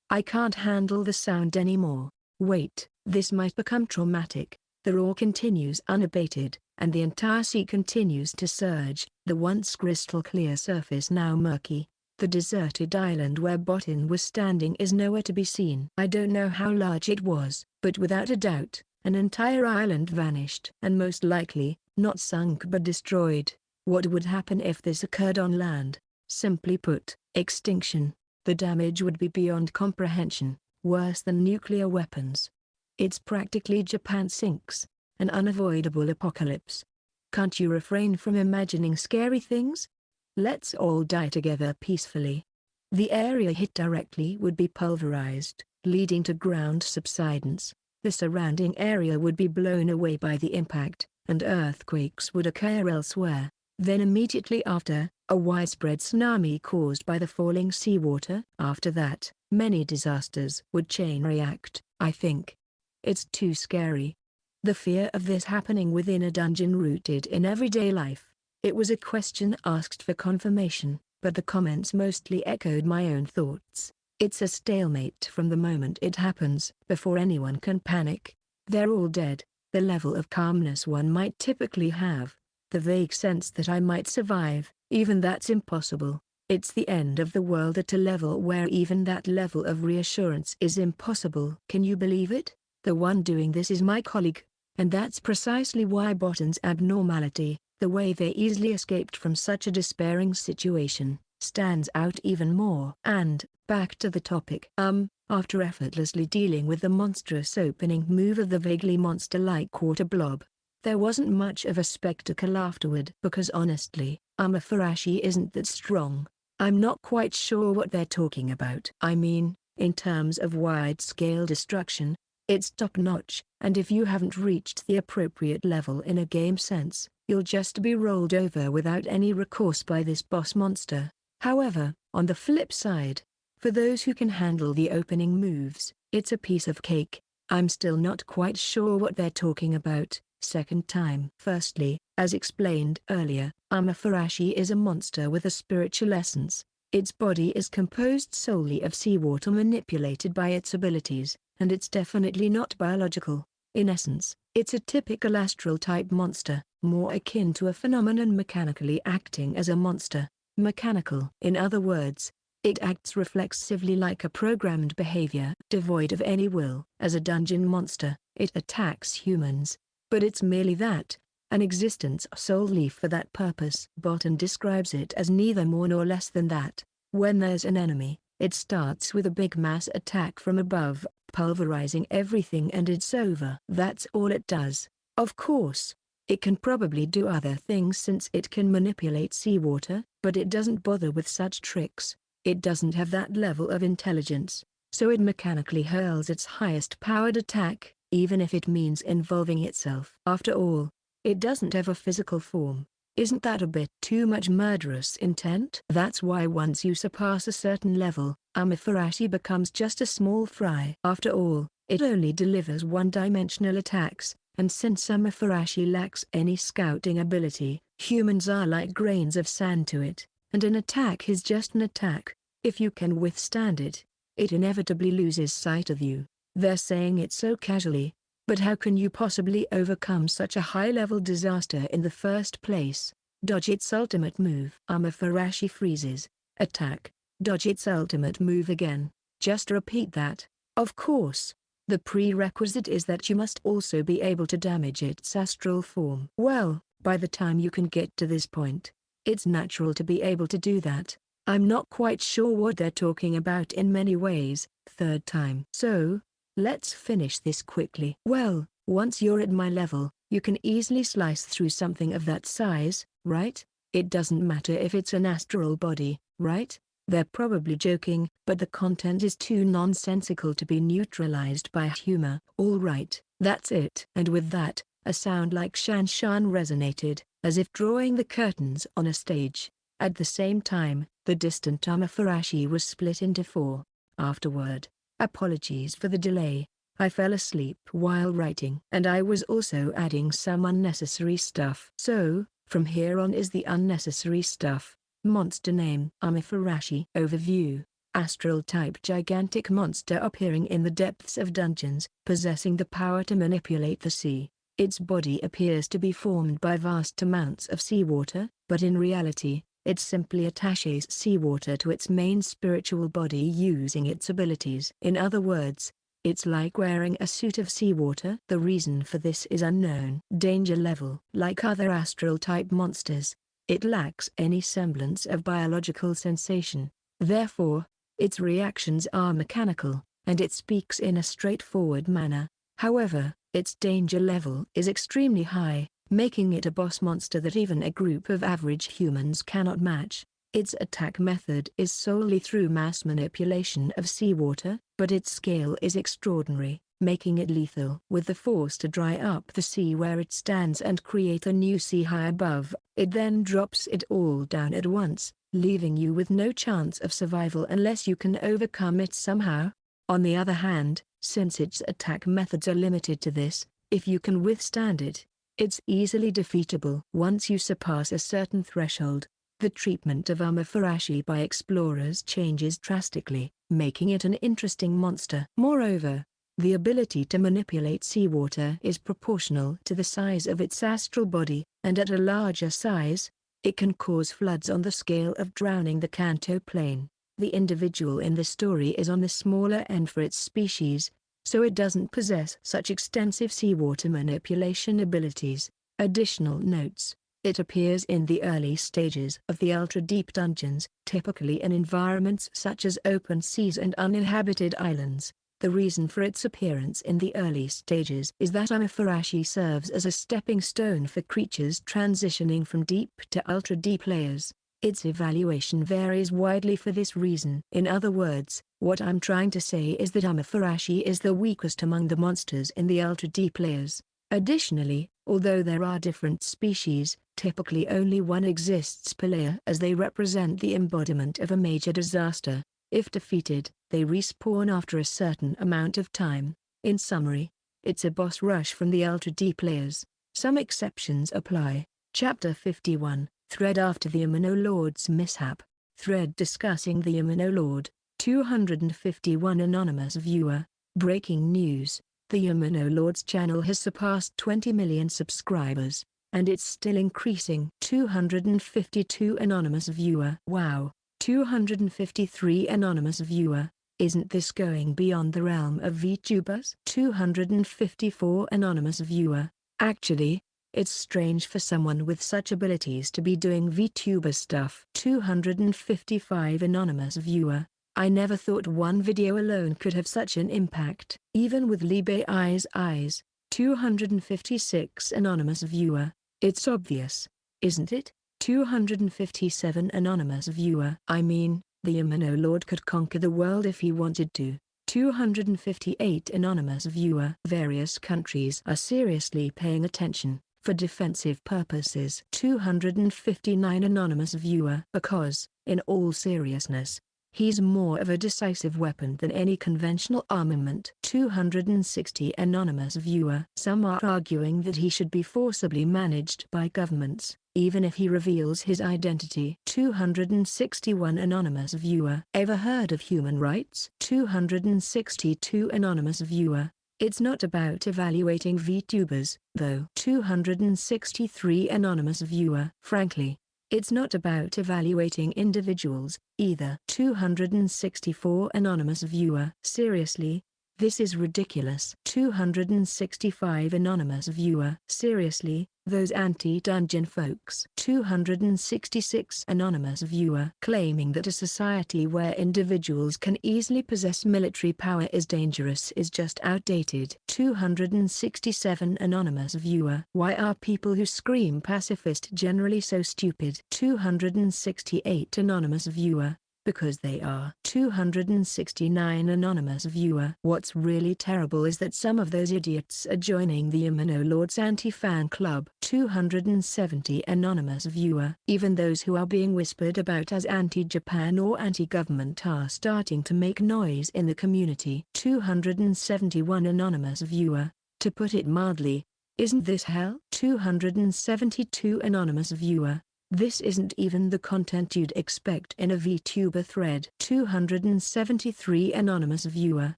I can't handle the sound anymore. Wait. This might become traumatic. The roar continues unabated, and the entire sea continues to surge, the once crystal-clear surface now murky. The deserted island where Botan was standing is nowhere to be seen. I don't know how large it was, but without a doubt, an entire island vanished. And most likely, not sunk but destroyed. What would happen if this occurred on land? Simply put, extinction. The damage would be beyond comprehension, worse than nuclear weapons. It's practically Japan sinks, an unavoidable apocalypse. Can't you refrain from imagining scary things? Let's all die together peacefully. The area hit directly would be pulverized, leading to ground subsidence. The surrounding area would be blown away by the impact, and earthquakes would occur elsewhere. Then immediately after, a widespread tsunami caused by the falling seawater. After that, many disasters would chain react, I think. It's too scary. The fear of this happening within a dungeon rooted in everyday life. It was a question asked for confirmation, but the comments mostly echoed my own thoughts. It's a stalemate from the moment it happens, before anyone can panic. They're all dead. The level of calmness one might typically have. The vague sense that I might survive, even that's impossible. It's the end of the world at a level where even that level of reassurance is impossible. Can you believe it? The one doing this is my colleague. And that's precisely why Botan's abnormality, the way they easily escaped from such a despairing situation, stands out even more. And, back to the topic. After effortlessly dealing with the monstrous opening move of the vaguely monster-like water blob, there wasn't much of a spectacle afterward. Because honestly, Amafarashi isn't that strong. I'm not quite sure what they're talking about. I mean, in terms of wide-scale destruction, It's top-notch, and if you haven't reached the appropriate level in a game sense, you'll just be rolled over without any recourse by this boss monster. However, on the flip side, for those who can handle the opening moves, it's a piece of cake. I'm still not quite sure what they're talking about. Second time. Firstly, as explained earlier, Amaterasu is a monster with a spiritual essence. Its body is composed solely of seawater manipulated by its abilities, and it's definitely not biological. In essence, it's a typical astral-type monster, more akin to a phenomenon mechanically acting as a monster. Mechanical. In other words, it acts reflexively like a programmed behavior, devoid of any will. As a dungeon monster, it attacks humans. But it's merely that, an existence solely for that purpose. Bolton describes it as neither more nor less than that. When there's an enemy, it starts with a big mass attack from above, pulverizing everything, and it's over. That's all it does. Of course, it can probably do other things since it can manipulate seawater, but it doesn't bother with such tricks. It doesn't have that level of intelligence, so it mechanically hurls its highest powered attack, even if it means involving itself. After all, it doesn't have a physical form. Isn't that a bit too much murderous intent? That's why once you surpass a certain level, Amaterasu becomes just a small fry. After all, it only delivers one-dimensional attacks, and since Amaterasu lacks any scouting ability, humans are like grains of sand to it, and an attack is just an attack. If you can withstand it, it inevitably loses sight of you. They're saying it so casually, but how can you possibly overcome such a high-level disaster in the first place? Dodge its ultimate move. Amaterasu freezes. Attack. Dodge its ultimate move again. Just repeat that. Of course, the prerequisite is that you must also be able to damage its astral form. Well, by the time you can get to this point, it's natural to be able to do that. I'm not quite sure what they're talking about in many ways. Third time. So, let's finish this quickly. Well, once you're at my level, you can easily slice through something of that size, right? It doesn't matter if it's an astral body, right? They're probably joking, but the content is too nonsensical to be neutralized by humor. All right, that's it. And with that, a sound like shan shan resonated, as if drawing the curtains on a stage. At the same time, the distant Amaterasu was split into four. Afterward, apologies for the delay. I fell asleep while writing, and I was also adding some unnecessary stuff. So, from here on is the unnecessary stuff. Monster name: Amaterasu. Overview: astral type gigantic monster appearing in the depths of dungeons, possessing the power to manipulate the sea. Its body appears to be formed by vast amounts of seawater, but in reality, it simply attaches seawater to its main spiritual body using its abilities. In other words, it's like wearing a suit of seawater. The reason for this is unknown. Danger level: like other astral-type monsters, it lacks any semblance of biological sensation. Therefore, its reactions are mechanical, and it speaks in a straightforward manner. However, its danger level is extremely high, making it a boss monster that even a group of average humans cannot match. Its attack method is solely through mass manipulation of seawater, but its scale is extraordinary, making it lethal. With the force to dry up the sea where it stands and create a new sea high above, it then drops it all down at once, leaving you with no chance of survival unless you can overcome it somehow. On the other hand, since its attack methods are limited to this, if you can withstand it, it's easily defeatable. Once you surpass a certain threshold, the treatment of Amaterasu by explorers changes drastically, making it an interesting monster. Moreover, the ability to manipulate seawater is proportional to the size of its astral body, and at a larger size, it can cause floods on the scale of drowning the Kanto Plain. The individual in the story is on the smaller end for its species, so it doesn't possess such extensive seawater manipulation abilities. Additional notes: it appears in the early stages of the ultra-deep dungeons, typically in environments such as open seas and uninhabited islands. The reason for its appearance in the early stages is that Amaterasu serves as a stepping stone for creatures transitioning from deep to ultra-deep layers. Its evaluation varies widely for this reason. In other words, what I'm trying to say is that Amaterasu is the weakest among the monsters in the Ultra Deep layers. Additionally, although there are different species, typically only one exists per layer as they represent the embodiment of a major disaster. If defeated, they respawn after a certain amount of time. In summary, it's a boss rush from the Ultra Deep layers. Some exceptions apply. Chapter 51, Thread after the Lord's mishap. Thread discussing the Lord. 251 Anonymous viewer. Breaking news. The Lord's channel has surpassed 20 million subscribers, and it's still increasing. 252 Anonymous viewer. Wow. 253 Anonymous viewer. Isn't this going beyond the realm of VTubers? 254 Anonymous viewer. Actually, it's strange for someone with such abilities to be doing VTuber stuff. 255 Anonymous viewer. I never thought one video alone could have such an impact. Even with Libe eyes. 256 Anonymous viewer. It's obvious, isn't it? 257 Anonymous viewer. I mean, the Lord could conquer the world if he wanted to. 258 Anonymous viewer. Various countries are seriously paying attention, for defensive purposes. 259 Anonymous viewer. Because, in all seriousness, he's more of a decisive weapon than any conventional armament. 260 Anonymous viewer. Some are arguing that he should be forcibly managed by governments, even if he reveals his identity. 261 Anonymous viewer. Ever heard of human rights? 262 Anonymous viewer. It's not about evaluating VTubers, though. 263 Anonymous viewer. Frankly, it's not about evaluating individuals, either. 264 Anonymous viewer. Seriously? This is ridiculous. 265 Anonymous viewer. Seriously, those anti-dungeon folks. 266 Anonymous viewer. Claiming that a society where individuals can easily possess military power is dangerous is just outdated. 267 Anonymous viewer. Why are people who scream pacifist generally so stupid? 268 Anonymous viewer. Because they are. 269 Anonymous viewer. What's really terrible is that some of those idiots are joining the Lord's anti-fan club. 270 Anonymous viewer. Even those who are being whispered about as anti-Japan or anti-government are starting to make noise in the community. 271 Anonymous viewer. To put it mildly, isn't this hell? 272 Anonymous viewer. This isn't even the content you'd expect in a VTuber thread. 273 Anonymous viewer.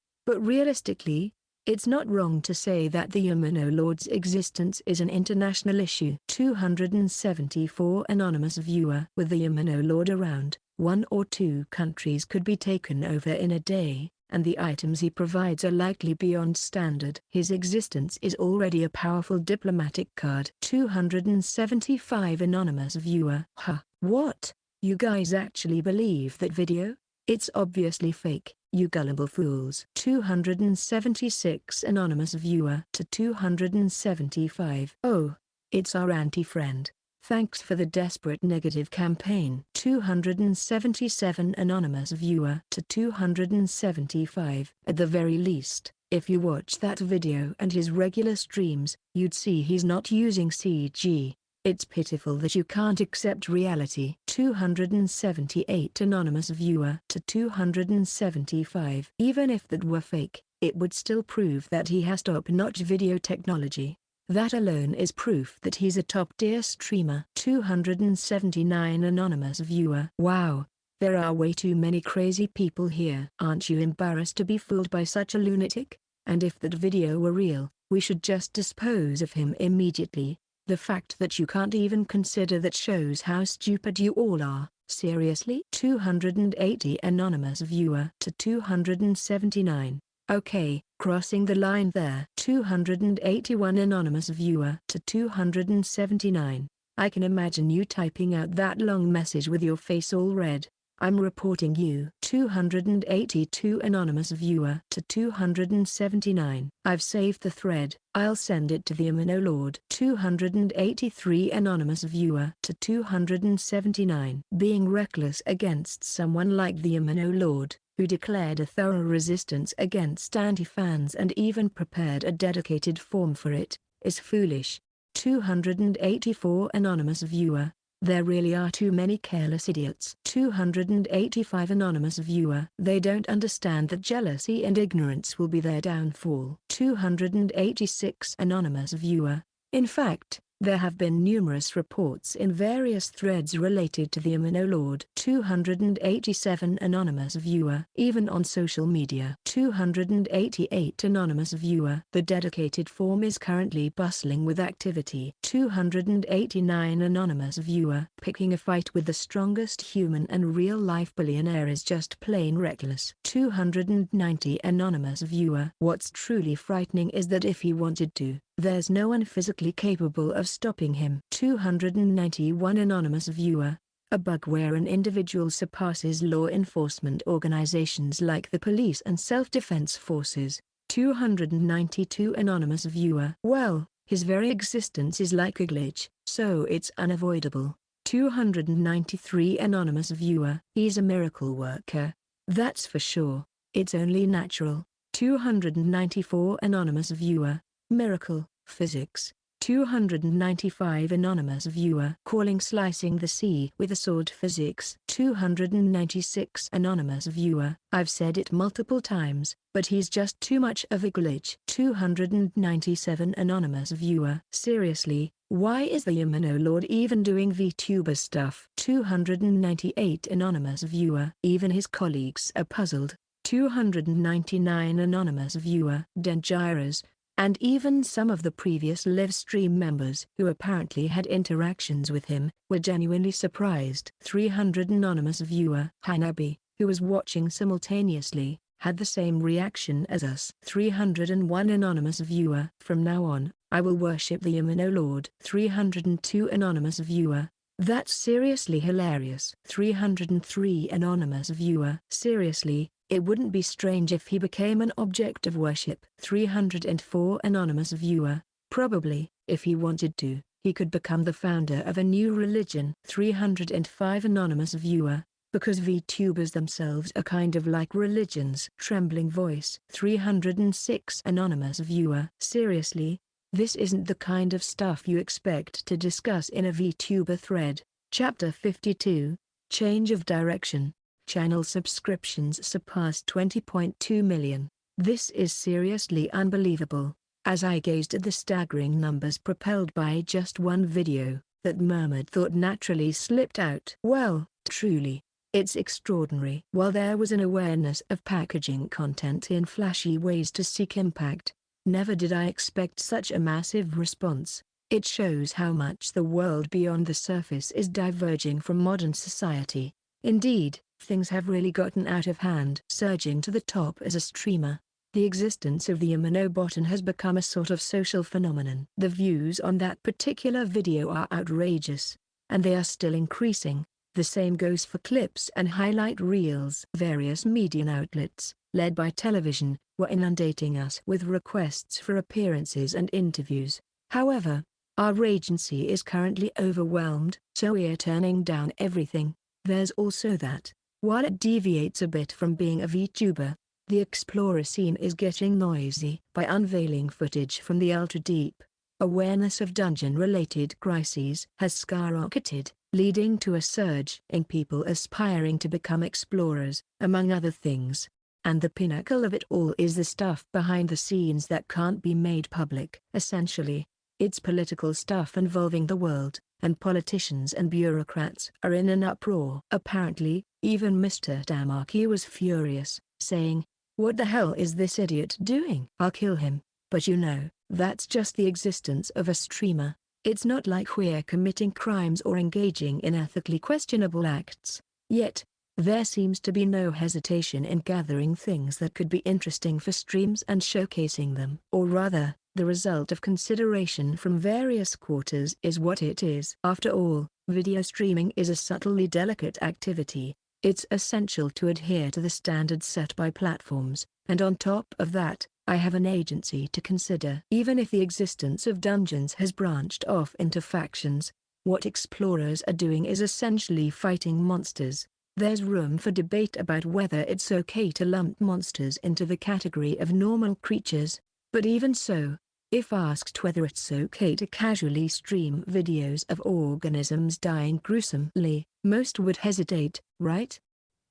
But realistically, it's not wrong to say that the Lord's existence is an international issue. 274 Anonymous viewer. With the Lord around, 1 or 2 countries could be taken over in a day, and the items he provides are likely beyond standard. His existence is already a powerful diplomatic card. 275 Anonymous viewer. Huh, what? You guys actually believe that video? It's obviously fake, you gullible fools. 276 Anonymous viewer to 275. Oh, it's our anti-friend. Thanks for the desperate negative campaign. 277 Anonymous viewer to 275. At the very least, if you watch that video and his regular streams, you'd see he's not using CG. It's pitiful that you can't accept reality. 278 Anonymous viewer to 275. Even if that were fake, it would still prove that he has top-notch video technology. That alone is proof that he's a top-tier streamer. 279 Anonymous viewer. Wow, there are way too many crazy people here. Aren't you embarrassed to be fooled by such a lunatic? And if that video were real, we should just dispose of him immediately. The fact that you can't even consider that shows how stupid you all are. Seriously? 280 Anonymous viewer to 279. Okay, crossing the line there. 281 Anonymous viewer to 279. I can imagine you typing out that long message with your face all red. I'm reporting you 282 anonymous viewer to 279. I've saved the thread. I'll send it to the Lord. 283 anonymous viewer to 279. Being reckless against someone like the Lord, who declared a thorough resistance against anti-fans and even prepared a dedicated form for it, is foolish. 284 anonymous viewer. There really are too many careless idiots. 285 anonymous viewer. They don't understand that jealousy and ignorance will be their downfall. 286 anonymous viewer. In fact, there have been numerous reports in various threads related to the Lord. 287 anonymous viewer. Even on social media. 288 anonymous viewer. The dedicated form is currently bustling with activity. 289 anonymous viewer. Picking a fight with the strongest human and real-life billionaire is just plain reckless. 290 anonymous viewer. What's truly frightening is that if he wanted to, there's no one physically capable of stopping him. 291 anonymous viewer. A bug where an individual surpasses law enforcement organizations like the police and self-defense forces. 292 anonymous viewer. Well, his very existence is like a glitch, so it's unavoidable. 293 anonymous viewer. He's a miracle worker. That's for sure. It's only natural. 294 anonymous viewer. Miracle, physics. 295 anonymous viewer. Calling slicing the sea with a sword physics. 296 anonymous viewer. I've said it multiple times, but he's just too much of a glitch. 297 anonymous viewer. Seriously, why is the Lord even doing VTuber stuff? 298 anonymous viewer. Even his colleagues are puzzled. 299 anonymous viewer. Dangerous. And even some of the previous livestream members who apparently had interactions with him were genuinely surprised. 300 anonymous viewer. Hanabi, who was watching simultaneously, had the same reaction as us. 301 anonymous viewer. From now on, I will worship the Lord. 302 anonymous viewer. That's seriously hilarious. 303 anonymous viewer. Seriously, it wouldn't be strange if he became an object of worship. 304 anonymous viewer. Probably, if he wanted to, he could become the founder of a new religion. 305 anonymous viewer. Because VTubers themselves are kind of like religions. Trembling voice. 306 anonymous viewer. Seriously, this isn't the kind of stuff you expect to discuss in a VTuber thread. Chapter 52. Change of direction. Channel subscriptions surpassed 20.2 million. This is seriously unbelievable. As I gazed at the staggering numbers propelled by just one video, that murmured thought naturally slipped out. Well, truly, it's extraordinary. While there was an awareness of packaging content in flashy ways to seek impact, never did I expect such a massive response. It shows how much the world beyond the surface is diverging from modern society. Indeed, things have really gotten out of hand. Surging to the top as a streamer, the existence of the button has become a sort of social phenomenon. The views on that particular video are outrageous, and they are still increasing. The same goes for clips and highlight reels. Various media outlets, led by television, were inundating us with requests for appearances and interviews. However, our agency is currently overwhelmed, so we're turning down everything. There's also that, while it deviates a bit from being a VTuber, the explorer scene is getting noisy. By unveiling footage from the ultra-deep, awareness of dungeon-related crises has skyrocketed, leading to a surge in people aspiring to become explorers, among other things. And the pinnacle of it all is the stuff behind the scenes that can't be made public. Essentially, it's political stuff involving the world, and politicians and bureaucrats are in an uproar. Apparently, even Mr. Tamaki was furious, saying, "What the hell is this idiot doing? I'll kill him." But you know, that's just the existence of a streamer. It's not like we're committing crimes or engaging in ethically questionable acts. Yet, there seems to be no hesitation in gathering things that could be interesting for streams and showcasing them. Or rather, the result of consideration from various quarters is what it is. After all, video streaming is a subtly delicate activity, It's essential to adhere to the standards set by platforms, and on top of that, I have an agency to consider. Even if the existence of dungeons has branched off into factions, what explorers are doing is essentially fighting monsters. There's room for debate about whether it's okay to lump monsters into the category of normal creatures, but even so, if asked whether it's okay to casually stream videos of organisms dying gruesomely, most would hesitate, right?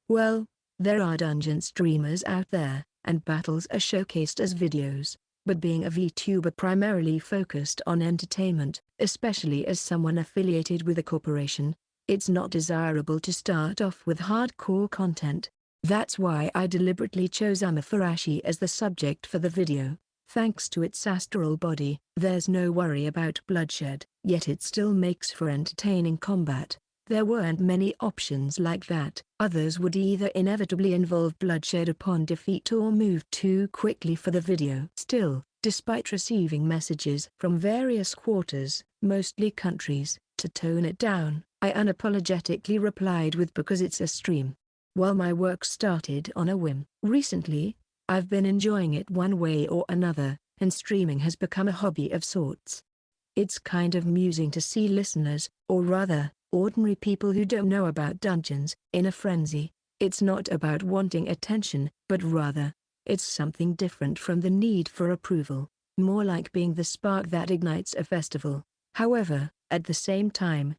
Well, there are dungeon streamers out there, and battles are showcased as videos, but being a VTuber primarily focused on entertainment, especially as someone affiliated with a corporation, it's not desirable to start off with hardcore content. That's why I deliberately chose Amaterasu as the subject for the video. Thanks to its astral body, there's no worry about bloodshed, yet it still makes for entertaining combat. There weren't many options like that. Others would either inevitably involve bloodshed upon defeat or move too quickly for the video. Still, despite receiving messages from various quarters, mostly countries, to tone it down, I unapologetically replied with because it's a stream. While my work started on a whim, recently, I've been enjoying it one way or another, and streaming has become a hobby of sorts. It's kind of amusing to see listeners, or rather, ordinary people who don't know about dungeons, in a frenzy. It's not about wanting attention, but rather, it's something different from the need for approval, more like being the spark that ignites a festival. However, at the same time,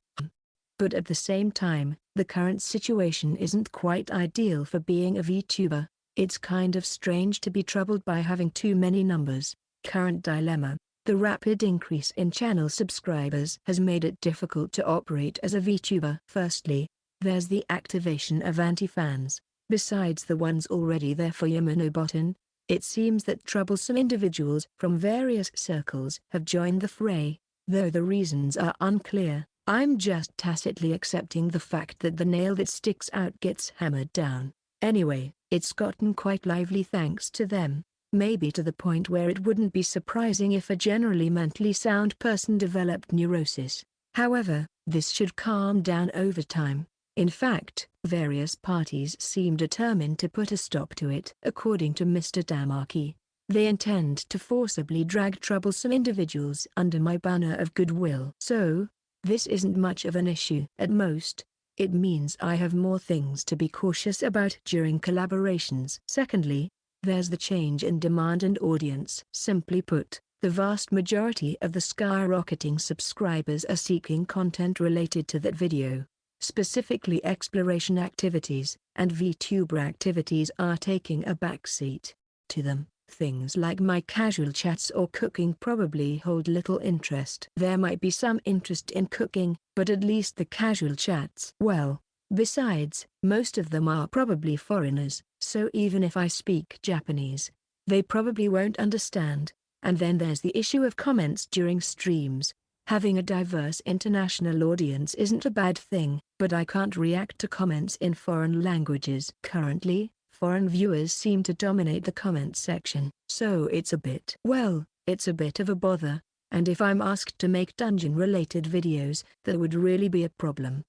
the current situation isn't quite ideal for being a VTuber. It's kind of strange to be troubled by having too many numbers. Current dilemma: the rapid increase in channel subscribers has made it difficult to operate as a VTuber. Firstly, there's the activation of anti-fans. Besides the ones already there for Yamanobotan, it seems that troublesome individuals from various circles have joined the fray. Though the reasons are unclear, I'm just tacitly accepting the fact that the nail that sticks out gets hammered down. Anyway, it's gotten quite lively thanks to them, maybe to the point where it wouldn't be surprising if a generally mentally sound person developed neurosis. However, this should calm down over time. In fact, various parties seem determined to put a stop to it. According to Mr. Damaki, they intend to forcibly drag troublesome individuals under my banner of goodwill. So, this isn't much of an issue. At most, it means I have more things to be cautious about during collaborations. Secondly, there's the change in demand and audience. Simply put, the vast majority of the skyrocketing subscribers are seeking content related to that video. Specifically exploration activities, and VTuber activities are taking a backseat to them. Things like my casual chats or cooking probably hold little interest. There might be some interest in cooking, but at least the casual chats. Well, besides, most of them are probably foreigners, so even if I speak Japanese, they probably won't understand. And then there's the issue of comments during streams. Having a diverse international audience isn't a bad thing, but I can't react to comments in foreign languages. Currently, foreign viewers seem to dominate the comments section, so it's a bit of a bother, and if I'm asked to make dungeon-related videos, that would really be a problem.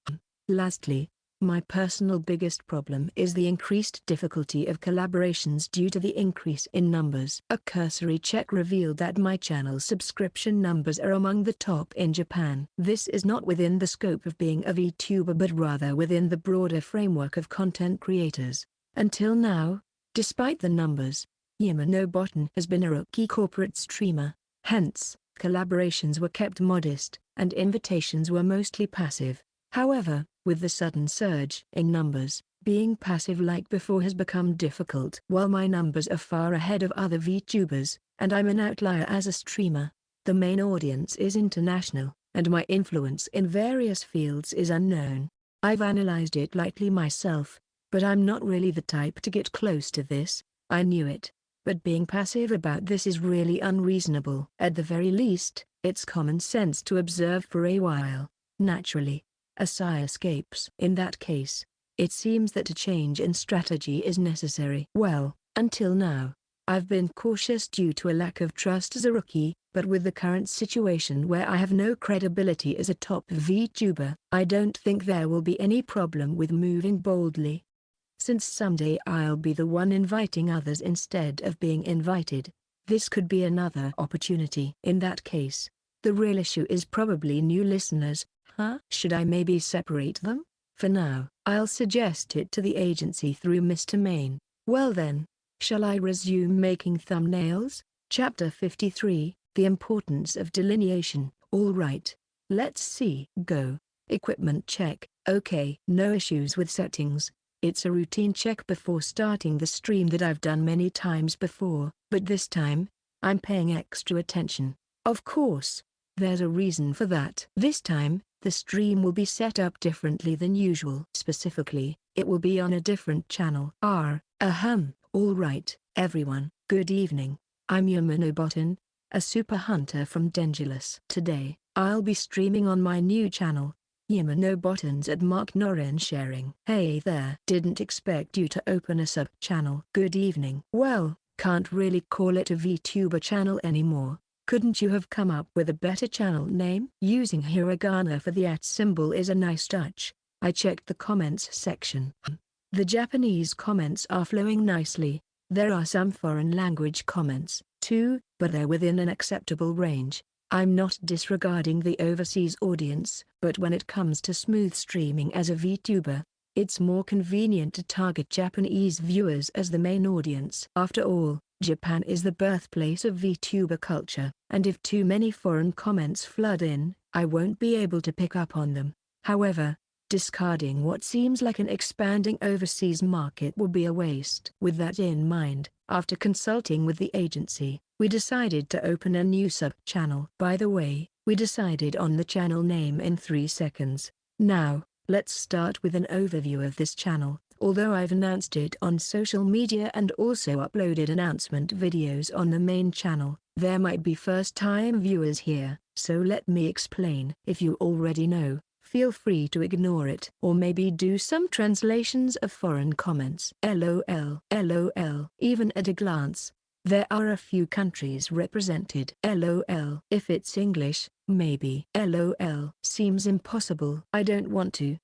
Lastly, my personal biggest problem is the increased difficulty of collaborations due to the increase in numbers. A cursory check revealed that my channel subscription numbers are among the top in Japan. This is not within the scope of being a VTuber but rather within the broader framework of content creators. Until now, despite the numbers, Yamanobotan has been a rookie corporate streamer, hence, collaborations were kept modest, and invitations were mostly passive. However, with the sudden surge in numbers, being passive like before has become difficult. While my numbers are far ahead of other VTubers, and I'm an outlier as a streamer, the main audience is international, and my influence in various fields is unknown. I've analyzed it lightly myself, but I'm not really the type to get close to this. I knew it, but being passive about this is really unreasonable. At the very least, it's common sense to observe for a while. Naturally, a sigh escapes. In that case, it seems that a change in strategy is necessary. Well, until now, I've been cautious due to a lack of trust as a rookie, but with the current situation where I have no credibility as a top VTuber, I don't think there will be any problem with moving boldly. Since someday I'll be the one inviting others instead of being invited, this could be another opportunity. In that case, the real issue is probably new listeners. Should I maybe separate them? For now, I'll suggest it to the agency through Mr. Main. Well then, shall I resume making thumbnails? Chapter 53, The Importance of Delineation. All right. Let's see. Go. Equipment check. Okay. No issues with settings. It's a routine check before starting the stream that I've done many times before, but this time, I'm paying extra attention. Of course, there's a reason for that. This time, the stream will be set up differently than usual. Specifically, it will be on a different channel. All right, everyone. Good evening. I'm Yamanobotan, a super hunter from Dengulus. Today, I'll be streaming on my new channel, Yamanobotan's at Mark Noren Sharing. Hey there. Didn't expect you to open a sub-channel. Good evening. Well, can't really call it a VTuber channel anymore. Couldn't you have come up with a better channel name? Using hiragana for the @ symbol is a nice touch. I checked the comments section. The Japanese comments are flowing nicely. There are some foreign language comments, too, but they're within an acceptable range. I'm not disregarding the overseas audience, but when it comes to smooth streaming as a VTuber, it's more convenient to target Japanese viewers as the main audience. After all, Japan is the birthplace of VTuber culture, and if too many foreign comments flood in, I won't be able to pick up on them. However, discarding what seems like an expanding overseas market would be a waste. With that in mind, after consulting with the agency, we decided to open a new sub-channel. By the way, we decided on the channel name in 3 seconds. Now, let's start with an overview of this channel. Although I've announced it on social media and also uploaded announcement videos on the main channel, there might be first-time viewers here, so let me explain. If you already know, feel free to ignore it or maybe do some translations of foreign comments. LOL. Even at a glance, there are a few countries represented. LOL. If it's English, maybe. LOL. Seems impossible. I don't want to.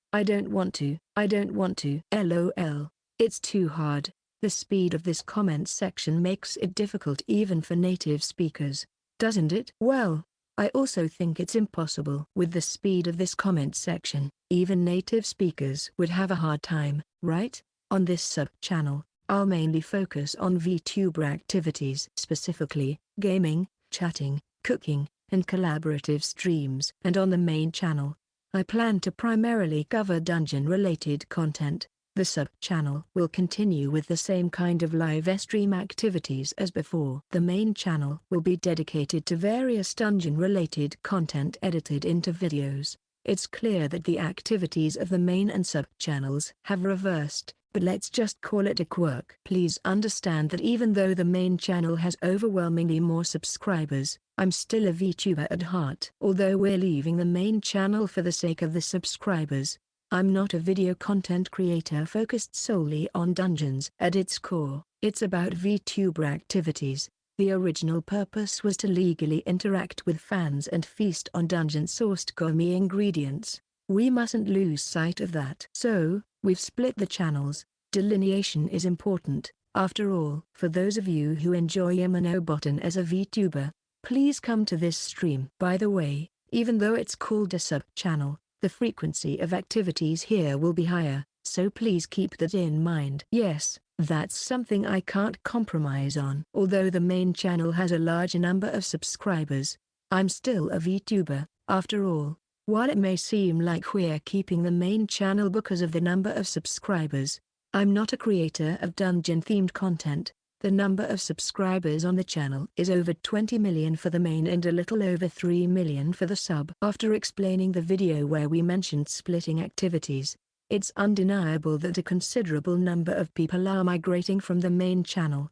LOL. It's too hard. The speed of this comment section makes it difficult even for native speakers, doesn't it? Well, I also think it's impossible. With the speed of this comment section, even native speakers would have a hard time, right? On this sub-channel, I'll mainly focus on VTuber activities, specifically, gaming, chatting, cooking, and collaborative streams. And on the main channel, I plan to primarily cover dungeon-related content. The sub-channel will continue with the same kind of live stream activities as before. The main channel will be dedicated to various dungeon-related content edited into videos. It's clear that the activities of the main and sub-channels have reversed, but let's just call it a quirk. Please understand that even though the main channel has overwhelmingly more subscribers, I'm still a VTuber at heart. Although we're leaving the main channel for the sake of the subscribers, I'm not a video content creator focused solely on dungeons. At its core, it's about VTuber activities. The original purpose was to legally interact with fans and feast on dungeon-sourced gourmet ingredients. We mustn't lose sight of that. So, we've split the channels. Delineation is important, after all. For those of you who enjoy Yamanobotan as a VTuber, please come to this stream. By the way, even though it's called a sub-channel, the frequency of activities here will be higher, so please keep that in mind. Yes, that's something I can't compromise on. Although the main channel has a large number of subscribers, I'm still a VTuber, after all. While it may seem like we're keeping the main channel because of the number of subscribers, I'm not a creator of dungeon-themed content. The number of subscribers on the channel is over 20 million for the main and a little over 3 million for the sub. After explaining the video where we mentioned splitting activities, it's undeniable that a considerable number of people are migrating from the main channel.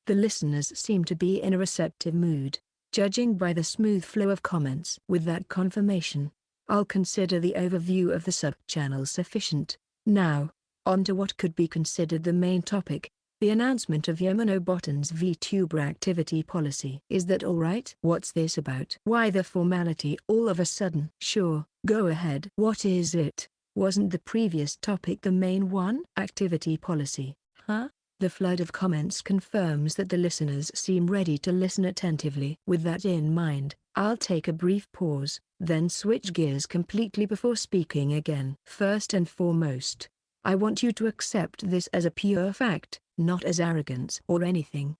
The listeners seem to be in a receptive mood, judging by the smooth flow of comments. With that confirmation, I'll consider the overview of the sub-channel sufficient. Now, on to what could be considered the main topic. The announcement of Yamanobotan's VTuber activity policy. Is that alright? What's this about? Why the formality all of a sudden? Sure, go ahead. What is it? Wasn't the previous topic the main one? Activity policy, huh? The flood of comments confirms that the listeners seem ready to listen attentively. With that in mind, I'll take a brief pause, then switch gears completely before speaking again. First and foremost, I want you to accept this as a pure fact, not as arrogance or anything.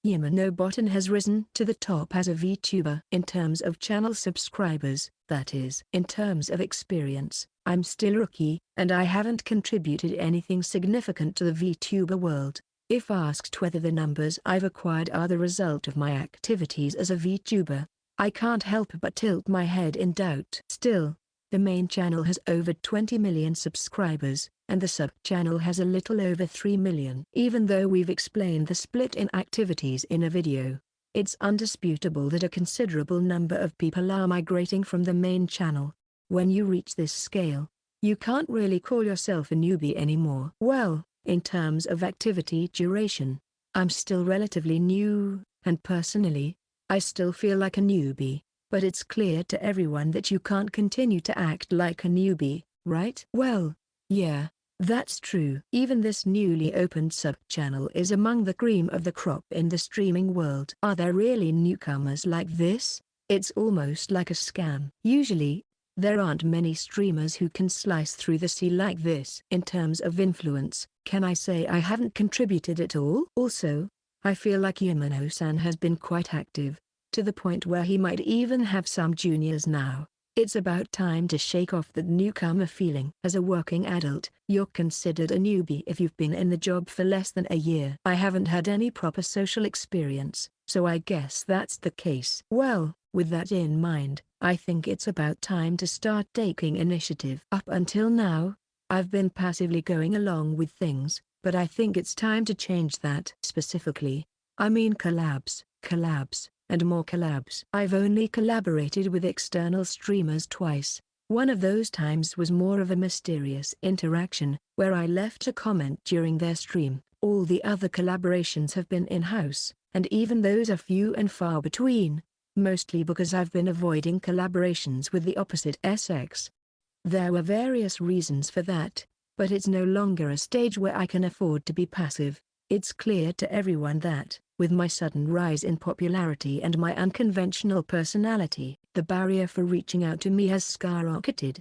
Yamanobotan has risen to the top as a VTuber. In terms of channel subscribers, that is. In terms of experience, I'm still rookie, and I haven't contributed anything significant to the VTuber world. If asked whether the numbers I've acquired are the result of my activities as a VTuber, I can't help but tilt my head in doubt. Still, the main channel has over 20 million subscribers, and the sub-channel has a little over 3 million. Even though we've explained the split in activities in a video, it's undisputable that a considerable number of people are migrating from the main channel. When you reach this scale, you can't really call yourself a newbie anymore. Well, in terms of activity duration, I'm still relatively new, and personally, I still feel like a newbie, but it's clear to everyone that you can't continue to act like a newbie, right? Well, yeah, that's true. Even this newly opened sub-channel is among the cream of the crop in the streaming world. Are there really newcomers like this? It's almost like a scam. Usually, there aren't many streamers who can slice through the sea like this. In terms of influence, can I say I haven't contributed at all? Also, I feel like Yamano-san has been quite active, to the point where he might even have some juniors now. It's about time to shake off that newcomer feeling. As a working adult, you're considered a newbie if you've been in the job for less than a year. I haven't had any proper social experience, so I guess that's the case. Well, with that in mind, I think it's about time to start taking initiative. Up until now, I've been passively going along with things, but I think it's time to change that. Specifically, I mean collabs, and more collabs. I've only collaborated with external streamers twice. One of those times was more of a mysterious interaction, where I left a comment during their stream. All the other collaborations have been in-house, and even those are few and far between, mostly because I've been avoiding collaborations with the opposite sex. There were various reasons for that, but it's no longer a stage where I can afford to be passive. It's clear to everyone that, with my sudden rise in popularity and my unconventional personality, the barrier for reaching out to me has skyrocketed.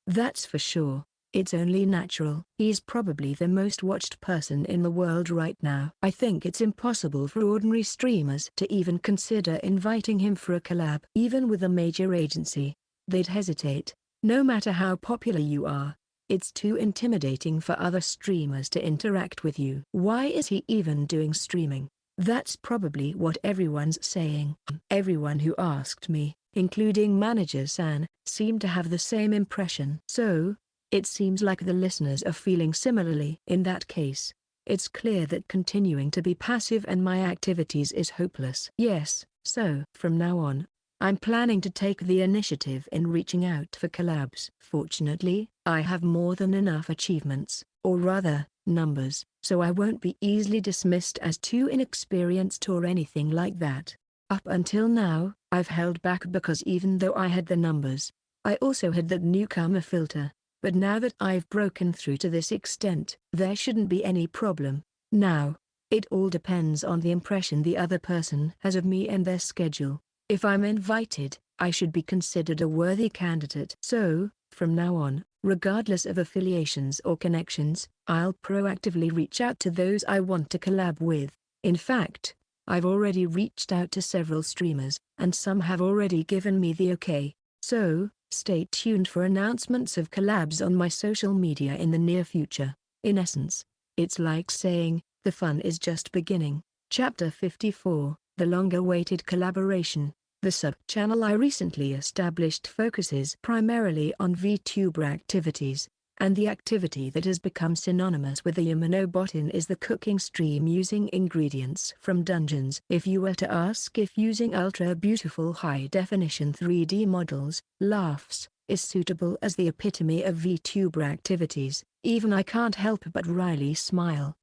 That's for sure. It's only natural. He's probably the most watched person in the world right now. I think it's impossible for ordinary streamers to even consider inviting him for a collab. Even with a major agency, they'd hesitate. No matter how popular you are, it's too intimidating for other streamers to interact with you. Why is he even doing streaming? That's probably what everyone's saying. Everyone who asked me, including Manager San, seemed to have the same impression. So, it seems like the listeners are feeling similarly. In that case, it's clear that continuing to be passive and my activities is hopeless. Yes, so from now on, I'm planning to take the initiative in reaching out for collabs. Fortunately, I have more than enough achievements, or rather, numbers, so I won't be easily dismissed as too inexperienced or anything like that. Up until now, I've held back because even though I had the numbers, I also had that newcomer filter. But now that I've broken through to this extent, there shouldn't be any problem. Now, it all depends on the impression the other person has of me and their schedule. If I'm invited, I should be considered a worthy candidate. So, from now on, regardless of affiliations or connections, I'll proactively reach out to those I want to collab with. In fact, I've already reached out to several streamers, and some have already given me the okay. So, stay tuned for announcements of collabs on my social media in the near future. In essence, it's like saying, the fun is just beginning. Chapter 54, The Long-Awaited Collaboration. The sub-channel I recently established focuses primarily on VTuber activities, and the activity that has become synonymous with the Yamanobotan is the cooking stream using ingredients from dungeons. If you were to ask if using ultra-beautiful high-definition 3D models, laughs, is suitable as the epitome of VTuber activities, even I can't help but wryly smile.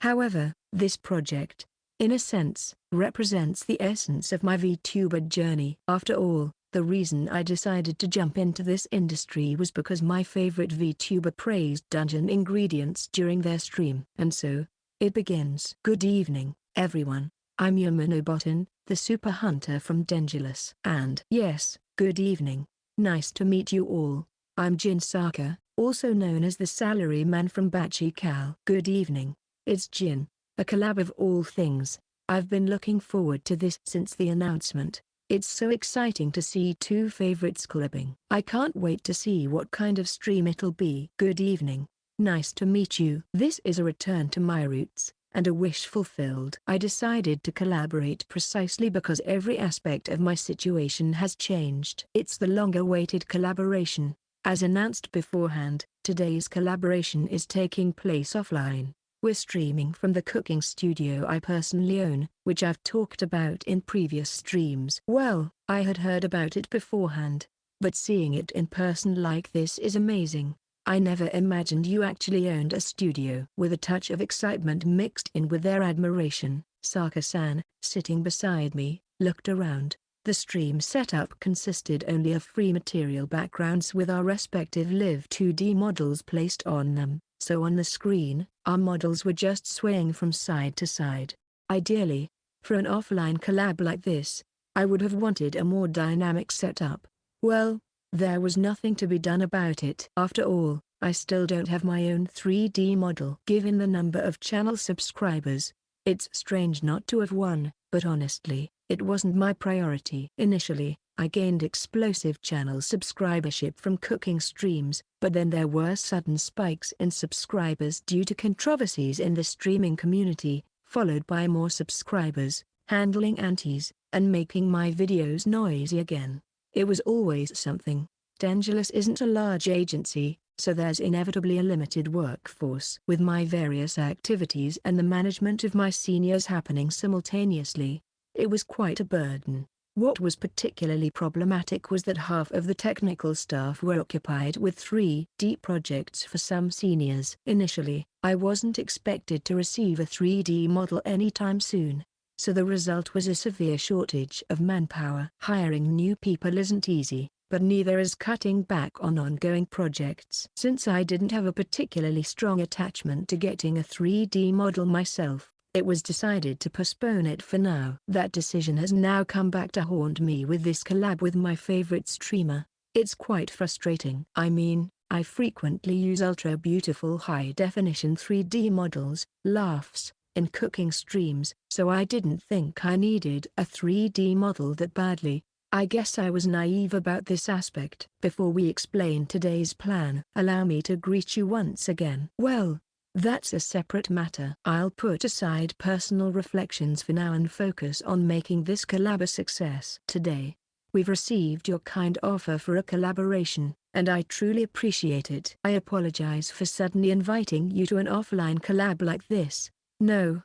However, this project, in a sense, represents the essence of my VTuber journey. After all, The reason I decided to jump into this industry was because my favorite VTuber praised dungeon ingredients during their stream. And so, it begins. Good evening, everyone. I'm Yamanobotan, the super hunter from Dengulus. And yes, good evening. Nice to meet you all. I'm Jin Saka, also known as the Salaryman from Bachikal. Good evening. It's Jin, a collab of all things. I've been looking forward to this since the announcement. It's so exciting to see two favorites collabing. I can't wait to see what kind of stream it'll be. Good evening. Nice to meet you. This is a return to my roots, and a wish fulfilled. I decided to collaborate precisely because every aspect of my situation has changed. It's the long-awaited collaboration. As announced beforehand, today's collaboration is taking place offline. We're streaming from the cooking studio I personally own, which I've talked about in previous streams. Well, I had heard about it beforehand, but seeing it in person like this is amazing. I never imagined you actually owned a studio. With a touch of excitement mixed in with their admiration, Saka-san, sitting beside me, looked around. The stream setup consisted only of free material backgrounds with our respective live 2D models placed on them, so on the screen, our models were just swaying from side to side. Ideally, for an offline collab like this, I would have wanted a more dynamic setup. Well, there was nothing to be done about it. After all, I still don't have my own 3D model. Given the number of channel subscribers, it's strange not to have one, but honestly, it wasn't my priority. Initially, I gained explosive channel subscribership from cooking streams, but then there were sudden spikes in subscribers due to controversies in the streaming community, followed by more subscribers, handling antis, and making my videos noisy again. It was always something. Dengulus isn't a large agency, so there's inevitably a limited workforce. With my various activities and the management of my seniors happening simultaneously, it was quite a burden. What was particularly problematic was that half of the technical staff were occupied with 3D projects for some seniors. Initially, I wasn't expected to receive a 3D model anytime soon, so the result was a severe shortage of manpower. Hiring new people isn't easy, but neither is cutting back on ongoing projects. Since I didn't have a particularly strong attachment to getting a 3D model myself, it was decided to postpone it for now. That decision has now come back to haunt me with this collab with my favorite streamer. It's quite frustrating. I mean, I frequently use ultra-beautiful high-definition 3D models, laughs, in cooking streams, so I didn't think I needed a 3D model that badly. I guess I was naive about this aspect. Before we explain today's plan, allow me to greet you once again. Well, that's a separate matter. I'll put aside personal reflections for now and focus on making this collab a success. Today, we've received your kind offer for a collaboration, and I truly appreciate it. I apologize for suddenly inviting you to an offline collab like this. No,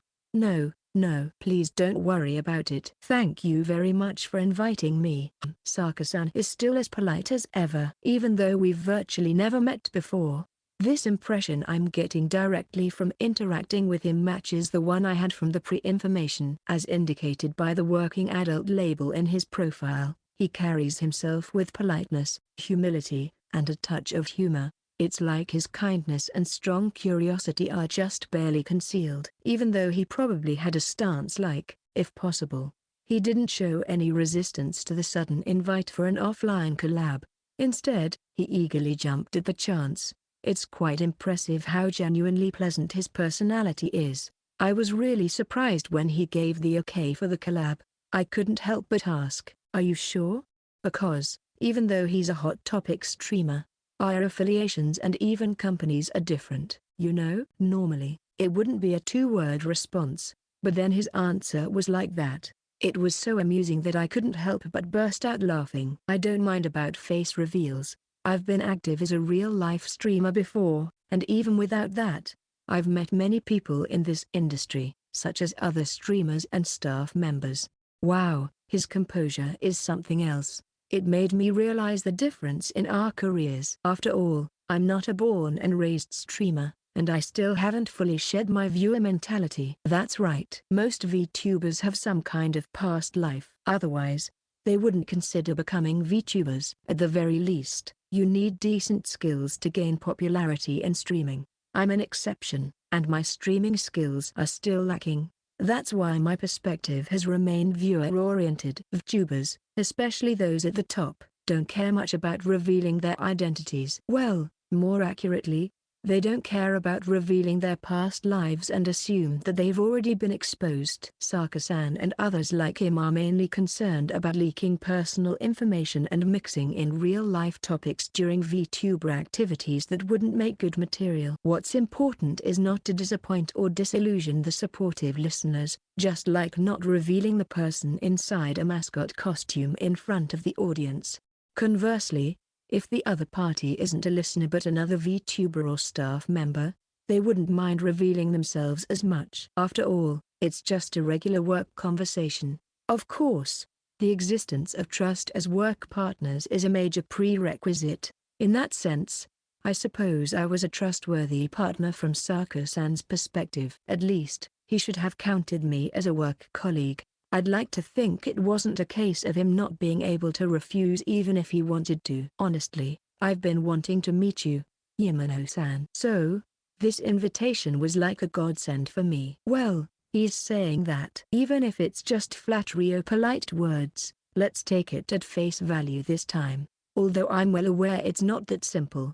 please don't worry about it. Thank you very much for inviting me. Saka-san is still as polite as ever. Even though we've virtually never met before, this impression I'm getting directly from interacting with him matches the one I had from the pre-information. As indicated by the working adult label in his profile, he carries himself with politeness, humility, and a touch of humor. It's like his kindness and strong curiosity are just barely concealed. Even though he probably had a stance like, if possible, he didn't show any resistance to the sudden invite for an offline collab. Instead, he eagerly jumped at the chance. It's quite impressive how genuinely pleasant his personality is. I was really surprised when he gave the okay for the collab. I couldn't help but ask, "Are you sure?" Because, even though he's a hot topic streamer, our affiliations and even companies are different, you know? Normally, it wouldn't be a two-word response, but then his answer was like that. It was so amusing that I couldn't help but burst out laughing. I don't mind about face reveals. I've been active as a real-life streamer before, and even without that, I've met many people in this industry, such as other streamers and staff members. Wow, his composure is something else. It made me realize the difference in our careers. After all, I'm not a born and raised streamer, and I still haven't fully shed my viewer mentality. That's right. Most VTubers have some kind of past life. Otherwise, they wouldn't consider becoming VTubers. At the very least, you need decent skills to gain popularity in streaming. I'm an exception, and my streaming skills are still lacking. That's why my perspective has remained viewer-oriented. VTubers, especially those at the top, don't care much about revealing their identities. Well, more accurately, they don't care about revealing their past lives and assume that they've already been exposed. Sarkis-san and others like him are mainly concerned about leaking personal information and mixing in real-life topics during VTuber activities that wouldn't make good material. What's important is not to disappoint or disillusion the supportive listeners, just like not revealing the person inside a mascot costume in front of the audience. Conversely, if the other party isn't a listener but another VTuber or staff member, they wouldn't mind revealing themselves as much. After all, it's just a regular work conversation. Of course, the existence of trust as work partners is a major prerequisite. In that sense, I suppose I was a trustworthy partner from Sarkis-san's perspective. At least, he should have counted me as a work colleague. I'd like to think it wasn't a case of him not being able to refuse even if he wanted to. Honestly, I've been wanting to meet you, Yamano-san. So, this invitation was like a godsend for me. Well, he's saying that. Even if it's just flattery or polite words, let's take it at face value this time. Although I'm well aware it's not that simple.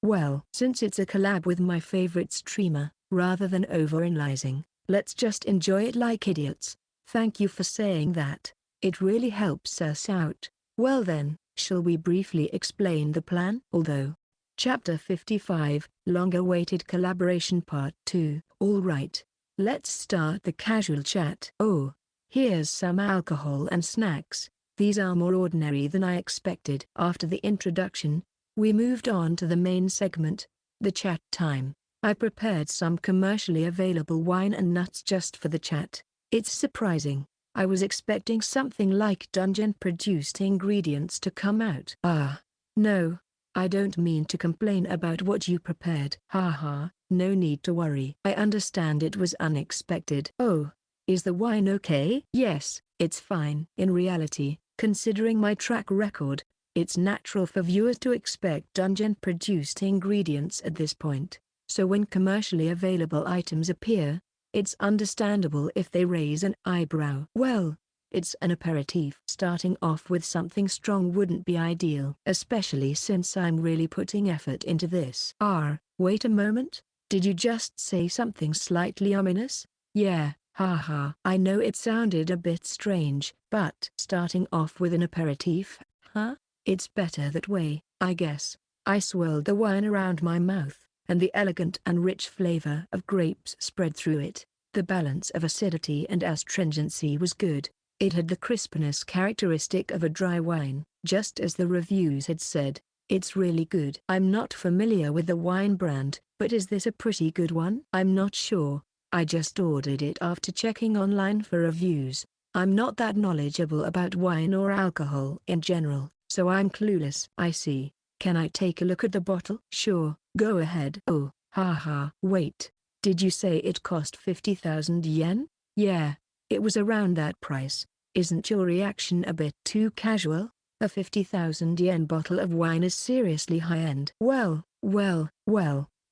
Well, since it's a collab with my favorite streamer, rather than overanalyzing, let's just enjoy it like idiots. Thank you for saying that. It really helps us out. Well then, shall we briefly explain the plan? Although, Chapter 55, Long-Awaited Collaboration Part 2. Alright, let's start the casual chat. Oh, here's some alcohol and snacks. These are more ordinary than I expected. After the introduction, we moved on to the main segment, the chat time. I prepared some commercially available wine and nuts just for the chat. It's surprising. I was expecting something like dungeon-produced ingredients to come out. No, I don't mean to complain about what you prepared. Haha, no need to worry. I understand it was unexpected. Oh, is the wine okay? Yes, it's fine. In reality, considering my track record, it's natural for viewers to expect dungeon-produced ingredients at this point. So when commercially available items appear, it's understandable if they raise an eyebrow. Well, it's an aperitif. Starting off with something strong wouldn't be ideal, especially since I'm really putting effort into this. Wait a moment, did you just say something slightly ominous? Yeah, haha. I know it sounded a bit strange, but starting off with an aperitif, huh? It's better that way, I guess. I swirled the wine around my mouth, and the elegant and rich flavor of grapes spread through it. The balance of acidity and astringency was good. It had the crispness characteristic of a dry wine, just as the reviews had said. It's really good. I'm not familiar with the wine brand, but is this a pretty good one? I'm not sure. I just ordered it after checking online for reviews. I'm not that knowledgeable about wine or alcohol in general, so I'm clueless. I see. Can I take a look at the bottle? Sure, go ahead. Oh, haha. Wait, did you say it cost 50,000 yen? Yeah, it was around that price. Isn't your reaction a bit too casual? A 50,000 yen bottle of wine is seriously high-end. Well,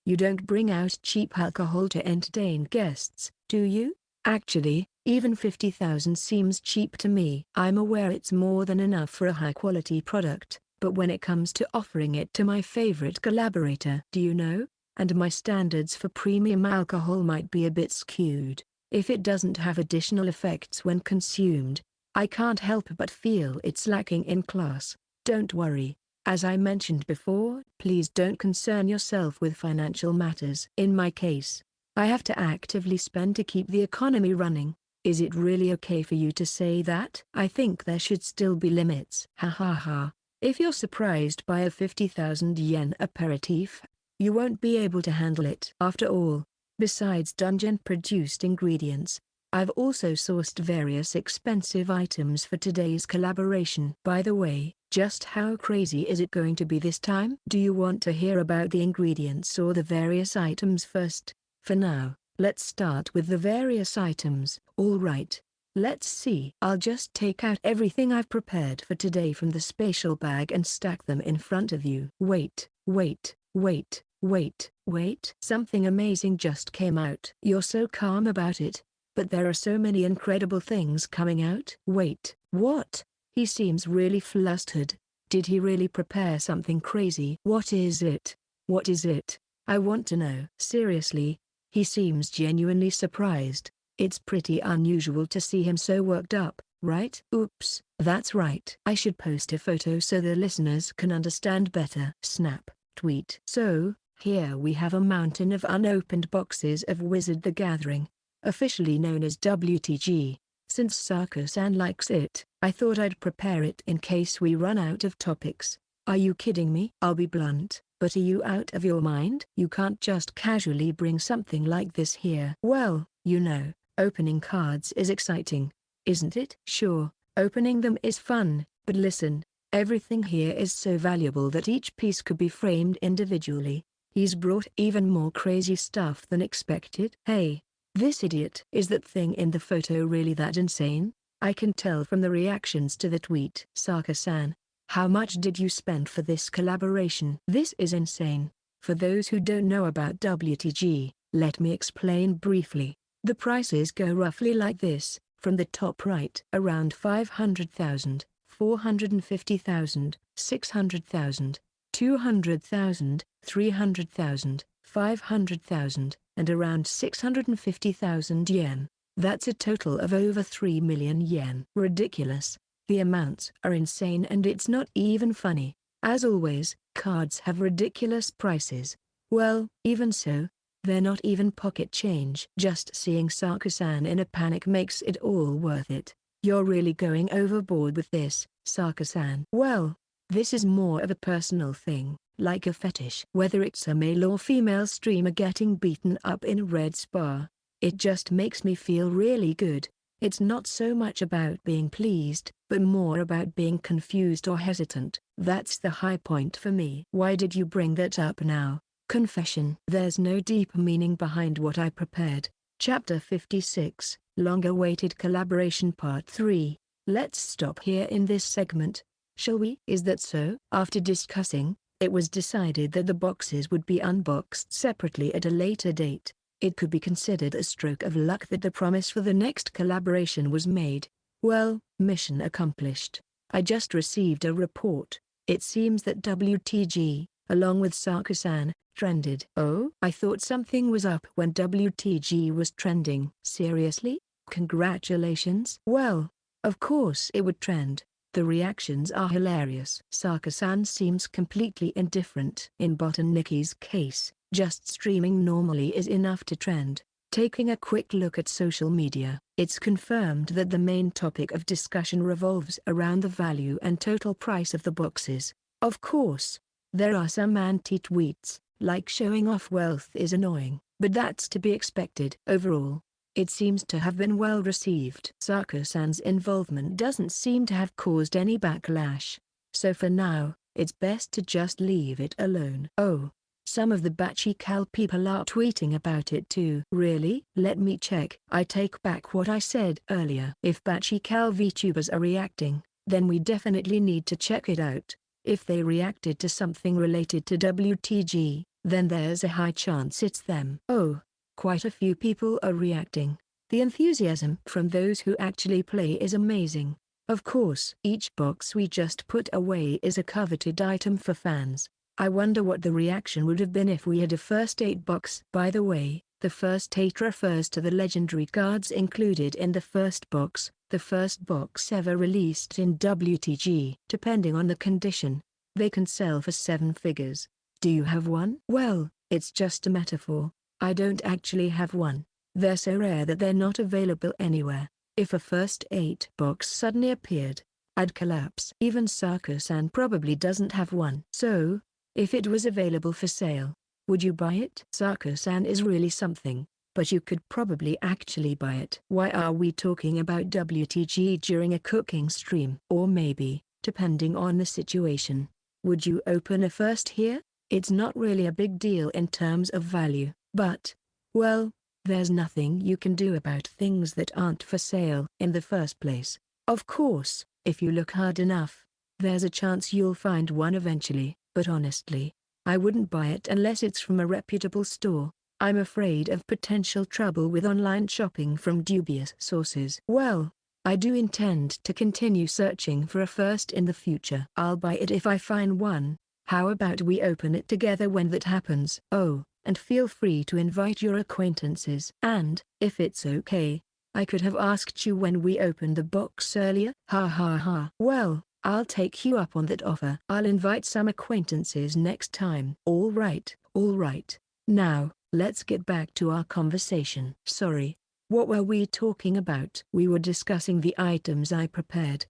you don't bring out cheap alcohol to entertain guests, do you? Actually, even 50,000 seems cheap to me. I'm aware it's more than enough for a high-quality product, but when it comes to offering it to my favorite collaborator, do you know? And my standards for premium alcohol might be a bit skewed. If it doesn't have additional effects when consumed, I can't help but feel it's lacking in class. Don't worry. As I mentioned before, please don't concern yourself with financial matters. In my case, I have to actively spend to keep the economy running. Is it really okay for you to say that? I think there should still be limits. Ha ha ha. If you're surprised by a 50,000 yen aperitif, you won't be able to handle it. After all, besides dungeon-produced ingredients, I've also sourced various expensive items for today's collaboration. By the way, just how crazy is it going to be this time? Do you want to hear about the ingredients or the various items first? For now, let's start with the various items. Alright, Let's see. I'll just take out everything I've prepared for today from the spatial bag and stack them in front of you. Wait, wait, wait, wait, wait. Something amazing just came out. You're so calm about it. But there are so many incredible things coming out. Wait, what? He seems really flustered. Did he really prepare something crazy? What is it? What is it? I want to know. Seriously? He seems genuinely surprised. It's pretty unusual to see him so worked up, right? Oops, that's right. I should post a photo so the listeners can understand better. Snap, tweet. So, here we have a mountain of unopened boxes of Wizard the Gathering, officially known as WTG. Since Sako-san likes it, I thought I'd prepare it in case we run out of topics. Are you kidding me? I'll be blunt, but are you out of your mind? You can't just casually bring something like this here. Well, you know, opening cards is exciting, isn't it? Sure, opening them is fun, but listen, everything here is so valuable that each piece could be framed individually. He's brought even more crazy stuff than expected. Hey, this idiot. Is that thing in the photo really that insane? I can tell from the reactions to the tweet. Saka-san, how much did you spend for this collaboration? This is insane. For those who don't know about WTG, let me explain briefly. The prices go roughly like this, from the top right, around 500,000, 450,000, 600,000, 200,000, 300,000, 500,000, and around 650,000 yen. That's a total of over 3 million yen. Ridiculous. The amounts are insane and it's not even funny. As always, cards have ridiculous prices. Well, even so, they're not even pocket change. Just seeing Saka-san in a panic makes it all worth it. You're really going overboard with this, Saka-san. Well, this is more of a personal thing, like a fetish. Whether it's a male or female streamer getting beaten up in a red spa, it just makes me feel really good. It's not so much about being pleased, but more about being confused or hesitant. That's the high point for me. Why did you bring that up now? Confession. There's no deep meaning behind what I prepared. Chapter 56, Long-Awaited Collaboration Part 3. Let's stop here in this segment, shall we? Is that so? After discussing, it was decided that the boxes would be unboxed separately at a later date. It could be considered a stroke of luck that the promise for the next collaboration was made. Well, mission accomplished. I just received a report. It seems that WTG, along with Saka-san, trended. Oh? I thought something was up when WTG was trending. Seriously? Congratulations. Well, of course it would trend. The reactions are hilarious. Saka-san seems completely indifferent. In Bot and Nikki's case, just streaming normally is enough to trend. Taking a quick look at social media, it's confirmed that the main topic of discussion revolves around the value and total price of the boxes. Of course, there are some anti-tweets, like showing off wealth is annoying, but that's to be expected. Overall, it seems to have been well received. Saka-san's involvement doesn't seem to have caused any backlash. So for now, it's best to just leave it alone. Oh, some of the Bachikal people are tweeting about it too. Really? Let me check. I take back what I said earlier. If Bachikal VTubers are reacting, then we definitely need to check it out. If they reacted to something related to WTG, then there's a high chance it's them. Oh, quite a few people are reacting. The enthusiasm from those who actually play is amazing. Of course, each box we just put away is a coveted item for fans. I wonder what the reaction would have been if we had a first 8 box. By the way, the first 8 refers to the legendary cards included in the first box, the first box ever released in WTG. Depending on the condition, they can sell for 7 figures. Do you have one? Well, it's just a metaphor. I don't actually have one. They're so rare that they're not available anywhere. If a first 8 box suddenly appeared, I'd collapse. Even Saka-san probably doesn't have one. So, if it was available for sale, would you buy it? Saka-san is really something, but you could probably actually buy it. Why are we talking about WTG during a cooking stream? Or maybe, depending on the situation, would you open a first here? It's not really a big deal in terms of value, but, well, There's nothing you can do about things that aren't for sale in the first place. Of course, if you look hard enough, there's a chance you'll find one eventually, but honestly, I wouldn't buy it unless it's from a reputable store. I'm afraid of potential trouble with online shopping from dubious sources. Well, I do intend to continue searching for a first in the future. I'll buy it if I find one. How about we open it together when that happens? Oh, and feel free to invite your acquaintances. And, if it's okay, I could have asked you when we opened the box earlier. Ha ha ha. Well, I'll take you up on that offer. I'll invite some acquaintances next time. All right, all right. Now, let's get back to our conversation. Sorry, what were we talking about? We were discussing the items I prepared.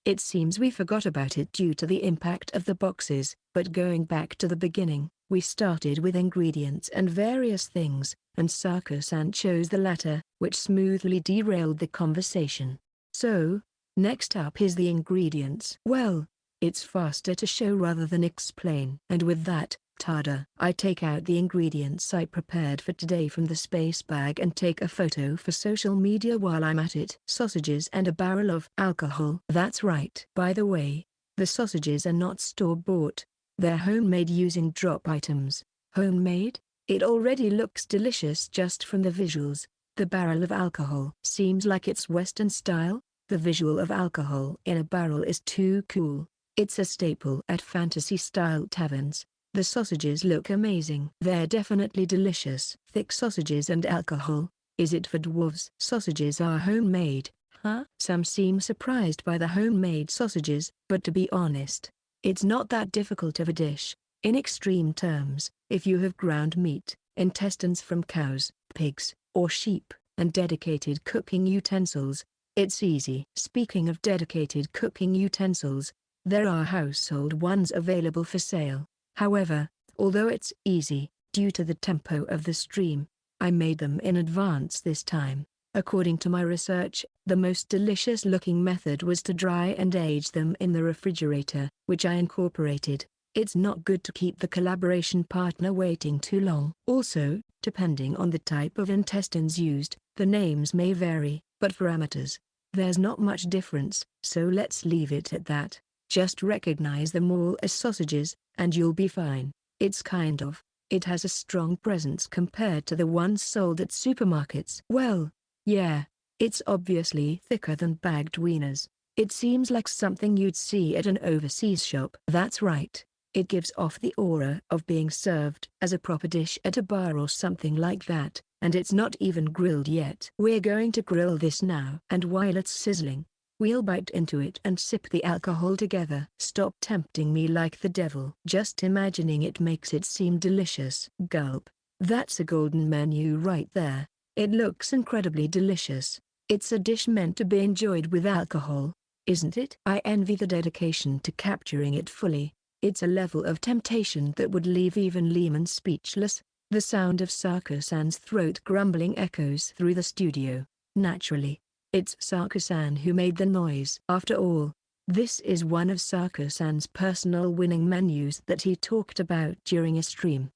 It seems we forgot about it due to the impact of the boxes, but going back to the beginning, we started with ingredients and various things, and Saku-san chose the latter, which smoothly derailed the conversation. So, next up is the ingredients. Well, it's faster to show rather than explain. And with that, Tada, I take out the ingredients I prepared for today from the space bag and take a photo for social media while I'm at it. Sausages and a barrel of alcohol. That's right. By the way, the sausages are not store-bought. They're homemade using drop items. Homemade? It already looks delicious just from the visuals. The barrel of alcohol seems like it's Western style. The visual of alcohol in a barrel is too cool. It's a staple at fantasy-style taverns. The sausages look amazing. They're definitely delicious. Thick sausages and alcohol. Is it for dwarves? Sausages are homemade, huh? Some seem surprised by the homemade sausages, but to be honest, it's not that difficult of a dish. In extreme terms, if you have ground meat, intestines from cows, pigs, or sheep, and dedicated cooking utensils, it's easy. Speaking of dedicated cooking utensils, there are household ones available for sale. However, although it's easy, due to the tempo of the stream, I made them in advance this time. According to my research, the most delicious looking method was to dry and age them in the refrigerator, which I incorporated. It's not good to keep the collaboration partner waiting too long. Also, depending on the type of intestines used, the names may vary, but for amateurs, there's not much difference, so let's leave it at that. Just recognize them all as sausages, and you'll be fine. It has a strong presence compared to the ones sold at supermarkets. Well, yeah, it's obviously thicker than bagged wieners. It seems like something you'd see at an overseas shop. That's right. It gives off the aura of being served as a proper dish at a bar or something like that, and it's not even grilled yet. We're going to grill this now. And while it's sizzling, we'll bite into it and sip the alcohol together. Stop tempting me like the devil. Just imagining it makes it seem delicious. Gulp. That's a golden menu right there. It looks incredibly delicious. It's a dish meant to be enjoyed with alcohol, isn't it? I envy the dedication to capturing it fully. It's a level of temptation that would leave even Lehman speechless. The sound of Saku-san's throat grumbling echoes through the studio. Naturally, it's Saku-san who made the noise. After all, this is one of Saku-san's personal winning menus that he talked about during a stream.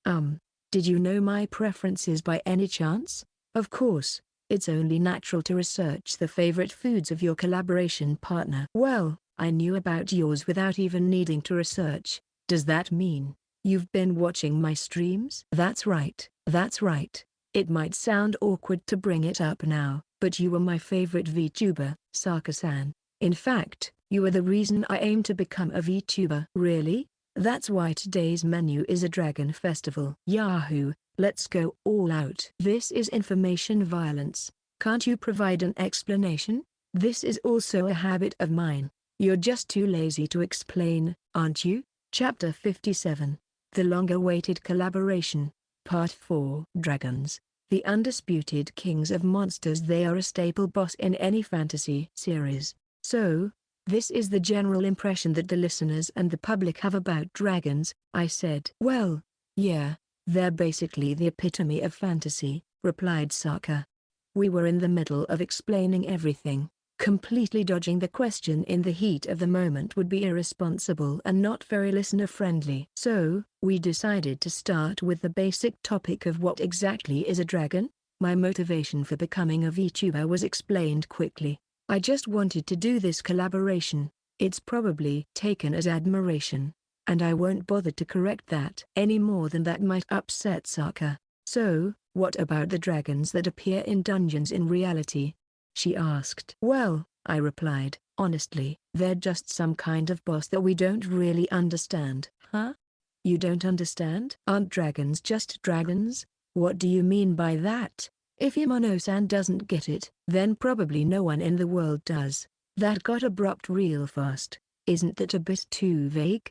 Did you know my preferences by any chance? Of course, it's only natural to research the favorite foods of your collaboration partner. Well, I knew about yours without even needing to research. Does that mean you've been watching my streams? That's right, that's right. It might sound awkward to bring it up now, but you were my favorite VTuber, Saku-san. In fact, you are the reason I aim to become a VTuber. Really? That's why today's menu is a dragon festival. Yahoo! Let's go all out. This is information violence. Can't you provide an explanation? This is also a habit of mine. You're just too lazy to explain, aren't you? Chapter 57. The long-awaited collaboration. Part 4. Dragons. The undisputed kings of monsters. They are a staple boss in any fantasy series. So, this is the general impression that the listeners and the public have about dragons, I said. Well, yeah, they're basically the epitome of fantasy, replied Saka. We were in the middle of explaining everything. Completely dodging the question in the heat of the moment would be irresponsible and not very listener-friendly. So, we decided to start with the basic topic of what exactly is a dragon? My motivation for becoming a VTuber was explained quickly. I just wanted to do this collaboration. It's probably taken as admiration, and I won't bother to correct that any more than that might upset Saka. So, what about the dragons that appear in dungeons in reality? She asked. Well, I replied, honestly, they're just some kind of boss that we don't really understand. Huh? You don't understand? Aren't dragons just dragons? What do you mean by that? If Yamano-san doesn't get it, then probably no one in the world does. That got abrupt real fast. Isn't that a bit too vague?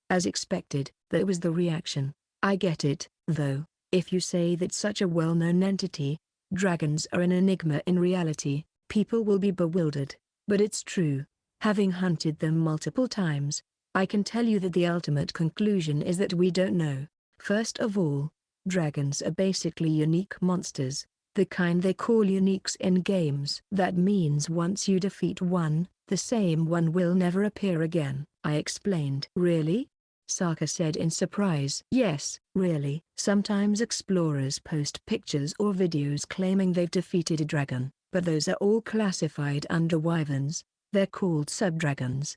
As expected, that was the reaction. I get it, though. If you say that such a well-known entity, dragons are an enigma in reality, people will be bewildered. But it's true. Having hunted them multiple times, I can tell you that the ultimate conclusion is that we don't know. First of all, dragons are basically unique monsters, the kind they call uniques in games. That means once you defeat one, the same one will never appear again, I explained. Really? Saka said in surprise. Yes, really. Sometimes explorers post pictures or videos claiming they've defeated a dragon, but those are all classified under wyverns. They're called subdragons.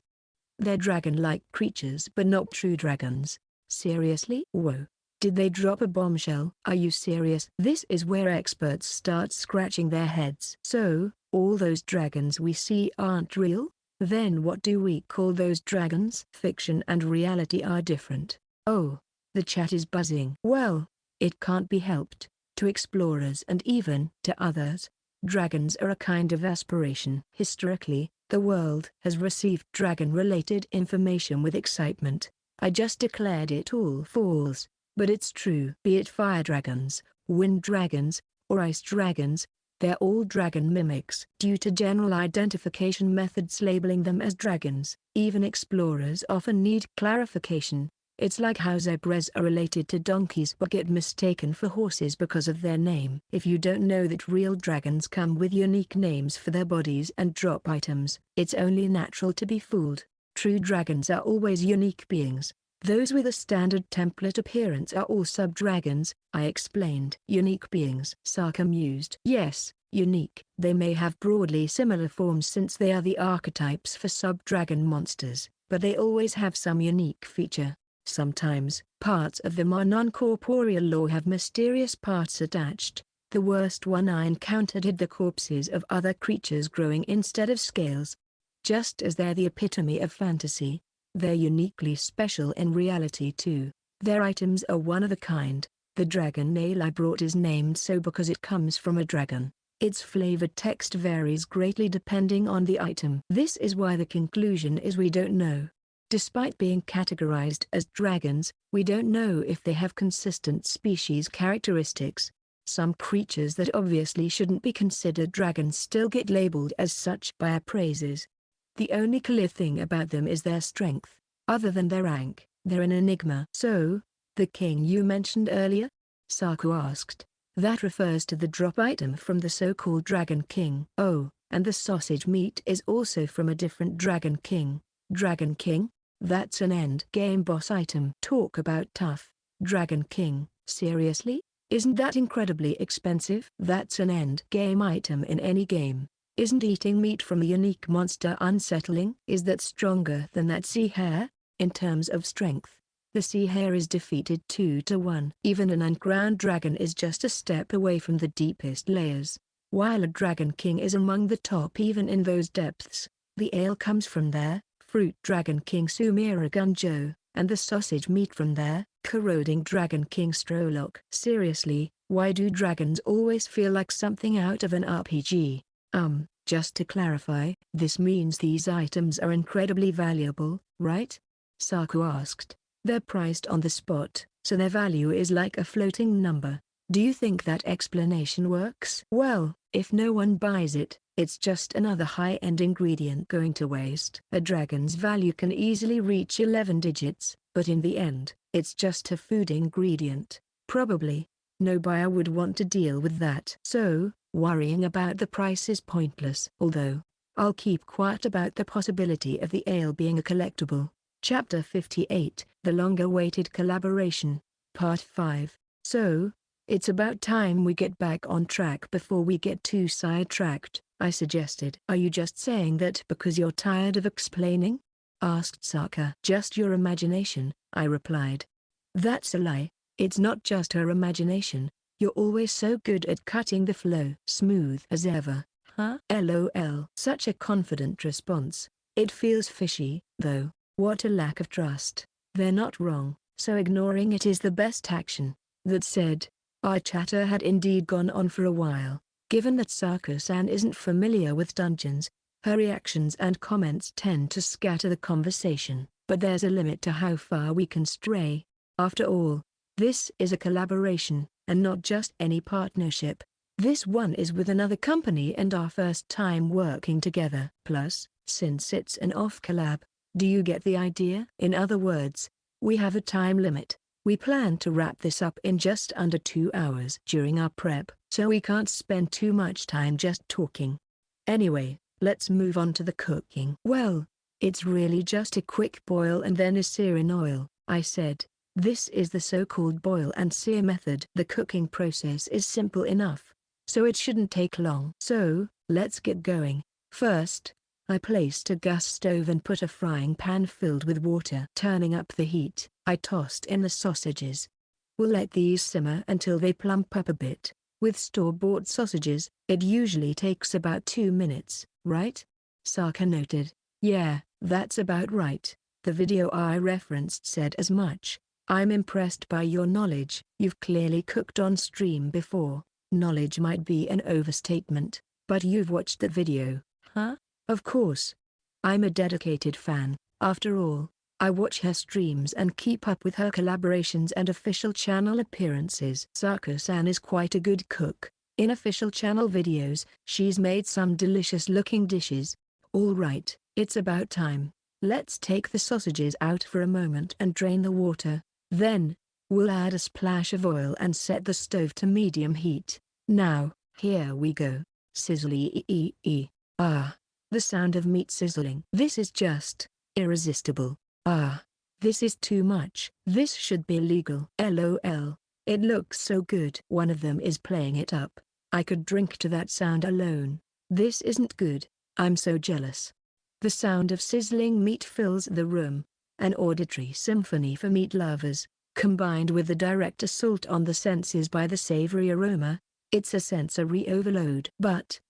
They're dragon-like creatures but not true dragons. Seriously? Whoa. Did they drop a bombshell? Are you serious? This is where experts start scratching their heads. So, all those dragons we see aren't real? Then what do we call those dragons? Fiction and reality are different. Oh, the chat is buzzing. Well, it can't be helped. To explorers and even to others, dragons are a kind of aspiration. Historically, the world has received dragon-related information with excitement. I just declared it all false. But it's true. Be it fire dragons, wind dragons, or ice dragons, they're all dragon mimics. Due to general identification methods labeling them as dragons, even explorers often need clarification. It's like how zebras are related to donkeys but get mistaken for horses because of their name. If you don't know that real dragons come with unique names for their bodies and drop items, it's only natural to be fooled. True dragons are always unique beings. Those with a standard template appearance are all sub-dragons, I explained. Unique beings, Saka mused. Yes, unique. They may have broadly similar forms since they are the archetypes for sub-dragon monsters, but they always have some unique feature. Sometimes, parts of them are non-corporeal or have mysterious parts attached. The worst one I encountered hid the corpses of other creatures growing instead of scales. Just as they're the epitome of fantasy, they're uniquely special in reality too. Their items are one of a kind. The dragon nail I brought is named so because it comes from a dragon. Its flavored text varies greatly depending on the item. This is why the conclusion is we don't know. Despite being categorized as dragons, we don't know if they have consistent species characteristics. Some creatures that obviously shouldn't be considered dragons still get labeled as such by appraisers. The only clear thing about them is their strength. Other than their rank, they're an enigma. So, the king you mentioned earlier? Saku asked. That refers to the drop item from the so-called Dragon King. Oh, and the sausage meat is also from a different Dragon King. Dragon King? That's an end-game boss item. Talk about tough. Dragon King, seriously? Isn't that incredibly expensive? That's an end-game item in any game. Isn't eating meat from a unique monster unsettling? Is that stronger than that sea hare? In terms of strength, the sea hare is defeated 2-1. Even an uncrowned dragon is just a step away from the deepest layers, while a Dragon King is among the top even in those depths. The ale comes from there, fruit Dragon King Sumira Gunjo, and the sausage meat from there, corroding Dragon King Strolok. Seriously, why do dragons always feel like something out of an RPG? Just to clarify, this means these items are incredibly valuable, right? Saku asked. They're priced on the spot, so their value is like a floating number. Do you think that explanation works? Well, if no one buys it, it's just another high-end ingredient going to waste. A dragon's value can easily reach 11 digits, but in the end, it's just a food ingredient. Probably, no buyer would want to deal with that. So, worrying about the price is pointless. Although, I'll keep quiet about the possibility of the ale being a collectible. Chapter 58, The Long-Awaited Collaboration, Part 5. So, It's about time we get back on track before we get too sidetracked, I suggested. Are you just saying that because you're tired of explaining? Asked Sokka. Just your imagination, I replied. That's a lie. It's not just her imagination. You're always so good at cutting the flow. Smooth as ever, huh? LOL. Such a confident response. It feels fishy, though. What a lack of trust. They're not wrong, so ignoring it is the best action. That said, our chatter had indeed gone on for a while. Given that Sokka-san isn't familiar with dungeons, her reactions and comments tend to scatter the conversation. But there's a limit to how far we can stray. After all, this is a collaboration, and not just any partnership. This one is with another company and our first time working together. Plus, since it's an off-collab, do you get the idea? In other words, we have a time limit. We plan to wrap this up in just under 2 hours during our prep, so we can't spend too much time just talking. Anyway, let's move on to the cooking. Well, it's really just a quick boil and then a sear in oil, I said. This is the so-called boil and sear method. The cooking process is simple enough, so it shouldn't take long. So, let's get going. First, I placed a gas stove and put a frying pan filled with water. Turning up the heat, I tossed in the sausages. We'll let these simmer until they plump up a bit. With store-bought sausages, it usually takes about 2 minutes, right? Sokka noted. Yeah, that's about right. The video I referenced said as much. I'm impressed by your knowledge. You've clearly cooked on stream before. Knowledge might be an overstatement, but you've watched that video, huh? Of course. I'm a dedicated fan. After all, I watch her streams and keep up with her collaborations and official channel appearances. Sokka-san is quite a good cook. In official channel videos, she's made some delicious-looking dishes. All right, it's about time. Let's take the sausages out for a moment and drain the water. Then, we'll add a splash of oil and set the stove to medium heat. Now, here we go. Sizzle-ee-ee-ee. Ah, the sound of meat sizzling. This is just irresistible. Ah, this is too much. This should be illegal. LOL. It looks so good. One of them is playing it up. I could drink to that sound alone. This isn't good. I'm so jealous. The sound of sizzling meat fills the room. An auditory symphony for meat lovers, combined with the direct assault on the senses by the savory aroma. It's a sensory overload. But,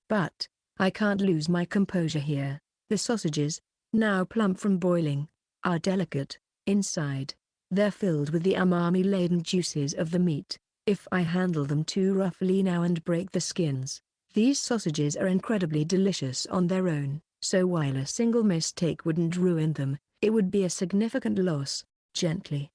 I can't lose my composure here. The sausages, now plump from boiling, are delicate inside. They're filled with the umami-laden juices of the meat. If I handle them too roughly now and break the skins, these sausages are incredibly delicious on their own. So while a single mistake wouldn't ruin them, it would be a significant loss. Gently.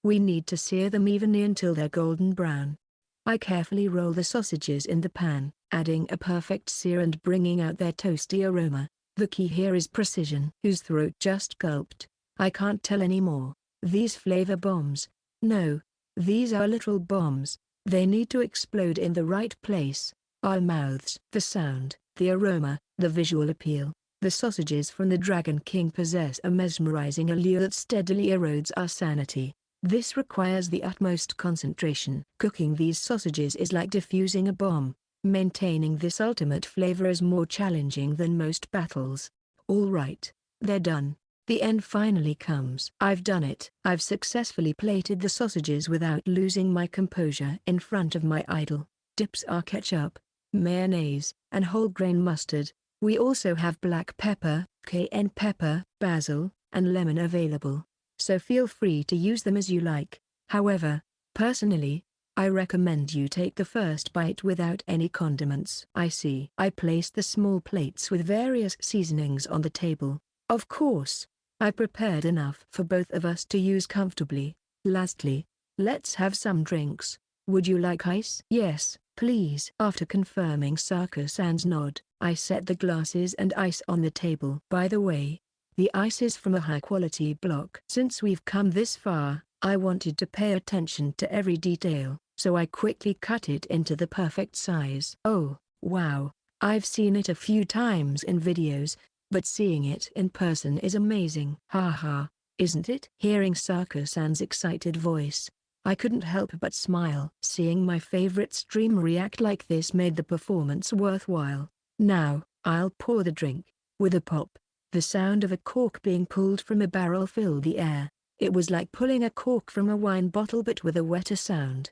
We need to sear them evenly until they're golden brown. I carefully roll the sausages in the pan, adding a perfect sear and bringing out their toasty aroma. The key here is precision. Whose throat just gulped? I can't tell anymore. These flavor bombs. No, these are literal bombs. They need to explode in the right place. Our mouths. The sound, the aroma, the visual appeal. The sausages from the Dragon King possess a mesmerizing allure that steadily erodes our sanity. This requires the utmost concentration. Cooking these sausages is like defusing a bomb. Maintaining this ultimate flavor is more challenging than most battles. All right, they're done. The end finally comes. I've done it. I've successfully plated the sausages without losing my composure in front of my idol. Dips are ketchup, mayonnaise, and whole grain mustard. We also have black pepper, cayenne pepper, basil, and lemon available, so feel free to use them as you like. However, personally, I recommend you take the first bite without any condiments. I see. I placed the small plates with various seasonings on the table. Of course, I prepared enough for both of us to use comfortably. Lastly, let's have some drinks. Would you like ice? Yes, please. After confirming Sokka-san's nod, I set the glasses and ice on the table. By the way, the ice is from a high-quality block. Since we've come this far, I wanted to pay attention to every detail, so I quickly cut it into the perfect size. Oh, wow, I've seen it a few times in videos, but seeing it in person is amazing. Haha, isn't it? Hearing Sokka-san's excited voice, I couldn't help but smile. Seeing my favorite streamer react like this made the performance worthwhile. Now, I'll pour the drink. With a pop, the sound of a cork being pulled from a barrel filled the air. It was like pulling a cork from a wine bottle but with a wetter sound.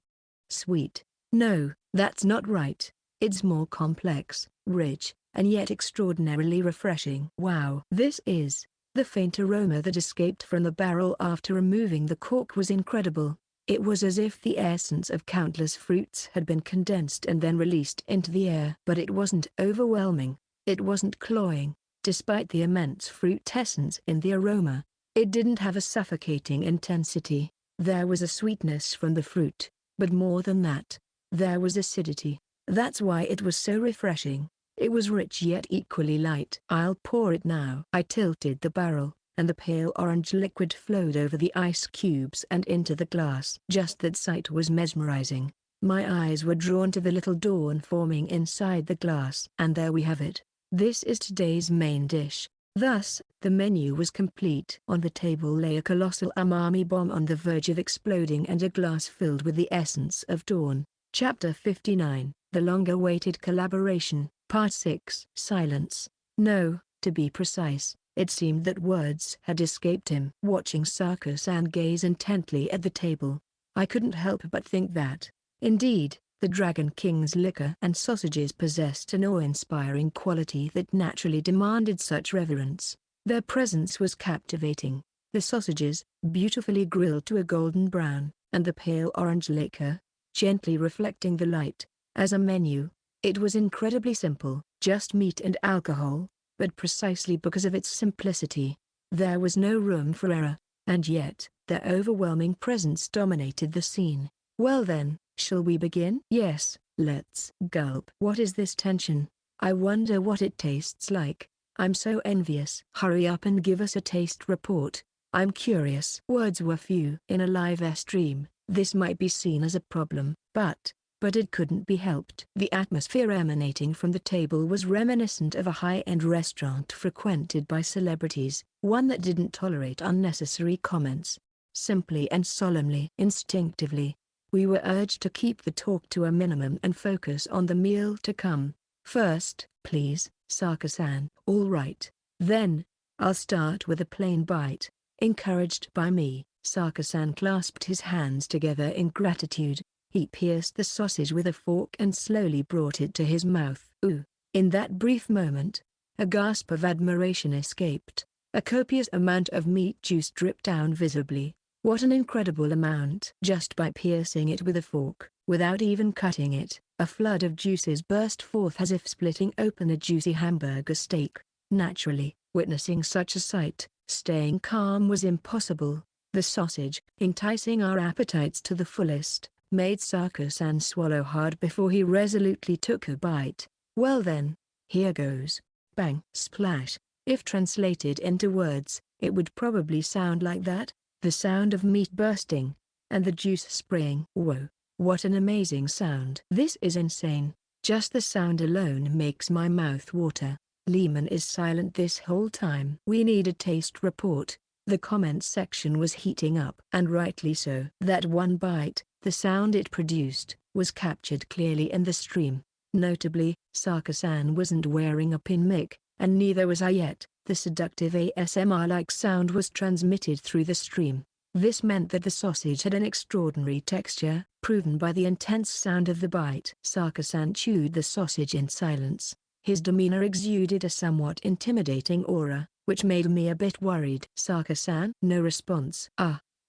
Sweet. No, that's not right. It's more complex, rich, and yet extraordinarily refreshing. Wow. This is. The faint aroma that escaped from the barrel after removing the cork was incredible. It was as if the essence of countless fruits had been condensed and then released into the air. But it wasn't overwhelming. It wasn't cloying. Despite the immense fruit essence in the aroma, it didn't have a suffocating intensity. There was a sweetness from the fruit, but more than that, there was acidity. That's why it was so refreshing. It was rich yet equally light. I'll pour it now. I tilted the barrel, and the pale orange liquid flowed over the ice cubes and into the glass. Just that sight was mesmerizing. My eyes were drawn to the little dawn forming inside the glass. And there we have it. This is today's main dish. Thus, the menu was complete. On the table lay a colossal umami bomb on the verge of exploding and a glass filled with the essence of dawn. Chapter 59, The Long-Awaited Collaboration, Part 6. Silence. No, to be precise, it seemed that words had escaped him. Watching Sako-san gaze intently at the table, I couldn't help but think that, indeed, the Dragon King's liquor and sausages possessed an awe-inspiring quality that naturally demanded such reverence. Their presence was captivating. The sausages, beautifully grilled to a golden brown, and the pale orange liquor, gently reflecting the light. As a menu, it was incredibly simple, just meat and alcohol, but precisely because of its simplicity, there was no room for error, and yet, their overwhelming presence dominated the scene. Well then, shall we begin? Yes, let's. Gulp. What is this tension? I wonder what it tastes like. I'm so envious. Hurry up and give us a taste report. I'm curious. Words were few. In a live stream, this might be seen as a problem, but it couldn't be helped. The atmosphere emanating from the table was reminiscent of a high-end restaurant frequented by celebrities, one that didn't tolerate unnecessary comments. Simply and solemnly, instinctively, we were urged to keep the talk to a minimum and focus on the meal to come. First, please, Sako-san. All right. Then, I'll start with a plain bite. Encouraged by me, Sako-san clasped his hands together in gratitude. He pierced the sausage with a fork and slowly brought it to his mouth. Ooh! In that brief moment, a gasp of admiration escaped. A copious amount of meat juice dripped down visibly. What an incredible amount! Just by piercing it with a fork, without even cutting it, a flood of juices burst forth as if splitting open a juicy hamburger steak. Naturally, witnessing such a sight, staying calm was impossible. The sausage, enticing our appetites to the fullest, made Sako-san swallow hard before he resolutely took a bite. Well then, here goes. Bang! Splash! If translated into words, it would probably sound like that. The sound of meat bursting, and the juice spraying. Whoa, what an amazing sound. This is insane. Just the sound alone makes my mouth water. Lehman is silent this whole time. We need a taste report. The comments section was heating up. And rightly so. That one bite, the sound it produced, was captured clearly in the stream. Notably, Sako-san wasn't wearing a pin mic, and neither was I yet. The seductive ASMR-like sound was transmitted through the stream. This meant that the sausage had an extraordinary texture, proven by the intense sound of the bite. Sako-san chewed the sausage in silence. His demeanor exuded a somewhat intimidating aura, which made me a bit worried. Sako-san? No response.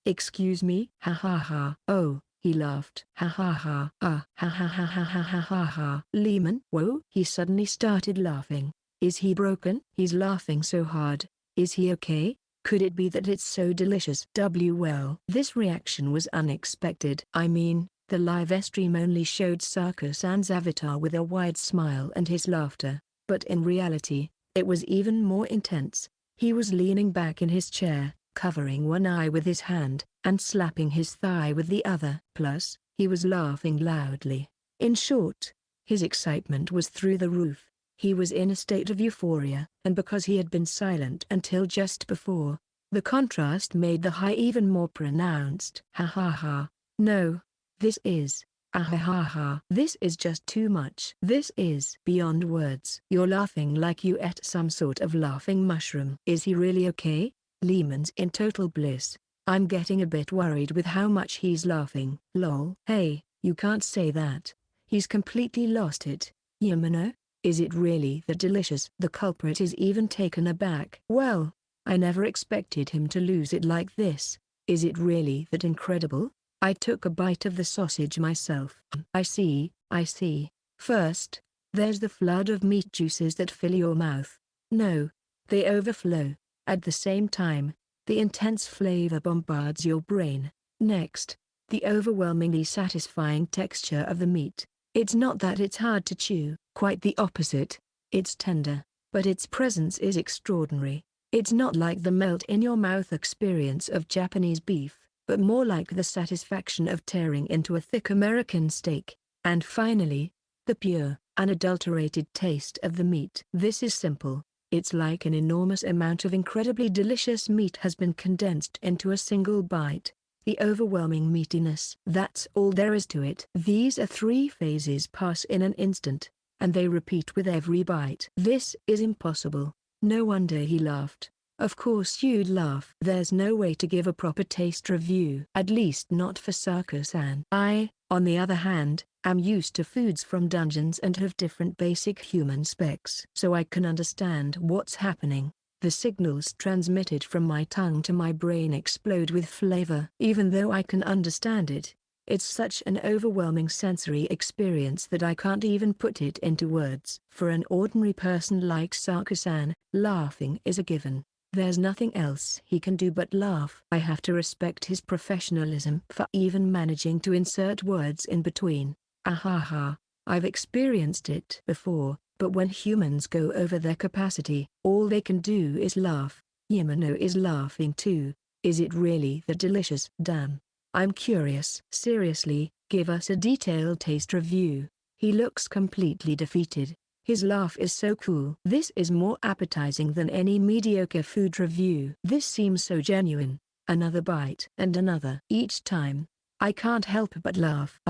Excuse me? Ha ha ha. Oh, he laughed. Ha ha ha. Ha ha ha ha ha ha ha ha. Lehman? Whoa? He suddenly started laughing. Is he broken? He's laughing so hard. Is he okay? Could it be that it's so delicious? Well, this reaction was unexpected. I mean, the live stream only showed Sako-san's avatar with a wide smile and his laughter, but in reality, it was even more intense. He was leaning back in his chair, covering one eye with his hand, and slapping his thigh with the other. Plus, he was laughing loudly. In short, his excitement was through the roof. He was in a state of euphoria, and because he had been silent until just before, the contrast made the high even more pronounced. Ha ha ha. No. This is. Ahahaha. This is just too much. This is beyond words. You're laughing like you ate some sort of laughing mushroom. Is he really okay? Lehman's in total bliss. I'm getting a bit worried with how much he's laughing. Lol. Hey, you can't say that. He's completely lost it. Yamano? Is it really that delicious? The culprit is even taken aback. Well, I never expected him to lose it like this. Is it really that incredible? I took a bite of the sausage myself. I see, I see. First, there's the flood of meat juices that fill your mouth. No, they overflow. At the same time, the intense flavor bombards your brain. Next, the overwhelmingly satisfying texture of the meat. It's not that it's hard to chew, quite the opposite. It's tender, but its presence is extraordinary. It's not like the melt-in-your-mouth experience of Japanese beef, but more like the satisfaction of tearing into a thick American steak. And finally, the pure, unadulterated taste of the meat. This is simple. It's like an enormous amount of incredibly delicious meat has been condensed into a single bite. The overwhelming meatiness. That's all there is to it. These 3 phases pass in an instant, and they repeat with every bite. This is impossible. No wonder he laughed. Of course you'd laugh. There's no way to give a proper taste review. At least not for Saka-san. I, on the other hand, am used to foods from dungeons and have different basic human specs. So I can understand what's happening. The signals transmitted from my tongue to my brain explode with flavor. Even though I can understand it, it's such an overwhelming sensory experience that I can't even put it into words. For an ordinary person like Saka-san, laughing is a given. There's nothing else he can do but laugh. I have to respect his professionalism for even managing to insert words in between. Ahaha, I've experienced it before, but when humans go over their capacity, all they can do is laugh. Yamano is laughing too. Is it really that delicious? Damn. I'm curious. Seriously, give us a detailed taste review. He looks completely defeated. His laugh is so cool. This is more appetizing than any mediocre food review. This seems so genuine. Another bite and another. Each time, I can't help but laugh.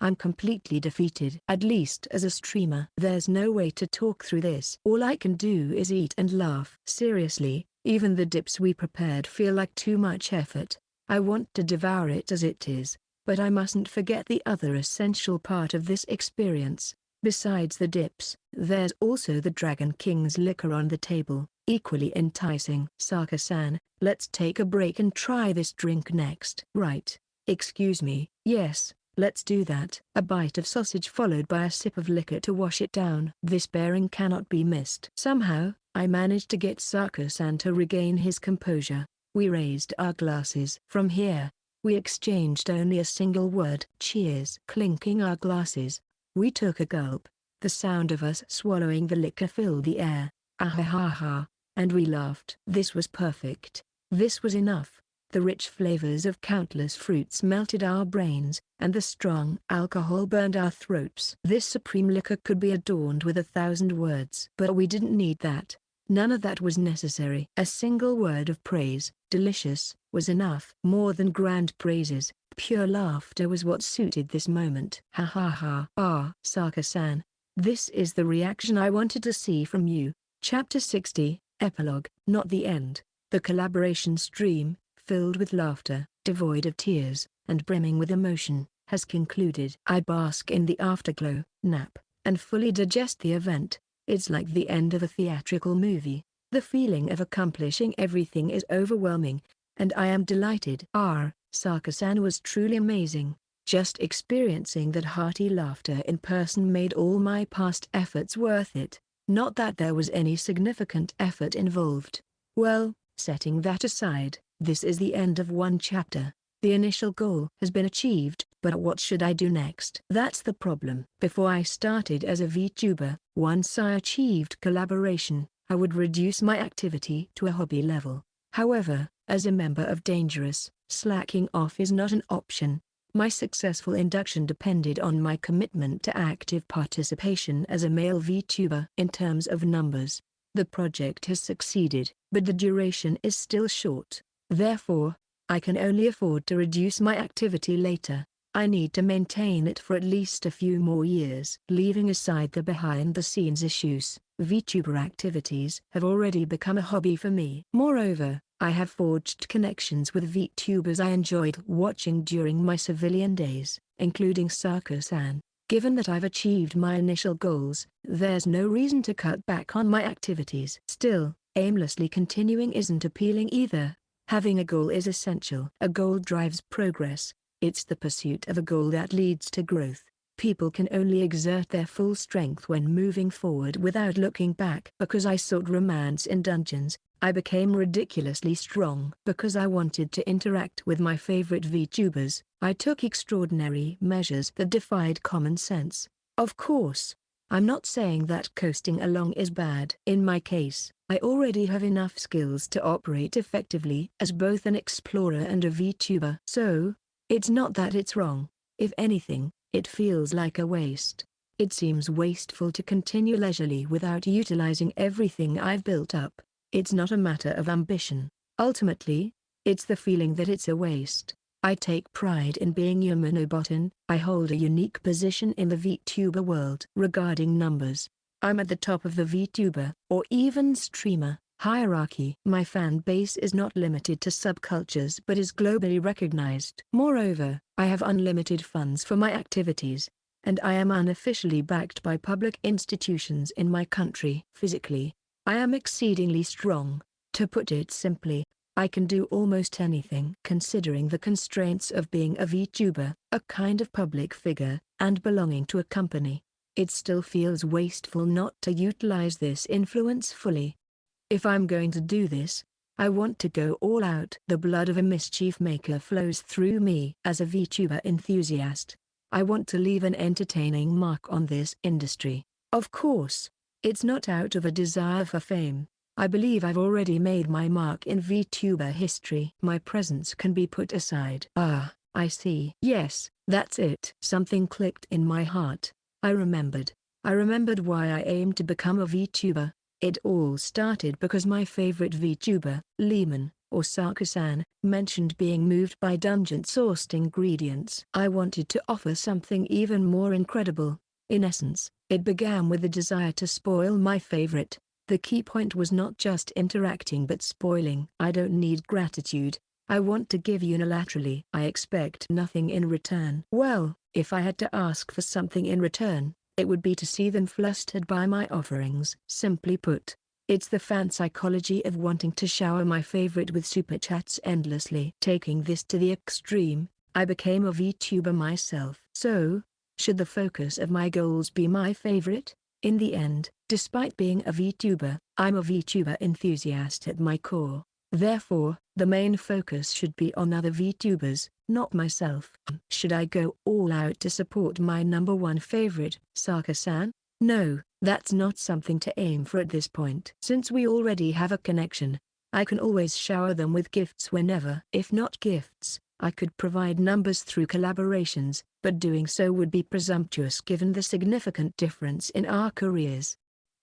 I'm completely defeated. At least as a streamer. There's no way to talk through this. All I can do is eat and laugh. Seriously, even the dips we prepared feel like too much effort. I want to devour it as it is, but I mustn't forget the other essential part of this experience. Besides the dips, there's also the Dragon King's liquor on the table, equally enticing. Saka-san, let's take a break and try this drink next. Right. Excuse me. Yes, let's do that. A bite of sausage followed by a sip of liquor to wash it down. This pairing cannot be missed. Somehow, I managed to get Saka-san to regain his composure. We raised our glasses. From here, we exchanged only a single word. Cheers. Clinking our glasses, we took a gulp. The sound of us swallowing the liquor filled the air. Ahahaha, and we laughed. This was perfect. This was enough. The rich flavors of countless fruits melted our brains, and the strong alcohol burned our throats. This supreme liquor could be adorned with 1,000 words. But we didn't need that. None of that was necessary. A single word of praise, delicious, was enough. More than grand praises, pure laughter was what suited this moment. Ha ha ha. Saka-san, this is the reaction I wanted to see from you. Chapter 60, Epilogue. Not the end. The collaboration stream, filled with laughter, devoid of tears, and brimming with emotion, has concluded. I bask in the afterglow, nap, and fully digest the event. It's like the end of a theatrical movie. The feeling of accomplishing everything is overwhelming, and I am delighted. Saka-san was truly amazing. Just experiencing that hearty laughter in person made all my past efforts worth it. Not that there was any significant effort involved. Well, setting that aside, this is the end of one chapter. The initial goal has been achieved, but what should I do next? That's the problem. Before I started as a VTuber, once I achieved collaboration, I would reduce my activity to a hobby level. However, as a member of Dangerous, slacking off is not an option. My successful induction depended on my commitment to active participation as a male VTuber. In terms of numbers, the project has succeeded, but the duration is still short. Therefore, I can only afford to reduce my activity later. I need to maintain it for at least a few more years. Leaving aside the behind-the-scenes issues, VTuber activities have already become a hobby for me. Moreover, I have forged connections with VTubers I enjoyed watching during my civilian days, including Saka-san. Given that I've achieved my initial goals, there's no reason to cut back on my activities. Still, aimlessly continuing isn't appealing either. Having a goal is essential. A goal drives progress. It's the pursuit of a goal that leads to growth. People can only exert their full strength when moving forward without looking back. Because I sought romance in dungeons, I became ridiculously strong. Because I wanted to interact with my favorite VTubers, I took extraordinary measures that defied common sense. Of course, I'm not saying that coasting along is bad. In my case, I already have enough skills to operate effectively as both an explorer and a VTuber. So, it's not that it's wrong. If anything, it feels like a waste. It seems wasteful to continue leisurely without utilizing everything I've built up. It's not a matter of ambition. Ultimately, it's the feeling that it's a waste. I take pride in being Yamanobotan. I hold a unique position in the VTuber world. Regarding numbers, I'm at the top of the VTuber, or even streamer, hierarchy. My fan base is not limited to subcultures but is globally recognized. Moreover, I have unlimited funds for my activities, and I am unofficially backed by public institutions in my country. Physically, I am exceedingly strong. To put it simply, I can do almost anything. Considering the constraints of being a VTuber, a kind of public figure, and belonging to a company, it still feels wasteful not to utilize this influence fully. If I'm going to do this, I want to go all out. The blood of a mischief maker flows through me. As a VTuber enthusiast, I want to leave an entertaining mark on this industry. Of course, it's not out of a desire for fame. I believe I've already made my mark in VTuber history. My presence can be put aside. Ah, I see. Yes, that's it. Something clicked in my heart. I remembered why I aimed to become a VTuber. It all started because my favorite VTuber, Lehman, or Saka-san, mentioned being moved by dungeon-sourced ingredients. I wanted to offer something even more incredible. In essence, it began with the desire to spoil my favorite. The key point was not just interacting but spoiling. I don't need gratitude. I want to give unilaterally. I expect nothing in return. Well, if I had to ask for something in return, it would be to see them flustered by my offerings. Simply put, it's the fan psychology of wanting to shower my favorite with super chats endlessly. Taking this to the extreme, I became a VTuber myself. So, should the focus of my goals be my favorite? In the end, despite being a VTuber, I'm a VTuber enthusiast at my core. Therefore, the main focus should be on other VTubers, not myself. Should I go all out to support my number one favorite, Saka-san? No, that's not something to aim for at this point. Since we already have a connection, I can always shower them with gifts whenever. If not gifts, I could provide numbers through collaborations, but doing so would be presumptuous given the significant difference in our careers.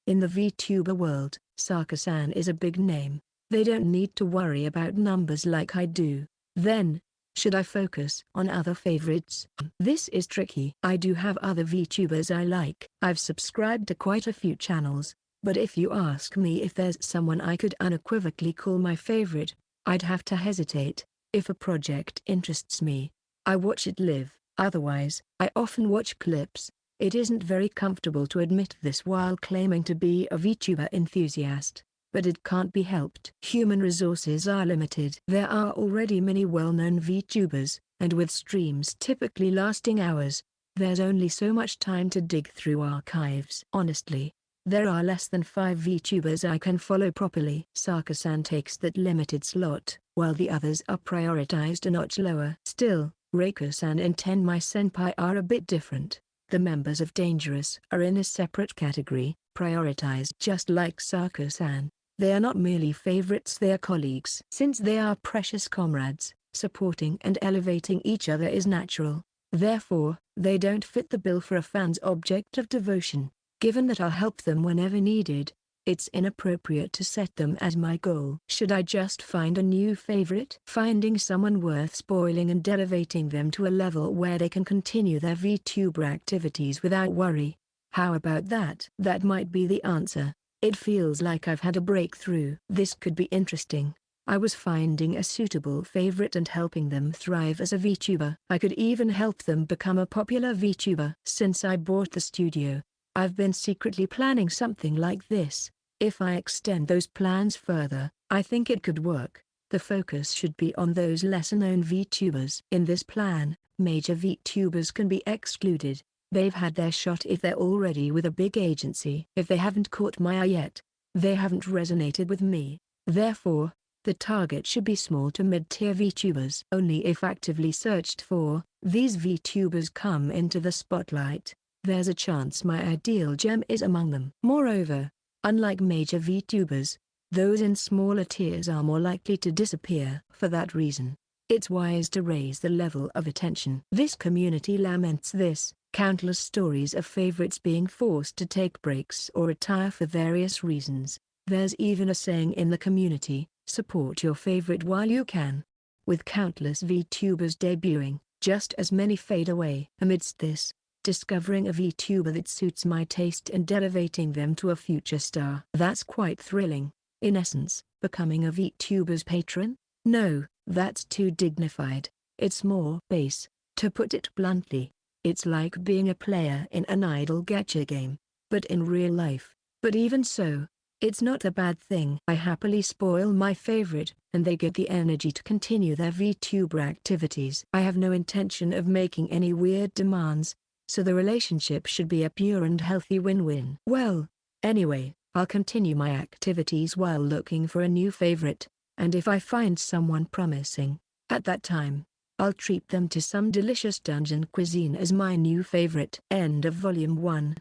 In the VTuber world, Saka-san is a big name. They don't need to worry about numbers like I do. Then, should I focus on other favorites? This is tricky. I do have other VTubers I like. I've subscribed to quite a few channels, but if you ask me if there's someone I could unequivocally call my favorite, I'd have to hesitate. If a project interests me, I watch it live. Otherwise, I often watch clips. It isn't very comfortable to admit this while claiming to be a VTuber enthusiast, but it can't be helped. Human resources are limited. There are already many well-known VTubers, and with streams typically lasting hours, there's only so much time to dig through archives. Honestly, there are less than 5 VTubers I can follow properly. Saka-san takes that limited slot, while the others are prioritized a notch lower. Still, Reiko-san and Tenmai Senpai are a bit different. The members of Dangerous are in a separate category, prioritized just like Saka-san. They are not merely favorites, they are colleagues. Since they are precious comrades, supporting and elevating each other is natural. Therefore, they don't fit the bill for a fan's object of devotion. Given that I'll help them whenever needed, It's inappropriate to set them as my goal. Should I just find a new favorite? Finding someone worth spoiling and elevating them to a level where they can continue their VTuber activities without worry. How about that? That might be the answer. It feels like I've had a breakthrough. This could be interesting. I was finding a suitable favorite and helping them thrive as a VTuber. I could even help them become a popular VTuber. Since I bought the studio, I've been secretly planning something like this. If I extend those plans further, I think it could work. The focus should be on those lesser-known VTubers. In this plan, major VTubers can be excluded. They've had their shot if they're already with a big agency. If they haven't caught my eye yet, they haven't resonated with me. Therefore, the target should be small to mid-tier VTubers. Only if actively searched for, these VTubers come into the spotlight, there's a chance my ideal gem is among them. Moreover, unlike major VTubers, those in smaller tiers are more likely to disappear. For that reason, it's wise to raise the level of attention. This community laments this. Countless stories of favorites being forced to take breaks or retire for various reasons. There's even a saying in the community, support your favorite while you can. With countless VTubers debuting, just as many fade away. Amidst this, discovering a VTuber that suits my taste and elevating them to a future star. That's quite thrilling. In essence, becoming a VTuber's patron? No, that's too dignified. It's more base, to put it bluntly. It's like being a player in an idle gacha game, but in real life. But even so, it's not a bad thing. I happily spoil my favorite, and they get the energy to continue their VTuber activities. I have no intention of making any weird demands, so the relationship should be a pure and healthy win-win. Well, anyway, I'll continue my activities while looking for a new favorite, and if I find someone promising, at that time, I'll treat them to some delicious dungeon cuisine as my new favorite. End of Volume 1.